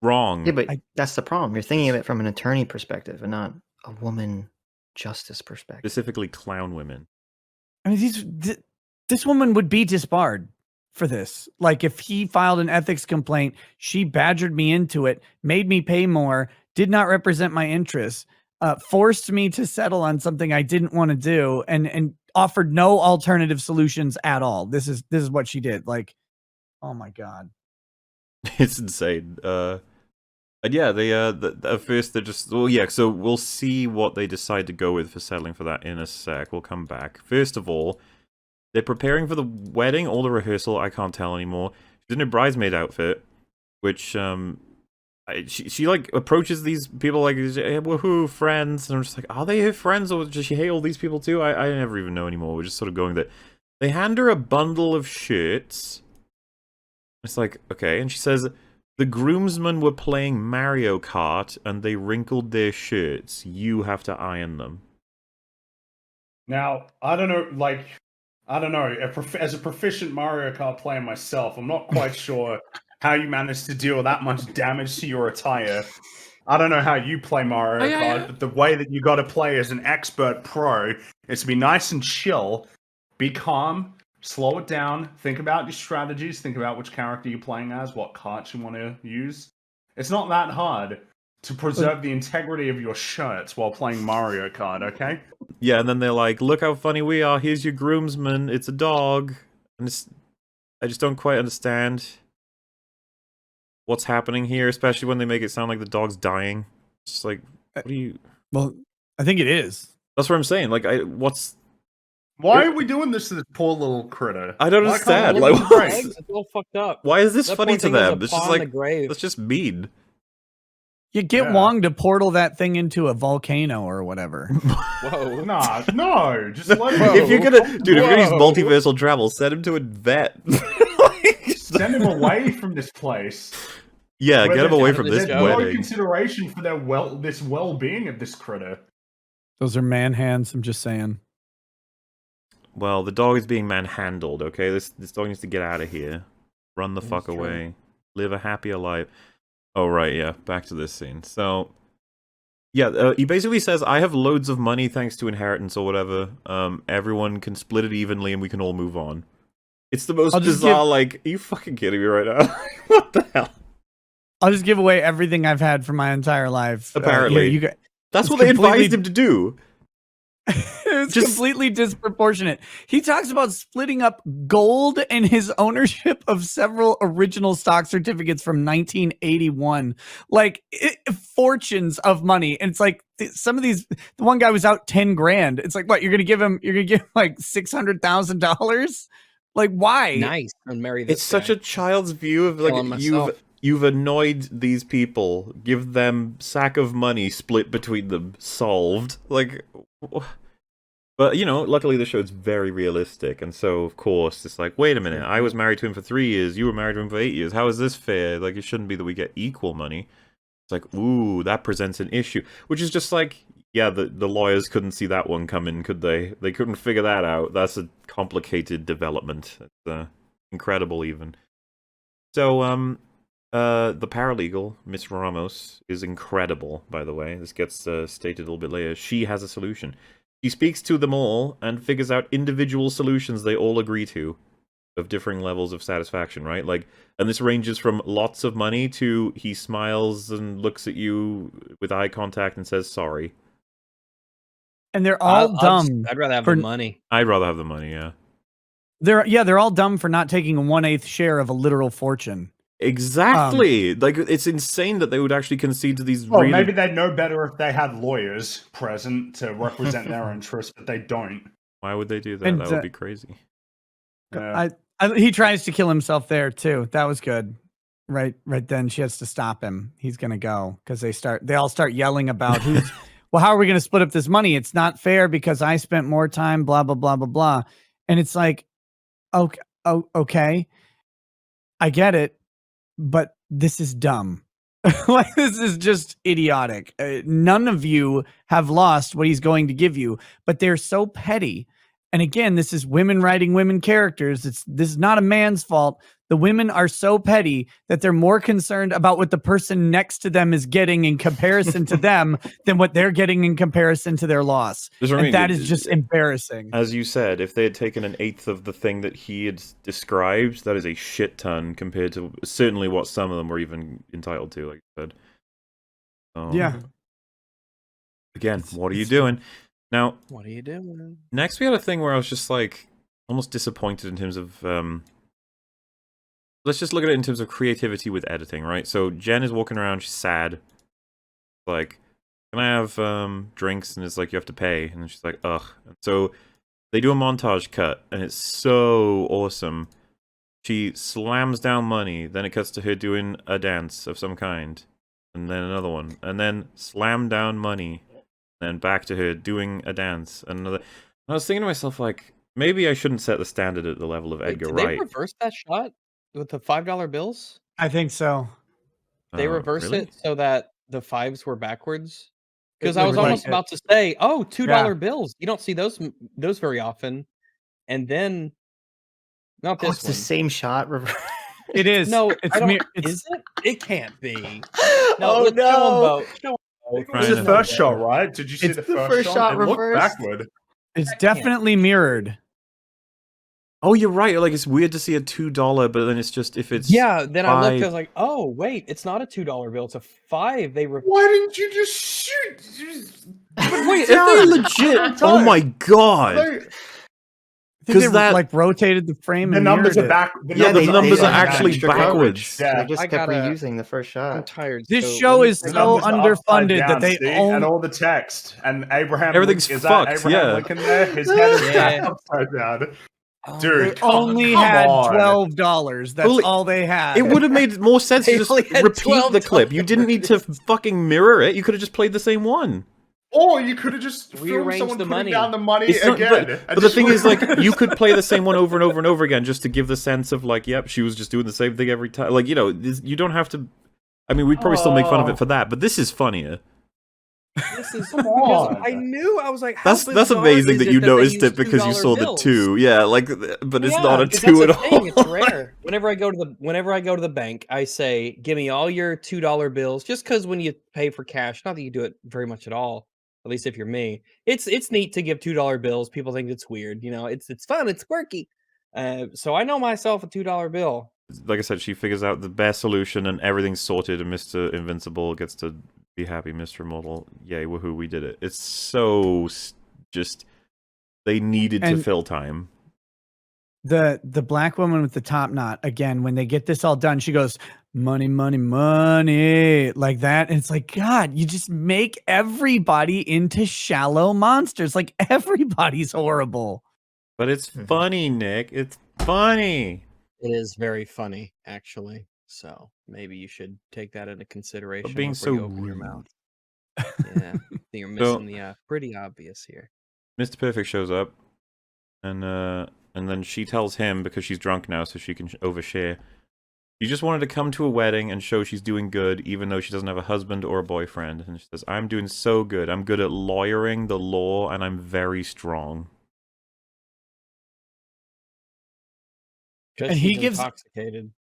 Wrong. yeah, but I- that's the problem. You're thinking of it from an attorney perspective and not a woman justice perspective. Specifically, clown women. I mean, this woman would be disbarred for this. Like, if he filed an ethics complaint, she badgered me into it, made me pay more, did not represent my interests, forced me to settle on something I didn't want to do, and offered no alternative solutions at all. This is what she did. Like, oh my god. It's insane. And yeah, they at first they're just, well, yeah. So we'll see what they decide to go with for settling for that in a sec. We'll come back. First of all, they're preparing for the wedding or the rehearsal. I can't tell anymore. She's in her bridesmaid outfit, which she like approaches these people like, hey, woohoo, friends, and I'm just like, are they her friends or does she hate all these people too? I never even know anymore. We're just sort of going that. They hand her a bundle of shirts. It's like, okay, and she says, the groomsmen were playing Mario Kart and they wrinkled their shirts. You have to iron them. Now, I don't know, like, I don't know. As a proficient Mario Kart player myself, I'm not quite sure how you managed to deal that much damage to your attire. I don't know how you play Mario Kart, but the way that you got to play as an expert pro is to be nice and chill, be calm, slow it down, think about your strategies, think about which character you're playing as, what carts you want to use. It's not that hard to preserve the integrity of your shirts while playing Mario Kart, okay? Yeah, and then they're like, look how funny we are, here's your groomsman, it's a dog. And I just don't quite understand what's happening here, especially when they make it sound like the dog's dying. It's just like, what do you... Well, I think it is. That's what I'm saying, like, what's... Why are we doing this to this poor little critter? I don't Why can't understand, we like, look at the what? legs? It's all fucked up. Why is this That funny poor to thing was a them? It's just paw in like, the grave. that's just mean. You get Yeah. Wong to portal that thing into a volcano or whatever. Whoa. Nah, no, just let him If you're go. gonna, dude, if you're gonna use Whoa. multiversal travel, send him to a vet. Send him away from this place. Yeah, Where get him there's- away from this There's no wedding. consideration for their well-being of this critter. Those are man hands, I'm just saying. Well, the dog is being manhandled, okay? This dog needs to get out of here. Run the fuck true. away. Live a happier life. Oh, right, yeah. Back to this scene. So, yeah, he basically says, I have loads of money thanks to inheritance or whatever. Everyone can split it evenly and we can all move on. It's the most I'll just bizarre, like, are you fucking kidding me right now? What the hell? I'll just give away everything I've had for my entire life. Apparently. You got, That's It's what they completely- advised him to do. it's Just- completely disproportionate. He talks about splitting up gold and his ownership of several original stock certificates from 1981, like fortunes of money. And it's like some of these. The one guy was out 10 grand. It's like, what, you're gonna give him like $600,000? Like, why? Nice. And marry this It's such guy. a child's view of like Killing myself. you've annoyed these people. Give them sack of money split between them. Solved. Like, but you know, luckily the show's very realistic, and so of course it's like, wait a minute, I was married to him for 3 years. You were married to him for 8 years. How is this fair? Like, it shouldn't be that we get equal money. It's like, ooh, that presents an issue, which is just like, yeah, the lawyers couldn't see that one coming, could they? They couldn't figure that out. That's a complicated development. It's incredible, even. So, the paralegal, Miss Ramos, is incredible, by the way. This gets stated a little bit later. She has a solution. She speaks to them all and figures out individual solutions they all agree to of differing levels of satisfaction, right? Like, and this ranges from lots of money to he smiles and looks at you with eye contact and says sorry. And they're all dumb. I'd rather have for- the money. I'd rather have the money, yeah. They're all dumb for not taking a 1/8 share of a literal fortune. Exactly! Like, it's insane that they would actually concede to these Well, really... maybe they'd know better if they had lawyers present to represent their interests, but they don't. Why would they do that? And, That would be crazy. Yeah. He tries to kill himself there too. That was good. Right then she has to stop him. He's gonna go because they all start yelling about who's well, how are we gonna split up this money? It's not fair because I spent more time, blah blah blah blah blah. And it's like, okay, I get it, but this is dumb. Like, this is just idiotic. None of you have lost what he's going to give you, but they're so petty. And again, this is women writing women characters. This is not a man's fault. The women are so petty that they're more concerned about what the person next to them is getting in comparison to them than what they're getting in comparison to their loss. That's what I mean. And that is just embarrassing. As you said, if they had taken 1/8 of the thing that he had described, that is a shit ton compared to certainly what some of them were even entitled to, like you said. Yeah. Again, what are you doing? Now, What are you doing? next we had a thing where I was just like almost disappointed in terms of let's just look at it in terms of creativity with editing, right? So Jen is walking around, she's sad. Like, can I have drinks? And it's like, you have to pay. And she's like, ugh. And so They do a montage cut, and it's so awesome. She slams down money, then it cuts to her doing a dance of some kind. And then another one. And then slam down money. Then back to her doing a dance. And another. I was thinking to myself, like, maybe I shouldn't set the standard at the level of Wait, Edgar did Wright. they reverse that shot with the $5 bills? I think so. They reversed really? it so that the fives were backwards. It Because I was looked like almost it. about to say, oh, $2 Yeah. bills. You don't see those very often. And then not Oh, this it's one. the same shot. It is. No, it's I don't, it's is it? It can't be. No, Oh, let's show 'em no. both. Show 'em both. It was the Ryan, first shot, right? Did you see It's the the first first shot It looked reversed. backward. it's definitely mirrored. Oh, you're right. Like, it's weird to see a $2, but then it's just if it's. Yeah, then I looked, I five- was like, oh, wait, it's not a $2 bill, it's a 5. They Why didn't you just shoot? Wait, if they legit. Oh my god. They- I think 'Cause they that- like rotated the frame. The and numbers mirrored are it. back. Yeah, the numbers are had actually extra coverage, backwards. so Yeah. they just I kept gotta- reusing the first I'm shot. tired. This so show let me is check The out- so numbers are upside underfunded that down, they see? own. and all the text and Abraham. Everything's is fucked, that Abraham yeah. Lincoln there? His head is back Yeah. upside down. Oh, Dude, They come only come had on. $12. That's Well, all they had. It would have made more sense to They just only had repeat the clip. You didn't need to fucking mirror it. You could have just played the same one. Or you could have just filmed Rearrange someone the putting money. down the money It's not- again. but the thing is, like, you could play the same one over and over and over again just to give the sense of, like, yep, she was just doing the same thing every time. Like, you know, you don't have to. I mean, we'd probably still make fun of it for that, but this is funnier. This is Come because on. I knew I was like, how That's bizarre amazing is that it you they noticed use it because you $2 saw the bills? 2. Yeah, like, but it's Yeah, not a 'cause 2 at that's the thing, all. It's rare. Whenever I go to the bank, I say, "Give me all your $2 bills." Just because when you pay for cash, not that you do it very much at all. At least if you're me, it's neat to give $2 bills. People think it's weird, you know. It's fun, it's quirky. So I know myself a $2 bill. Like I said, she figures out the best solution and everything's sorted, and Mr. Invincible gets to be happy. Mr. Immortal, yay, woohoo, we did it. It's so just they needed to And- fill time. the black woman with the top knot, again, when they get this all done, she goes, money, money, money, like that. And it's like, God, you just make everybody into shallow monsters. Like, everybody's horrible. But it's funny, Nick. It's funny. It is very funny, actually. So maybe you should take that into consideration. But being before so you open your rude. mouth. Yeah, you're missing the pretty obvious here. Mr. Perfect shows up, and then she tells him, because she's drunk now, so she can overshare. She just wanted to come to a wedding and show she's doing good, even though she doesn't have a husband or a boyfriend. And she says, "I'm doing so good. I'm good at lawyering the law, and I'm very strong." Because And he she's gives- intoxicated.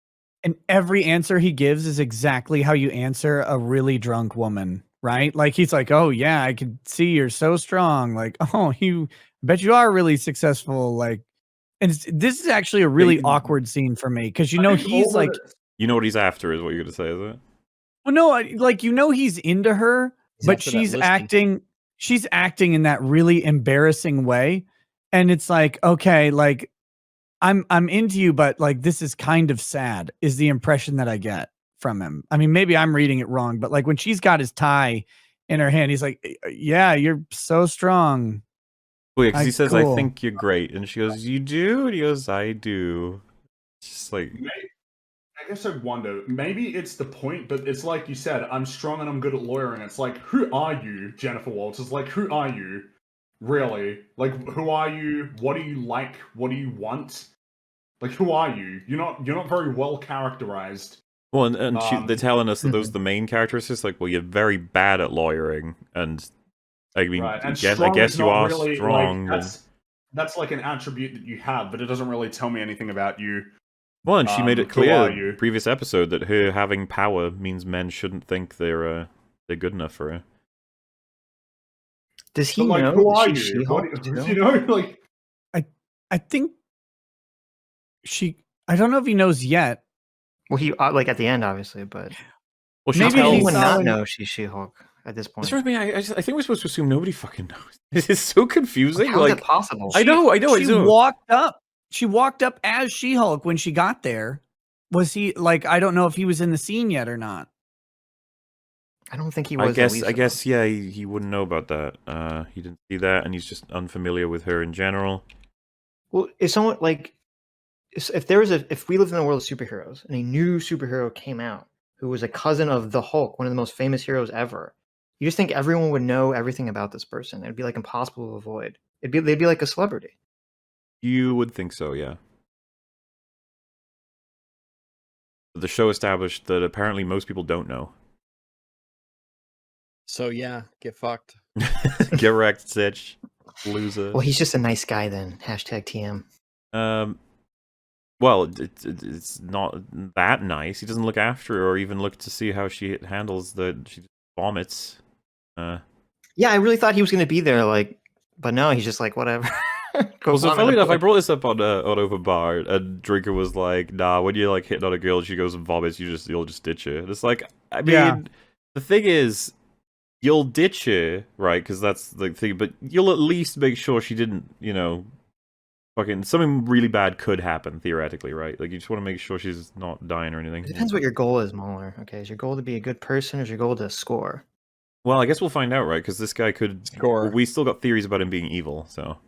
And every answer he gives is exactly how you answer a really drunk woman, right? Like, he's like, oh, yeah, I can see you're so strong. Like, oh, bet you are really successful. Like, and this is actually a really They- awkward scene for me because, you know, he's like, You know what he's after, is what you're gonna say, is it? well, no, like, you know, he's into her, He's but after that she's listing. acting in that really embarrassing way. And it's like, okay, like, I'm into you, but like, this is kind of sad, is the impression that I get from him. I mean, maybe I'm reading it wrong, but like, when she's got his tie in her hand, he's like, yeah, you're so strong. Well, yeah, because he Like, says, "I cool. think you're great," and she goes, "You do?" And he goes, "I do." It's just like, I guess I wonder. Maybe it's the point, but it's like you said. I'm strong and I'm good at lawyering. It's like, who are you, Jennifer Walters? Like, who are you, really? Like, who are you? What do you like? What do you want? Like, who are you? You're not very well characterized. well, and they're telling us that those Mm-hmm. are the main characteristics. Like, well, you're very bad at lawyering, and I mean, Right. And I strong guess is you not are really, strong. Like, and- that's like an attribute that you have, but it doesn't really tell me anything about you. Well, and she made it who are clear you? previous episode that her having power means men shouldn't think they're good enough for her. Does he But like, know who that are she's you? She-Hulk? What, Do you know? you know, like. I think I don't know if he knows yet. Well, he like at the end, obviously, but Well, she Maybe how tells. would he's not not- know she's She-Hulk at this point? That's what I mean. I think we're supposed to assume nobody fucking knows. This is so confusing. How is Like, it possible? I know. She walked up. She walked up as She-Hulk when she got there. Was he like, I don't know if he was in the scene yet or not. I don't think he was. I guess, yeah, he wouldn't know about that. He didn't see that, and he's just unfamiliar with her in general. Well, if someone like if there was if we lived in a world of superheroes and a new superhero came out who was a cousin of the Hulk, one of the most famous heroes ever, you just think everyone would know everything about this person. It'd be like impossible to avoid. They'd be like a celebrity. You would think so, yeah. The show established that apparently most people don't know. So yeah, get fucked. Get wrecked, Sitch. Loser. Well, he's just a nice guy then. Hashtag TM. Well, it's not that nice. He doesn't look after her or even look to see how she handles she vomits. Yeah, I really thought he was going to be there, like, but no, he's just like, whatever. Well, so funny enough, I brought this up on over bar, and Drinker was like, "Nah, when you're like hitting on a girl, she goes and vomits, you'll just ditch her." And it's like, I mean, the thing is, you'll ditch her, right? Because that's the thing, but you'll at least make sure she didn't, fucking something really bad could happen theoretically, right? Like you just want to make sure she's not dying or anything. It depends what your goal is, Mueller. Okay, is your goal to be a good person, or is your goal to score? Well, I guess we'll find out, right? Because this guy could score. We still got theories about him being evil, so.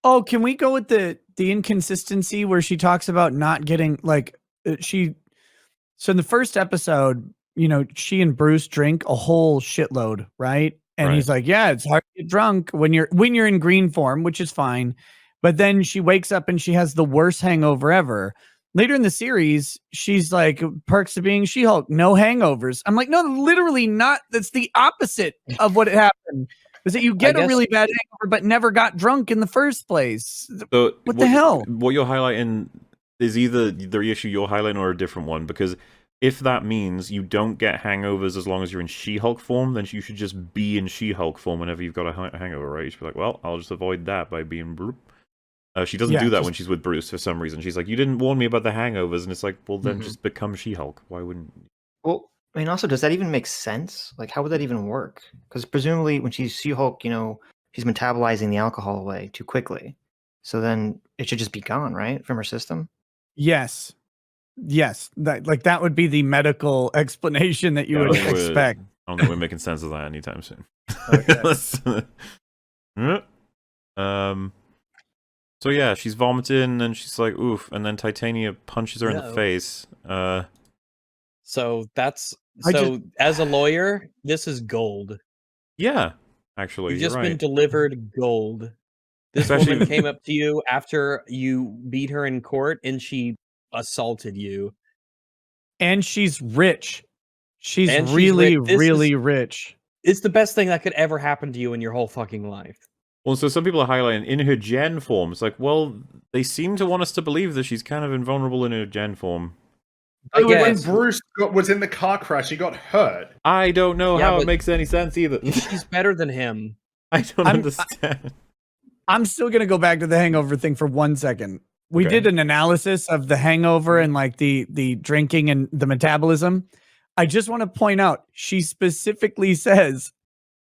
Oh, can we go with the inconsistency where she talks about not getting so in the first episode, she and Bruce drink a whole shitload, right? And he's like, yeah, it's hard to get drunk when you're in green form, which is fine. But then she wakes up and she has the worst hangover ever. Later in the series, she's like, perks of being She-Hulk, no hangovers. I'm like, no, literally not. That's the opposite of what happened. Is that you get a really bad hangover but never got drunk in the first place? So what the hell? What you're highlighting is either the issue you're highlighting or a different one, because if that means you don't get hangovers as long as you're in She-Hulk form, then you should just be in She-Hulk form whenever you've got a hangover, right? You should be like, well, I'll just avoid that by being Bruce. She doesn't do that when she's with Bruce for some reason. She's like, you didn't warn me about the hangovers, and it's like, well, then just become She-Hulk. Why wouldn't you? Well, I mean, also, does that even make sense? Like, how would that even work? Because presumably when she's She-Hulk, she's metabolizing the alcohol away too quickly. So then it should just be gone, right, from her system? Yes. That would be the medical explanation that you would expect. I don't think we're making sense of that anytime soon. Okay. So yeah, she's vomiting, and she's like, oof, and then Titania punches her in the face. So as a lawyer, this is gold. Yeah, actually, You've just you're been right. delivered gold. This woman came up to you after you beat her in court, and she assaulted you. And she's rich. She's really rich. It's the best thing that could ever happen to you in your whole fucking life. Well, so some people are highlighting in her gen form. It's like, well, they seem to want us to believe that she's kind of invulnerable in her gen form. When Bruce was in the car crash, he got hurt. I don't know how it makes any sense either. She's better than him. I don't understand. I'm still going to go back to the hangover thing for 1 second. We did an analysis of the hangover and like the drinking and the metabolism. I just want to point out, she specifically says,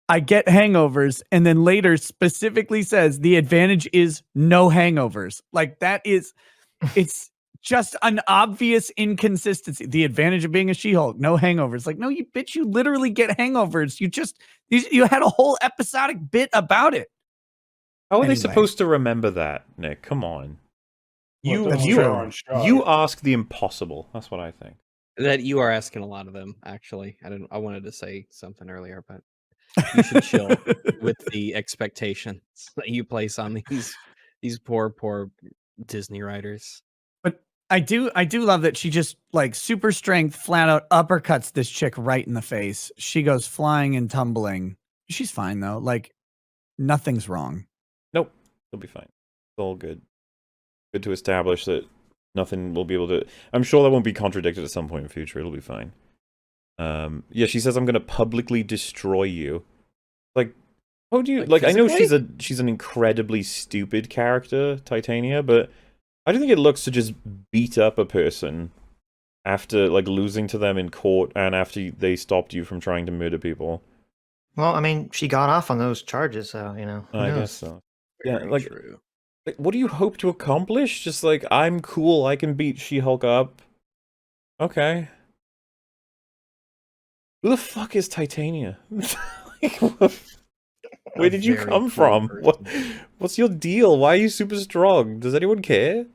I get hangovers, and then later specifically says the advantage is no hangovers. Like it's just an obvious inconsistency. The advantage of being a She-Hulk, no hangovers. Like, no, you bitch, you literally get hangovers. You had a whole episodic bit about it. How are they supposed to remember that, Nick? Come on. You ask the impossible. That's what I think. That you are asking a lot of them, actually. I wanted to say something earlier, but you should chill with the expectations that you place on these poor Disney writers. But I do love that she just like super strength flat out uppercuts this chick right in the face. She goes flying and tumbling. She's fine though. Like nothing's wrong. Nope. It'll be fine. It's all good. Good to establish that nothing will be able to. I'm sure that won't be contradicted at some point in the future. It'll be fine. Yeah, she says, I'm going to publicly destroy you. Like, how do you... Like, I know she's an incredibly stupid character, Titania, but I don't think it looks to just beat up a person after, like, losing to them in court and after they stopped you from trying to murder people. Well, I mean, she got off on those charges, so, I guess so. Yeah, like, what do you hope to accomplish? Just like, I'm cool, I can beat She-Hulk up. Okay. Who the fuck is Titania? Where a did you very come cool from? What's your deal? Why are you super strong? Does anyone care?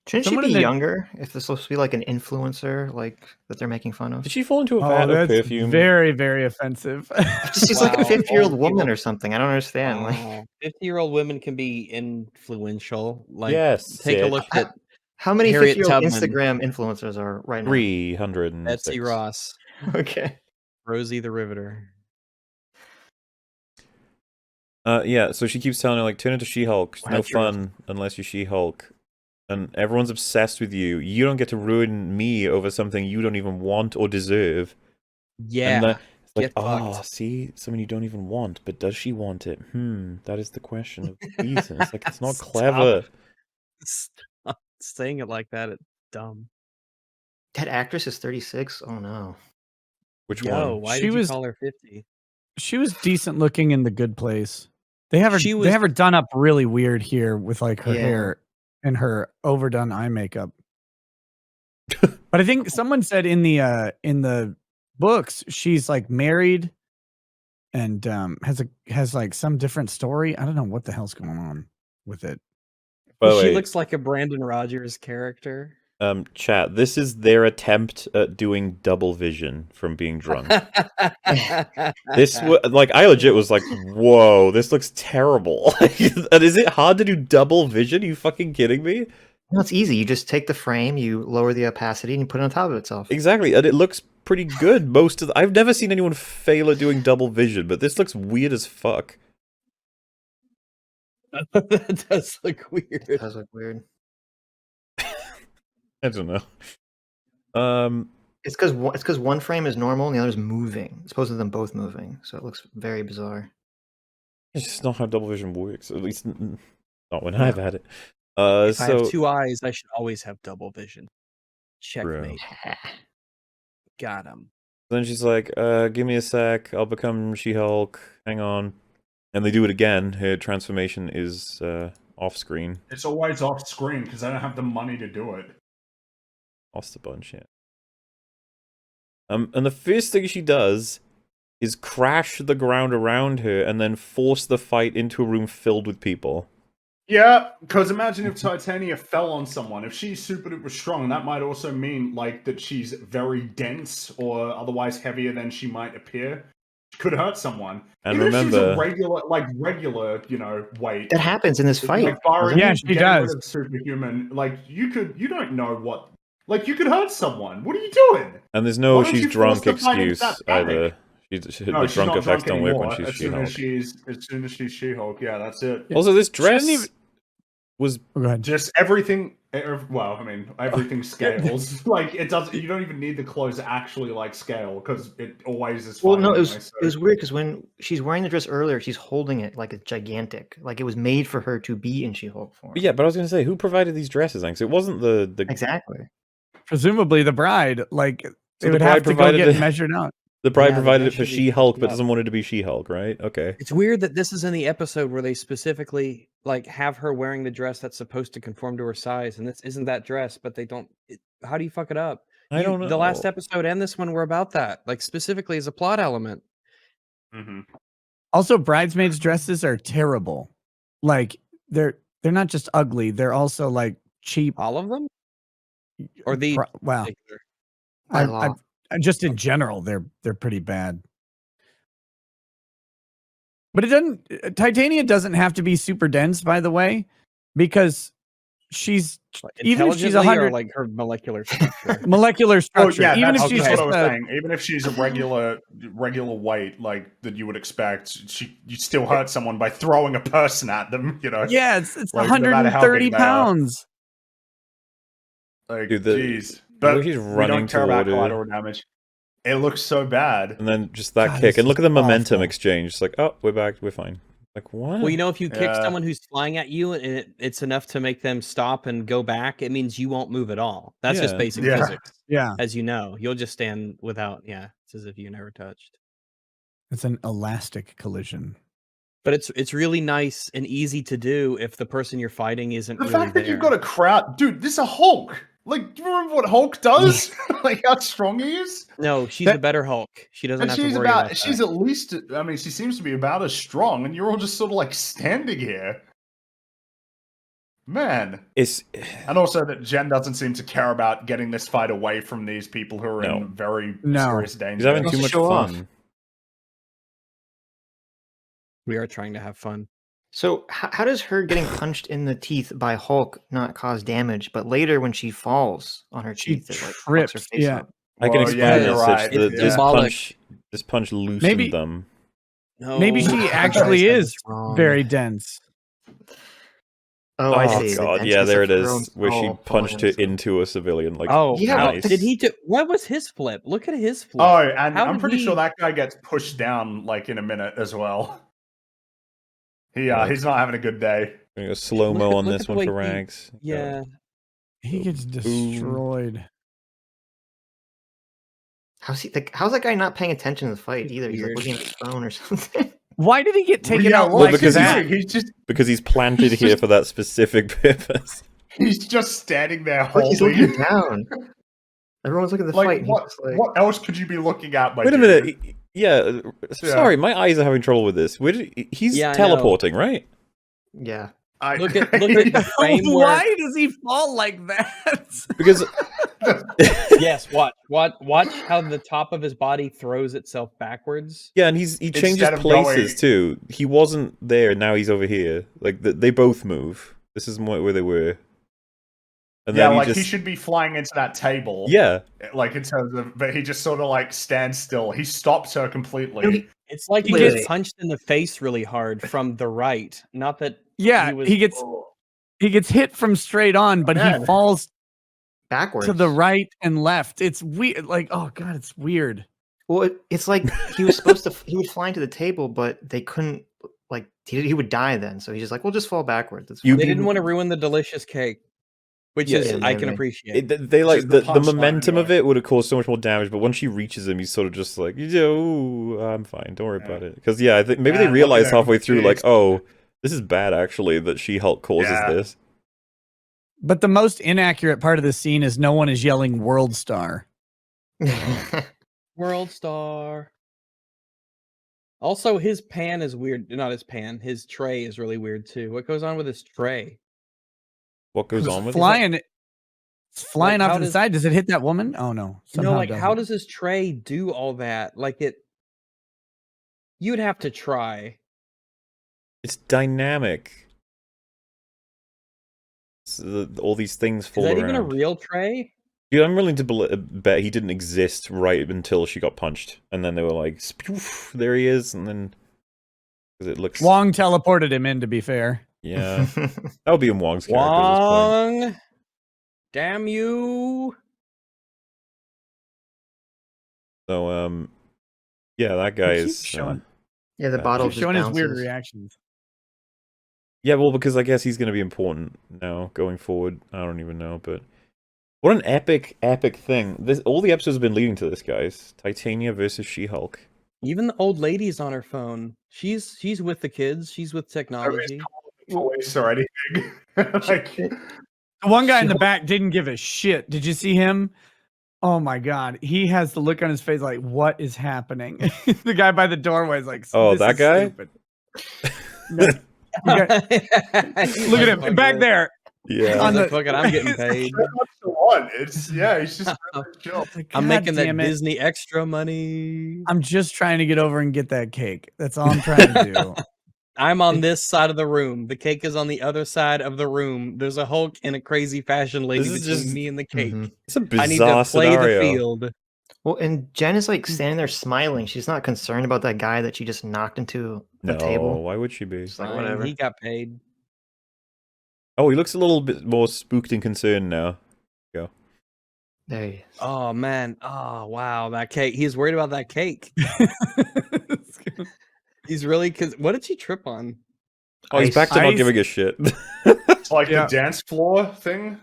Shouldn't Someone she in be the- younger if this supposed to be like an influencer, like that they're making fun of? Did she fall into a Oh, vat of that's perfume? very, very offensive. She's like a Wow, 50-year-old old woman people- or something. I don't understand. Like, Wow. 50-year-old women can be influential. Like, Yes, take a Sid. look at how many Harriet 50-year-old Tubman. Instagram influencers are right now? 306. Betsy Ross, Okay. Rosie the Riveter. Yeah, so she keeps telling her, like, turn into She-Hulk. It's no That's rough. fun unless you're She-Hulk. And everyone's obsessed with you. You don't get to ruin me over something you don't even want or deserve. Yeah. And it's like, get oh, fucked. see? Someone you don't even want, but does she want it? That is the question of the season. It's like, it's not Stop. clever. Stop saying it like that. It's dumb. That actress is 36. Oh no. Which Yo, one? why She did you was- call her 50? She was decent looking in The Good Place. They have her. She They was- have her done up really weird here with like her Yeah. hair and her overdone eye makeup. But I think someone said in the books she's like married and has like some different story. I don't know what the hell's going on with it. By the She way, looks like a Brandon Rogers character. chat, this is their attempt at doing double vision from being drunk. This like I legit was like, whoa, this looks terrible. And is it hard to do double vision? Are you fucking kidding me? No, it's easy. You just take the frame, you lower the opacity, and you put it on top of itself. Exactly, and it looks pretty good. Most of I've never seen anyone fail at doing double vision, but this looks weird as fuck. That does look weird. It does look weird. I don't know. It's because one frame is normal and the other's moving. It's supposed to them both moving, so it looks very bizarre. It's just not how double vision works. At least not when I've had it. If I have two eyes, I should always have double vision. Checkmate. Got him. Then she's like, give me a sec, I'll become She-Hulk, hang on. And they do it again, her transformation is off screen. It's always off screen because I don't have the money to do it. Lost a bunch, yeah. And the first thing she does is crash the ground around her and then force the fight into a room filled with people. Yeah, because imagine if Titania fell on someone. If she's super duper strong, that might also mean like that she's very dense or otherwise heavier than she might appear. She could hurt someone. And Even if she's remember, a regular, weight. That happens in this fight. Like, barring Yeah, she getting does. rid of superhuman, like you don't know what. Like you could hurt someone. What are you doing? and there's no Why don't she's you drunk force the fight into excuse that panic? either. No, the she's drunk not effects drunk don't work when anymore. she's She-Hulk. As soon as she's She-Hulk, yeah, that's it. Also, this She dress doesn't even- was Oh, go ahead. Just everything. Well, I mean, everything scales. Like it doesn't. You don't even need the clothes to actually like scale because it always is. Well, fine no, it anyway, was so- it was weird because when she's wearing the dress earlier, she's holding it like it's gigantic, like it was made for her to be in She-Hulk form. But yeah, but I was gonna say, who provided these dresses? Because it wasn't the Exactly. Presumably the bride, like So they the would bride have to go provided get it. measured out. the bride Yeah, they provided it for actually She-Hulk, picked but it up. doesn't want it to be She-Hulk, right? Okay. It's weird that this is in the episode where they specifically like have her wearing the dress that's supposed to conform to her size, and this isn't that dress, but they don't. How do you fuck it up? I don't know. The last episode and this one were about that, like specifically as a plot element. Mhm. Also, bridesmaids' dresses are terrible. Like they're not just ugly; they're also like cheap. All of them, or the Wow. particular? By I law. just in general, they're pretty bad. But it doesn't. Titania doesn't have to be super dense, by the way, because she's Like, even if she's intelligently or 100 like her molecular structure. molecular Oh structure. yeah, even that's if she's what just I was a, saying. Even if she's a regular weight, like that you would expect, you still hurt someone by throwing a person at them. You know. yeah, it's Like, no matter how 130 big they are. pounds. Like, Dude, jeez. the way But he's we running don't care about toward her. collateral damage. It looks so bad. And then just that God, kick, this and look is at the momentum awful. exchange. It's like, oh, we're back, we're fine. Like, what? Well, you know, if you kick Yeah. someone who's flying at you and it's enough to make them stop and go back, it means you won't move at all. That's just Yeah. basic Yeah. physics, Yeah, as you know. You'll just stand without. Yeah, it's as if you never touched. it's an elastic collision. But it's really nice and easy to do if the person you're fighting isn't The really fact that there. you've got a crowd, dude. This is a Hulk. Like, do you remember what Hulk does? Like how strong he is? No, she's the better Hulk. She doesn't And have to she's worry about that. she's at least, I mean, she seems to be about as strong, and you're all just sort of like standing here. Man. It's And also that Jen doesn't seem to care about getting this fight away from these people who are No. in very No. serious he's danger. having Wants too to much show off. fun. We are trying to have fun. So how does her getting punched in the teeth by Hulk not cause damage, but later when she falls on her She teeth, it like fucks trips, her face yeah. up? I can Well, explain yeah, this. you're It's right. that It's this symbolic. punch loosened Maybe- them. No. Maybe she I actually said is this wrong. very dense. Oh, I Oh see. the god, yeah, density there of it her own is, where she skull punched falling it into a civilian. Like, Oh, Yeah, how but did he do? What was his flip? Look at his flip. Oh, and How I'm did pretty he- sure that guy gets pushed down like in a minute as well. Yeah. He's not having a good day. a slow mo on look this at the one way for he- Rags. Yeah. He gets destroyed. How's that guy not paying attention to the fight He's either? He's like weird. looking at his phone or something. Why did he get taken Yeah, out well, like because that? he's just Because he's planted He's here just- for that specific purpose. he's just standing there Look, he's holding. looking down. Everyone's looking at the fight. Like And what? he's just like, What else could you be looking at? My Wait a dude? minute. Yeah, sorry, my eyes are having trouble with this. He's Yeah, I know. teleporting, right? Yeah. Look at the frame where. Why does he fall like that? Because Yes, watch how the top of his body throws itself backwards. yeah, and he changes Instead of places going- too. He wasn't there, now he's over here. Like they both move. This is where they were. And Yeah, then like he he just should be flying into that table. yeah. Like in terms of, but he just sort of like stands still. He stops her completely. It's like he Literally. gets punched in the face really hard from the right. Not that Yeah, he was. he gets hit from straight on, but Man. he falls Backwards. to the right and left. It's weird. Like, oh god, it's weird. Well, it's like he was supposed to. He would fly into the table, but they couldn't. Like he would die then, so he's just like, "We'll just fall backwards." It's You- fine." They didn't want to ruin the delicious cake, which Yeah, is yeah, I can maybe. appreciate. They Which like is the the punchline momentum of anyway. it would have caused so much more damage, but once she reaches him, he's sort of just like, ooh, I'm fine, don't worry Yeah. about it. Because yeah, I think maybe Yeah, they look realized at him, halfway through, like, jeez. oh, this is bad actually that She-Hulk causes Yeah. this. But the most inaccurate part of the scene is no one is yelling "World Star." World Star. Also, his pan is weird. Not his pan. His tray is really weird too. What goes on with his tray? What goes on with it? flying. It's flying Like, off how to the does- side. Does it hit that woman? Oh no! No, somehow like how doesn't. does his tray do all that? Like it. You'd have to try. It's dynamic. All these things Is fall that around. even a real tray? Dude, I'm willing to bet he didn't exist right until she got punched, and then they were like, "Spoof, there he is," and then because it looks, Wong teleported him in. To be fair, yeah, that would be in Wong's character at this point. Wong, damn you! So, yeah, that guy He is. keeps showing, yeah, the Yeah. bottle keeps just showing his weird bounces. reactions. Yeah, well, because I guess he's going to be important now going forward. I don't even know, but what an epic thing! All the episodes have been leading to this, guys. Titania versus She-Hulk. Even the old lady's on her phone. She's with the kids. She's with technology. Voice or anything. Like, The one guy in the back didn't give a shit. Did you see him? Oh my god, he has the look on his face like, what is happening? The guy by the doorway is like, Oh, "This that is guy? stupid." No, look at him back there. Yeah, On the- Fuck it, I'm getting paid. that's the one. It's he's just really chill. Like, I'm "God making that damn it. Disney extra money. I'm just trying to get over and get that cake. That's all I'm trying to do. I'm on this side of the room. The cake is on the other side of the room. There's a Hulk and a crazy fashion lady This is between just- me and the cake. Mhm. it's a I need bizarre to play scenario. the field. Well, and Jen is like standing there smiling. She's not concerned about that guy that she just knocked into the No, table. why would she be? It's like Fine, whatever. He got paid. Oh, he looks a little bit more spooked and concerned now. There he is. Oh man. Oh wow. That cake. He's worried about that cake. He's really what did she trip on? Oh, he's Ice. back to not Ice. giving a shit. It's like Yeah. the dance floor thing.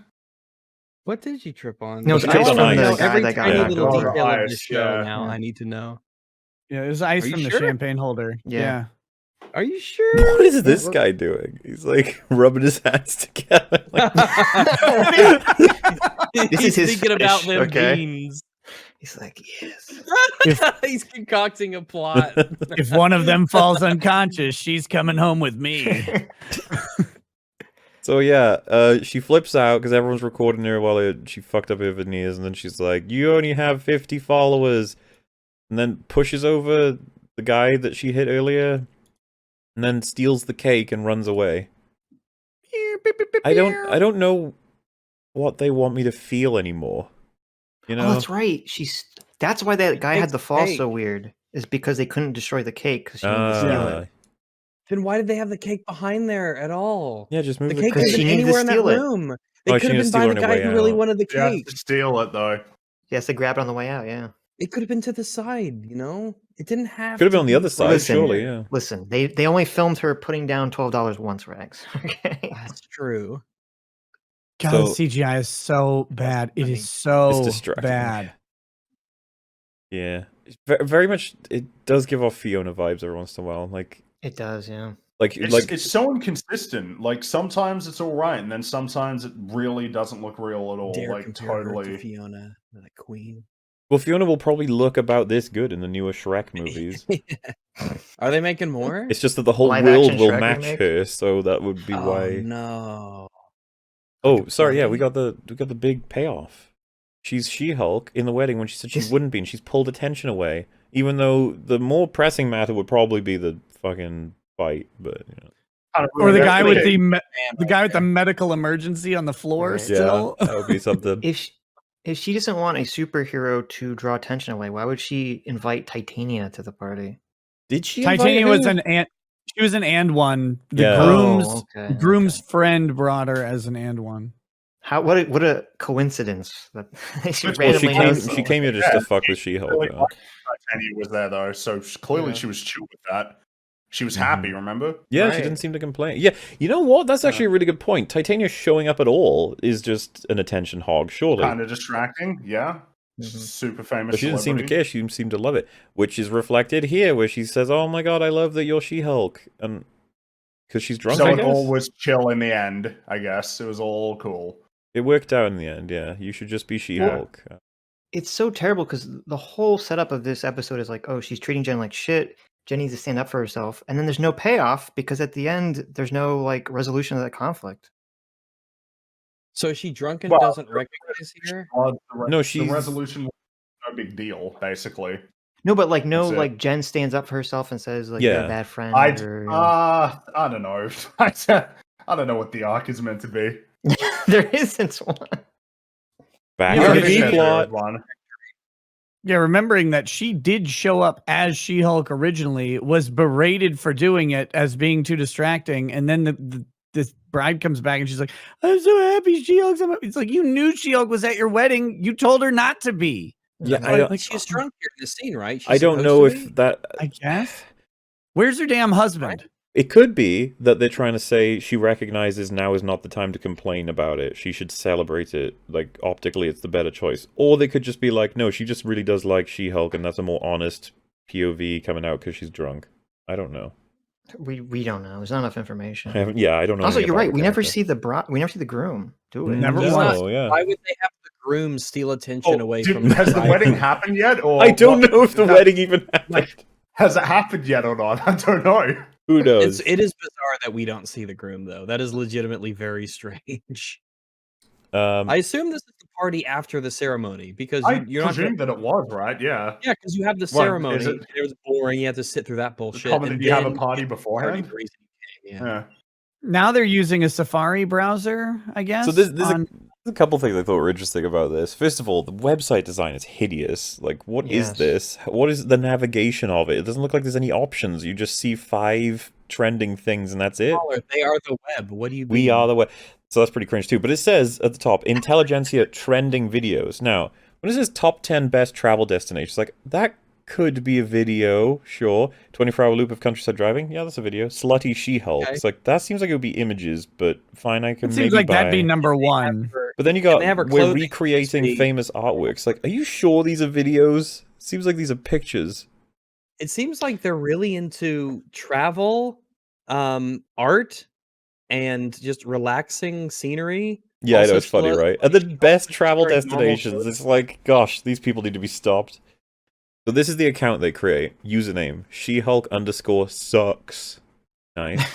What did she trip on? No, it's I ice wanna from the know guy every that got tiny knocked little over. detail of Ice, this show yeah. now. Yeah. I need to know. Yeah, it was ice Are you from the sure? champagne holder. Yeah. Yeah. Are you sure? What is this guy doing? He's like rubbing his hands together. Like, This He's is his thinking about fetish, them okay? beans. He's like, yes. He's concocting a plot. If one of them falls unconscious, she's coming home with me. so yeah, she flips out because everyone's recording her while she fucked up her veneers, and then she's like, "You only have 50 followers," and then pushes over the guy that she hit earlier, and then steals the cake and runs away. I don't know what they want me to feel anymore. You know? Oh, that's right. That's why that guy had the fall cake. so weird. Is because they couldn't destroy the cake because she wanted to steal it. Then why did they have the cake behind there at all? Yeah, just move The the cake Because could have she been needed to anywhere in that steal it. room. They Oh, could she have needed to been steal by it the on her guy way who really out. wanted the She has cake. to steal it though. He has to grab it on the way out, yeah. It could have been to the side, you know? It didn't have Could have to been on the be other side, right surely, there. yeah. Listen, they only filmed her putting down $12 once, Rex. Okay. That's true. God, So- the CGI is so bad. It funny. is so It's distracting. bad. Yeah. It's very much, it does give off Fiona vibes every once in a while. Like, It does, yeah. It's so inconsistent. Like sometimes it's all right, and then sometimes it really doesn't look real at all. Dare like compare her to totally. Fiona, the queen. well, Fiona will probably look about this good in the newer Shrek movies. Are they making more? It's just that the whole Live world action will Shrek match remake? her, so that would be Oh why. no. Oh, sorry, yeah, play? we got the big payoff. She's She-Hulk in the wedding when she said she This- wouldn't be, and she's pulled attention away. Even though the more pressing matter would probably be the fucking fight, but you know. Or the guy with the the guy with the medical emergency on the floor Right. still. Yeah, that would be something. If she doesn't want a superhero to draw attention away, why would she invite Titania to the party? Did she? Titania invite was her? an and. She was an and one. The Yeah. groom's Oh, okay, groom's okay. friend brought her as an and one. What a coincidence that she Well, Well, she randomly came. has She came here just to Yeah, fuck with She-Hulk. Really though. liked Titania was there though, so clearly Yeah. she was chill with that. She was happy, remember? Yeah, she Right. didn't seem to complain. Yeah, you know what? That's actually a really good point. Titania showing up at all is just an attention hog, surely. Kind of distracting, yeah. Mhm. Super famous. But she didn't seem to celebrity. care. She seemed to love it, which is reflected here, where she says, "Oh my god, I love that you're She-Hulk," and because she's drunk. So I it guess all was chill in the end, I guess. It was all cool. it worked out in the end. Yeah, you should just be She-Hulk. It's so terrible because the whole setup of this episode is like, oh, she's treating Jen like shit. Jen needs to stand up for herself, and then there's no payoff because at the end there's no like resolution of that conflict. So is she drunk and Well, doesn't recognize her? No, the she's- resolution was no big deal, basically. No, but like no, That's it. like Jen stands up for herself and says like you're Yeah. a bad friend. I or, don't know. I don't know what the arc is meant to be. there isn't one. Back Yeah, to but the she- B plot. One. Yeah, remembering that she did show up as She-Hulk originally, was berated for doing it as being too distracting, and then this bride comes back and she's like, "I'm so happy She-Hulk's." It's like you knew She-Hulk was at your wedding. You told her not to be. Yeah, Like, I don't. she's drunk here in the scene, right? She's I don't supposed know to if be? that. I guess. Where's her damn husband? It could be that they're trying to say she recognizes now is not the time to complain about it. She should celebrate it. Like, optically, it's the better choice. Or they could just be like, no, she just really does like She-Hulk, and that's a more honest POV coming out because she's drunk. I don't know. We don't know. There's not enough information. I don't know. Also, anything you're about right. the We never character. see the we never see the groom do it. Never No, once. yeah. Why would they have the groom steal attention away from Has the bride? wedding happened yet? Or I don't what- know if the wedding even happened. Has it happened yet or not? I don't know. Who knows? It is bizarre that we don't see the groom, though. That is legitimately very strange. I assume this is the party after the ceremony because I you're not. presume that it was, right? Yeah. Yeah, because you have the What, is ceremony. it- It was boring. You had to sit through that bullshit. Common, and did you have a then party you beforehand? the reason you came, yeah. Yeah. Now they're using a Safari browser, I guess. So there's on- a couple things I thought were interesting about this. First of all, the website design is hideous. Like, what is Yes. this? What is the navigation of it? It doesn't look like there's any options. You just see 5 trending things and that's it. Caller, they are the web. What do you We mean? are the web. So that's pretty cringe too. But it says at the top, Intelligentsia trending videos. Now, when it says top 10 best travel destinations, like, that could be a video, sure. 24-hour loop of countryside driving, yeah, that's a video. Slutty She-Hulk, Okay. it's like, that seems like it would be images, but fine, I can it maybe seems like that'd be buy. number one. But then you got, they have her we're clothing recreating speed. famous artworks. Like, are you sure these are videos? Seems like these are pictures. It seems like they're really into travel, art, and just relaxing scenery. Yeah, I know, Also, it's funny, right? And the best travel destinations. It's like, gosh, these people need to be stopped. So this is the account they create. Username, She-Hulk_sucks. Nice.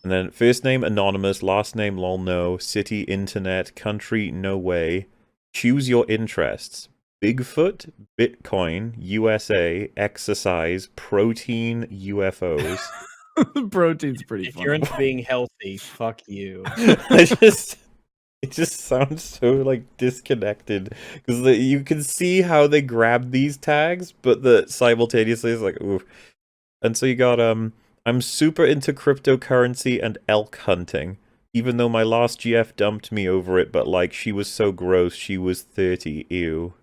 And then first name, anonymous. Last name, lol, no. City, internet. Country, no way. Choose your interests. Bigfoot, Bitcoin, USA, exercise, protein, UFOs. Protein's pretty If funny. you're into being healthy, fuck you. It just sounds so like disconnected because you can see how they grab these tags, but the simultaneously is like ooh. And so you got I'm super into cryptocurrency and elk hunting, even though my last GF dumped me over it, but like she was so gross, she was 30, ew.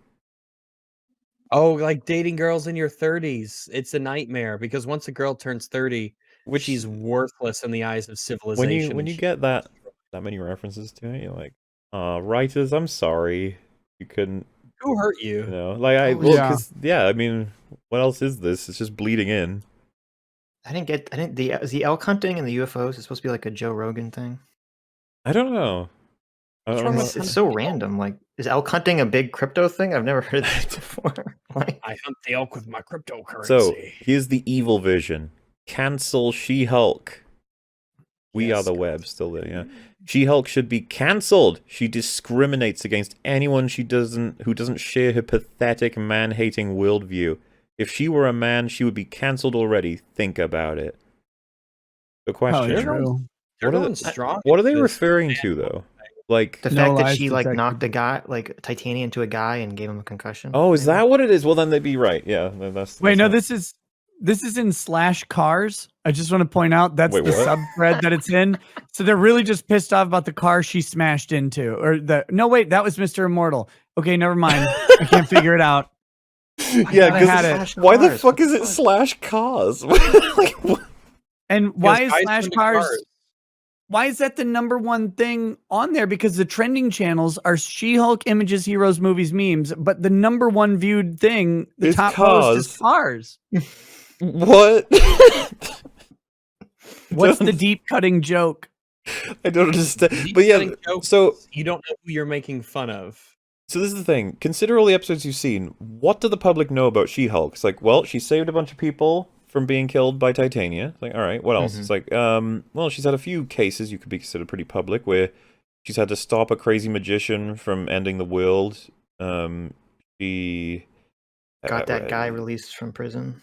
Oh, like dating girls in your 30s. It's a nightmare because once a girl turns 30, Which she's worthless in the eyes of civilization. when you get that many references to it, you're like, writers, I'm sorry. You couldn't who hurt you? you know, like I Oh, well, yeah. 'cause, yeah, I mean, what else is this? It's just bleeding in. I didn't the elk hunting and the UFOs is supposed to be like a Joe Rogan thing. I don't know. I What's don't wrong know. with It's so random. Like, is elk hunting a big crypto thing? I've never heard this before. Like, I hunt the elk with my cryptocurrency. So here's the evil vision. Cancel She-Hulk. We are Yes, the guys. web, still there, yeah. She-Hulk should be cancelled. She discriminates against anyone who doesn't share her pathetic man-hating worldview. If she were a man, she would be cancelled already. Think about it. The question: Probably true. They're What are going the- strong. what are they into this referring to though? Like, the No fact that lies she like detected. knocked a guy, like Titania, into a guy and gave him a concussion. oh, is maybe? that what it is? Well, then they'd be right. Yeah, then that's. Wait, that's no, not- this is in slash cars. I just want to point out that's Wait, the what? subthread that it's in. So they're really just pissed off about the car she smashed into, or the no, wait, that was Mr. Immortal. Okay, never mind. I can't figure it out. Yeah, thought I had because it. why the Cars, fuck what the is it fuck? slash cars? Like, what? And why is guys slash into cars? cars. Why is that the number one thing on there? Because the trending channels are She-Hulk, images, heroes, movies, memes, but the number one viewed thing, the It's top post is cars. cars. What? What's the Don't- deep cutting joke? I don't understand. Deep But yeah, cutting jokes, so you don't know who you're making fun of. this is the thing. Consider all the episodes you've seen. What do the public know about She-Hulk? It's like, well, she saved a bunch of people from being killed by Titania. It's like, all right, what else? Mhm. It's like, well, she's had a few cases you could be considered pretty public where she's had to stop a crazy magician from ending the world. She Got that guy released from prison.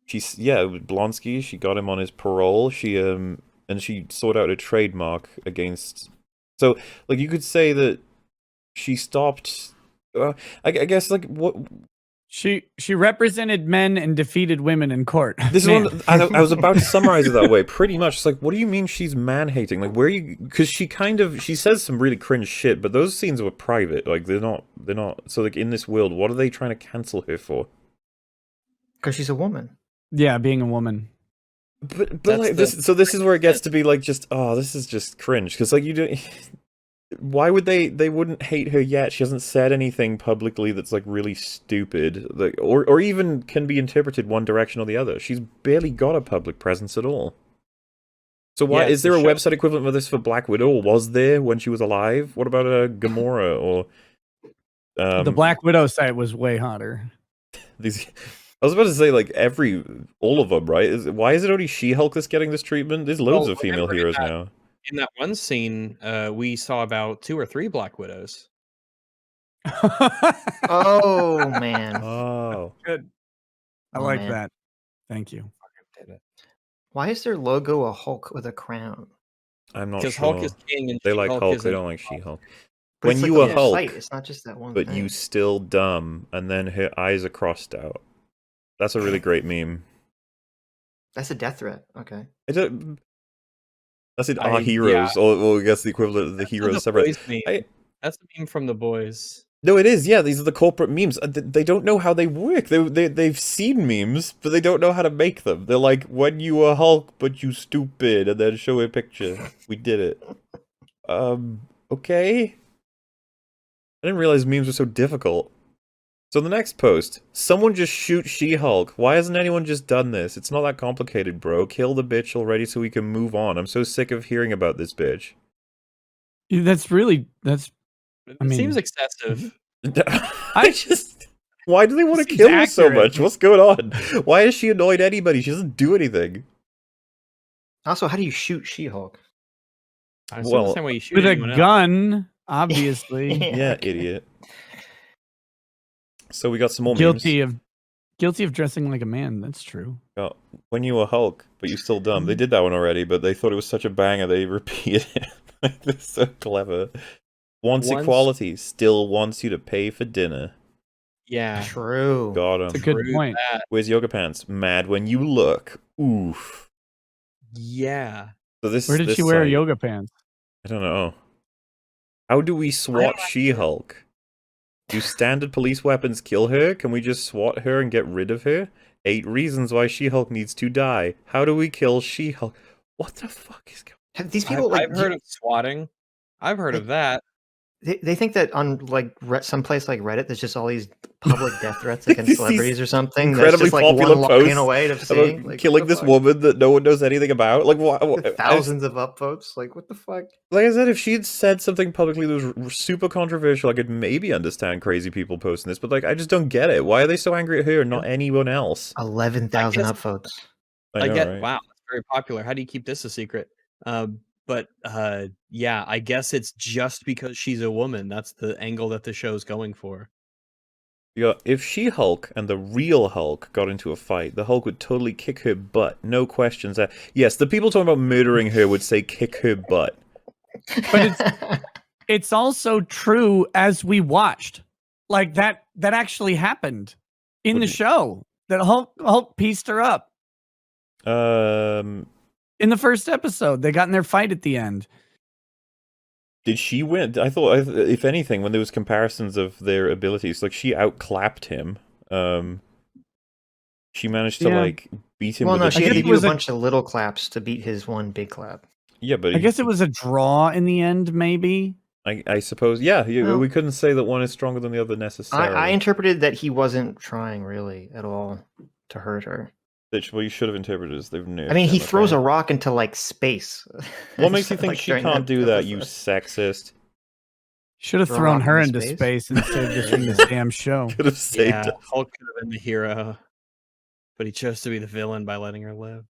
She's Blonsky. She got him on his parole. She and she sorted out a trademark against. So, like, you could say that she stopped. I guess like what She represented men and defeated women in court. this Man. is. One, I was about to summarize it that way. Pretty much, it's like, what do you mean she's man hating? Like, where are you? Because she says some really cringe shit, but those scenes were private. Like, they're not. So, like, in this world, what are they trying to cancel her for? Because she's a woman. Yeah, being a woman. But That's like the- this, so this is where it gets to be like just this is just cringe because like you do. Why would they wouldn't hate her yet? She hasn't said anything publicly that's like really stupid, like or even can be interpreted one direction or the other. She's barely got a public presence at all. So why Yeah, is there a the show- website equivalent of this for Black Widow? Or was there when she was alive? What about Gamora or The Black Widow site was way hotter. these? I was about to say like all of them, right? Why is it only She-Hulk that's getting this treatment? There's loads Well, of female remember in heroes that- now. In that one scene, we saw about 2 or 3 Black Widows. Oh man. Oh. Good. I Oh, like man. that. Thank you. Why is their logo a Hulk with a crown? I'm not Because sure. Hulk is king and They like She-Hulk Hulk, is they a- don't like She-Hulk. But When it's like you the were whole Hulk, site, it's not just that one but thing. you still dumb, and then her eyes are crossed out. That's a really great meme. That's a death threat. Okay. I don't. That's it. I- Our heroes, or I guess the equivalent of the That's the heroes separate. Boys meme. I- That's the meme from the boys. No, it is. Yeah, these are the corporate memes. They don't know how they work. They've seen memes, but they don't know how to make them. They're like, when you were Hulk, but you stupid, and then show a picture. We did it. Okay. I didn't realize memes were so difficult. So the next post, someone just shoot She-Hulk. Why hasn't anyone just done this? It's not that complicated, bro. Kill the bitch already so we can move on. I'm so sick of hearing about this bitch. That's really It I mean, seems excessive. I just... Why do they want to Seems kill her so accurate. much? What's going on? Why has she annoyed anybody? She doesn't do anything. Also, how do you shoot She-Hulk? I assume Well, the same way you shoot with a anyone else. gun, obviously. Yeah, okay. idiot. So we got some more guilty memes. of dressing like a man. That's true. Got, when you were Hulk, but you're still dumb. They did that one already, but they thought it was such a banger they repeated it. Like, they're so clever. Wants Once- equality, still wants you to pay for dinner. Yeah. True. Got him. It's a good True point. that. Where's yoga pants? Mad when you look. Oof. Yeah. So this. Where did this she wear site- yoga pants? I don't know. How do we swat know. She-Hulk? Do standard police weapons kill her? Can we just swat her and get rid of her? 8 reasons why She-Hulk needs to die. How do we kill She-Hulk? What the fuck is going Have these people like I've heard of swatting. I've heard of that. they think that on like someplace like Reddit, there's just all these public death threats against These celebrities or something. incredibly That's just like popular one login posts away to seeing about like, killing what the this fuck? woman that no one knows anything about? Like, what? Thousands of upvotes. Like, what the fuck? Like I said, if she had said something publicly that was super controversial, I could maybe understand crazy people posting this, but like, I just don't get it. Why are they so angry at her and not anyone else? 11,000 guess- upvotes. I know, get right? wow, that's very popular. How do you keep this a secret? But yeah, I guess it's just because she's a woman. That's the angle that the show's going for. Yeah, if She-Hulk and the real Hulk got into a fight, the Hulk would totally kick her butt. No questions. Yes, the people talking about murdering her would say kick her butt. But it's also true as we watched. Like that actually happened in What the do you- show. That Hulk pieced her up in the first episode. They got in their fight at the end. Did she win? I thought, if anything, when there was comparisons of their abilities, like she outclapped him. She managed to Yeah. like beat him well, with no, a she had to cheat. do a was a- bunch of little claps to beat his one big clap. Yeah, but I guess it was a draw in the end, maybe. I suppose. Yeah, Well- we couldn't say that one is stronger than the other necessarily. I interpreted that he wasn't trying really at all to hurt her. Which, well, you should have interpreted as they've nerfed I mean, he him, throws a okay? rock into like space. What makes you think Like, she during can't that do that, you episode. sexist? Should have Throw thrown rock her into into space? space and saved us from this damn show. Could have saved Yeah, us. Hulk could have been the hero, but he chose to be the villain by letting her live.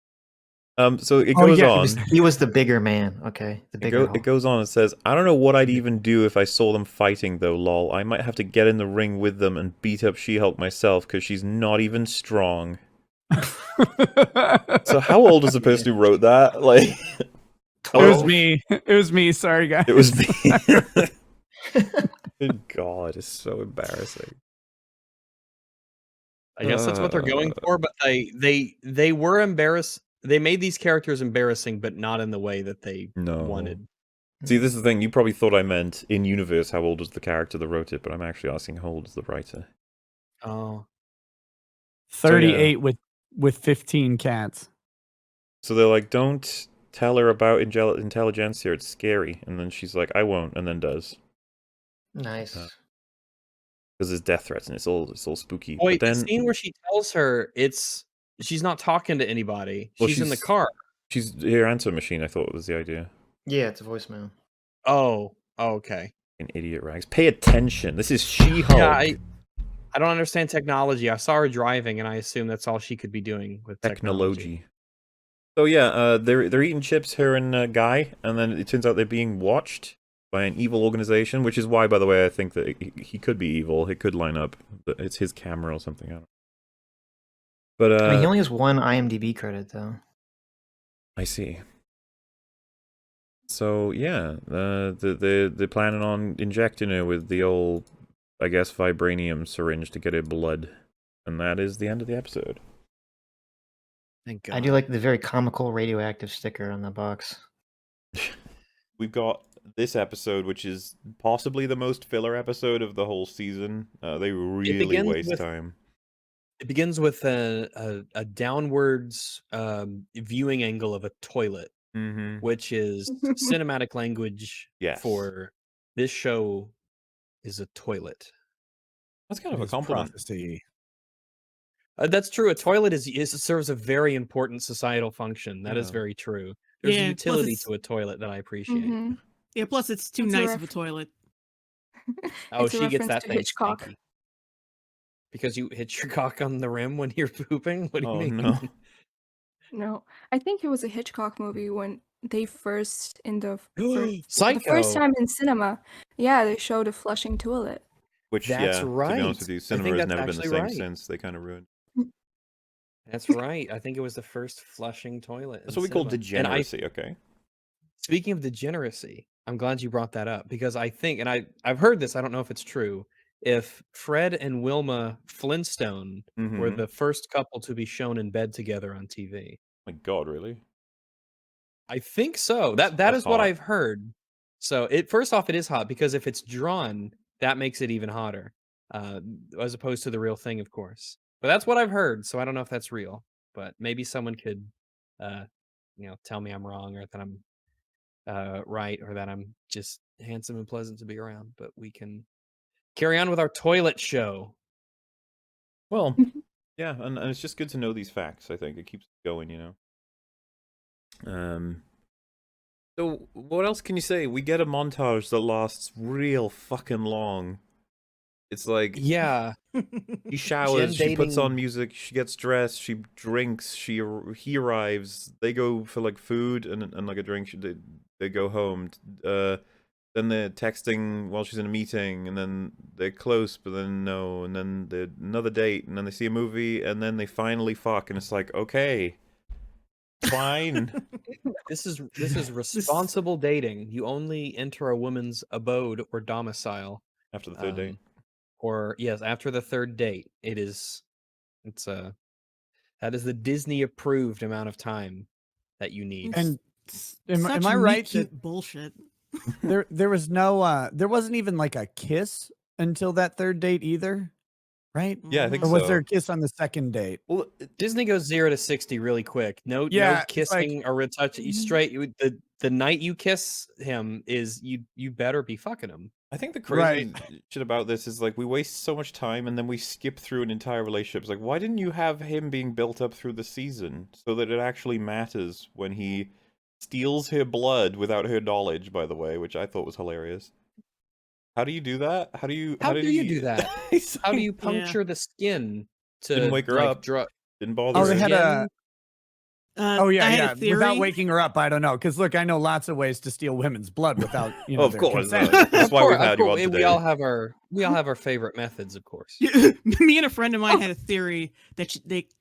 So it Oh, goes yeah, on. He was the bigger man. Okay, the It, bigger. it goes on and says, I don't know what I'd even do if I saw them fighting, though, lol. I might have to get in the ring with them and beat up She-Hulk myself, because she's not even strong. So how old is the person who wrote that? Like, It was 12. me. It was me. Sorry, guys. it was me. Good God, it's so embarrassing. I guess that's what they're going for, but they were embarrassed. They made these characters embarrassing, but not in the way that they No. wanted. See, this is the thing. You probably thought I meant in universe how old was the character that wrote it, but I'm actually asking how old is the writer. Oh, 38 with 15 cats. So they're like, don't tell her about intelligentsia, it's scary. And then she's like, I won't, and then does. Nice. Because there's death threats and it's all spooky. wait, but the then scene where she tells her she's not talking to anybody. Well, she's in the she's- car. she's her answer machine, I thought was the idea. Yeah, it's a voicemail. Oh, okay. An idiot rags. Pay attention. This is She-Hulk. Yeah, I don't understand technology. I saw her driving, and I assume that's all she could be doing with technology. Technology. So yeah, they're eating chips, her and Guy, and then it turns out they're being watched by an evil organization, which is why, by the way, I think that he could be evil. It could line up. It's his camera or something. I don't know. But I mean, he only has one IMDb credit though. I see. So yeah, they're planning on injecting her with the old, I guess, vibranium syringe to get her blood, and that is the end of the episode. Thank God. I do like the very comical radioactive sticker on the box. We've got this episode, which is possibly the most filler episode of the whole season. They really begins waste with- time. It begins with a downwards viewing angle of a toilet, Mm-hmm. which is cinematic language Yes. for this show is a toilet. That's kind of a his compliment. prophecy. That's true. A toilet serves a very important societal function. That is Yeah. very true. There's a Yeah, plus utility it's to a toilet that I appreciate. hmm yeah, plus it's too It's a nice of a ref- toilet. Oh, It's a she gets reference that to thing Hitchcock. stinky. Because you hit your cock on the rim when you're pooping? What do you Oh mean? no. No, I think it was a Hitchcock movie when they first the first Psycho! time in cinema. Yeah, they showed a flushing toilet. Which, That's yeah, to be honest with right. you, I cinema think has that's never been the actually same right. since. They kind of ruined. That's right. I think it was the first flushing toilet. That's in what we call cinema. And degeneracy, okay? speaking of degeneracy, I'm glad you brought that up because I think, and I've heard this, I don't know if it's true, if Fred and Wilma Flintstone were Mhm. the first couple to be shown in bed together on TV. My God, really? I think so. That That's is what hot. I've heard. So first off, it is hot because if it's drawn, that makes it even hotter, as opposed to the real thing, of course. But that's what I've heard. So I don't know if that's real, but maybe someone could, tell me I'm wrong or that I'm right or that I'm just handsome and pleasant to be around. But we can carry on with our toilet show. Well, yeah, and it's just good to know these facts, I think. It keeps it going, you know? So, what else can you say? We get a montage that lasts real fucking long. It's like, Yeah. she showers, she puts on dating- music, she gets dressed, she drinks, he arrives, they go for like food and like a drink, they go home. Then they're texting while she's in a meeting, and then they're close, but then no, and then they're another date, and then they see a movie, and then they finally fuck, and it's like, okay, fine. This is responsible dating. You only enter a woman's abode or domicile After the third date. or yes, after the third date. That is the Disney approved amount of time that you need. And am Such I right cute that bullshit? there was no there wasn't even like a kiss until that third date either, right? Yeah, I think Or was there so. a kiss on the second date? Well, Disney goes 0 to 60 really quick. No Yeah, it's like- kissing or retouch. You straight. The night you kiss him is you better be fucking him. I think the crazy shit about this is like we waste so much time and then we skip through an entire relationship. It's like, why didn't you have him being built up through the season so that it actually matters when he steals her blood without her knowledge, by the way, which I thought was hilarious. How do you do that? How do you do that? How do you puncture the skin to Didn't wake her like, up. draw? Didn't bother Oh, her. they had a. Oh I yeah, had yeah. a theory. Without waking her up, I don't know. Because look, I know lots of ways to steal women's blood without, you know, Of their course, consent. that's why we've had you on We today. all have our favorite methods, of course. Me and a friend of mine had a theory that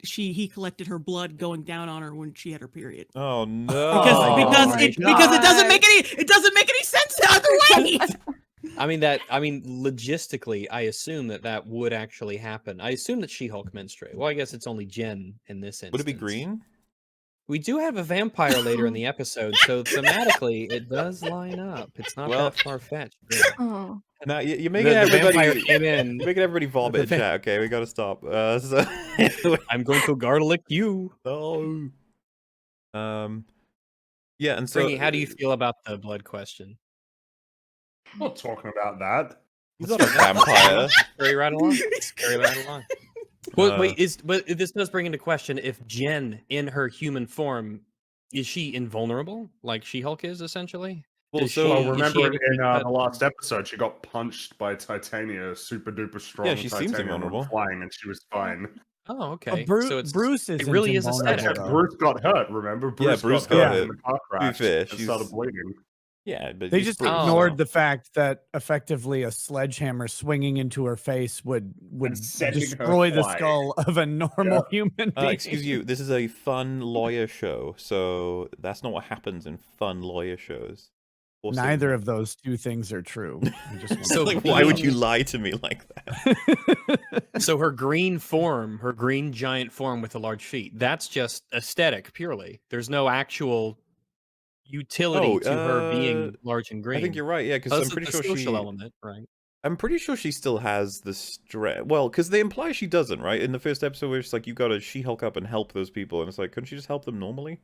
he collected her blood going down on her when she had her period. Oh no! Because it doesn't make any sense the other way. I mean, logistically, I assume that would actually happen. I assume that She-Hulk menstruated. Well, I guess it's only Jen in this instance. Would it be green? We do have a vampire later in the episode, so thematically it does line up. It's not that far-fetched. Oh. Now you're making The vampire everybody came in. You're making everybody vomit in chat. Okay, we gotta stop. So I'm going to garlic you. No. Yeah, and so Springy, how do you feel about the blood question? I'm not talking about that. He's not a vampire. Carry right along. Carry right along. Well, but this does bring into question if Jen, in her human form, is she invulnerable, like She-Hulk is, essentially? Well, Is so- she- Well, is she remember able to in cut- the last episode, she got punched by Titania, super duper strong. Yeah, she seems Titania invulnerable. went flying, and she was fine. Oh, okay. Bruce, so it's, Bruce is it really is invulnerable, aesthetic. Except though. Bruce got hurt. Remember, Bruce Bruce got got hurt hit. in the car crash fair, and she's- started bleeding. Yeah, but They he's just Bruce, ignored so- the fact that effectively a sledgehammer swinging into her face would And sending her destroy the flying. skull of a normal human being. Excuse you, this is a fun lawyer show, so that's not what happens in fun lawyer shows. Or Neither cinema. of those two things are true. I just want So, to- Like, why would you lie to me like that? So her green form, her green giant form with the large feet, that's just aesthetic purely. There's no actual utility to her being large and green. I think you're right, yeah, because I'm pretty sure social she. element, right? I'm pretty sure she still has the strength. Well, because they imply she doesn't, right? In the first episode, where it's like you gotta She-Hulk up and help those people, and it's like, couldn't she just help them normally?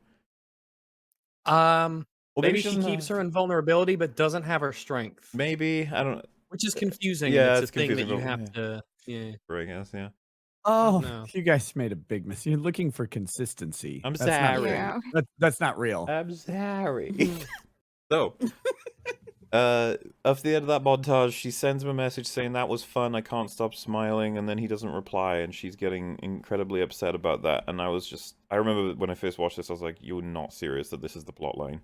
Or Maybe she doesn't keeps have- her invulnerability, but doesn't have her strength. Maybe I don't. Which is confusing. Yeah, and it's a thing that confusing, you but- have to. Yeah. I guess, yeah. Oh, know. you guys made a big mistake. You're looking for consistency. I'm That's not sorry. real. That's not real. I'm sorry. So, after the end of that montage, she sends him a message saying that was fun, I can't stop smiling, and then he doesn't reply, and she's getting incredibly upset about that. And I remember when I first watched this, I was like, you're not serious that this is the plot line.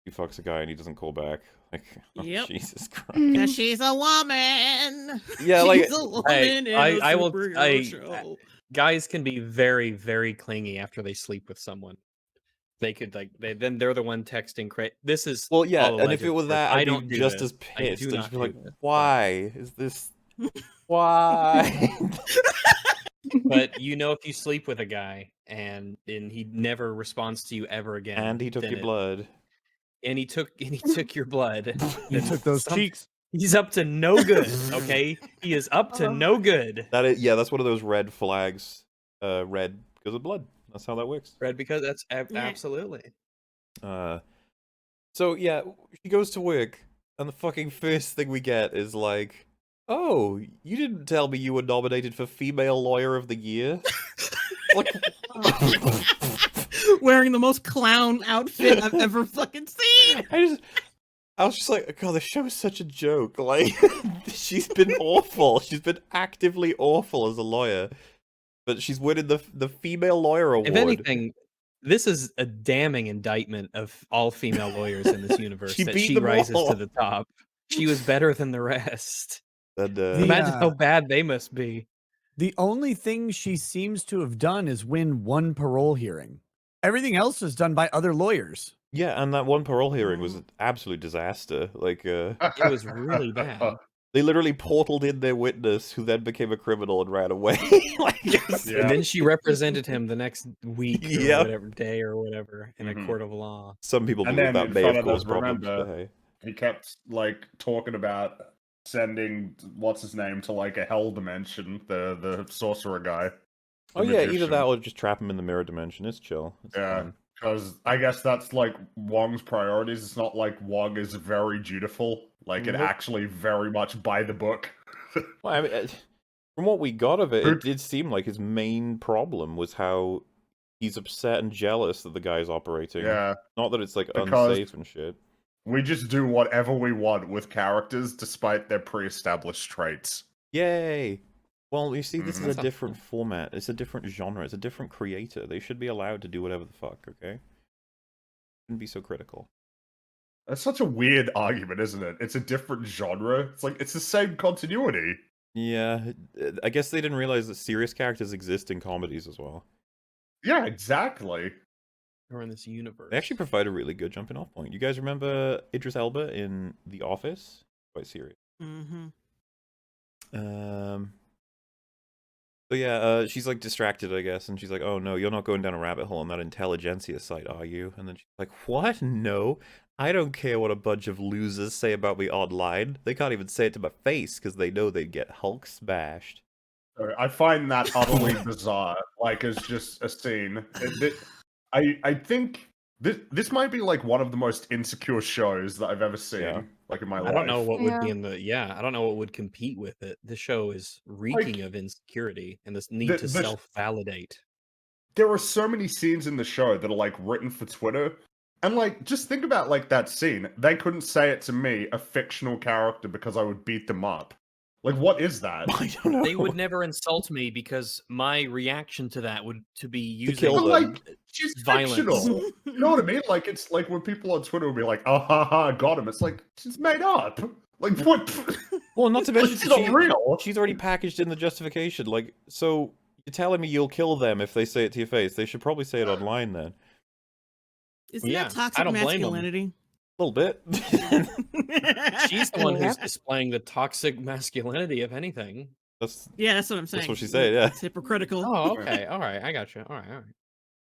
He fucks a guy and he doesn't call back. Like, oh, Yep. Jesus Christ. Because she's a woman. Yeah, like, she's a woman in a I will. superhero show. Guys can be very, very clingy after they sleep with someone. They could then they're the one texting. This is well, yeah, all and if it alleged was work. that, I I'd don't be do just this. as I pissed. do I'd not just be do like, this, why is this? Why? But you know, if you sleep with a guy and he never responds to you ever again, And he took your blood. and he took your blood. You took those cheeks. He's up to no good. Okay, he is up to no good. That's one of those red flags. Red because of blood. That's how that works. Red because that's absolutely. So yeah, she goes to work, and the fucking first thing we get is like, "Oh, you didn't tell me you were nominated for Female Lawyer of the Year." Like, wearing the most clown outfit I've ever fucking seen. I was just like, God, this show is such a joke. Like, she's been awful. She's been actively awful as a lawyer, but she's winning the Female Lawyer Award. If anything, this is a damning indictment of all female lawyers in this universe. She that beat she them rises all. to the top. She was better than the rest. And, imagine how bad they must be. The only thing she seems to have done is win one parole hearing. Everything else was done by other lawyers. Yeah, and that one parole hearing was an absolute disaster. Like, It was really bad. They literally portaled in their witness, who then became a criminal and ran away. Like, And then she represented him the next week or Yep. whatever day or whatever in a court of law. Some people And believe then that may have Fana does caused problems. remember, But hey. he kept like talking about sending what's his name to like a hell dimension, the sorcerer guy. Oh the yeah, either magician. that or just trap him in the mirror dimension. It's chill. It's Yeah, fine. because I guess that's like Wong's priorities. It's not like Wong is very dutiful. Like it Nope. actually very much by the book. Well, I mean, from what we got of it, it did seem like his main problem was how he's upset and jealous that the guy's operating. Yeah, Not that it's like because- unsafe and shit. we just do whatever we want with characters, despite their pre-established traits. Yay! Well, you see, this is That's a not different format. It's a different genre. It's a different creator. They should be allowed to do whatever the fuck, okay? Shouldn't be so critical. That's such a weird argument, isn't it? It's a different genre. It's like it's the same continuity. Yeah, I guess they didn't realize that serious characters exist in comedies as well. Yeah, exactly. Or in this universe. They actually provide a really good jumping off point. You guys remember Idris Elba in The Office? Quite serious. Mm-hmm. So yeah, she's like distracted, I guess, and she's like, "Oh no, you're not going down a rabbit hole on that intelligentsia site, are you?" And then she's like, "What? No, I don't care what a bunch of losers say about me online. They can't even say it to my face because they know they'd get Hulk smashed." I find that utterly bizarre. Like, it's just a scene. I think this might be like one of the most insecure shows that I've ever seen. Yeah. Like in my life. I don't know what would be Yeah. in the I don't know what would compete with it. This show is reeking of insecurity and this need to the- self-validate. There are so many scenes in the show that are like written for Twitter. And like, just think about like that scene. They couldn't say it to me, a fictional character, because I would beat them up. Like, what is that? I don't know. They would never insult me because my reaction to that would to be using kill But, them. like, she's violence. fictional. You know what I mean? Like, it's like when people on Twitter will be like, "Oh, ha, ha, got him." It's like, she's made up. Like, what? Well, not to mention It's not real. she's already packaged in the justification. Like, so you're telling me you'll kill them if they say it to your face? They should probably say it online then. Isn't Yeah, that I toxic don't blame 'em. masculinity? A little bit. She's the one who's Yep. displaying the toxic masculinity, if anything. That's Yeah, that's what I'm saying. what she said, yeah. It's hypocritical. Oh, okay. All right. I got you. All right.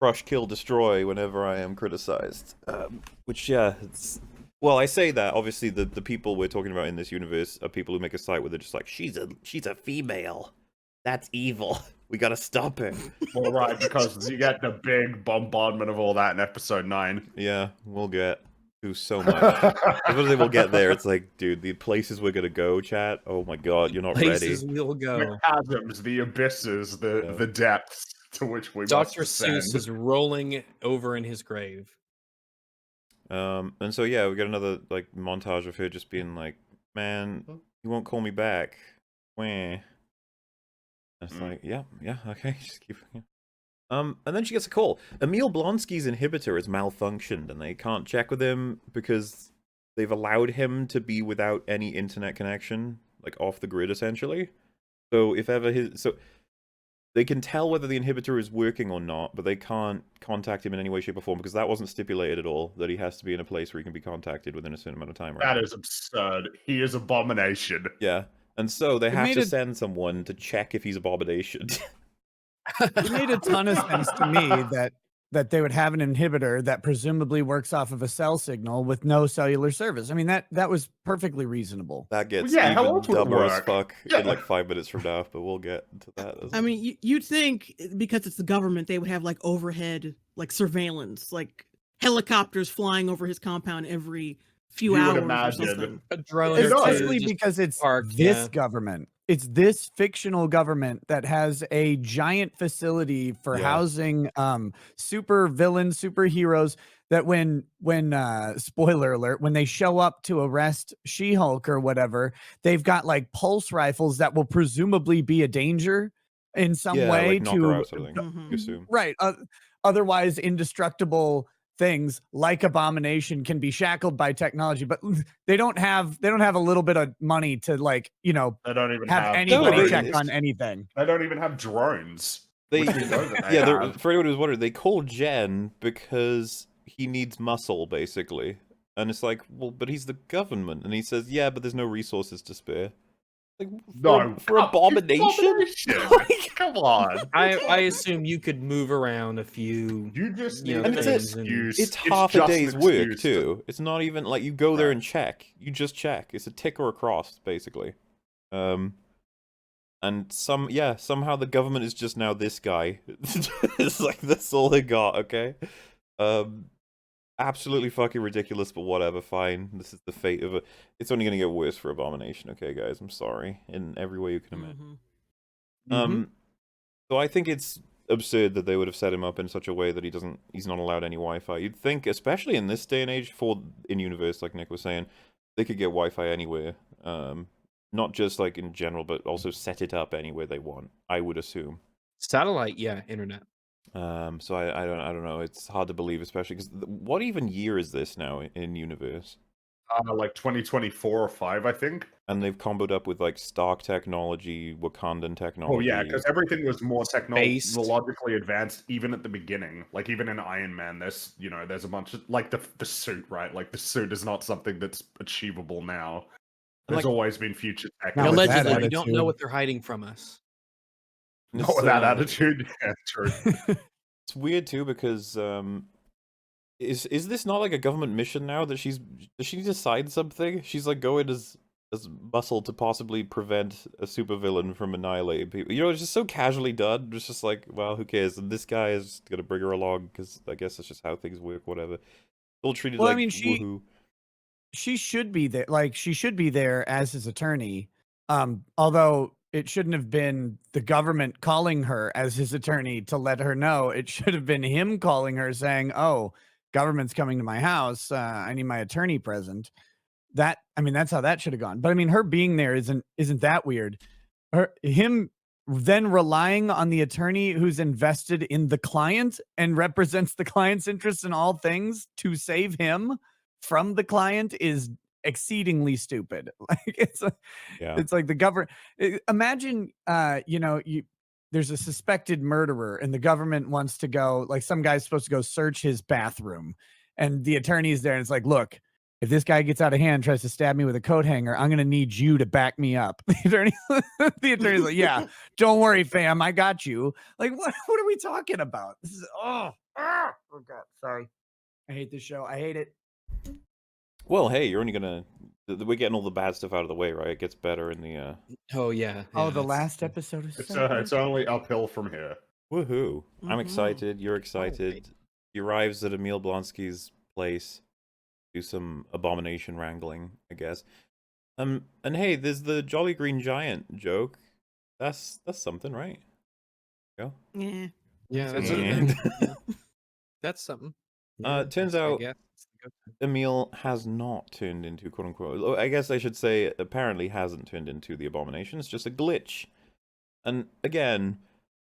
crush, kill, destroy whenever I am criticized. Which, yeah, it's... Well, I say that, obviously, the people we're talking about in this universe are people who make a site where they're just like, she's a female. That's evil. We gotta stop her. Well, right, because you get the big bombardment of all that in episode 9. Yeah, we'll get. do so much. Eventually we'll get there. It's like, dude, the places we're gonna go, chat. Oh my god, you're not Places ready. we'll The go. chasms, the abysses, the depths to which we must Dr. Seuss descend. is rolling over in his grave. And so yeah, we got another like montage of her just being like, "Man, you won't call me back." Wah. It's like, yeah, okay, just keep. Yeah. And then she gets a call. Emil Blonsky's inhibitor is malfunctioned, and they can't check with him because they've allowed him to be without any internet connection, like off the grid, essentially. So if ever they can tell whether the inhibitor is working or not, but they can't contact him in any way, shape, or form because that wasn't stipulated at all. That he has to be in a place where he can be contacted within a certain amount of time. Right? That is absurd. He is Abomination. Yeah. And so they It have made to a- send someone to check if he's Abomination. It made a ton of sense to me that they would have an inhibitor that presumably works off of a cell signal with no cellular service. I mean, that was perfectly reasonable. That gets yeah, how even else would it dumber as work? fuck Yeah. in like 5 minutes from now, but we'll get to that. I mean, you'd think because it's the government, they would have like overhead, like surveillance, like helicopters flying over his compound every few You would hours or imagine. something. A drone or two, Especially just because it's park, this yeah. government. It's this fictional government that has a giant facility for Yeah. housing super villains, superheroes that when spoiler alert, when they show up to arrest She-Hulk or whatever, they've got like pulse rifles that will presumably be a danger in some Yeah, way like knock her to out sort of thing, Mhm. you assume. right. Otherwise, indestructible things like Abomination can be shackled by technology, but they don't have a little bit of money to like, They don't even have have anybody they- check it's- on anything. They don't even have drones. They, Which we know that they yeah, have. for anyone who's wondering, they call Jen because he needs muscle, basically. And it's like, well, but he's the government. And he says, yeah, but there's no resources to spare. Like, No, for Abomination? Like, Come on. I assume you could move around a few. You just You need know, an and things excuse. it's half a just an day's work, excuse too. It's not even, like, you go there Right. and check. You just check. It's a tick or a cross, basically. And somehow the government is just now this guy. It's like, that's all they got, okay? Absolutely fucking ridiculous, but whatever, fine. This is the fate of it. It's only gonna get worse for Abomination, okay, guys? I'm sorry. In every way you can imagine. Mhm. So I think it's absurd that they would have set him up in such a way that he's not allowed any Wi-Fi. You'd think, especially in this day and age, for in-universe, like Nick was saying, they could get Wi-Fi anywhere. Not just like in general, but also set it up anywhere they want, I would assume. Satellite, yeah, internet. So I don't know. It's hard to believe, especially because what even year is this now in universe? like 2024 or 5, I think. And they've comboed up with like Stark technology, Wakandan technology. Oh yeah, because everything was more Based. technologically advanced even at the beginning. Like even in Iron Man, there's a bunch of like the suit, right? Like the suit is not something that's achievable now. There's Like- always been future tech. Not with that Allegedly, we don't know attitude. what they're hiding from us. And Not it's, with that attitude. Yeah, true. It's weird too because is this not like a government mission now that does she decide something? She's like going as muscle to possibly prevent a supervillain from annihilating people. It's just so casually done. It's just like, well, who cares? And this guy is gonna bring her along because I guess that's just how things work. Whatever. All treated Well, I like mean, woohoo. she should be there. Like she should be there as his attorney. Although it shouldn't have been the government calling her as his attorney to let her know. It should have been him calling her saying, "Oh, government's coming to my house. I need my attorney present." That's how that should have gone. But I mean, her being there isn't that weird. Him then relying on the attorney who's invested in the client and represents the client's interests in all things to save him from the client is exceedingly stupid. Like it's like the government. Imagine, there's a suspected murderer and the government wants to go, like some guy's supposed to go search his bathroom and the attorney's there and it's like, look, if this guy gets out of hand, tries to stab me with a coat hanger, I'm going to need you to back me up. The attorney's like, yeah, don't worry, fam. I got you. Like, what are we talking about? This is, oh God. Sorry. I hate this show. I hate it. Well, hey, you're only gonna. We're getting all the bad stuff out of the way, right? It gets better in the. Oh yeah. Oh, yeah, the it's- last episode is It's so good. it's only uphill from here. Woohoo! I'm Mhm. excited. You're excited. He arrives at Emil Blonsky's place. do some Abomination wrangling, I guess. And hey, there's the Jolly Green Giant joke. That's something, right? Go. Yeah. Yeah, that's And that's something. Yeah, turns I out guess. Emil has not turned into quote unquote. I guess I should say apparently hasn't turned into the Abomination. It's just a glitch. And again,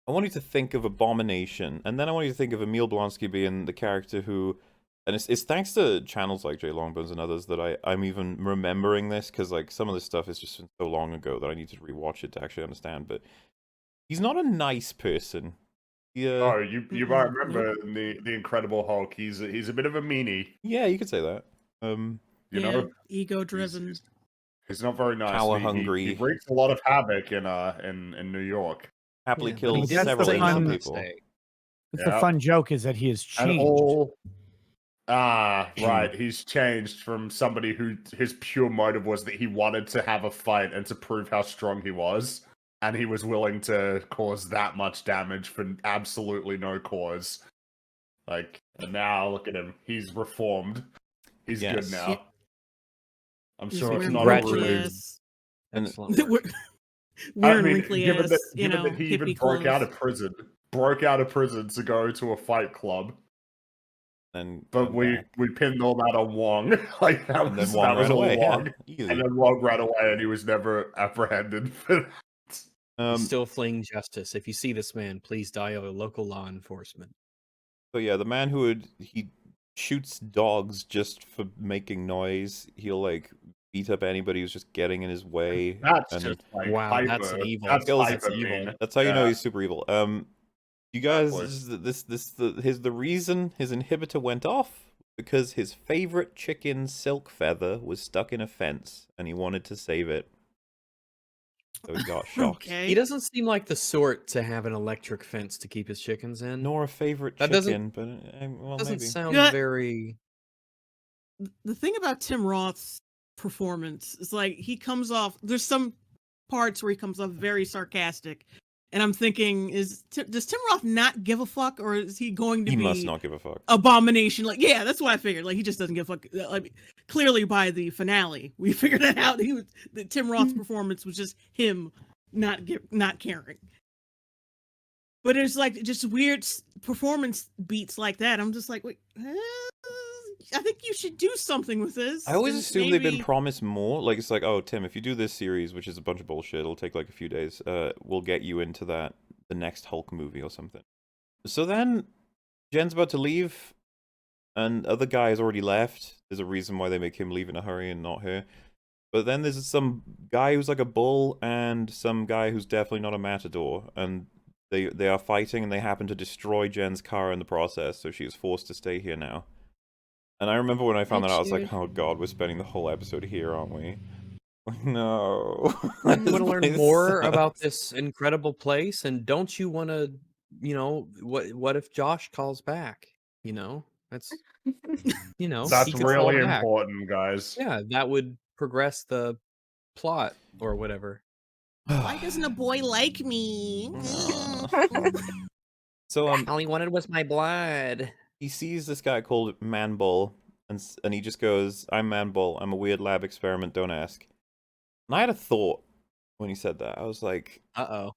I want you to think of Abomination, and then I want you to think of Emil Blonsky being the character who, and it's thanks to channels like Jay Longbones and others that I'm even remembering this, because like some of this stuff is just so long ago that I need to rewatch it to actually understand. But he's not a nice person. Yeah. Oh, you might remember in the Incredible Hulk. He's a bit of a meanie. Yeah, you could say that. You Yeah, know, ego-driven. he's not very nice. Power He hungry. wreaks a lot of havoc in New York. Happily Yeah, but he kills does several the innocent fun- people. But Yeah. the fun joke is that he has And changed. all right. He's changed from somebody who his pure motive was that he wanted to have a fight and to prove how strong he was, and he was willing to cause that much damage for absolutely no cause. Like, and now look at him. He's reformed. He's Yes. good now. I'm He's sure it's wearing not wrinkly a rude. ass- And Excellent. We're- I Wearing mean, wrinkly given ass, that, you given know, that he even hippie broke out clothes. of prison to go to a fight club, then but we pinned all that on Wong. Like that and was then Wong that was ran all away. Yeah, Wong. easy. And then Wong ran away, and he was never apprehended for that. Still fleeing justice. If you see this man, please dial local law enforcement. So yeah, the man who he shoots dogs just for making noise. He'll like beat up anybody who's just getting in his way. That's and just like Wow, hyper. that's an evil. That's Kills- hyper that's evil. mean. that's how you know Yeah. he's super evil. You guys, Exactly. the reason his inhibitor went off because his favorite chicken silk feather was stuck in a fence and he wanted to save it. So he got shocked. Okay. He doesn't seem like the sort to have an electric fence to keep his chickens in. Nor a favorite That doesn't- chicken, but well, Doesn't maybe. sound Yeah. very. The thing about Tim Roth's performance is like he comes off. There's some parts where he comes off very sarcastic, and I'm thinking, does Tim Roth not give a fuck, or is he going to He be must not give a fuck. Abomination? Like, yeah, that's what I figured. Like, he just doesn't give a fuck. Like, clearly by the finale, we figured that out. The Tim Roth's performance was just him not caring. But it's like just weird performance beats like that. I'm just like, wait, I think you should do something with this. I always and assume they've been maybe- promised more. Like, it's like, oh, Tim, if you do this series, which is a bunch of bullshit, it'll take like a few days, we'll get you into the next Hulk movie or something. So then, Jen's about to leave, and other guy has already left. There's a reason why they make him leave in a hurry and not her. But then there's some guy who's like a bull, and some guy who's definitely not a matador, and they are fighting, and they happen to destroy Jen's car in the process, so she is forced to stay here now. And I remember when I found that out, I was like, oh god, we're spending the whole episode here, aren't we? No. You want to learn This more sucks. about this incredible place, and don't you want to, what if Josh calls back? That's, That's he could fall really back. important, guys. Yeah, that would progress the plot or whatever. Why doesn't a boy like me? So All he wanted was my blood. he sees this guy called Man Bull, and he just goes, "I'm Man Bull. I'm a weird lab experiment. Don't ask." And I had a thought when he said that. I was like, Uh-oh.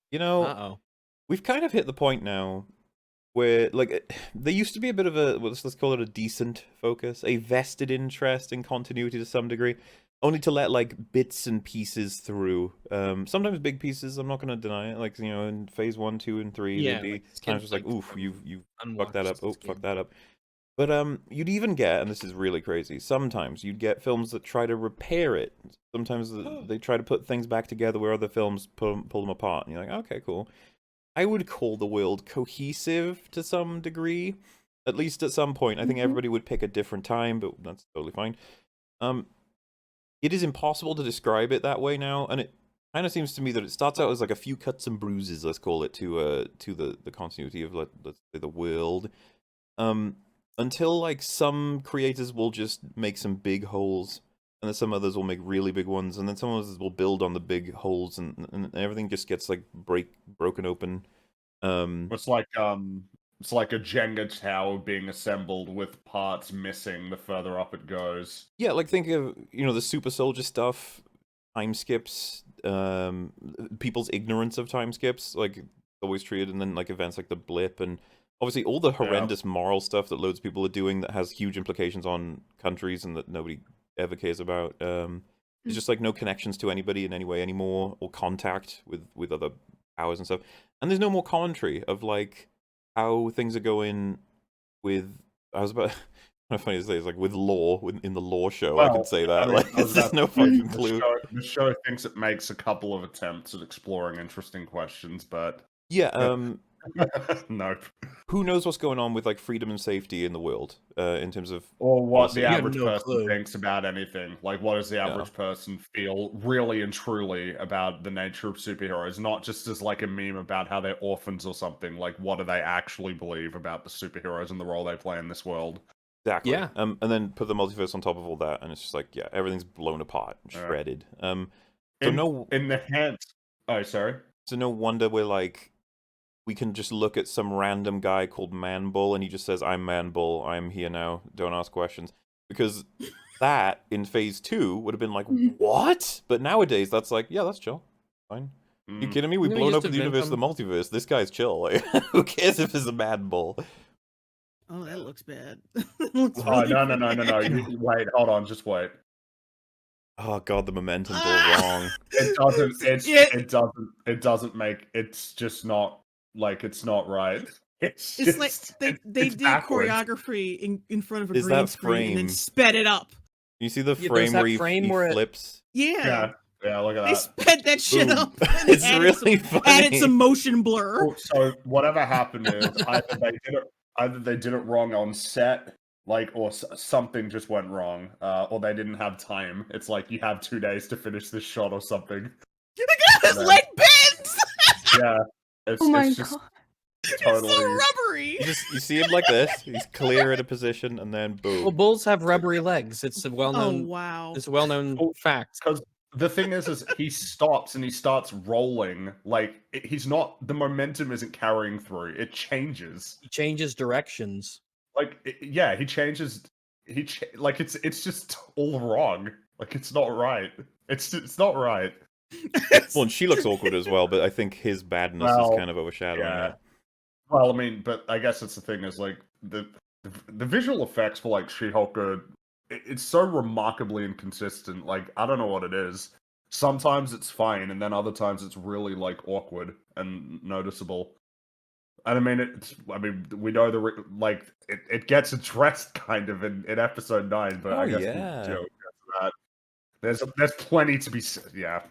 we've kind of hit the point now where, like, there used to be a bit of a, let's call it a decent focus, a vested interest in continuity to some degree, only to let, like, bits and pieces through. Sometimes big pieces, I'm not going to deny it. Like, in phase 1, 2, and 3, Yeah, there'd be like times just like, skin oof, fights you fucked unwatched that up, oh, skin. fuck that up. But you'd even get, and this is really crazy, sometimes you'd get films that try to repair it. Sometimes they try to put things back together where other films pull them apart. And you're like, okay, cool. I would call the world cohesive to some degree. At least at some point. I think everybody would pick a different time, but that's totally fine. It is impossible to describe it that way now, and it kind of seems to me that it starts out as like a few cuts and bruises, let's call it, to the continuity of, let's say, the world. Until, like, some creators will just make some big holes, and then some others will make really big ones, and then some others will build on the big holes, and everything just gets, like, broken open. It's like It's like a Jenga tower being assembled with parts missing the further up it goes. Yeah, like think of, the super soldier stuff, time skips, people's ignorance of time skips, like always treated, and then like events like the blip, and obviously all the horrendous moral stuff that loads of people are doing that has huge implications on countries and that nobody ever cares about. It's just like no connections to anybody in any way anymore, or contact with other powers and stuff. And there's no more commentary of like how things are going with. I was about. Kind of funny to say, it's like with lore, in the lore show, I could say that. Like, there's no fucking clue. The show thinks it makes a couple of attempts at exploring interesting questions, but yeah, no. Who knows what's going on with like freedom and safety in the world, in terms of, or what policy. the average person thinks about anything. Like, what does the average person feel really and truly about the nature of superheroes? Not just as like a meme about how they're orphans or something. Like, what do they actually believe about the superheroes and the role they play in this world? Exactly. Yeah. And then put the multiverse on top of all that, and it's just like, yeah, everything's blown apart, shredded. So in the hands. Oh, sorry. So no wonder we're like, we can just look at some random guy called Manbull, and he just says, "I'm Manbull. I'm here now. Don't ask questions." Because that in Phase 2 would have been like, what? But nowadays, that's like, yeah, that's chill. Fine. You kidding me? We've blown up the universe of the multiverse. This guy's chill. Like, who cares if it's a Manbull? Oh, that looks bad. No. Wait, hold on, just wait. Oh god, the momentum's all wrong. It doesn't make. It's just not like it's not right. It's like they did backwards. choreography in front of a Is green that screen and then frame? sped it up. You see the frame where he flips? Yeah. Yeah, look at They that. sped that shit Boom. up. It's really funny. Added some motion blur. So whatever happened is either they did it wrong on set, like, or something just went wrong, or they didn't have time. It's like you have 2 days to finish this shot or something. His leg bends. Yeah, it's just totally It's so rubbery. You see him like this. He's clear at a position, and then boom. Well, bulls have rubbery legs. It's a well-known. Oh wow! It's a well-known fact. Because the thing is he stops and he starts rolling. Like he's not. The momentum isn't carrying through. It changes. He changes directions. Like he changes. Like it's just all wrong. Like it's not right. It's not right. Well, and she looks awkward as well, but I think his badness is kind of overshadowing it. Well, I mean, but I guess that's the thing is like the visual effects for like She-Hulk are it's so remarkably inconsistent. Like I don't know what it is. Sometimes it's fine, and then other times it's really like awkward and noticeable. And I mean, we know it gets addressed kind of in episode 9, but I guess we'll get to that. There's plenty to be said. Yeah.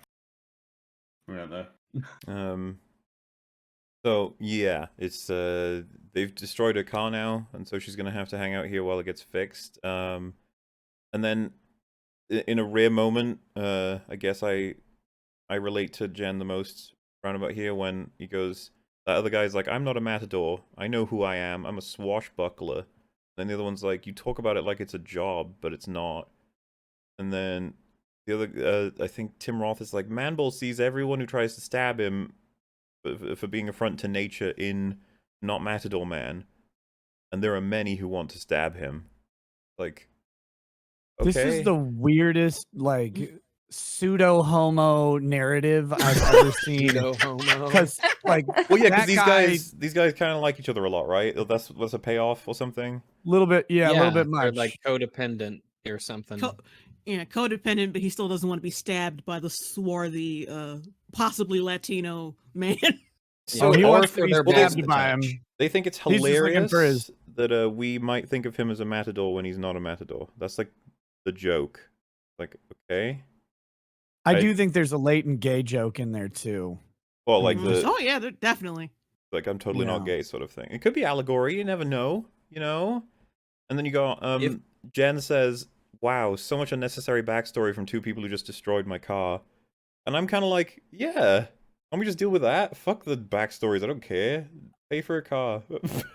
So yeah, it's they've destroyed her car now, and so she's gonna have to hang out here while it gets fixed. And then in a rare moment, I guess I relate to Jen the most roundabout here when he goes, that other guy's like, "I'm not a matador. I know who I am. I'm a swashbuckler." And the other one's like, "You talk about it like it's a job, but it's not." And then the other, I think Tim Roth is like, "Manbull sees everyone who tries to stab him for being a front to nature in Not Matador Man, and there are many who want to stab him." Like, okay. This is the weirdest, like, pseudo-homo narrative I've ever seen. Pseudo-homo. Because, like, well, yeah, because these guys kind of like each other a lot, right? That's a payoff or something. A little bit, yeah, a little bit they're much. like codependent or something. Codependent, but he still doesn't want to be stabbed by the swarthy, possibly Latino man. So he wants to be stabbed by him. They think it's He's just looking hilarious for his- that we might think of him as a matador when he's not a matador. That's like the joke. Like, okay. I do think there's a latent gay joke in there too. Well, like Oh yeah, they're definitely. Like, I'm totally not gay sort of thing. It could be allegory. You never know. You know. And then you go. Jen says, "Wow, so much unnecessary backstory from two people who just destroyed my car," and I'm kind of like, yeah. Why don't we just deal with that? Fuck the backstories. I don't care. Pay for a car.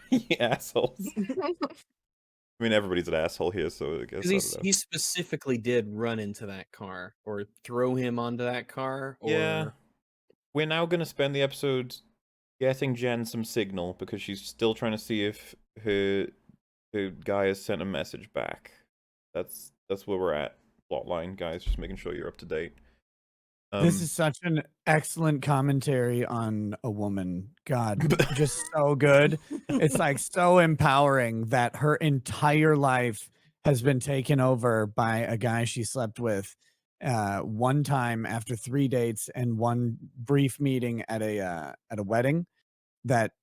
You assholes. I mean, everybody's an asshole here, so I guess. Because he specifically did run into that car or throw him onto that car. Or... Yeah. We're now going to spend the episode getting Jen some signal because she's still trying to see if her guy has sent a message back. That's where we're at. Plotline, guys, just making sure you're up to date. This is such an excellent commentary on a woman. God, just so good. It's like so empowering that her entire life has been taken over by a guy she slept with one time after 3 dates and one brief meeting at a wedding. That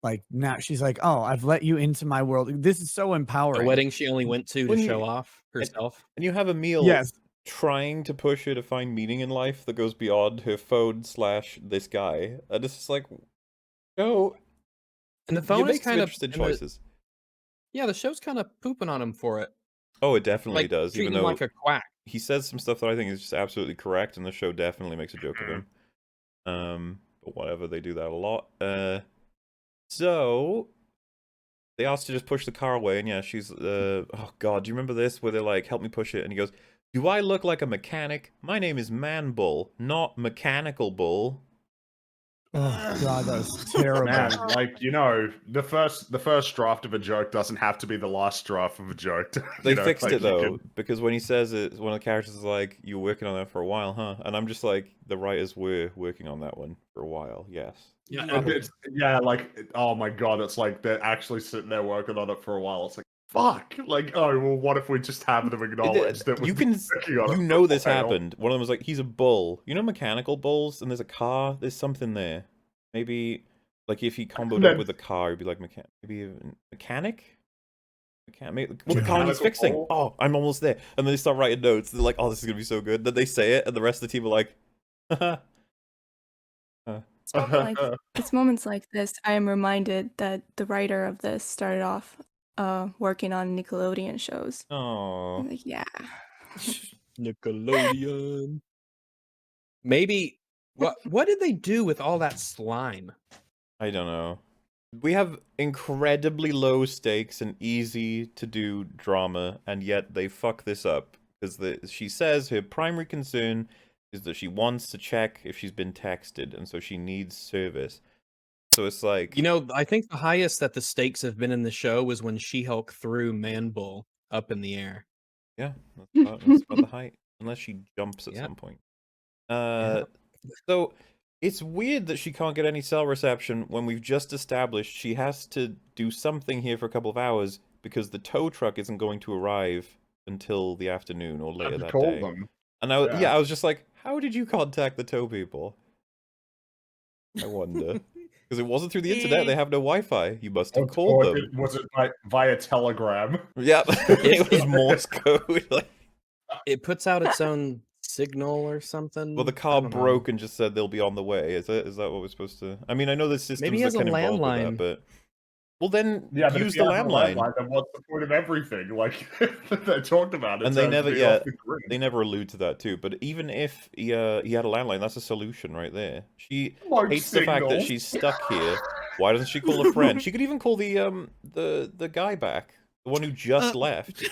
like now she's like, oh, I've let you into my world. This is so empowering. The wedding she only went to When show you- off herself. And you have Emil Yes. trying to push her to find meaning in life that goes beyond her phone / this guy. And it's just like, no. And the You phone is make some kind of interesting and the- choices. yeah, the show's kind of pooping on him for it. Oh, it definitely Like does. treating Even him though like a quack. he says some stuff that I think is just absolutely correct, and the show definitely makes a joke of him. But whatever, they do that a lot. So they asked to just push the car away, and yeah, she's oh god, do you remember this where they're like, help me push it, and he goes, do I look like a mechanic? My name is Man Bull, not Mechanical Bull. Oh God, that was terrible. Man, like, you know, the first draft of a joke doesn't have to be the last draft of a joke. They You know, fixed like, it you though, can- because when he says it, one of the characters is like, "You were working on that for a while, huh?" And I'm just like, the writers were working on that one for a while, yes. Yeah, like, oh my god, it's like they're actually sitting there working on it for a while. It's like, fuck. Like, oh, well, what if we just have them acknowledge that You we've can, been working on it you for know a this while? happened. One of them was like, "He's a bull." You know, mechanical bulls, and there's a car. There's something there. Maybe, like, if he comboed up with a car, it'd be like maybe a mechanic. What the car needs Mechanical fixing. bull? Oh, I'm almost there. And then they start writing notes. They're like, "Oh, this is gonna be so good." Then they say it, and the rest of the team are like, "Haha." It's moments like this I am reminded that the writer of this started off working on Nickelodeon shows. Oh. Like, yeah. Nickelodeon. Maybe what did they do with all that slime? I don't know. We have incredibly low stakes and easy to do drama, and yet they fuck this up because she says her primary concern is that she wants to check if she's been texted, and so she needs service. So it's like, You know, I think the highest that the stakes have been in the show was when She-Hulk threw Man-Bull up in the air. yeah, that's about the height, unless she jumps at some point. So it's weird that she can't get any cell reception when we've just established she has to do something here for a couple of hours because the tow truck isn't going to arrive until the afternoon or later that day. Them. And I was just like, how did you contact the tow people? I wonder. Because it wasn't through the internet, they have no Wi-Fi. You must have called them. Was it via Telegram? Yep, it was Morse code. Like, It puts out its own signal or something. well, the I car don't know. broke and just said they'll be on the way. Is that what we're supposed to? I mean, I know there's systems Maybe he has that a can involve with landline. that, but well, then Yeah, but use if the you have a landline. Then what's the point of everything? Like they talked about it, And they never, grid. they never allude to that too. But even if he had a landline, that's a solution right there. She Like hates the fact that signal. she's stuck here. Why doesn't she call a friend? She could even call the guy back, the one who just left.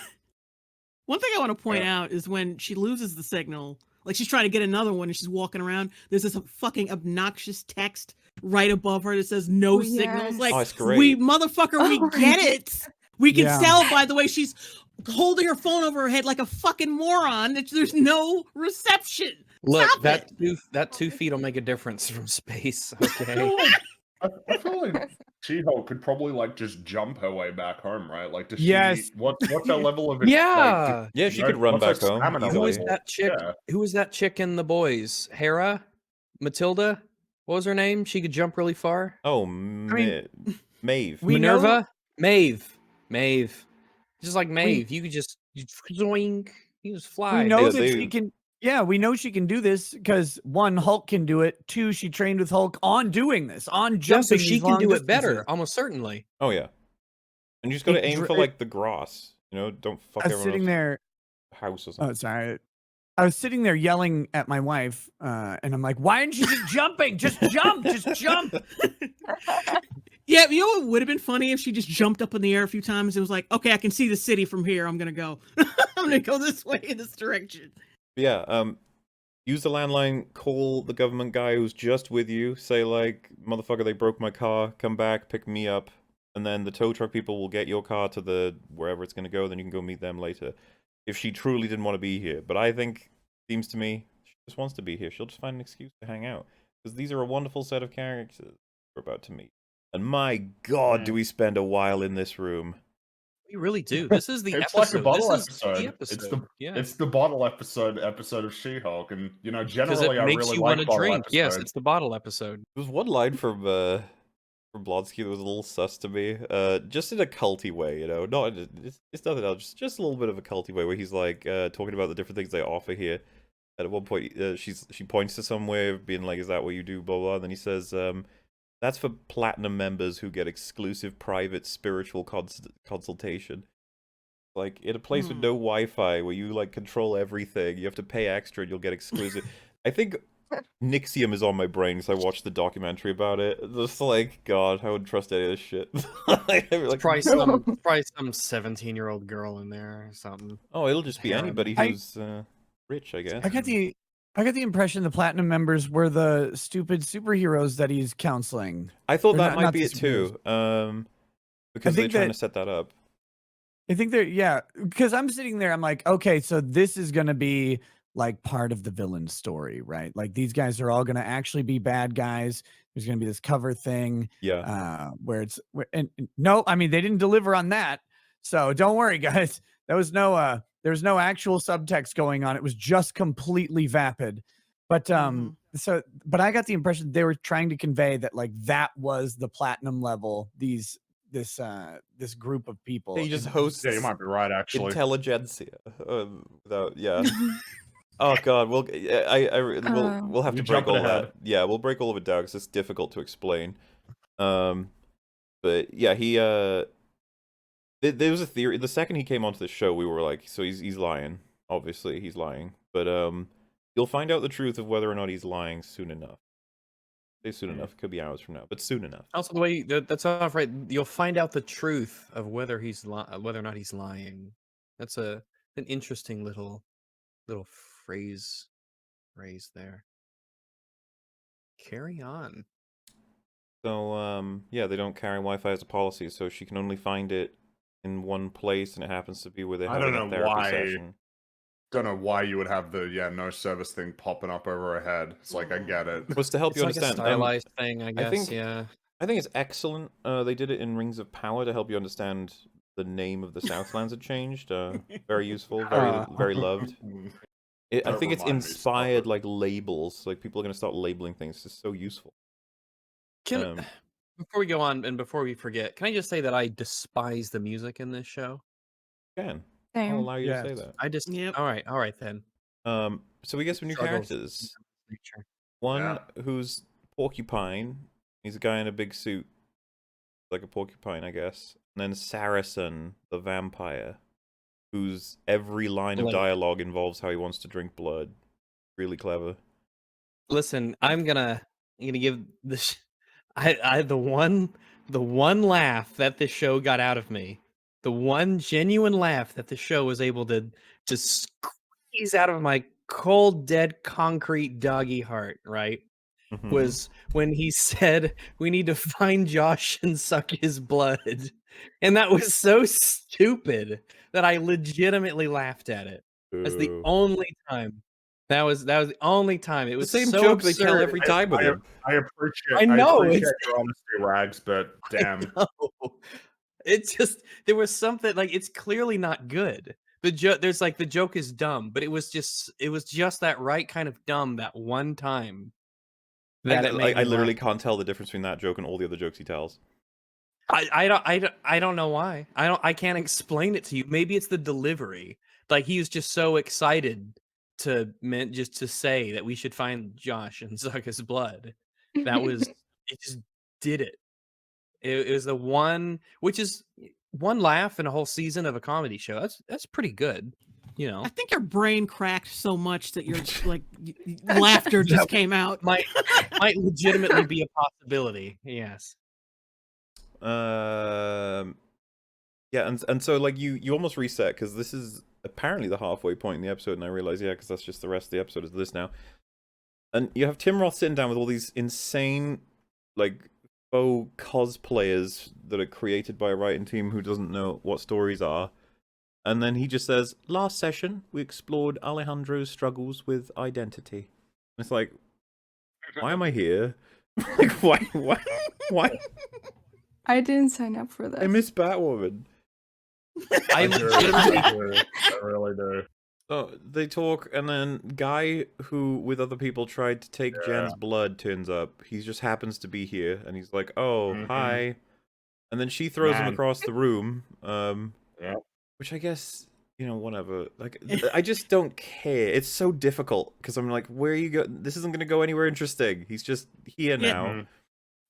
One thing I want to point out is when she loses the signal, like she's trying to get another one and she's walking around, there's this fucking obnoxious text right above her that says no Oh, signals. yes. Like, Oh, it's great. we motherfucker, we Oh, get it. We can Yeah. tell by the way she's holding her phone over her head like a fucking moron that there's no reception. Look, Stop that 2 feet will make a difference from space. Okay. I feel like She-Hulk could probably like just jump her way back home, right? Like, does Yes. she? What's her level of? Yeah. Like, Yeah, she could run what's her back home stamina easily. Who is level? that chick? Yeah. Who was that chick in The Boys? Hera? Matilda? What was her name? She could jump really far. Oh, mean, Maeve. we know- Minerva? Maeve. Just like Maeve. You could just zoink. You just fly. We know Yeah, that they- she can. Yeah, we know she can do this because one, Hulk can do it. Two, she trained with Hulk on doing this, on Yeah, jumping. so she these can long do it better, distances. almost certainly. Oh yeah, and you just gotta It aim dr- for it- like the grass. You know, don't fuck I was everyone sitting else's there. house or Oh, something. sorry. I was sitting there yelling at my wife, and I'm like, "Why aren't you just jumping? Just jump! Just jump!" Yeah, you know what would have been funny if she just jumped up in the air a few times and was like, okay, I can see the city from here. I'm gonna go. I'm gonna go this way in this direction. Yeah, Use the landline, call the government guy who's just with you, say like, motherfucker, they broke my car, come back, pick me up, and then the tow truck people will get your car to the wherever it's going to go, then you can go meet them later. If she truly didn't want to be here. But I think, seems to me, she just wants to be here. She'll just find an excuse to hang out. Because these are a wonderful set of characters we're about to meet. And my god, do we spend a while in this room. We really do. This is the It's episode. like a bottle This is episode. the episode. It's the bottle episode of She-Hulk, and you know, Because generally it I makes really you like want to bottle drink. episodes. Yes, it's the bottle episode. There was one line from Blodsky that was a little sus to me. Just in a culty way, you know. Not it's nothing else. Just a little bit of a culty way where he's like talking about the different things they offer here. And at one point, she points to somewhere, being like, "Is that what you do?" Blah blah. And then he says, "That's for platinum members who get exclusive private spiritual consultation." Like in a place with no Wi-Fi where you like control everything, you have to pay extra and you'll get exclusive. I think Nixium is on my brain because I watched the documentary about it. Just like, God, I wouldn't trust any of this shit. Like, Probably some 17-year-old girl in there or something. oh, it'll just be anybody who's rich, I guess. I got the impression the platinum members were the stupid superheroes that he's counseling. I thought They're that not- might not be the it too. Because they're think trying that- to set that up. I think because I'm sitting there, I'm like, okay, so this is going to be like part of the villain story, right? Like these guys are all going to actually be bad guys. There's going to be this cover thing, Yeah. and no, I mean, they didn't deliver on that. So don't worry, guys. There was no actual subtext going on. It was just completely vapid. But but I got the impression they were trying to convey that like that was the platinum level. This group of people. He just hosts. Yeah, you might be right, actually. Intelligentsia. Yeah. Oh God, we'll have to break all that. Yeah, we'll break all of it down because it's difficult to explain. But yeah, he there was a theory. The second he came onto the show, we were like, so he's lying. Obviously, he's lying. But you'll find out the truth of whether or not he's lying soon enough. Say soon enough. It could be hours from now, but soon enough. Also, the way that's not right. You'll find out the truth of whether whether or not he's lying. That's an interesting little phrase there. Carry on. So yeah, they don't carry Wi-Fi as a policy, so she can only find it in one place, and it happens to be where they're having a therapy session. Don't know why you would have the no service thing popping up over her head. It's like, I get it. Was to help you It's like understand. a stylized thing, I guess. I think it's excellent. They did it in Rings of Power to help you understand the name of the Southlands had changed. Very useful, very loved. I think it's inspired like labels. Like people are going to start labeling things. It's just so useful. Before we go on and before we forget, can I just say that I despise the music in this show? Can. Same. I'll allow you to say that. I just all right then. So we get some new Struggles. characters. One who's Porcupine. He's a guy in a big suit, like a porcupine, I guess. And then Saracen, the vampire, whose every line of dialogue involves how he wants to drink blood. Really clever. Listen, I'm gonna give this. The one laugh that this show got out of me, the one genuine laugh that the show was able to just squeeze out of my cold, dead, concrete, doggy heart, right? Was when he said, "We need to find Josh and suck his blood," and that was so stupid that I legitimately laughed at it. That's the only time. That was the only time. It was the same so joke absurd. they tell every time with him. I appreciate. I know, I appreciate your honesty, Rags, but damn. It just there was something like it's clearly not good. The joke there's like the joke is dumb, but it was just that right kind of dumb that one time. I literally can't tell the difference between that joke and all the other jokes he tells. I don't know why. I can't explain it to you. Maybe it's the delivery. Like he was just so excited to say that we should find Josh and suck his blood. That was it. Just did it. It was the one, which is one laugh in a whole season of a comedy show. That's pretty good. You know, I think your brain cracked so much that your like laughter just came out. Might legitimately be a possibility. Yes. Yeah, and so like you almost reset because this is apparently the halfway point in the episode, and I realize because that's just the rest of the episode is this now. And you have Tim Roth sitting down with all these insane, like, faux cosplayers that are created by a writing team who doesn't know what stories are. And then he just says, last session, we explored Alejandro's struggles with identity. It's like, why am I here? Like, why? I didn't sign up for this. I miss Batwoman. I I really do. Oh, they talk, and then Guy, who with other people tried to take Jen's blood, turns up. He just happens to be here, and he's like, "Oh, hi," and then she throws him Man. across the room. Which I guess, you know, whatever. Like, I just don't care. It's so difficult because I'm like, where are you go? This isn't going to go anywhere interesting. He's just here now.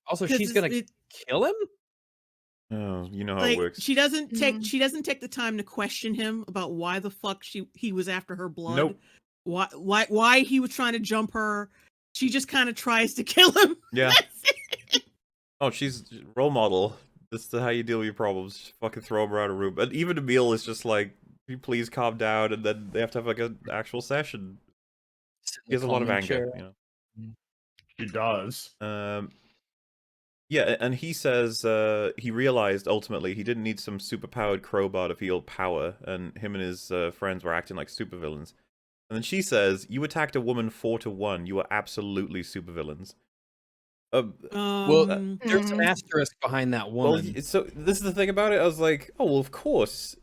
Also, 'Cause she's gonna kill him. Oh, you know how Like, it works. she doesn't take the time to question him about why the fuck he was after her blood. Nope. Why he was trying to jump her. She just kind of tries to kill him. Yeah. Oh, she's role model. This is how you deal with your problems. Just fucking throw them around a room. And even Emil is just like, "Can you please calm down?" And then they have to have like an actual session. He has a lot of anger, you know. She does. Yeah, and he says he realized ultimately he didn't need some superpowered crowbar to feel power, and him and his friends were acting like supervillains. And then she says, "You attacked a woman 4-1. You are absolutely supervillains." Well, there's an asterisk behind that woman. Well, so this is the thing about it. I was like, oh well, of course.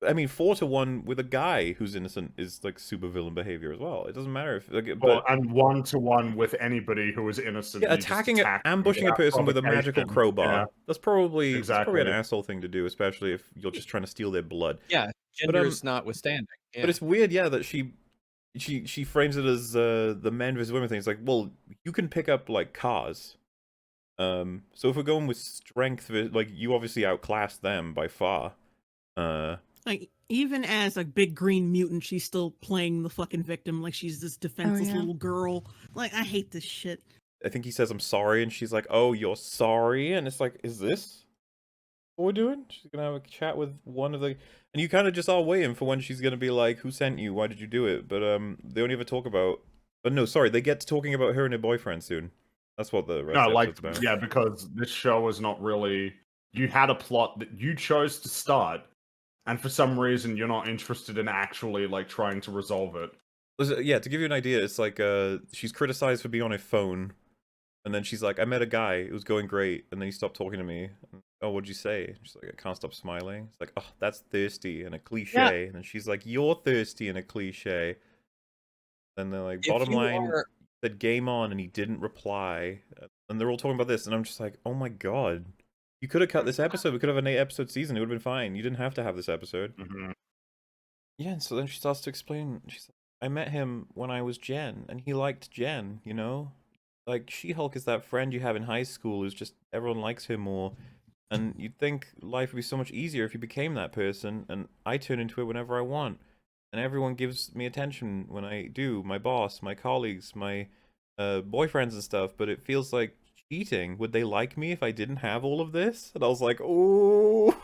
I mean, 4-1 with a guy who's innocent is like supervillain behavior as well. It doesn't matter if and 1-1 with anybody who is innocent. Yeah, ambushing a person with a magical crowbar. Yeah. That's probably Exactly. an asshole thing to do, especially if you're just trying to steal their blood. Yeah, gender's notwithstanding. Yeah. But it's weird, yeah, that she frames it as the men versus women thing. It's like, well, you can pick up like cars. So if we're going with strength, like you obviously outclassed them by far. Like, even as a big green mutant, she's still playing the fucking victim like she's this defenseless little girl. Like, I hate this shit. I think he says, "I'm sorry," and she's like, "Oh, you're sorry?" And it's like, is this what we're doing? She's gonna have a chat with one of the... And you kind of just are waiting for when she's gonna be like, "Who sent you? Why did you do it?" But they don't even talk about... But no, sorry, they get to talking about her and her boyfriend soon. That's what the rest of the episode's about. Yeah, because this show is not really... You had a plot that you chose to start, and for some reason you're not interested in actually like trying to resolve it. Yeah, to give you an idea, it's like she's criticized for being on her phone, and then she's like, "I met a guy, it was going great," and then he stopped talking to me. "Oh, what'd you say?" She's like, "I can't stop smiling." It's like, "Oh, that's thirsty and a cliche." Yeah. And then she's like, "You're thirsty and a cliche." And they're like, If bottom you line, are- said game on, and he didn't reply. And they're all talking about this, and I'm just like, oh my god. You could have cut this episode. We could have an 8-episode season. It would have been fine. You didn't have to have this episode. Yeah, and so then she starts to explain. She's like, "I met him when I was Jen, and he liked Jen, you know? Like, She-Hulk is that friend you have in high school who's just, everyone likes her more. And you'd think life would be so much easier if you became that person, and I turn into it whenever I want. And everyone gives me attention when I do. My boss, my colleagues, my boyfriends and stuff, but it feels like cheating. Would they like me if I didn't have all of this?" And I was like, "Oh,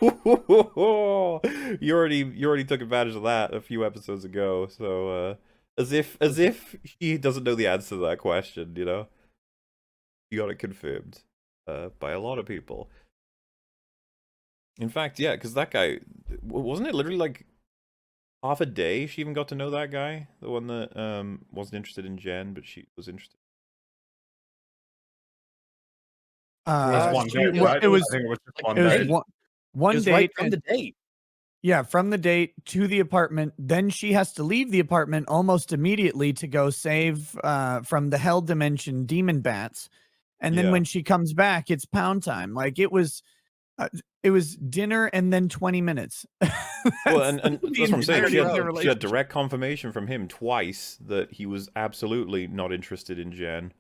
you already took advantage of that a few episodes ago." So as if he doesn't know the answer to that question, you know. You got it confirmed by a lot of people. In fact, yeah, because that guy, wasn't it literally like half a day she even got to know that guy, the one that wasn't interested in Jen, but she was interested. One day, it right? was I think it was just one it was day. one It was date right from and- the date. Yeah, from the date to the apartment. Then she has to leave the apartment almost immediately to go save from the hell dimension demon bats. And then Yeah. when she comes back, it's pound time. Like it was dinner and then 20 minutes. Well, and that's what I'm saying. She entirety of the had relationship. direct confirmation from him twice that he was absolutely not interested in Jen.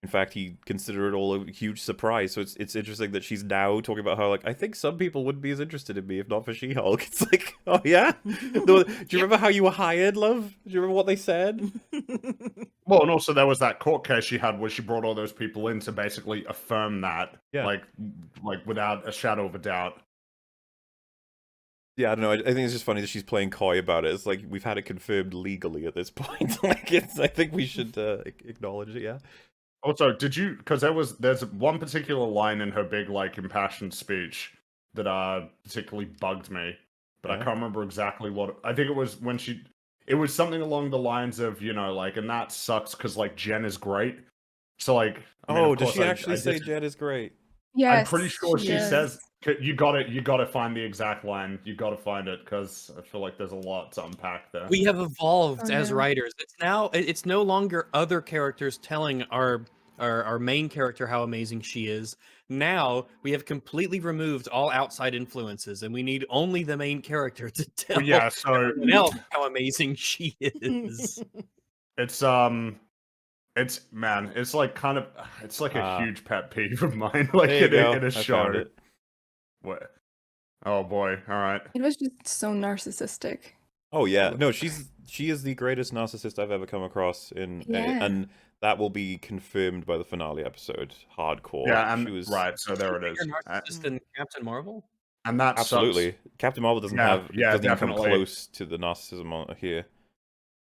In fact, he considered it all a huge surprise. So it's interesting that she's now talking about how, like, I think some people wouldn't be as interested in me if not for She-Hulk. It's like, oh yeah? Do you remember how you were hired, love? Do you remember what they said? Well, and also there was that court case she had where she brought all those people in to basically affirm that, Yeah. like without a shadow of a doubt. Yeah, I don't know. I think it's just funny that she's playing coy about it. It's like we've had it confirmed legally at this point. Like, I think we should acknowledge it. Yeah. Also, did you? Because there's one particular line in her big like impassioned speech that particularly bugged me, but I Yeah. can't remember exactly what. I think it was when she. It was something along the lines of, like, and that sucks because like Jen is great. So like, I mean, Oh, of does course, she actually say just, Jen is great? I'm pretty sure she does. says you got to find the exact line. You got to find it because I feel like there's a lot to unpack there. We have evolved Oh, as yeah. writers. It's no longer other characters telling our main character how amazing she is. Now we have completely removed all outside influences, and we need only the main character to tell Well, yeah, so everyone else how amazing she is. it's man, it's like kind of it's like a huge pet peeve of mine. Like There you go. in a I show. found it. What? Oh boy! All right. It was just so narcissistic. Oh yeah, no, she is the greatest narcissist I've ever come across and that will be confirmed by the finale episode. Hardcore. Yeah, and she was right. So there it is. Bigger narcissist than Captain Marvel. And that absolutely. sucks. Captain Marvel doesn't Yeah, doesn't even definitely. come close to the narcissism here.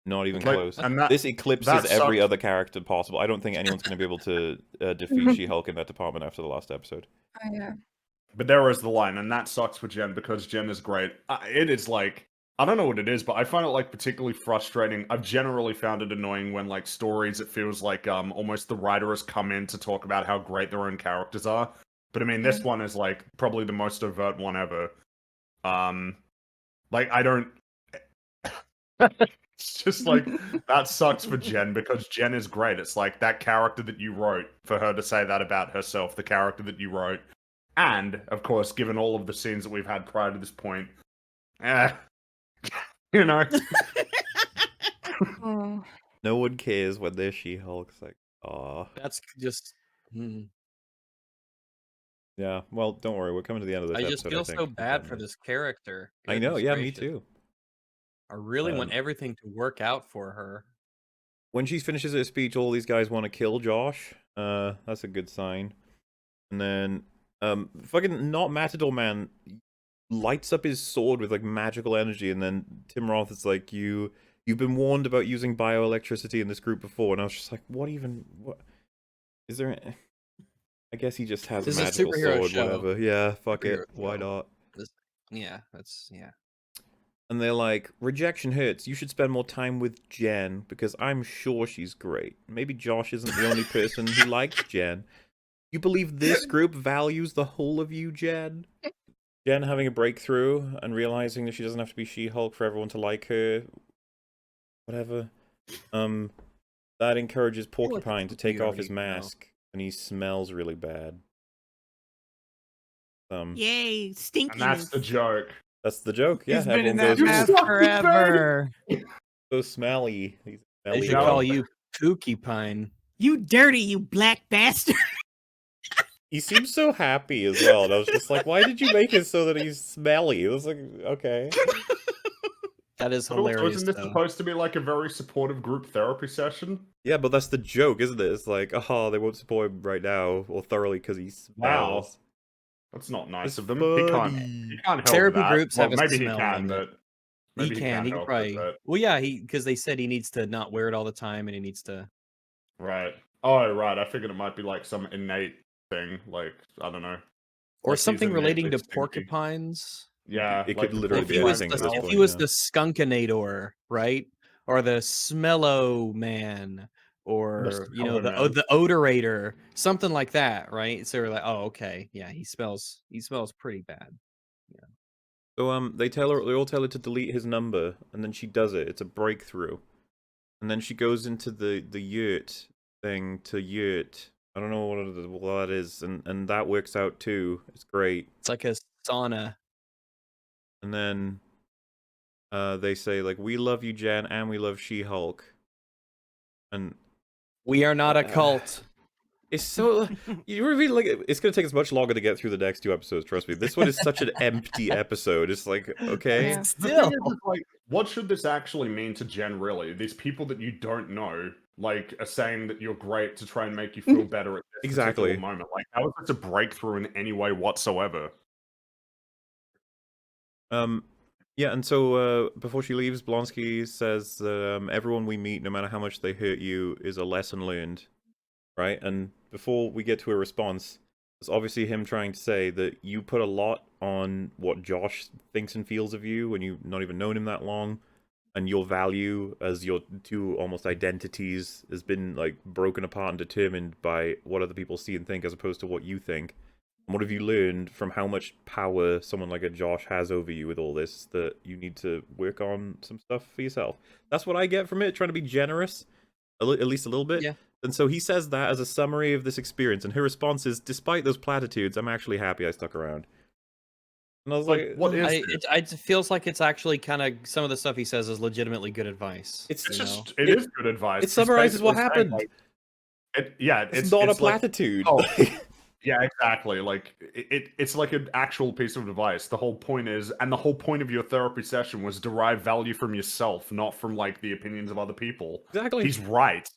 Not even Like, close. and that- This eclipses that every sucks. other character possible. I don't think anyone's going to be able to defeat She-Hulk in that department after the last episode. Oh yeah. But there is the line, and that sucks for Jen because Jen is great. It is like I don't know what it is, but I find it like particularly frustrating. I've generally found it annoying when like stories it feels like almost the writer has come in to talk about how great their own characters are. But I mean, this one is like probably the most overt one ever. Like I don't. It's just like that sucks for Jen because Jen is great. It's like that character that you wrote for her to say that about herself, the character that you wrote, and of course, given all of the scenes that we've had prior to this point, you know. Oh. No one cares when they're She-Hulk. It's like, aw. That's just. Yeah, well, don't worry. We're coming to the end of this I episode. just feel think, so with bad Jen for here. this character. I know. Goodness Yeah, me gracious. too. I really want everything to work out for her. When she finishes her speech, all these guys want to kill Josh. That's a good sign. And then, fucking not Matador Man lights up his sword with like magical energy, and then Tim Roth is like, "You've been warned about using bioelectricity in this group before," and I was just like, "What is there?" I guess he just has This a is a magical superhero sword. show. Whatever. Yeah, fuck Superhero it. Why show. not? Yeah, that's yeah. And they're like, rejection hurts. You should spend more time with Jen because I'm sure she's great. Maybe Josh isn't the only person who likes Jen. You believe this group values the whole of you, Jen? Jen having a breakthrough and realizing that she doesn't have to be She-Hulk for everyone to like her. Whatever. That encourages Porcupine to take off his mask, and he smells really bad. Yay, stinky. And that's the joke. That's the joke. Yeah, He's been in everyone that goes, mask forever. so smelly. He's They smelly should dog. call you Pookie Pine. You dirty, you black bastard. He seems so happy as well, and I was just like, why did you make it so that he's smelly? It was like, okay. That is But also, hilarious. isn't this though. supposed to be like a very supportive group therapy session? Yeah, but that's the joke, isn't it? It's like, oh, they won't support him right now, or thoroughly, because he Wow. smells. That's not nice It's of them. funny. He can't help Therapy that. groups Well, have a maybe he smell can, limit. but maybe He can. He help can it, probably. but- Well, yeah, because they said he needs to not wear it all the time, and he needs to. Right. Oh, right. I figured it might be like some innate thing, like I don't know. Or Like he's something relating to innately stinky. porcupines. Yeah, It like could the literally If be he was anything at this the, if point, he was yeah. the skunkinator, right? Or the smello man, or smello man. the odorator, something like that, right? So we're like, oh, okay, yeah, he smells pretty bad. So they all tell her to delete his number, and then she does it. It's a breakthrough, and then she goes into the yurt thing to yurt. I don't know what that is, and that works out too. It's great. It's like a sauna. And then they say like, "We love you, Jen, and we love She-Hulk." And We are not a cult. it's so you really like it's gonna take us much longer to get through the next two episodes. Trust me. This one is such an empty episode. It's like, okay, Yeah. The Still, thing is, like, what should this actually mean to Jen? Really, these people that you don't know, like, are saying that you're great to try and make you feel better at this Exactly. particular moment. Like, how is this a breakthrough in any way whatsoever? Yeah, and so before she leaves, Blonsky says, everyone we meet, no matter how much they hurt you, is a lesson learned, right? And before we get to a response, it's obviously him trying to say that you put a lot on what Josh thinks and feels of you when you've not even known him that long, and your value as your two almost identities has been, like, broken apart and determined by what other people see and think as opposed to what you think. What have you learned from how much power someone like a Josh has over you with all this that you need to work on some stuff for yourself? That's what I get from it, trying to be generous, at least a little bit. Yeah. And so he says that as a summary of this experience, and her response is, despite those platitudes, I'm actually happy I stuck around. And I was like, what is it feels like it's actually kind of some of the stuff he says is legitimately good advice. It's just it is good advice. It summarizes what happened. It's not a like, platitude. oh, yeah, exactly. Like it's like an actual piece of advice. The whole point is, and the whole point of your therapy session was derive value from yourself, not from like the opinions of other people. Exactly. He's right.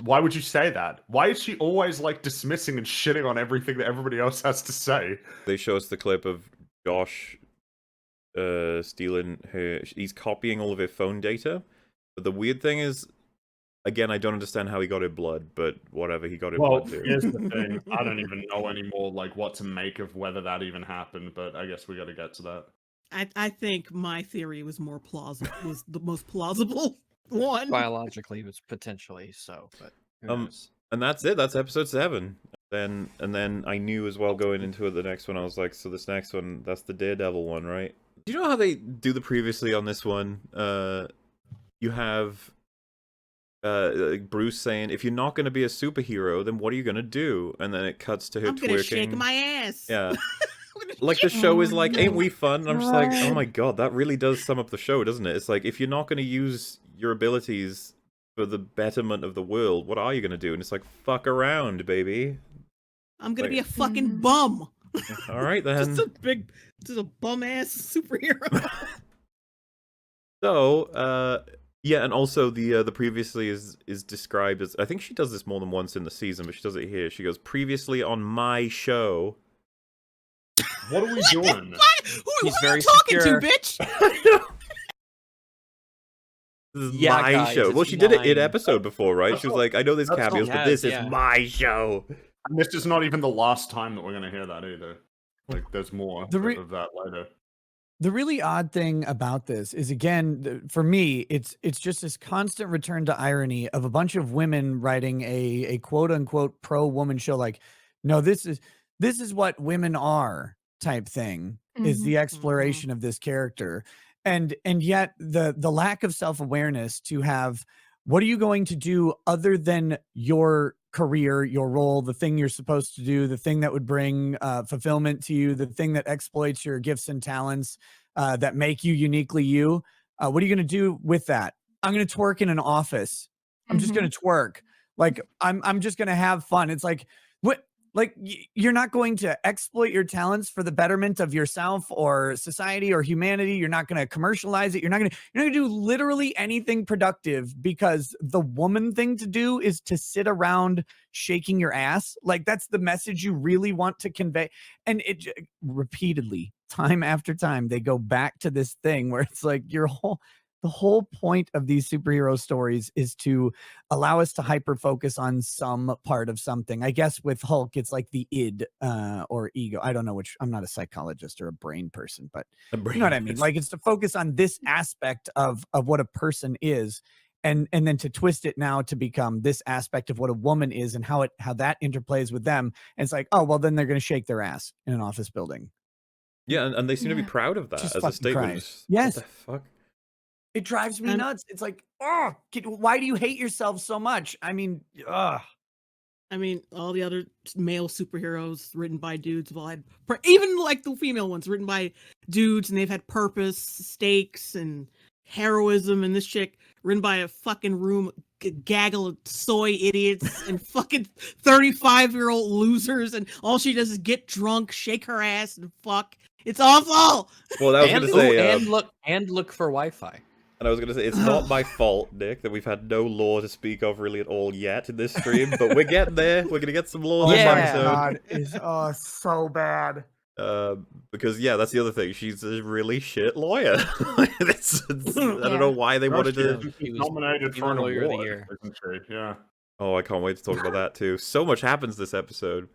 Why would you say that? Why is she always like dismissing and shitting on everything that everybody else has to say? They show us the clip of Josh stealing her. He's copying all of her phone data. But the weird thing is, again, I don't understand how he got her blood, but whatever, he got her blood too. Here's the thing. I don't even know anymore like what to make of whether that even happened, but I guess we got to get to that. I think my theory was more plausible, was the most plausible one. Biologically, it was potentially so, but who knows? And that's it. That's episode 7. And then I knew as well going into the next one, I was like, so this next one, that's the Daredevil one, right? Do you know how they do the previously on this one? You have like Bruce saying, if you're not going to be a superhero, then what are you going to do? And then it cuts to her I'm gonna twerking. shake my ass. Yeah. Like the show is like, ain't we fun? And I'm just like, oh my god, that really does sum up the show, doesn't it? It's like, if you're not going to use your abilities for the betterment of the world, what are you going to do? And it's like, fuck around, baby. I'm gonna Like- be a fucking bum. All right then. just a bum ass superhero. So, yeah, and also the previously is described as, I think she does this more than once in the season, but she does it here. She goes, previously on my show. What are we doing? Who He's are very you talking secure. to, bitch? This is Yeah, my guys, show. Well, it's she did it in mine. episode before, right? She was like, I know there's That's not- cameos, but Yes, this yeah. is my show. And this is not even the last time that we're going to hear that either. Like, there's more of that later. The really odd thing about this is, again, for me, it's just this constant return to irony of a bunch of women writing a quote unquote pro woman show. Like, no, this is what women are type thing is the exploration of this character, and yet the lack of self-awareness to have, what are you going to do other than your career, your role, the thing you're supposed to do, the thing that would bring fulfillment to you, the thing that exploits your gifts and talents that make you uniquely you. What are you going to do with that? I'm going to twerk in an office. I'm just going to twerk. Like, I'm just going to have fun. It's like, what? Like, you're not going to exploit your talents for the betterment of yourself or society or humanity. You're not going to commercialize it. You're not going to do literally anything productive, because the woman thing to do is to sit around shaking your ass. Like, that's the message you really want to convey. And it repeatedly, time after time, they go back to this thing where it's like the whole point of these superhero stories is to allow us to hyper focus on some part of something. I guess with Hulk, it's like the id or ego. I don't know which. I'm not a psychologist or a brain person, but you know what I mean? Like, it's to focus on this aspect of what a person is, and then to twist it now to become this aspect of what a woman is and how that interplays with them. And it's like, oh, well, then they're going to shake their ass in an office building. Yeah, and they seem to be proud of that Just as a fucking statement. Christ. Yes. What the fuck? It drives me nuts. It's like, oh, why do you hate yourself so much? I mean, ugh. I mean, all the other male superheroes written by dudes have all had, even like the female ones written by dudes, and they've had purpose, stakes, and heroism. And this chick written by a fucking gaggle of soy idiots and fucking 35-year-old losers, and all she does is get drunk, shake her ass, and fuck. It's awful. Well, I was going to say, and look for Wi-Fi. And I was going to say, it's not my fault, Nick, that we've had no lore to speak of really at all yet in this stream, but we're getting there. We're going to get some lore this episode. God, is so bad. Because yeah, that's the other thing. She's a really shit lawyer. I don't know why they wanted to. She was nominated for an Lawyer of the award, Year. isn't she? Yeah. Oh, I can't wait to talk about that too. So much happens this episode.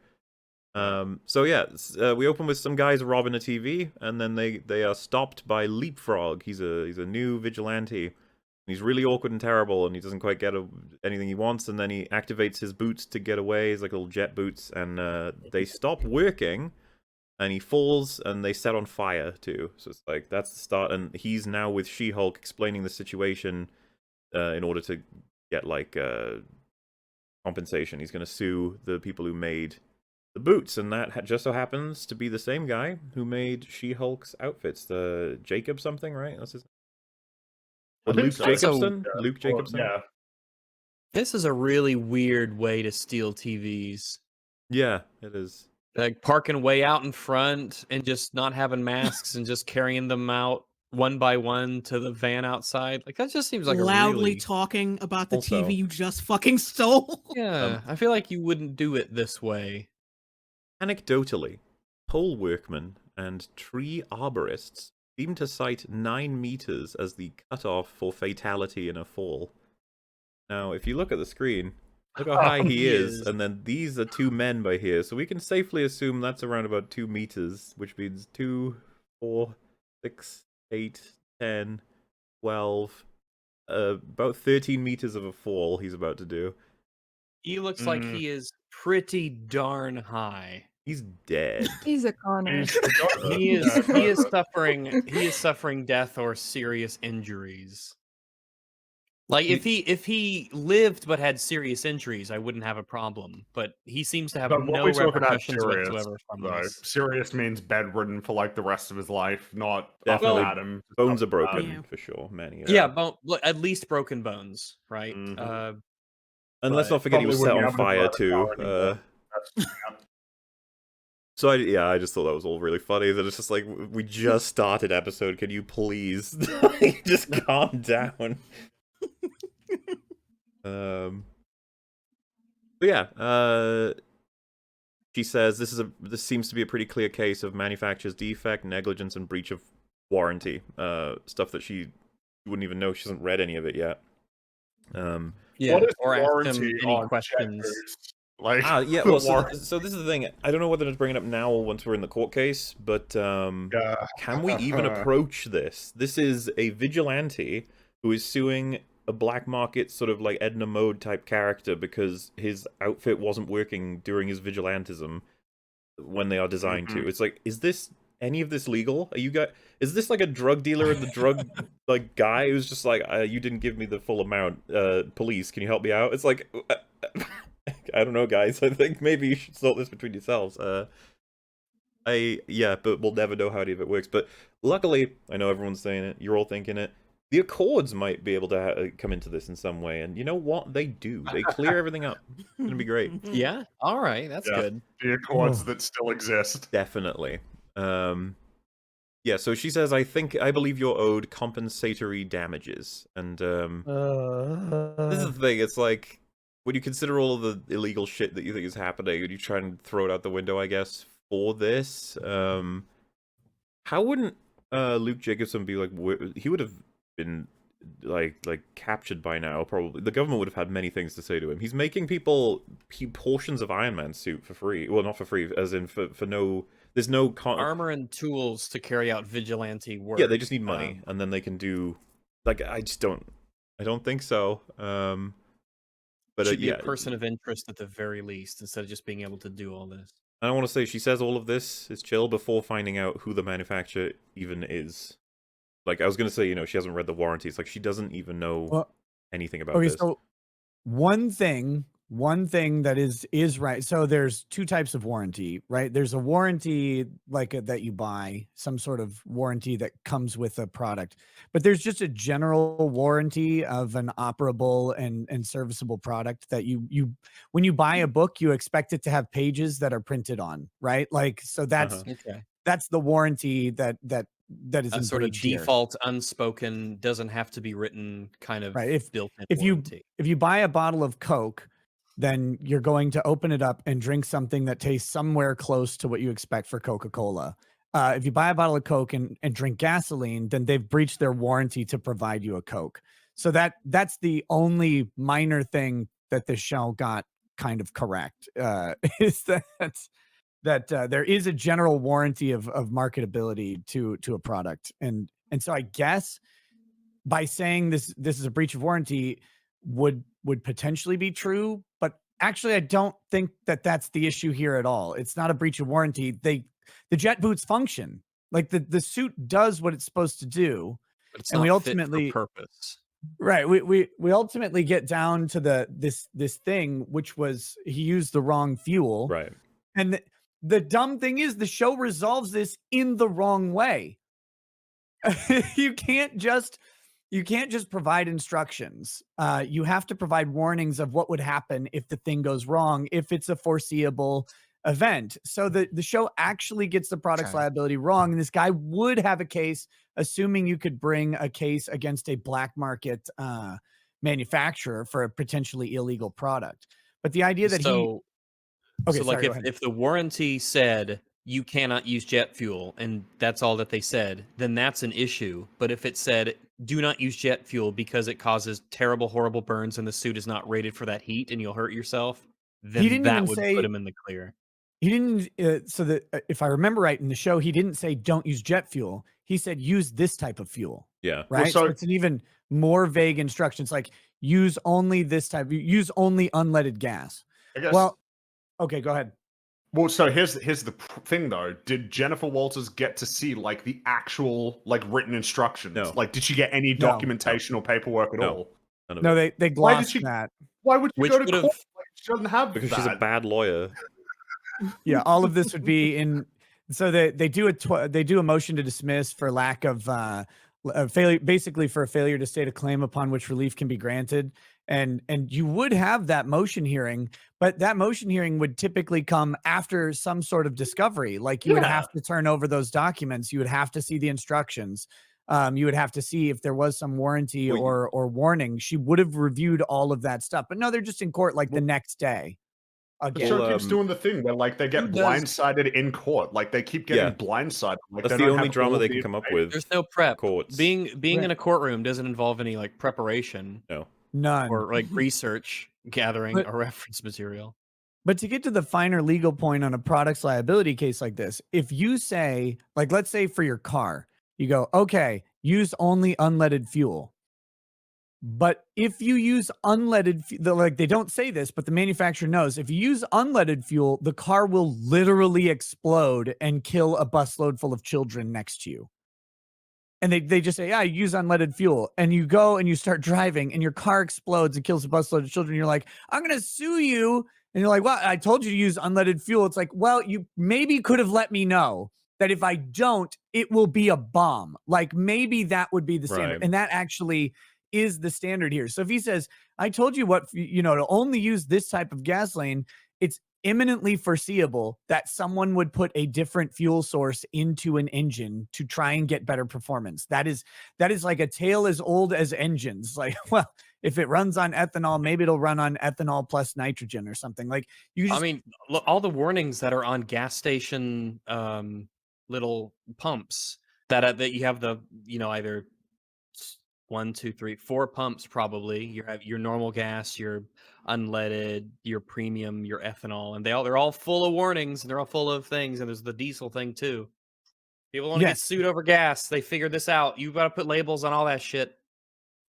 So yeah, we open with some guys robbing a TV, and then they are stopped by Leapfrog. He's a new vigilante. He's really awkward and terrible, and he doesn't quite get anything he wants. And then he activates his boots to get away. He's like little jet boots, and they stop working. And he falls, and they set on fire too. So it's like that's the start. And he's now with She-Hulk explaining the situation in order to get like compensation. He's going to sue the people who made the boots, and that just so happens to be the same guy who made She-Hulk's outfits. The Jacob something, right? That's his. Or Luke so. Jacobson. Yeah. Luke Jacobson. Yeah. This is a really weird way to steal TVs. Yeah, it is. Like parking way out in front and just not having masks and just carrying them out one by one to the van outside. Like that just seems like loudly a really... talking about the Also- TV you just fucking stole. Yeah, I feel like you wouldn't do it this way. Anecdotally, pole workmen and tree arborists seem to cite 9 meters as the cutoff for fatality in a fall. Now, if you look at the screen, look how high he is, and then these are 2 men by here, so we can safely assume that's around about 2 meters, which means 2, 4, 6, 8, 10, 12, about 13 meters of a fall he's about to do. He looks like he is pretty darn high. He's dead. He's a Connor. He is suffering death or serious injuries. Like if he lived but had serious injuries, I wouldn't have a problem. But he seems to have But what no we talk about repercussions serious, whatsoever from though. this. Serious means bedridden for like the rest of his life, not Definitely. up and at him. Bones are broken, Yeah. for sure. Many. Yeah, at least broken bones, right? Mhm. And let's not forget he was set Probably on wouldn't be fire able to too. drive a car anymore. So I just thought that was all really funny. That it's just like we just started episode. Can you please just calm down? But yeah, she says this seems to be a pretty clear case of manufacturer's defect, negligence, and breach of warranty. Stuff that she wouldn't even know. She hasn't read any of it yet. Yeah, What is or ask them warranty any on questions. checkers? Like, Yeah. the Well, so warranty- this is the thing. I don't know whether to bring it up now or once we're in the court case, but can we even approach this? This is a vigilante who is suing a black market sort of like Edna Mode type character because his outfit wasn't working during his vigilantism when they are designed to. It's like, is any of this legal? Is this like a drug dealer and the drug like guy who's just like, you didn't give me the full amount, police, can you help me out? It's like, I don't know, guys. I think maybe you should sort this between yourselves. But we'll never know how any of it works. But luckily, I know everyone's saying it. You're all thinking it. The Accords might be able to come into this in some way, and you know what? They do. They clear everything up. It's gonna be great. Yeah, all right, that's Yeah. good. the Accords that still exist. Definitely. Yeah. So she says, I believe you're owed compensatory damages, and this is the thing. It's like, when you consider all of the illegal shit that you think is happening, and you try and throw it out the window, I guess, for this, how wouldn't Luke Jacobson be like? He would have been like captured by now. Probably the government would have had many things to say to him. He's making people portions of Iron Man's suit for free. Well, not for free, as in for no. There's no Armor and tools to carry out vigilante work. Yeah, they just need money, and then they can do. Like, I don't think so. But should be yeah, a person of interest at the very least, instead of just being able to do all this. I want to say she says all of this is chill before finding out who the manufacturer even is. Like, I was gonna say, she hasn't read the warranties. Like, she doesn't even know anything about this. So one thing that is right. So there's 2 types of warranty, right? There's a warranty that you buy, some sort of warranty that comes with a product, but there's just a general warranty of an operable and serviceable product that you when you buy a book, you expect it to have pages that are printed on, right? Like, so that's that's the warranty that is a in sort of breach here. default, unspoken, doesn't have to be written kind of Right. built-in If warranty. you buy a bottle of Coke then you're going to open it up and drink something that tastes somewhere close to what you expect for Coca-Cola. If you buy a bottle of Coke and drink gasoline, then they've breached their warranty to provide you a Coke. So that's the only minor thing that the show got kind of correct, is that there is a general warranty of marketability to a product. And so I guess by saying this is a breach of warranty would potentially be true, but actually I don't think that that's the issue here at all. It's not a breach of warranty. The jet boots function. Like the suit does what it's supposed to do. But it's And not we fit ultimately for purpose. Right. We ultimately get down to this thing, which was he used the wrong fuel. Right. And the dumb thing is the show resolves this in the wrong way. You can't just provide instructions. You have to provide warnings of what would happen if the thing goes wrong, if it's a foreseeable event. So the show actually gets the product's liability wrong. And this guy would have a case, assuming you could bring a case against a black market manufacturer for a potentially illegal product. But the idea that so like if the warranty said you cannot use jet fuel and that's all that they said, then that's an issue. But if it said do not use jet fuel because it causes terrible, horrible burns and the suit is not rated for that heat and you'll hurt yourself, then that would put him in the clear. He didn't, so that if I remember right in the show, he didn't say don't use jet fuel. He said use this type of fuel. Yeah. Right. Well, so so- it's an even more vague instructions, like use only this type, use only unleaded gas. I guess. Well, okay, go ahead. Well, so here's the thing though. Did Jennifer Walters get to see like the actual like written instructions? No. Like, did she get any No. documentation or paperwork at No. all? None of No, it. they Why did glossed she- that. Why would you Which go to would've- court? Like, she doesn't have Because that. she's a bad lawyer. Yeah, all of this would be in. So they do a motion to dismiss for lack of failure, basically for a failure to state a claim upon which relief can be granted. And you would have that motion hearing, but that motion hearing would typically come after some sort of discovery. Like you would have to turn over those documents. You would have to see the instructions. You would have to see if there was some warranty or warning. She would have reviewed all of that stuff. But no, they're just in court like the next day. The Again. show keeps doing the thing where like they get Who does- blindsided in court. Like they keep getting blindsided. Like, That's they the don't only have drama all they the can come up information. with. There's no prep. Courts. Being Right. in a courtroom doesn't involve any like preparation No. None. or like research gathering But- or reference material. But to get to the finer legal point on a product's liability case like this, if you say, like, let's say for your car, you go, okay, use only unleaded fuel. But if you use unleaded, like they don't say this, but the manufacturer knows, if you use unleaded fuel, the car will literally explode and kill a busload full of children next to you. And they just say, yeah, use unleaded fuel. And you go and you start driving and your car explodes and kills a busload of children. You're like, I'm going to sue you. And you're like, well, I told you to use unleaded fuel. It's like, well, you maybe could have let me know that if I don't, it will be a bomb. Like maybe that would be the standard. Right. And that actually is the standard here. So if he says, I told you what, to only use this type of gasoline, it's imminently foreseeable that someone would put a different fuel source into an engine to try and get better performance. That is like a tale as old as engines. Like, well, if it runs on ethanol, maybe it'll run on ethanol plus nitrogen or something. Like you just, I mean, look, all the warnings that are on gas station little pumps that you have the either 1, 2, 3, 4 pumps probably. You have your normal gas, your unleaded, your premium, your ethanol, and they're all full of warnings and they're all full of things. And there's the diesel thing too. People want to get Yes. sued over gas. They figured this out. You got to put labels on all that shit.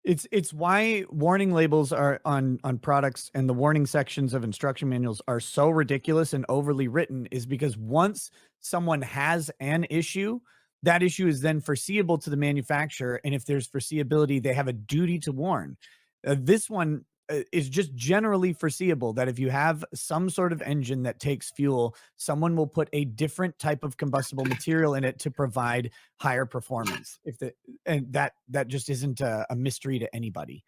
it's why warning labels are on products and the warning sections of instruction manuals are so ridiculous and overly written, is because once someone has an issue, that issue is then foreseeable to the manufacturer. And if there's foreseeability, they have a duty to warn. This one is just generally foreseeable that if you have some sort of engine that takes fuel, someone will put a different type of combustible material in it to provide higher performance. And that just isn't a mystery to anybody.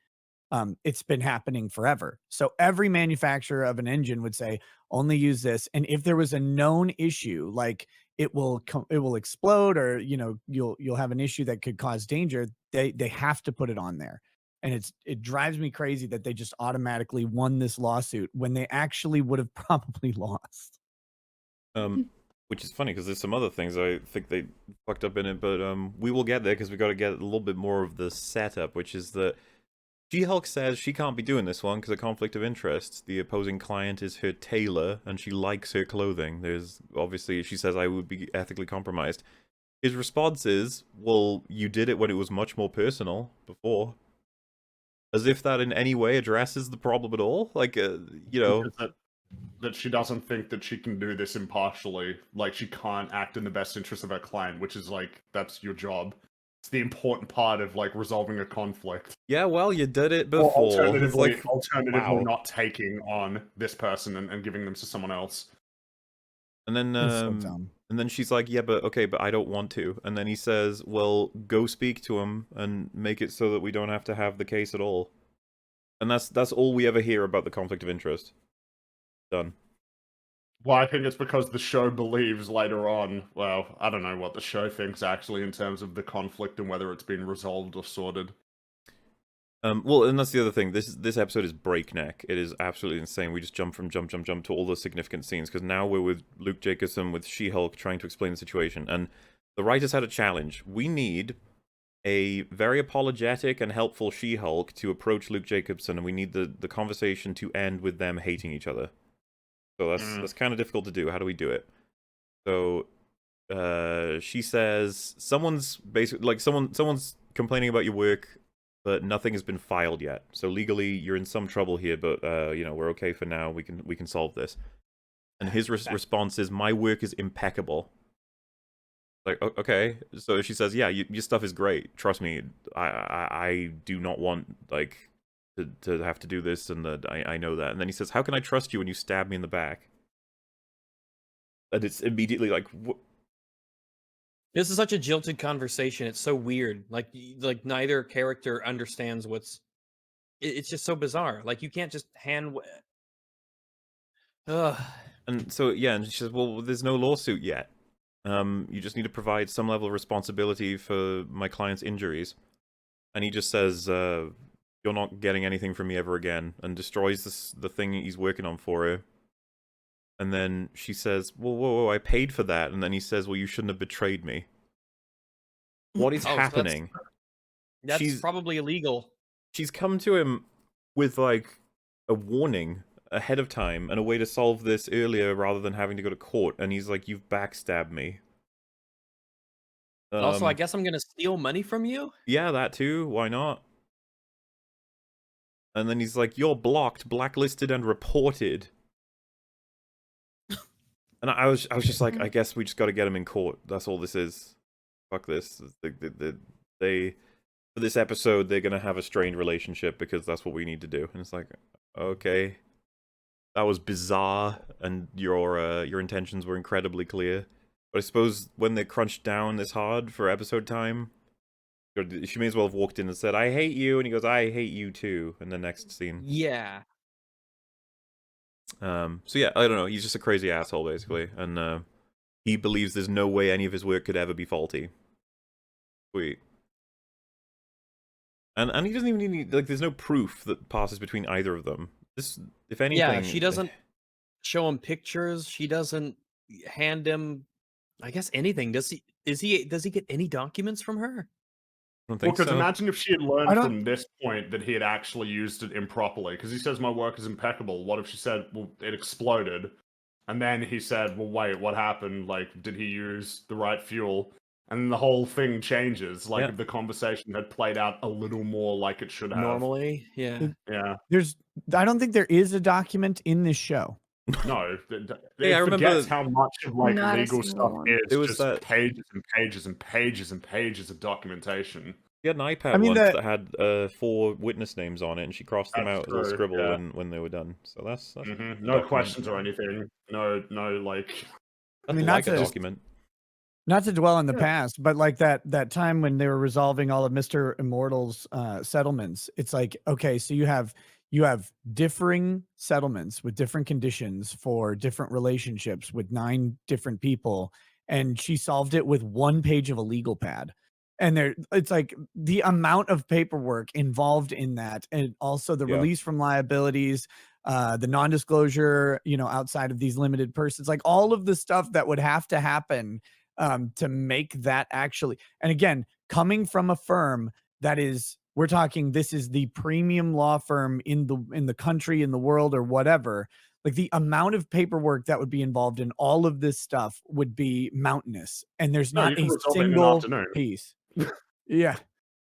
It's been happening forever. So every manufacturer of an engine would say, only use this. And if there was a known issue, like it will explode, or you'll have an issue that could cause danger, they have to put it on there. And it drives me crazy that they just automatically won this lawsuit when they actually would have probably lost. Which is funny because there's some other things I think they fucked up in it, but we will get there because we got to get a little bit more of the setup, which is that She-Hulk says she can't be doing this one because of conflict of interest. The opposing client is her tailor, and she likes her clothing. There's obviously, she says, I would be ethically compromised. His response is, well, you did it when it was much more personal before. As if that in any way addresses the problem at all. Like, you know... That she doesn't think that she can do this impartially. Like, she can't act in the best interest of her client, which is, like, that's your job. It's the important part of, like, resolving a conflict. Yeah, well, you did it before. Or alternatively, wow. not taking on this person and giving them to someone else. And then, and then she's like, yeah, but okay, but I don't want to. And then he says, well, go speak to him and make it so that we don't have to have the case at all. And that's all we ever hear about the conflict of interest. Done. Well, I think it's because the show believes later on, well, I don't know what the show thinks actually in terms of the conflict and whether it's been resolved or sorted. Well, and that's the other thing. This episode is breakneck. It is absolutely insane. We just jump to all the significant scenes because now we're with Luke Jacobson with She-Hulk trying to explain the situation, and the writers had a challenge. We need a very apologetic and helpful She-Hulk to approach Luke Jacobson, and we need the conversation to end with them hating each other. So that's kind of difficult to do. How do we do it? So she says someone's basically like someone's complaining about your work, but nothing has been filed yet. So legally you're in some trouble here, but you know, we're okay for now. We can solve this. And his response is, my work is impeccable. Like, okay. So she says, yeah, your stuff is great. Trust me. I do not want like to have to do this, and I know that. And then he says, how can I trust you when you stab me in the back? And it's immediately like, this is such a jilted conversation. It's so weird. Like neither character understands what's. It's just so bizarre. Like you can't just hand. And so yeah, and she says, well, there's no lawsuit yet. You just need to provide some level of responsibility for my client's injuries. And he just says, you're not getting anything from me ever again, and destroys the thing he's working on for her. And then she says, whoa, I paid for that. And then he says, well, you shouldn't have betrayed me. What is happening? So that's probably illegal. She's come to him with, like, a warning ahead of time and a way to solve this earlier rather than having to go to court. And he's like, you've backstabbed me. Also, I guess I'm going to steal money from you? Yeah, that too. Why not? And then he's like, you're blocked, blacklisted, and reported. And I was just like, I guess we just got to get him in court. That's all this is. Fuck this. They for this episode, they're gonna have a strained relationship because that's what we need to do. And it's like, okay, that was bizarre, and your intentions were incredibly clear. But I suppose when they're crunched down this hard for episode time, she may as well have walked in and said, I hate you, and he goes, I hate you too, in the next scene. Yeah. So yeah, I don't know, he's just a crazy asshole, basically, and he believes there's no way any of his work could ever be faulty. Sweet. And he doesn't even need, like, there's no proof that passes between either of them. This, if anything... Yeah, she doesn't show him pictures, she doesn't hand him, I guess, anything. Does he get any documents from her? I don't think because so. imagine if she had learned from this point that he had actually used it improperly. Because he says, my work is impeccable. What if she said, well, it exploded? And then he said, well, wait, what happened? Like, did he use the right fuel? And the whole thing changes. Like, if the conversation had played out a little more like it should have. Normally, yeah. Yeah. I don't think there is a document in this show. No, Hey, I remember forgets how much of like Not a legal single stuff one. is. It was just that- pages and pages and pages and pages of documentation. She had an iPad once that had 4 witness names on it, and she crossed them out as a scribble when they were done. So that's No document. questions or anything. No, like. I mean, like not a to- document. Not to dwell on the past, but like that time when they were resolving all of Mr. Immortal's settlements, it's like, okay, so you have differing settlements with different conditions for different relationships with 9 different people, and she solved it with 1 page of a legal pad. And it's like the amount of paperwork involved in that, and also the Yeah. release from liabilities, the non-disclosure, outside of these limited persons, like all of the stuff that would have to happen to make that actually. And again, coming from a firm that is, we're talking, this is the premium law firm in the country, in the world, or whatever. Like the amount of paperwork that would be involved in all of this stuff would be mountainous, and there's No, you not can a resolve it in an single afternoon. piece. Yeah.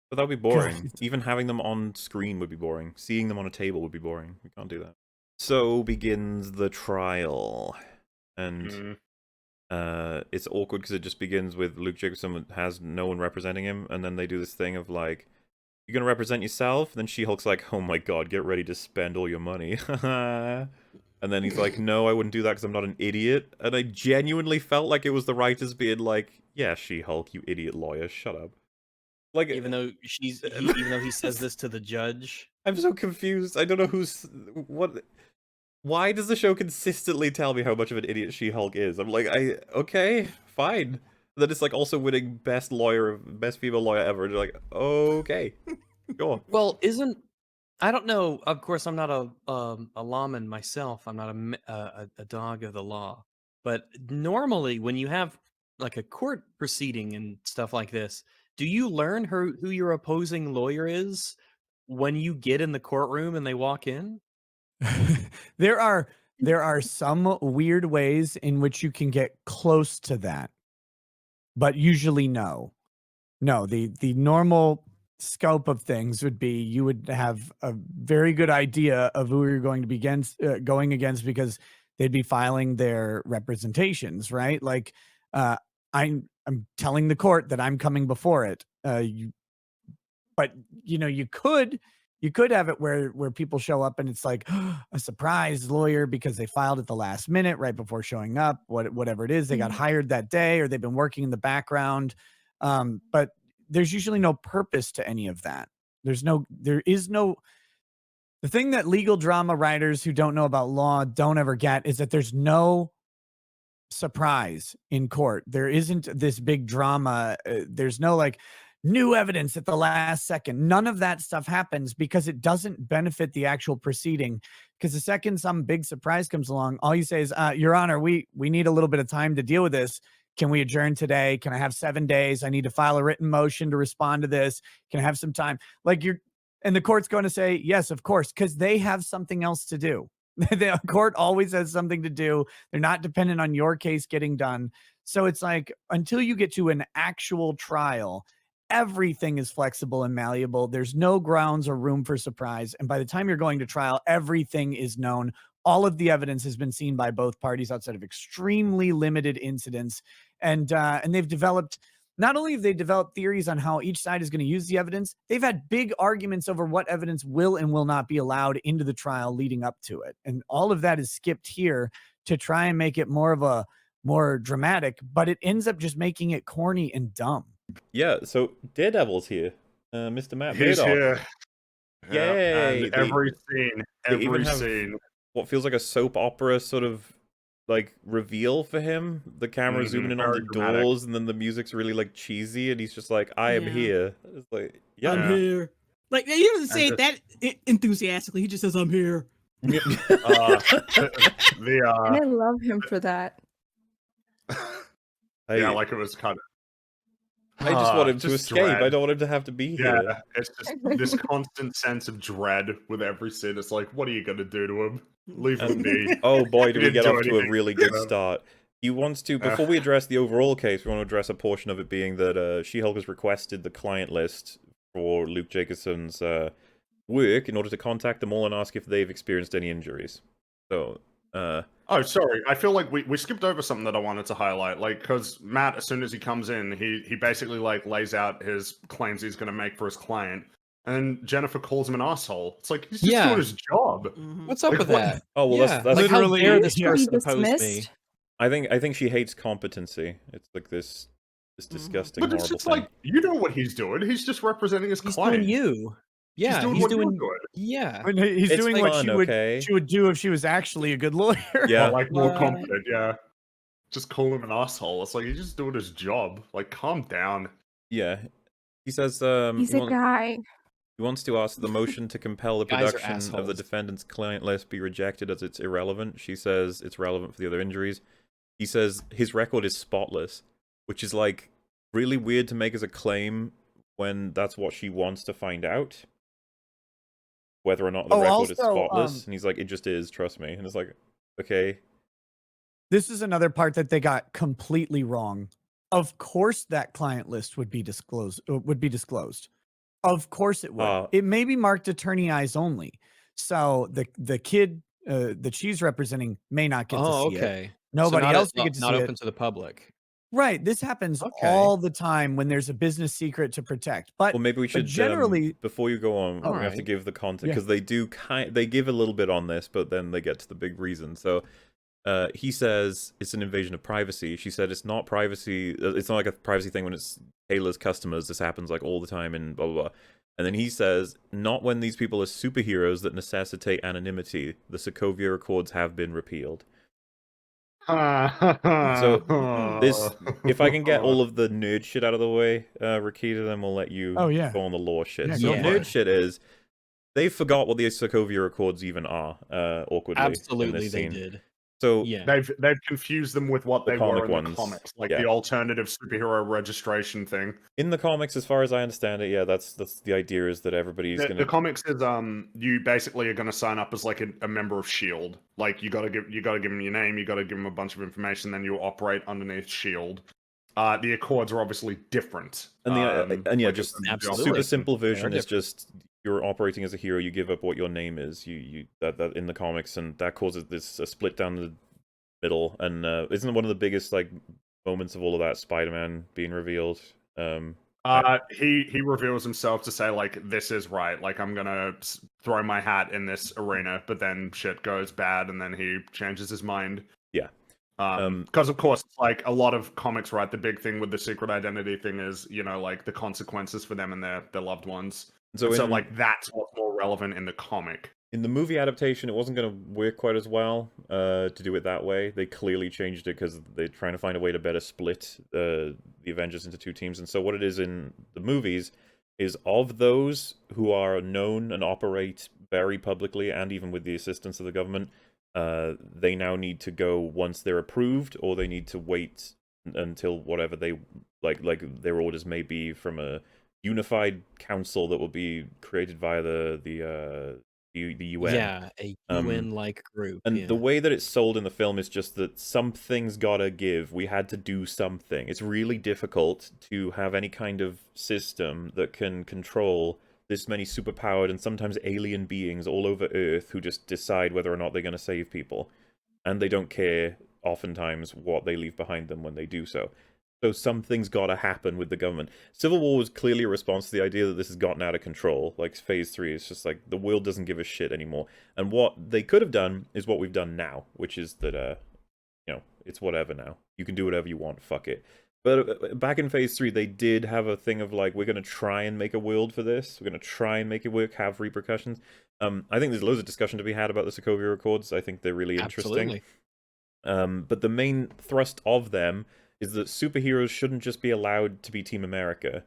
But that would be boring. God. Even having them on screen would be boring. Seeing them on a table would be boring. We can't do that. So begins the trial. And it's awkward because it just begins with Luke Jacobson has no one representing him, and then they do this thing of like, you're gonna represent yourself? Then She-Hulk's like, oh my god, get ready to spend all your money. And then he's like, no, I wouldn't do that because I'm not an idiot. And I genuinely felt like it was the writers being like, yeah, She-Hulk, you idiot lawyer, shut up. Like, Even though even though he says this to the judge. I'm so confused. I don't know what. Why does the show consistently tell me how much of an idiot She-Hulk is? I'm like, okay, fine. Then it's like also winning best female lawyer ever. And you're like, okay, sure. Well, I don't know. Of course, I'm not a lawman myself. I'm not a dog of the law. But normally, when you have like a court proceeding and stuff like this, do you learn who your opposing lawyer is when you get in the courtroom and they walk in? There are some weird ways in which you can get close to that, but usually no. The normal scope of things would be you would have a very good idea of who you're going to be going against, because they'd be filing their representations, right? Like, I'm telling the court that I'm coming before it. But you could have it where people show up and it's like a surprise lawyer because they filed at the last minute right before showing up, whatever it is, they got hired that day or they've been working in the background. But there's usually no purpose to any of that. The thing that legal drama writers who don't know about law don't ever get is that there's no surprise in court. There isn't this big drama. There's no like new evidence at the last second. None of that stuff happens because it doesn't benefit the actual proceeding. Because the second some big surprise comes along, all you say is, Your Honor, we need a little bit of time to deal with this. Can we adjourn today? Can I have 7 days? I need to file a written motion to respond to this. Can I have some time? And the court's going to say, yes, of course, because they have something else to do. The court always has something to do. They're not dependent on your case getting done. So it's like, until you get to an actual trial, everything is flexible and malleable. There's no grounds or room for surprise. And by the time you're going to trial, everything is known. All of the evidence has been seen by both parties outside of extremely limited incidents. And they've developed, not only have they developed theories on how each side is going to use the evidence, they've had big arguments over what evidence will and will not be allowed into the trial leading up to it. And all of that is skipped here to try and make it more dramatic, but it ends up just making it corny and dumb. Yeah, so Daredevil's here. Mr. Matt He's Murdock. here. Yay! And every even have scene. What feels like a soap opera sort of like reveal for him. The camera zooming in on the very dramatic. doors, and then the music's really like cheesy, and he's just like, "I am Yeah. here." It's like, yeah, I'm here. Like he doesn't say it that enthusiastically. He just says, "I'm here." And I love him for that. Yeah, like it was kind of. I just want him to just escape. dread. I don't want him to have to be here. Yeah, it's just this constant sense of dread with every scene. It's like, what are you gonna do to him? Leave him be. Oh boy, do we Didn't get do off to a anything, really you good know? start. He wants to, before we address the overall case, we want to address a portion of it being that She-Hulk has requested the client list for Luke Jacobson's work in order to contact them all and ask if they've experienced any injuries. So, Oh, sorry. I feel like we skipped over something that I wanted to highlight. Like, because Matt, as soon as he comes in, he basically like lays out his claims he's going to make for his client, and Jennifer calls him an asshole. It's like he's just doing his job. What's up Like, with what- that? oh well, Yeah, that's like, how literally- dare this yeah. person Be oppose me? dismissed. I think she hates competency. It's like this disgusting, But it's horrible just thing. like you know what he's doing. He's just representing his He's client. doing you. Yeah, doing he's what you're doing. doing. Yeah. When he's It's doing what fun, she okay? would do if she was actually a good lawyer. Yeah. Or, like more What? confident. Yeah. Just call him an asshole. It's like he's just doing his job. Like, calm down. Yeah. He says He's a guy. he wants to ask the motion to compel the Guys are production of the assholes. defendant's client list be rejected as it's irrelevant. She says it's relevant for the other injuries. He says his record is spotless, which is like really weird to make as a claim when that's what she wants to find out. Whether or not the record is spotless. And he's like, it just is, trust me. And it's like, okay. This is another part that they got completely wrong. Of course that client list would be disclosed. Of course it would. It may be marked attorney eyes only. So the kid that she's representing may not get to see it. Nobody else will get to see it. Not open to the public. Right. This happens all the time when there's a business secret to protect. But well, maybe we should generally before you go on, we have to give the context because they do they give a little bit on this, but then they get to the big reason. So he says it's an invasion of privacy. She said it's not privacy. It's not like a privacy thing when it's Taylor's customers. This happens like all the time and blah, blah, blah. And then he says, not when these people are superheroes that necessitate anonymity. The Sokovia Accords have been repealed. So this, if I can get all of the nerd shit out of the way, Rakita, then we'll let you go on the law shit. So nerd shit is, they forgot what the Sokovia Accords even are, awkwardly. Absolutely, they did. So they've confused them with what they were in the comics, like the alternative superhero registration thing. In the comics, as far as I understand it, that's the idea is that everybody's gonna. The comics is you basically are gonna sign up as like a member of Shield. Like you gotta give them your name, you gotta give them a bunch of information, then you operate underneath Shield. The Accords are obviously different. And just super simple version is just you're operating as a hero. You give up what your name is. That in the comics, and that causes this a split down the middle. And isn't one of the biggest like moments of all of that Spider-Man being revealed? He reveals himself to say like this is right. Like I'm gonna throw my hat in this arena, but then shit goes bad, and then he changes his mind. Yeah. Because of course, like a lot of comics, right? The big thing with the secret identity thing is, like the consequences for them and their loved ones. So like that's what's more relevant in the comic. In the movie adaptation, it wasn't going to work quite as well to do it that way. They clearly changed it because they're trying to find a way to better split the Avengers into two teams. And so what it is in the movies is of those who are known and operate very publicly and even with the assistance of the government, they now need to go once they're approved, or they need to wait until whatever they like their orders may be from a unified council that will be created via the UN. Yeah, a UN-like group. And the way that it's sold in the film is just that something's gotta give. We had to do something. It's really difficult to have any kind of system that can control this many superpowered and sometimes alien beings all over Earth who just decide whether or not they're going to save people. And they don't care, oftentimes, what they leave behind them when they do so. So something's got to happen with the government. Civil War was clearly a response to the idea that this has gotten out of control. Like, Phase 3 is just like, the world doesn't give a shit anymore. And what they could have done is what we've done now, which is that, it's whatever now. You can do whatever you want, fuck it. But back in Phase 3, they did have a thing of, like, we're going to try and make a world for this. We're going to try and make it work, have repercussions. I think there's loads of discussion to be had about the Sokovia Accords. I think they're really interesting. Absolutely. But the main thrust of them is that superheroes shouldn't just be allowed to be Team America.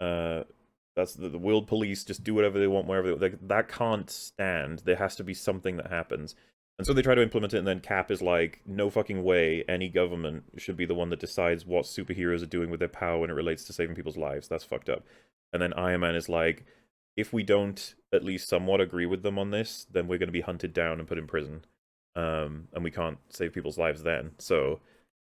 That's the world police just do whatever they want, wherever they want. That can't stand. There has to be something that happens. And so they try to implement it, and then Cap is like, no fucking way any government should be the one that decides what superheroes are doing with their power when it relates to saving people's lives. That's fucked up. And then Iron Man is like, if we don't at least somewhat agree with them on this, then we're going to be hunted down and put in prison. And we can't save people's lives then. So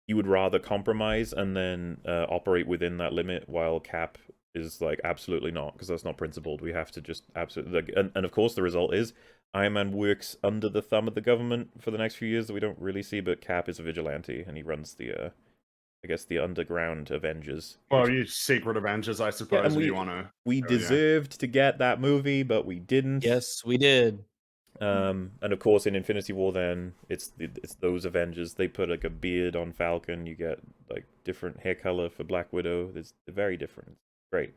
you would rather compromise and then operate within that limit, while Cap is like, absolutely not, because that's not principled. We have to just absolutely... And of course the result is Iron Man works under the thumb of the government for the next few years that we don't really see, but Cap is a vigilante, and he runs the, I guess, the underground Avengers. Well, you secret Avengers, I suppose, if you want to... We deserved to get that movie, but we didn't. Yes, we did. And of course, in Infinity War, then, it's those Avengers. They put, like, a beard on Falcon. You get, like, different hair color for Black Widow. They're very different. Great.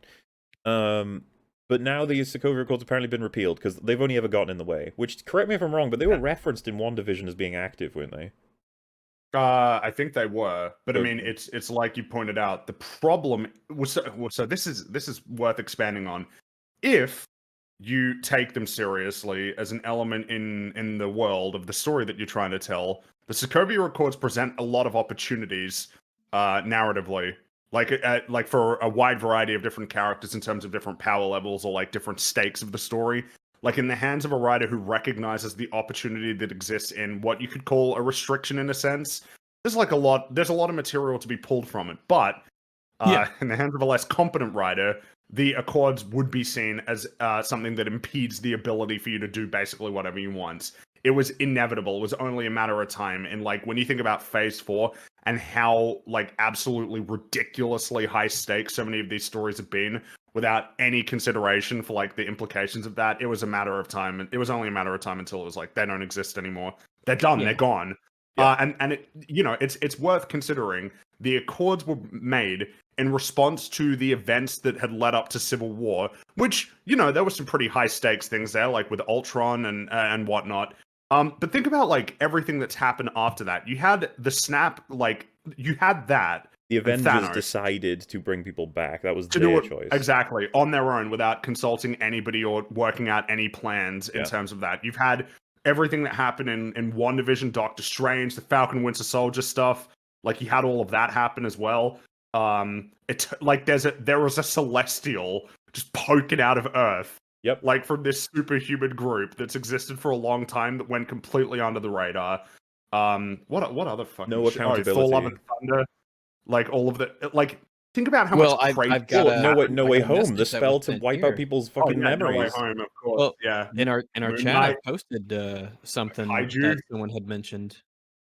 But now the Sokovia Accords apparently been repealed because they've only ever gotten in the way. Which, correct me if I'm wrong, but they were referenced in WandaVision as being active, weren't they? I think they were, but I So- mean, it's like you pointed out. The problem was so this is worth expanding on. If you take them seriously as an element in the world of the story that you're trying to tell, the Sokovia Accords present a lot of opportunities narratively, like for a wide variety of different characters in terms of different power levels or like different stakes of the story. Like in the hands of a writer who recognizes the opportunity that exists in what you could call a restriction in a sense. There's a lot of material to be pulled from it, but in the hands of a less competent writer, the Accords would be seen as something that impedes the ability for you to do basically whatever you want. It was inevitable. It was only a matter of time. And like when you think about Phase 4 and how like absolutely ridiculously high stakes so many of these stories have been without any consideration for like the implications of that, it was a matter of time. And it was only a matter of time until it was like, they don't exist anymore. They're done. They're gone. Yeah. And it, you know, it's worth considering. The Accords were made in response to the events that had led up to Civil War, which, you know, there were some pretty high stakes things there, like with Ultron and whatnot. But think about like everything that's happened after that. You had the snap, like you had that. The and Avengers Thanos decided to bring people back. That was to their do it choice. exactly on their own without consulting anybody or working out any plans in terms of that. You've had everything that happened in WandaVision, Doctor Strange, the Falcon Winter Soldier stuff. Like you had all of that happen as well. It like there was a celestial just poking out of Earth. Yep. Like from this superhuman group that's existed for a long time that went completely under the radar. What other fucking No shit? accountability. Thor: Love and Thunder. Like all of the like. Think about how Well, much crazy. I've got Well, a, No like Way a Home, the message that was spell to sent wipe here. out people's fucking No Way memories. Home, of course. Well, yeah. in our Moon chat, I Knight. posted something Kaiju. that someone had mentioned.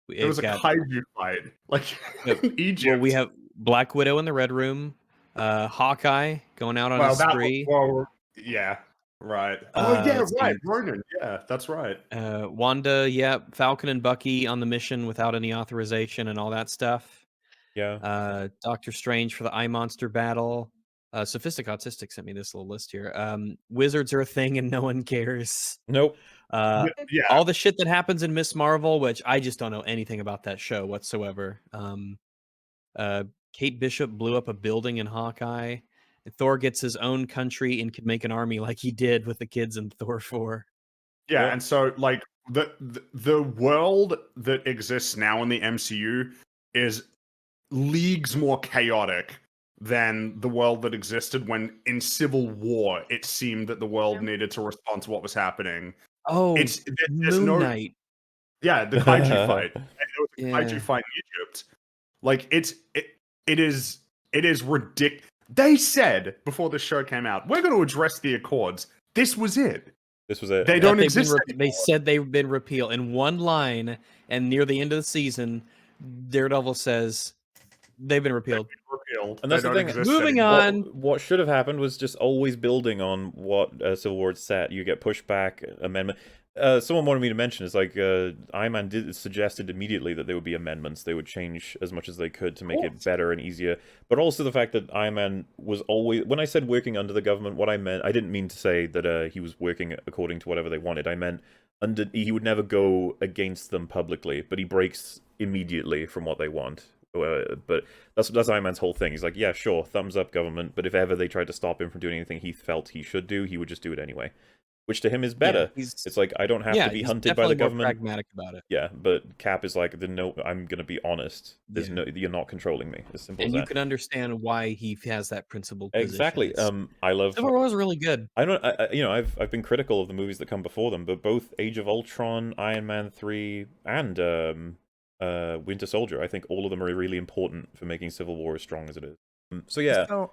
There was a kaiju fight, like in Egypt. Well, we have Black Widow in the Red Room, Hawkeye going out on a spree. Yeah, right. Oh yeah, let's right. see. Ronan. Yeah, that's right. Wanda, Falcon and Bucky on the mission without any authorization and all that stuff. Yeah. Doctor Strange for the Eye Monster battle. Sophistic Autistic sent me this little list here. Wizards are a thing and no one cares. Nope. Yeah. All the shit that happens in Miss Marvel, which I just don't know anything about that show whatsoever. Kate Bishop blew up a building in Hawkeye. Thor gets his own country and can make an army like he did with the kids in Thor 4. Yeah, Yep. and so like the world that exists now in the MCU is leagues more chaotic than the world that existed when in Civil War it seemed that the world needed to respond to what was happening. Oh, There's Moon no Knight. Yeah, the kaiju fight. And there was a Yeah. kaiju fight in Egypt. Like it is ridiculous. They said before the show came out, we're going to address the Accords. This was it. This was it. They yeah. don't They've been exist. they said they've been repealed in one line, and near the end of the season, Daredevil says they've been repealed. Repealed. And that's They the don't thing. exist Moving anymore. on. What should have happened was just always building on what Civil War set. You get pushback, amendment. Someone wanted me to mention is like Iron Man suggested immediately that there would be amendments. They would change as much as they could to make it better and easier. But also the fact that Iron Man was always, when I said working under the government, what I meant, I didn't mean to say that he was working according to whatever they wanted. I meant he would never go against them publicly, but he breaks immediately from what they want. But that's Iron Man's whole thing. He's like, yeah, sure, thumbs up government, but if ever they tried to stop him from doing anything he felt he should do, he would just do it anyway. Which to him is better. It's like, I don't have to be he's hunted by the definitely more government. pragmatic about it. Yeah, but Cap is like, no, I'm gonna be honest. There's Yeah. no, you're not controlling me. As simple And as you that. can understand why he has that principled position. Exactly. It's- I love. Civil War is really good. I don't. I've been critical of the movies that come before them, but both Age of Ultron, Iron Man 3, and Winter Soldier, I think all of them are really important for making Civil War as strong as it is. So yeah.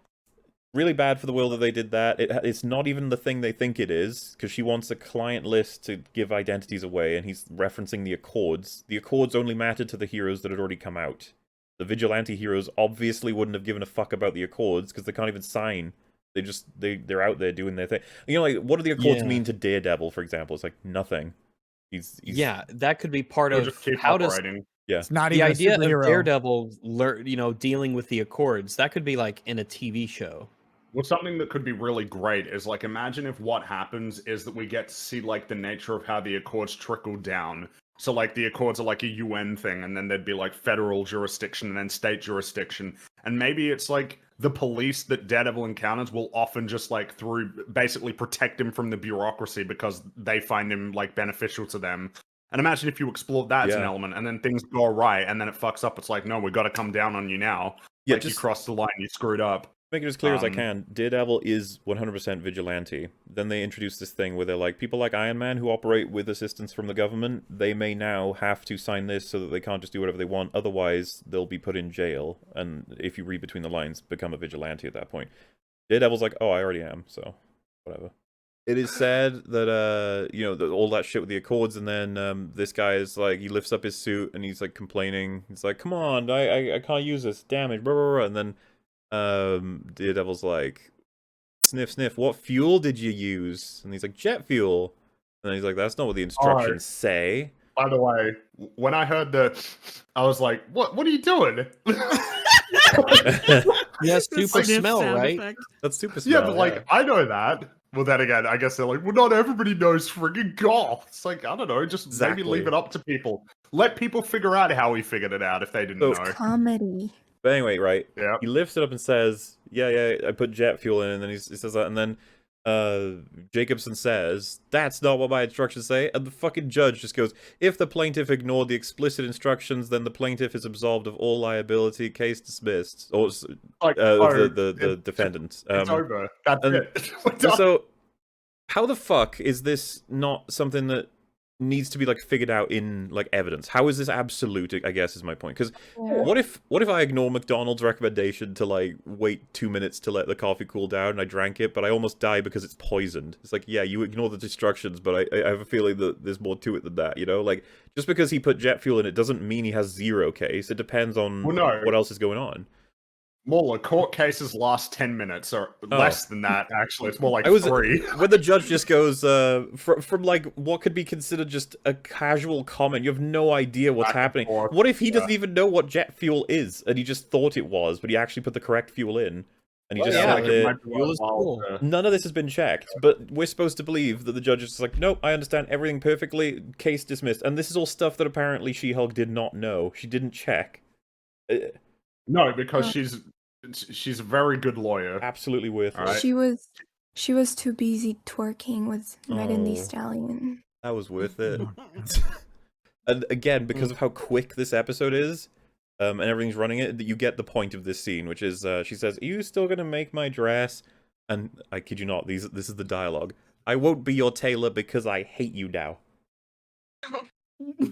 Really bad for the world that they did that. It's not even the thing they think it is, because she wants a client list to give identities away, and he's referencing the Accords. The Accords only mattered to the heroes that had already come out. The vigilante heroes obviously wouldn't have given a fuck about the Accords, because they can't even sign. They're out there doing their thing. You know, like, what do the Accords mean to Daredevil, for example? It's like, nothing. He's Yeah, that could be part They'll of just keep how does operating. Yeah. It's not the even idea a of superhero. Daredevil dealing with the Accords. That could be like in a TV show. Well, something that could be really great is like, imagine if what happens is that we get to see like the nature of how the Accords trickle down. So like the Accords are like a UN thing, and then there'd be like federal jurisdiction and then state jurisdiction. And maybe it's like the police that Daredevil encounters will often just like basically protect him from the bureaucracy because they find him like beneficial to them. And imagine if you explored that as an element, and then things go right, and then it fucks up. It's like, no, we got to come down on you now. Yeah, like you crossed the line, you screwed up. Make it as clear as I can. Daredevil is 100% vigilante. Then they introduce this thing where they're like, people like Iron Man who operate with assistance from the government, they may now have to sign this so that they can't just do whatever they want. Otherwise, they'll be put in jail. And if you read between the lines, become a vigilante at that point. Daredevil's like, oh, I already am, so whatever. It is said that, you know, all that shit with the Accords, and then this guy is like, he lifts up his suit and he's like complaining. He's like, come on, I can't use this, damage, blah, blah, blah. And then Daredevil's like, sniff, sniff, what fuel did you use? And he's like, jet fuel. And then he's like, that's not what the instructions say. By the way, when I heard I was like, what are you doing? Yeah, super smell, right? Effect. That's super smell. Yeah, but like, I know that. Well, then again, I guess they're like, well, not everybody knows friggin' golf. It's like, I don't know, just maybe leave it up to people. Let people figure out how he figured it out if they didn't know. Comedy. But anyway, right? Yeah. He lifts it up and says, yeah, I put jet fuel in, and then he says that, and then Jacobson says, that's not what my instructions say, and the fucking judge just goes, if the plaintiff ignored the explicit instructions, then the plaintiff is absolved of all liability, case dismissed. Or like, the defendant. It's over. That's it. So, how the fuck is this not something that needs to be like figured out in like evidence? How is this absolute, I guess, is my point? Because what if I ignore McDonald's recommendation to like wait 2 minutes to let the coffee cool down and I drank it, but I almost die because it's poisoned? It's like, yeah, you ignore the instructions, but I have a feeling that there's more to it than that, you know? Like, just because he put jet fuel in it doesn't mean he has zero case. It depends on what else is going on. More court cases last 10 minutes or less than that, actually. It's more like 3. When the judge just goes, from like what could be considered just a casual comment, you have no idea what's happening. What if he doesn't even know what jet fuel is, and he just thought it was, but he actually put the correct fuel in? And he just said that none of this has been checked, but we're supposed to believe that the judge is just like, nope, I understand everything perfectly, case dismissed. And this is all stuff that apparently She-Hulk did not know. She didn't check. No, because she's a very good lawyer. Absolutely worth it. Right? She was too busy twerking with Megan Thee Stallion. That was worth it. And again, because of how quick this episode is, and everything's running it, you get the point of this scene, which is she says, "Are you still gonna make my dress?" And I kid you not, this is the dialogue. "I won't be your tailor because I hate you now."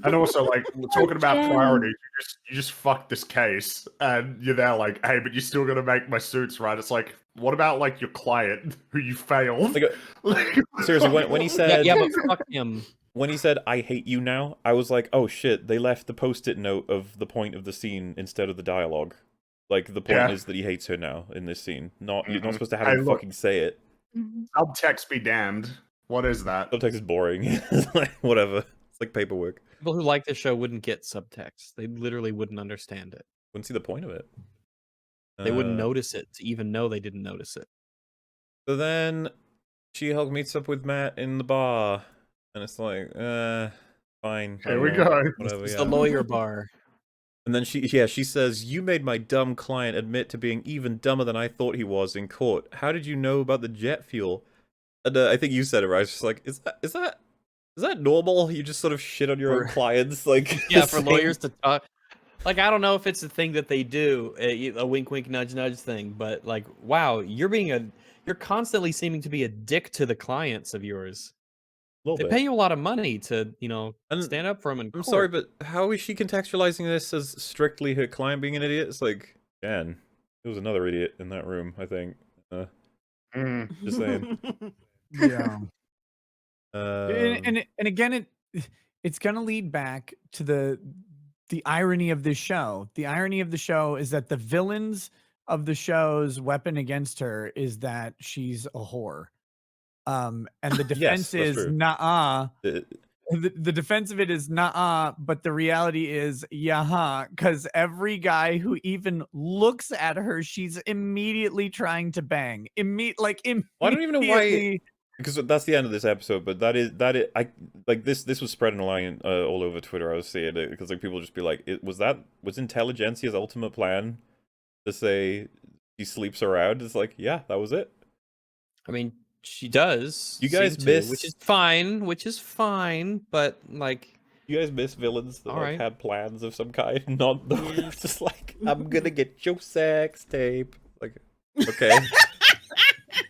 And also, like, we're talking about priorities. You just fucked this case, and you're there like, hey, but you're still gonna make my suits, right? It's like, what about like your client who you failed? Like, seriously, when he said, yeah, but fuck him. When he said, "I hate you now," I was like, oh shit, they left the post-it note of the point of the scene instead of the dialogue. Like, the point is that he hates her now in this scene. You're not supposed to have him fucking say it. Subtext be damned. What is that? Subtext is boring. It's like, whatever. It's like paperwork. People who like this show wouldn't get subtext. They literally wouldn't understand it. Wouldn't see the point of it. They wouldn't notice it to even know they didn't notice it. So then She-Hulk meets up with Matt in the bar, and it's like, fine. Here we go. Whatever, It's the lawyer bar. And then she says, "You made my dumb client admit to being even dumber than I thought he was in court. How did you know about the jet fuel?" And I think you said it right. I was just like, is that normal? You just sort of shit on your own clients, like yeah, for lawyers to talk. Like, I don't know if it's a thing that they do, a wink, wink, nudge, nudge thing, but like, wow, you're constantly seeming to be a dick to the clients of yours. They pay you a lot of money to, stand up for them in court. I'm sorry, but how is she contextualizing this as strictly her client being an idiot? It's like, Jen, there was another idiot in that room, I think. Just saying. Yeah. And again, it's gonna lead back to the irony of this show. The irony of the show is that the villains of the show's weapon against her is that she's a whore. And the defense is nah. The defense of it is nah, but the reality is yeah, because every guy who even looks at her, she's immediately trying to bang. I don't even know why. because that's the end of this episode. But that is I like this was spreading online all over Twitter. I was seeing it because like people just be like, was Intelligentsia's ultimate plan to say she sleeps around? It's like, yeah, that was it. I mean, she does. You guys seem to, miss- which is fine, but like, You guys miss villains that All like right. had plans of some kind, not the just like, I'm gonna get your sex tape. Like, okay.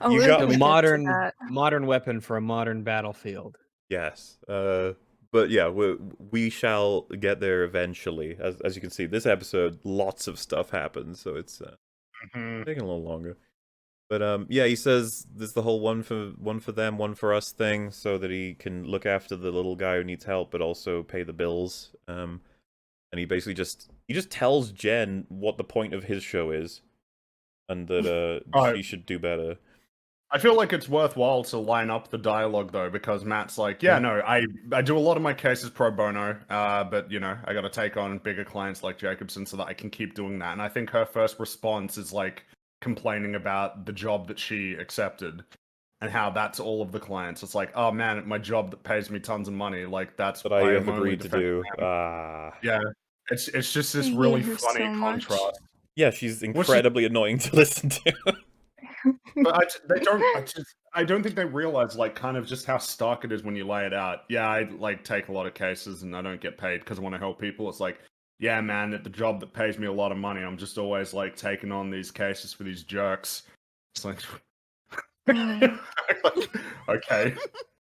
Oh, You we're got- gonna a get to modern that. modern weapon for a modern battlefield. Yes. But yeah, we shall get there eventually. As you can see, this episode, lots of stuff happens, so it's Mhm. taking a little longer. But yeah, he says there's the whole one for them, one for us thing, so that he can look after the little guy who needs help, but also pay the bills. And he basically just tells Jen what the point of his show is, and that she should do better. I feel like it's worthwhile to line up the dialogue though, because Matt's like, yeah, no, I do a lot of my cases pro bono, but you know, I got to take on bigger clients like Jacobson so that I can keep doing that. And I think her first response is like complaining about the job that she accepted and how that's all of the clients. It's like, oh man, my job that pays me tons of money, like that's But I am have only agreed to defending do. them. Yeah, it's just this I hate really her funny so much. contrast. Yeah, she's incredibly annoying to listen to. But I don't think they realize like kind of just how stark it is when you lay it out. Yeah, I like take a lot of cases and I don't get paid because I want to help people. It's like, yeah, man, at the job that pays me a lot of money, I'm just always like taking on these cases for these jerks. It's like, okay.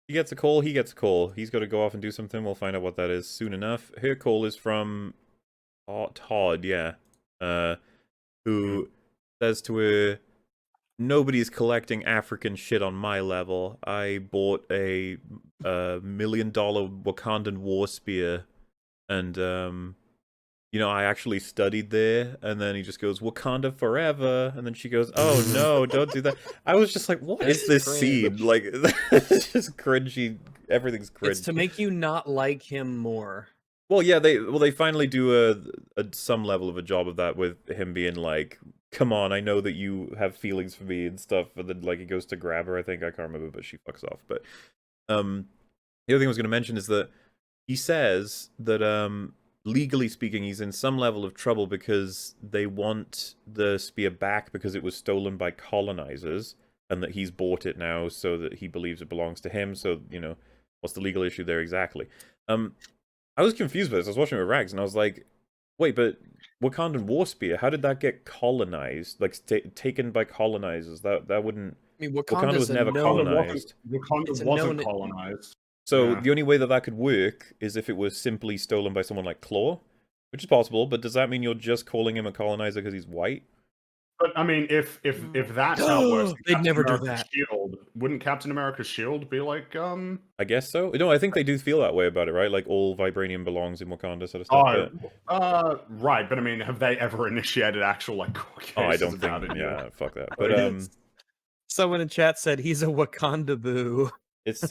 He gets a call, he gets a call. He's got to go off and do something. We'll find out what that is soon enough. Her call is from Todd, yeah. Who says to her, nobody's collecting African shit on my level. I bought a $1 million Wakandan war spear, and you know, I actually studied there. And then he just goes, Wakanda forever. And then she goes, oh no, don't do that. I was just like, what is this scene? Like, it's just cringy. Everything's cringe. It's to make you not like him more. Well, yeah, they finally do some level of a job of that with him being like, come on, I know that you have feelings for me and stuff. And then like he goes to grab her, I think, I can't remember, but she fucks off. But the other thing I was going to mention is that he says that legally speaking, he's in some level of trouble because they want the spear back because it was stolen by colonizers, and that he's bought it now so that he believes it belongs to him. So, you know, what's the legal issue there exactly? I was confused by this. I was watching it with Rags, and I was like, wait, but Wakandan war spear, how did that get colonized? Like, taken by colonizers? That wouldn't... I mean, Wakanda was never colonized. Wakanda wasn't colonized. So Yeah. the only way that that could work is if it was simply stolen by someone like Claw, which is possible, but does that mean you're just calling him a colonizer because he's white? But I mean, if that's how it works, then They'd Captain never do America's that. Shield, wouldn't Captain America's shield be like I guess so. No, I think they do feel that way about it, right? Like all vibranium belongs in Wakanda sort of stuff. Right, but I mean, have they ever initiated actual like court cases I don't about think. it? Yeah, fuck that. But Someone in chat said he's a Wakanda boo. it's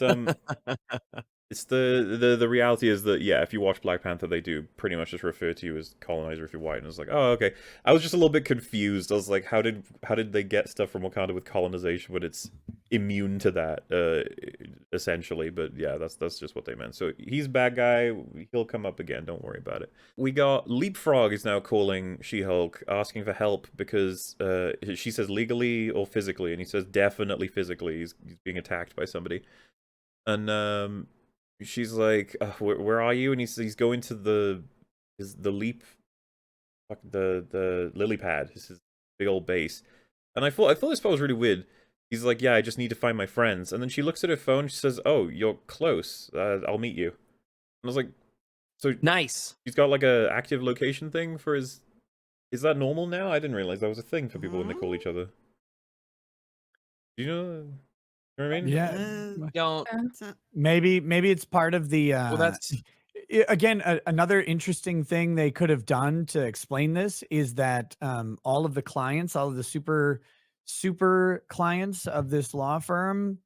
it's the reality is that, yeah, if you watch Black Panther, they do pretty much just refer to you as colonizer if you're white, and it's like, oh, okay. I was just a little bit confused. I was like, how did they get stuff from Wakanda with colonization when it's immune to that, essentially? But yeah, that's just what they meant. So he's a bad guy. He'll come up again. Don't worry about it. We got Leapfrog is now calling She-Hulk, asking for help because she says legally or physically, and he says definitely physically. He's being attacked by somebody, and she's like, where are you? And he's going to the leap, the lily pad. This is big old base. And I thought this part was really weird. He's like, yeah, I just need to find my friends. And then she looks at her phone. She says, oh, you're close. I'll meet you. And I was like, so nice. He's got like a active location thing for his. Is that normal now? I didn't realize that was a thing for people when they call each other. Do you know? You know what I mean? Yeah. Don't. Maybe it's part of the Well, that's again another interesting thing they could have done to explain this is that all of the clients, all of the super clients of this law firm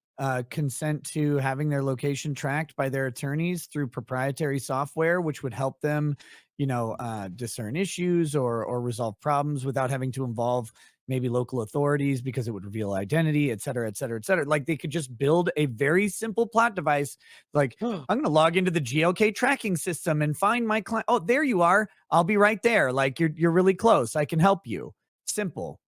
consent to having their location tracked by their attorneys through proprietary software, which would help them, you know, discern issues or resolve problems without having to involve, maybe local authorities because it would reveal identity, et cetera, et cetera, et cetera. Like they could just build a very simple plot device. Like I'm going to log into the GLK tracking system and find my client. Oh, there you are. I'll be right there. Like you're really close. I can help you. Simple.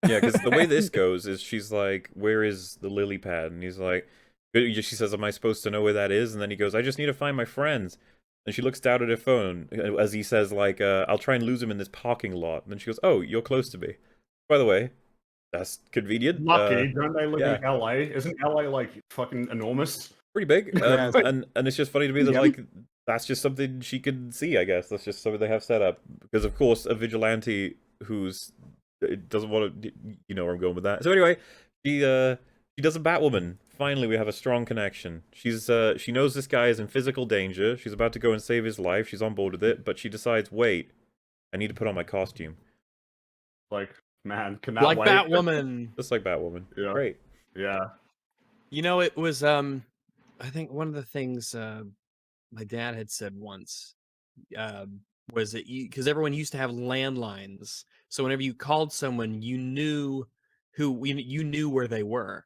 Yeah, because the way this goes is she's like, "Where is the lily pad?" And he's like, she says, "Am I supposed to know where that is?" And then he goes, "I just need to find my friends." And she looks down at her phone as he says, like, "I'll try and lose him in this parking lot." And then she goes, "Oh, you're close to me. By the way, that's convenient." Lucky, don't they live yeah. in LA? Isn't LA like fucking enormous? Pretty big. And it's just funny to me that Yeah. like that's just something she can see. I guess that's just something they have set up because, of course, a vigilante who's doesn't want to, you know where I'm going with that. So anyway, she does a Batwoman. Finally, we have a strong connection. She knows this guy is in physical danger. She's about to go and save his life. She's on board with it, but she decides, wait, I need to put on my costume. Like, man, can that Like wait? Batwoman. Just like Batwoman. Yeah. Great. Yeah. You know, it was I think one of the things my dad had said once was that because everyone used to have landlines, so whenever you called someone, you knew you knew where they were.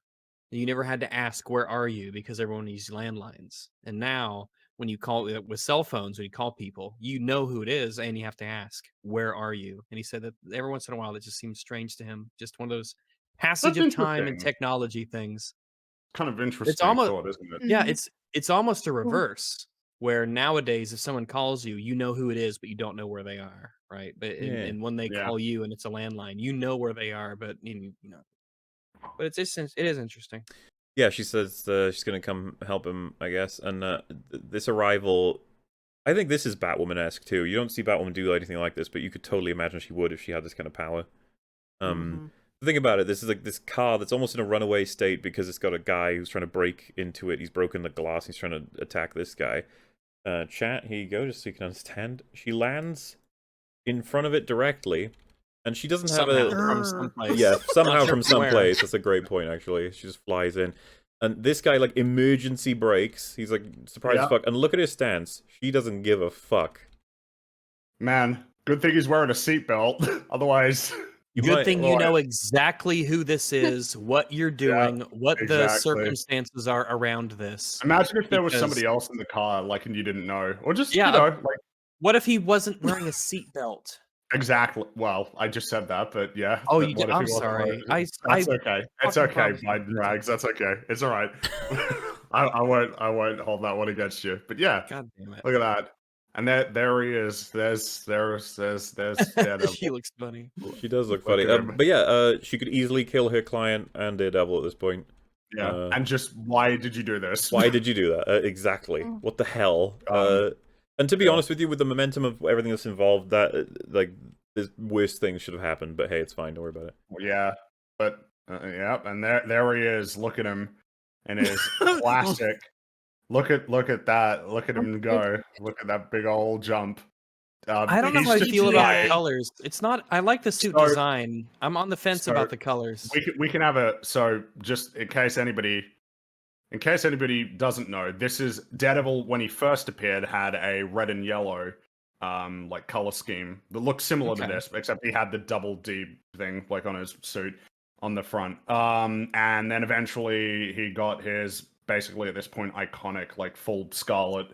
You never had to ask, "Where are you?" because everyone used landlines. And now, when you call with cell phones, when you call people, you know who it is, and you have to ask, "Where are you?" And he said that every once in a while, that just seems strange to him. Just one of those passage That's of time and interesting. technology things. Kind of interesting It's almost thought, isn't it? yeah, Mhm. it's almost a reverse where nowadays if someone calls you, you know who it is, but you don't know where they are, right? But Yeah. and when they Yeah. call you and it's a landline, you know where they are, but you know. But it is interesting. Yeah, she says she's gonna come help him, I guess. And this arrival, I think this is Batwoman-esque too. You don't see Batwoman do anything like this, but you could totally imagine she would if she had this kind of power. Think about it. This is like this car that's almost in a runaway state because it's got a guy who's trying to break into it. He's broken the glass. He's trying to attack this guy. Chat, here you go, just so you can understand. She lands in front of it directly, and she doesn't have Somehow a from someplace. yeah, somehow Not from sure where. someplace. That's a great point, actually. She just flies in. And this guy, like, emergency brakes. He's, like, surprised as Yeah. fuck. And look at his stance. She doesn't give a fuck. Man, good thing he's wearing a seatbelt. Otherwise, Good thing you know Right. exactly who this is, what you're doing, what the exactly. circumstances are around this. Imagine if there was Because- somebody else in the car, like, and you didn't know, or just Yeah. you know, like What if he wasn't wearing a seatbelt? exactly. Well, I just said that, but yeah. Oh, but you what did? if he I'm wasn't sorry. wearing it? I That's okay. It's fucking okay, promise you. Biden rags. That's okay. It's all right. I won't hold that one against you. But yeah, God damn it. look at that. And there he is. There's Daredevil. He looks funny. She does look Look funny. at him. But yeah, she could easily kill her client and Daredevil at this point. Yeah. And just why did you do this? Why did you do that? Exactly. What the hell? And to be honest with you, with the momentum of everything that's involved, that like there's worse things should have happened. But hey, it's fine. Don't worry about it. Yeah, but yeah, and there he is. Look at him in his classic. Look at that. Look at him go. Look at that big old jump. I don't know he's how I just feel about the like- colors. It's not. I like the suit So- design. I'm on the fence so about the colors. We can have a just in case anybody doesn't know, this is Daredevil when he first appeared had a red and yellow like color scheme that looked similar to Okay. this, except he had the double D thing like on his suit on the front. And then eventually he got his basically at this point iconic like full scarlet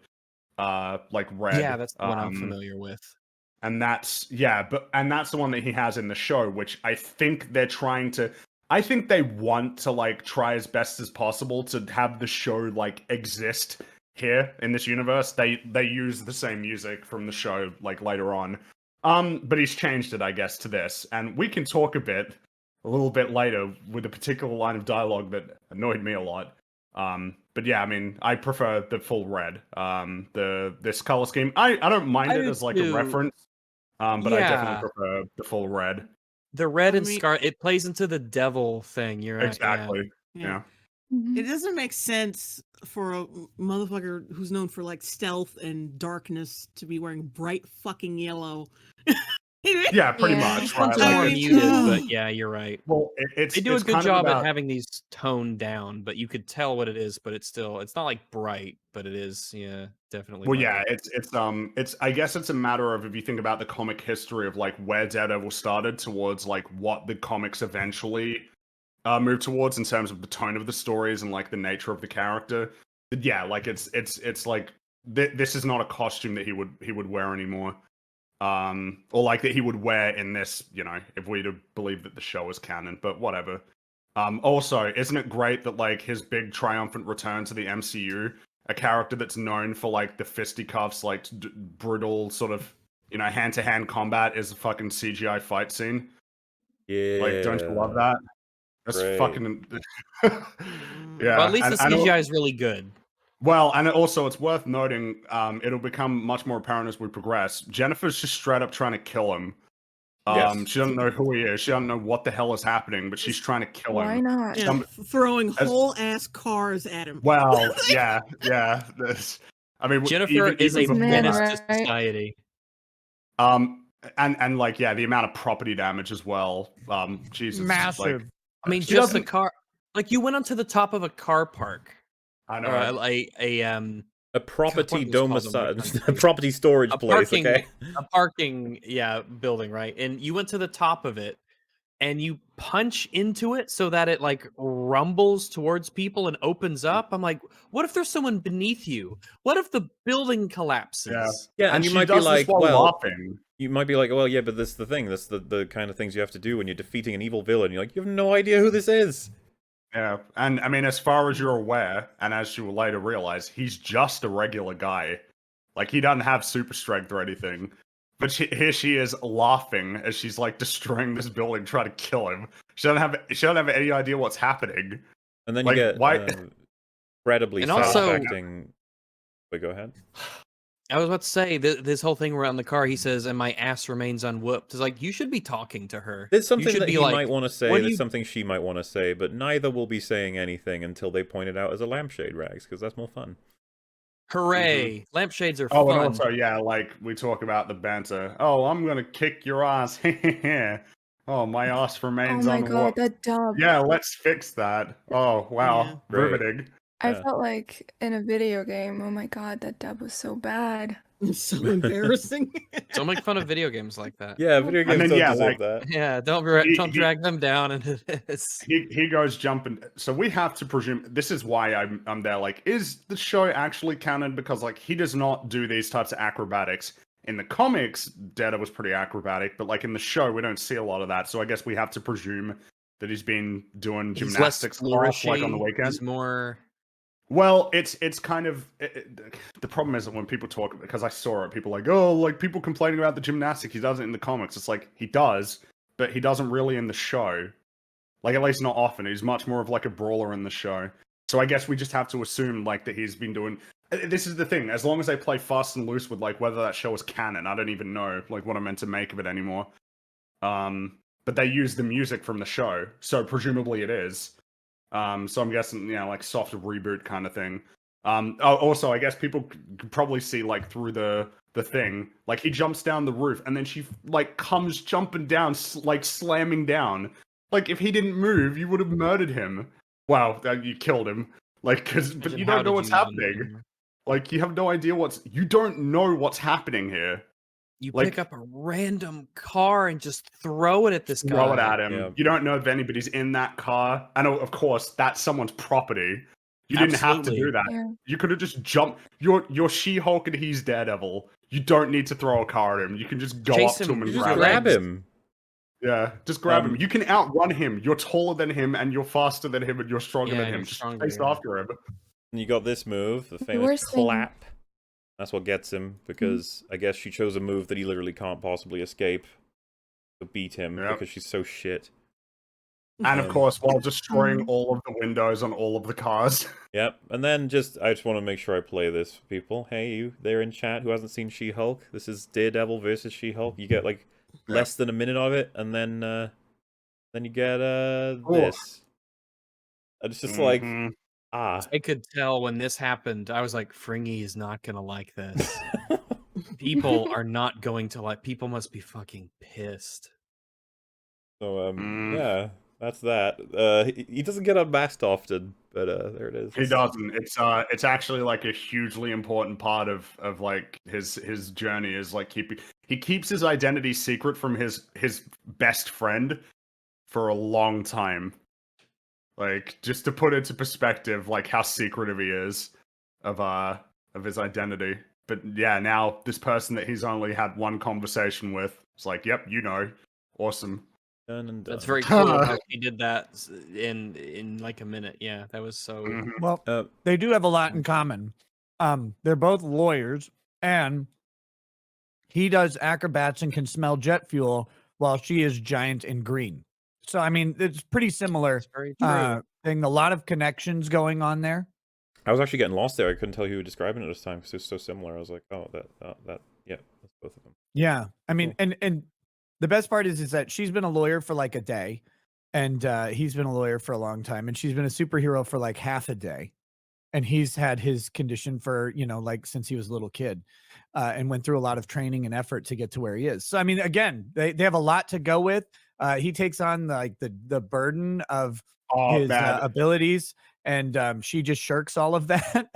like red. Yeah, that's the one I'm familiar with. And that's that's the one that he has in the show, which I think they're trying to I think they want to like try as best as possible to have the show like exist here in this universe. They use the same music from the show like later on. But he's changed it, I guess, to this. And we can talk a little bit later with a particular line of dialogue that annoyed me a lot. But yeah, I mean, I prefer the full red. This color scheme. I don't mind I it do as like too. a reference. But I Yeah. definitely prefer the full red. The red I and mean- scar. It plays into the devil thing. You're right. Exactly. Yeah. It doesn't make sense for a motherfucker who's known for like stealth and darkness to be wearing bright fucking yellow. Yeah, pretty Yeah. much. This one's right? more Like, muted, ugh. but yeah, you're right. Well, it's They do a it's good kind of job about- at having these toned down, but you could tell what it is. But it's not like bright, but it is, yeah, definitely. Well, yeah, lighter. it's I guess it's a matter of, if you think about the comic history of like where Daredevil started towards like what the comics eventually moved towards in terms of the tone of the stories and like the nature of the character. But yeah, like it's like this is not a costume that he would wear anymore. Or like that he would wear in this, you know, if we to believe that the show is canon, but whatever. Also, isn't it great that like his big triumphant return to the MCU, a character that's known for like the fisticuffs, like brutal sort of, you know, hand-to-hand combat, is a fucking CGI fight scene? Yeah. Like, don't you love that? That's Great. fucking yeah. Well, at least the and CGI is really good. well, and also it's worth noting, it'll become much more apparent as we progress. Jennifer's just straight up trying to kill him. Yes. She doesn't know who he is. She doesn't know what the hell is happening, but she's trying to kill Why him. not? Yeah, Some- throwing as- whole ass cars at him. Well, yeah. I mean, Jennifer is a before menace that- to society. And like, yeah, the amount of property damage as well. Jesus, Massive. Like, I mean, she just the doesn't- car. Like, you went onto the top of a car park, I know. or A property what was called in my domicile, country? a property storage a place, parking, okay? a parking, building, right? And you went to the top of it, and you punch into it so that it like rumbles towards people and opens up. I'm like, what if there's someone beneath you? What if the building collapses? Yeah, and you she might be does this like, while well, laughing. you might be like, well, yeah, but this is the thing. That's the kind of things you have to do when you're defeating an evil villain. You're like, you have no idea who this is. Yeah, and I mean, as far as you're aware, and as you will later realize, he's just a regular guy. Like, he doesn't have super strength or anything. But here she is laughing as she's like destroying this building, trying to kill him. She doesn't have any idea what's happening. And then Like, you get why- incredibly And also- fast-acting. Wait, go ahead. I was about to say this whole thing around the car. He says, "And my ass remains unwhooped." It's like, you should be talking to her. There's You something should that be he like, might want to say, when there's you- something she might want to say, but neither will be saying anything until they point it out as a lampshade rags, because that's more fun. Hooray! Lampshades are Oh, fun. and also, yeah, like we talk about the banter. Oh, I'm gonna kick your ass. Oh, my ass Oh remains my god, unwhooped. that dub. Yeah, let's fix that. Oh, wow, Yeah. Great. riveting. I Yeah. felt like in a video game. Oh my god, that dub was so bad. It's so embarrassing. Don't make fun of video games like that. Yeah, video games then, don't yeah, deserve like- that. Yeah, don't He- drag them down into this. He goes jumping. So we have to presume this is why I'm there. Like, is the show actually canon? Because like he does not do these types of acrobatics in the comics. Daredevil was pretty acrobatic, but like in the show, we don't see a lot of that. So I guess we have to presume that he's been doing He's less gymnastics class, like on the flourishy, weekend. He's more. Well, it's kind of the problem is that when people talk, because I saw it, people are like, oh, like people complaining about the gymnastics. He does it in the comics. It's like he does, but he doesn't really in the show. Like, at least not often. He's much more of like a brawler in the show. So I guess we just have to assume like that he's been doing. This is the thing. As long as they play fast and loose with like whether that show is canon, I don't even know like what I'm meant to make of it anymore. But they use the music from the show, so presumably it is. So I'm guessing, you know, like soft reboot kind of thing. Also, I guess people could probably see like through the thing, like he jumps down the roof and then she like comes jumping down, like slamming down. Like if he didn't move, you would have murdered him. Wow, you killed him. Like, but you don't know what's happening. Like you have no idea you don't know what's happening here. You Like- pick up a random car and just throw it at this guy. Throw it at him. Yeah. You don't know if anybody's in that car. And of course, that's someone's property. You didn't have to Absolutely. do that. Yeah. You could have just jumped. You're She-Hulk and he's Daredevil. You don't need to throw a car at him. You can just go Chase up to him. him and You just grab grab him. him. Yeah, just grab Um, him. You can outrun him. You're taller than him and you're faster than him and you're stronger Yeah, than you're him. Just stronger, chase yeah. after him. And you got this move, the The famous worst thing- clap. That's what gets him, because I guess she chose a move that he literally can't possibly escape to beat him, Yep. because she's so shit. And of Um, course, while destroying Mhm. all of the windows on all of the cars. Yep, and then I just want to make sure I play this for people. Hey, you there in chat who hasn't seen She-Hulk? This is Daredevil versus She-Hulk. You get like less than a minute of it, and then you get this. And it's just like, Mhm. I could tell when this happened. I was like, Fringy is not gonna like this. People are not going to like. People must be fucking pissed. So Mm. yeah, that's that. He doesn't get unmasked often, but there it is. He doesn't. It's actually like a hugely important part of like his journey is like he keeps his identity secret from his best friend for a long time. Like, just to put into perspective, like how secretive he is of his identity. But yeah, now this person that he's only had one conversation with, it's like, yep, you know, awesome. Done and done. That's very cool how he did that in like a minute. Yeah, that was so. Mhm. Well, they do have a lot in common. They're both lawyers, and he does acrobats and can smell jet fuel, while she is giant and green. So I mean, it's pretty similar That's very true. thing. A lot of connections going on there. I was actually getting lost there. I couldn't tell who was describing it this time because it was so similar. I was like, oh, yeah, that's both of them. Yeah, I mean, and the best part is that she's been a lawyer for like a day, and he's been a lawyer for a long time, and she's been a superhero for like half a day, and he's had his condition for like since he was a little kid, and went through a lot of training and effort to get to where he is. So I mean, again, they have a lot to go with. He takes on like the burden of his abilities, and she just shirks all of that.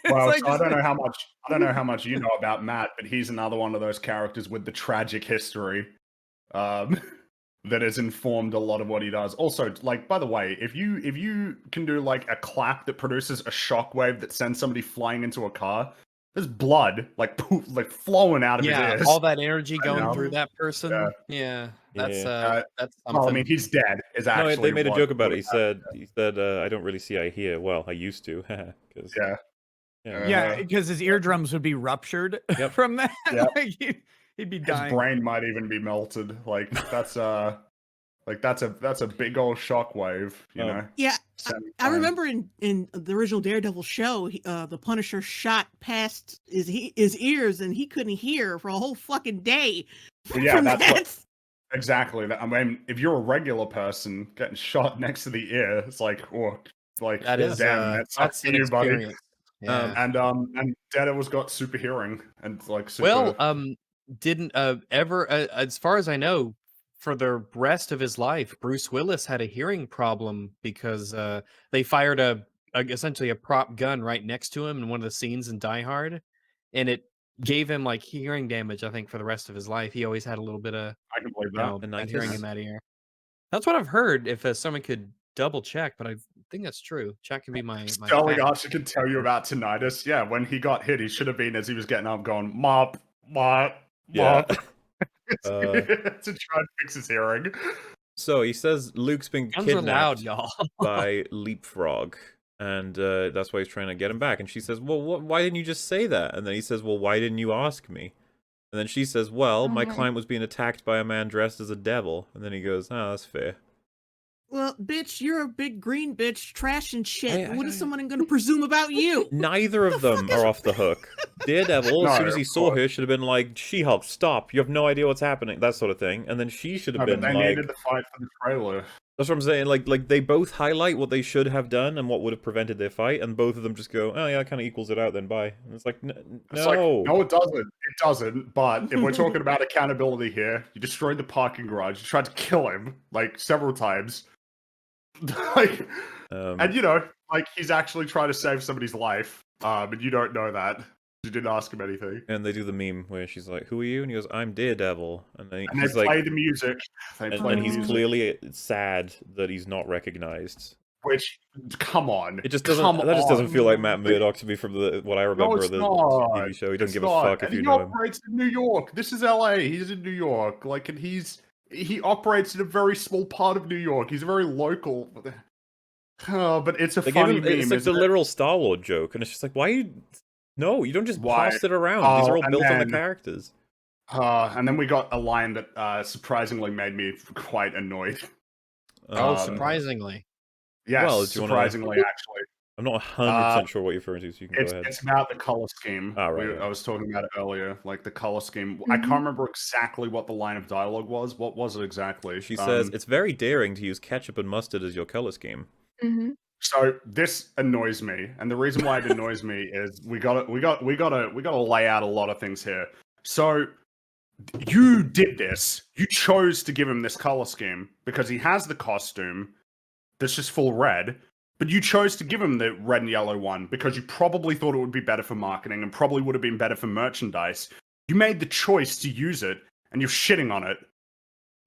Well, so I don't know how much you know about Matt, but he's another one of those characters with the tragic history that has informed a lot of what he does. Also, like, by the way, if you can do like a clap that produces a shockwave that sends somebody flying into a car, there's blood like poof, like flowing out of his ears. All that energy going through that person. Yeah, that's something. Well, I mean, he's dead. Is actually no, they made a joke about it. He said, I don't really see. I hear. Well, I used to. Yeah. Because his eardrums would be ruptured from that. Yep. Like, he'd be dying. His brain might even be melted. Like that's a big old shockwave, you know. Yeah, I remember in the original Daredevil show, the Punisher shot past his ears, and he couldn't hear for a whole fucking day. Well, yeah, that's exactly. I mean, if you're a regular person getting shot next to the ear, it's like, that is that's an you, buddy. experience. Yeah. And Daredevil's got super hearing and like super. Well, didn't ever, as far as I know, for the rest of his life, Bruce Willis had a hearing problem because they fired essentially a prop gun right next to him in one of the scenes in Die Hard, and it gave him like hearing damage. I think for the rest of his life, he always had a little bit of I can believe bad hearing in that ear. That's what I've heard. If someone could double check, but I think that's true. Chat can be my Stelling Archer can tell you about tinnitus. Yeah, when he got hit, he should have been, as he was getting up, going mop. Yeah. To try and fix his hearing. So he says Luke's been Guns are loud, kidnapped y'all. by Leapfrog, and that's why he's trying to get him back. And she says, well, why didn't you just say that? And then he says, well, why didn't you ask me? And then she says, well, my client was being attacked by a man dressed as a devil. And then he goes, oh, that's fair. Well, bitch, you're a big green bitch, trash and shit. What is someone going to presume about you? Neither of them are off the hook. Daredevil, as soon as he saw her, should have been like, She-Hulk, stop. You have no idea what's happening. That sort of thing. And then she should have been but they like... needed the fight for the trailer. That's what I'm saying. Like they both highlight what they should have done and what would have prevented their fight, and both of them just go, oh yeah, it kind of equals it out then, bye. And it's like, no. No, it doesn't. It doesn't. But if we're talking about accountability here, you destroyed the parking garage. You tried to kill him, like, several times. Like, and you know, like, he's actually trying to save somebody's life, and you don't know that. You didn't ask him anything. And they do the meme where she's like, who are you? And he goes, I'm Daredevil. And then they he's play like, the music. And he's clearly sad that he's not recognized. Which, come on. It just doesn't. That just doesn't feel like Matt Murdock to me from what I remember of the TV show. He doesn't give a fuck if you know him. He operates in New York. This is LA. He's in New York. Like, and he operates in a very small part of New York. He's very local. Oh, but it's a funny meme. It's like the literal Star Wars joke, and it's just like, why you? No, you don't just pass it around. These are all built on the characters. And then we got a line that surprisingly made me quite annoyed. Surprisingly. Yes, well, surprisingly, actually. I'm not 100% sure what you're referring to, so you can go ahead. It's about the color scheme. Oh, right, I was talking about it earlier, like the color scheme. I can't remember exactly what the line of dialogue was. What was it exactly? She says, it's very daring to use ketchup and mustard as your color scheme. So this annoys me, and the reason why it annoys me is we gotta lay out a lot of things here. So you did this. You chose to give him this color scheme because he has the costume that's just full red, but you chose to give him the red and yellow one because you probably thought it would be better for marketing and probably would have been better for merchandise. You made the choice to use it, and you're shitting on it.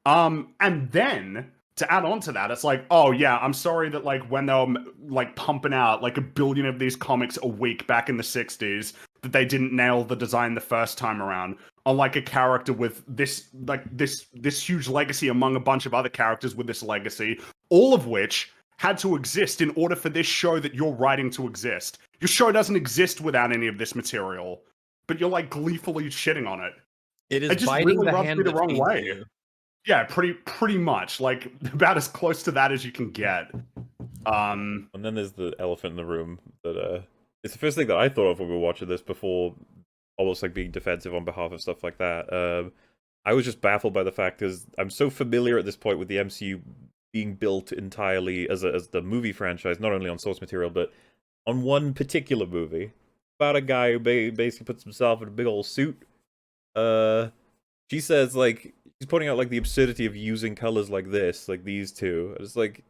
And then to add on to that, it's like, oh yeah, I'm sorry that like when they were like pumping out like 1 billion of these comics a week back in the 60s, that they didn't nail the design the first time around on like a character with this huge legacy among a bunch of other characters with this legacy, all of which had to exist in order for this show that you're writing to exist. Your show doesn't exist without any of this material, but you're like gleefully shitting on it. It is It just biting really the rubs hand me the that wrong feeds way. you. Yeah, pretty much. Like about as close to that as you can get. And then there's the elephant in the room that it's the first thing that I thought of when we were watching this before almost like being defensive on behalf of stuff like that. I was just baffled by the fact because I'm so familiar at this point with the MCU being built entirely as the movie franchise, not only on source material, but on one particular movie about a guy who basically puts himself in a big old suit. She says, like, she's pointing out, like, the absurdity of using colors like this, like these two. And it's like,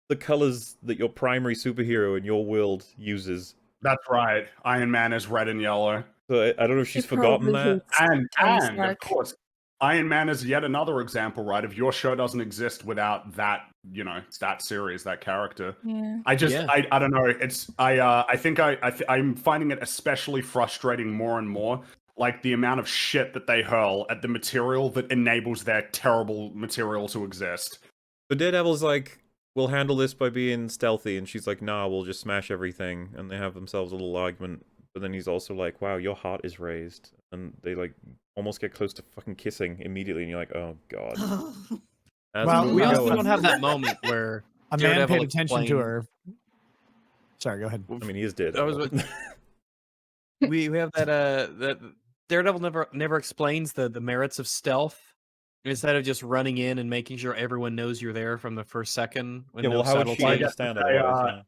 the colors that your primary superhero in your world uses. That's right. Iron Man is red and yellow. So I don't know if she's forgotten that. And of course, Iron Man is yet another example, right? If your show doesn't exist without that, you know, that series, that character. Yeah. I don't know. It's I think I'm finding it especially frustrating more and more. Like the amount of shit that they hurl at the material that enables their terrible material to exist. The Daredevil's like, we'll handle this by being stealthy, and she's like, nah, we'll just smash everything, and they have themselves a little argument. But then he's also like, wow, your heart is raised, and they like almost get close to fucking kissing immediately, and you're like, oh god. Well, We also don't have that moment where a man Daredevil paid attention to explained- her. Sorry, go ahead. I mean, he is dead. We have that Daredevil never explains the merits of stealth. Instead of just running in and making sure everyone knows you're there from the first second. Yeah, well, how would she understand otherwise?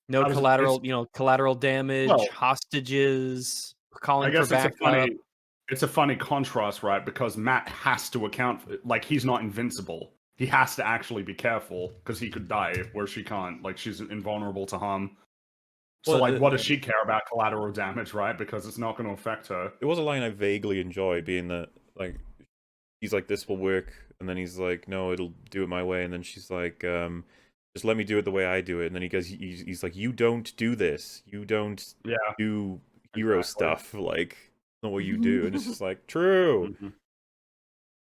No collateral, collateral damage, Well, hostages, calling I guess for backup. it's a funny contrast, right? Because Matt has to account for it. Like, he's not invincible. He has to actually be careful because he could die, where she can't. Like, she's invulnerable to harm. So, Well, like, what does she care about collateral damage, right? Because it's not going to affect her. It was a line I vaguely enjoy, being that, like, he's like, this will work, and then he's like, no, it'll do it my way, and then she's like, just let me do it the way I do it, and then he goes, he's like, you don't do this, you don't do hero stuff, like, not what you do, and it's just like, true.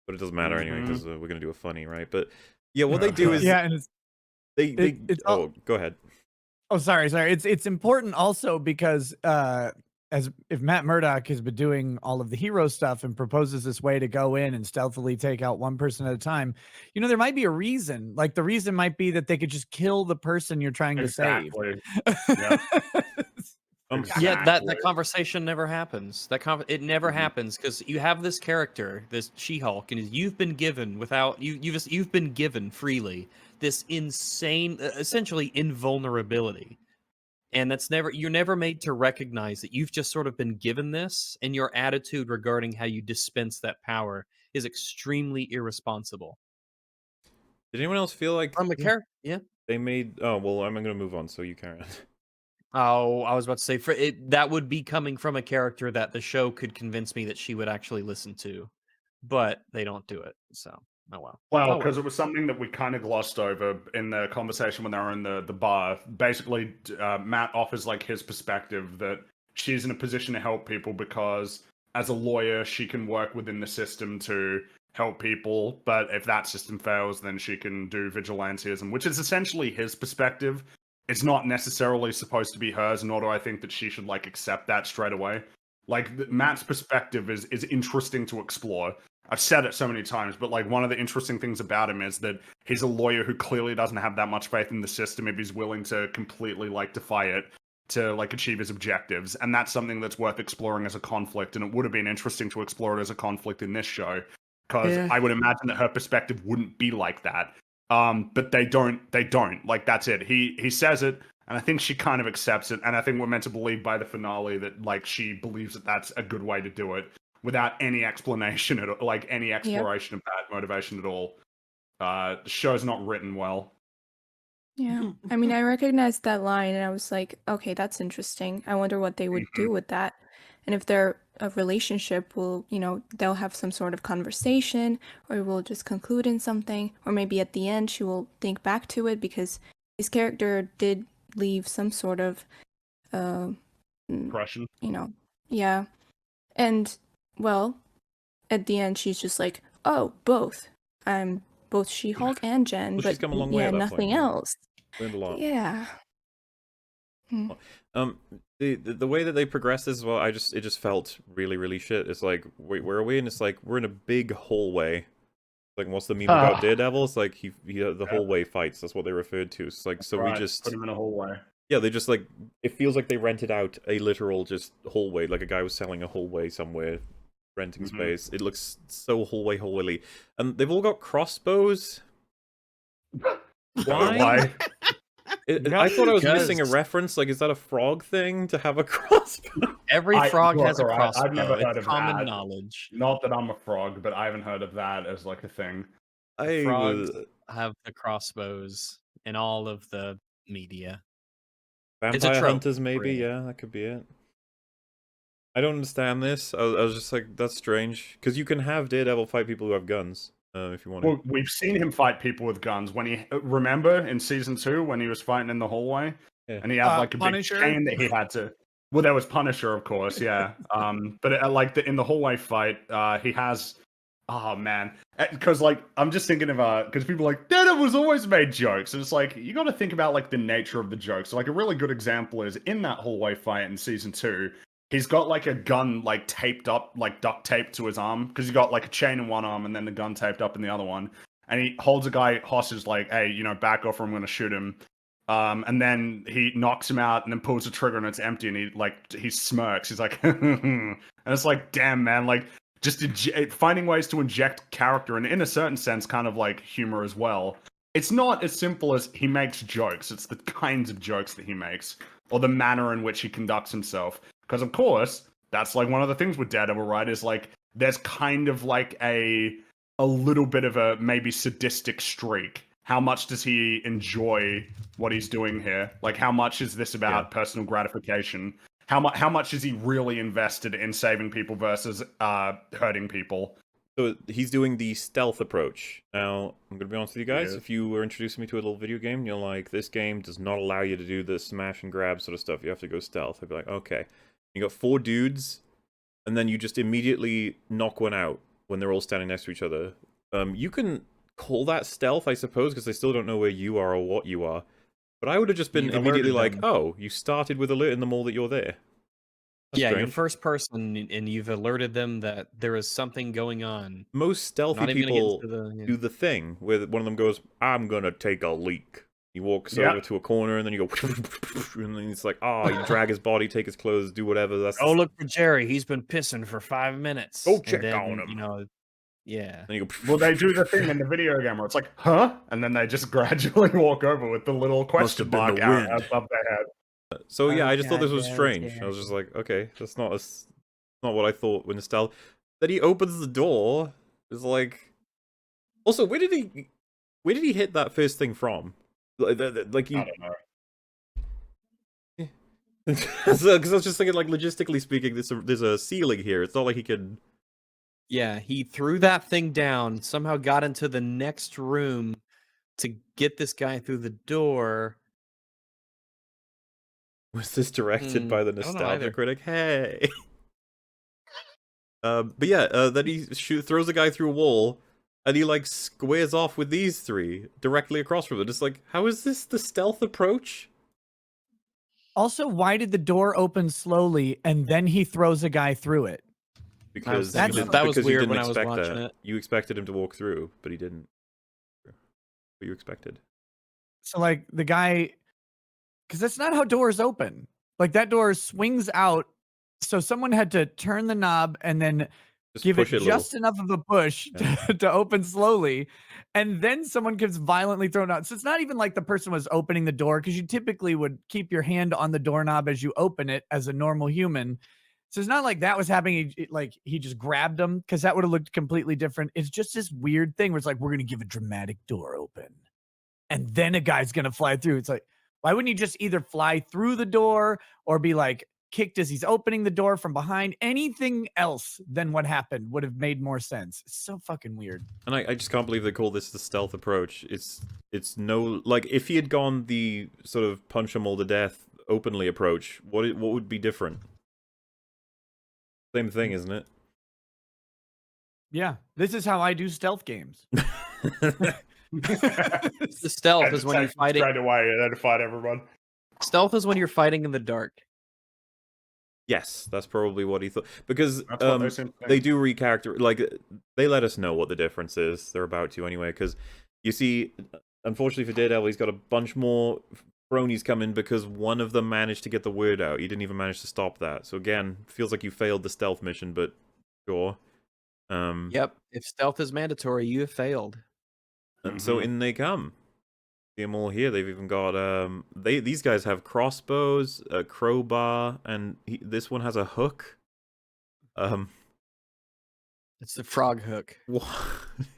But it doesn't matter anyway, because we're gonna do a funny, right? But yeah, what they do is and it's, it's go ahead. Oh, sorry. It's important also because as if Matt Murdock has been doing all of the hero stuff and proposes this way to go in and stealthily take out one person at a time, you know, there might be a reason. Like the reason might be that they could just kill the person you're trying to save. Yeah, that conversation never happens. It never happens because you have this character, this She-Hulk, and you've been given you've been given freely this insane, essentially invulnerability, and you're never made to recognize that you've just sort of been given this, and your attitude regarding how you dispense that power is extremely irresponsible. Did anyone else feel like I'm a character? Yeah. They made. Oh well, I'm gonna move on. So you carry on. Oh, I was about to say that would be coming from a character that the show could convince me that she would actually listen to, but they don't do it. So, oh well. Well, because it was something that we kind of glossed over in the conversation when they were in the bar. Basically, Matt offers like his perspective that she's in a position to help people because as a lawyer, she can work within the system to help people. But if that system fails, then she can do vigilantism, which is essentially his perspective. It's not necessarily supposed to be hers, nor do I think that she should like accept that straight away. Like Matt's perspective is interesting to explore. I've said it so many times, but like one of the interesting things about him is that he's a lawyer who clearly doesn't have that much faith in the system if he's willing to completely like defy it to like achieve his objectives. And that's something that's worth exploring as a conflict. And it would have been interesting to explore it as a conflict in this show because I would imagine that her perspective wouldn't be like that. But they don't. Like, that's it. He says it, and I think she kind of accepts it, and I think we're meant to believe by the finale that, like, she believes that that's a good way to do it. without any explanation at all, like any exploration of that motivation at all. The show's not written well. Yeah. I mean, I recognized that line and I was like, okay, that's interesting. I wonder what they would do with that. And if their a relationship will, they'll have some sort of conversation or will just conclude in something. Or maybe at the end she will think back to it because his character did leave some sort of, Impression. Yeah. And, well, at the end she's just like, oh, both. I'm both She-Hulk and Jen, Well, but she's come a long way at that nothing point, yeah. else. Learned a lot. Yeah. The way that they progressed as well, it just felt really, really shit. It's like, wait, where are we? And it's like, we're in a big hallway. Like, what's the meme about Daredevil? It's like, the hallway fights. That's what they referred to. It's like, so Right, we just... put him in a hallway. Yeah, they just, like... It feels like they rented out a literal just hallway. Like, a guy was selling a hallway somewhere, renting space. It looks so hallway-y. And they've all got crossbows. Why? I thought I was missing a reference. Like, is that a frog thing to have a crossbow? Every frog has a crossbow. I've never heard It's of common that. knowledge. Not that I'm a frog, but I haven't heard of that as like a thing. Frogs have the crossbows in all of the media. It's a Vampire trope, hunters, maybe. really. Yeah, that could be it. I don't understand this. I was just like, that's strange. Because you can have Daredevil fight people who have guns, if you want to. Well, we've seen him fight people with guns. When he remember in season 2 when he was fighting in the hallway, and he had like a Punisher? big chain that he had to. Well, there was Punisher, of course, yeah. But in the hallway fight, he has. Oh man, because like I'm just thinking about because people are like Daredevil's always made jokes, and it's like you got to think about like the nature of the jokes. So, like a really good example is in that hallway fight in season 2. He's got like a gun like taped up, like duct taped to his arm because he's got like a chain in one arm and then the gun taped up in the other one. And he holds a guy hostage, like, "Hey, back off, or I'm going to shoot him." And then he knocks him out and then pulls the trigger and it's empty. And he smirks. He's like, and it's like, damn, man, like just finding ways to inject character and in a certain sense, kind of like humor as well. It's not as simple as he makes jokes. It's the kinds of jokes that he makes or the manner in which he conducts himself. Because, of course, that's like one of the things with Daredevil, right? Is like there's kind of like a little bit of a maybe sadistic streak. How much does he enjoy what he's doing here? Like, how much is this about personal gratification? How much is he really invested in saving people versus hurting people? So he's doing the stealth approach. Now, I'm going to be honest with you guys. If you were introducing me to a little video game, you're like, this game does not allow you to do the smash and grab sort of stuff. You have to go stealth. I'd be like, okay. You got 4 dudes, and then you just immediately knock one out when they're all standing next to each other. You can call that stealth, I suppose, because they still don't know where you are or what you are. But I would have just been immediately like, oh, you started with alerting them all that you're there. That's You're strange. first person, and you've alerted them that there is something going on. Most stealthy Not even gonna get people into the- do the thing where one of them goes, I'm going to take a leak. He walks over to a corner, and then you go, and then it's like, you drag his body, take his clothes, do whatever. That's Oh, look for Jerry. He's been pissing for 5 minutes. Go And check then, on him. Yeah. Then you go, Well, they do the thing in the video game where it's like, huh? And then they just gradually walk over with the little question have been mark the out wind. above their head. So yeah, I just thought this was goddamn strange. I was just like, okay, that's not not what I thought when the stealth. Then he opens the door. It's like, also, where did he hit that first thing from? Like you. I don't know. Because I was just thinking, like, logistically speaking, there's a ceiling here. It's not like he can. Yeah, he threw that thing down, somehow got into the next room to get this guy through the door. Was this directed by the I don't know nostalgia either. critic? Hey. But yeah, then he throws a guy through a wall, and he like squares off with these 3 directly across from it. It's like, how is this the stealth approach? Also, why did the door open slowly and then he throws a guy through it? Because that was because you weird didn't when I was expect watching that. it. You expected him to walk through, but he didn't. What you expected? So, like, the guy, because that's not how doors open. Like, that door swings out. So, someone had to turn the knob and then Just give it push it a just enough of a push to open slowly. And then someone gets violently thrown out. So, it's not even like the person was opening the door, because you typically would keep your hand on the doorknob as you open it as a normal human. So it's not like that was happening. Like he just grabbed him, because that would have looked completely different. It's just this weird thing where it's like, we're going to give a dramatic door open and then a guy's going to fly through. It's like, why wouldn't you just either fly through the door or be like kicked as he's opening the door from behind? Anything else than what happened would have made more sense. It's so fucking weird. And I just can't believe they call this the stealth approach. It's no, like, if he had gone the sort of punch them all to death openly approach, what would be different? Same thing, isn't it? Yeah, this is how I do stealth games. The stealth is when you're fighting. Straight away and then fight everyone. Stealth is when you're fighting in the dark. Yes, that's probably what he thought. Because That's what they seem to they think. do recharacter, like, they let us know what the difference is. They're about to anyway, because you see, unfortunately for Daredevil, he's got a bunch more bronies coming because one of them managed to get the word out. He didn't even manage to stop that. So again, feels like you failed the stealth mission, but sure. Yep. If stealth is mandatory, you have failed. And so in they come. See them all here. They've even got these guys have crossbows, a crowbar, and this one has a hook. It's the frog hook. What?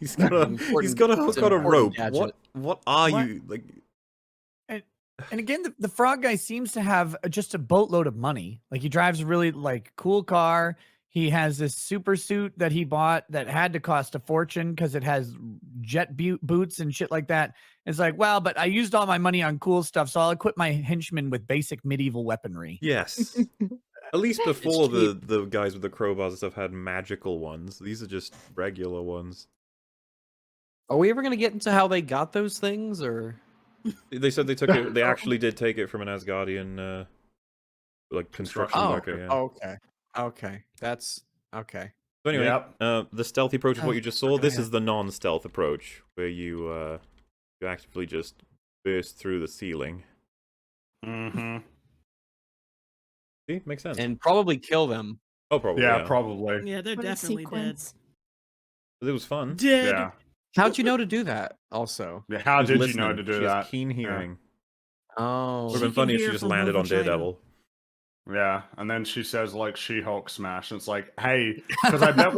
he's got a Important- hook it's an on a important rope. gadget. What are What? you like? And again, the frog guy seems to have just a boatload of money. Like he drives a really like cool car. He has this super suit that he bought that had to cost a fortune because it has jet boots and shit like that. It's like, well, but I used all my money on cool stuff, so I'll equip my henchmen with basic medieval weaponry. Yes. At least before the guys with the crowbars and stuff had magical ones. These are just regular ones. Are we ever going to get into how they got those things, or? They said they took it. They actually did take it from an Asgardian, like construction worker. Yeah. Okay. Okay. That's okay. So anyway, Yep. the stealthy approach is what you just saw. go This ahead. is the non-stealth approach, where you actively just burst through the ceiling. Mm-hmm. See, makes sense. And probably kill them. Oh, probably. Yeah, Yeah, probably. Yeah, they're What a definitely sequence. But it was fun. dead. Dead. Yeah. How'd you know to do that? Also. Yeah, How She's did you listening. know to do She has that? keen hearing. Oh. Would She have been can funny if she hear just from her landed on vagina. Daredevil. Yeah, and then she says like She-Hulk smash, and it's like, hey, because I bet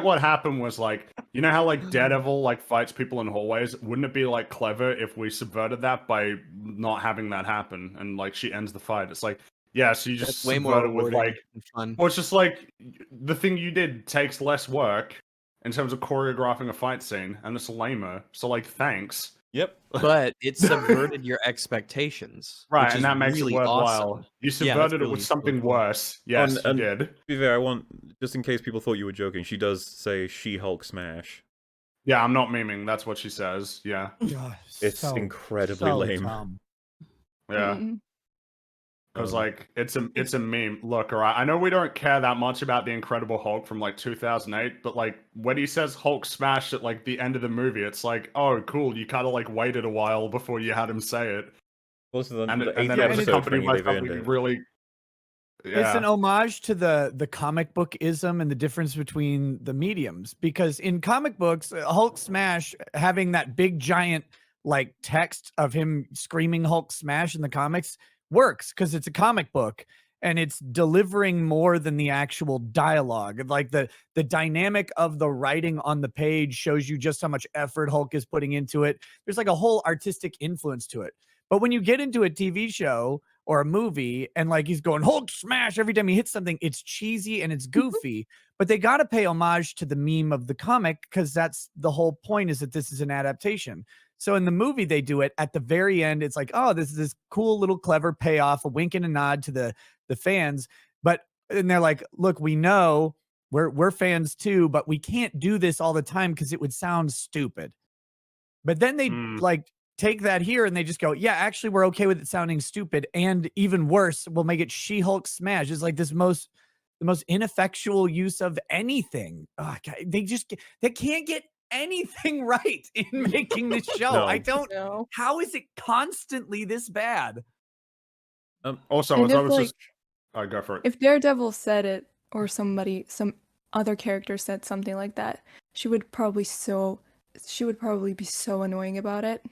what happened was like, you know how like Daredevil like fights people in hallways? Wouldn't it be like clever if we subverted that by not having that happen, and like she ends the fight? It's like, yeah, so you just That's way more subvert it with rewarding like, and fun. well, it's just like the thing you did takes less work in terms of choreographing a fight scene, and it's lamer. So like, thanks. Yep. But it subverted your expectations. Right, which and is that makes really it worthwhile. awesome. You Yeah, that's subverted it really, with something really cool. worse. Yes, and you did. To be fair, I want, just in case people thought you were joking, she does say She-Hulk smash. Yeah, I'm not memeing. That's what she says. Yeah, It's incredibly lame. yeah. Mm. Because like it's a meme. Look, alright. I know we don't care that much about the Incredible Hulk from like 2008, but like when he says Hulk smashed at like the end of the movie, it's like, oh, cool. You kind of like waited a while before you had him say it, Well, this is and the then 80th it was episode accompanied by they've earned something it. really. It's Yeah. an homage to the comic book ism and the difference between the mediums, because in comic books, Hulk smash having that big giant like text of him screaming Hulk smash in the comics works because it's a comic book and it's delivering more than the actual dialogue. Like the dynamic of the writing on the page shows you just how much effort Hulk is putting into it. There's like a whole artistic influence to it. But when you get into a TV show or a movie and like he's going Hulk smash every time he hits something, it's cheesy and it's goofy. But they got to pay homage to the meme of the comic because that's the whole point, is that this is an adaptation. So in the movie, they do it at the very end. It's like, oh, this is this cool little clever payoff, a wink and a nod to the fans. But and they're like, look, we know we're fans too, but we can't do this all the time because it would sound stupid. But then they like take that here and they just go, yeah, actually, we're okay with it sounding stupid, and even worse, we'll make it She-Hulk smash. It's like the most ineffectual use of anything. Oh, God, they can't get anything right in making this show. No. I don't No. how is it constantly this bad? Also, And as I if, was like, just, I go for it. If Daredevil said it, or some other character said something like that, she would probably be so annoying about it,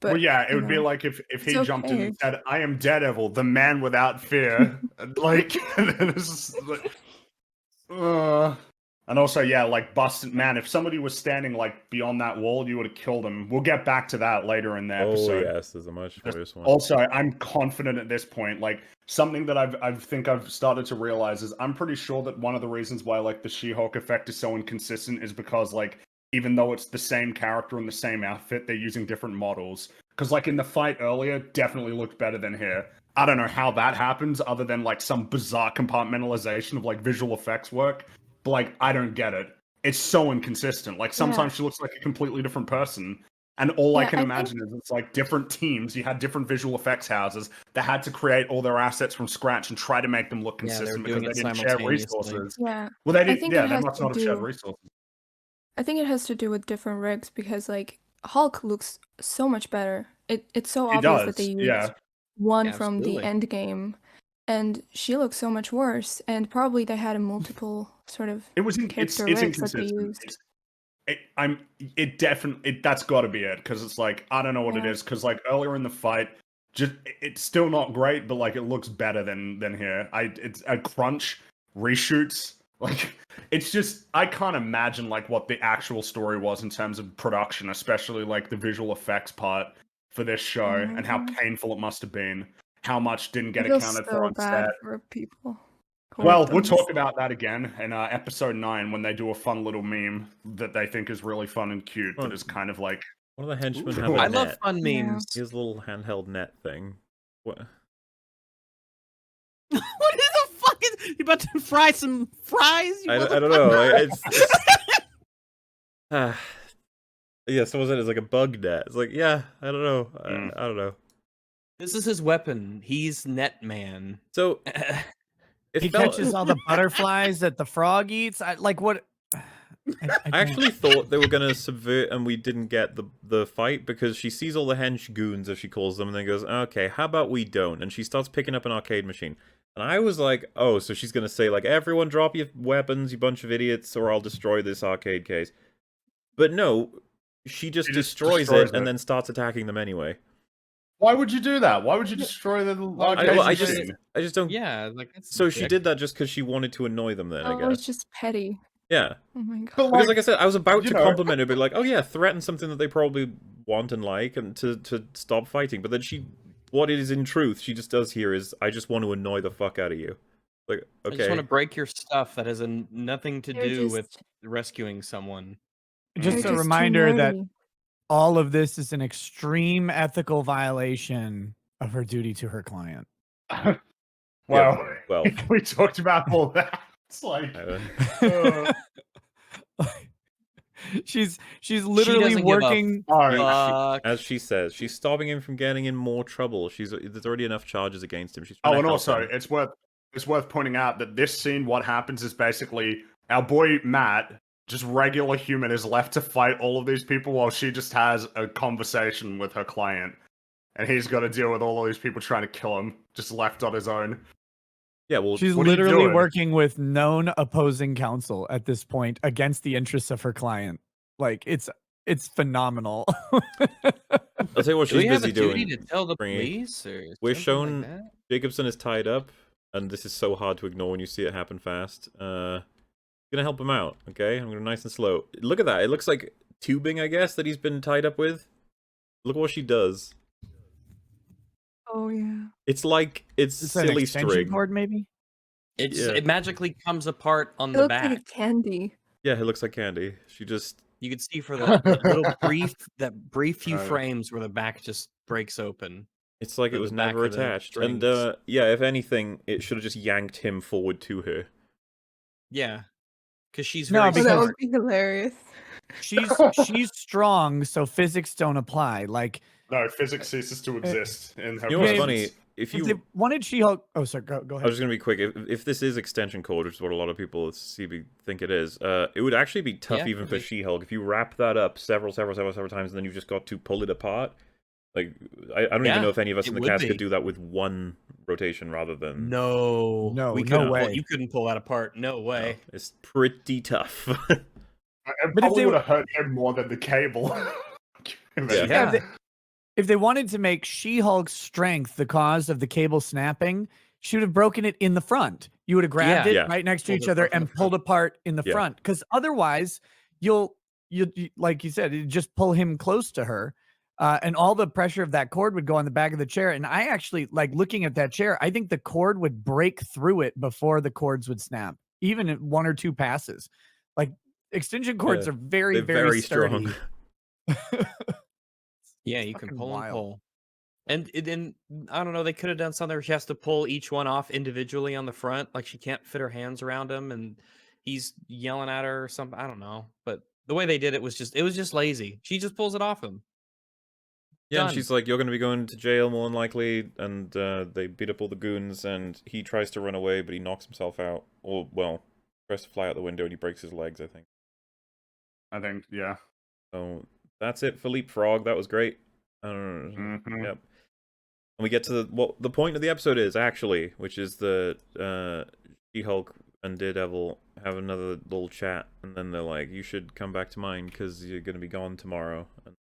But well, yeah, it you would be know, like if it's he jumped in okay. and said, "I am Daredevil, the man without fear," like, and then it's just like, and also, yeah, like busted man. If somebody was standing like beyond that wall, you would have killed him. We'll get back to that later in the Oh episode. yes, there's a much worse one. Also, I'm confident at this point. Like something that I've started to realize is I'm pretty sure that one of the reasons why like the She-Hulk effect is so inconsistent is because like even though it's the same character in the same outfit, they're using different models. Because like in the fight earlier, definitely looked better than here. I don't know how that happens, other than like some bizarre compartmentalization of like visual effects work. But like I don't get it. It's so inconsistent. Like sometimes she looks like a completely different person. And all I Yeah, can I imagine is it's like different teams. You had different visual effects houses that had to create all their assets from scratch and try to make them look Yeah, they were consistent because doing they it didn't share simultaneously. resources. Yeah, Well, they I didn't. think Yeah, it they has must to not have shared do. resources. I think it has to do with different rigs because like Hulk looks so much better. It's so He obvious that does. they Yeah. used one Yeah, from the absolutely. end game, and she looks so much worse. And probably they had a multiple sort of It was. character It's rigs that they inconsistent. used. It definitely. That's got to be it because it's like I don't know what it Yeah. is because like earlier in the fight, just it's still not great, but like it looks better than here. It's a crunch reshoots. Like it's just I can't imagine like what the actual story was in terms of production, especially like the visual effects part for this show Oh my and how gosh. painful it must have been. How much didn't I get feel accounted for so on bad set. for people who Well, worked on we'll this. talk about that again in episode 9 when they do a fun little meme that they think is really fun and cute. That is kind of like One of the henchmen Ooh. have a I net. love fun Yeah. memes. He has a little handheld net thing. What? What the fuck is you about to fry some fries? You I don't motherfucker? know. Yeah, someone said it's like a bug net. It's like, yeah, I don't know. I don't know. This is his weapon. He's Netman. So He catches all the butterflies that the frog eats. Like what? I actually thought they were gonna subvert, and we didn't get the fight because she sees all the hench goons, as she calls them, and then goes, "Okay, how about we don't?" And she starts picking up an arcade machine, and I was like, "Oh, so she's gonna say like, everyone drop your weapons, you bunch of idiots, or I'll destroy this arcade case." But no, she just destroys it and then starts attacking them anyway. Why would you do that? Why would you destroy the arcade I machine? just don't. Yeah, like that's So she did that just because she wanted to annoy them. Then I Oh, guess. it's just petty. Yeah. Oh my god. But Because like I said, I was about you to know- compliment her, but like, oh yeah, threaten something that they probably want and like, and to stop fighting. But then what it is in truth, she just does here is, I just want to annoy the fuck out of you. Like, I just want okay. to break your stuff that has nothing to They're do with just- rescuing someone. Just They're a too reminder that nerdy. all of this is an extreme ethical violation of her duty to her client. Well, well. we talked about all that. It's like she's literally doesn't give a working. As she says, she's stopping him from getting in more trouble. There's already enough charges against him. She's trying Oh, to and help also him. it's worth pointing out that this scene, what happens is basically our boy Matt, just regular human, is left to fight all of these people while she just has a conversation with her client, and he's got to deal with all of these people trying to kill him, just left on his own. Yeah, well, She's what are you literally doing? working with known opposing counsel at this point against the interests of her client. Like it's phenomenal. I'll tell you what Do she's we have a busy duty doing. to tell the Springy. police, or We're something shown like that? Jacobson is tied up, and this is so hard to ignore when you see it happen fast. Gonna help him out, okay? I'm gonna nice and slow. Look at that. It looks like tubing, I guess, that he's been tied up with. Look what she does. Oh yeah. It's like it's It's an silly extension string. cord, maybe. It magically comes apart on It the looks back. like a candy. Yeah, it looks like candy. She just You could see for the little brief few Right. frames where the back just breaks open. it's like The it was back never of the attached. And strings. yeah, if anything, it should have just yanked him forward to her. Yeah, because she's No, very Oh, that because- would smart. be hilarious. She's strong, so physics don't apply. Like No, physics ceases to exist in her You know what's Yeah, funny? presence. If if they you wanted She-Hulk. Oh, sorry. Go I ahead. was just gonna be quick. If this is extension cord, which is what a lot of people at CB think it is, it would actually be tough Yeah, even could for be. She-Hulk if you wrap that up several times, and then you've just got to pull it apart. Like I don't Yeah, even know if any of us it in the would cast be. could do that with one rotation rather than. No, No, we no couldn't way. Pull, you couldn't pull that apart. No way. It's pretty tough. It But if probably they- would have hurt him more than the cable. Yeah. Yeah, if they wanted to make She-Hulk's strength the cause of the cable snapping, she would have broken it in the front. You would have grabbed it Yeah. right next to Pulled each it other apart from and the pulled front. apart in the Yeah. front. Because otherwise, you like you said, you just pull him close to her, and all the pressure of that cord would go on the back of the chair. And I actually like looking at that chair. I think the cord would break through it before the cords would snap, even in 1 or 2 passes. Like extension cords Yeah, are very, they're very very strong. sturdy. Yeah, you can fucking pull and wild. pull. And then I don't know, they could have done something where she has to pull each one off individually on the front, like she can't fit her hands around him and he's yelling at her or something. I don't know. But the way they did it was just lazy. She just pulls it off him. Yeah, and Done. she's like, "You're going to be going to jail more than likely," and they beat up all the goons, and he tries to run away, but he knocks himself out, or well, tries to fly out the window, and he breaks his legs, I think. I think, yeah. So that's it for Leapfrog. That was great. Yep. And we get to what the point of the episode is actually, which is the She-Hulk and Daredevil have another little chat, and then they're like, "You should come back to mine because you're going to be gone tomorrow," and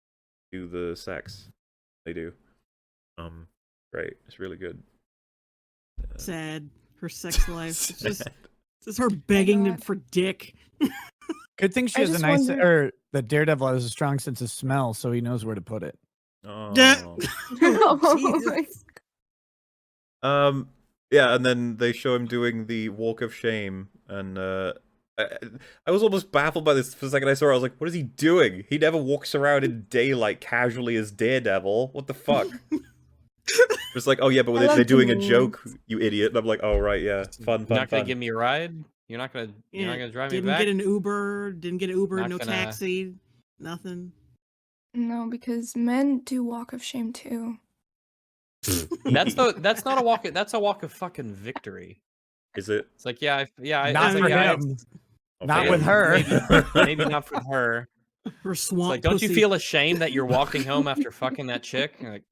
do the sex. They do. Great. It's really good. Sad. Her sex life. It's just her begging him for dick. Good thing she I has a just nice, wonder- or that Daredevil has a strong sense of smell, so he knows where to put it. Oh. Oh, Yeah, and then they show him doing the walk of shame, and I was almost baffled by this for a second. I saw it, I was like, what is he doing? He never walks around in daylight casually as Daredevil. What the fuck? It's like, oh yeah, but I they're love the doing a memes. joke, you idiot. And I'm like, oh right, yeah, fun, You're fun, not gonna fun. give me a ride? You're not gonna drive me Didn't back? get an Uber. Didn't get an Uber. Not No gonna- taxi. Nothing. No, because men do walk of shame too. That's not a walk. That's a walk of fucking victory. Is it? It's like yeah, Not it's for like, yeah, him. Oh, Not for with him. her. maybe not for her. Her It's swamp. like, don't you pussy. feel ashamed that you're walking home after fucking that chick? You're like,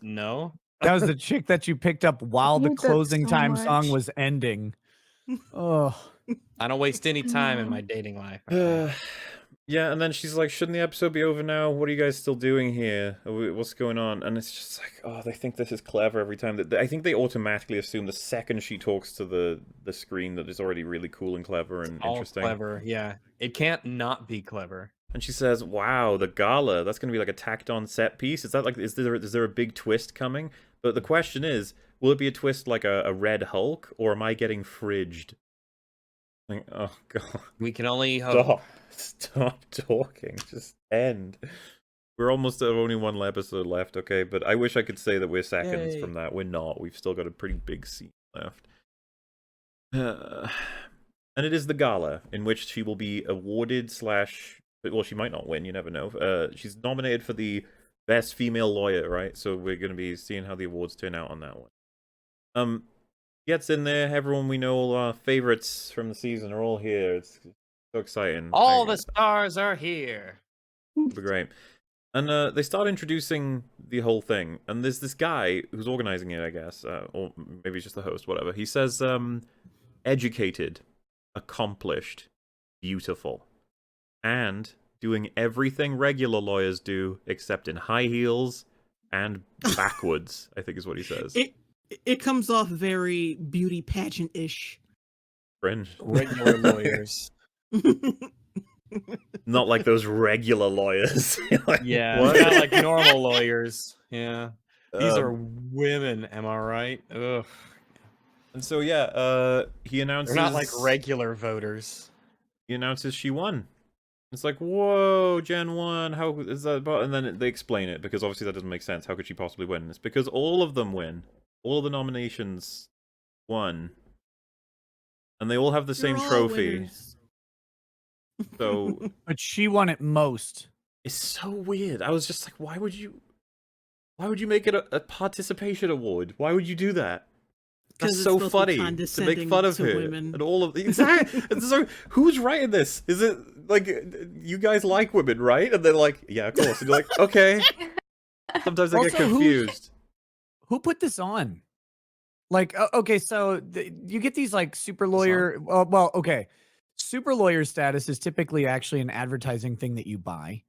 no. That was the chick that you picked up while the hate that closing so time song much. was ending. Oh, I don't waste any time in No. my dating life. okay? Yeah, and then she's like, shouldn't the episode be over now? What are you guys still doing here? What's going on? And it's just like, oh, they think this is clever every time. I think they automatically assume the second she talks to the screen that it's already really cool and clever and All interesting. clever, yeah. It can't not be clever. And she says, wow, the gala, that's going to be like a tacked on set piece. Is that like, is there a big twist coming? But the question is, will it be a twist like a Red Hulk, or am I getting fridged? Like, oh god. We can only hope. Stop talking. Just end. We're almost at only one episode left, okay? But I wish I could say that we're seconds Yay. from that. We're not. We've still got a pretty big scene left. And it is the gala, in which she will be awarded / well, she might not win, you never know. She's nominated for the best female lawyer, right? So we're going to be seeing how the awards turn out on that one. Gets in there. Everyone we know, all our favorites from the season are all here. It's so exciting. All the stars are here. It'll be great. And they start introducing the whole thing. And there's this guy who's organizing it, I guess. Or maybe he's just the host, whatever. He says, educated, accomplished, beautiful, and doing everything regular lawyers do, except in high heels and backwards, I think is what he says. It comes off very beauty pageant-ish. Fringe. Regular lawyers. Not like those regular lawyers. Like, Yeah, what? not like normal lawyers. Yeah. These are Um, women, am I right? Ugh. And so, yeah, he announces... They're not like regular voters. He announces she won. It's like, whoa, Gen 1, how is that about? And then they explain it, because obviously that doesn't make sense. How could she possibly win? It's because all of them win. All of the nominations won. And they all have the same You're all trophy. winners. So, but she won it most. it's so weird. I was just like, why would you make it a participation award? Why would you do that? 'Cause That's it's so supposed to be funny to make condescending fun of to her women. and all of the exactly. And so, who's writing this? Is it like you guys like women, right? And they're like, yeah, of course. And you're like, okay. Sometimes I get Also, confused. Who put this on? Like, okay, so you get these like super lawyer. Well, okay, super lawyer status is typically actually an advertising thing that you buy.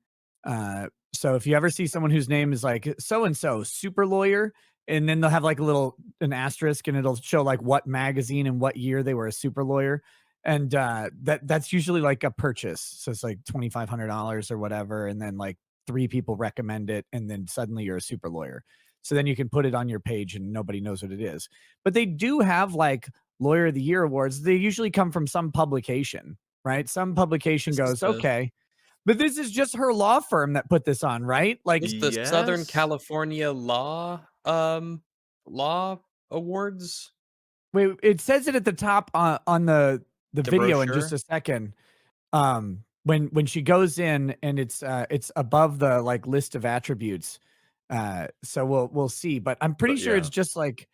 So if you ever see someone whose name is like so and so super lawyer, and then they'll have like an asterisk, and it'll show like what magazine and what year they were a super lawyer, and that's usually like a purchase. So it's like $2,500 or whatever, and then like 3 people recommend it, and then suddenly you're a super lawyer. So then you can put it on your page, and nobody knows what it is. But they do have like Lawyer of the Year awards. They usually come from some publication, right? Some publication goes, okay. But this is just her law firm that put this on, right? Like It's the Southern Yes. California Law Awards. wait, it says it at the top on the video in just brochure? a second. When she goes in and it's above the like list of attributes. So we'll see, but I'm pretty But sure it's yeah. just like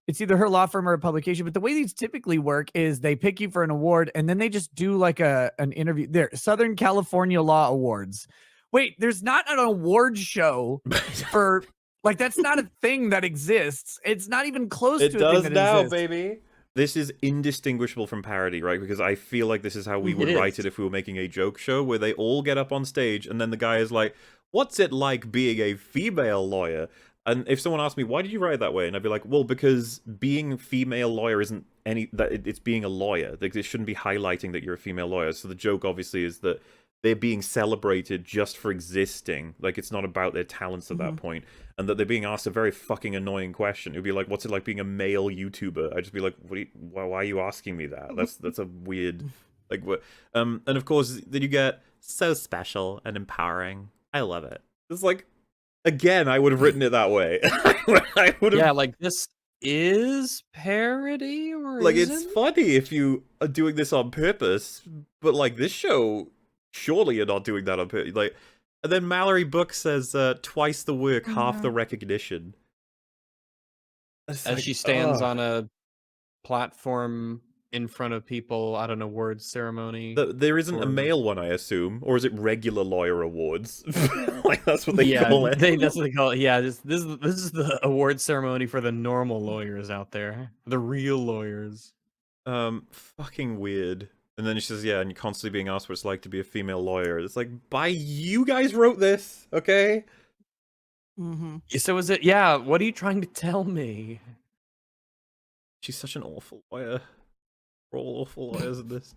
it's either her law firm or a publication. But the way these typically work is they pick you for an award and then they just do like an interview. There, Southern California Law Awards. Wait, there's not an award show for like that's not a thing that exists. It's not even close It to a does thing that now, exists. baby. This is indistinguishable from parody, right? Because I feel like this is how we would It write is. it if we were making a joke show where they all get up on stage and then the guy is like, "What's it like being a female lawyer?" And if someone asked me, "Why did you write it that way?" and I'd be like, "Well, because being a female lawyer isn't it's being a lawyer. Like, it shouldn't be highlighting that you're a female lawyer." So the joke obviously is that they're being celebrated just for existing. Like, it's not about their talents at that point. And that they're being asked a very fucking annoying question. It would be like, "What's it like being a male YouTuber?" I'd just be like, why are you asking me that? That's a weird, like, what? And of course, then you get so special and empowering. I love it. It's like, again, I would have written it that way. I would have. Yeah, like this is parody or Like, isn't? it's funny if you are doing this on purpose, but like this show, surely you're not doing that on purpose. Like, and then Mallory Book says, "Twice the work, half the recognition." It's As like, she stands ugh. on a platform in front of people at an awards ceremony. There isn't a for- male one, I assume, or is it regular lawyer awards? Like, that's what they yeah, call it. that's what they call it. Yeah, this is the award ceremony for the normal lawyers out there, the real lawyers. Fucking weird. And then she says, "Yeah, and you're constantly being asked what it's like to be a female lawyer." It's like, you guys wrote this, okay? Mm-hmm. So is it? Yeah. What are you trying to tell me? She's such an awful lawyer. We're all awful lawyers in this.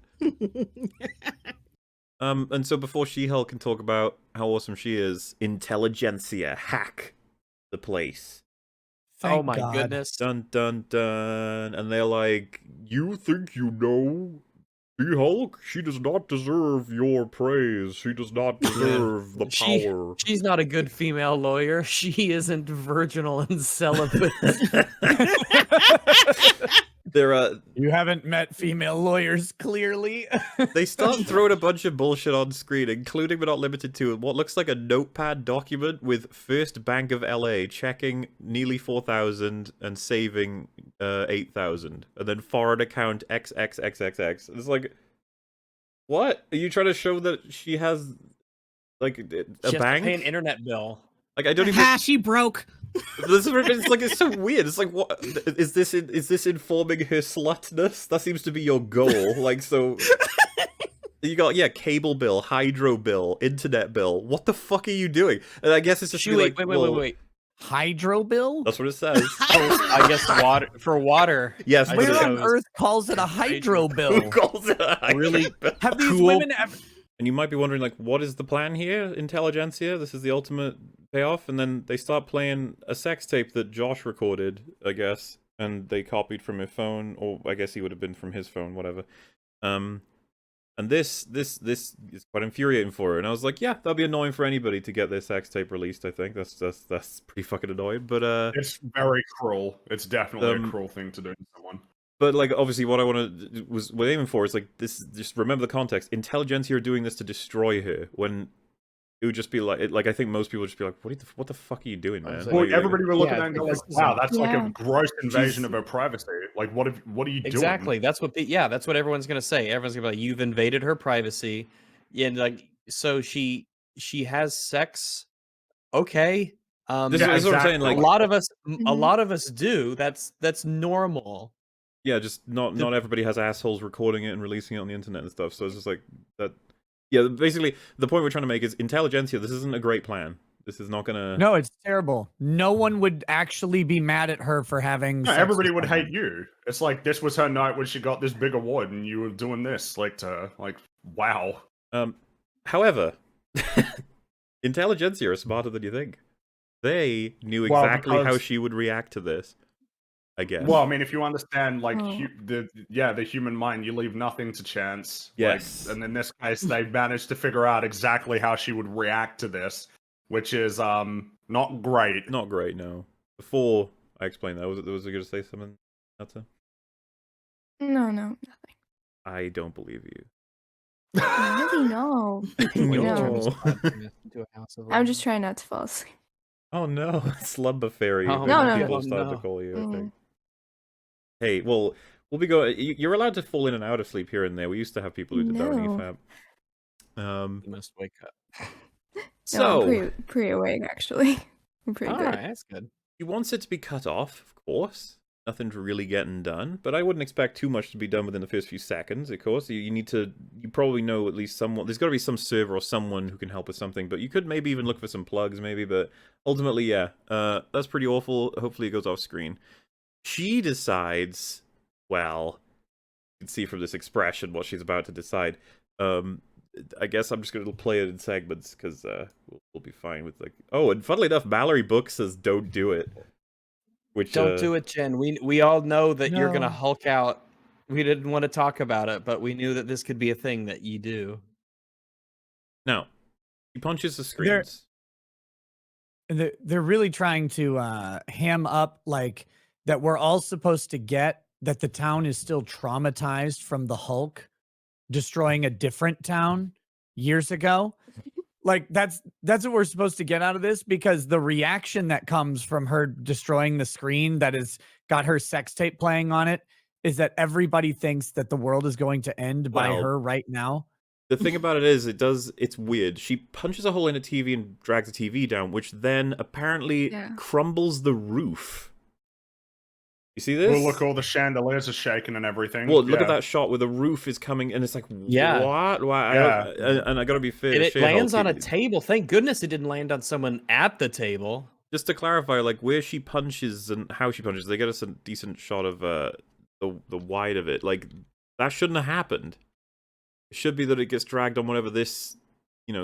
And so before She-Hulk can talk about how awesome she is, Intelligentsia hack the place. Thank oh my God. goodness. Dun dun dun. And they're like, "You think you know She-Hulk? She does not deserve your praise. She does not deserve the power." She's not a good female lawyer. She isn't virginal and celibate. They're You haven't met female lawyers, clearly. they start throwing a bunch of bullshit on screen, including but not limited to what looks like a notepad document with First Bank of LA checking nearly 4,000 and saving 8,000, and then foreign account XXXXX. It's like, what? Are you trying to show that she has like a She has to bank? pay an internet bill. Like, I don't even. Ha, she broke. It's like, it's so weird. It's like, what is this? Is this informing her slutness? That seems to be your goal. Like, so you got cable bill, hydro bill, internet bill. What the fuck are you doing? And I guess it's just Wait, like, wait. Hydro bill? That's what it says. I guess water. Yes, I but Where it- on suppose. earth calls it a hydro who bill? calls it a hydro Really? bill? Have these Cool. women ever? And you might be wondering, like, what is the plan here? Intelligentsia? This is the ultimate payoff? And then they start playing a sex tape that Josh recorded, I guess, and they copied from her phone, or I guess he would have been from his phone, whatever. And this is quite infuriating for her. And I was like, yeah, that'd be annoying for anybody to get their sex tape released, I think. That's pretty fucking annoying. But It's very cruel. It's definitely a Um, cruel thing to do to someone. But, like, obviously what I was aiming for is, like, this, just remember the context. Intelligentsia are doing this to destroy her, when it would just be like I think most people would just be like, what the fuck are you doing, man? Well, Well, Like, everybody will look yeah, at that and go, because- like, wow, that's like Yeah. a gross invasion She's- of her privacy. Like, what are you doing? Exactly. That's what. That's what everyone's gonna say. Everyone's gonna be like, "You've invaded her privacy," and like, so she has sex. Okay. This is what I'm saying, like, a lot of us, a Mhm. lot of us do. That's normal. yeah, just not everybody has assholes recording it and releasing it on the internet and stuff. So it's just like that. Yeah, basically the point we're trying to make is Intelligentsia. This isn't a great plan. This is not gonna. No, it's terrible. No one would actually be mad at her for having. No, sex everybody with would someone. hate you. It's like this was her night when she got this big award, and you were doing this like to her. Like, wow. However, intelligentsia are smarter than you think. They knew Well, exactly how because- she would react to this. I guess. Well, I mean, if you understand, like, Oh. the human mind, you leave nothing to chance. Yes. Like, and in this case, they managed to figure out exactly how she would react to this, which is not great. Not great, no. Before I explain that, was you going to say something, Nata? No, nothing. I don't believe you. Really, no. No. I'm just trying not to fall asleep. Oh no, slumber fairy. Oh, no, People no. started to call you. Okay. Mm. Hey, well, we'll be going. You're allowed to fall in and out of sleep here and there. We used to have people who did that on No. EFAP. You must wake up. No, So I'm pretty awake actually. I'm pretty All good. right, that's good. he wants it to be cut off, of course. Nothing's really getting done, but I wouldn't expect too much to be done within the first few seconds. Of course, you need to. You probably know at least someone. There's got to be some server or someone who can help with something. But you could maybe even look for some plugs, maybe. But ultimately, yeah, that's pretty awful. Hopefully, it goes off screen. She decides. Well, you can see from this expression what she's about to decide. I guess I'm just going to play it in segments because we'll be fine with like. Oh, and funnily enough, Mallory Book says don't do it. Which Don't do it, Jen. We all know that you're gonna No. Hulk out. We didn't want to talk about it, but we knew that this could be a thing that you do. No, he punches the screens. They're really trying to ham up like that we're all supposed to get that the town is still traumatized from the Hulk destroying a different town years ago. Like that's what we're supposed to get out of this, because the reaction that comes from her destroying the screen that has got her sex tape playing on it is that everybody thinks that the world is going to end by Well, her right now. The thing about it is, it's weird. She punches a hole in a TV and drags the TV down, which then apparently Yeah. crumbles the roof. You see this? Well, look, all the chandeliers are shaking and everything. Well, look Yeah. at that shot where the roof is coming, and it's like, Yeah. what? Why? Yeah. And I gotta be fair. And to it She-Hulk, lands on a he- table. Thank goodness it didn't land on someone at the table. Just to clarify, like where she punches and how she punches, they get us a decent shot of the wide of it. Like that shouldn't have happened. It should be that it gets dragged on whatever this,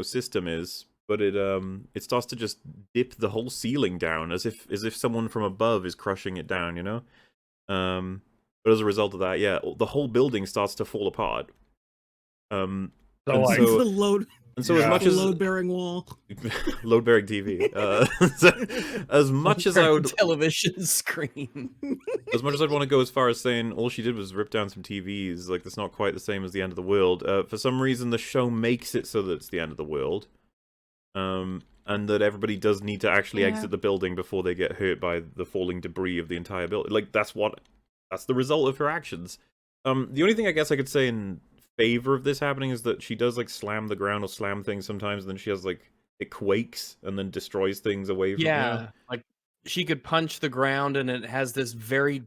system is, but it starts to just dip the whole ceiling down as if someone from above is crushing it down, But as a result of that, yeah, the whole building starts to fall apart. So, And like, It's so- the load. And so Yeah. as much the as load-bearing wall. load-bearing TV, as much as I would, television screen. as much as I'd want to go as far as saying all she did was rip down some TVs, like that's not quite the same as the end of the world. For some reason, the show makes it so that it's the end of the world, and that everybody does need to actually Yeah. exit the building before they get hurt by the falling debris of the entire building. Like that's the result of her actions. The only thing I guess I could say in favor of this happening is that she does like slam the ground or slam things sometimes, and then she has like it quakes and then destroys things away from Yeah, like she could punch the ground and it has this very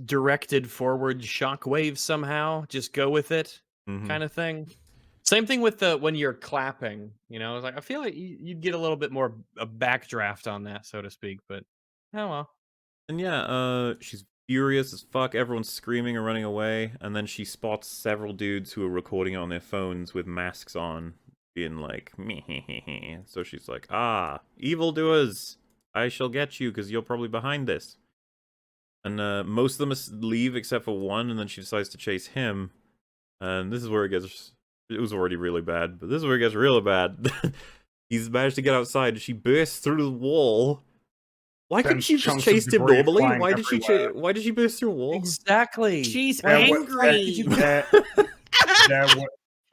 directed forward shockwave somehow. Just go with it, Mhm. kind of thing. Same thing with when you're clapping. It's like I feel like you'd get a little bit more a backdraft on that, so to speak. But oh well. And yeah, she's furious as fuck. Everyone's screaming and running away, and then she spots several dudes who are recording it on their phones with masks on, being like, meh. So she's like, evildoers, I shall get you because you're probably behind this. And most of them leave except for one, and then she decides to chase him. And this is where it was already really bad, but this is where it gets really bad. He's managed to get outside, and she bursts through the wall. Why couldn't she just chunks of chase him debris normally? flying Why did everywhere. why did she burst through a wall? Exactly. She's Yeah, angry.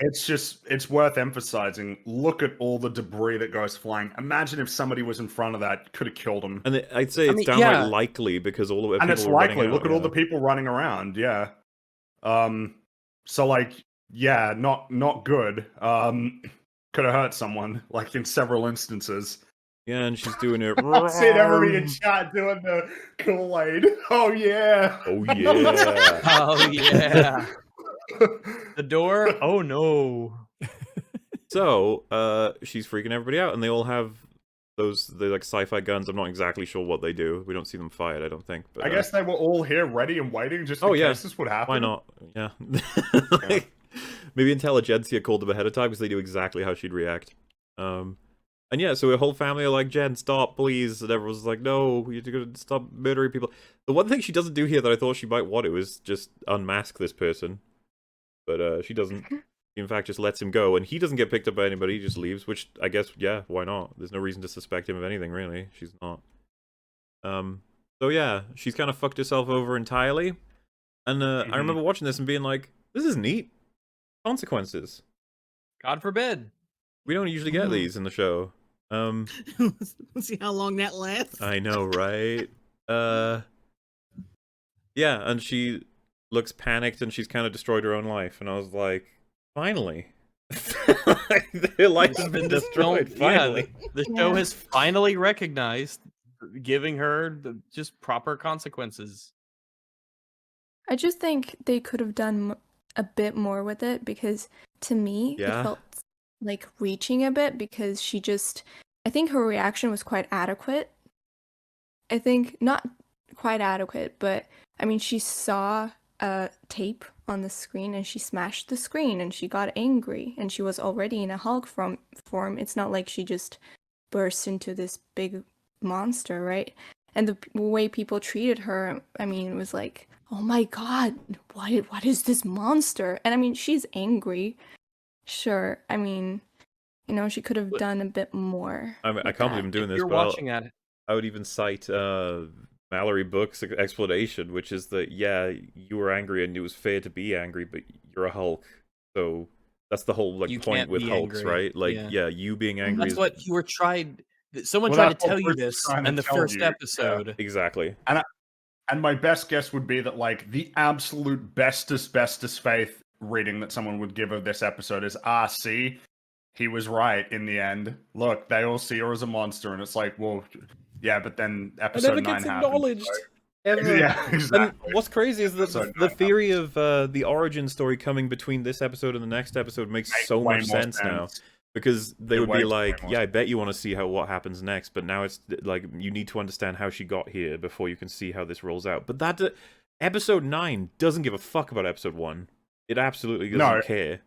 It's worth emphasizing. Look at all the debris that goes flying. Imagine if somebody was in front of that, could have killed them. And I'd say I it's mean, downright yeah. likely because all the And people it's were running likely. out, Look at all the yeah. people running around. Yeah. So like, yeah, not good. Could have hurt someone, like in several instances. Yeah, and she's doing it. I've seen everybody in chat doing the Kool-Aid. Oh yeah. Oh yeah. Oh yeah. The door. Oh no. So, she's freaking everybody out, and they all have the like sci-fi guns. I'm not exactly sure what they do. We don't see them fired, I don't think. But I guess they were all here ready and waiting just in Oh, yeah. case this would happen. why not? Yeah. Like, maybe Intelligentsia called them ahead of time because they knew exactly how she'd react. And yeah, so her whole family are like, Jen, stop, please. And everyone's like, no, you're gonna stop murdering people. The one thing she doesn't do here that I thought she might want to is just unmask this person. But she doesn't. She, in fact, just lets him go, and he doesn't get picked up by anybody, he just leaves, which I guess, yeah, why not? There's no reason to suspect him of anything, really. She's not. So yeah, she's kind of fucked herself over entirely. And I remember watching this and being like, this is neat. Consequences. God forbid. We don't usually get these in the show. Let's see how long that lasts. I know, right? Yeah, and she looks panicked and she's kind of destroyed her own life. And I was like, finally. Her life has been destroyed, finally. Yeah, the show has finally recognized giving her just proper consequences. I just think they could have done a bit more with it because to me it felt like reaching a bit because I think her reaction was quite adequate. I think not quite adequate, but I mean she saw a tape on the screen and she smashed the screen and she got angry and she was already in a Hulk form. It's not like she just burst into this big monster, right? And the way people treated her, I mean, it was like, oh my god, what is this monster? And I mean, she's angry. Sure. I mean, you know, she could have done a bit more. I mean, I can't believe I'm doing this, You're but watching at it. I would even cite Mallory Book's explanation, which is that, yeah, you were angry and it was fair to be angry, but you're a Hulk. So that's the whole You point can't with be Hulks, angry. right? Like, Yeah. you being angry That's is... what you were tried. Someone Well, tried to that's what tell you Bruce this was trying to in the tell first you, yeah. episode. Exactly. And my best guess would be that, like, the absolute bestest faith reading that someone would give of this episode is, see, he was right in the end. Look, they all see her as a monster, and it's like, well, yeah, but then episode 9 happened. Ever. Yeah, exactly. And what's crazy is that Episode the 9 theory of the origin story coming between this episode and the next episode makes so way much more sense now. sense. Because they It would be makes way like, more yeah, I bet you want to see what happens next, but now it's like, you need to understand how she got here before you can see how this rolls out. But that, episode 9 doesn't give a fuck about episode 1. It absolutely doesn't care.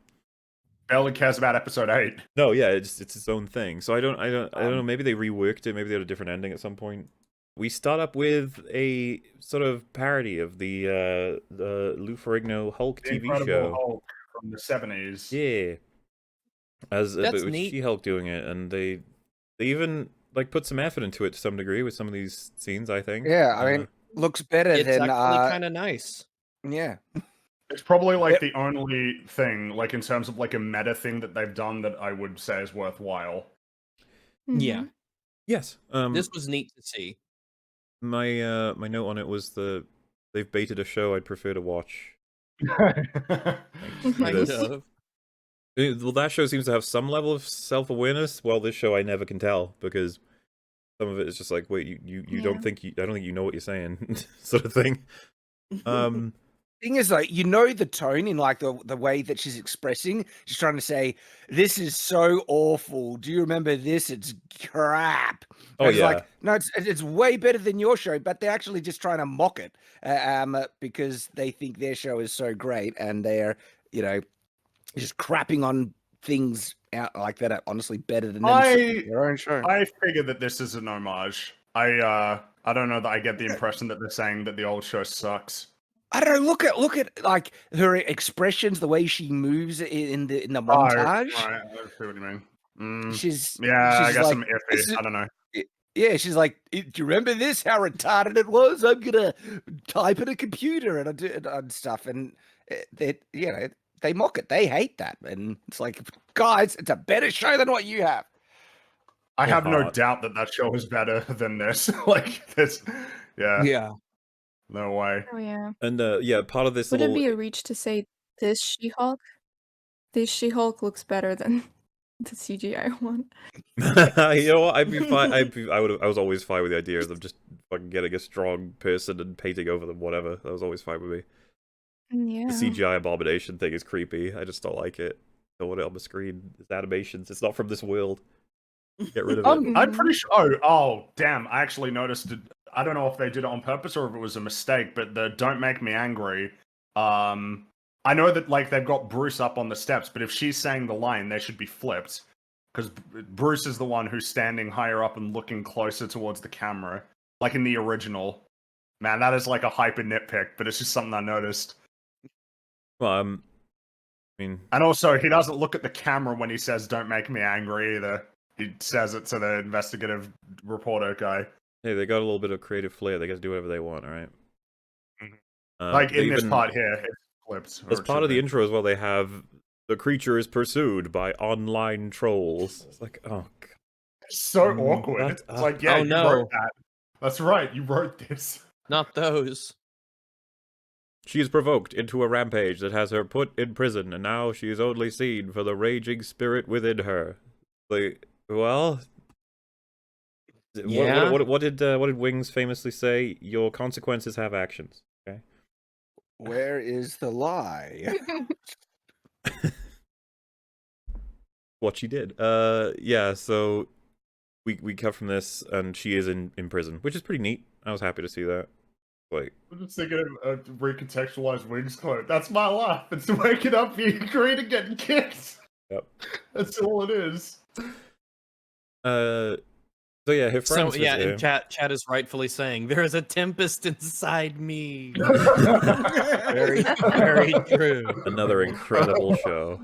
Barely cares about episode 8. No, yeah, it's its own thing. So I don't know, maybe they reworked it, maybe they had a different ending at some point. We start up with a sort of parody of the Lou Ferrigno Hulk The TV Incredible show. Hulk from the 70s. Yeah. But That's with neat. She-Hulk doing it, and they even like put some effort into it to some degree with some of these scenes, I think. Yeah, I mean, looks better It's than actually kind of nice. yeah. It's probably like the only thing, like in terms of like a meta thing that they've done that I would say is worthwhile. Yeah. Yes. This was neat to see. My my note on it was they've baited a show I'd prefer to watch. Kind This. of. Well, that show seems to have some level of self-awareness. Well, this show I never can tell because some of it is just like, wait, you don't think I don't think you know what you're saying, sort of thing. Thing is, like, you know the tone in like the way that she's expressing. She's trying to say, "This is so awful. Do you remember this? It's crap." Oh, And it's yeah. like, no, it's way better than your show, but they're actually just trying to mock it, because they think their show is so great, and they're, you know, just crapping on things out like that are honestly better than their own show. I figured that this is an homage. I don't know that I get the impression that they're saying that the old show sucks. I don't know. Look at like her expressions, the way she moves in the montage. Right, I see what you mean. She's I she's guess like, I'm "This iffy. is- I don't know. Yeah, she's like, do you remember this? How retarded it was? I'm gonna type in a computer and I do and stuff, and they mock it. They hate that, and it's like, guys, it's a better show than what you have. I have no hot. doubt that show is better than this. Like this, Yeah. no way. Oh yeah. And yeah, part of this Would it little be a reach to say this She-Hulk? This She-Hulk looks better than the CGI one. you know what? I'd be fine. I was always fine with the idea of them just fucking getting a strong person and painting over them, whatever. That was always fine with me. Yeah. The CGI Abomination thing is creepy. I just don't like it. Don't want it on the screen. It's animations. It's not from this world. Get rid of it. I'm pretty sure. Oh, damn! I actually noticed it. I don't know if they did it on purpose or if it was a mistake, but the "Don't make me angry." I know that like they've got Bruce up on the steps, but if she's saying the line, they should be flipped because Bruce is the one who's standing higher up and looking closer towards the camera, like in the original. Man, that is like a hyper nitpick, but it's just something I noticed. Well, I mean, and also he doesn't look at the camera when he says "Don't make me angry" either. He says it to the investigative reporter guy. Hey, they got a little bit of creative flair. They get to do whatever they want, all right? Like in this part here, it's flipped. As part of the intro as well, they have the creature is pursued by online trolls. It's like, oh, God. It's so awkward. It's like, yeah, you wrote that. That's right, you wrote this. Not those. She is provoked into a rampage that has her put in prison, and now she is only seen for the raging spirit within her. Like, well, Yeah. what did Wings famously say? Your consequences have actions. Okay. Where is the lie? What she did. Yeah. So we cut from this, and she is in prison, which is pretty neat. I was happy to see that. Like, I'm just thinking of a recontextualized Wings quote. That's my life. It's waking up, being green, and getting kicked. Yep. That's all it is. So yeah, her friends. So yeah, and chat is rightfully saying there is a tempest inside me. Very, very true. Another incredible show.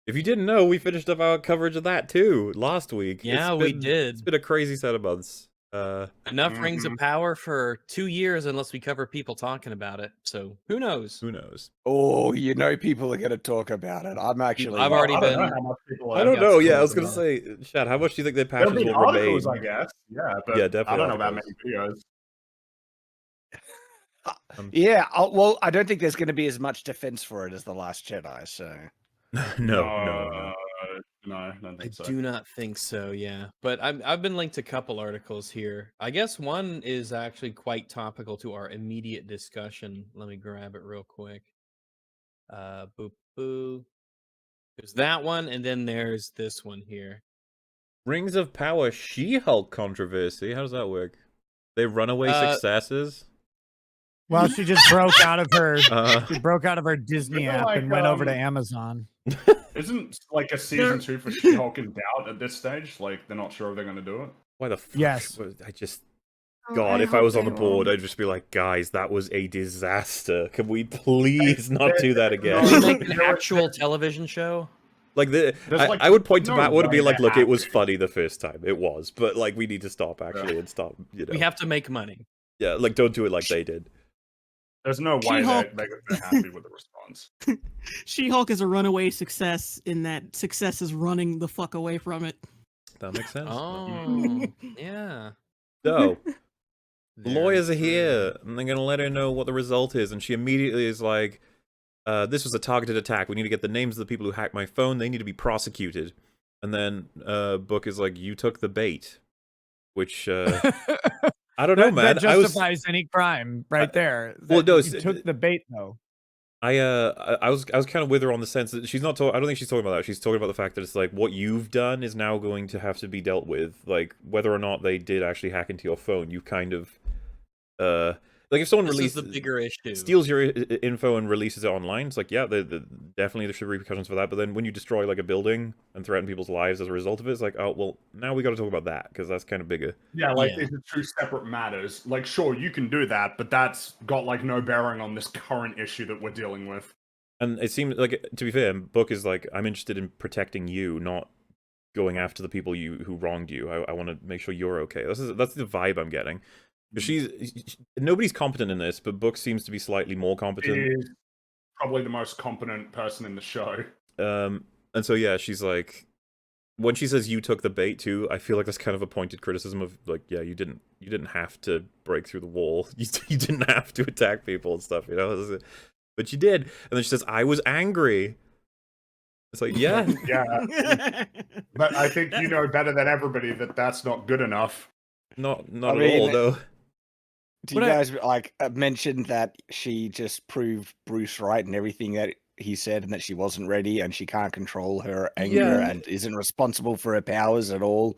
If you didn't know, we finished up our coverage of that too last week. Yeah, we did. It's been a crazy set of months. Enough Rings of Power for 2 years unless we cover people talking about it. So who knows? Who knows? Oh, you know people are going to talk about it. I've already been. I don't know. Yeah, I was going to say, Chad, how much do you think their passions There'll be will remain? articles, I guess. Yeah, but yeah, definitely. I don't know about many videos. Yeah, well, I don't think there's going to be as much defense for it as The Last Jedi, so... No, I don't think so. I do not think so, yeah. But I've been linked to a couple articles here. I guess one is actually quite topical to our immediate discussion. Let me grab it real quick. Boop, boo. There's that one, and then there's this one here. Rings of Power She-Hulk controversy. How does that work? They runaway successes? Well, she just broke out of her. She broke out of her Disney app and went over to Amazon. Isn't like a season 2 for She-Hulk in doubt at this stage? Like they're not sure if they're going to do it. Why the fuck? Yes. I just... God, if I was on the board, I'd just be like, guys, that was a disaster. Can we please not do that again? Make an actual television show? Like I would point to Matt Wood and be like, look, it was funny the first time. It was. But like we need to stop actually and stop, you know. We have to make money. Yeah, like don't do it like they did. There's no way they're happy with the response. She-Hulk is a runaway success in that success is running the fuck away from it. That makes sense. Oh, yeah. So, lawyers are here, and they're going to let her know what the result is, and she immediately is like, this was a targeted attack. We need to get the names of the people who hacked my phone. They need to be prosecuted. And then Book is like, you took the bait. Which, I don't know, man. That justifies any crime right there. Well, no, you took the bait, though. I was kind of with her on the sense that she's not. I don't think she's talking about that. She's talking about the fact that it's like what you've done is now going to have to be dealt with. Like whether or not they did actually hack into your phone, you kind of, like if someone releases the bigger issue, steals your info and releases it online, it's like yeah, definitely there should be repercussions for that. But then when you destroy like a building and threaten people's lives as a result of it, it's like oh well, now we got to talk about that because that's kind of bigger. Yeah, like these are two separate matters. Like sure, you can do that, but that's got like no bearing on this current issue that we're dealing with. And it seems like, to be fair, Book is like I'm interested in protecting you, not going after the people who wronged you. I want to make sure you're okay. That's the vibe I'm getting. Nobody's competent in this, but Book seems to be slightly more competent. He is probably the most competent person in the show. And so yeah, she's like, when she says you took the bait too, I feel like that's kind of a pointed criticism of like, yeah, you didn't have to break through the wall, you didn't have to attack people and stuff, you know, but you did. And then she says, I was angry. It's like, yeah, yeah, but I think you know better than everybody that that's not good enough. Not at all though. Do you guys like mention that she just proved Bruce right and everything that he said, and that she wasn't ready, and she can't control her anger, Yeah. and isn't responsible for her powers at all.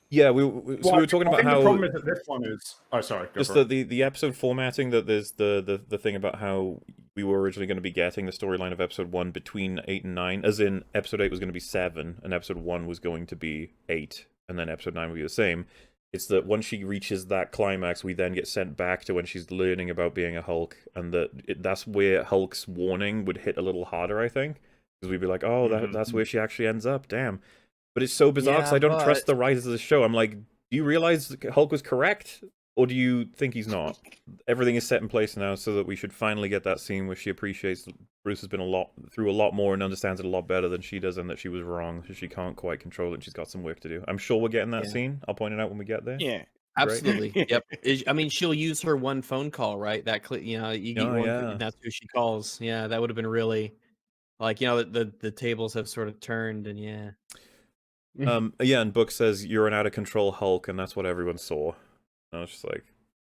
Yeah, we were talking about I think how the problem is that this one is. Oh, sorry. Go just for it. the episode formatting, that there's the thing about how we were originally going to be getting the storyline of episode 1 between 8 and 9, as in episode 8 was going to be 7 and episode 1 was going to be 8, and then episode 9 would be the same. It's that once she reaches that climax, we then get sent back to when she's learning about being a Hulk, and that's where Hulk's warning would hit a little harder, I think, because we'd be like, oh, that's where she actually ends up, damn. But it's so bizarre because I don't trust the writers of the show. I'm like, do you realize Hulk was correct? Or do you think he's not? Everything is set in place now so that we should finally get that scene where she appreciates that Bruce has been through a lot more and understands it a lot better than she does, and that she was wrong, so she can't quite control it and she's got some work to do. I'm sure we're getting that scene. I'll point it out when we get there. Yeah. Absolutely. Yep. I mean, she'll use her one phone call, right? That you get one, and that's who she calls. Yeah, that would have been really like, the tables have sort of turned, and yeah. Yeah, and Book says you're an out of control Hulk, and that's what everyone saw. And I was just like,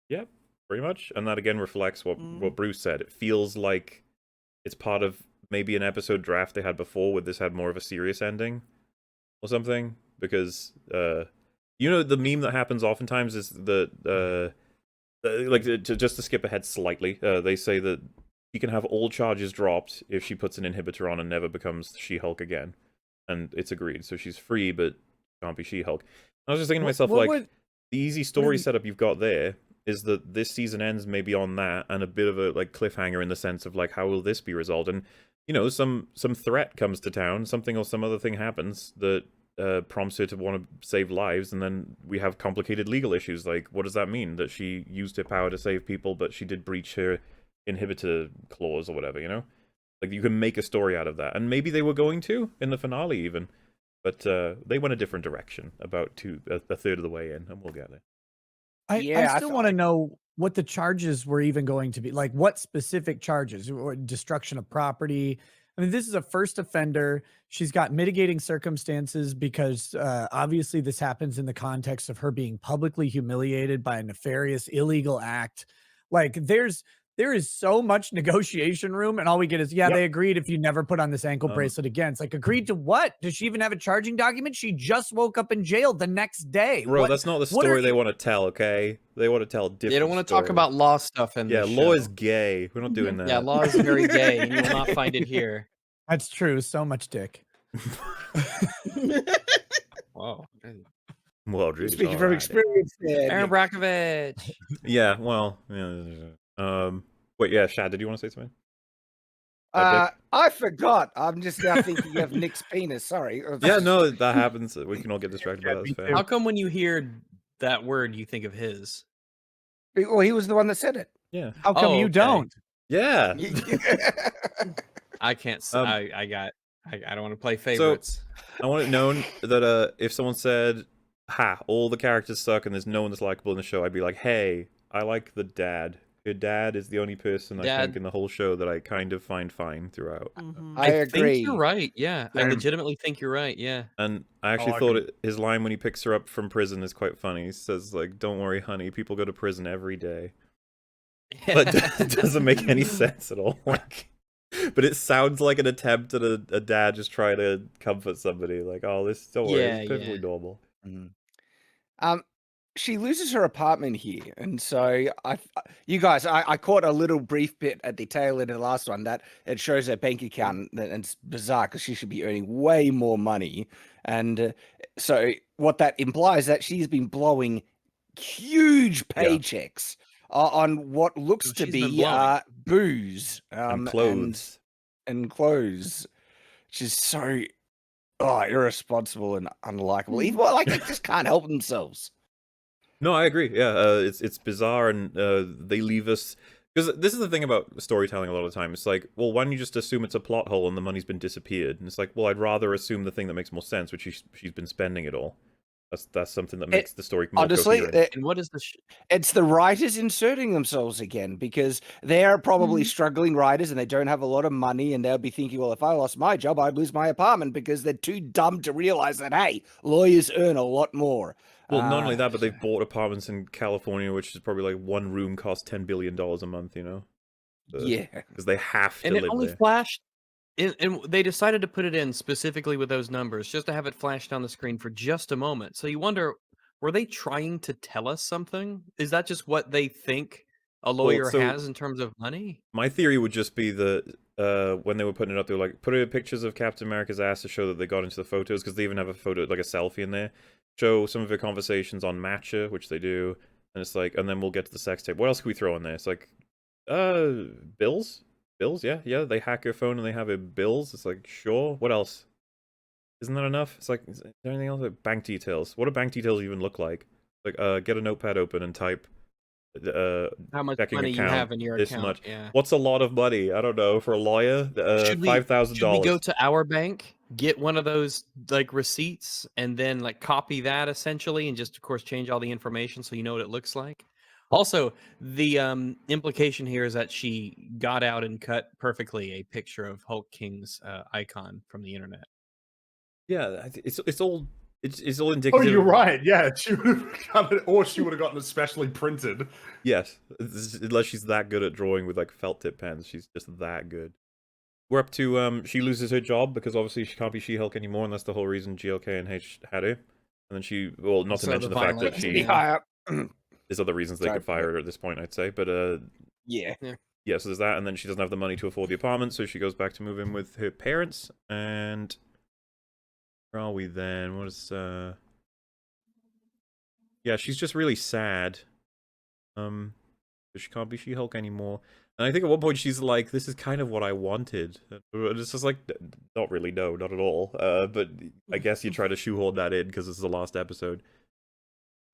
yeah, pretty much. And that again reflects what Bruce said. It feels like it's part of maybe an episode draft they had before, where this had more of a serious ending or something. Because the meme that happens oftentimes is that just to skip ahead slightly, they say that she can have all charges dropped if she puts an inhibitor on and never becomes She-Hulk again. And it's agreed. So she's free, but can't be She-Hulk. I was just thinking to myself, the easy story setup you've got there is that this season ends maybe on that, and a bit of a cliffhanger in the sense of how will this be resolved? And some threat comes to town, something or some other thing happens that prompts her to want to save lives, and then we have complicated legal issues. Like, what does that mean? That she used her power to save people, but she did breach her inhibitor clause or whatever, you can make a story out of that. And maybe they were going to in the finale even. But they went a different direction about a third of the way in, and we'll get there. I still want to know what the charges were even going to be. Like, what specific charges? Or destruction of property? I mean, this is a first offender. She's got mitigating circumstances because obviously this happens in the context of her being publicly humiliated by a nefarious, illegal act. Like, there is so much negotiation room, and all we get is, they agreed if you never put on this ankle bracelet again. It's like, agreed to what? Does she even have a charging document? She just woke up in jail the next day. Bro, that's not the story they want to tell, okay? They want to tell different They don't want to talk about law stuff in the law show. is gay. We're not doing that. Yeah, law is very gay, and you will not find it here. That's true. So much dick. Wow. Well, geez, Speaking from experience there. Aaron Brockovich. Yeah, well, wait, yeah, Shad, did you want to say something? I forgot. I'm just now thinking of Nick's penis. Sorry. Yeah, no, that happens. We can all get distracted by that. That's fair. How come when you hear that word, you think of his? Well, he was the one that said it. Yeah. How come you don't? Yeah. I can't. I don't want to play favorites. So, I want it known that if someone said, all the characters suck and there's no one that's likable in the show, I'd be like, hey, I like the dad. Your dad is the only person I think in the whole show that I kind of find fine throughout. I agree. Think you're right. Yeah, I legitimately think you're right. Yeah. And I actually thought his line when he picks her up from prison is quite funny. He says, "Don't worry, honey. People go to prison every day." But it doesn't make any sense at all. But it sounds like an attempt at a dad just trying to comfort somebody. This don't worry, it's perfectly normal. She loses her apartment here, and so you guys, I caught a little brief bit at the tail end of the last one that it shows her bank account, and it's bizarre because she should be earning way more money, and so what that implies that she's been blowing huge paychecks on what looks to be booze and clothes, which is so irresponsible and unlikable. Well, they just can't help themselves. No, I agree. Yeah, it's bizarre, and they leave us because this is the thing about storytelling. A lot of the time, it's like, well, why don't you just assume it's a plot hole and the money's been disappeared? And it's like, well, I'd rather assume the thing that makes more sense, which she's been spending it all. That's something that makes the story more coherent. And what is the? It's the writers inserting themselves again because they're probably struggling writers and they don't have a lot of money, and they'll be thinking, well, if I lost my job, I'd lose my apartment, because they're too dumb to realize that, hey, lawyers earn a lot more. Well, not only that, but they've bought apartments in California, which is probably one room costs $10 billion a month. Yeah, because they have to and live it only there. flashed. And they decided to put it in specifically with those numbers just to have it flash down the screen for just a moment. So you wonder, were they trying to tell us something? Is that just what they think a lawyer so has in terms of money? my theory would just be that when they were putting it up, they were like, put pictures of Captain America's ass to show that they got into the photos, because they even have a photo, like a selfie in there. Show some of her conversations on Matcha, which they do, and it's like, and then we'll get to the sex tape. What else can we throw in there? It's like, bills? Bills, yeah, they hack her phone and they have her bills. It's like, sure. What else? Isn't that enough? It's like, is there anything else? Like bank details. What do bank details even look like? Like, get a notepad open and type, How much checking money account, you have in your this account? much. Yeah. What's a lot of money? I don't know. For a lawyer, Should we $5,000. go to our bank, get one of those like receipts, and then like copy that essentially, and just of course change all the information so you know what it looks like? Also, the implication here is that she got out and cut perfectly a picture of Hulk King's icon from the internet. Yeah, it's all Oh, indicative. you're right. Yeah, she would have gotten it, or she would have gotten it specially printed. Yes, unless she's that good at drawing with like felt tip pens, she's just that good. We're up to she loses her job because obviously she can't be She-Hulk anymore, and that's the whole reason GLK and H had her. And then she, well, not to So mention the fact that she, there's other reasons they could fire her at this point, I'd say, but Yeah. yeah, so there's that, and then she doesn't have the money to afford the apartment, so she goes back to move in with her parents, and where are we then? What is yeah, she's just really sad. She can't be She-Hulk anymore. And I think at one point she's like, this is kind of what I wanted. And it's just like, not really, no, not at all. But I guess you try to shoehorn that in because this is the last episode.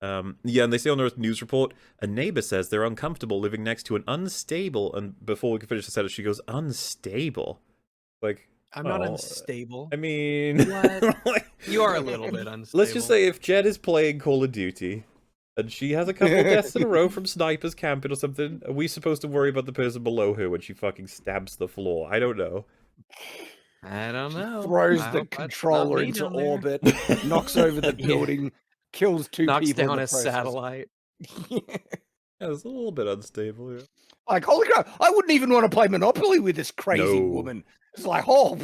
Yeah, and they say on the news report, a neighbor says they're uncomfortable living next to an unstable, and before we can finish the sentence, she goes, unstable? Like, I'm not unstable. I mean... What? You are a little bit unstable. Let's just say if Jed is playing Call of Duty, and she has a couple of deaths in a row from snipers camping or something, are we supposed to worry about the person below her when she fucking stabs the floor? I don't know. I don't know. Throws I the hope that's not controller me into down there. orbit, knocks over the Yeah. building, kills two Knocks people. down in the a process. satellite. Yeah, it's a little bit unstable, yeah. Like, holy crap, I wouldn't even want to play Monopoly with this crazy No. woman. It's like, oh.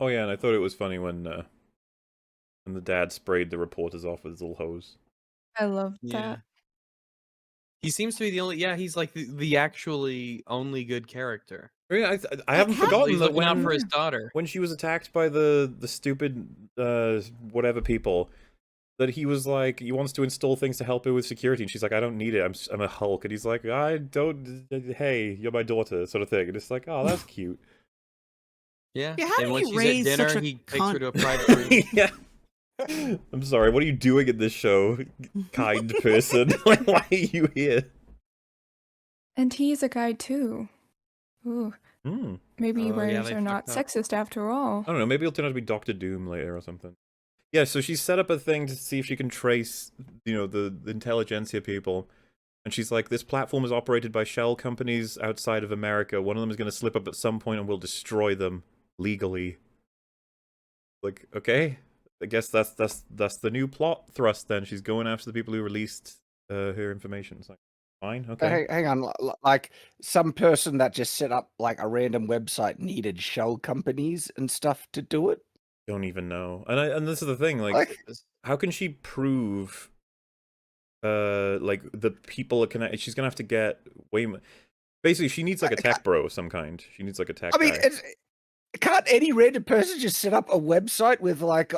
Oh yeah, and I thought it was funny when the dad sprayed the reporters off with his little hose. I love Yeah. that. He seems to be the only. Yeah, he's like the actually only good character. Yeah, I haven't forgotten He's that looking out when for his daughter. when she was attacked by the stupid whatever people, that he was like, he wants to install things to help her with security, and she's like, I don't need it, I'm a Hulk, and he's like, I don't, hey, you're my daughter, sort of thing, and it's like, oh, that's cute. Yeah. Yeah, how and do when you she's raise at dinner, such a he takes her cunt? to a private room. Yeah. I'm sorry, what are you doing in this show, kind person? Like, why are you here? And he's a guy too. Ooh, Hmm. maybe Oh, yeah, writers they are not fucked up. sexist after all. I don't know, maybe he'll turn out to be Dr. Doom later or something. Yeah, so she set up a thing to see if she can trace, you know, the intelligentsia people. And she's like, this platform is operated by shell companies outside of America. One of them is going to slip up at some point and we'll destroy them legally. Like, okay. I guess that's the new plot thrust then. She's going after the people who released her information. It's like, fine, okay. Hang on, like some person that just set up like a random website needed shell companies and stuff to do it. Don't even know. And this is the thing, like how can she prove like the people are connected? She's gonna have to get way more. Basically, she needs like a tech bro of some kind. She needs like a tech I mean, guy. can't any random person just set up a website with like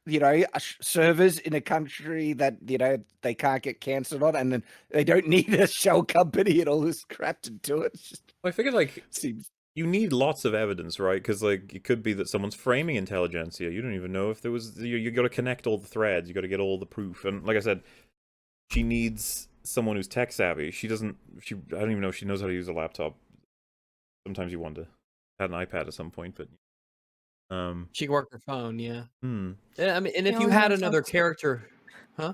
you know servers in a country that you know they can't get cancelled on, and then they don't need a shell company and all this crap to do it? It's just, I figured like seems you need lots of evidence, right? Because like it could be that someone's framing intelligentsia. You don't even know if there was. You got to connect all the threads. You got to get all the proof. And like I said, she needs someone who's tech savvy. She doesn't. I don't even know if she knows how to use a laptop. Sometimes you wonder. Had an iPad at some point, but She can work her phone, yeah. Hmm. Yeah, I mean, and She if you only had knows how another to- character, huh?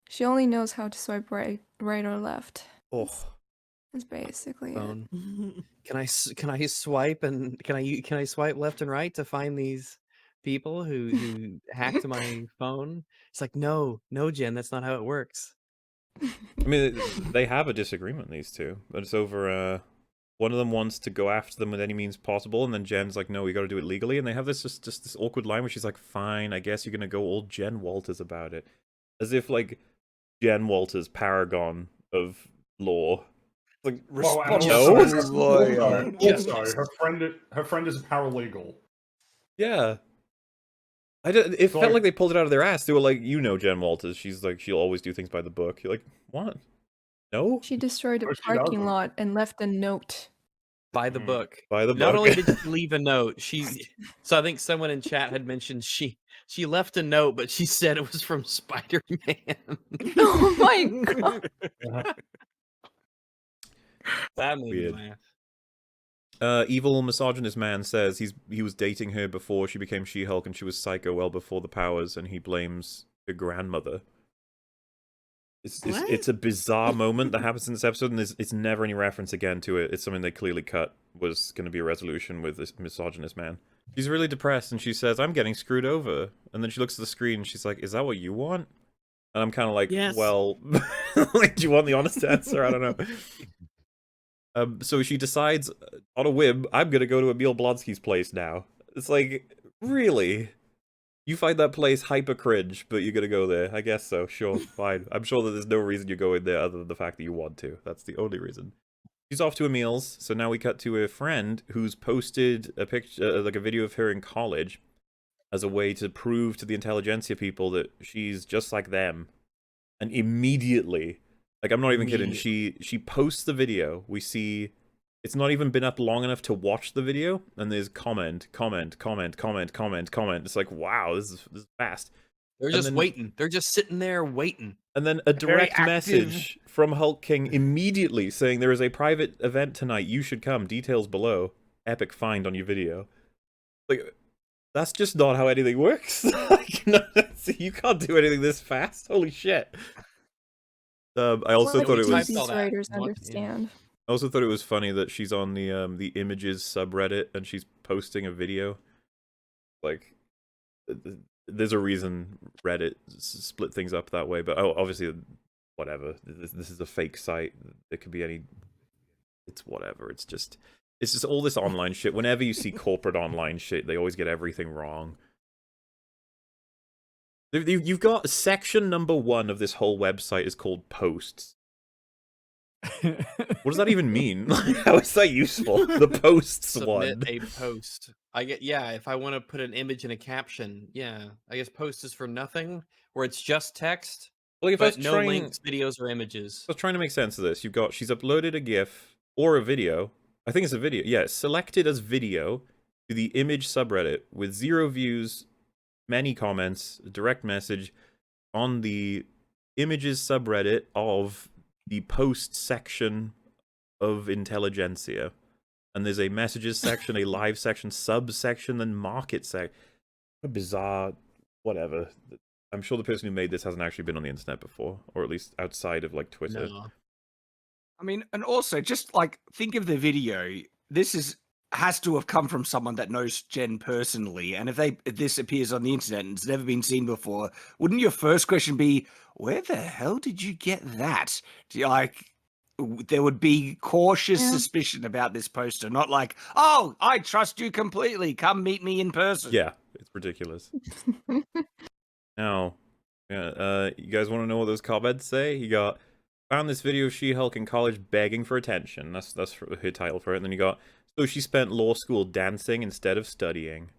She only knows how to swipe right or left. Oh, That's basically it. Phone. Can I swipe and can I swipe left and right to find these people who hacked my phone? It's like no, Jen, that's not how it works. I mean, they have a disagreement, these two, but it's over one of them wants to go after them with any means possible, and then Jen's like, no, we gotta do it legally, and they have this just this awkward line where she's like, fine, I guess you're gonna go all Jen Walters about it. As if, like, Jen Walters, paragon of law. Like, Well, and responsible also, lawyer. also, her friend is a paralegal. Yeah. It felt like they pulled it out of their ass. They were like, you know Jen Walters, she's like, she'll always do things by the book. You're like, what? No? She destroyed a Or she parking doesn't. lot and left a note. By the book. By the book. Not only did she leave a note, so I think someone in chat had mentioned she left a note, but she said it was from Spider-Man. Oh my god. That made Weird. me laugh. Evil misogynist man says he was dating her before she became She-Hulk, and she was psycho well before the powers, and he blames her grandmother. It's a bizarre moment that happens in this episode, and it's never any reference again to it. It's something they clearly cut was going to be a resolution with this misogynist man. She's really depressed, and she says, I'm getting screwed over. And then she looks at the screen, and she's like, is that what you want? And I'm kind of like, Yes. well, like, do you want the honest answer? I don't know. So she decides, on a whim, I'm going to go to Emil Blonsky's place now. It's like, really? You find that place hyper cringe, but you're gonna go there. I guess so. Sure, fine. I'm sure that there's no reason you're going there other than the fact that you want to. That's the only reason. She's off to Emil's, so now we cut to a friend who's posted a picture, like a video of her in college, as a way to prove to the intelligentsia people that she's just like them. And immediately, like, I'm not even kidding, she posts the video. We see it's not even been up long enough to watch the video, and there's comment. It's like, wow, this is fast. They're just waiting. They're just sitting there waiting. And then a direct message from Hulk King immediately saying there is a private event tonight. You should come. Details below. Epic find on your video. Like, that's just not how anything works. Like, no, you can't do anything this fast. Holy shit. I also thought it was. These writers understand. I also thought it was funny that she's on the images subreddit and she's posting a video. Like, there's a reason Reddit split things up that way, but obviously, whatever. This is a fake site. It could be any. It's whatever. It's just all this online shit. Whenever you see corporate online shit, they always get everything wrong. You've got section number 1 of this whole website is called posts. What does that even mean? How is that useful? The posts Submit one. a post. If I want to put an image and a caption, I guess post is for nothing, where it's just text, Well, but no links, videos, or images. I was trying to make sense of this. She's uploaded a GIF or a video. I think it's a video. Yeah, selected as video to the image subreddit with 0 views, many comments, a direct message on the images subreddit of the post section of intelligentsia. And there's a messages section, a live section, subsection, then market section. A bizarre, whatever. I'm sure the person who made this hasn't actually been on the internet before, or at least outside of, like, Twitter. No. I mean, and also, just, like, think of the video. This has to have come from someone that knows Jen personally, and if this appears on the internet and it's never been seen before, wouldn't your first question be, where the hell did you get that? There would be cautious suspicion about this poster, not like, oh, I trust you completely, come meet me in person. Yeah, it's ridiculous. Now, you guys want to know what those comments say? You got, found this video of She-Hulk in college begging for attention. That's her title for it. And then you got, so she spent law school dancing instead of studying.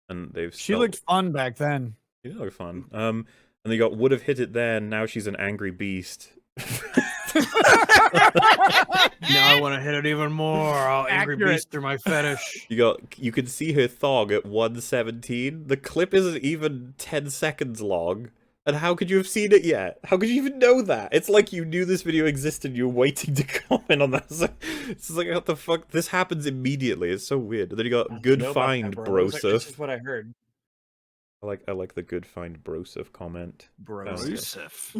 And She looked fun back then. She did look fun. And they got, would have hit it then, now she's an angry beast. Now I want to hit it even more. I'll angry beast through my fetish. You can see her thong at 1:17. The clip isn't even 10 seconds long. And how could you have seen it yet? How could you even know that? It's like you knew this video existed, you were waiting to comment on that. It's like, what the fuck? This happens immediately. It's so weird. And then you got good find, Broseph. This is what I heard. I like the good find Broseph comment. Broseph.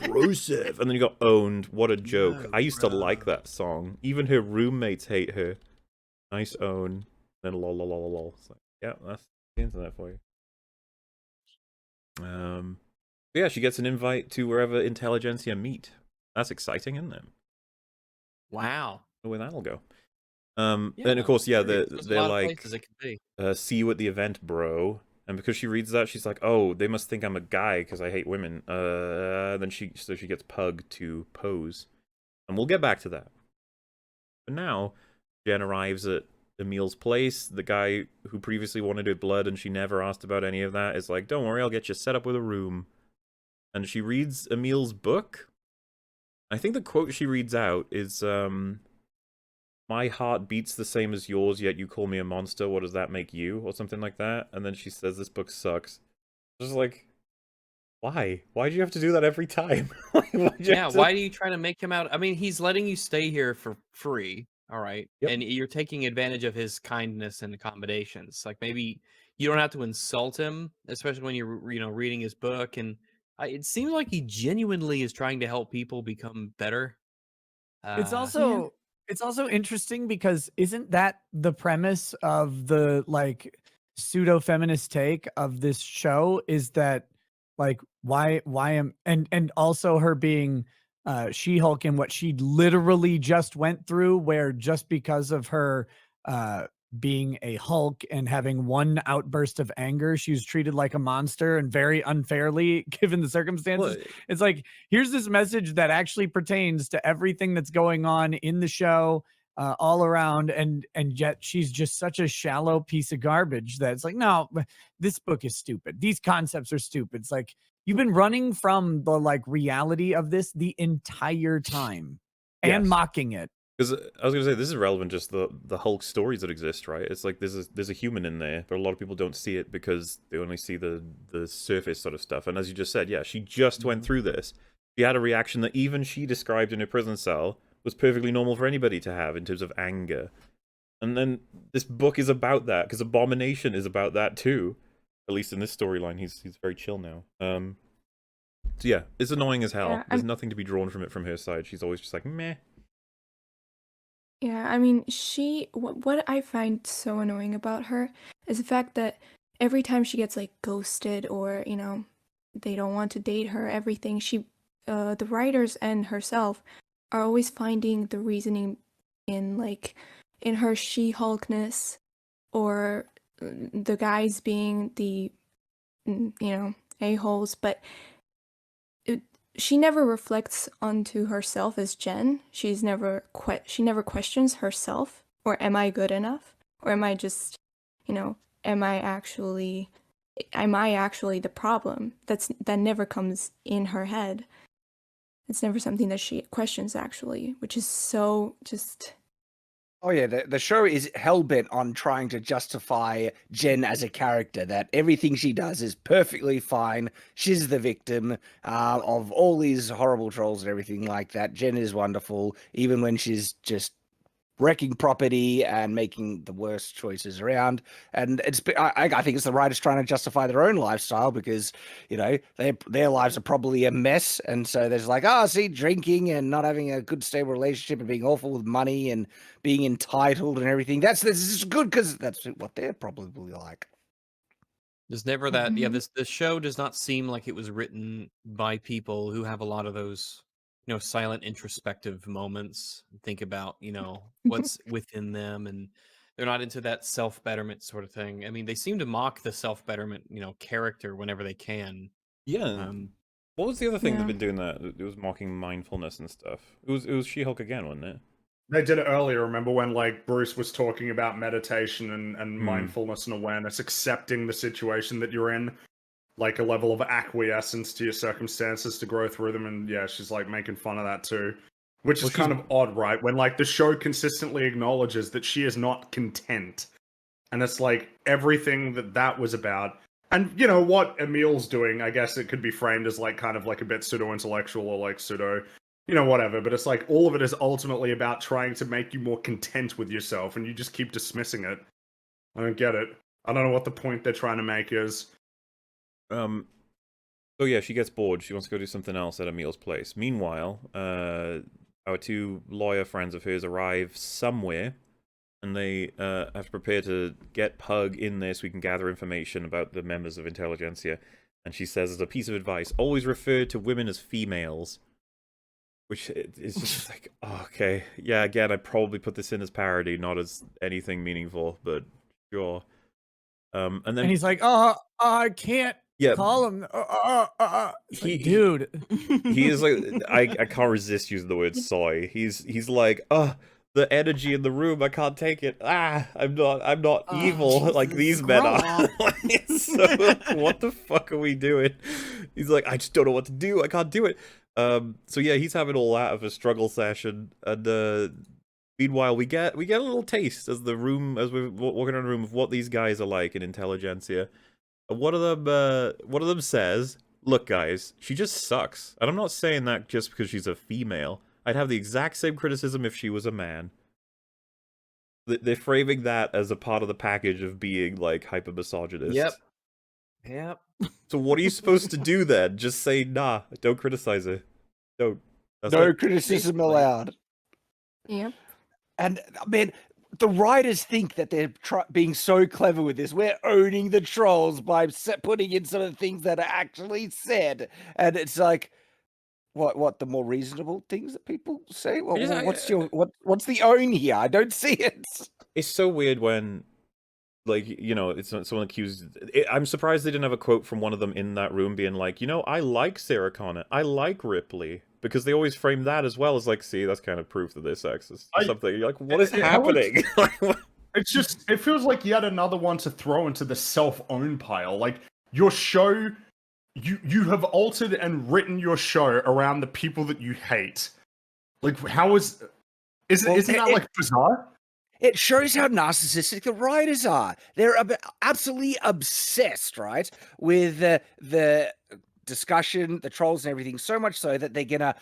Broseph. And then you got owned. What a joke. I used to like that song. Even her roommates hate her. Nice own. Then lol lol lol lol. It's like, yeah, that's the internet for you. Yeah, she gets an invite to wherever intelligentsia meet. That's exciting, isn't it? Wow. where that'll go. Yeah, and of course, yeah, there's a they're lot of like, places it could be. see you at the event, bro. And because she reads that, she's like, oh, they must think I'm a guy because I hate women. Then she gets Pug to pose. And we'll get back to that. But now, Jen arrives at Emil's place. The guy who previously wanted her blood and she never asked about any of that is like, don't worry, I'll get you set up with a room. And she reads Emil's book. I think the quote she reads out is, my heart beats the same as yours, yet you call me a monster. What does that make you? Or something like that. And then she says, this book sucks. Just like, why? Why do you have to do that every time? Yeah, why do you try to make him out? I mean, he's letting you stay here for free, all right? Yep. And you're taking advantage of his kindness and accommodations. Like, maybe you don't have to insult him, especially when you're, reading his book. And it seems like he genuinely is trying to help people become better. It's also interesting because isn't that the premise of the like pseudo feminist take of this show? Is that like why am and also her being She-Hulk and what she literally just went through, where just because of her being a Hulk and having one outburst of anger, she was treated like a monster and very unfairly given the circumstances. It's like, here's this message that actually pertains to everything that's going on in the show all around, and yet she's just such a shallow piece of garbage that it's like, no, this book is stupid. These concepts are stupid. It's like, you've been running from the like reality of this the entire time and mocking it. Because I was going to say, this is relevant, just the Hulk stories that exist, right? It's like there's a human in there, but a lot of people don't see it because they only see the surface sort of stuff. And as you just said, yeah, she just went through this. She had a reaction that even she described in her prison cell was perfectly normal for anybody to have in terms of anger. And then this book is about that, because Abomination is about that too. At least in this storyline, he's very chill now. So yeah, it's annoying as hell. Yeah, There's nothing to be drawn from it from her side. She's always just like, meh. Yeah, I mean, what I find so annoying about her is the fact that every time she gets like ghosted or, they don't want to date her, everything, the writers and herself are always finding the reasoning in her She-Hulkness, or the guys being the, a-holes, but she never reflects onto herself as Jen. She never questions herself, or am I good enough? Or am I just, am I actually the problem? That never comes in her head. It's never something that she questions, actually, which is so just... Oh yeah, the show is hell-bent on trying to justify Jen as a character, that everything she does is perfectly fine. She's the victim of all these horrible trolls and everything like that. Jen is wonderful, even when she's just wrecking property and making the worst choices around. And I think it's the writers trying to justify their own lifestyle, because their lives are probably a mess, and so there's like, see, drinking and not having a good stable relationship and being awful with money and being entitled and everything. This is good because that's what they're probably like. There's never that. Yeah, this show does not seem like it was written by people who have a lot of those silent introspective moments, think about, what's within them, and they're not into that self-betterment sort of thing. I mean, they seem to mock the self-betterment, character whenever they can. Yeah. What was the other thing they've been doing that? It was mocking mindfulness and stuff. It was She-Hulk again, wasn't it? They did it earlier, remember, when like Bruce was talking about meditation and mindfulness and awareness, accepting the situation that you're in, like a level of acquiescence to your circumstances to grow through them. And yeah, she's like making fun of that too, which is kind of odd, right? When like the show consistently acknowledges that she is not content, and it's like everything that was about. And what Emil's doing, I guess it could be framed as like kind of like a bit pseudo-intellectual or like pseudo, whatever. But it's like all of it is ultimately about trying to make you more content with yourself, and you just keep dismissing it. I don't get it. I don't know what the point they're trying to make is. So yeah, she gets bored. She wants to go do something else at Emil's place. Meanwhile, our two lawyer friends of hers arrive somewhere, and they have to prepare to get Pug in there so we can gather information about the members of Intelligentsia. And she says, as a piece of advice, always refer to women as females. which is just like, oh, okay, yeah. Again, I probably put this in as parody, not as anything meaningful, but sure. And then And he's like, I can't yeah, call him. It's like, he dude. he is like, I can't resist using the word soy. He's like, the energy in the room, I can't take it. I'm not evil like these men are. So what the fuck are we doing? He's like, I just don't know what to do. I can't do it. So yeah, he's having all that of a struggle session, and meanwhile we get a little taste as we're walking around the room of what these guys are like in intelligentsia. And one of them says, "Look, guys, she just sucks." And I'm not saying that just because she's a female. I'd have the exact same criticism if she was a man. They're framing that as a part of the package of being, like, hyper-misogynist. Yep. So what are you supposed to do then? Just say, nah, don't criticize her. Don't. No criticism allowed. Yep. And, I mean, the writers think that they're being so clever with this. We're owning the trolls by putting in some of the things that are actually said. And it's like... What the more reasonable things that people say? Well, what's the own here? I don't see it. It's so weird when, like, you know, it's someone accused. I'm surprised they didn't have a quote from one of them in that room being like, you know, I like Sarah Connor, I like Ripley, because they always frame that as well as like, see, that's kind of proof that they're sexist or something. You're like, what is happening? It's just, it feels like yet another one to throw into the self-own pile. Like, your show. You have altered and written your show around the people that you hate. Like, how isn't that like bizarre? It shows how narcissistic the writers are. They're absolutely obsessed, right, with the discussion, the trolls and everything, so much so that they're gonna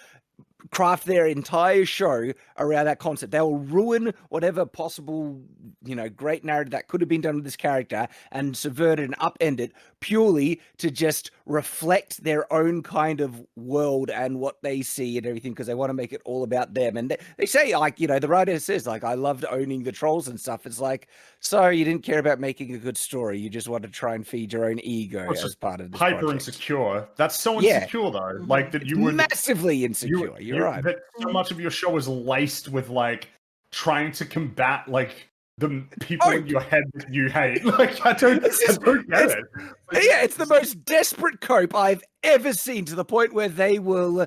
craft their entire show around that concept. They will ruin whatever possible, you know, great narrative that could have been done with this character and subvert it and upend it purely to just reflect their own kind of world and what they see and everything, because they want to make it all about them. And they say, like, you know, the writer says, like, I loved owning the trolls and stuff. It's like, so you didn't care about making a good story. You just want to try and feed your own ego as part of this hyper project. Insecure. That's so insecure, though. Like, that you would massively insecure. You're right. That so much of your show is laced with, like, trying to combat, like, the people in your head that you hate. Like, I don't get it. Yeah, it's the most desperate cope I've ever seen, to the point where they will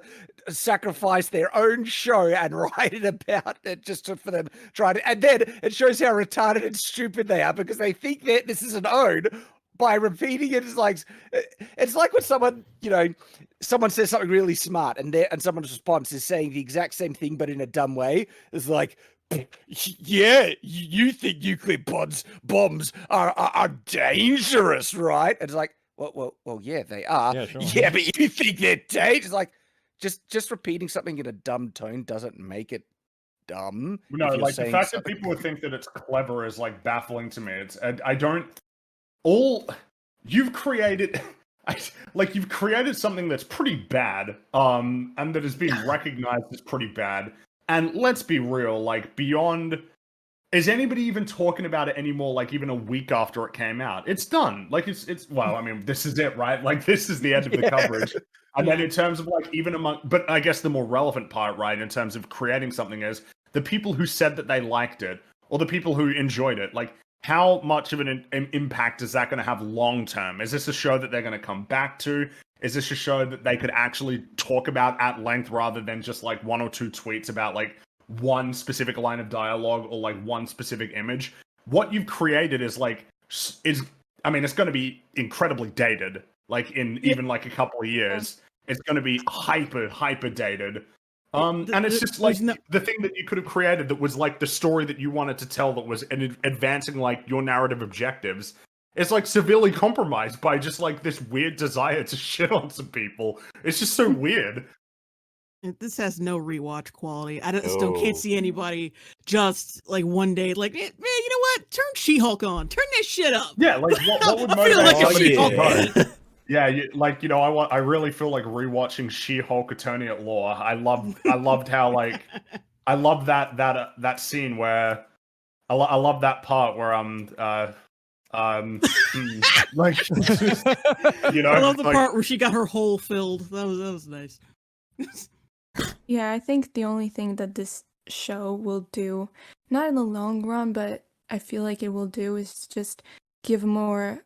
sacrifice their own show and write it about it just for them trying to. And then it shows how retarded and stupid they are, because they think that this is an own by repeating it. It's like when someone, you know, someone says something really smart and someone's response is saying the exact same thing but in a dumb way. It's like, yeah, you think nuclear bombs are dangerous, right? And it's like, well, yeah, they are. Yeah, sure. Yeah, but you think they're dangerous? Like, just repeating something in a dumb tone doesn't make it dumb. No, like, the fact that people would think that it's clever is, like, baffling to me. It's, you've created something that's pretty bad, and that is being recognized as pretty bad. And let's be real, like, beyond, is anybody even talking about it anymore, like, even a week after it came out? It's done. Like, it's well, I mean, this is it, right? Like, this is the end of the coverage. And then in terms of, like, even but I guess the more relevant part, right, in terms of creating something is the people who said that they liked it, or the people who enjoyed it, like, how much of an impact is that going to have long term? Is this a show that they're going to come back to? Is this a show that they could actually talk about at length rather than just, like, one or two tweets about, like, one specific line of dialogue or, like, one specific image? What you've created is, like, I mean, it's going to be incredibly dated. Like, in even, like, a couple of years, it's going to be hyper dated. And it's just like the thing that you could have created that was, like, the story that you wanted to tell that was advancing, like, your narrative objectives. It's, like, severely compromised by just, like, this weird desire to shit on some people. It's just so weird. This has no rewatch quality. I still can't see anybody just, like, one day, like, man, you know what? Turn She-Hulk on. Turn that shit up. Yeah, like, what would motivate like somebody She-Hulk. Yeah, you know, I really feel like rewatching She-Hulk Attorney at Law. I loved how, like, I love that scene where I love that part where like, you know, I love the like, part where she got her hole filled. That was nice. Yeah, I think the only thing that this show will do, not in the long run, but I feel like it will do is just give more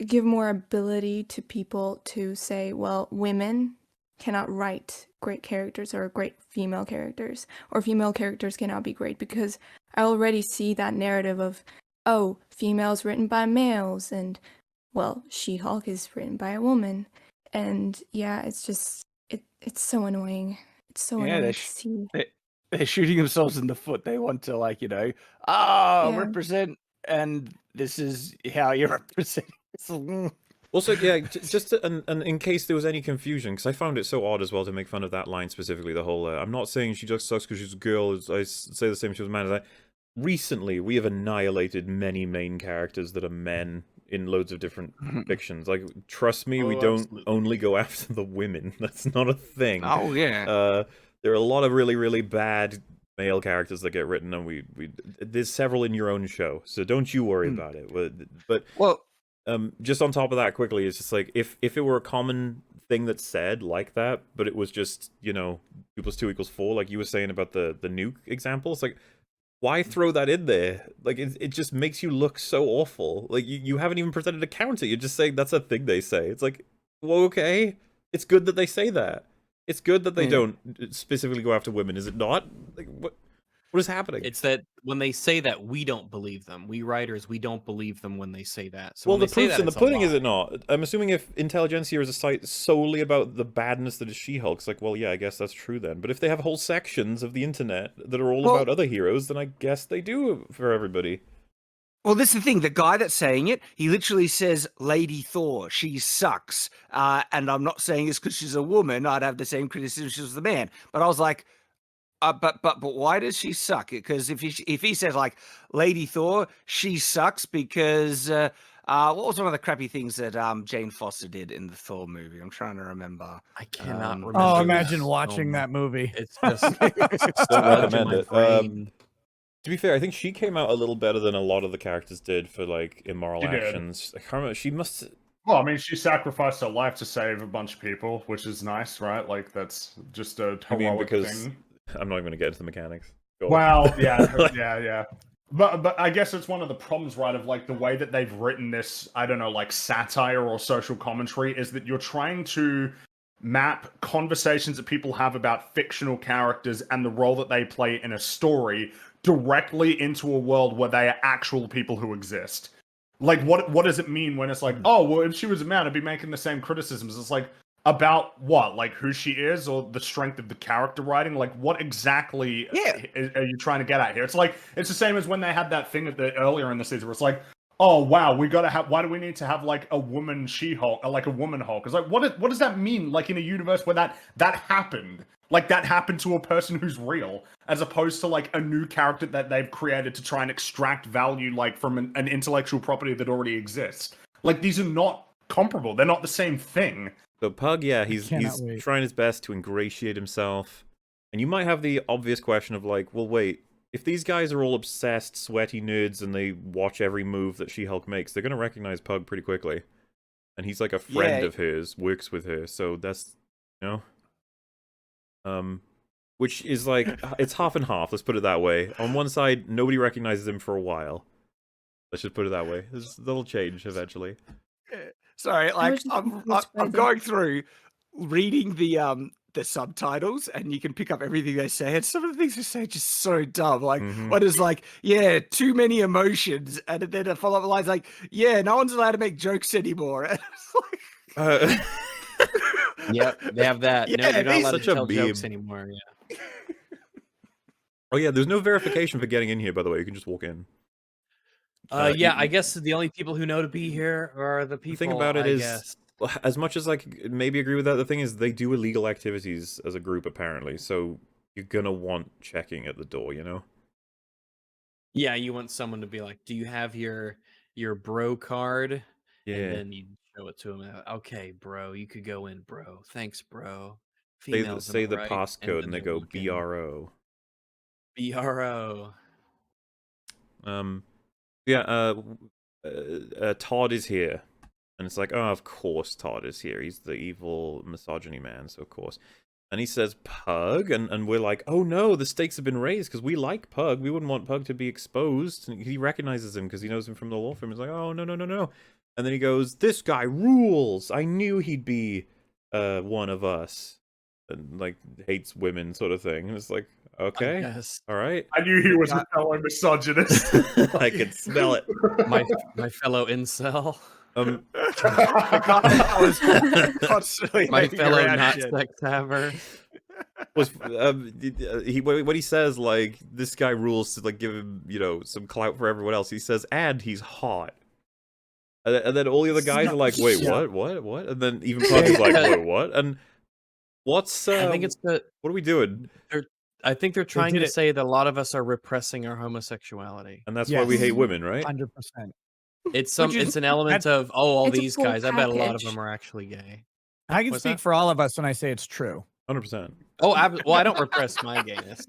give more ability to people to say, well, women cannot write great characters or great female characters, or female characters cannot be great, because I already see that narrative of, oh, females written by males, and, well, She-Hulk is written by a woman. And yeah, it's just, it's so annoying. It's so Yeah, annoying to see. they're shooting themselves in the foot. They want to, like, Yeah. represent, and this is how you represent. Also, yeah, just to, and in case there was any confusion, because I found it so odd as well to make fun of that line specifically. The whole I'm not saying she just sucks because she's a girl. I say the same if she was a man. Recently, we have annihilated many main characters that are men in loads of different fictions. Like, trust me, we don't only go after the women. That's not a thing. Oh yeah. There are a lot of really, really bad male characters that get written, and we there's several in your own show, so don't you worry about it. But well, just on top of that, quickly, it's just like if it were a common thing that's said like that, but it was just 2 + 2 = 4, like you were saying about the nuke example. It's like, why throw that in there? Like, it just makes you look so awful. Like, you haven't even presented a counter. You're just saying that's a thing they say. It's like, well, okay. It's good that they say that. It's good that they don't specifically go after women, is it not? Like, what is happening? It's that when they say that, we don't believe them. We writers, we don't believe them when they say that. So Well, when the they say proof's that, in the it's a pudding, is lie. it not? I'm assuming if Intelligentsia is a site solely about the badness that is She-Hulk, it's like, well, yeah, I guess that's true then. But if they have whole sections of the internet that are all about other heroes, then I guess they do for everybody. Well, this is the thing. The guy that's saying it, he literally says, Lady Thor, she sucks. And I'm not saying this because she's a woman. I'd have the same criticism if she was the man. But I was like, but why does she suck? Because if he says, like, Lady Thor, she sucks because what was one of the crappy things that Jane Foster did in the Thor movie? I'm trying to remember. I cannot remember. Oh, this imagine so watching much. that movie. It's just Don't recommend my it. brain. To be fair, I think she came out a little better than a lot of the characters did for, like, immoral She did. actions. I can't remember. She must. Well, I mean, she sacrificed her life to save a bunch of people, which is nice, right? Like, that's just a I mean, heroic because thing. I'm not even going to get into the mechanics. Go on. Well, yeah, yeah. But I guess it's one of the problems, right, of like the way that they've written this, I don't know, like satire or social commentary, is that you're trying to map conversations that people have about fictional characters and the role that they play in a story directly into a world where they are actual people who exist. Like, what does it mean when it's like, oh, well, if she was a man, I'd be making the same criticisms? It's like, about what? Like, who she is, or the strength of the character writing? Like, what exactly are you trying to get at here? It's like, it's the same as when they had that thing earlier in the season where it's like, oh, wow, why do we need to have, like, a woman She-Hulk, or like a woman Hulk? It's like, what does that mean, like, in a universe where that happened? Like, that happened to a person who's real, as opposed to, like, a new character that they've created to try and extract value, like, from an intellectual property that already exists. Like, these are not comparable. They're not the same thing. So Pug, yeah, he's wait. trying his best to ingratiate himself. And you might have the obvious question of like, well, wait, if these guys are all obsessed, sweaty nerds and they watch every move that She-Hulk makes, they're going to recognize Pug pretty quickly. And he's like a friend of hers, works with her, so that's, which is like, it's half and half, let's put it that way. On one side, nobody recognizes him for a while. Let's just put it that way. That'll change eventually. Sorry, like, just I'm confused by the- going through reading the subtitles, and you can pick up everything they say, and some of the things they say are just so dumb. Like, what is like, yeah, too many emotions, and then a follow-up line's like, yeah, no one's allowed to make jokes anymore. And it's like, Yep, they have that. No, Yeah, you're not allowed to such a tell jokes meme. anymore. Yeah. Oh yeah, there's no verification for getting in here, by the way. You can just walk in. Yeah, I guess the only people who know to be here are the people. The thing about it I is, guess. as much as I maybe agree with that, the thing is they do illegal activities as a group apparently, so you're gonna want checking at the door, Yeah, you want someone to be like, "Do you have your bro card?" Yeah. And then you show it to them. Okay, bro, you could go in, bro. Thanks, bro. Say Females, the am I right? passcode and they they go walk in. BRO. BRO. Yeah, Todd is here. And it's like, oh, of course Todd is here. He's the evil misogyny man, so of course. And he says Pug, and we're like, oh no, the stakes have been raised because we like Pug. We wouldn't want Pug to be exposed. And he recognizes him because he knows him from the law firm. He's like, oh, no, no, no, no. And then he goes, this guy rules. I knew he'd be one of us. And, like, hates women sort of thing. And it's like, okay, Yes. all right. I knew he was a fellow misogynist. I could smell it. My fellow incel. That was constantly My making a fellow not reaction. sex haver. Was what he says, like, this guy rules to, like, give him, you know, some clout for everyone else. He says, and he's hot. And then all the other guys are like, wait, what? And then even Pug is like, wait, what? And what's I think it's the. what are we doing? I think they're trying did to it. say that a lot of us are repressing our homosexuality. And that's why we hate Yes. women, right? 100%. It's Which is- it's an element of all It's a these full guys. I bet a lot of package. them are actually gay. I can What's speak that? for all of us when I say it's true. 100%. Oh, well, I don't repress my gayness.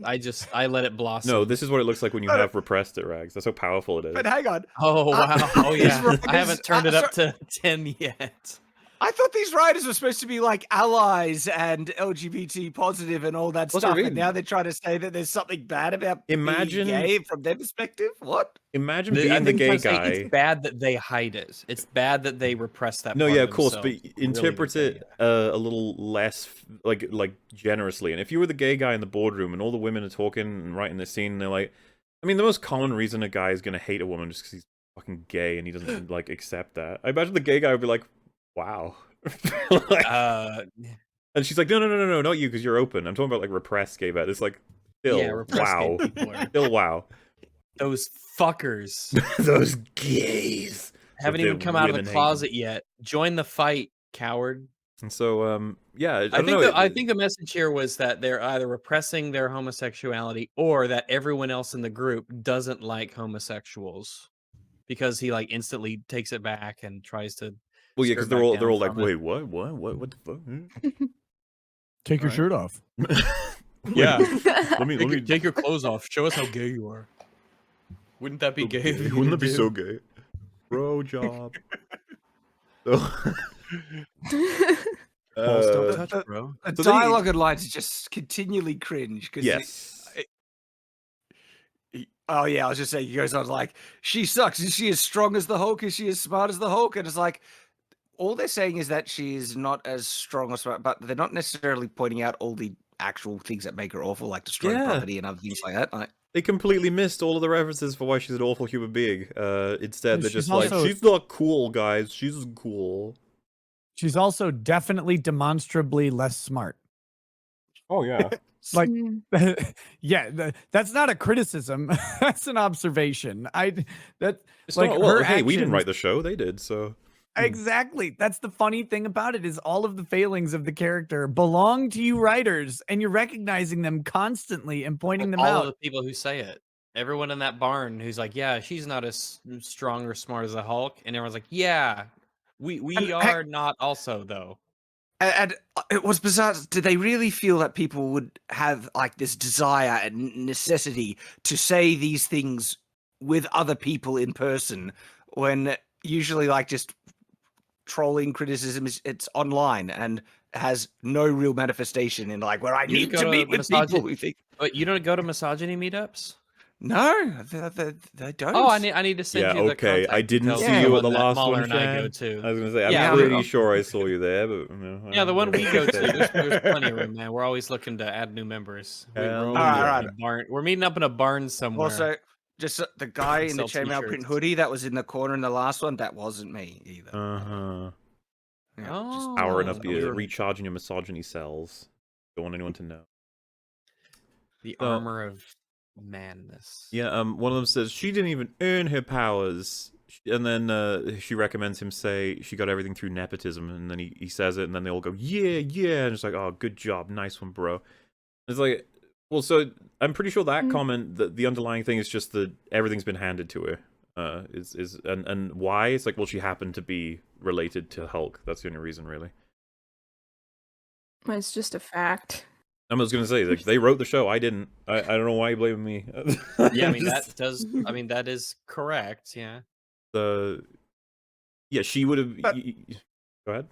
I let it blossom. No, this is what it looks like when you have repressed it, Rags. That's how powerful it is. But hang on. Oh wow! Oh These yeah. writers- I haven't turned it up to 10 yet. I thought these writers were supposed to be like allies and LGBT positive and all that What's the stuff, reason? and now they're trying to say that there's something bad about Imagine- being gay from their perspective. What? Imagine I being the think gay I'm saying guy. It's bad that they hide it. It's bad that they repress that. No, part yeah, of course, but themselves. interpret Really it a little less, like generously. And if you were the gay guy in the boardroom and all the women are talking and writing this scene, and they're like, I mean, the most common reason a guy is gonna hate a woman just because he's fucking gay and he doesn't like accept that. I imagine the gay guy would be like, wow. Like, and she's like, no, not you because you're open. I'm talking about like repressed gay men. It's like, still, Yeah, repressed gay wow, people are- still wow. Those fuckers Those gays haven't with even their come out of the women closet yet. Join the fight, coward. And so, yeah, I I don't think know. I think the message here was that they're either repressing their homosexuality or that everyone else in the group doesn't like homosexuals because he like instantly takes it back and tries to. Well, yeah, because skirt they're back all down like, from it. wait, what the fuck? Take your Alright. shirt off. Yeah. let me Take your clothes off. Show us how gay you are. Wouldn't that be gay? if you Wouldn't that be did? so gay? Bro job. So, Balls don't touch, bro. The So then he- dialogue and lines just continually cringe because yes. oh yeah, I was just saying. He goes on like, she sucks. Is she as strong as the Hulk? Is she as smart as the Hulk? And it's like, all they're saying is that she's not as strong or smart, but they're not necessarily pointing out all the actual things that make her awful, like destroying Yeah. property and other things like that. Like, They completely missed all of the references for why she's an awful human being. Instead, they're She's just like, also- she's not cool, guys. She's cool. She's also definitely demonstrably less smart. Oh, yeah. Like, Mm. yeah, that's not a criticism. That's an observation. That It's like not, well, her hey, we didn't actions- write the show. They did, so. Exactly. That's the funny thing about it is all of the failings of the character belong to you writers, and you're recognizing them constantly and pointing them all out. of the people who say it. Everyone in that barn who's like, yeah, she's not as strong or smart as the Hulk, and everyone's like, yeah, we And- are not also though. and it was bizarre. Did they really feel that people would have like this desire and necessity to say these things with other people in person when usually like just trolling criticism it's online and has no real manifestation in like where I You need go to to meet with misogy- people who think But you don't go to misogyny meetups? no, they don't. Oh, I need to send Yeah, you the okay. I contact didn't details see of you the at the that last Mahler one, and I go Shan. to. I was going to say, I'm Yeah, pretty sure I saw you there, but... You know, Yeah, the one we go to, there's there's plenty of room, man. We're always looking to add new members. We're Hell meeting yeah. up in Alright. a barn. We're meeting up in a barn somewhere. Also, just the guy in the Sell chainmail print t-shirts. hoodie that was in the corner in the last one, that wasn't me either. Uh-huh. Yeah, just- Powering up Oh, your, you're- recharging your misogyny cells. Don't want anyone to know. the So- armor of madness. Yeah, one of them says she didn't even earn her powers, and then she recommends him say she got everything through nepotism, and then he says it, and then they all go yeah, and it's like, oh, good job, nice one, bro. It's like, well, so I'm pretty sure that comment, the underlying thing is just that everything's been handed to her. And why? It's like, well, she happened to be related to Hulk. That's the only reason, really. It's just a fact. I was gonna say, like, they wrote the show. I didn't. I don't know why you blaming me. Yeah, I mean that is correct. Yeah. the Yeah, she would have. But- Go ahead.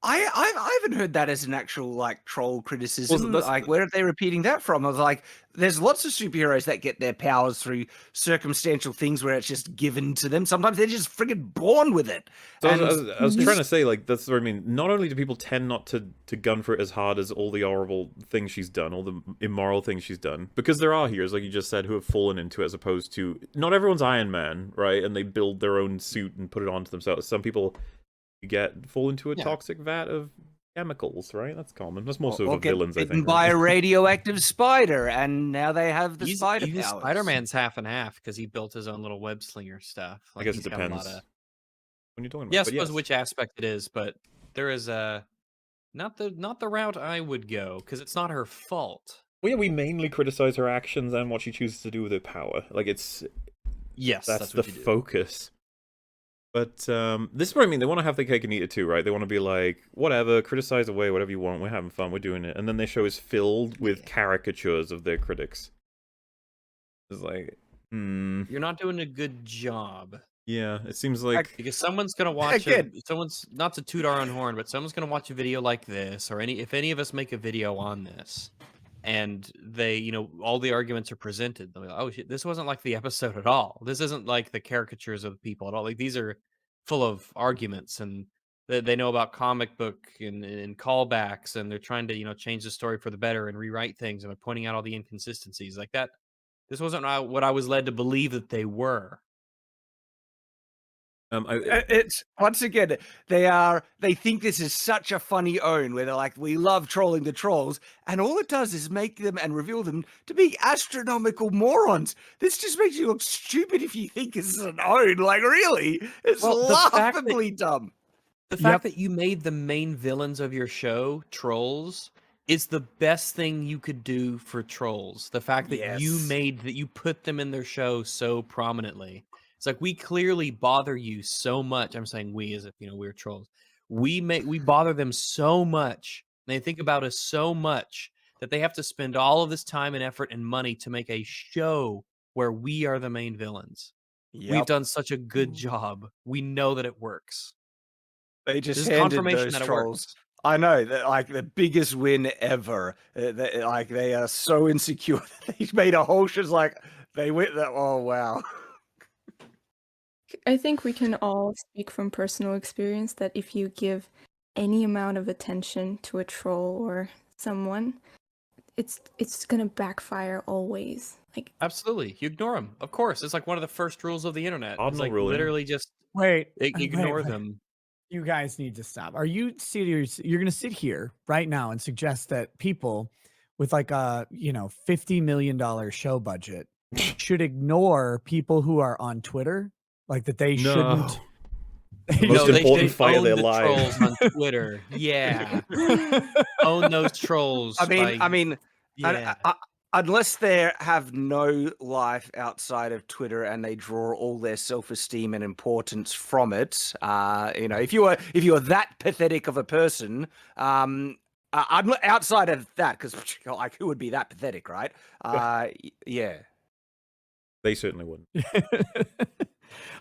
I haven't heard that as an actual like troll criticism. that's Like, the- where are they repeating that from? I was like, there's lots of superheroes that get their powers through circumstantial things where it's just given to them. Sometimes they're just friggin' born with it. So And I was trying to say, like, that's what I mean. Not only do people tend not to gun for it as hard as all the horrible things she's done, all the immoral things she's done, because there are heroes, like you just said, who have fallen into it, as opposed to not everyone's Iron Man, right? And they build their own suit and put it onto themselves. Some people fall into a toxic vat of chemicals, right? That's common. That's most of the villains, I bitten think. by right? a radioactive spider, and now they have the spider powers. Spider-Man's half and half because he built his own little web slinger stuff. I guess it he's got a lot depends. of- When you're talking about, Yeah, I but suppose yes. which aspect it is, but there is a not the route I would go because it's not her fault. Well, yeah, we mainly criticize her actions and what she chooses to do with her power. Like, it's Yes, that's the what you do. focus. But this is what I mean. They want to have the cake and eat it too, right? They want to be like, whatever, criticize away, whatever you want. We're having fun. We're doing it. And then their show is filled with caricatures of their critics. It's like, You're not doing a good job. yeah. It seems like Because someone's gonna watch Again. someone's not to toot our own horn, but someone's gonna watch a video like this, or if any of us make a video on this, and they, all the arguments are presented. They're like, oh shit, this wasn't like the episode at all. This isn't like the caricatures of the people at all. Like these are full of arguments, and they know about comic book and callbacks, and they're trying to change the story for the better and rewrite things, and they're pointing out all the inconsistencies like that. This wasn't what I was led to believe that they were. It's once again they think this is such a funny own where they're like, we love trolling the trolls, and all it does is make them and reveal them to be astronomical morons. This just makes you look stupid if you think this is an own. Like, really, it's Well, the fact that- laughably dumb. The fact that you made the main villains of your show trolls is the best thing you could do for trolls. The fact that you put them in their show so prominently. It's like, we clearly bother you so much. I'm saying we as if we're trolls. We bother them so much. They think about us so much that they have to spend all of this time and effort and money to make a show where we are the main villains. We've done such a good job. We know that it works. They just This is handed confirmation those that it trolls. works. I know that, like, the biggest win ever. They are so insecure. They made a whole show's like they went that. Oh wow. I think we can all speak from personal experience that if you give any amount of attention to a troll or someone, it's gonna backfire always. Like, Absolutely, you ignore them. Of course, it's like one of the first rules of the internet. It's Cardinal like rule, yeah. literally just Wait, ignore wait. them. You guys need to stop. Are you serious? You're going to sit here right now and suggest that people with like a, $50 million show budget should ignore people who are on Twitter? Like that they shouldn't. The most important they fight of own their the lives. trolls on Twitter. Yeah, own those trolls. I mean, yeah. unless they have no life outside of Twitter and they draw all their self-esteem and importance from it, if you are that pathetic of a person, outside of that, because like, who would be that pathetic, right? Yeah. They certainly wouldn't.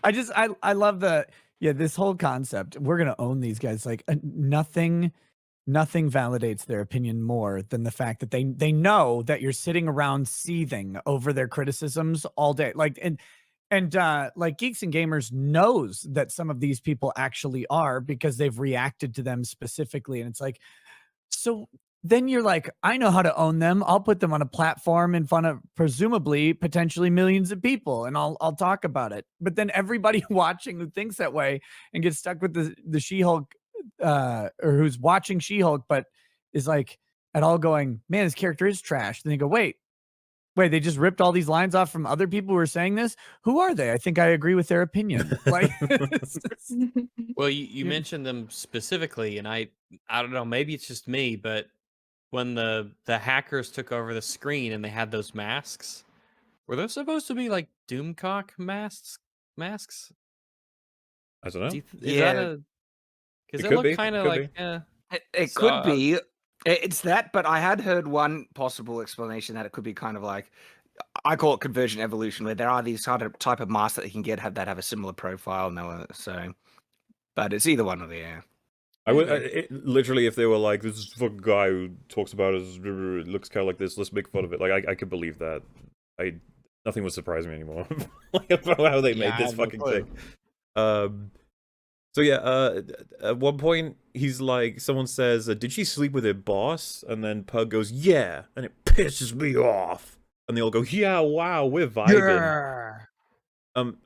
I love this whole concept. We're going to own these guys. Like nothing validates their opinion more than the fact that they know that you're sitting around seething over their criticisms all day. Like, and like Geeks and Gamers knows that some of these people actually are because they've reacted to them specifically. And it's like, so then you're like, I know how to own them. I'll put them on a platform in front of presumably potentially millions of people, and I'll talk about it. But then everybody watching who thinks that way and gets stuck with the She-Hulk, or who's watching She-Hulk, but is like at all going, man, this character is trash. Then they go, wait, they just ripped all these lines off from other people who are saying this. Who are they? I think I agree with their opinion. Like, Well, you mentioned them specifically, and I don't know, maybe it's just me, but when the hackers took over the screen and they had those masks, were those supposed to be like Doomcock masks? I don't know. Is that because it looked kind of like it could be. It's that, but I had heard one possible explanation that it could be kind of like, I call it conversion evolution, where there are these type of masks that you can get have a similar profile. So But it's either one or the other. I would literally, if they were like, this is a fucking guy who talks about it looks kind of like this, let's make fun of it. Like, I could believe that. Nothing would surprise me anymore like, about how they made this fucking thing. So yeah, at one point he's like, someone says, "Did she sleep with her boss?" And then Pug goes, "Yeah," and it pisses me off. And they all go, "Yeah, wow, we're vibing." Yeah. And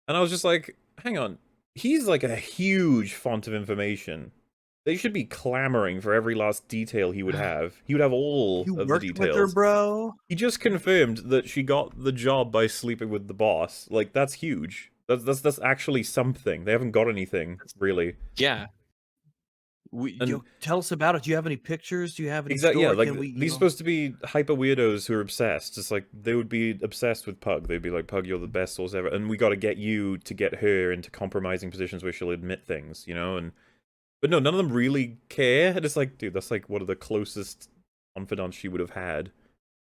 I was just like, hang on. He's like a huge font of information. They should be clamoring for every last detail he would have. He would have all You of the worked details. with her, bro. He just confirmed that she got the job by sleeping with the boss. Like, that's huge. That's actually something. They haven't got anything, really. Yeah. Tell us about it. Do you have any pictures? Do you have any Exactly. Yeah, story? like these supposed to be hyper weirdos who are obsessed. It's like they would be obsessed with Pug. They'd be like, "Pug, you're the best source ever," and we got to get you to get her into compromising positions where she'll admit things, you know. But no, none of them really care. And it's like, dude, that's like one of the closest confidants she would have had.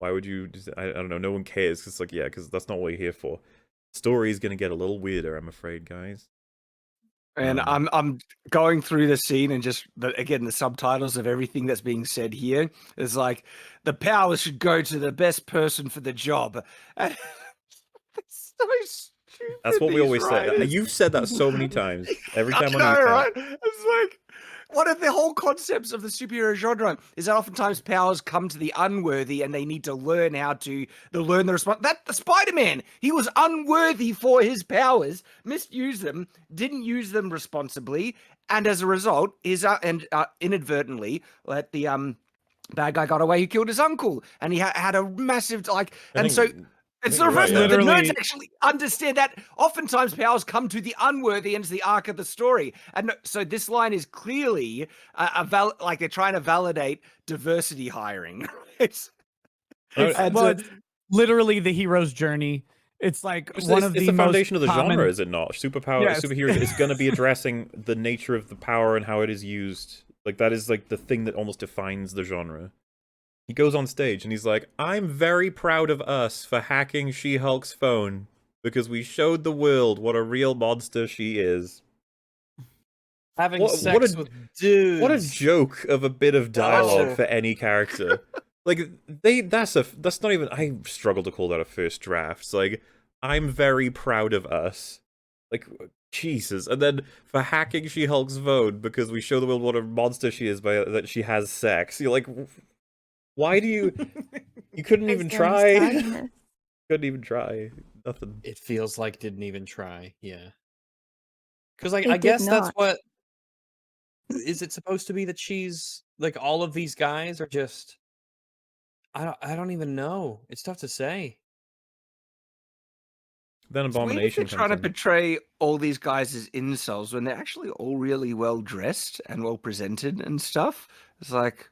Why would you? I don't know. No one cares. It's like, yeah, because that's not what you're here for. Story is gonna get a little weirder, I'm afraid, guys. And I'm going through the scene and just again the subtitles of everything that's being said here is like the power should go to the best person for the job. And it's so stupid. That's what we these always say. writers. You've said that so many times. Every time I know, on EFAP. right? It's like one of the whole concepts of the superhero genre is that oftentimes powers come to the unworthy and they need to learn how to learn the response. That the Spider-Man, he was unworthy for his powers, misused them, didn't use them responsibly, and as a result, inadvertently let the bad guy got away who killed his uncle, and he had a massive it's the reverse. right, The yeah. nerds actually understand that oftentimes powers come to the unworthy, and it's the arc of the story. And so this line is clearly like they're trying to validate diversity hiring. it's literally the hero's journey. It's like It's one of the foundation of the common... genre, is it not? Superheroes is going to be addressing the nature of the power and how it is used. Like, that is like the thing that almost defines the genre. He goes on stage and he's like, "I'm very proud of us for hacking She-Hulk's phone because we showed the world what a real monster she is." Having sex with dudes. What a joke of a bit of dialogue for any character. Like, that's not even, I struggle to call that a first draft. It's like, "I'm very proud of us." Like, Jesus. And then for hacking She-Hulk's phone because we show the world what a monster she is by that she has sex. You're like, why do you couldn't even try? Couldn't even try. Nothing. It feels like didn't even try. Yeah. Because like I guess that's what is it supposed to be, that she's like all of these guys are just I don't even know. It's tough to say. Then Abomination trying to portray all these guys as incels when they're actually all really well dressed and well presented and stuff. It's like,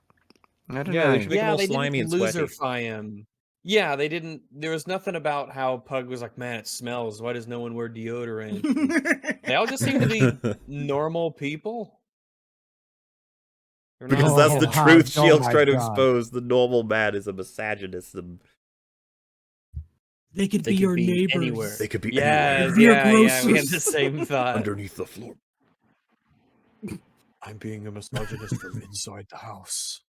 I don't know. They should make them all they slimy and didn't sweaty. loserify him. Yeah, they didn't. There was nothing about how Pug was like, "Man, it smells. Why does no one wear deodorant?" They all just seem to be normal people. Because that's the truth Shield's trying to expose. The normal man is a misogynist. They could be your neighbors. Anywhere. They could be anywhere. Yeah, we had the same thought. Underneath the floor. I'm being a misogynist from inside the house.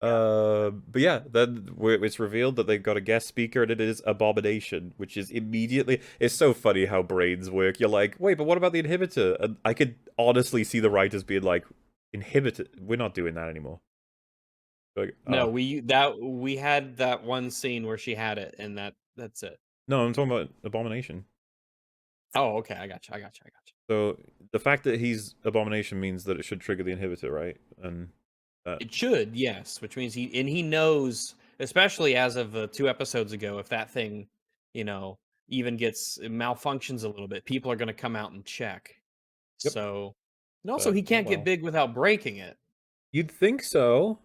But yeah, then it's revealed that they've got a guest speaker, and it is Abomination, which is immediately... It's so funny how brains work. You're like, wait, but what about the inhibitor? And I could honestly see the writers being like, inhibitor? We're not doing that anymore. Like, no, we had that one scene where she had it, and that's it. No, I'm talking about Abomination. Oh, okay, I got you. So the fact that he's Abomination means that it should trigger the inhibitor, right? And it should, yes, which means he knows, especially as of 2 episodes ago, if that thing, even gets malfunctions a little bit, people are going to come out and check. Yep. So, and also he can't get big without breaking it. You'd think so.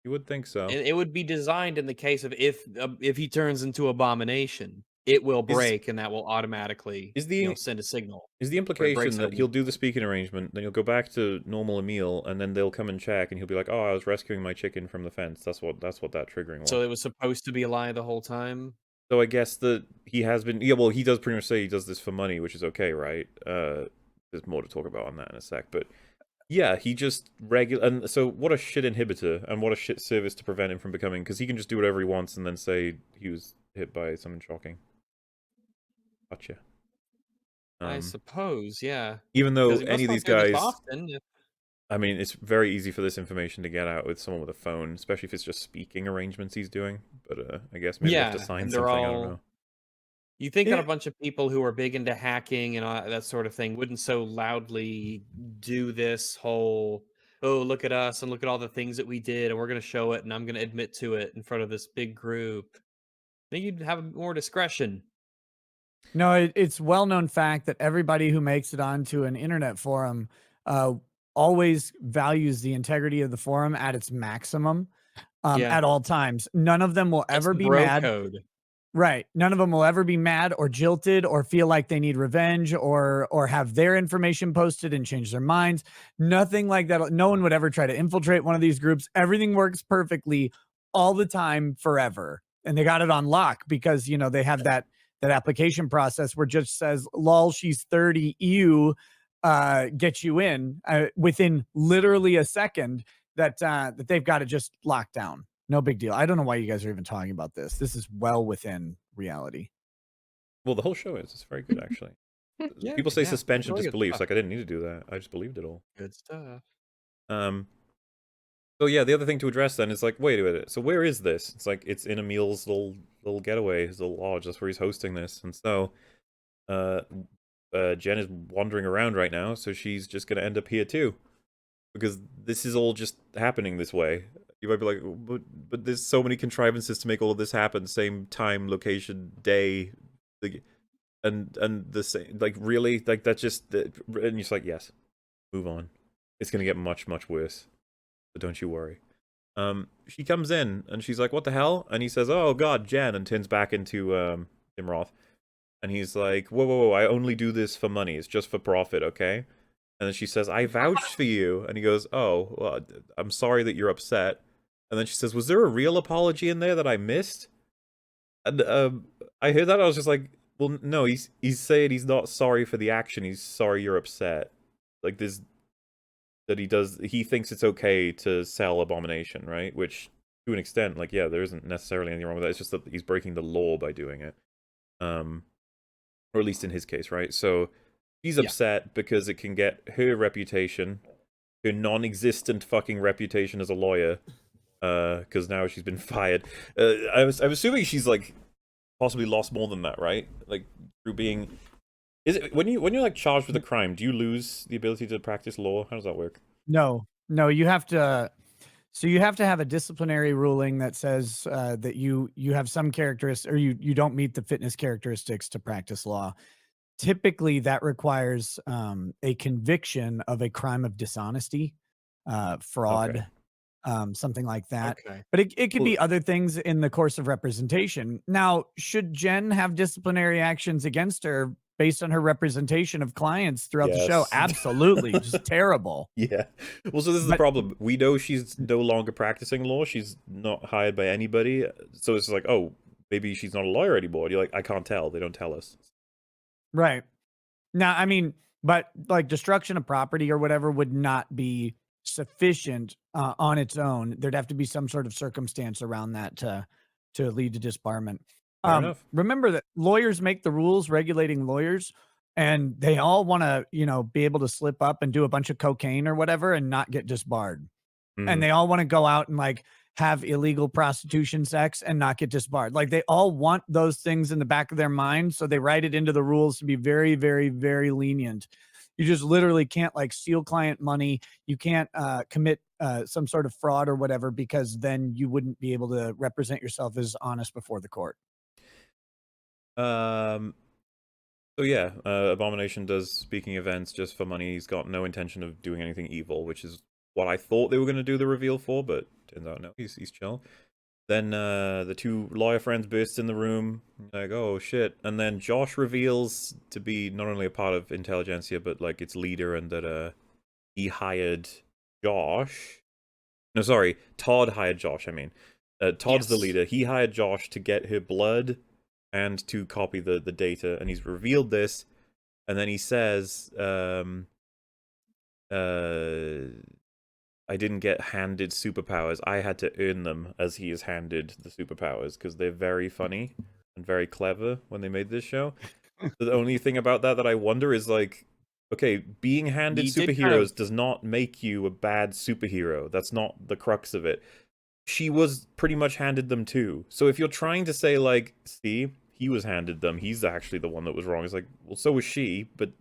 You would think so. It would be designed in the case of if he turns into Abomination, it will break, and that will automatically send a signal. Is the implication that he'll do the speaking arrangement, then he'll go back to normal Emil, and then they'll come and check, and he'll be like, "Oh, I was rescuing my chicken from the fence." That's what that triggering was. So it was supposed to be a lie the whole time? So I guess that he has been... Yeah, well, he does pretty much say he does this for money, which is okay, right? there's more to talk about on that in a sec. But yeah, he just and so what a shit inhibitor and what a shit service to prevent him from becoming, because he can just do whatever he wants and then say he was hit by something shocking. Gotcha. I suppose, yeah. Even though Because he any must of not these do this guys, often. I mean, it's very easy for this information to get out with someone with a phone, especially if it's just speaking arrangements he's doing. But I guess maybe they have to Yeah, sign and they're something. I don't all. know. You think that a It- bunch of people who are big into hacking and that sort of thing wouldn't so loudly do this whole, oh, look at us and look at all the things that we did and we're going to show it and I'm going to admit to it in front of this big group. I think you'd have more discretion. No, it's well-known fact that everybody who makes it onto an internet forum always values the integrity of the forum at its maximum Yeah. at all times. None of them will That's ever the be bro mad. code. Right. None of them will ever be mad or jilted or feel like they need revenge or have their information posted and change their minds. Nothing like that. No one would ever try to infiltrate one of these groups. Everything works perfectly all the time, forever. And they got it on lock because, you know, they have that application process where just says, lol, she's 30, ew, get you in within literally a second that they've got it just locked down. No big deal. I don't know why you guys are even talking about this. This is well within reality. Well, the whole show is. It's very good, actually. Yeah, People say yeah, suspension of really good disbelief. stuff. Like, I didn't need to do that. I just believed it all. Good stuff. So yeah, the other thing to address then is like, wait a minute. So where is this? It's like it's in Emil's little getaway, his little lodge. That's where he's hosting this. And so, Jen is wandering around right now, so she's just gonna end up here too, because this is all just happening this way. You might be like, but there's so many contrivances to make all of this happen. Same time, location, day, and the same. Like really, like that's just. And you're just like, yes, move on. It's gonna get much worse. But don't you worry. She comes in and she's like, "What the hell?" And he says, "Oh God, Jen," and turns back into Tim Roth. And he's like, "Whoa! I only do this for money. It's just for profit, okay?" And then she says, "I vouched for you." And he goes, "Oh, well, I'm sorry that you're upset." And then she says, "Was there a real apology in there that I missed?" And I heard that. I was just like, "Well, no. He's saying he's not sorry for the action. He's sorry you're upset. Like this." That he thinks it's okay to sell Abomination, right? Which, to an extent, like, yeah, there isn't necessarily anything wrong with that. It's just that he's breaking the law by doing it. Or at least in his case, right? So she's upset because it can get her reputation, her non-existent fucking reputation as a lawyer, because now she's been fired. I'm assuming she's, like, possibly lost more than that, right? Like, through being... Is it when you're like charged with a crime, do you lose the ability to practice law? How does that work? No, you have to. So you have to have a disciplinary ruling that says that you have some characteristics, or you don't meet the fitness characteristics to practice law. Typically, that requires a conviction of a crime of dishonesty, fraud, something like that. Okay. But it could be other things in the course of representation. Now, should Jen have disciplinary actions against her based on her representation of clients throughout the show? Yes. Absolutely. Just terrible. Yeah. Well, so this is the problem. We know she's no longer practicing law. She's not hired by anybody. So it's like, oh, maybe she's not a lawyer anymore. You're like, I can't tell. They don't tell us. Right. Now, I mean, but like destruction of property or whatever would not be sufficient on its own. There'd have to be some sort of circumstance around that to lead to disbarment. Fair enough. Remember that lawyers make the rules regulating lawyers, and they all want to, be able to slip up and do a bunch of cocaine or whatever and not get disbarred. And they all want to go out and like have illegal prostitution sex and not get disbarred. Like they all want those things in the back of their mind. So they write it into the rules to be very, very, very lenient. You just literally can't like steal client money. You can't commit some sort of fraud or whatever, because then you wouldn't be able to represent yourself as honest before the court. So yeah, Abomination does speaking events just for money. He's got no intention of doing anything evil, which is what I thought they were going to do the reveal for, but turns out no, he's chill. Then the two lawyer friends burst in the room, like, oh shit. And then Josh reveals to be not only a part of Intelligentsia, but like its leader, and that he hired Josh. No, sorry, Todd hired Josh, I mean. Todd's the leader. He hired Josh to get her blood and to copy the data, and he's revealed this and then he says, I didn't get handed superpowers. I had to earn them, as he is handed the superpowers, because they're very funny and very clever when they made this show. The only thing about that I wonder is, like, okay, being handed superheroes does not make you a bad superhero. That's not the crux of it. She was pretty much handed them too. So if you're trying to say, like, see, he was handed them, he's actually the one that was wrong, it's like, well, so was she, but...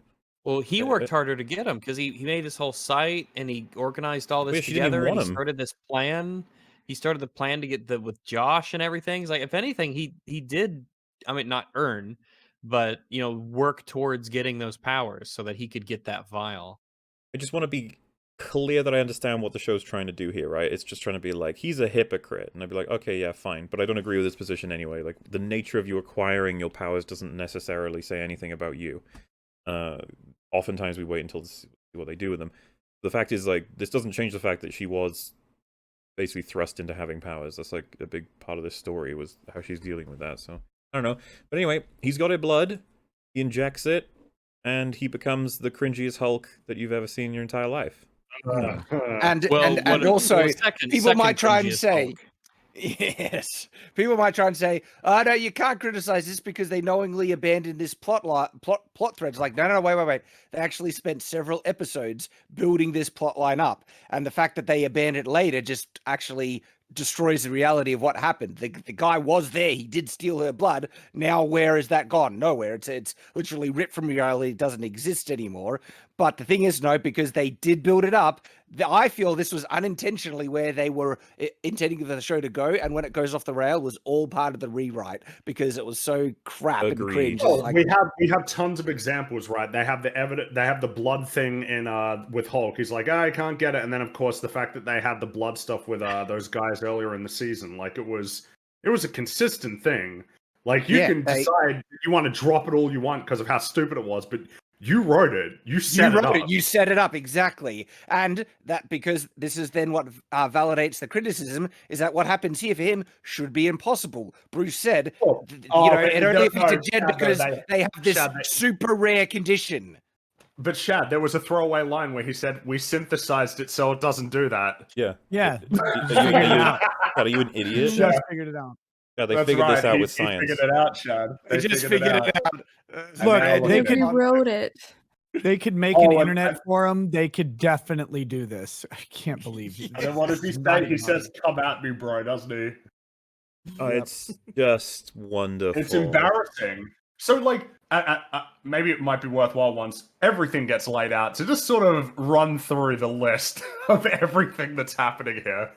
Well, he worked harder to get him because he made this whole site and he organized all this together and he started this plan. He started the plan to get with Josh and everything. It's like, if anything, he did, I mean, not earn, but, you know, work towards getting those powers so that he could get that vial. I just want to be clear that I understand what the show's trying to do here, right? It's just trying to be like, he's a hypocrite. And I'd be like, okay, yeah, fine. But I don't agree with his position anyway. Like, the nature of you acquiring your powers doesn't necessarily say anything about you. Oftentimes we wait until to see what they do with them. The fact is, like, this doesn't change the fact that she was basically thrust into having powers. That's, like, a big part of this story, was how she's dealing with that. So, I don't know. But anyway, he's got her blood. He injects it. And he becomes the cringiest Hulk that you've ever seen in your entire life. And also, people might try and say, yes, people might try and say, oh, no, you can't criticize this because they knowingly abandoned this plot thread. It's like, no, wait. They actually spent several episodes building this plot line up. And the fact that they abandoned it later just actually destroys the reality of what happened. The guy was there. He did steal her blood. Now, where is that gone? Nowhere. It's literally ripped from reality. It doesn't exist anymore. But the thing is, no, because they did build it up, I feel this was unintentionally where they were intending for the show to go, and when it goes off the rail, was all part of the rewrite because it was so crap and cringe. Oh, like, we have tons of examples, right? They have the evidence. They have the blood thing in with Hulk. He's like, I can't get it, and then of course the fact that they had the blood stuff with those guys earlier in the season, like it was a consistent thing. Like you can decide you want to drop it all you want because of how stupid it was, but you wrote it. You set it up. You set it up, exactly. And that, because this is then what validates the criticism, is that what happens here for him should be impossible. Bruce said, it only affected Jed because they have this super rare condition. But Shad, there was a throwaway line where he said, we synthesized it so it doesn't do that. Yeah. Yeah. Are you an idiot? Just figured it out. Yeah, they figured this out with science. He figured it out, Shad. They just figured it out. Look, they could rewrote it. They could make an internet forum. They could definitely do this. I can't believe it. And then what does he say? He says, come at me, bro, doesn't he? It's just wonderful. It's embarrassing. So, like, maybe it might be worthwhile once everything gets laid out to just sort of run through the list of everything that's happening here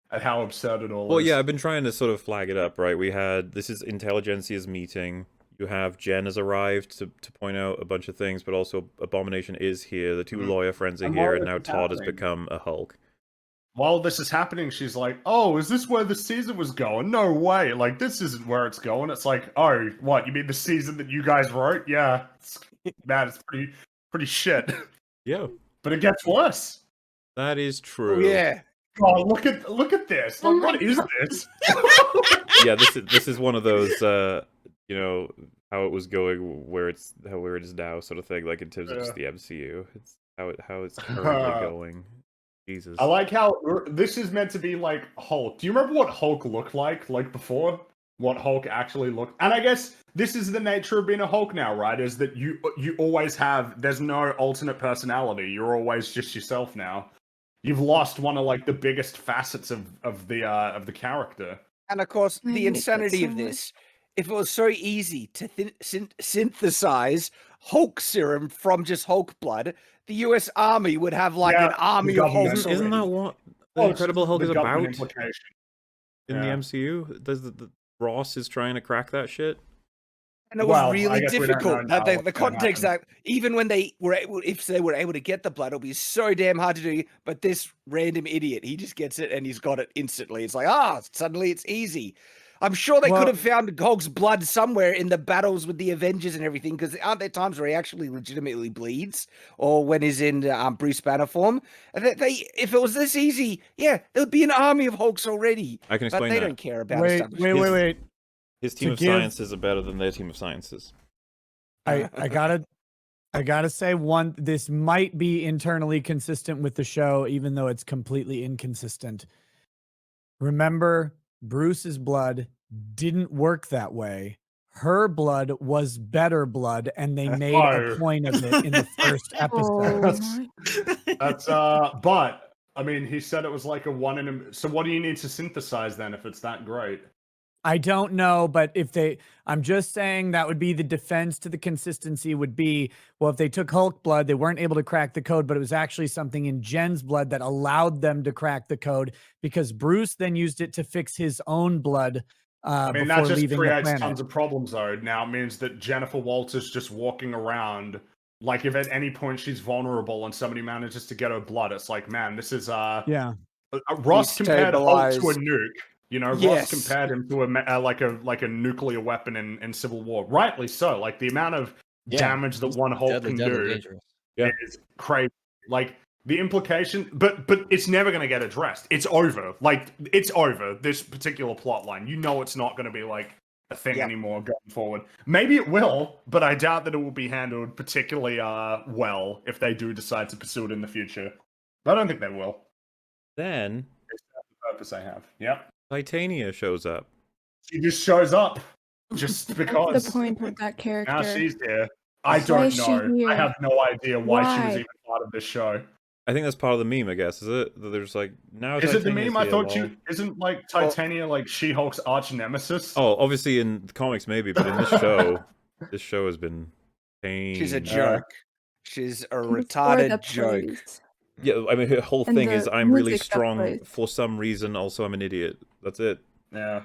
and how absurd it all is. Well, yeah, I've been trying to sort of flag it up, right? This is Intelligentsia's meeting. You have Jen has arrived to point out a bunch of things, but also Abomination is here. The two lawyer friends are here, and now Todd has become a Hulk. While this is happening, she's like, oh, is this where the season was going? No way. Like, this isn't where it's going. It's like, oh, what? You mean the season that you guys wrote? Yeah. Man, it's pretty shit. Yeah. But it gets worse. That is true. Oh, yeah. Oh, look at this. Like, what is this? Yeah, this is one of those you know, how it was going, where it is now, sort of thing. Like in terms of just the MCU, it's how it's currently going. Jesus, I like how this is meant to be like Hulk. Do you remember what Hulk looked like before? What Hulk actually looked? And I guess this is the nature of being a Hulk now, right? Is that you always have? There's no alternate personality. You're always just yourself now. You've lost one of like the biggest facets of the character. And of course, the insanity of this. If it was so easy to synthesize Hulk serum from just Hulk blood, the U.S. Army would have like an army of Hulks. Isn't that what the Incredible Hulk is about? In the MCU, the Ross is trying to crack that shit. And it was really difficult. The context that even when they were if they were able to get the blood, it'll be so damn hard to do. But this random idiot, he just gets it and he's got it instantly. It's like, suddenly it's easy. I'm sure they could have found Hulk's blood somewhere in the battles with the Avengers and everything, because aren't there times where he actually legitimately bleeds, or when he's in Bruce Banner form? And if it was this easy, there would be an army of Hulks already. I can explain but they that. don't care about it. Wait. His team of sciences are better than their team of sciences. I gotta I gotta say, this might be internally consistent with the show, even though it's completely inconsistent. Remember, Bruce's blood didn't work that way. Her blood was better blood, and they made a point of it in the first episode. That's but I mean, he said it was like a one in a. So what do you need to synthesize then if it's that great? I don't know, but I'm just saying that would be the defense to the consistency would be, well, if they took Hulk blood, they weren't able to crack the code, but it was actually something in Jen's blood that allowed them to crack the code because Bruce then used it to fix his own blood. I mean, before that just leaving the creates planet. tons of problems, though. Now it means that Jennifer Walters just walking around, like if at any point she's vulnerable and somebody manages to get her blood, it's like, man, this is yeah. Ross compared Hulk to a Destabilized. nuke. You know, Yes. Ross compared him to like a nuclear weapon in Civil War. Rightly so. Like the amount of damage that one Hulk can do dangerous. is crazy. Like the implication, but it's never going to get addressed. It's over. Like it's over. This particular plot line. You know, it's not going to be like a thing anymore going forward. Maybe it will, but I doubt that it will be handled particularly well if they do decide to pursue it in the future. I don't think they will. Then It's not the purpose I have. Yep. Titania shows up. She just shows up just because. What's the point with that character? Now she's here. I Why don't is she know. here? I have no idea why she was Why? even part of this show. I think that's part of the meme, I guess. Is it? That there's like now. Is it the Titania's meme? I here, thought lol. isn't like Titania like She-Hulk's arch nemesis? Oh, obviously in the comics maybe, but in this show has been pain. She's a jerk. She's a And the score retarded that joke. plays. Yeah, I mean her whole And thing the is I'm really music that strong plays. for some reason. Also, I'm an idiot. That's it. Yeah.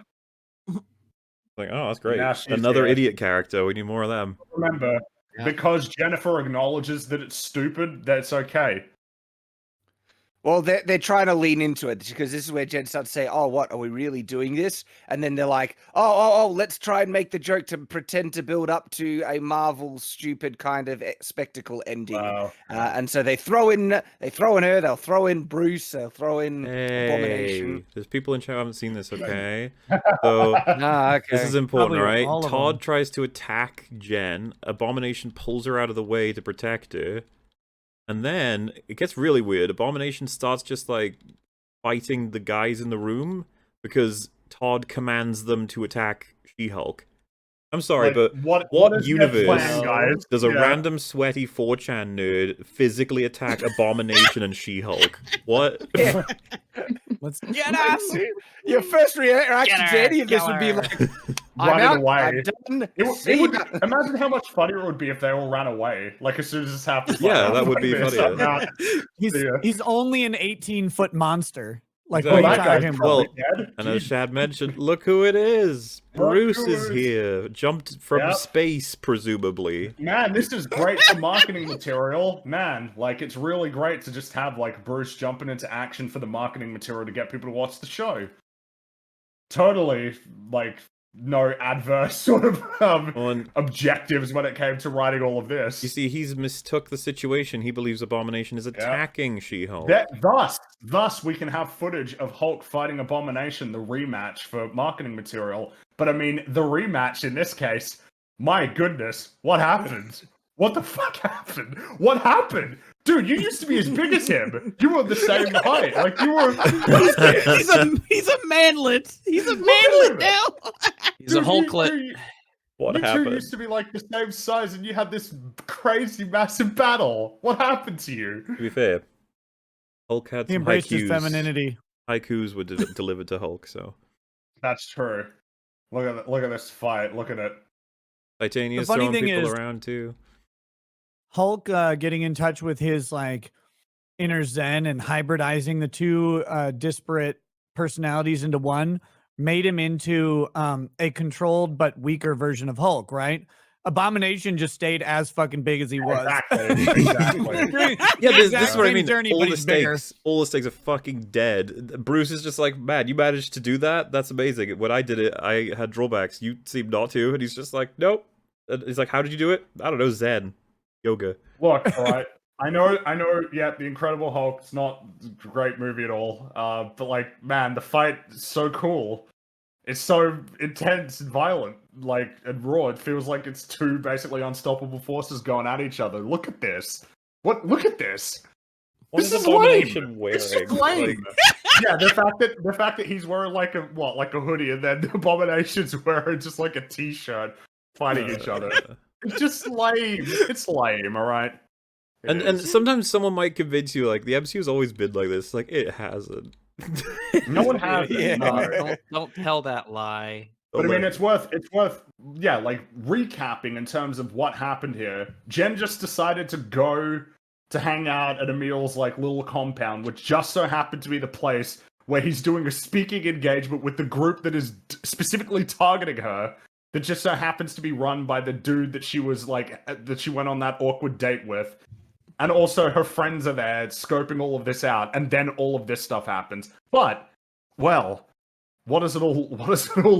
Like, oh, that's great. Now she's Another here. idiot character. We need more of them. Remember, Yeah. because Jennifer acknowledges that it's stupid, that's okay. Well, they're trying to lean into it because this is where Jen starts to say, "Oh, what are we really doing this?" And then they're like, "Oh, let's try and make the joke to pretend to build up to a Marvel stupid kind of spectacle ending." Wow. And so they throw in her, they'll throw in Bruce, they'll throw in Abomination. Hey, there's people in chat who haven't seen this. Okay, so Okay. this is important, Probably right? all of Todd them. tries to attack Jen. Abomination pulls her out of the way to protect her. And then it gets really weird. Abomination starts just like fighting the guys in the room because Todd commands them to attack She-Hulk. I'm sorry, Like, but what is their universe plan, guys? does a Yeah. random sweaty 4chan nerd physically attack Abomination and She-Hulk? What? Yeah. Let's Get us! Your first reaction to any of this would be like, "I'm Running out, away. I'm done." It would, imagine how much funnier it would be if they all ran away. Like as soon as this happens. Yeah, like, that would like be this, funnier. I'm out. He's See ya. he's only an 18-foot monster. Like Exactly. we Well, that tie guy's him. probably Well, dead. And as Jeez. Shad mentioned, look who it is. Look Bruce who is it is. here. Jumped from Yep. space, presumably. Man, this is great for marketing material. Man, like it's really great to just have like Bruce jumping into action for the marketing material to get people to watch the show. Totally, like no adverse sort of Well, and objectives when it came to writing all of this. you see, he's mistook the situation. He believes Abomination is attacking She-Hulk. Thus, we can have footage of Hulk fighting Abomination, the rematch for marketing material. But I mean, the rematch in this case, my goodness, what happened? What the fuck happened? What happened? Dude, you used to be as big as him. You were the same height. Like, you were... What is this? He's a manlet. He's a Look at manlet him. now. He's a Dude, Hulklet. What you two happened? used to be like the same size and you had this crazy massive battle. What happened to you? To be fair, Hulk had He some embraced his haikus. femininity. Haikus were delivered to Hulk, so. That's true. Look at this fight. Look at it. Titania's The funny throwing thing people is- around, too. Hulk getting in touch with his like inner Zen and hybridizing the two disparate personalities into one made him into a controlled but weaker version of Hulk, right? Abomination just stayed as fucking big as he was. Exactly. Yeah, this is Exact what I same mean. journey, all but the he's bigger. stakes are fucking dead. Bruce is just like, man, you managed to do that? That's amazing. When I did it, I had drawbacks. You seem not to. And he's just like, nope. And he's like, how did you do it? I don't know, Zen. Yoga. Look, all right. I know. Yeah, The Incredible Hulk. It's not a great movie at all. But like, man, the fight is so cool. It's so intense and violent, like, and raw. It feels like it's two basically unstoppable forces going at each other. Look at this. Look at this. What This is is Abomination lame. wearing? It's just lame. Yeah, the fact that he's wearing like a hoodie, and then Abomination's wearing just like a t-shirt, fighting each other. It's just lame. It's lame. All right. And sometimes someone might convince you like the MCU's always been like this. Like it hasn't. No one has it. Yeah. No. Don't tell that lie. But I mean, it's worth, yeah, like recapping in terms of what happened here. Jen just decided to go to hang out at Emil's like little compound, which just so happened to be the place where he's doing a speaking engagement with the group that is specifically targeting her. That just so happens to be run by the dude that she was like that she went on that awkward date with. And also her friends are there scoping all of this out, and then all of this stuff happens. But, well, what has it all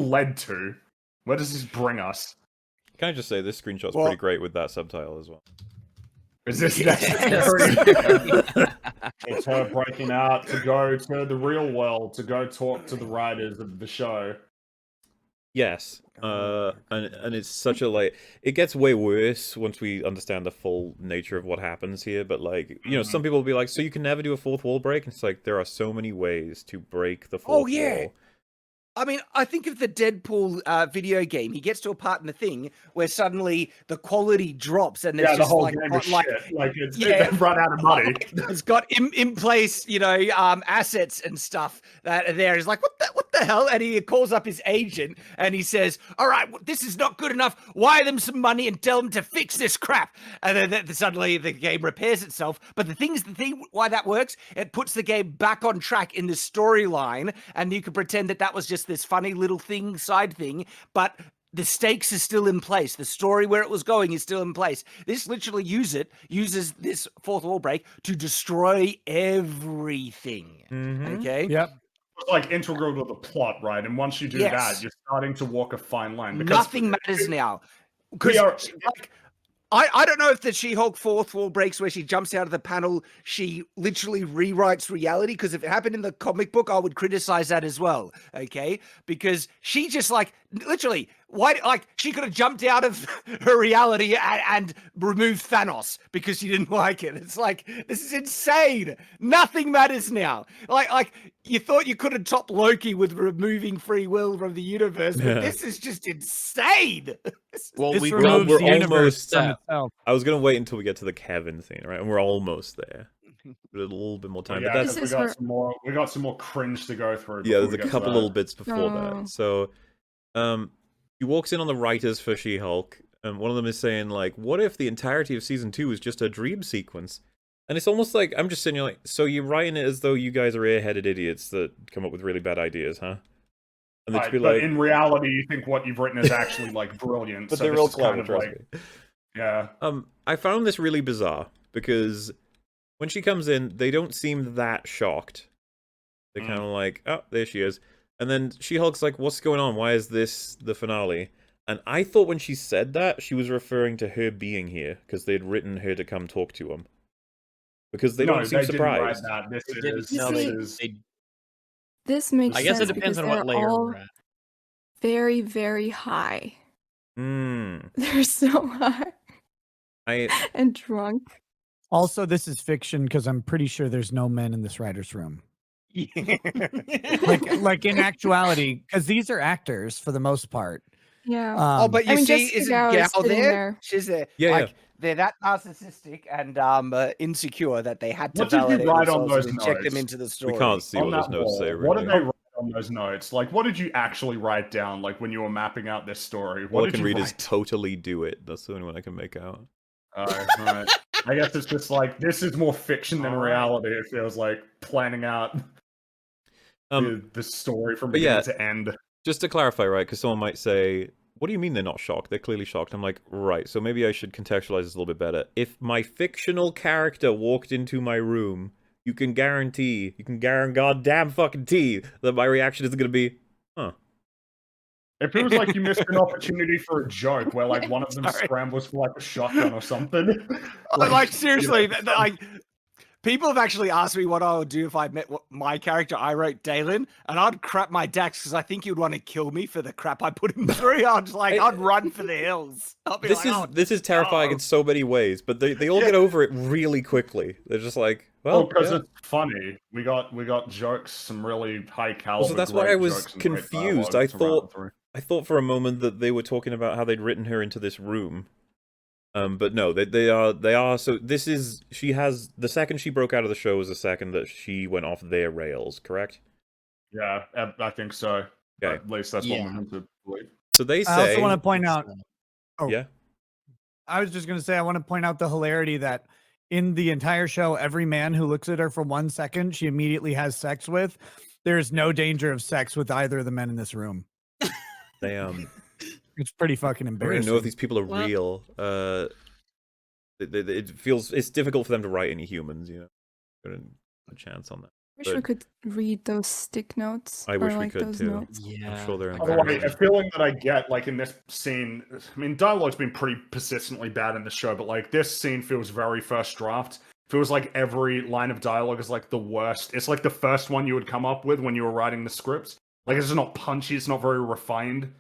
led to? Where does this bring us? Can I just say this screenshot's pretty great with that subtitle as well. Is this necessary? It's her breaking out to go to the real world, to go talk to the writers of the show. Yes, and it's such a like it gets way worse once we understand the full nature of what happens here. But like some people will be like, so you can never do a fourth wall break. And it's like there are so many ways to break the fourth wall. I mean, I think of the Deadpool video game. He gets to a part in the thing where suddenly the quality drops, and there's the just whole like, game is like, shit. Like they've run out of money. It's got in place, assets and stuff that are there. He's like, what the hell? And he calls up his agent and he says, all right, this is not good enough. Wire them some money and tell them to fix this crap. And then suddenly the game repairs itself. But the thing why that works, it puts the game back on track in the storyline, and you can pretend that was just this funny little side thing, but the stakes are still in place. The story where it was going is still in place. This literally uses this fourth wall break to destroy everything. Okay? Yep. It's like integral to the plot, right? And once you do that, you're starting to walk a fine line. Because nothing matters now. Because I don't know if the She-Hulk fourth wall breaks where she jumps out of the panel, she literally rewrites reality, because if it happened in the comic book, I would criticize that as well, okay? Because she just literally, she could have jumped out of her reality and removed Thanos because she didn't like it. It's like, this is insane. Nothing matters now. Like you thought you could have topped Loki with removing free will from the universe, but this is just insane. Well, This we're removes the universe almost. from itself. I was gonna wait until we get to the Kevin scene, right? And we're almost there. A little bit more time, Yeah, but that's we got some more cringe to go through. yeah. before There's we a get couple to little that. bits before that. So, he walks in on the writers for She-Hulk, and one of them is saying like, "What if the entirety of season 2 is just a dream sequence?" And it's almost like I'm just sitting here like, so you're writing it as though you guys are airheaded idiots that come up with really bad ideas, huh? And Right, but in reality, you think what you've written is actually like brilliant. But so they're this real is kind clever, of trust like, yeah. I found this really bizarre because when she comes in, they don't seem that shocked. They're kind of like, oh, there she is. And then She-Hulk's like, what's going on? Why is this the finale? And I thought when she said that, she was referring to her being here because they'd written her to come talk to him. Because they don't seem surprised. This makes I guess sense it depends because on what they're layer all we're at. very, very high. Hmm. They're so high and drunk. Also, this is fiction because I'm pretty sure there's no men in this writer's room. like in actuality, because these are actors for the most part. Yeah. But you see, isn't Gal there? She's there. Yeah, they're that narcissistic and insecure that they had to What did you validate write on themselves those and inject them notes? into the story. We can't see what those notes say, really. What did they write on those notes? Like, what did you actually write down? Like when you were mapping out this story? All I can read is totally do it. That's the only one I can make out. Right. I guess it's just like this is more fiction than reality. It feels like planning out the story from beginning to end. Just to clarify, right? Because someone might say, "What do you mean they're not shocked? They're clearly shocked." I'm like, right. So maybe I should contextualize this a little bit better. If my fictional character walked into my room, you can goddamn fucking tee that my reaction is going to be, huh. It feels like you missed an opportunity for a joke where like one of them scrambles for like a shotgun or something. Like seriously, People have actually asked me what I would do if I met my character. I wrote Dalen, and I'd crap my Dax because I think he'd want to kill me for the crap I put him through. I'd run for the hills. I'll be This is terrifying in so many ways, but they all get over it really quickly. They're just like, well, because it's funny. We got jokes, some really high caliber. So that's why I was confused. I thought for a moment that they were talking about how they'd written her into this room. But no, they are. So this is, she has, the second she broke out of the show was the second that she went off their rails, correct? Yeah, I think so. Okay. At least that's what we're meant to believe. So they say. I also want to point out. Oh, yeah. I was just going to say, I want to point out the hilarity that in the entire show, every man who looks at her for 1 second, she immediately has sex with. There's no danger of sex with either of the men in this room. They It's pretty fucking I don't embarrassing. even know if these people are real. It's difficult for them to write any humans, you know. Got a chance on that. I wish we could read those stick notes. I wish or, we like, could those too. Notes. Yeah. I'm sure they're A feeling that I get, like in this scene, I mean, dialogue's been pretty persistently bad in the show, but like this scene feels very first draft. Feels like every line of dialogue is like the worst. It's like the first one you would come up with when you were writing the scripts. Like it's just not punchy. It's not very refined.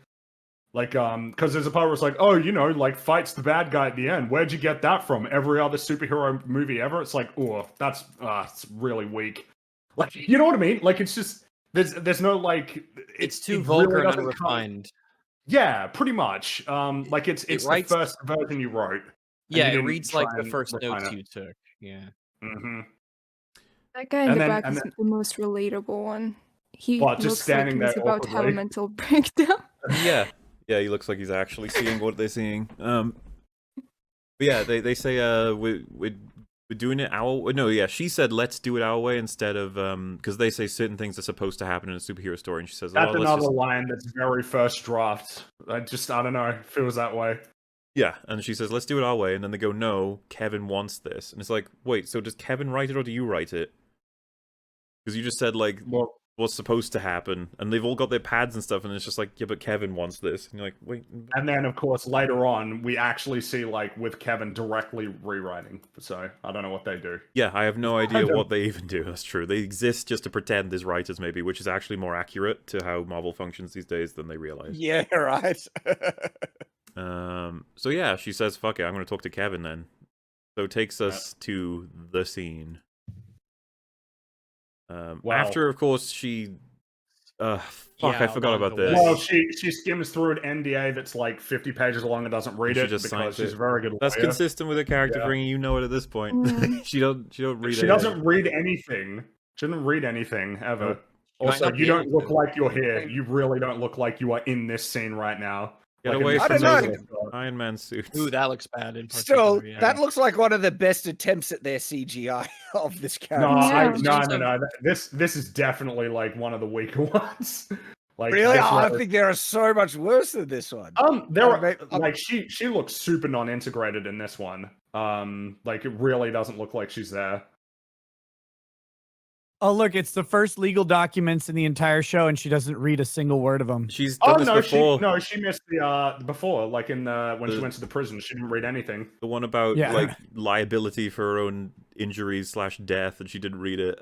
Like, because there's a part where it's like, oh, you know, like fights the bad guy at the end. Where'd you get that from? Every other superhero movie ever? It's like, oh, that's it's really weak. Like, you know what I mean? Like, it's just there's no like. It's too it vulgar really and doesn't unrefined. Yeah, pretty much. Like it's writes- the first version you wrote. Yeah, you it didn't reads try like the and first refine notes it. you took. Yeah. Mm-hmm. That guy in And the then- back and is then- the most relatable one. He What, just looks standing like he's there about to have a awkwardly? mental breakdown. Yeah. Yeah, he looks like he's actually seeing what they're seeing. But yeah, they say we're doing it our no, yeah, she said let's do it our way instead of because they say certain things are supposed to happen in a superhero story, and she says, That's let's another just... line that's very first draft. I don't know, feels that way. Yeah, and she says, let's do it our way, and then they go, no, Kevin wants this. And it's like, wait, so does Kevin write it or do you write it? Because you just said, like, what's supposed to happen, and they've all got their pads and stuff, and it's just like, yeah, but Kevin wants this. And you're like, wait. And then, of course, later on, we actually see, like, with Kevin directly rewriting. So, I don't know what they do. Yeah, I have no idea what they even do. That's true. They exist just to pretend as writers, maybe, which is actually more accurate to how Marvel functions these days than they realize. Yeah, right. So yeah, she says, fuck it, I'm going to talk to Kevin then. So it takes us to the scene. After, of course, she... fuck, I forgot about this. Well, she skims through an NDA that's like 50 pages long and doesn't read it because she's a very good lawyer. That's consistent with her character bringing you know it at this point. she don't read it. She doesn't read anything. She doesn't read anything, ever. Also, you don't look like you're here. You really don't look like you are in this scene right now. Get Like, away I from don't those know. Iron Man suits. Ooh, that looks bad. Still, that looks like one of the best attempts at their CGI of this character. No. This is definitely like one of the weaker ones. Like, really? I think there are so much worse than this one. There are like she looks super non-integrated in this one. Like it really doesn't look like she's there. Oh, look, it's the first legal documents in the entire show, and she doesn't read a single word of them. She's done this before. She missed the before, like in when she went to the prison, she didn't read anything. The one about like liability for her own injuries / death, and she didn't read it.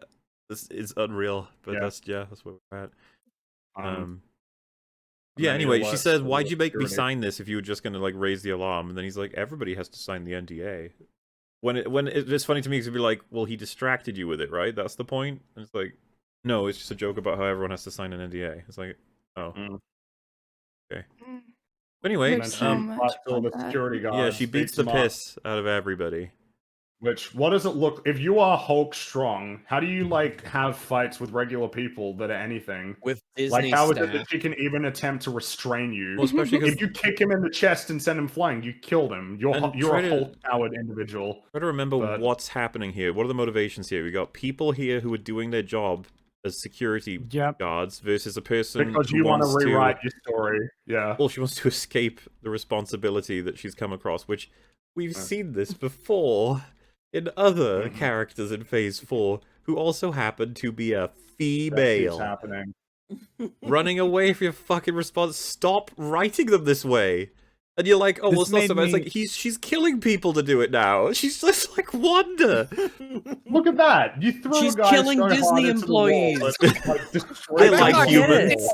This is unreal, but that's where we're at. Yeah. Anyway, she says, "Why'd you make me sign this if you were just gonna like raise the alarm?" And then he's like, "Everybody has to sign the NDA." It's funny to me because it'd be like, well, he distracted you with it, right? That's the point. And it's like, no, it's just a joke about how everyone has to sign an NDA. It's like, oh, okay. But anyway, yeah, she beats the piss out of everybody. Which, what does it look? If you are Hulk strong, how do you like have fights with regular people that are anything? With Disney like, how is it that she can even attempt to restrain you? Well, especially if you kick him in the chest and send him flying, you killed him. You're a Hulk-powered individual. Try to remember what's happening here. What are the motivations here? We got people here who are doing their job as security guards versus a person because who you want to wants rewrite your story. Yeah. Well, she wants to escape the responsibility that she's come across, which we've seen this before in other characters in Phase 4 who also happen to be a female. That keeps happening. Running away from your fucking response. Stop writing them this way. And you're like, oh, well, This it's not so made bad. It's me- like she's killing people to do it now. She's just like Wanda. Look at that. You threw She's a guy killing so Disney hard into the wall employees. that, like, destroyed They're the like wall. humans.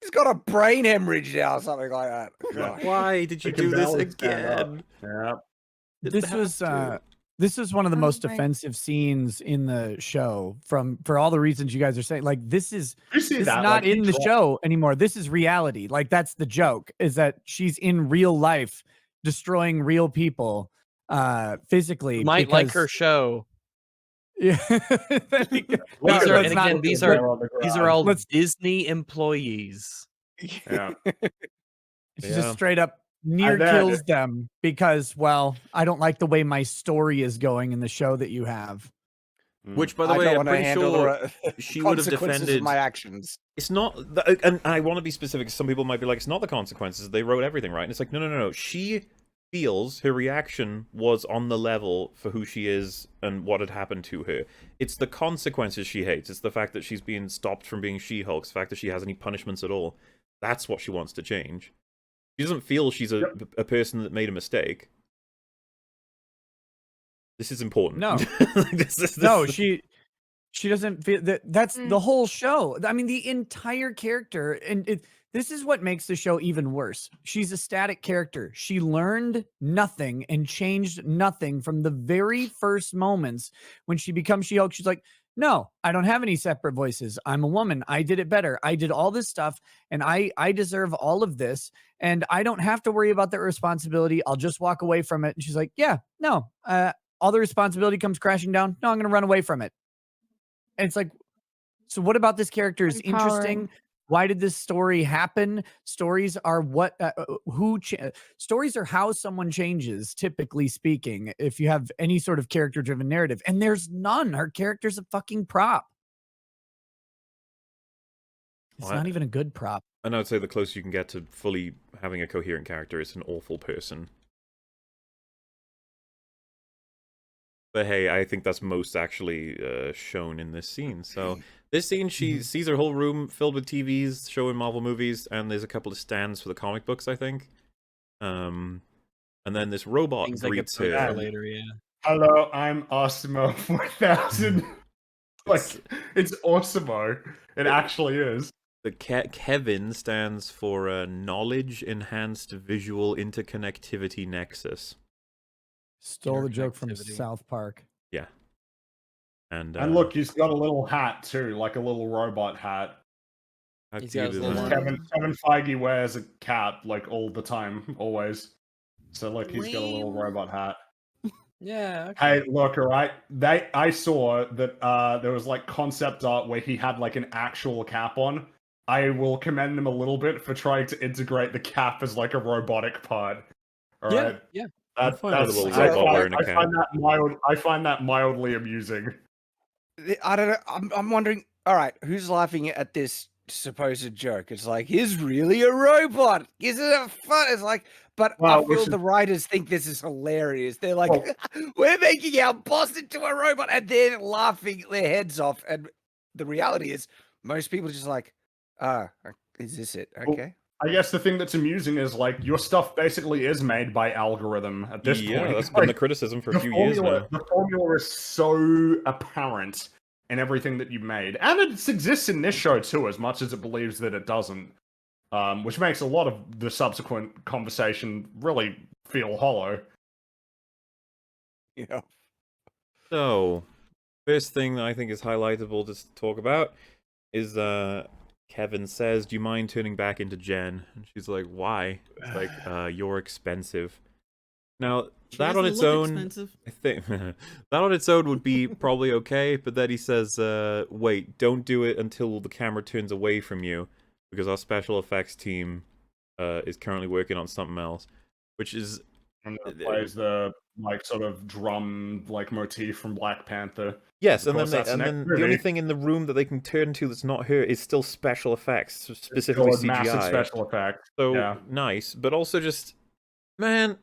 He's got a brain hemorrhage now, or something like that. God. Why did you They can do this barely stand up. again? Yeah. Didn't This have was to. this was one of the most right. offensive scenes in the show for all the reasons you guys are saying. Like this is You see this that? is not like, he in the dropped- show anymore. This is reality. Like that's the joke, is that she's in real life destroying real people physically. Might like her because- show. Yeah. Look These at are, them and not- again, these there are on the these are ground. all Let's- Disney employees. Yeah. She Yeah. just straight up near then- kills them because, well, I don't like the way my story is going in the show that you have. Which, by the I way, don't I'm wanna pretty handle sure the she would have consequences defended. of my actions. It's not, and I want to be specific. Some people might be like, it's not the consequences. They wrote everything right, and it's like, no. She feels her reaction was on the level for who she is and what had happened to her. It's the consequences she hates. It's the fact that she's being stopped from being She-Hulk. It's the fact that she has any punishments at all. That's what she wants to change. She doesn't feel she's a person that made a mistake. This is important. No. This No, she doesn't feel that. That's Mm. the whole show. I mean, the entire character, and this is what makes the show even worse. She's a static character. She learned nothing and changed nothing from the very first moments when she becomes She-Hulk. She's like, no, I don't have any separate voices. I'm a woman. I did it better. I did all this stuff, and I deserve all of this, and I don't have to worry about the responsibility. I'll just walk away from it. And she's like, yeah, no, all the responsibility comes crashing down. No, I'm going to run away from it. And it's like, so what about this character is interesting? Empowering. Why did this story happen? Stories are what, stories are how someone changes, typically speaking, if you have any sort of character driven narrative. And there's none. Her character's a fucking prop. It's Well, not even a good prop. And I would say the closer you can get to fully having a coherent character, it's an awful person. But hey, I think that's most actually shown in this scene. So this scene, she sees her whole room filled with TVs showing Marvel movies, and there's a couple of stands for the comic books, I think. And then this robot Things I get greets for her. later, yeah. Hello, I'm Osmo 4000. Like, it's Osmo. It actually is. The Kevin stands for Knowledge Enhanced Visual Interconnectivity Nexus. Stole the joke from Interconnectivity. South Park. Yeah. And Look, he's got a little hat too, like a little robot hat. how He's cute got his is little that? Kevin Feige wears a cap like all the time, always. So look, he's got a little Lame. robot hat. Yeah. Okay. Hey, look, all right. I saw that there was like concept art where he had like an actual cap on. I will commend him a little bit for trying to integrate the cap as like a robotic part. All Yeah, right. yeah. That, fine with a that's, little I, robot find, wearing a I cap. find that I find that mildly amusing. I don't know. I'm wondering. All right, who's laughing at this supposed joke? It's like he's really a robot. Isn't it fun? It's like, but Well, I feel which the writers think this is hilarious. They're like, Well- we're making our boss into a robot, and they're laughing their heads off. And the reality is, most people are just like, is this it? Well, Okay. I guess the thing that's amusing is like your stuff basically is made by algorithm at this Yeah, point. that's been the Like, criticism for a the few years formula, now. the formula is so apparent in everything that you made, and it exists in this show too, as much as it believes that it doesn't, which makes a lot of the subsequent conversation really feel hollow. Yeah. So, first thing that I think is highlightable to talk about is Kevin says, "Do you mind turning back into Jen?" And she's like, "Why?" It's like, "You're expensive." Now, She that on doesn't its look own, expensive. I think that on its own would be probably okay, but then he says, "Wait, don't do it until the camera turns away from you, because our special effects team is currently working on something else," which is And it plays the like sort of drum like motif from Black Panther. yes, Of and then course, that's and next then the only movie. thing in the room that they can turn to that's not her is still special effects, It's specifically still a massive CGI. special effect. So Yeah. nice, but also just, man,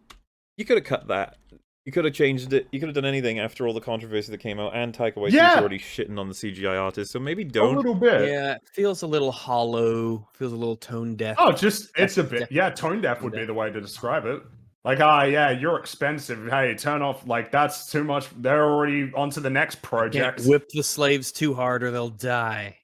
you could have cut that. You could have changed it. You could have done anything after all the controversy that came out, and Taika Waititi's Yeah! already shitting on the CGI artist, so maybe A don't. little bit. Yeah, it feels a little hollow. Feels a little tone deaf. Oh, just it's a bit. Definitely Yeah, tone deaf would be the way to describe it. Like, yeah, you're expensive. Hey, turn off. Like, that's too much. They're already on to the next Can't project. whip the slaves too hard or they'll die.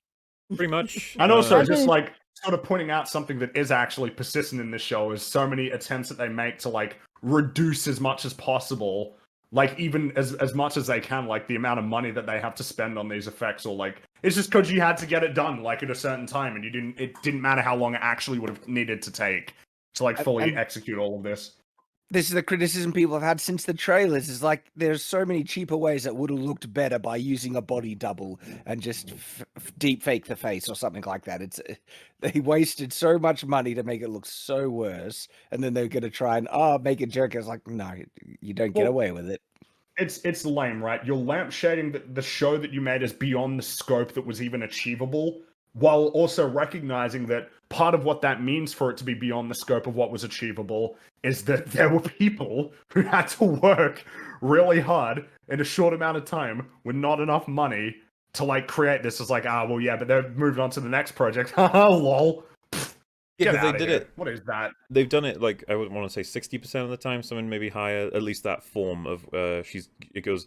Pretty much. And also, Imagine- just like sort of pointing out something that is actually persistent in this show is so many attempts that they make to like reduce as much as possible, like even as much as they can, like the amount of money that they have to spend on these effects, or like it's just because you had to get it done like at a certain time, and it didn't matter how long it actually would have needed to take to like fully And- execute all of this. This is the criticism people have had since the trailers. Is like there's so many cheaper ways that would have looked better by using a body double and just deep fake the face or something like that. It's they wasted so much money to make it look so worse, and then they're going to try and make it jerk. It's like no, you don't get Well, away with it. It's lame, right? You're lampshading the show that you made as beyond the scope that was even achievable, while also recognizing that part of what that means for it to be beyond the scope of what was achievable is that there were people who had to work really hard in a short amount of time with not enough money to like create this. As like, well, yeah, but they're moving on to the next project. Lol. Yeah, Get because they outta did here. it. What is that? They've done it like I would want to say 60% of the time. Something maybe higher. At least that form of it goes,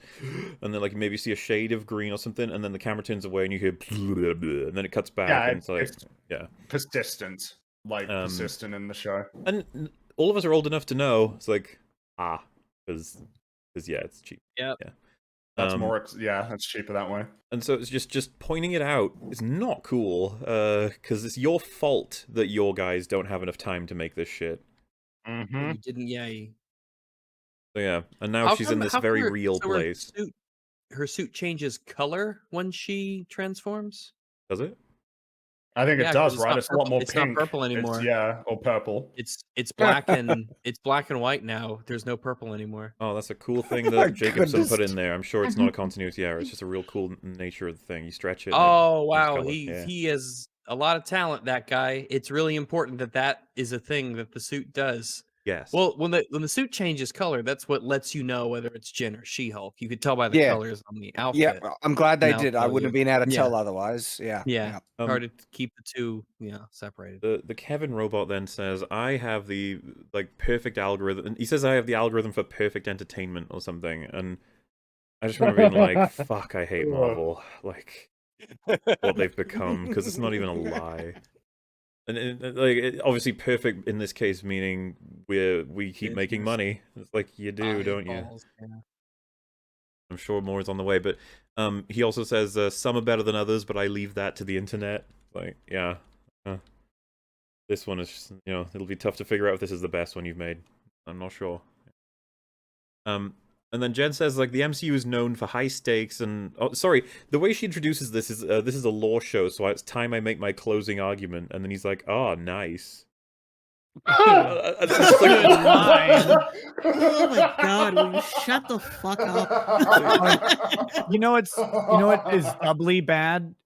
and then like maybe see a shade of green or something, and then the camera turns away and you hear, and then it cuts back. Yeah, and it's like, yeah, persistent, like persistent in the show. And all of us are old enough to know it's like because yeah, it's cheap. Yep. Yeah. That's that's cheaper that way. And so it's just pointing it out is not cool, because it's your fault that your guys don't have enough time to make this shit. Mm-hmm. You didn't, yeah. So yeah, and now she's in this very real place. Her suit changes color when she transforms. Does it? I think Yeah, it does, 'cause it's right? not It's a lot more It's not pink. purple anymore. Or purple. It's black and it's black and white now. There's no purple anymore. Oh, that's a cool thing My that Jacobson put goodness. in there. I'm sure it's not a continuity error. It's just a real cool nature of the thing. You stretch it. and Oh it wow, changes color. Yeah. he has a lot of talent. That guy. It's really important that is a thing that the suit does. Yes. Well, when the suit changes color, that's what lets you know whether it's Jen or She-Hulk. You could tell by the Yeah. colors on the outfit. Yeah, I'm glad they And did. they'll I tell wouldn't have you. been able to Yeah. tell otherwise. Yeah. Yeah, Um, hard to keep the two, separated. The Kevin robot then says, "I have the perfect algorithm." And he says, "I have the algorithm for perfect entertainment" or something. And I just remember being like, "Fuck, I hate Marvel." Like what they've become, because it's not even a lie. And obviously, perfect in this case meaning we keep making money. It's like you do, don't you? Eyeballs, yeah. I'm sure more is on the way, but he also says some are better than others, but I leave that to the internet. Like, yeah, this one is just, it'll be tough to figure out if this is the best one you've made. I'm not sure. And then Jen says, like, the MCU is known for high stakes and... Oh, sorry, the way she introduces this is a law show, so it's time I make my closing argument. And then he's like, oh, nice. It's just like, Oh my god, will you shut the fuck up? You know what is doubly bad?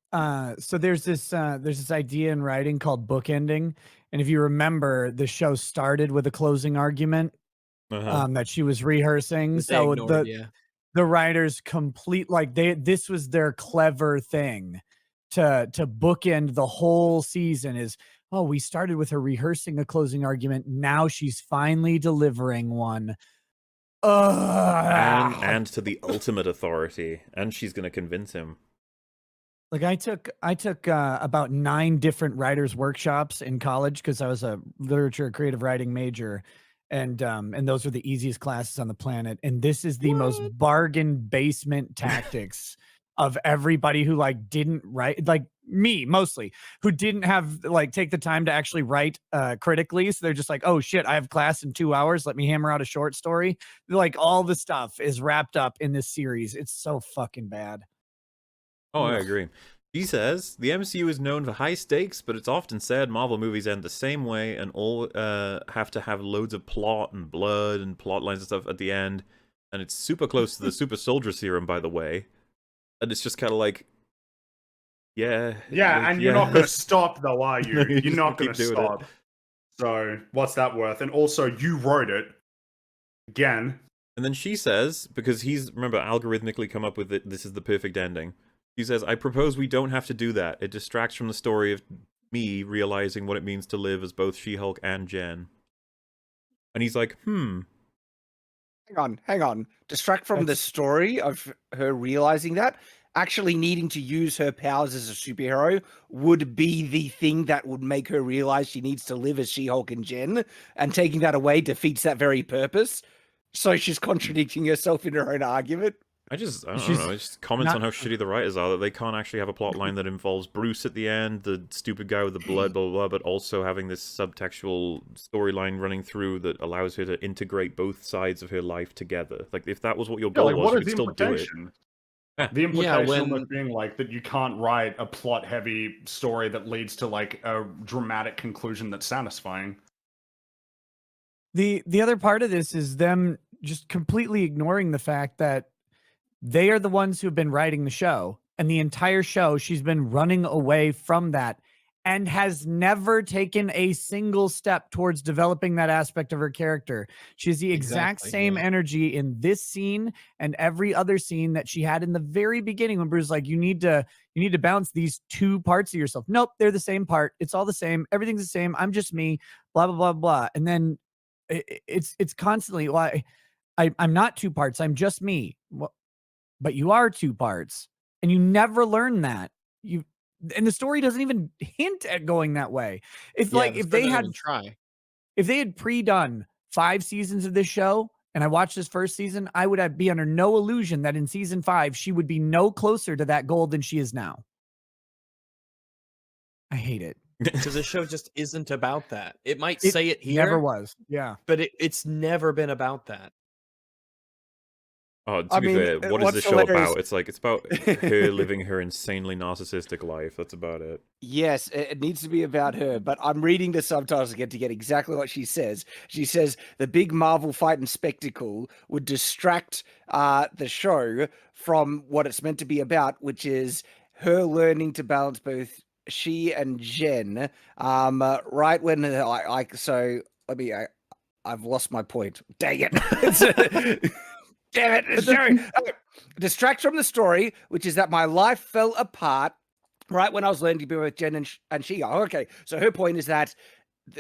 So there's this idea in writing called bookending. And if you remember, the show started with a closing argument. That she was rehearsing. They So ignored, the writers this was their clever thing to bookend the whole season is, oh, we started with her rehearsing a closing argument. Now she's finally delivering one. and to the ultimate authority. And she's going to convince him. Like I took about 9 different writers workshops in college because I was a literature creative writing major. And those are the easiest classes on the planet. And this is the most bargain basement tactics of everybody who didn't write, like me mostly, who didn't have take the time to actually write critically. So they're just like, oh shit, I have class in 2 hours. Let me hammer out a short story. All the stuff is wrapped up in this series. It's so fucking bad. Oh, I agree. He says, the MCU is known for high stakes, but it's often said Marvel movies end the same way and all have to have loads of plot and blood and plot lines and stuff at the end. And it's super close to the super soldier serum, by the way. And it's just kind of like, yeah. Yeah, and you're not going to stop, though, are you? You're You're not gonna going to keep doing stop. So, what's that worth? And also, you wrote it. Again. And then she says, because he's, remember, algorithmically come up with it, this is the perfect ending. She says, I propose we don't have to do that. It distracts from the story of me realizing what it means to live as both She-Hulk and Jen. And he's like, Hang on. Distract from the story of her realizing that. Actually needing to use her powers as a superhero would be the thing that would make her realize she needs to live as She-Hulk and Jen, and taking that away defeats that very purpose. So she's contradicting herself in her own argument. I don't know, it just comments on how shitty the writers are, that they can't actually have a plot line that involves Bruce at the end, the stupid guy with the blood, blah, blah, blah, but also having this subtextual storyline running through that allows her to integrate both sides of her life together. Like, if that was what your goal was, you could still do it. The implication almost being like that you can't write a plot-heavy story that leads to like a dramatic conclusion that's satisfying. The other part of this is them just completely ignoring the fact that they are the ones who've been writing the show, and the entire show she's been running away from that and has never taken a single step towards developing that aspect of her character. She has the exact same energy in this scene and every other scene that she had in the very beginning when Bruce's like, you need to balance these two parts of yourself. Nope, they're the same part. It's all the same. Everything's the same. I'm just me, blah, blah, blah, blah. And then it's constantly, well, I'm not two parts. I'm just me. Well, but you are two parts, and you never learn that. And the story doesn't even hint at going that way. If they had pre-done 5 seasons of this show and I watched this first season, I would be under no illusion that in season 5 she would be no closer to that goal than she is now. I hate it. Because the show just isn't about that. It might say it here. Never was. Yeah. But it's never been about that. Oh, to be fair, what is the show about? It's like, it's about her living her insanely narcissistic life. That's about it. Yes, it needs to be about her, but I'm reading the subtitles again to get exactly what she says. She says the big Marvel fight and spectacle would distract the show from what it's meant to be about, which is her learning to balance both she and Jen. Right when I've lost my point. Dang it. Damn it! Sorry. Distract from the story, which is that my life fell apart right when I was learning to be with Jen and she. Oh, okay, so her point is that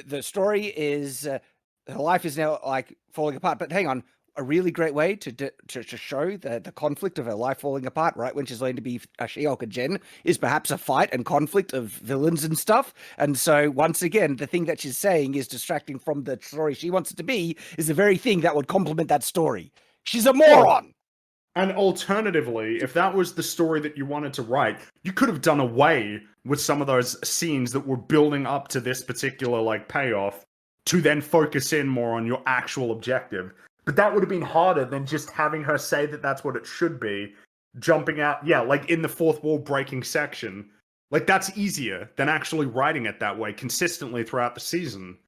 the story is her life is now like falling apart. But hang on, a really great way to show the conflict of her life falling apart right when she's learning to be a She-Hulk and Jen is perhaps a fight and conflict of villains and stuff. And so once again, the thing that she's saying is distracting from the story she wants it to be is the very thing that would complement that story. She's a moron. And alternatively, if that was the story that you wanted to write, you could have done away with some of those scenes that were building up to this particular like payoff to then focus in more on your actual objective. But that would have been harder than just having her say that that's what it should be, jumping out, like in the fourth wall breaking section. Like, that's easier than actually writing it that way consistently throughout the season.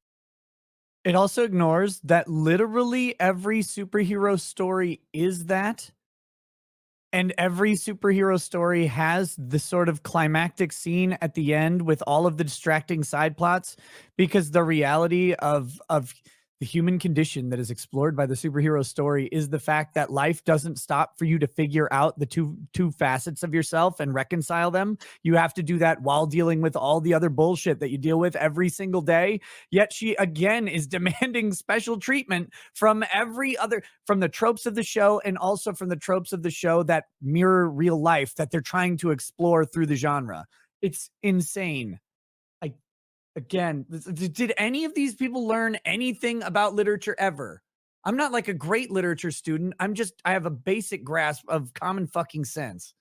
It also ignores that literally every superhero story is that. And every superhero story has the sort of climactic scene at the end with all of the distracting side plots, because the reality of the human condition that is explored by the superhero story is the fact that life doesn't stop for you to figure out the two facets of yourself and reconcile them. You have to do that while dealing with all the other bullshit that you deal with every single day. Yet she again is demanding special treatment from from the tropes of the show, and also from the tropes of the show that mirror real life that they're trying to explore through the genre. It's insane. Again, did any of these people learn anything about literature ever? I'm not like a great literature student. I have a basic grasp of common fucking sense,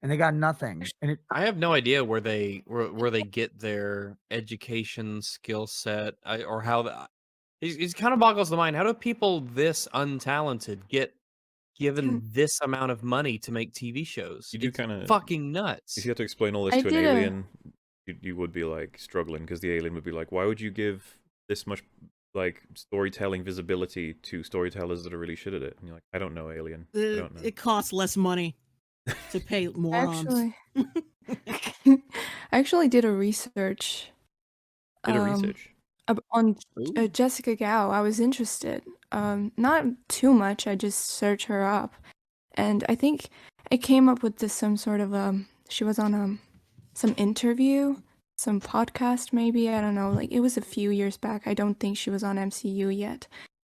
and they got nothing. And I have no idea where they get their education skill set, or how it kind of boggles the mind. How do people this untalented get given this amount of money to make TV shows? You do kind of fucking nuts. If you had to explain all this to an alien, you would be like struggling, because the alien would be like, why would you give this much like storytelling visibility to storytellers that are really shit at it? And you're like, I don't know, alien. I don't know. It costs less money to pay morons. I actually did a research. Did a research on Jessica Gao. I was interested. not too much. I just searched her up, and I think I came up with this some sort of she was on some interview, some podcast maybe, I don't know. Like it was a few years back. I don't think she was on MCU yet,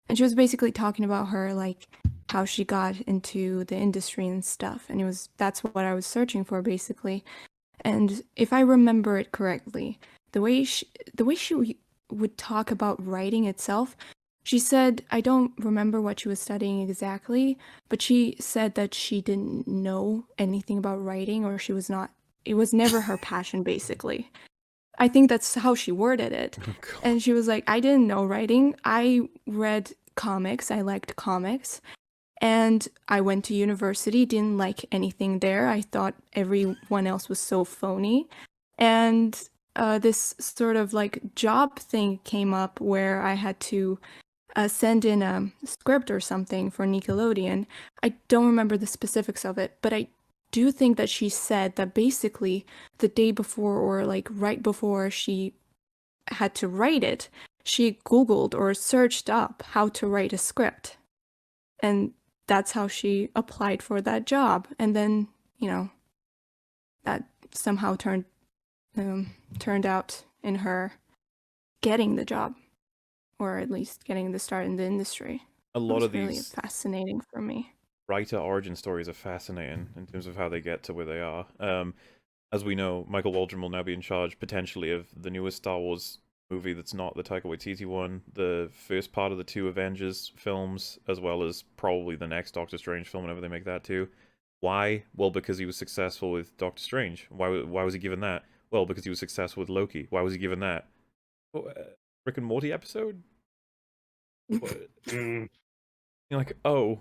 and she was basically talking about her like how she got into the industry and stuff, and that's what I was searching for basically. And if I remember it correctly, the way she would talk about writing itself, she said, I don't remember what she was studying exactly, but she said that she didn't know anything about writing, or it was never her passion basically. I think that's how she worded it. And she was like, I didn't know writing. I read comics. I liked comics. And I went to university, didn't like anything there. I thought everyone else was so phony. And this sort of like job thing came up where I had to send in a script or something for Nickelodeon. I don't remember the specifics of it, but I do think that she said that basically the day before or like right before she had to write it, she Googled or searched up how to write a script. And that's how she applied for that job. And then, that somehow turned out in her getting the job, or at least getting the start in the industry. A lot of really these fascinating for me. writer origin stories are fascinating in terms of how they get to where they are. As we know, Michael Waldron will now be in charge potentially of the newest Star Wars movie that's not the Taika Waititi one, the first part of the 2 Avengers films, as well as probably the next Doctor Strange film whenever they make that too. Why? Well, because he was successful with Doctor Strange. Why was he given that? Well, because he was successful with Loki. Why was he given that? Rick and Morty episode? You're like, oh,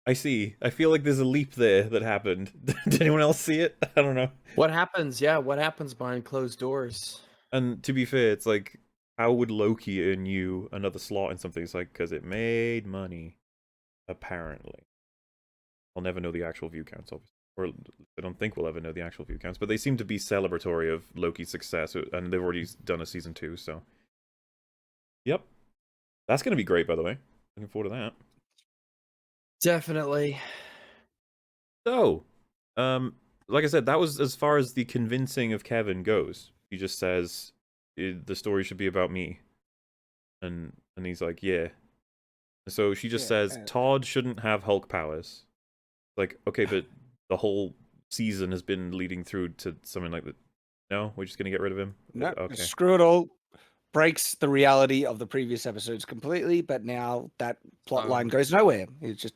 I see. I feel like there's a leap there that happened. Did anyone else see it? I don't know. What happens? Yeah, what happens behind closed doors? And to be fair, it's like, how would Loki earn you another slot in something? It's like, because it made money, apparently. I'll never know the actual view counts, obviously. Or I don't think we'll ever know the actual view counts, but they seem to be celebratory of Loki's success, and they've already done a season 2, so. Yep. That's going to be great, by the way. Looking forward to that. Definitely. So, like I said, that was as far as the convincing of Kevin goes. He just says, the story should be about me. And he's like, yeah. So she just says, Todd shouldn't have Hulk powers. Like, okay, but the whole season has been leading through to something like that. No, we're just going to get rid of him? No, Okay. screw it all. Breaks the reality of the previous episodes completely, but now that plot line goes nowhere. It's just...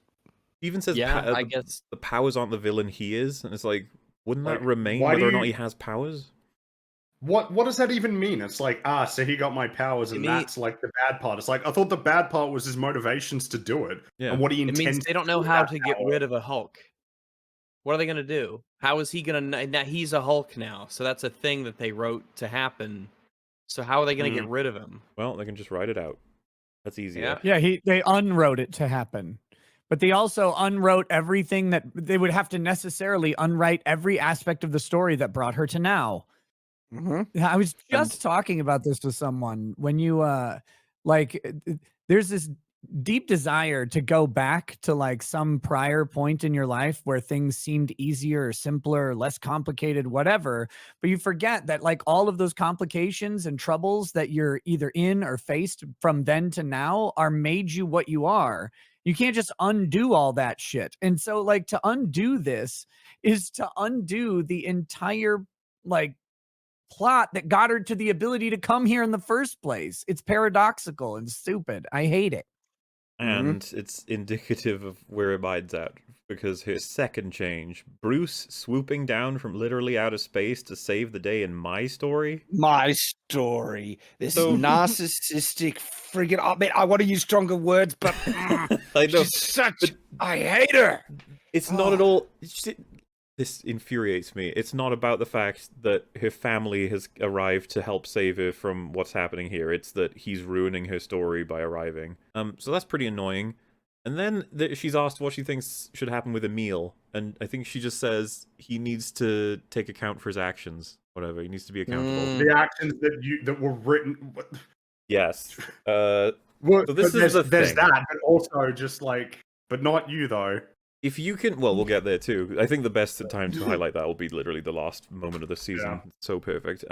He even says, Yeah, I guess the powers aren't the villain he is, and it's like, wouldn't that remain why whether do or not you- he has powers? What does that even mean? It's like, so he got my powers, and that's like the bad part. It's like, I thought the bad part was his motivations to do it, Yeah. and what he it intends. means they don't know do with how that to get power. rid of a Hulk. What are they going to do? How is he going to... Now he's a Hulk now, so that's a thing that they wrote to happen. So how are they going to get rid of him? Well, they can just write it out. That's easier. Yeah. Yeah, they unwrote it to happen. But they also unwrote everything that they would have to necessarily unwrite every aspect of the story that brought her to now. Mm-hmm. I was just talking about this with someone when you there's this deep desire to go back to like some prior point in your life where things seemed easier or simpler or less complicated, whatever. But you forget that like all of those complications and troubles that you're either in or faced from then to now are made you what you are. You can't just undo all that shit. And so like to undo this is to undo the entire like plot that got her to the ability to come here in the first place. It's paradoxical and stupid. I hate it. And it's indicative of where it bides at, because her second change, Bruce swooping down from literally outer space to save the day in my story. My story. This narcissistic friggin'... I mean, I want to use stronger words, but I know, she's such... I hate her. It's not at all... This infuriates me. It's not about the fact that her family has arrived to help save her from what's happening here. It's that he's ruining her story by arriving. So that's pretty annoying. And then she's asked what she thinks should happen with Emil, and I think she just says he needs to take account for his actions. Whatever, he needs to be accountable. The actions that were written. Yes. Well, So this but is the there's thing. that, but also just like, but not you though. If you can, well, we'll get there too. I think the best time to highlight that will be literally the last moment of the season. Yeah. It's so perfect.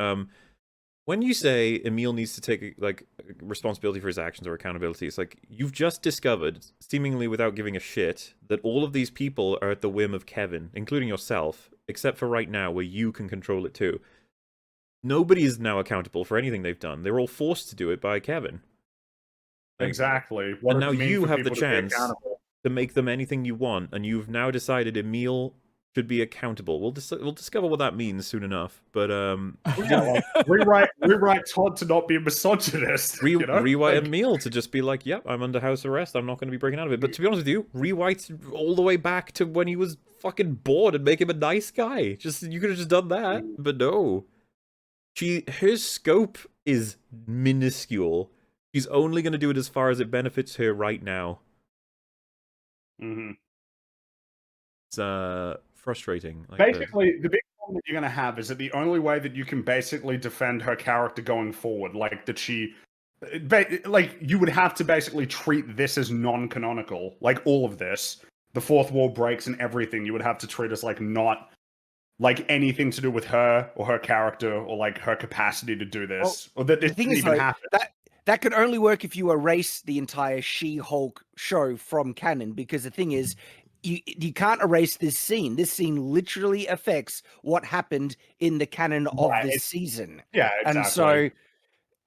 When you say Emil needs to take like responsibility for his actions or accountability, it's like you've just discovered, seemingly without giving a shit, that all of these people are at the whim of Kevin, including yourself, except for right now, where you can control it too. Nobody is now accountable for anything they've done. They're all forced to do it by Kevin. Like, Exactly. and now you have the chance to make them anything you want, and you've now decided Emil should be accountable. We'll discover what that means soon enough. But Yeah, like, rewrite Todd to not be a misogynist. Rewrite Emil to just be like, yep, I'm under house arrest. I'm not going to be breaking out of it. But to be honest with you, rewrite all the way back to when he was fucking bored and make him a nice guy. You could have just done that, but no. Her scope is minuscule. She's only going to do it as far as it benefits her right now. Mm-hmm. It's frustrating. Like basically, the big problem that you're going to have is that the only way that you can basically defend her character going forward, like that she, like you would have to basically treat this as non-canonical, like all of this, the fourth wall breaks and everything. You would have to treat as like not like anything to do with her or her character or like her capacity to do this, or that this The thing didn't is, even though, happen. that could only work if you erase the entire She-Hulk show from canon, because the thing is, you can't erase this scene. This scene literally affects what happened in the canon of this season. Yeah, exactly.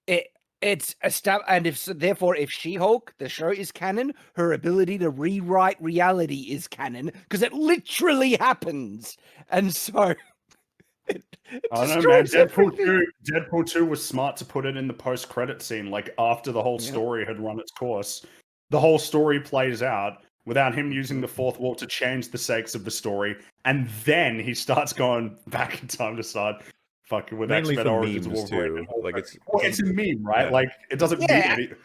And so it's established, and therefore, if She-Hulk, the show, is canon, her ability to rewrite reality is canon, because it literally happens. And so it I don't know, man. destroys Deadpool 2 was smart to put it in the post-credit scene, like after the whole story had run its course. The whole story plays out without him using the fourth wall to change the stakes of the story, and then he starts going back in time to start fucking with mainly X-Men for Origins memes Wolverine. too. Like It's a meme, right? Yeah. Like it doesn't mean anything.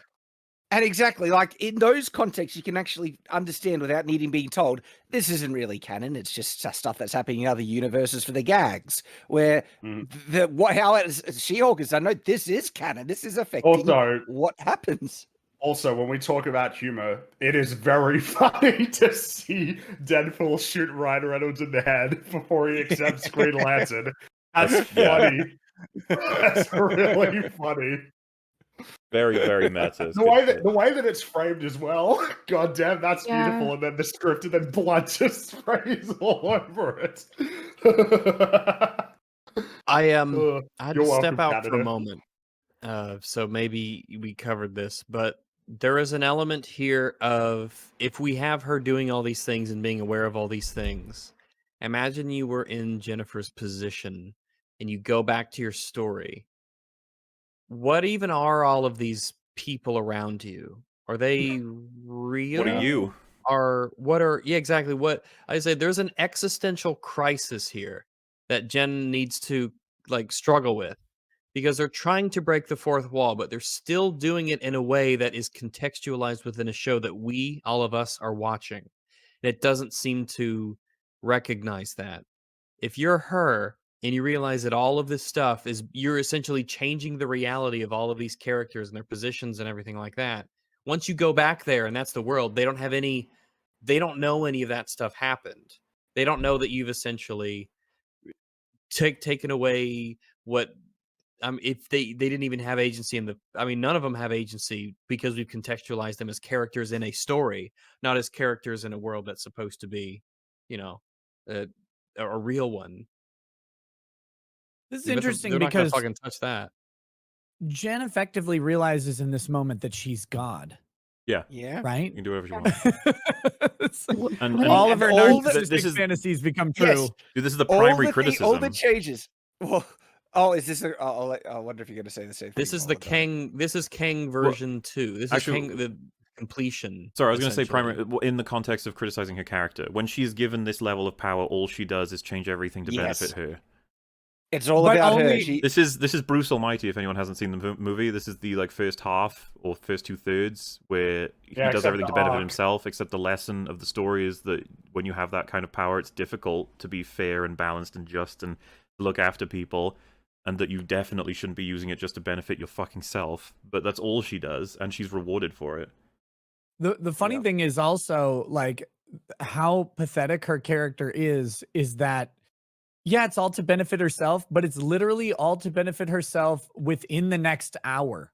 And exactly, like in those contexts, you can actually understand without needing being told, this isn't really canon. It's just stuff that's happening in other universes for the gags. Where how She-Hulk is done, no, this is canon. This is affecting Also, what happens. Also, when we talk about humor, it is very funny to see Deadpool shoot Ryan Reynolds in the head before he accepts Green Lantern. That's funny. That's really funny. Very, very meta. The way that it's framed as well. God damn, that's beautiful. And then the script, and then blood just sprays all over it. I had to You're step welcome, out for Canada. a moment. So maybe we covered this, but there is an element here of if we have her doing all these things and being aware of all these things, imagine you were in Jennifer's position and you go back to your story. What even are all of these people around you? Are they real? What are you? Exactly what I say. There's an existential crisis here that Jen needs to like struggle with, because they're trying to break the fourth wall, but they're still doing it in a way that is contextualized within a show that all of us are watching. And it doesn't seem to recognize that. If you're her and you realize that all of this stuff you're essentially changing the reality of all of these characters and their positions and everything like that. Once you go back there and that's the world, they don't know any of that stuff happened. They don't know that you've essentially taken away what, if they didn't even have agency none of them have agency, because we've contextualized them as characters in a story, not as characters in a world that's supposed to be, a real one. This is interesting because they're not gonna fucking touch that. Jen effectively realizes in this moment that she's God. Yeah. Right? You can do whatever you want. and all of her narcissistic fantasies become true. Yes. Dude, this is the primary criticism. All the changes. Well, is this? I wonder if you're going to say the same thing. This is the Kang. This is Kang version 2. This actually, is Kang, the completion. Sorry, I was going to say primary in the context of criticizing her character. When she's given this level of power, all she does is change everything to benefit her. It's all about her. This is Bruce Almighty. If anyone hasn't seen the movie, this is the first half or first 2/3 where he does everything to benefit himself. Except the lesson of the story is that when you have that kind of power, it's difficult to be fair and balanced and just and look after people. and that you definitely shouldn't be using it just to benefit your fucking self. But that's all she does, and she's rewarded for it. The funny thing is also like how pathetic her character is that yeah, it's all to benefit herself, but it's literally all to benefit herself within the next hour.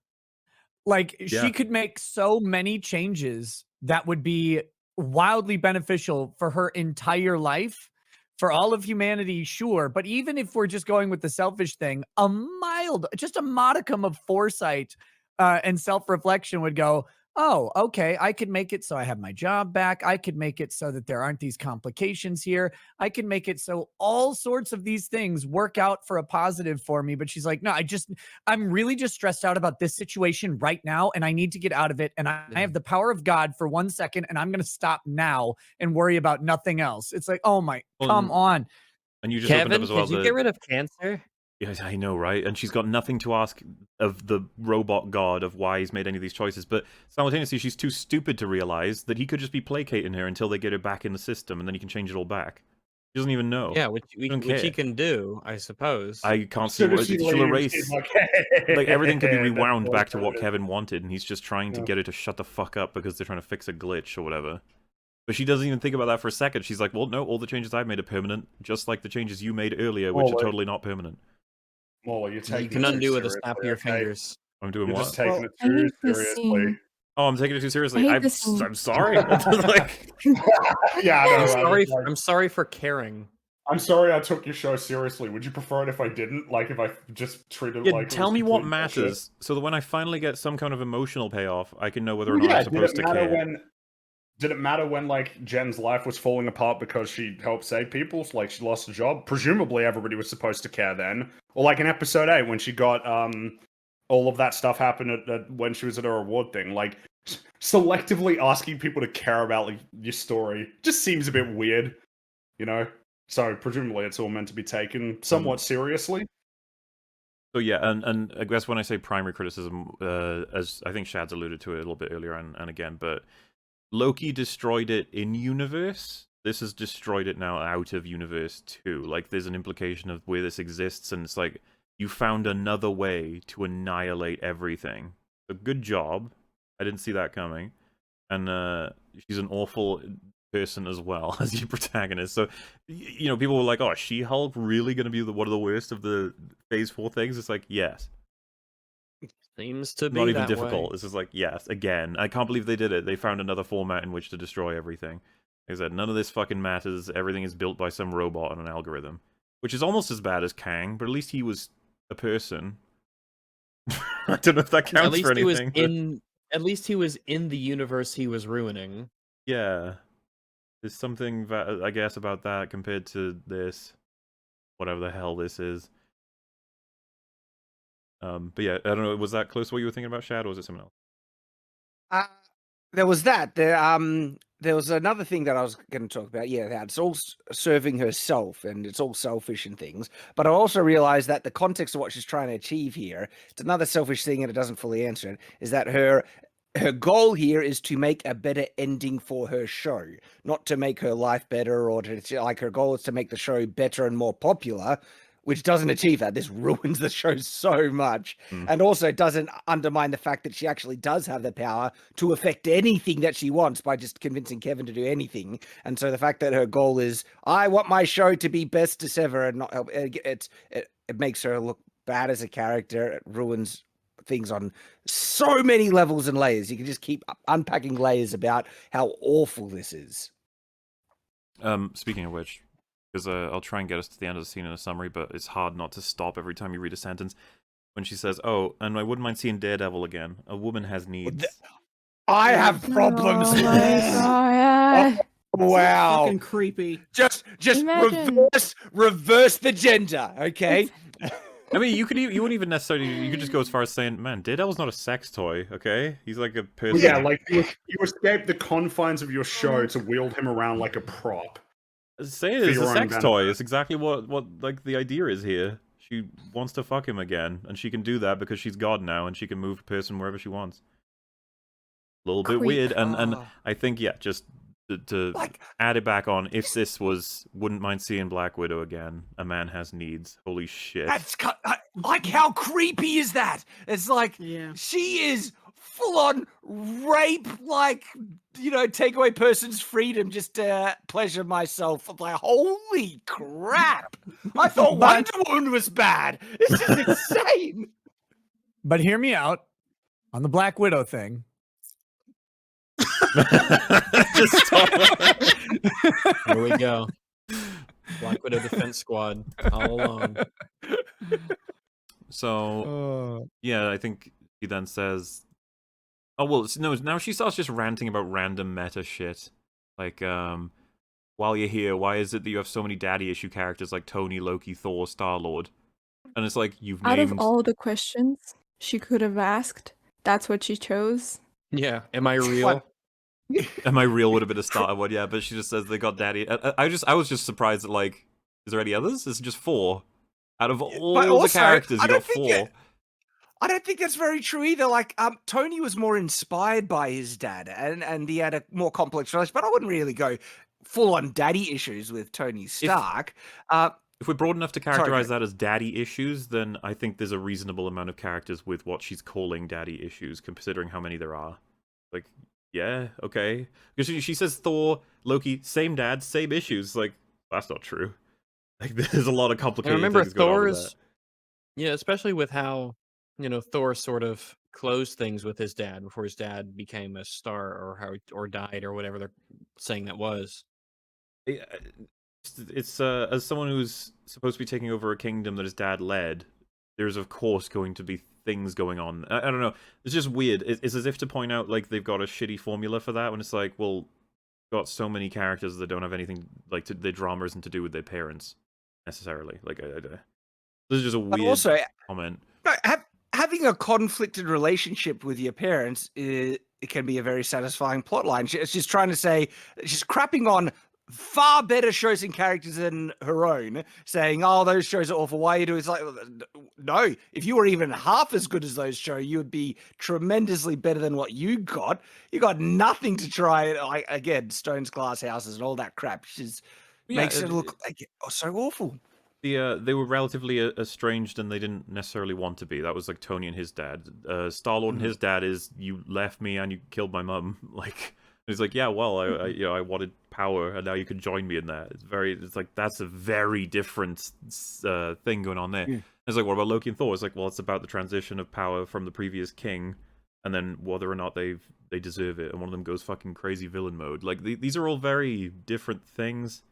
Like Yeah. she could make so many changes that would be wildly beneficial for her entire life, for all of humanity, sure. But even if we're just going with the selfish thing, just a modicum of foresight and self-reflection would go, oh, okay, I could make it so I have my job back. I could make it so that there aren't these complications here. I can make it so all sorts of these things work out for a positive for me. But she's like, no, I'm really just stressed out about this situation right now, and I need to get out of it. And I have the power of God for 1 second, and I'm going to stop now and worry about nothing else. It's like, oh my, come on. And you just opened up Kevin, as well. could you get rid of cancer? Yes, I know, right? And she's got nothing to ask of the robot god of why he's made any of these choices, but simultaneously she's too stupid to realize that he could just be placating her until they get her back in the system, and then he can change it all back. She doesn't even know. Yeah, which She don't he care. can do, I suppose. I can't see Soon what as she she'll leaves, erase. she's like, Like everything can be "That's rewound back to what bullshit." Kevin wanted, and he's just trying to Yeah. get her to shut the fuck up because they're trying to fix a glitch or whatever. But she doesn't even think about that for a second. She's like, well, no, all the changes I've made are permanent, just like the changes you made earlier, which Well, are like- totally not permanent. Molly, you're taking You can it too undo with a snap seriously, of your okay? fingers. I'm doing You're what? just taking it I too hate this seriously. scene. Oh, I'm taking it too seriously. I hate this scene. I'm sorry. like, Yeah, I know. I'm right? sorry. Like, I'm sorry for caring. I'm sorry I took your show seriously. Would you prefer it if I didn't? Like, if I just treated it yeah, like it tell was me what complete bullshit? matters, so that when I finally get some kind of emotional payoff, I can know whether or Well, not I'm yeah, supposed to care. Did it matter when, like, Jen's life was falling apart because she helped save people? Like, she lost a job? Presumably everybody was supposed to care then. Or like in episode 8 when she got, all of that stuff happened when she was at her award thing. Like, selectively asking people to care about, like, your story just seems a bit weird, you know? So, presumably it's all meant to be taken somewhat seriously. So yeah, and I guess when I say primary criticism, as I think Shad's alluded to it a little bit earlier and again, but Loki destroyed it in universe. This has destroyed it now out of universe too. Like there's an implication of where this exists, and it's like you found another way to annihilate everything. So good job. I didn't see that coming. And she's an awful person as well as your protagonist. So you know, people were like, "Oh, She-Hulk really going to be one of the worst of the Phase 4 things?" It's like, yes. Seems to be Not even that difficult. way. It's just like, yes, again. I can't believe they did it. They found another format in which to destroy everything. Like I said, none of this fucking matters. Everything is built by some robot on an algorithm. Which is almost as bad as Kang, but at least he was a person. I don't know if that counts At least for he was anything. in. At least he was in the universe he was ruining. Yeah. There's something, I guess, about that compared to this. Whatever the hell this is. But yeah, I don't know, was that close to what you were thinking about, Shad, or was it something else? There was that. There was another thing that I was going to talk about. Yeah, that it's all serving herself and it's all selfish and things. But I also realized that the context of what she's trying to achieve here, it's another selfish thing and it doesn't fully answer it, is that her goal here is to make a better ending for her show, not to make her life better or to, like, her goal is to make the show better and more popular, which doesn't achieve that. This ruins the show so much. And also doesn't undermine the fact that she actually does have the power to affect anything that she wants by just convincing Kevin to do anything. And so the fact that her goal is, I want my show to be best as ever, and not, it makes her look bad as a character. It ruins things on so many levels and layers. You can just keep unpacking layers about how awful this is. Speaking of which, because I'll try and get us to the end of the scene in a summary, but it's hard not to stop every time you read a sentence. When she says, "Oh, and I wouldn't mind seeing Daredevil again. A woman has needs." I have problems Oh with my this. god. Wow. Fucking creepy. Just Imagine. reverse the gender, okay? I mean, you wouldn't even necessarily. You could just go as far as saying, "Man, Daredevil's not a sex toy, okay? He's like a person." Yeah, like you escape the confines of your show to wield him around like a prop. Say for it, it's your a own sex benefit. toy. It's exactly what like the idea is here. She wants to fuck him again, and she can do that because she's God now, and she can move a person wherever she wants. A little bit Creep. weird, and I think, yeah, just to Like- add it back on. If this was, wouldn't mind seeing Black Widow again. A man has needs. Holy shit. That's like, how creepy is that? It's like Yeah. she is full on rape, like, take away person's freedom just to pleasure myself. I'm like, holy crap! I thought Wonder Woman was bad. This is insane. But hear me out on the Black Widow thing. Just stop. Here we go. Black Widow Defense Squad all along. So yeah, I think he then says, "Oh well, no." Now she starts just ranting about random meta shit, like while you're here, why is it that you have so many daddy issue characters like Tony, Loki, Thor, Star-Lord? And it's like you've Out named of all the questions she could have asked, that's what she chose. Yeah, am I real? Am I real would have been a starter one, yeah, but she just says they got daddy. I was just surprised that, like, is there any others? It's just 4. Out of all the characters, you got 4. I don't think that's very true either. Like, Tony was more inspired by his dad, and he had a more complex relationship. But I wouldn't really go full on daddy issues with Tony Stark. If we're broad enough to characterize that as daddy issues, then I think there's a reasonable amount of characters with what she's calling daddy issues, considering how many there are. Like, yeah, okay. Because she says Thor, Loki, same dad, same issues. Like, that's not true. Like, there's a lot of complicated remember things going on with Thor's, yeah, especially with how, Thor sort of closed things with his dad before his dad became a star or died or whatever they're saying that was. It's as someone who's supposed to be taking over a kingdom that his dad led, there's of course going to be things going on. I don't know. It's just weird. It's as if to point out like they've got a shitty formula for that when it's like, well, got so many characters that don't have anything like their drama isn't to do with their parents necessarily. Like, this is just a weird also, comment. Having a conflicted relationship with your parents, it can be a very satisfying plot line. It's just trying to say, she's crapping on far better shows and characters than her own, saying, oh, those shows are awful. Why are you doing it? It's like, no, if you were even half as good as those shows, you would be tremendously better than what you got. You got nothing to try. Like, again, Stone's Glass Houses and all that crap. Makes it look like so awful. They were relatively estranged and they didn't necessarily want to be. That was like Tony and his dad. Star-Lord and his dad is, you left me and you killed my mum. Like, he's like, yeah, well, I wanted power and now you can join me in that. It's like, that's a very different thing going on there. Yeah. It's like, what about Loki and Thor? It's like, well, it's about the transition of power from the previous king and then whether or not they deserve it. And one of them goes fucking crazy villain mode. Like, these are all very different things.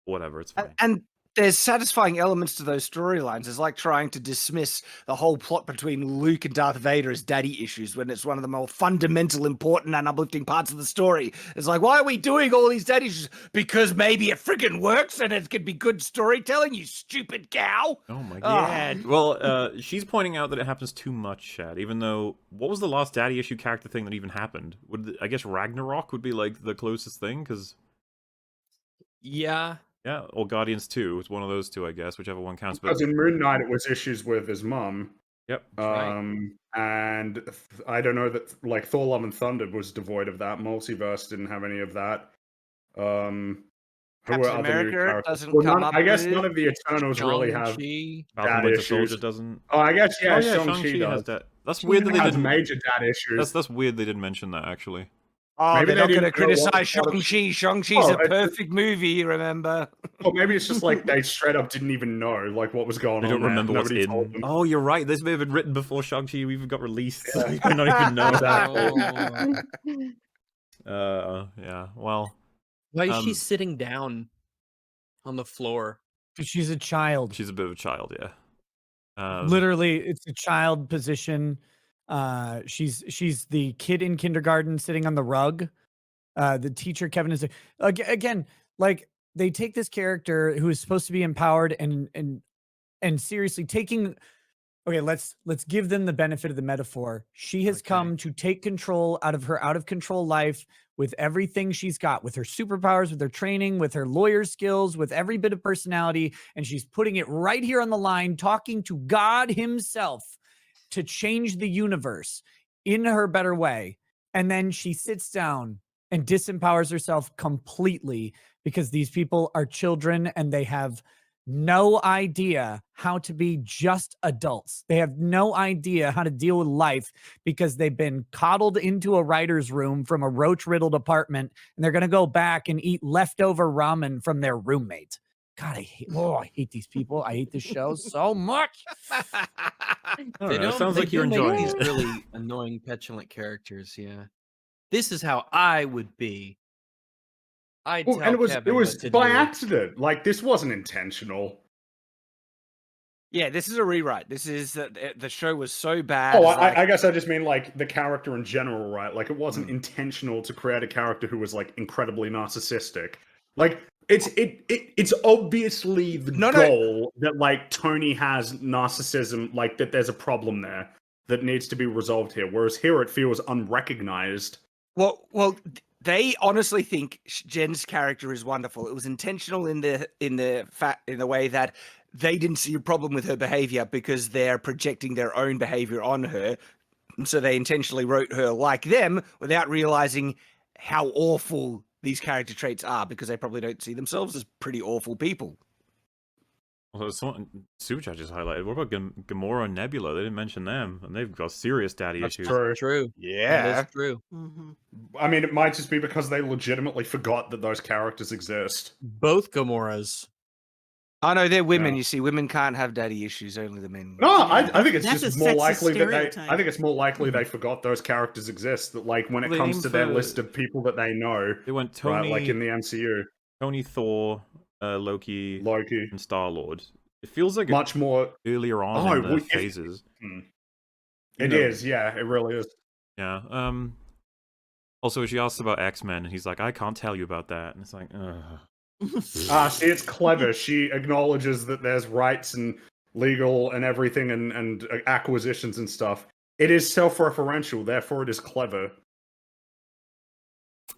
Whatever, it's fine. And there's satisfying elements to those storylines. It's like trying to dismiss the whole plot between Luke and Darth Vader as daddy issues when it's one of the more fundamental, important, and uplifting parts of the story. It's like, why are we doing all these daddy issues? Because maybe it friggin' works and it could be good storytelling, you stupid cow. Oh my god. Well, she's pointing out that it happens too much, Chad, even though, what was the last daddy issue character thing that even happened? I guess Ragnarok would be like the closest thing, because... Yeah. Yeah, or Guardians 2. It's one of those two, I guess, whichever one counts. Because in Moon Knight, it was issues with his mum. Yep. And I don't know that, like, Thor: Love and Thunder was devoid of that. Multiverse didn't have any of that. Captain America doesn't come up. I guess none of the Eternals really have Falcon Winter Soldier doesn't. Oh, I guess Shang-Chi has that. That's weird that they didn't. Major dad issues. That's weird they didn't mention that actually. Oh, maybe they're not going to criticize Shang-Chi. Shang-Chi's a perfect movie, remember? Well, maybe it's just like they straight up didn't even know like what was going on. They don't remember what's in. Oh, you're right. This may have been written before Shang-Chi even got released. So you not even know that. Yeah. Well, why is she sitting down on the floor? Because she's a child. She's a bit of a child, yeah. Literally, it's a child position. She's the kid in kindergarten sitting on the rug. The teacher Kevin is again, like, they take this character who is supposed to be empowered and seriously taking. Okay, let's give them the benefit of the metaphor. She has come to take control out of her out of control life with everything she's got, with her superpowers, with her training, with her lawyer skills, with every bit of personality, and she's putting it right here on the line, talking to God himself to change the universe in her better way. And then she sits down and disempowers herself completely because these people are children and they have no idea how to be just adults. They have no idea how to deal with life because they've been coddled into a writer's room from a roach-riddled apartment, and they're going to go back and eat leftover ramen from their roommate. God, I hate these people. I hate this show so much. I don't They know. It sounds they like you're do make enjoying these it. really annoying, petulant characters. Yeah, this is how I would be. I'd Well, tell and it Kevin was what to by do. accident. Like, this wasn't intentional. Yeah, this is a rewrite. This is the show was so bad. Oh, it's like- I guess I just mean like the character in general, right? Like, it wasn't Hmm. intentional to create a character who was like incredibly narcissistic. Like, it's obviously the goal that like Tony has narcissism, like that there's a problem there that needs to be resolved here. Whereas here it feels unrecognized. Well, they honestly think Jen's character is wonderful. It was intentional in the way that they didn't see a problem with her behavior because they're projecting their own behavior on her. And so they intentionally wrote her like them without realizing how awful these character traits are because they probably don't see themselves as pretty awful people. Well, someone Super Chat just highlighted. What about Gamora and Nebula? They didn't mention them, and they've got serious daddy That's issues. true. Yeah, that is true. I mean, it might just be because they legitimately forgot that those characters exist. Both Gamoras. Oh no, they're women. Yeah. You see, women can't have daddy issues. Only the men. No, I think it's That's just a more sexist likely that they. stereotype. I think it's more likely they forgot those characters exist. That like when it They comes aim to their for- list of people that they know, They went Tony, right, like in the MCU, Tony, Thor, Loki, Loki, and Star-Lord. It feels like much more earlier on Oh, in the well, if- phases. It is, yeah, it really is. Yeah. Also, she asks about X-Men, and he's like, "I can't tell you about that." And it's like, ugh. See, it's clever. She acknowledges that there's rights and legal and everything and acquisitions and stuff. It is self-referential, therefore it is clever.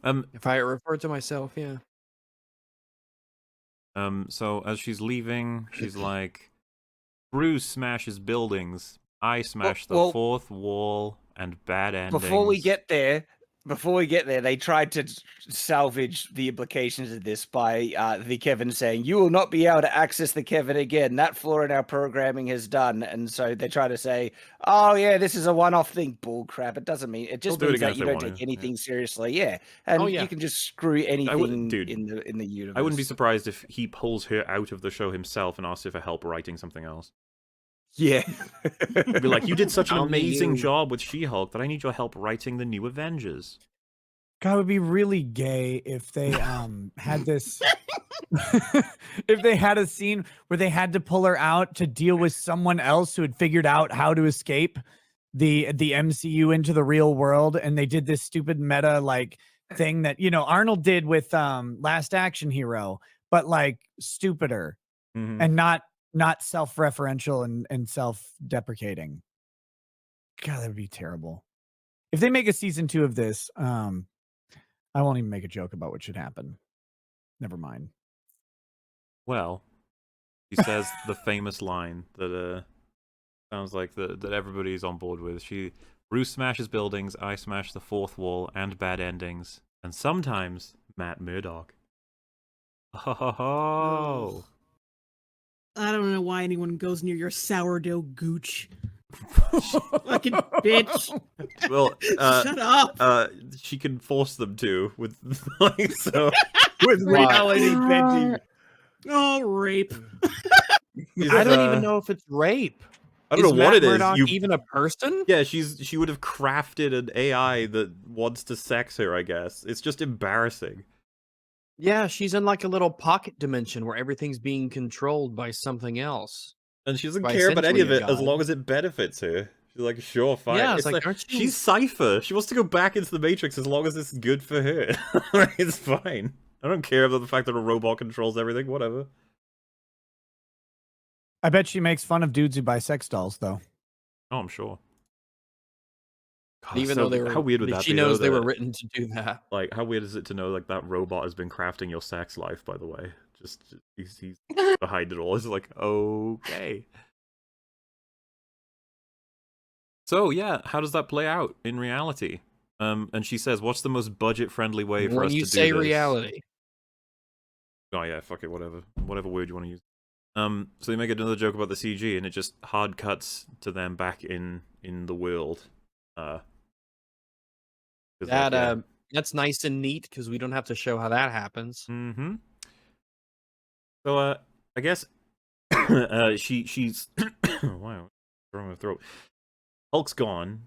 If I refer to myself, yeah. So as she's leaving, she's like, Bruce smashes buildings. I smash the well, fourth wall and bad endings. Before we get there, they tried to salvage the implications of this by the Kevin saying, "You will not be able to access the Kevin again. That flaw in our programming has done." And so they try to say, "Oh yeah, this is a one-off thing." Bull crap. It doesn't mean it. Just They'll do it means again that if you they don't want take to, anything seriously. Yeah, and yeah. you can just screw anything dude, in the universe. I wouldn't be surprised if he pulls her out of the show himself and asks her for help writing something else. Yeah. Be like, you did such an Only amazing you. job with She-Hulk that I need your help writing the new Avengers. God, it would be really gay if they had this if they had a scene where they had to pull her out to deal with someone else who had figured out how to escape the MCU into the real world, and they did this stupid meta like thing that, you know, Arnold did with Last Action Hero, but like stupider and not self-referential and self-deprecating. God, that would be terrible. If they make a season 2 of this, I won't even make a joke about what should happen. Never mind. Well, he says the famous line that sounds like that everybody's on board with. Bruce smashes buildings, I smash the fourth wall and bad endings, and sometimes Matt Murdock. Oh. I don't know why anyone goes near your sourdough gooch. Fucking bitch. Well, Shut up. She can force them to with like so with reality bending. Oh, rape. I don't even know if it's rape. I don't know Matt what it Murdock is. even a person? Yeah, she would have crafted an AI that wants to sex her, I guess. It's just embarrassing. Yeah, she's in like a little pocket dimension where everything's being controlled by something else. And she doesn't By care about any of essentially it a as god. long as it benefits her. She's like, sure, fine. Yeah, it's like, aren't you- she's Cypher. She wants to go back into the Matrix as long as it's good for her. It's fine. I don't care about the fact that a robot controls everything. Whatever. I bet she makes fun of dudes who buy sex dolls, though. Oh, I'm sure. God, Even so though they were, how weird would that she be? knows though, they were that- written to do that. Like, how weird is it to know like that robot has been crafting your sex life? By the way, just he's behind it all. It's like, okay. So yeah, how does that play out in reality? And she says, "What's the most budget-friendly way for When us you to say do this?" reality. Oh yeah, fuck it, whatever word you want to use. So they make another joke about the CG, and it just hard cuts to them back in the world. 'Cause, That yeah. that's nice and neat because we don't have to show how that happens. Mm-hmm. So I guess she's wow, wrong with throat. Hulk's gone,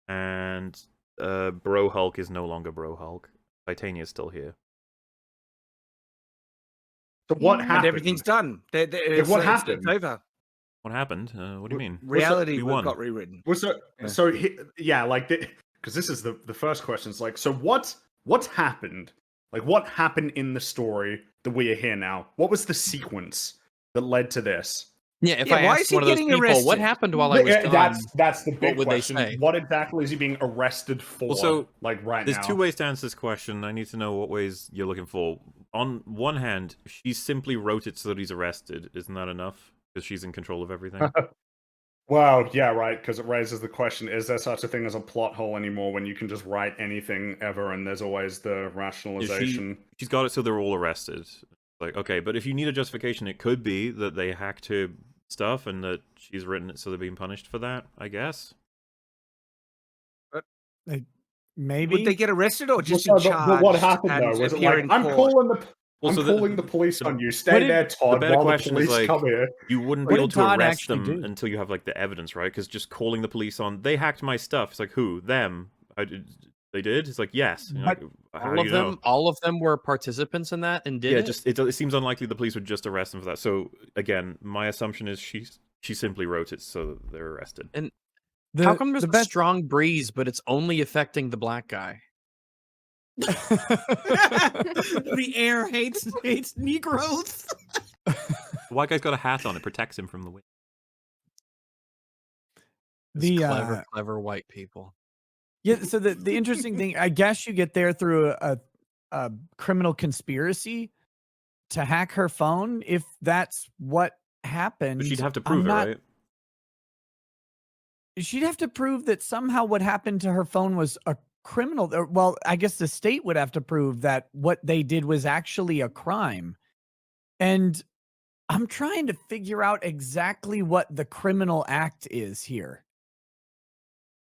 and Bro Hulk is no longer Bro Hulk. Titania's still here. So what And happened? everything's done. What happened? It's over. What happened? What do you mean? Reality We won. got rewritten. Well, so yeah, like because this is the first question. It's like, so what's happened? Like, what happened in the story that we are here now? What was the sequence that led to this? Yeah, if Yeah, I why asked is he one of those getting people, what arrested? happened while I was Yeah, gone? that's the big would they question. say? What exactly is he being arrested for? Well, so like right there's now, two ways to answer this question. I need to know what ways you're looking for. On one hand, she simply wrote it so that he's arrested. Isn't that enough? Because she's in control of everything. Well, yeah, right. Because it raises the question: is there such a thing as a plot hole anymore when you can just write anything ever, and there's always the rationalization? She's got it so they're all arrested. Like, okay, but if you need a justification, it could be that they hacked her stuff and that she's written it so they're being punished for that, I guess. Maybe. Would they get arrested or just Well, be charged? but what happened and though? Was it appear like in I'm court? calling the police on you? What Stay did- there, Todd. The better while question the is police like, come here. you wouldn't What be able did to Todd arrest actually them do? until you have like the evidence, right? Because just calling the police on, they hacked my stuff. It's like, who? Them? They did? It's like, yes. And you're But like, how do you know? All of them were participants in that and did Yeah, it? just it seems unlikely the police would just arrest them for that. So again, my assumption is she simply wrote it so they're arrested. And The, how come there's the a best strong breeze, but it's only affecting the black guy? The air hates Negroes. The white guy's got a hat on; it protects him from the wind. It's the clever white people. Yeah, so the interesting thing, I guess you get there through a criminal conspiracy to hack her phone, if that's what happened. But she'd have to I'm prove it, not- right? She'd have to prove that somehow what happened to her phone was a criminal. Well, I guess the state would have to prove that what they did was actually a crime. And I'm trying to figure out exactly what the criminal act is here.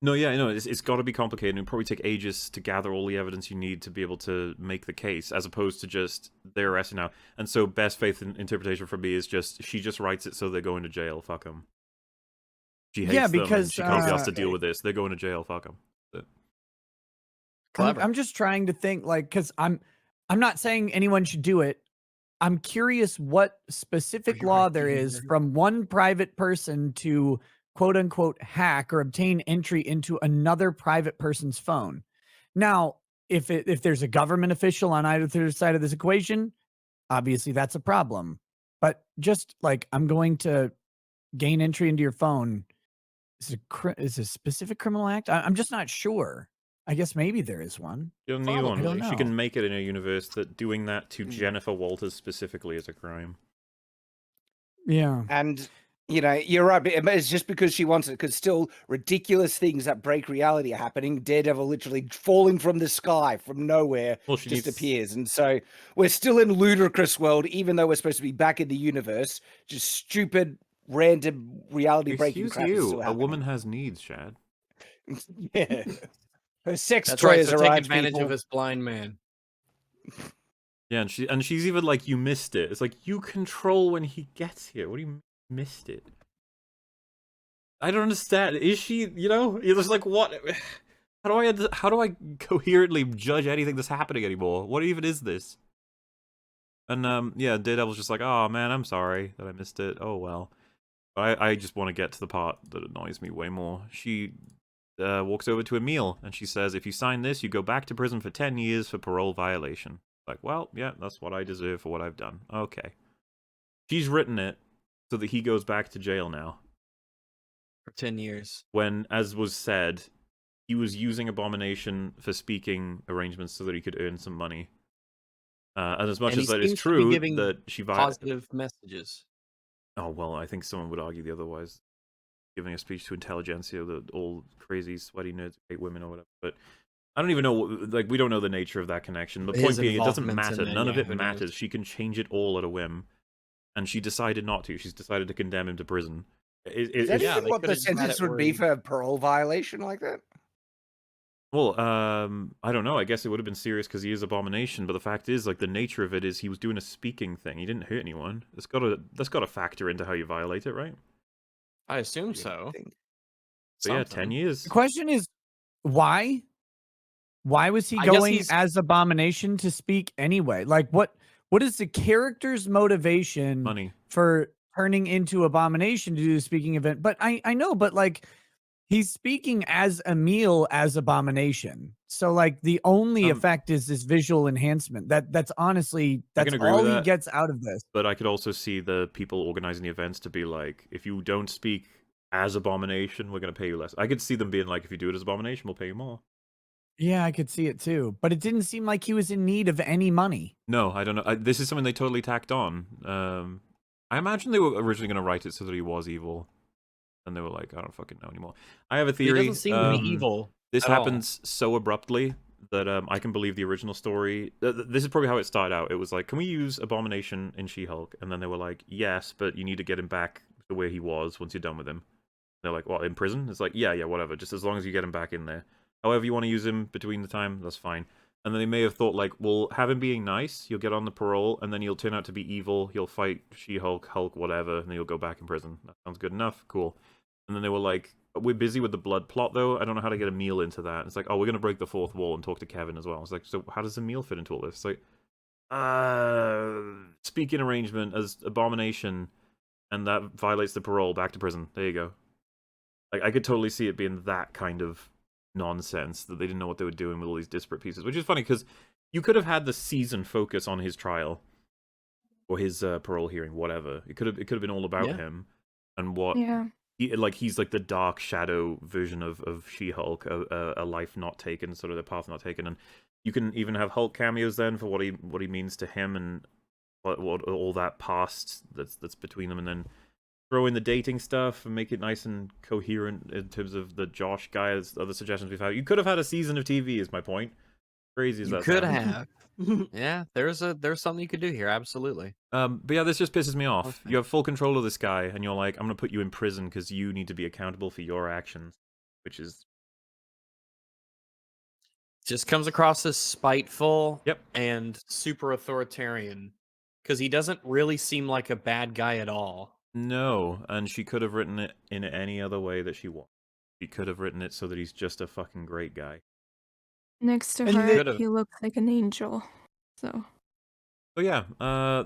No, yeah, no, it's got to be complicated. It'll probably take ages to gather all the evidence you need to be able to make the case, as opposed to just they're arrested now. And so, best faith interpretation for me is just she just writes it so they're going to jail. Fuck them. She hates them. because, And she can't be asked to deal with this. They're going to jail. Fuck them. I'm just trying to think, like, because I'm not saying anyone should do it. I'm curious what specific law there is from one private person to quote unquote hack or obtain entry into another private person's phone. Now, if there's a government official on either side of this equation, obviously that's a problem. But just like, I'm going to gain entry into your phone, is a specific criminal act? I'm just not sure. I guess maybe there is one. You don't need one. I don't She know. can make it in a universe that doing that to Jennifer Walters specifically is a crime. Yeah. And you know, you're right, but it's just because she wants it, because still ridiculous things that break reality are happening. Daredevil literally falling from the sky from nowhere Well, she just needs- appears. And so we're still in ludicrous world, even though we're supposed to be back in the universe. Just stupid, random reality breaking Excuse crap is you, still a happening. woman has needs, Chad. Yeah. Her sex That's right. toys So are take right, advantage people. of this blind man. Yeah, and she's even like, you missed it. It's like, you control when he gets here. What do you missed it? I don't understand. Is she, you know, you're just like, what? How do I coherently judge anything that's happening anymore? What even is this? And yeah, Daredevil's just like, oh man, I'm sorry that I missed it. Oh well. But I just want to get to the part that annoys me way more. She walks over to Emil and she says, if you sign this, you go back to prison for 10 years for parole violation. Like, well, yeah, that's what I deserve for what I've done. Okay. She's written it so that he goes back to jail now. For 10 years. When, as was said, he was using Abomination for speaking arrangements so that he could earn some money. And as much And as he that is seems to be true giving that she positive messages. Oh, well, I think someone would argue the otherwise. Giving a speech to intelligentsia, that all crazy, sweaty nerds hate women or whatever. But I don't even know, like, we don't know the nature of that connection. The His point being, it doesn't involvement in matter. it, None of yeah, it who knows? matters. She can change it all at a whim. And she decided not to. She's decided to condemn him to prison. Is that Yeah, even they what the could've just had sentence it would where be he- for a parole violation like that? Well, I don't know. I guess it would have been serious because he is Abomination. But the fact is, like, the nature of it is he was doing a speaking thing. He didn't hurt anyone. That's got to factor into how you violate it, right? I assume so. So yeah, 10 Something. years. The question is, why? Why was he I guess going he's- as Abomination to speak anyway? Like, what is the character's motivation Money. for turning into Abomination to do the speaking event? But I know, but like, he's speaking as Emil as Abomination. So like, the only effect is this visual enhancement. That's honestly, I can that's agree all with he that. gets out of this. But I could also see the people organizing the events to be like, if you don't speak as Abomination, we're going to pay you less. I could see them being like, if you do it as Abomination, we'll pay you more. Yeah, I could see it too. But it didn't seem like he was in need of any money. No, I don't know. This is something they totally tacked on. I imagine they were originally going to write it so that he was evil. And they were like, I don't fucking know anymore. I have a He theory. doesn't seem to be evil. This at all. happens so abruptly that I can believe the original story. This is probably how it started out. It was like, can we use Abomination in She-Hulk? And then they were like, yes, but you need to get him back to where he was once you're done with him. They're like, what, in prison? It's like, yeah, whatever. Just as long as you get him back in there. However you want to use him between the time, that's fine. And then they may have thought, like, well, have him being nice, you'll get on the parole, and then he'll turn out to be evil, he'll fight She-Hulk, Hulk, whatever, and then he'll go back in prison. That sounds good enough, cool. And then they were like, we're busy with the blood plot, though, I don't know how to get Emil into that. It's like, oh, we're going to break the fourth wall and talk to Kevin as well. It's like, so how does Emil fit into all this? It's like, speaking arrangement as Abomination, and that violates the parole, back to prison. There you go. Like, I could totally see it being that kind of nonsense, that they didn't know what they were doing with all these disparate pieces, which is funny because you could have had the season focus on his trial or his parole hearing, whatever. It could have been all about him and what he's like the dark shadow version of She-Hulk, a life not taken, sort of the path not taken, and you can even have Hulk cameos then for what he means to him and what all that past that's between them, and then throw in the dating stuff and make it nice and coherent in terms of the Josh guy, as other suggestions we've had. You could have had a season of TV, is my point. Crazy as You that could sounds. have. Yeah, there's something you could do here, absolutely. But yeah, this just pisses me off. You have full control of this guy, and you're like, I'm gonna put you in prison because you need to be accountable for your actions, which is Just comes across as spiteful Yep. and super authoritarian because he doesn't really seem like a bad guy at all. no. And she could have written it in any other way that she wanted. She could have written it so that he's just a fucking great guy. Next to And her, could've- he looks like an angel. So So yeah,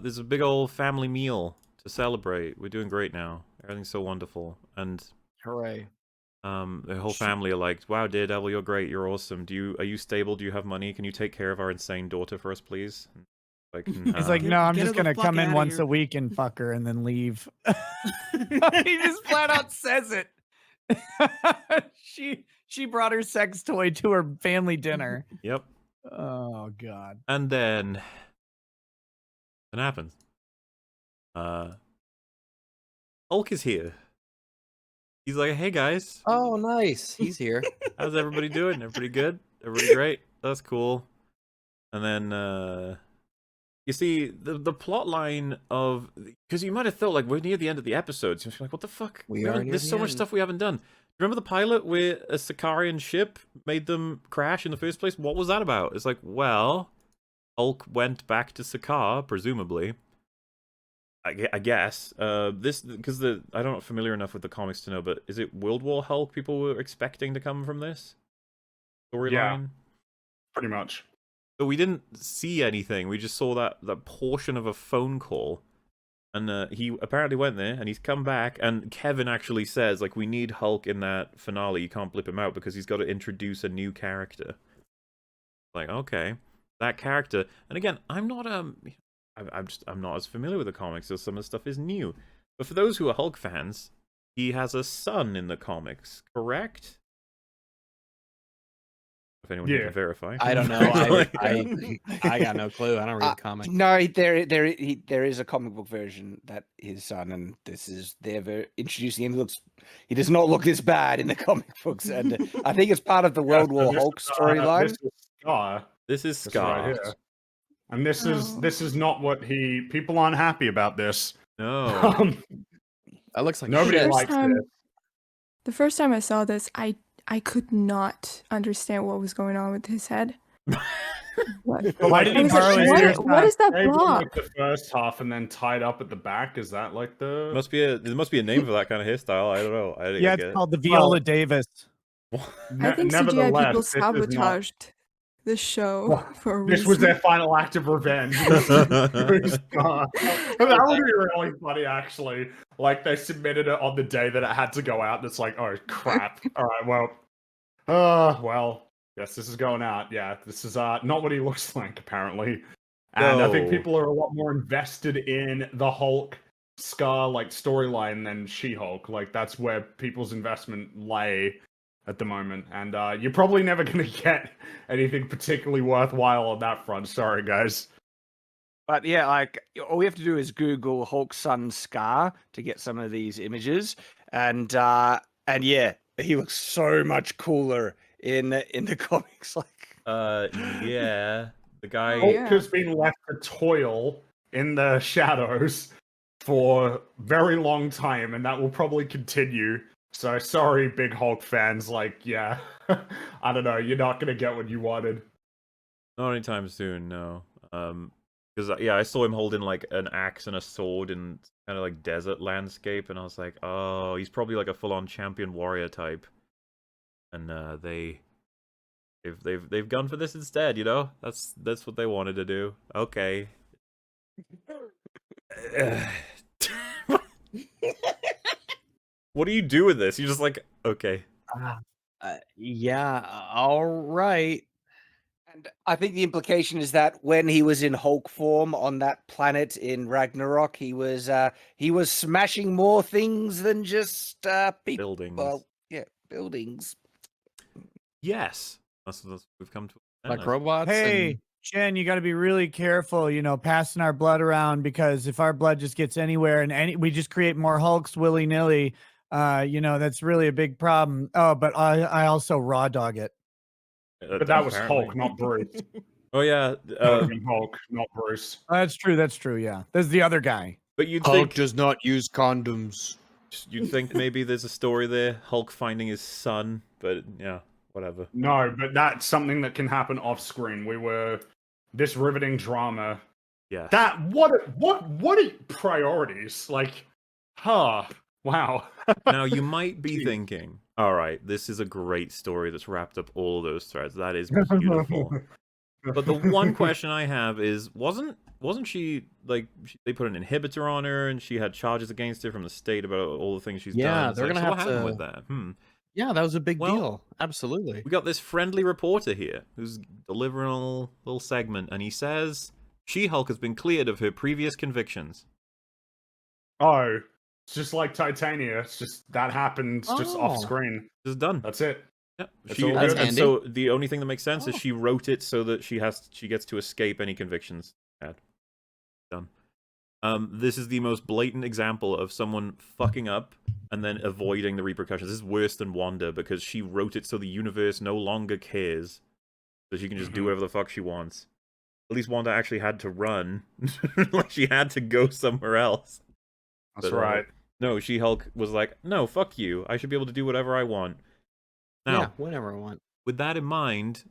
there's a big old family meal to celebrate. We're doing great now. Everything's so wonderful, and Hooray. the whole family are like, "Wow, Daredevil, you're great. You're awesome. Are you stable? Do you have money? Can you take care of our insane daughter for us, please?" Like, He's like, Get- no, I'm get just her the gonna fuck come in outta once here." a week and fuck her and then leave. He just flat out says it. She brought her sex toy to her family dinner. yep. Oh god. And then it happens. Hulk is here. He's like, "Hey guys, Oh, nice. He's here. how's everybody doing? Everybody good? Everybody great? That's cool." And then you see the plot line of, because you might have thought like we're near the end of the episode, so you're like, what the fuck? We are near There's the so much end. stuff we haven't done. Remember the pilot where a Sicarian ship made them crash in the first place? What was that about? It's like, well, Hulk went back to Sakaar, presumably. I guess. This, because I'm not familiar enough with the comics to know, but is it World War Hulk people were expecting to come from this storyline? Yeah. Pretty much. So we didn't see anything. We just saw that portion of a phone call. And he apparently went there, and he's come back, and Kevin actually says, like, we need Hulk in that finale. You can't blip him out because he's got to introduce a new character. Like, okay, that character. And again, I'm not I'm not as familiar with the comics, so some of the stuff is new. But for those who are Hulk fans, he has a son in the comics, correct? If anyone here Yeah. can verify. I don't know. I got no clue. I don't read comics. No, there is a comic book version that his son, and this is they're introducing him. He does not look this bad in the comic books, and I think it's part of the World War Hulk storyline. This is Scar. This is This Scar. right here. And this is not what people aren't happy about this. No. That looks like Nobody shit. likes this. The first time I saw this, I could not understand what was going on with his head. What? Why did he I was borrow like, his what, what is that They were block? like the first half and then tied up at the back. Is that like the? There must be a name for that kind of hairstyle. I don't know. I didn't Yeah, get it's it. called the Viola Davis. I think CGI people sabotaged the show for a This was reason. their final act of revenge. That would be really funny, actually. Like they submitted it on the day that it had to go out, and it's like, oh crap! All right, well, yes, this is going out. Yeah, this is not what he looks like apparently. And I think No. people are a lot more invested in the Hulk Scar like storyline than She-Hulk. Like that's where people's investment lay at the moment, and you're probably never going to get anything particularly worthwhile on that front. Sorry, guys. But yeah, like all we have to do is Google Hulk son Scar to get some of these images, and yeah, he looks so much cooler in the comics. Like, Yeah. The guy. Hulk has been left to toil in the shadows for a very long time, and that will probably continue. So sorry, big Hulk fans. Like, yeah, I don't know. You're not gonna get what you wanted. Not anytime soon, no. Because yeah, I saw him holding like an axe and a sword in kind of like desert landscape, and I was like, oh, he's probably like a full-on champion warrior type. And they've gone for this instead, you know. That's what they wanted to do. Okay. What do you do with this? You're just like, okay. Yeah, all right. and I think the implication is that when he was in Hulk form on that planet in Ragnarok, he was smashing more things than just people. Buildings. Well, yeah, buildings. Yes. That's we've come to. Like robots. Hey, Jen, you got to be really careful, passing our blood around, because if our blood just gets anywhere and we just create more Hulks willy-nilly, that's really a big problem. Oh, but I also raw dog it. But that was Apparently. Hulk, not Bruce. Oh yeah. Hulk, not Bruce. That's true. That's true. Yeah, there's the other guy. But you'd Hulk think does not use condoms. you'd think maybe there's a story there, Hulk finding his son, but yeah, whatever. No, but that's something that can happen off screen. This riveting drama. Yeah. That what are priorities? Like, wow. Now you might be thinking, all right, this is a great story that's wrapped up all those threads. That is beautiful. But the one question I have is, wasn't she like they put an inhibitor on her and she had charges against her from the state about all the things she's done? Yeah, It's they're like, gonna so what have happened to- with that. Yeah, that was a big Well, deal. Absolutely. We got this friendly reporter here who's delivering a little segment, and he says She-Hulk has been cleared of her previous convictions. Oh, it's just like Titania. It's just that happened just off Oh. screen. It's done. That's it. Yeah. That's all good. And so the only thing that makes sense is she wrote it so that she gets to escape any convictions she had. Done. This is the most blatant example of someone fucking up and then avoiding the repercussions. This is worse than Wanda because she wrote it so the universe no longer cares, so she can just do whatever the fuck she wants. At least Wanda actually had to run, like she had to go somewhere else. That's But, right. No, She-Hulk was like, no, fuck you. I should be able to do whatever I want. Now, Yeah, whatever I want. with that in mind,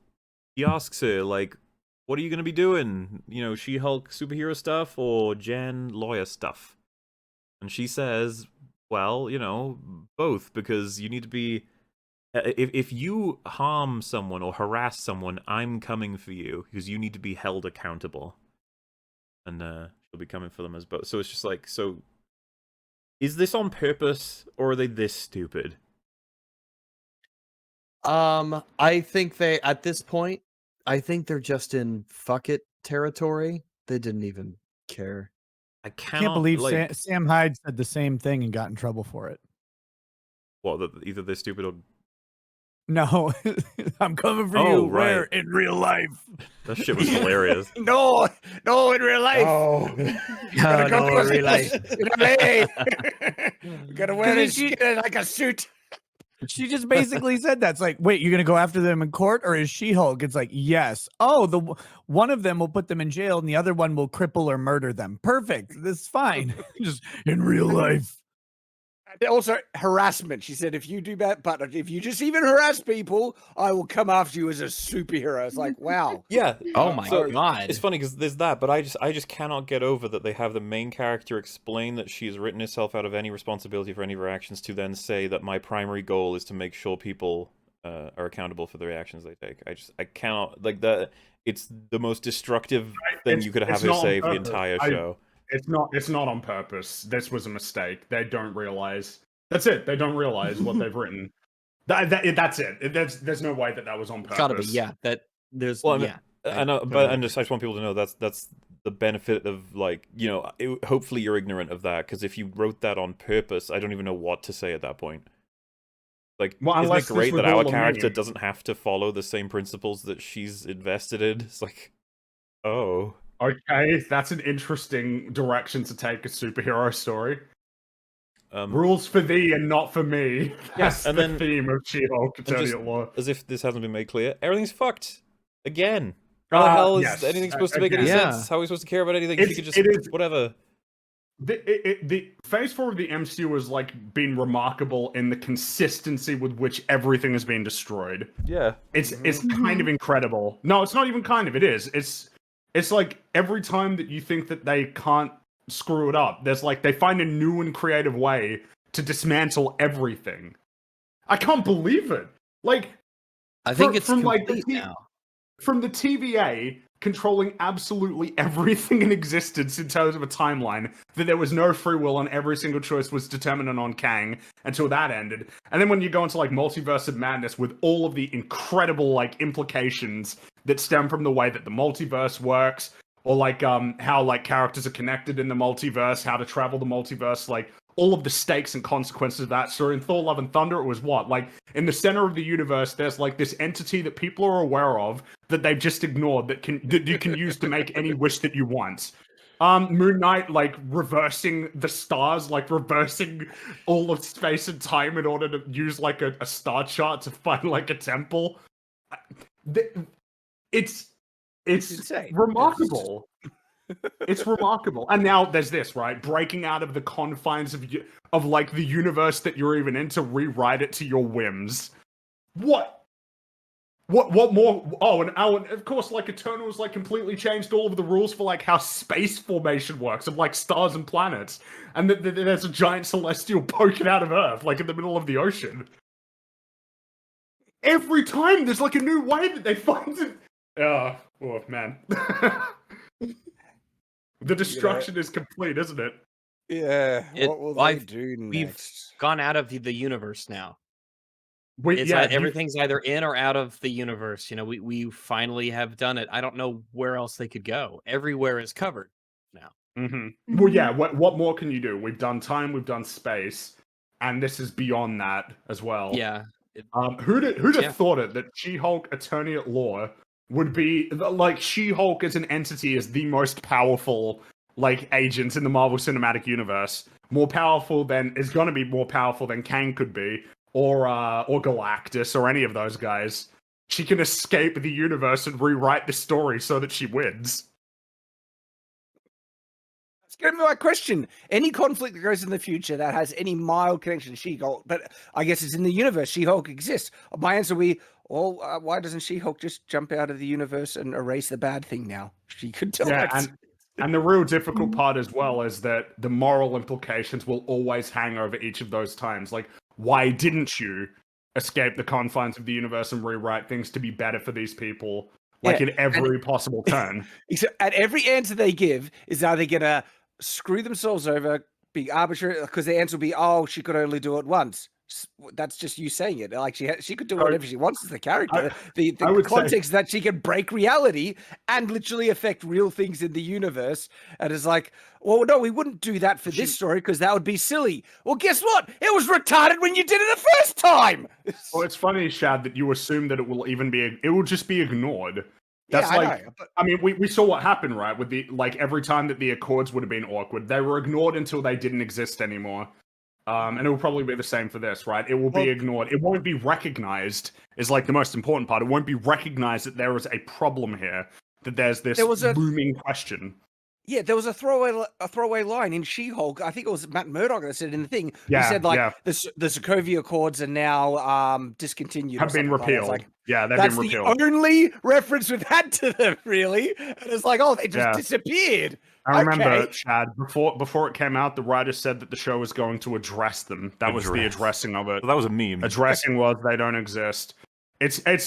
he asks her, like, what are you going to be doing? She-Hulk superhero stuff or Jen lawyer stuff? And she says, well, both, because you need to be... If you harm someone or harass someone, I'm coming for you, because you need to be held accountable. And she'll be coming for them as both. So it's just like, so... Is this on purpose, or are they this stupid? I think at this point, I think they're just in fuck it territory. They didn't even care. I Can't believe Sam Hyde said the same thing and got in trouble for it. Well, either they're stupid or... No, I'm coming for Oh, you. Where right. in real life? That shit was hilarious. No, no, in real life. Oh, You gotta go no, to real life. in LA. You gotta wear then his she- skin like a suit. She just basically said that's like, wait, you're gonna go after them in court, or is She-Hulk? It's like, yes. Oh, one of them will put them in jail, and the other one will cripple or murder them. Perfect. This is fine. Just in real life. And also harassment. She said, if you do that, but if you just even harass people, I will come after you as a superhero. It's like, wow. Yeah. Oh my So, god. It's funny because there's that, but I just cannot get over that they have the main character explain that she's written herself out of any responsibility for any of her actions to then say that my primary goal is to make sure people are accountable for the reactions they take. I cannot, like, that. It's the most destructive thing you could have her say for the entire show. It's not on purpose. This was a mistake. They don't realize. That's it. They don't realize what they've written. That's it. There's no way that was on purpose. Gotta be, yeah. That there's Well, yeah. I know, but I just want people to know that's the benefit of, like, you know, hopefully you're ignorant of that, because if you wrote that on purpose, I don't even know what to say at that point. Like, Well, isn't it unless this great was that our all a character meme. doesn't have to follow the same principles that she's invested in? It's like, oh. Okay, that's an interesting direction to take a superhero story. Rules for thee and not for me. That's and the then- theme of She-Hulk, And just, Attorney at Law. as if this hasn't been made clear, everything's fucked. Again. How the hell is yes, anything supposed to make any again. sense? How are we supposed to care about anything? It's- She could just, it is- whatever. The Phase 4 of the MCU has, like, been remarkable in the consistency with which everything has been destroyed. Yeah. It's kind of incredible. No, it's not even kind of. It is. It's like every time that you think that they can't screw it up, there's like they find a new and creative way to dismantle everything. I can't believe it. Like, I think it's from complete like now. from the TVA controlling absolutely everything in existence in terms of a timeline, that there was no free will and every single choice was determinant on Kang until that ended. And then when you go into like Multiverse of Madness with all of the incredible like implications that stem from the way that the multiverse works, or like how like characters are connected in the multiverse, how to travel the multiverse, like all of the stakes and consequences of that. So in Thor Love and Thunder, it was what? Like, in the center of the universe, there's like this entity that people are aware of that they've just ignored that you can use to make any wish that you want. Moon Knight, like, reversing the stars, like, reversing all of space and time in order to use, like, a star chart to find, like, a temple. It's insane. Remarkable. It's remarkable. And now there's this, right? Breaking out of the confines of like the universe that you're even in to rewrite it to your whims. What more? Oh, and of course, like, Eternals, like, completely changed all of the rules for, like, how space formation works of, like, stars and planets. And there's a giant celestial poking out of Earth, like, in the middle of the ocean. Every time there's, like, a new way that they find it. Oh, man. The destruction is complete, isn't it? Yeah. What will they do We've next? gone out of the universe now. Everything's either in or out of the universe. You know, we finally have done it. I don't know where else they could go. Everywhere is covered now. Mm-hmm. Well, yeah. What more can you do? We've done time, we've done space, and this is beyond that as well. Yeah. Who'd have thought it that She-Hulk, Attorney at Law, would be like She-Hulk as an entity is the most powerful like agent in the Marvel Cinematic Universe. More powerful than is going to be more powerful than Kang could be, or Galactus, or any of those guys. She can escape the universe and rewrite the story so that she wins. That's going to be my question. Any conflict that goes in the future that has any mild connection to She-Hulk, but I guess it's in the universe, She-Hulk exists. My answer would be, well, why doesn't She-Hulk just jump out of the universe and erase the bad thing now? She could tell us. And the real difficult part as well is that the moral implications will always hang over each of those times. Like, why didn't you escape the confines of the universe and rewrite things to be better for these people? Like, in every possible turn. And every answer they give is either going to screw themselves over, be arbitrary, because the answer will be, oh, she could only do it once. That's just you saying it. Like she could do So, whatever she wants as the character. The I would say- context is that she can break reality and literally affect real things in the universe. And it's like, well, no, we wouldn't do that for this story because that would be silly. Well, guess what? It was retarded when you did it the first time. Well, it's funny, Shad, that you assume that it will just be ignored. That's Yeah, I like, know, but- I mean, we saw what happened, right? With the like every time that the Accords would have been awkward, they were ignored until they didn't exist anymore. And it will probably be the same for this, right? It will be ignored. It won't be recognized. Is like the most important part. It won't be recognized that there is a problem here. That there's this looming question. Yeah, there was a throwaway line in She-Hulk. I think it was Matt Murdock that said in the thing. Yeah, he said like yeah. the Sokovia Accords are now discontinued. Have been repealed. Like, yeah, they've that's been repealed. the only reference we've had to them, really. And it's like, oh, they just disappeared. I remember, Okay. Chad, before it came out, the writers said that the show was going to address them. That was the addressing of it. That was a meme. Addressing was they don't exist. It's they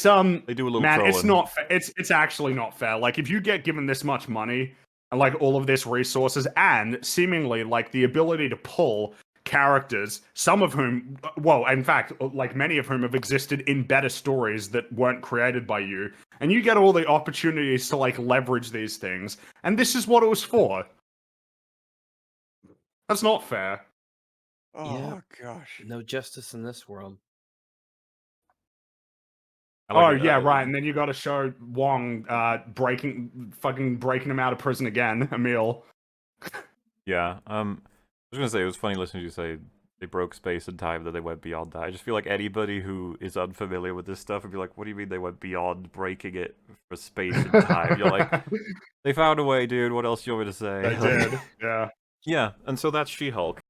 do a little man, it's trolling. not it's actually not fair. Like if you get given this much money and like all of this resources and seemingly like the ability to pull characters, some of whom, well, in fact, like many of whom have existed in better stories that weren't created by you, and you get all the opportunities to like leverage these things, and this is what it was for. That's not fair. Oh gosh. No justice in this world. Oh yeah, right. And then you got to show Wong breaking him out of prison again, Emil. Yeah. I was gonna say it was funny listening to you say they broke space and time, that they went beyond that. I just feel like anybody who is unfamiliar with this stuff would be like, "What do you mean they went beyond breaking it for space and time?" You're like, "They found a way, dude. What else do you want me to say?" They did. Yeah. Yeah. And so that's She-Hulk.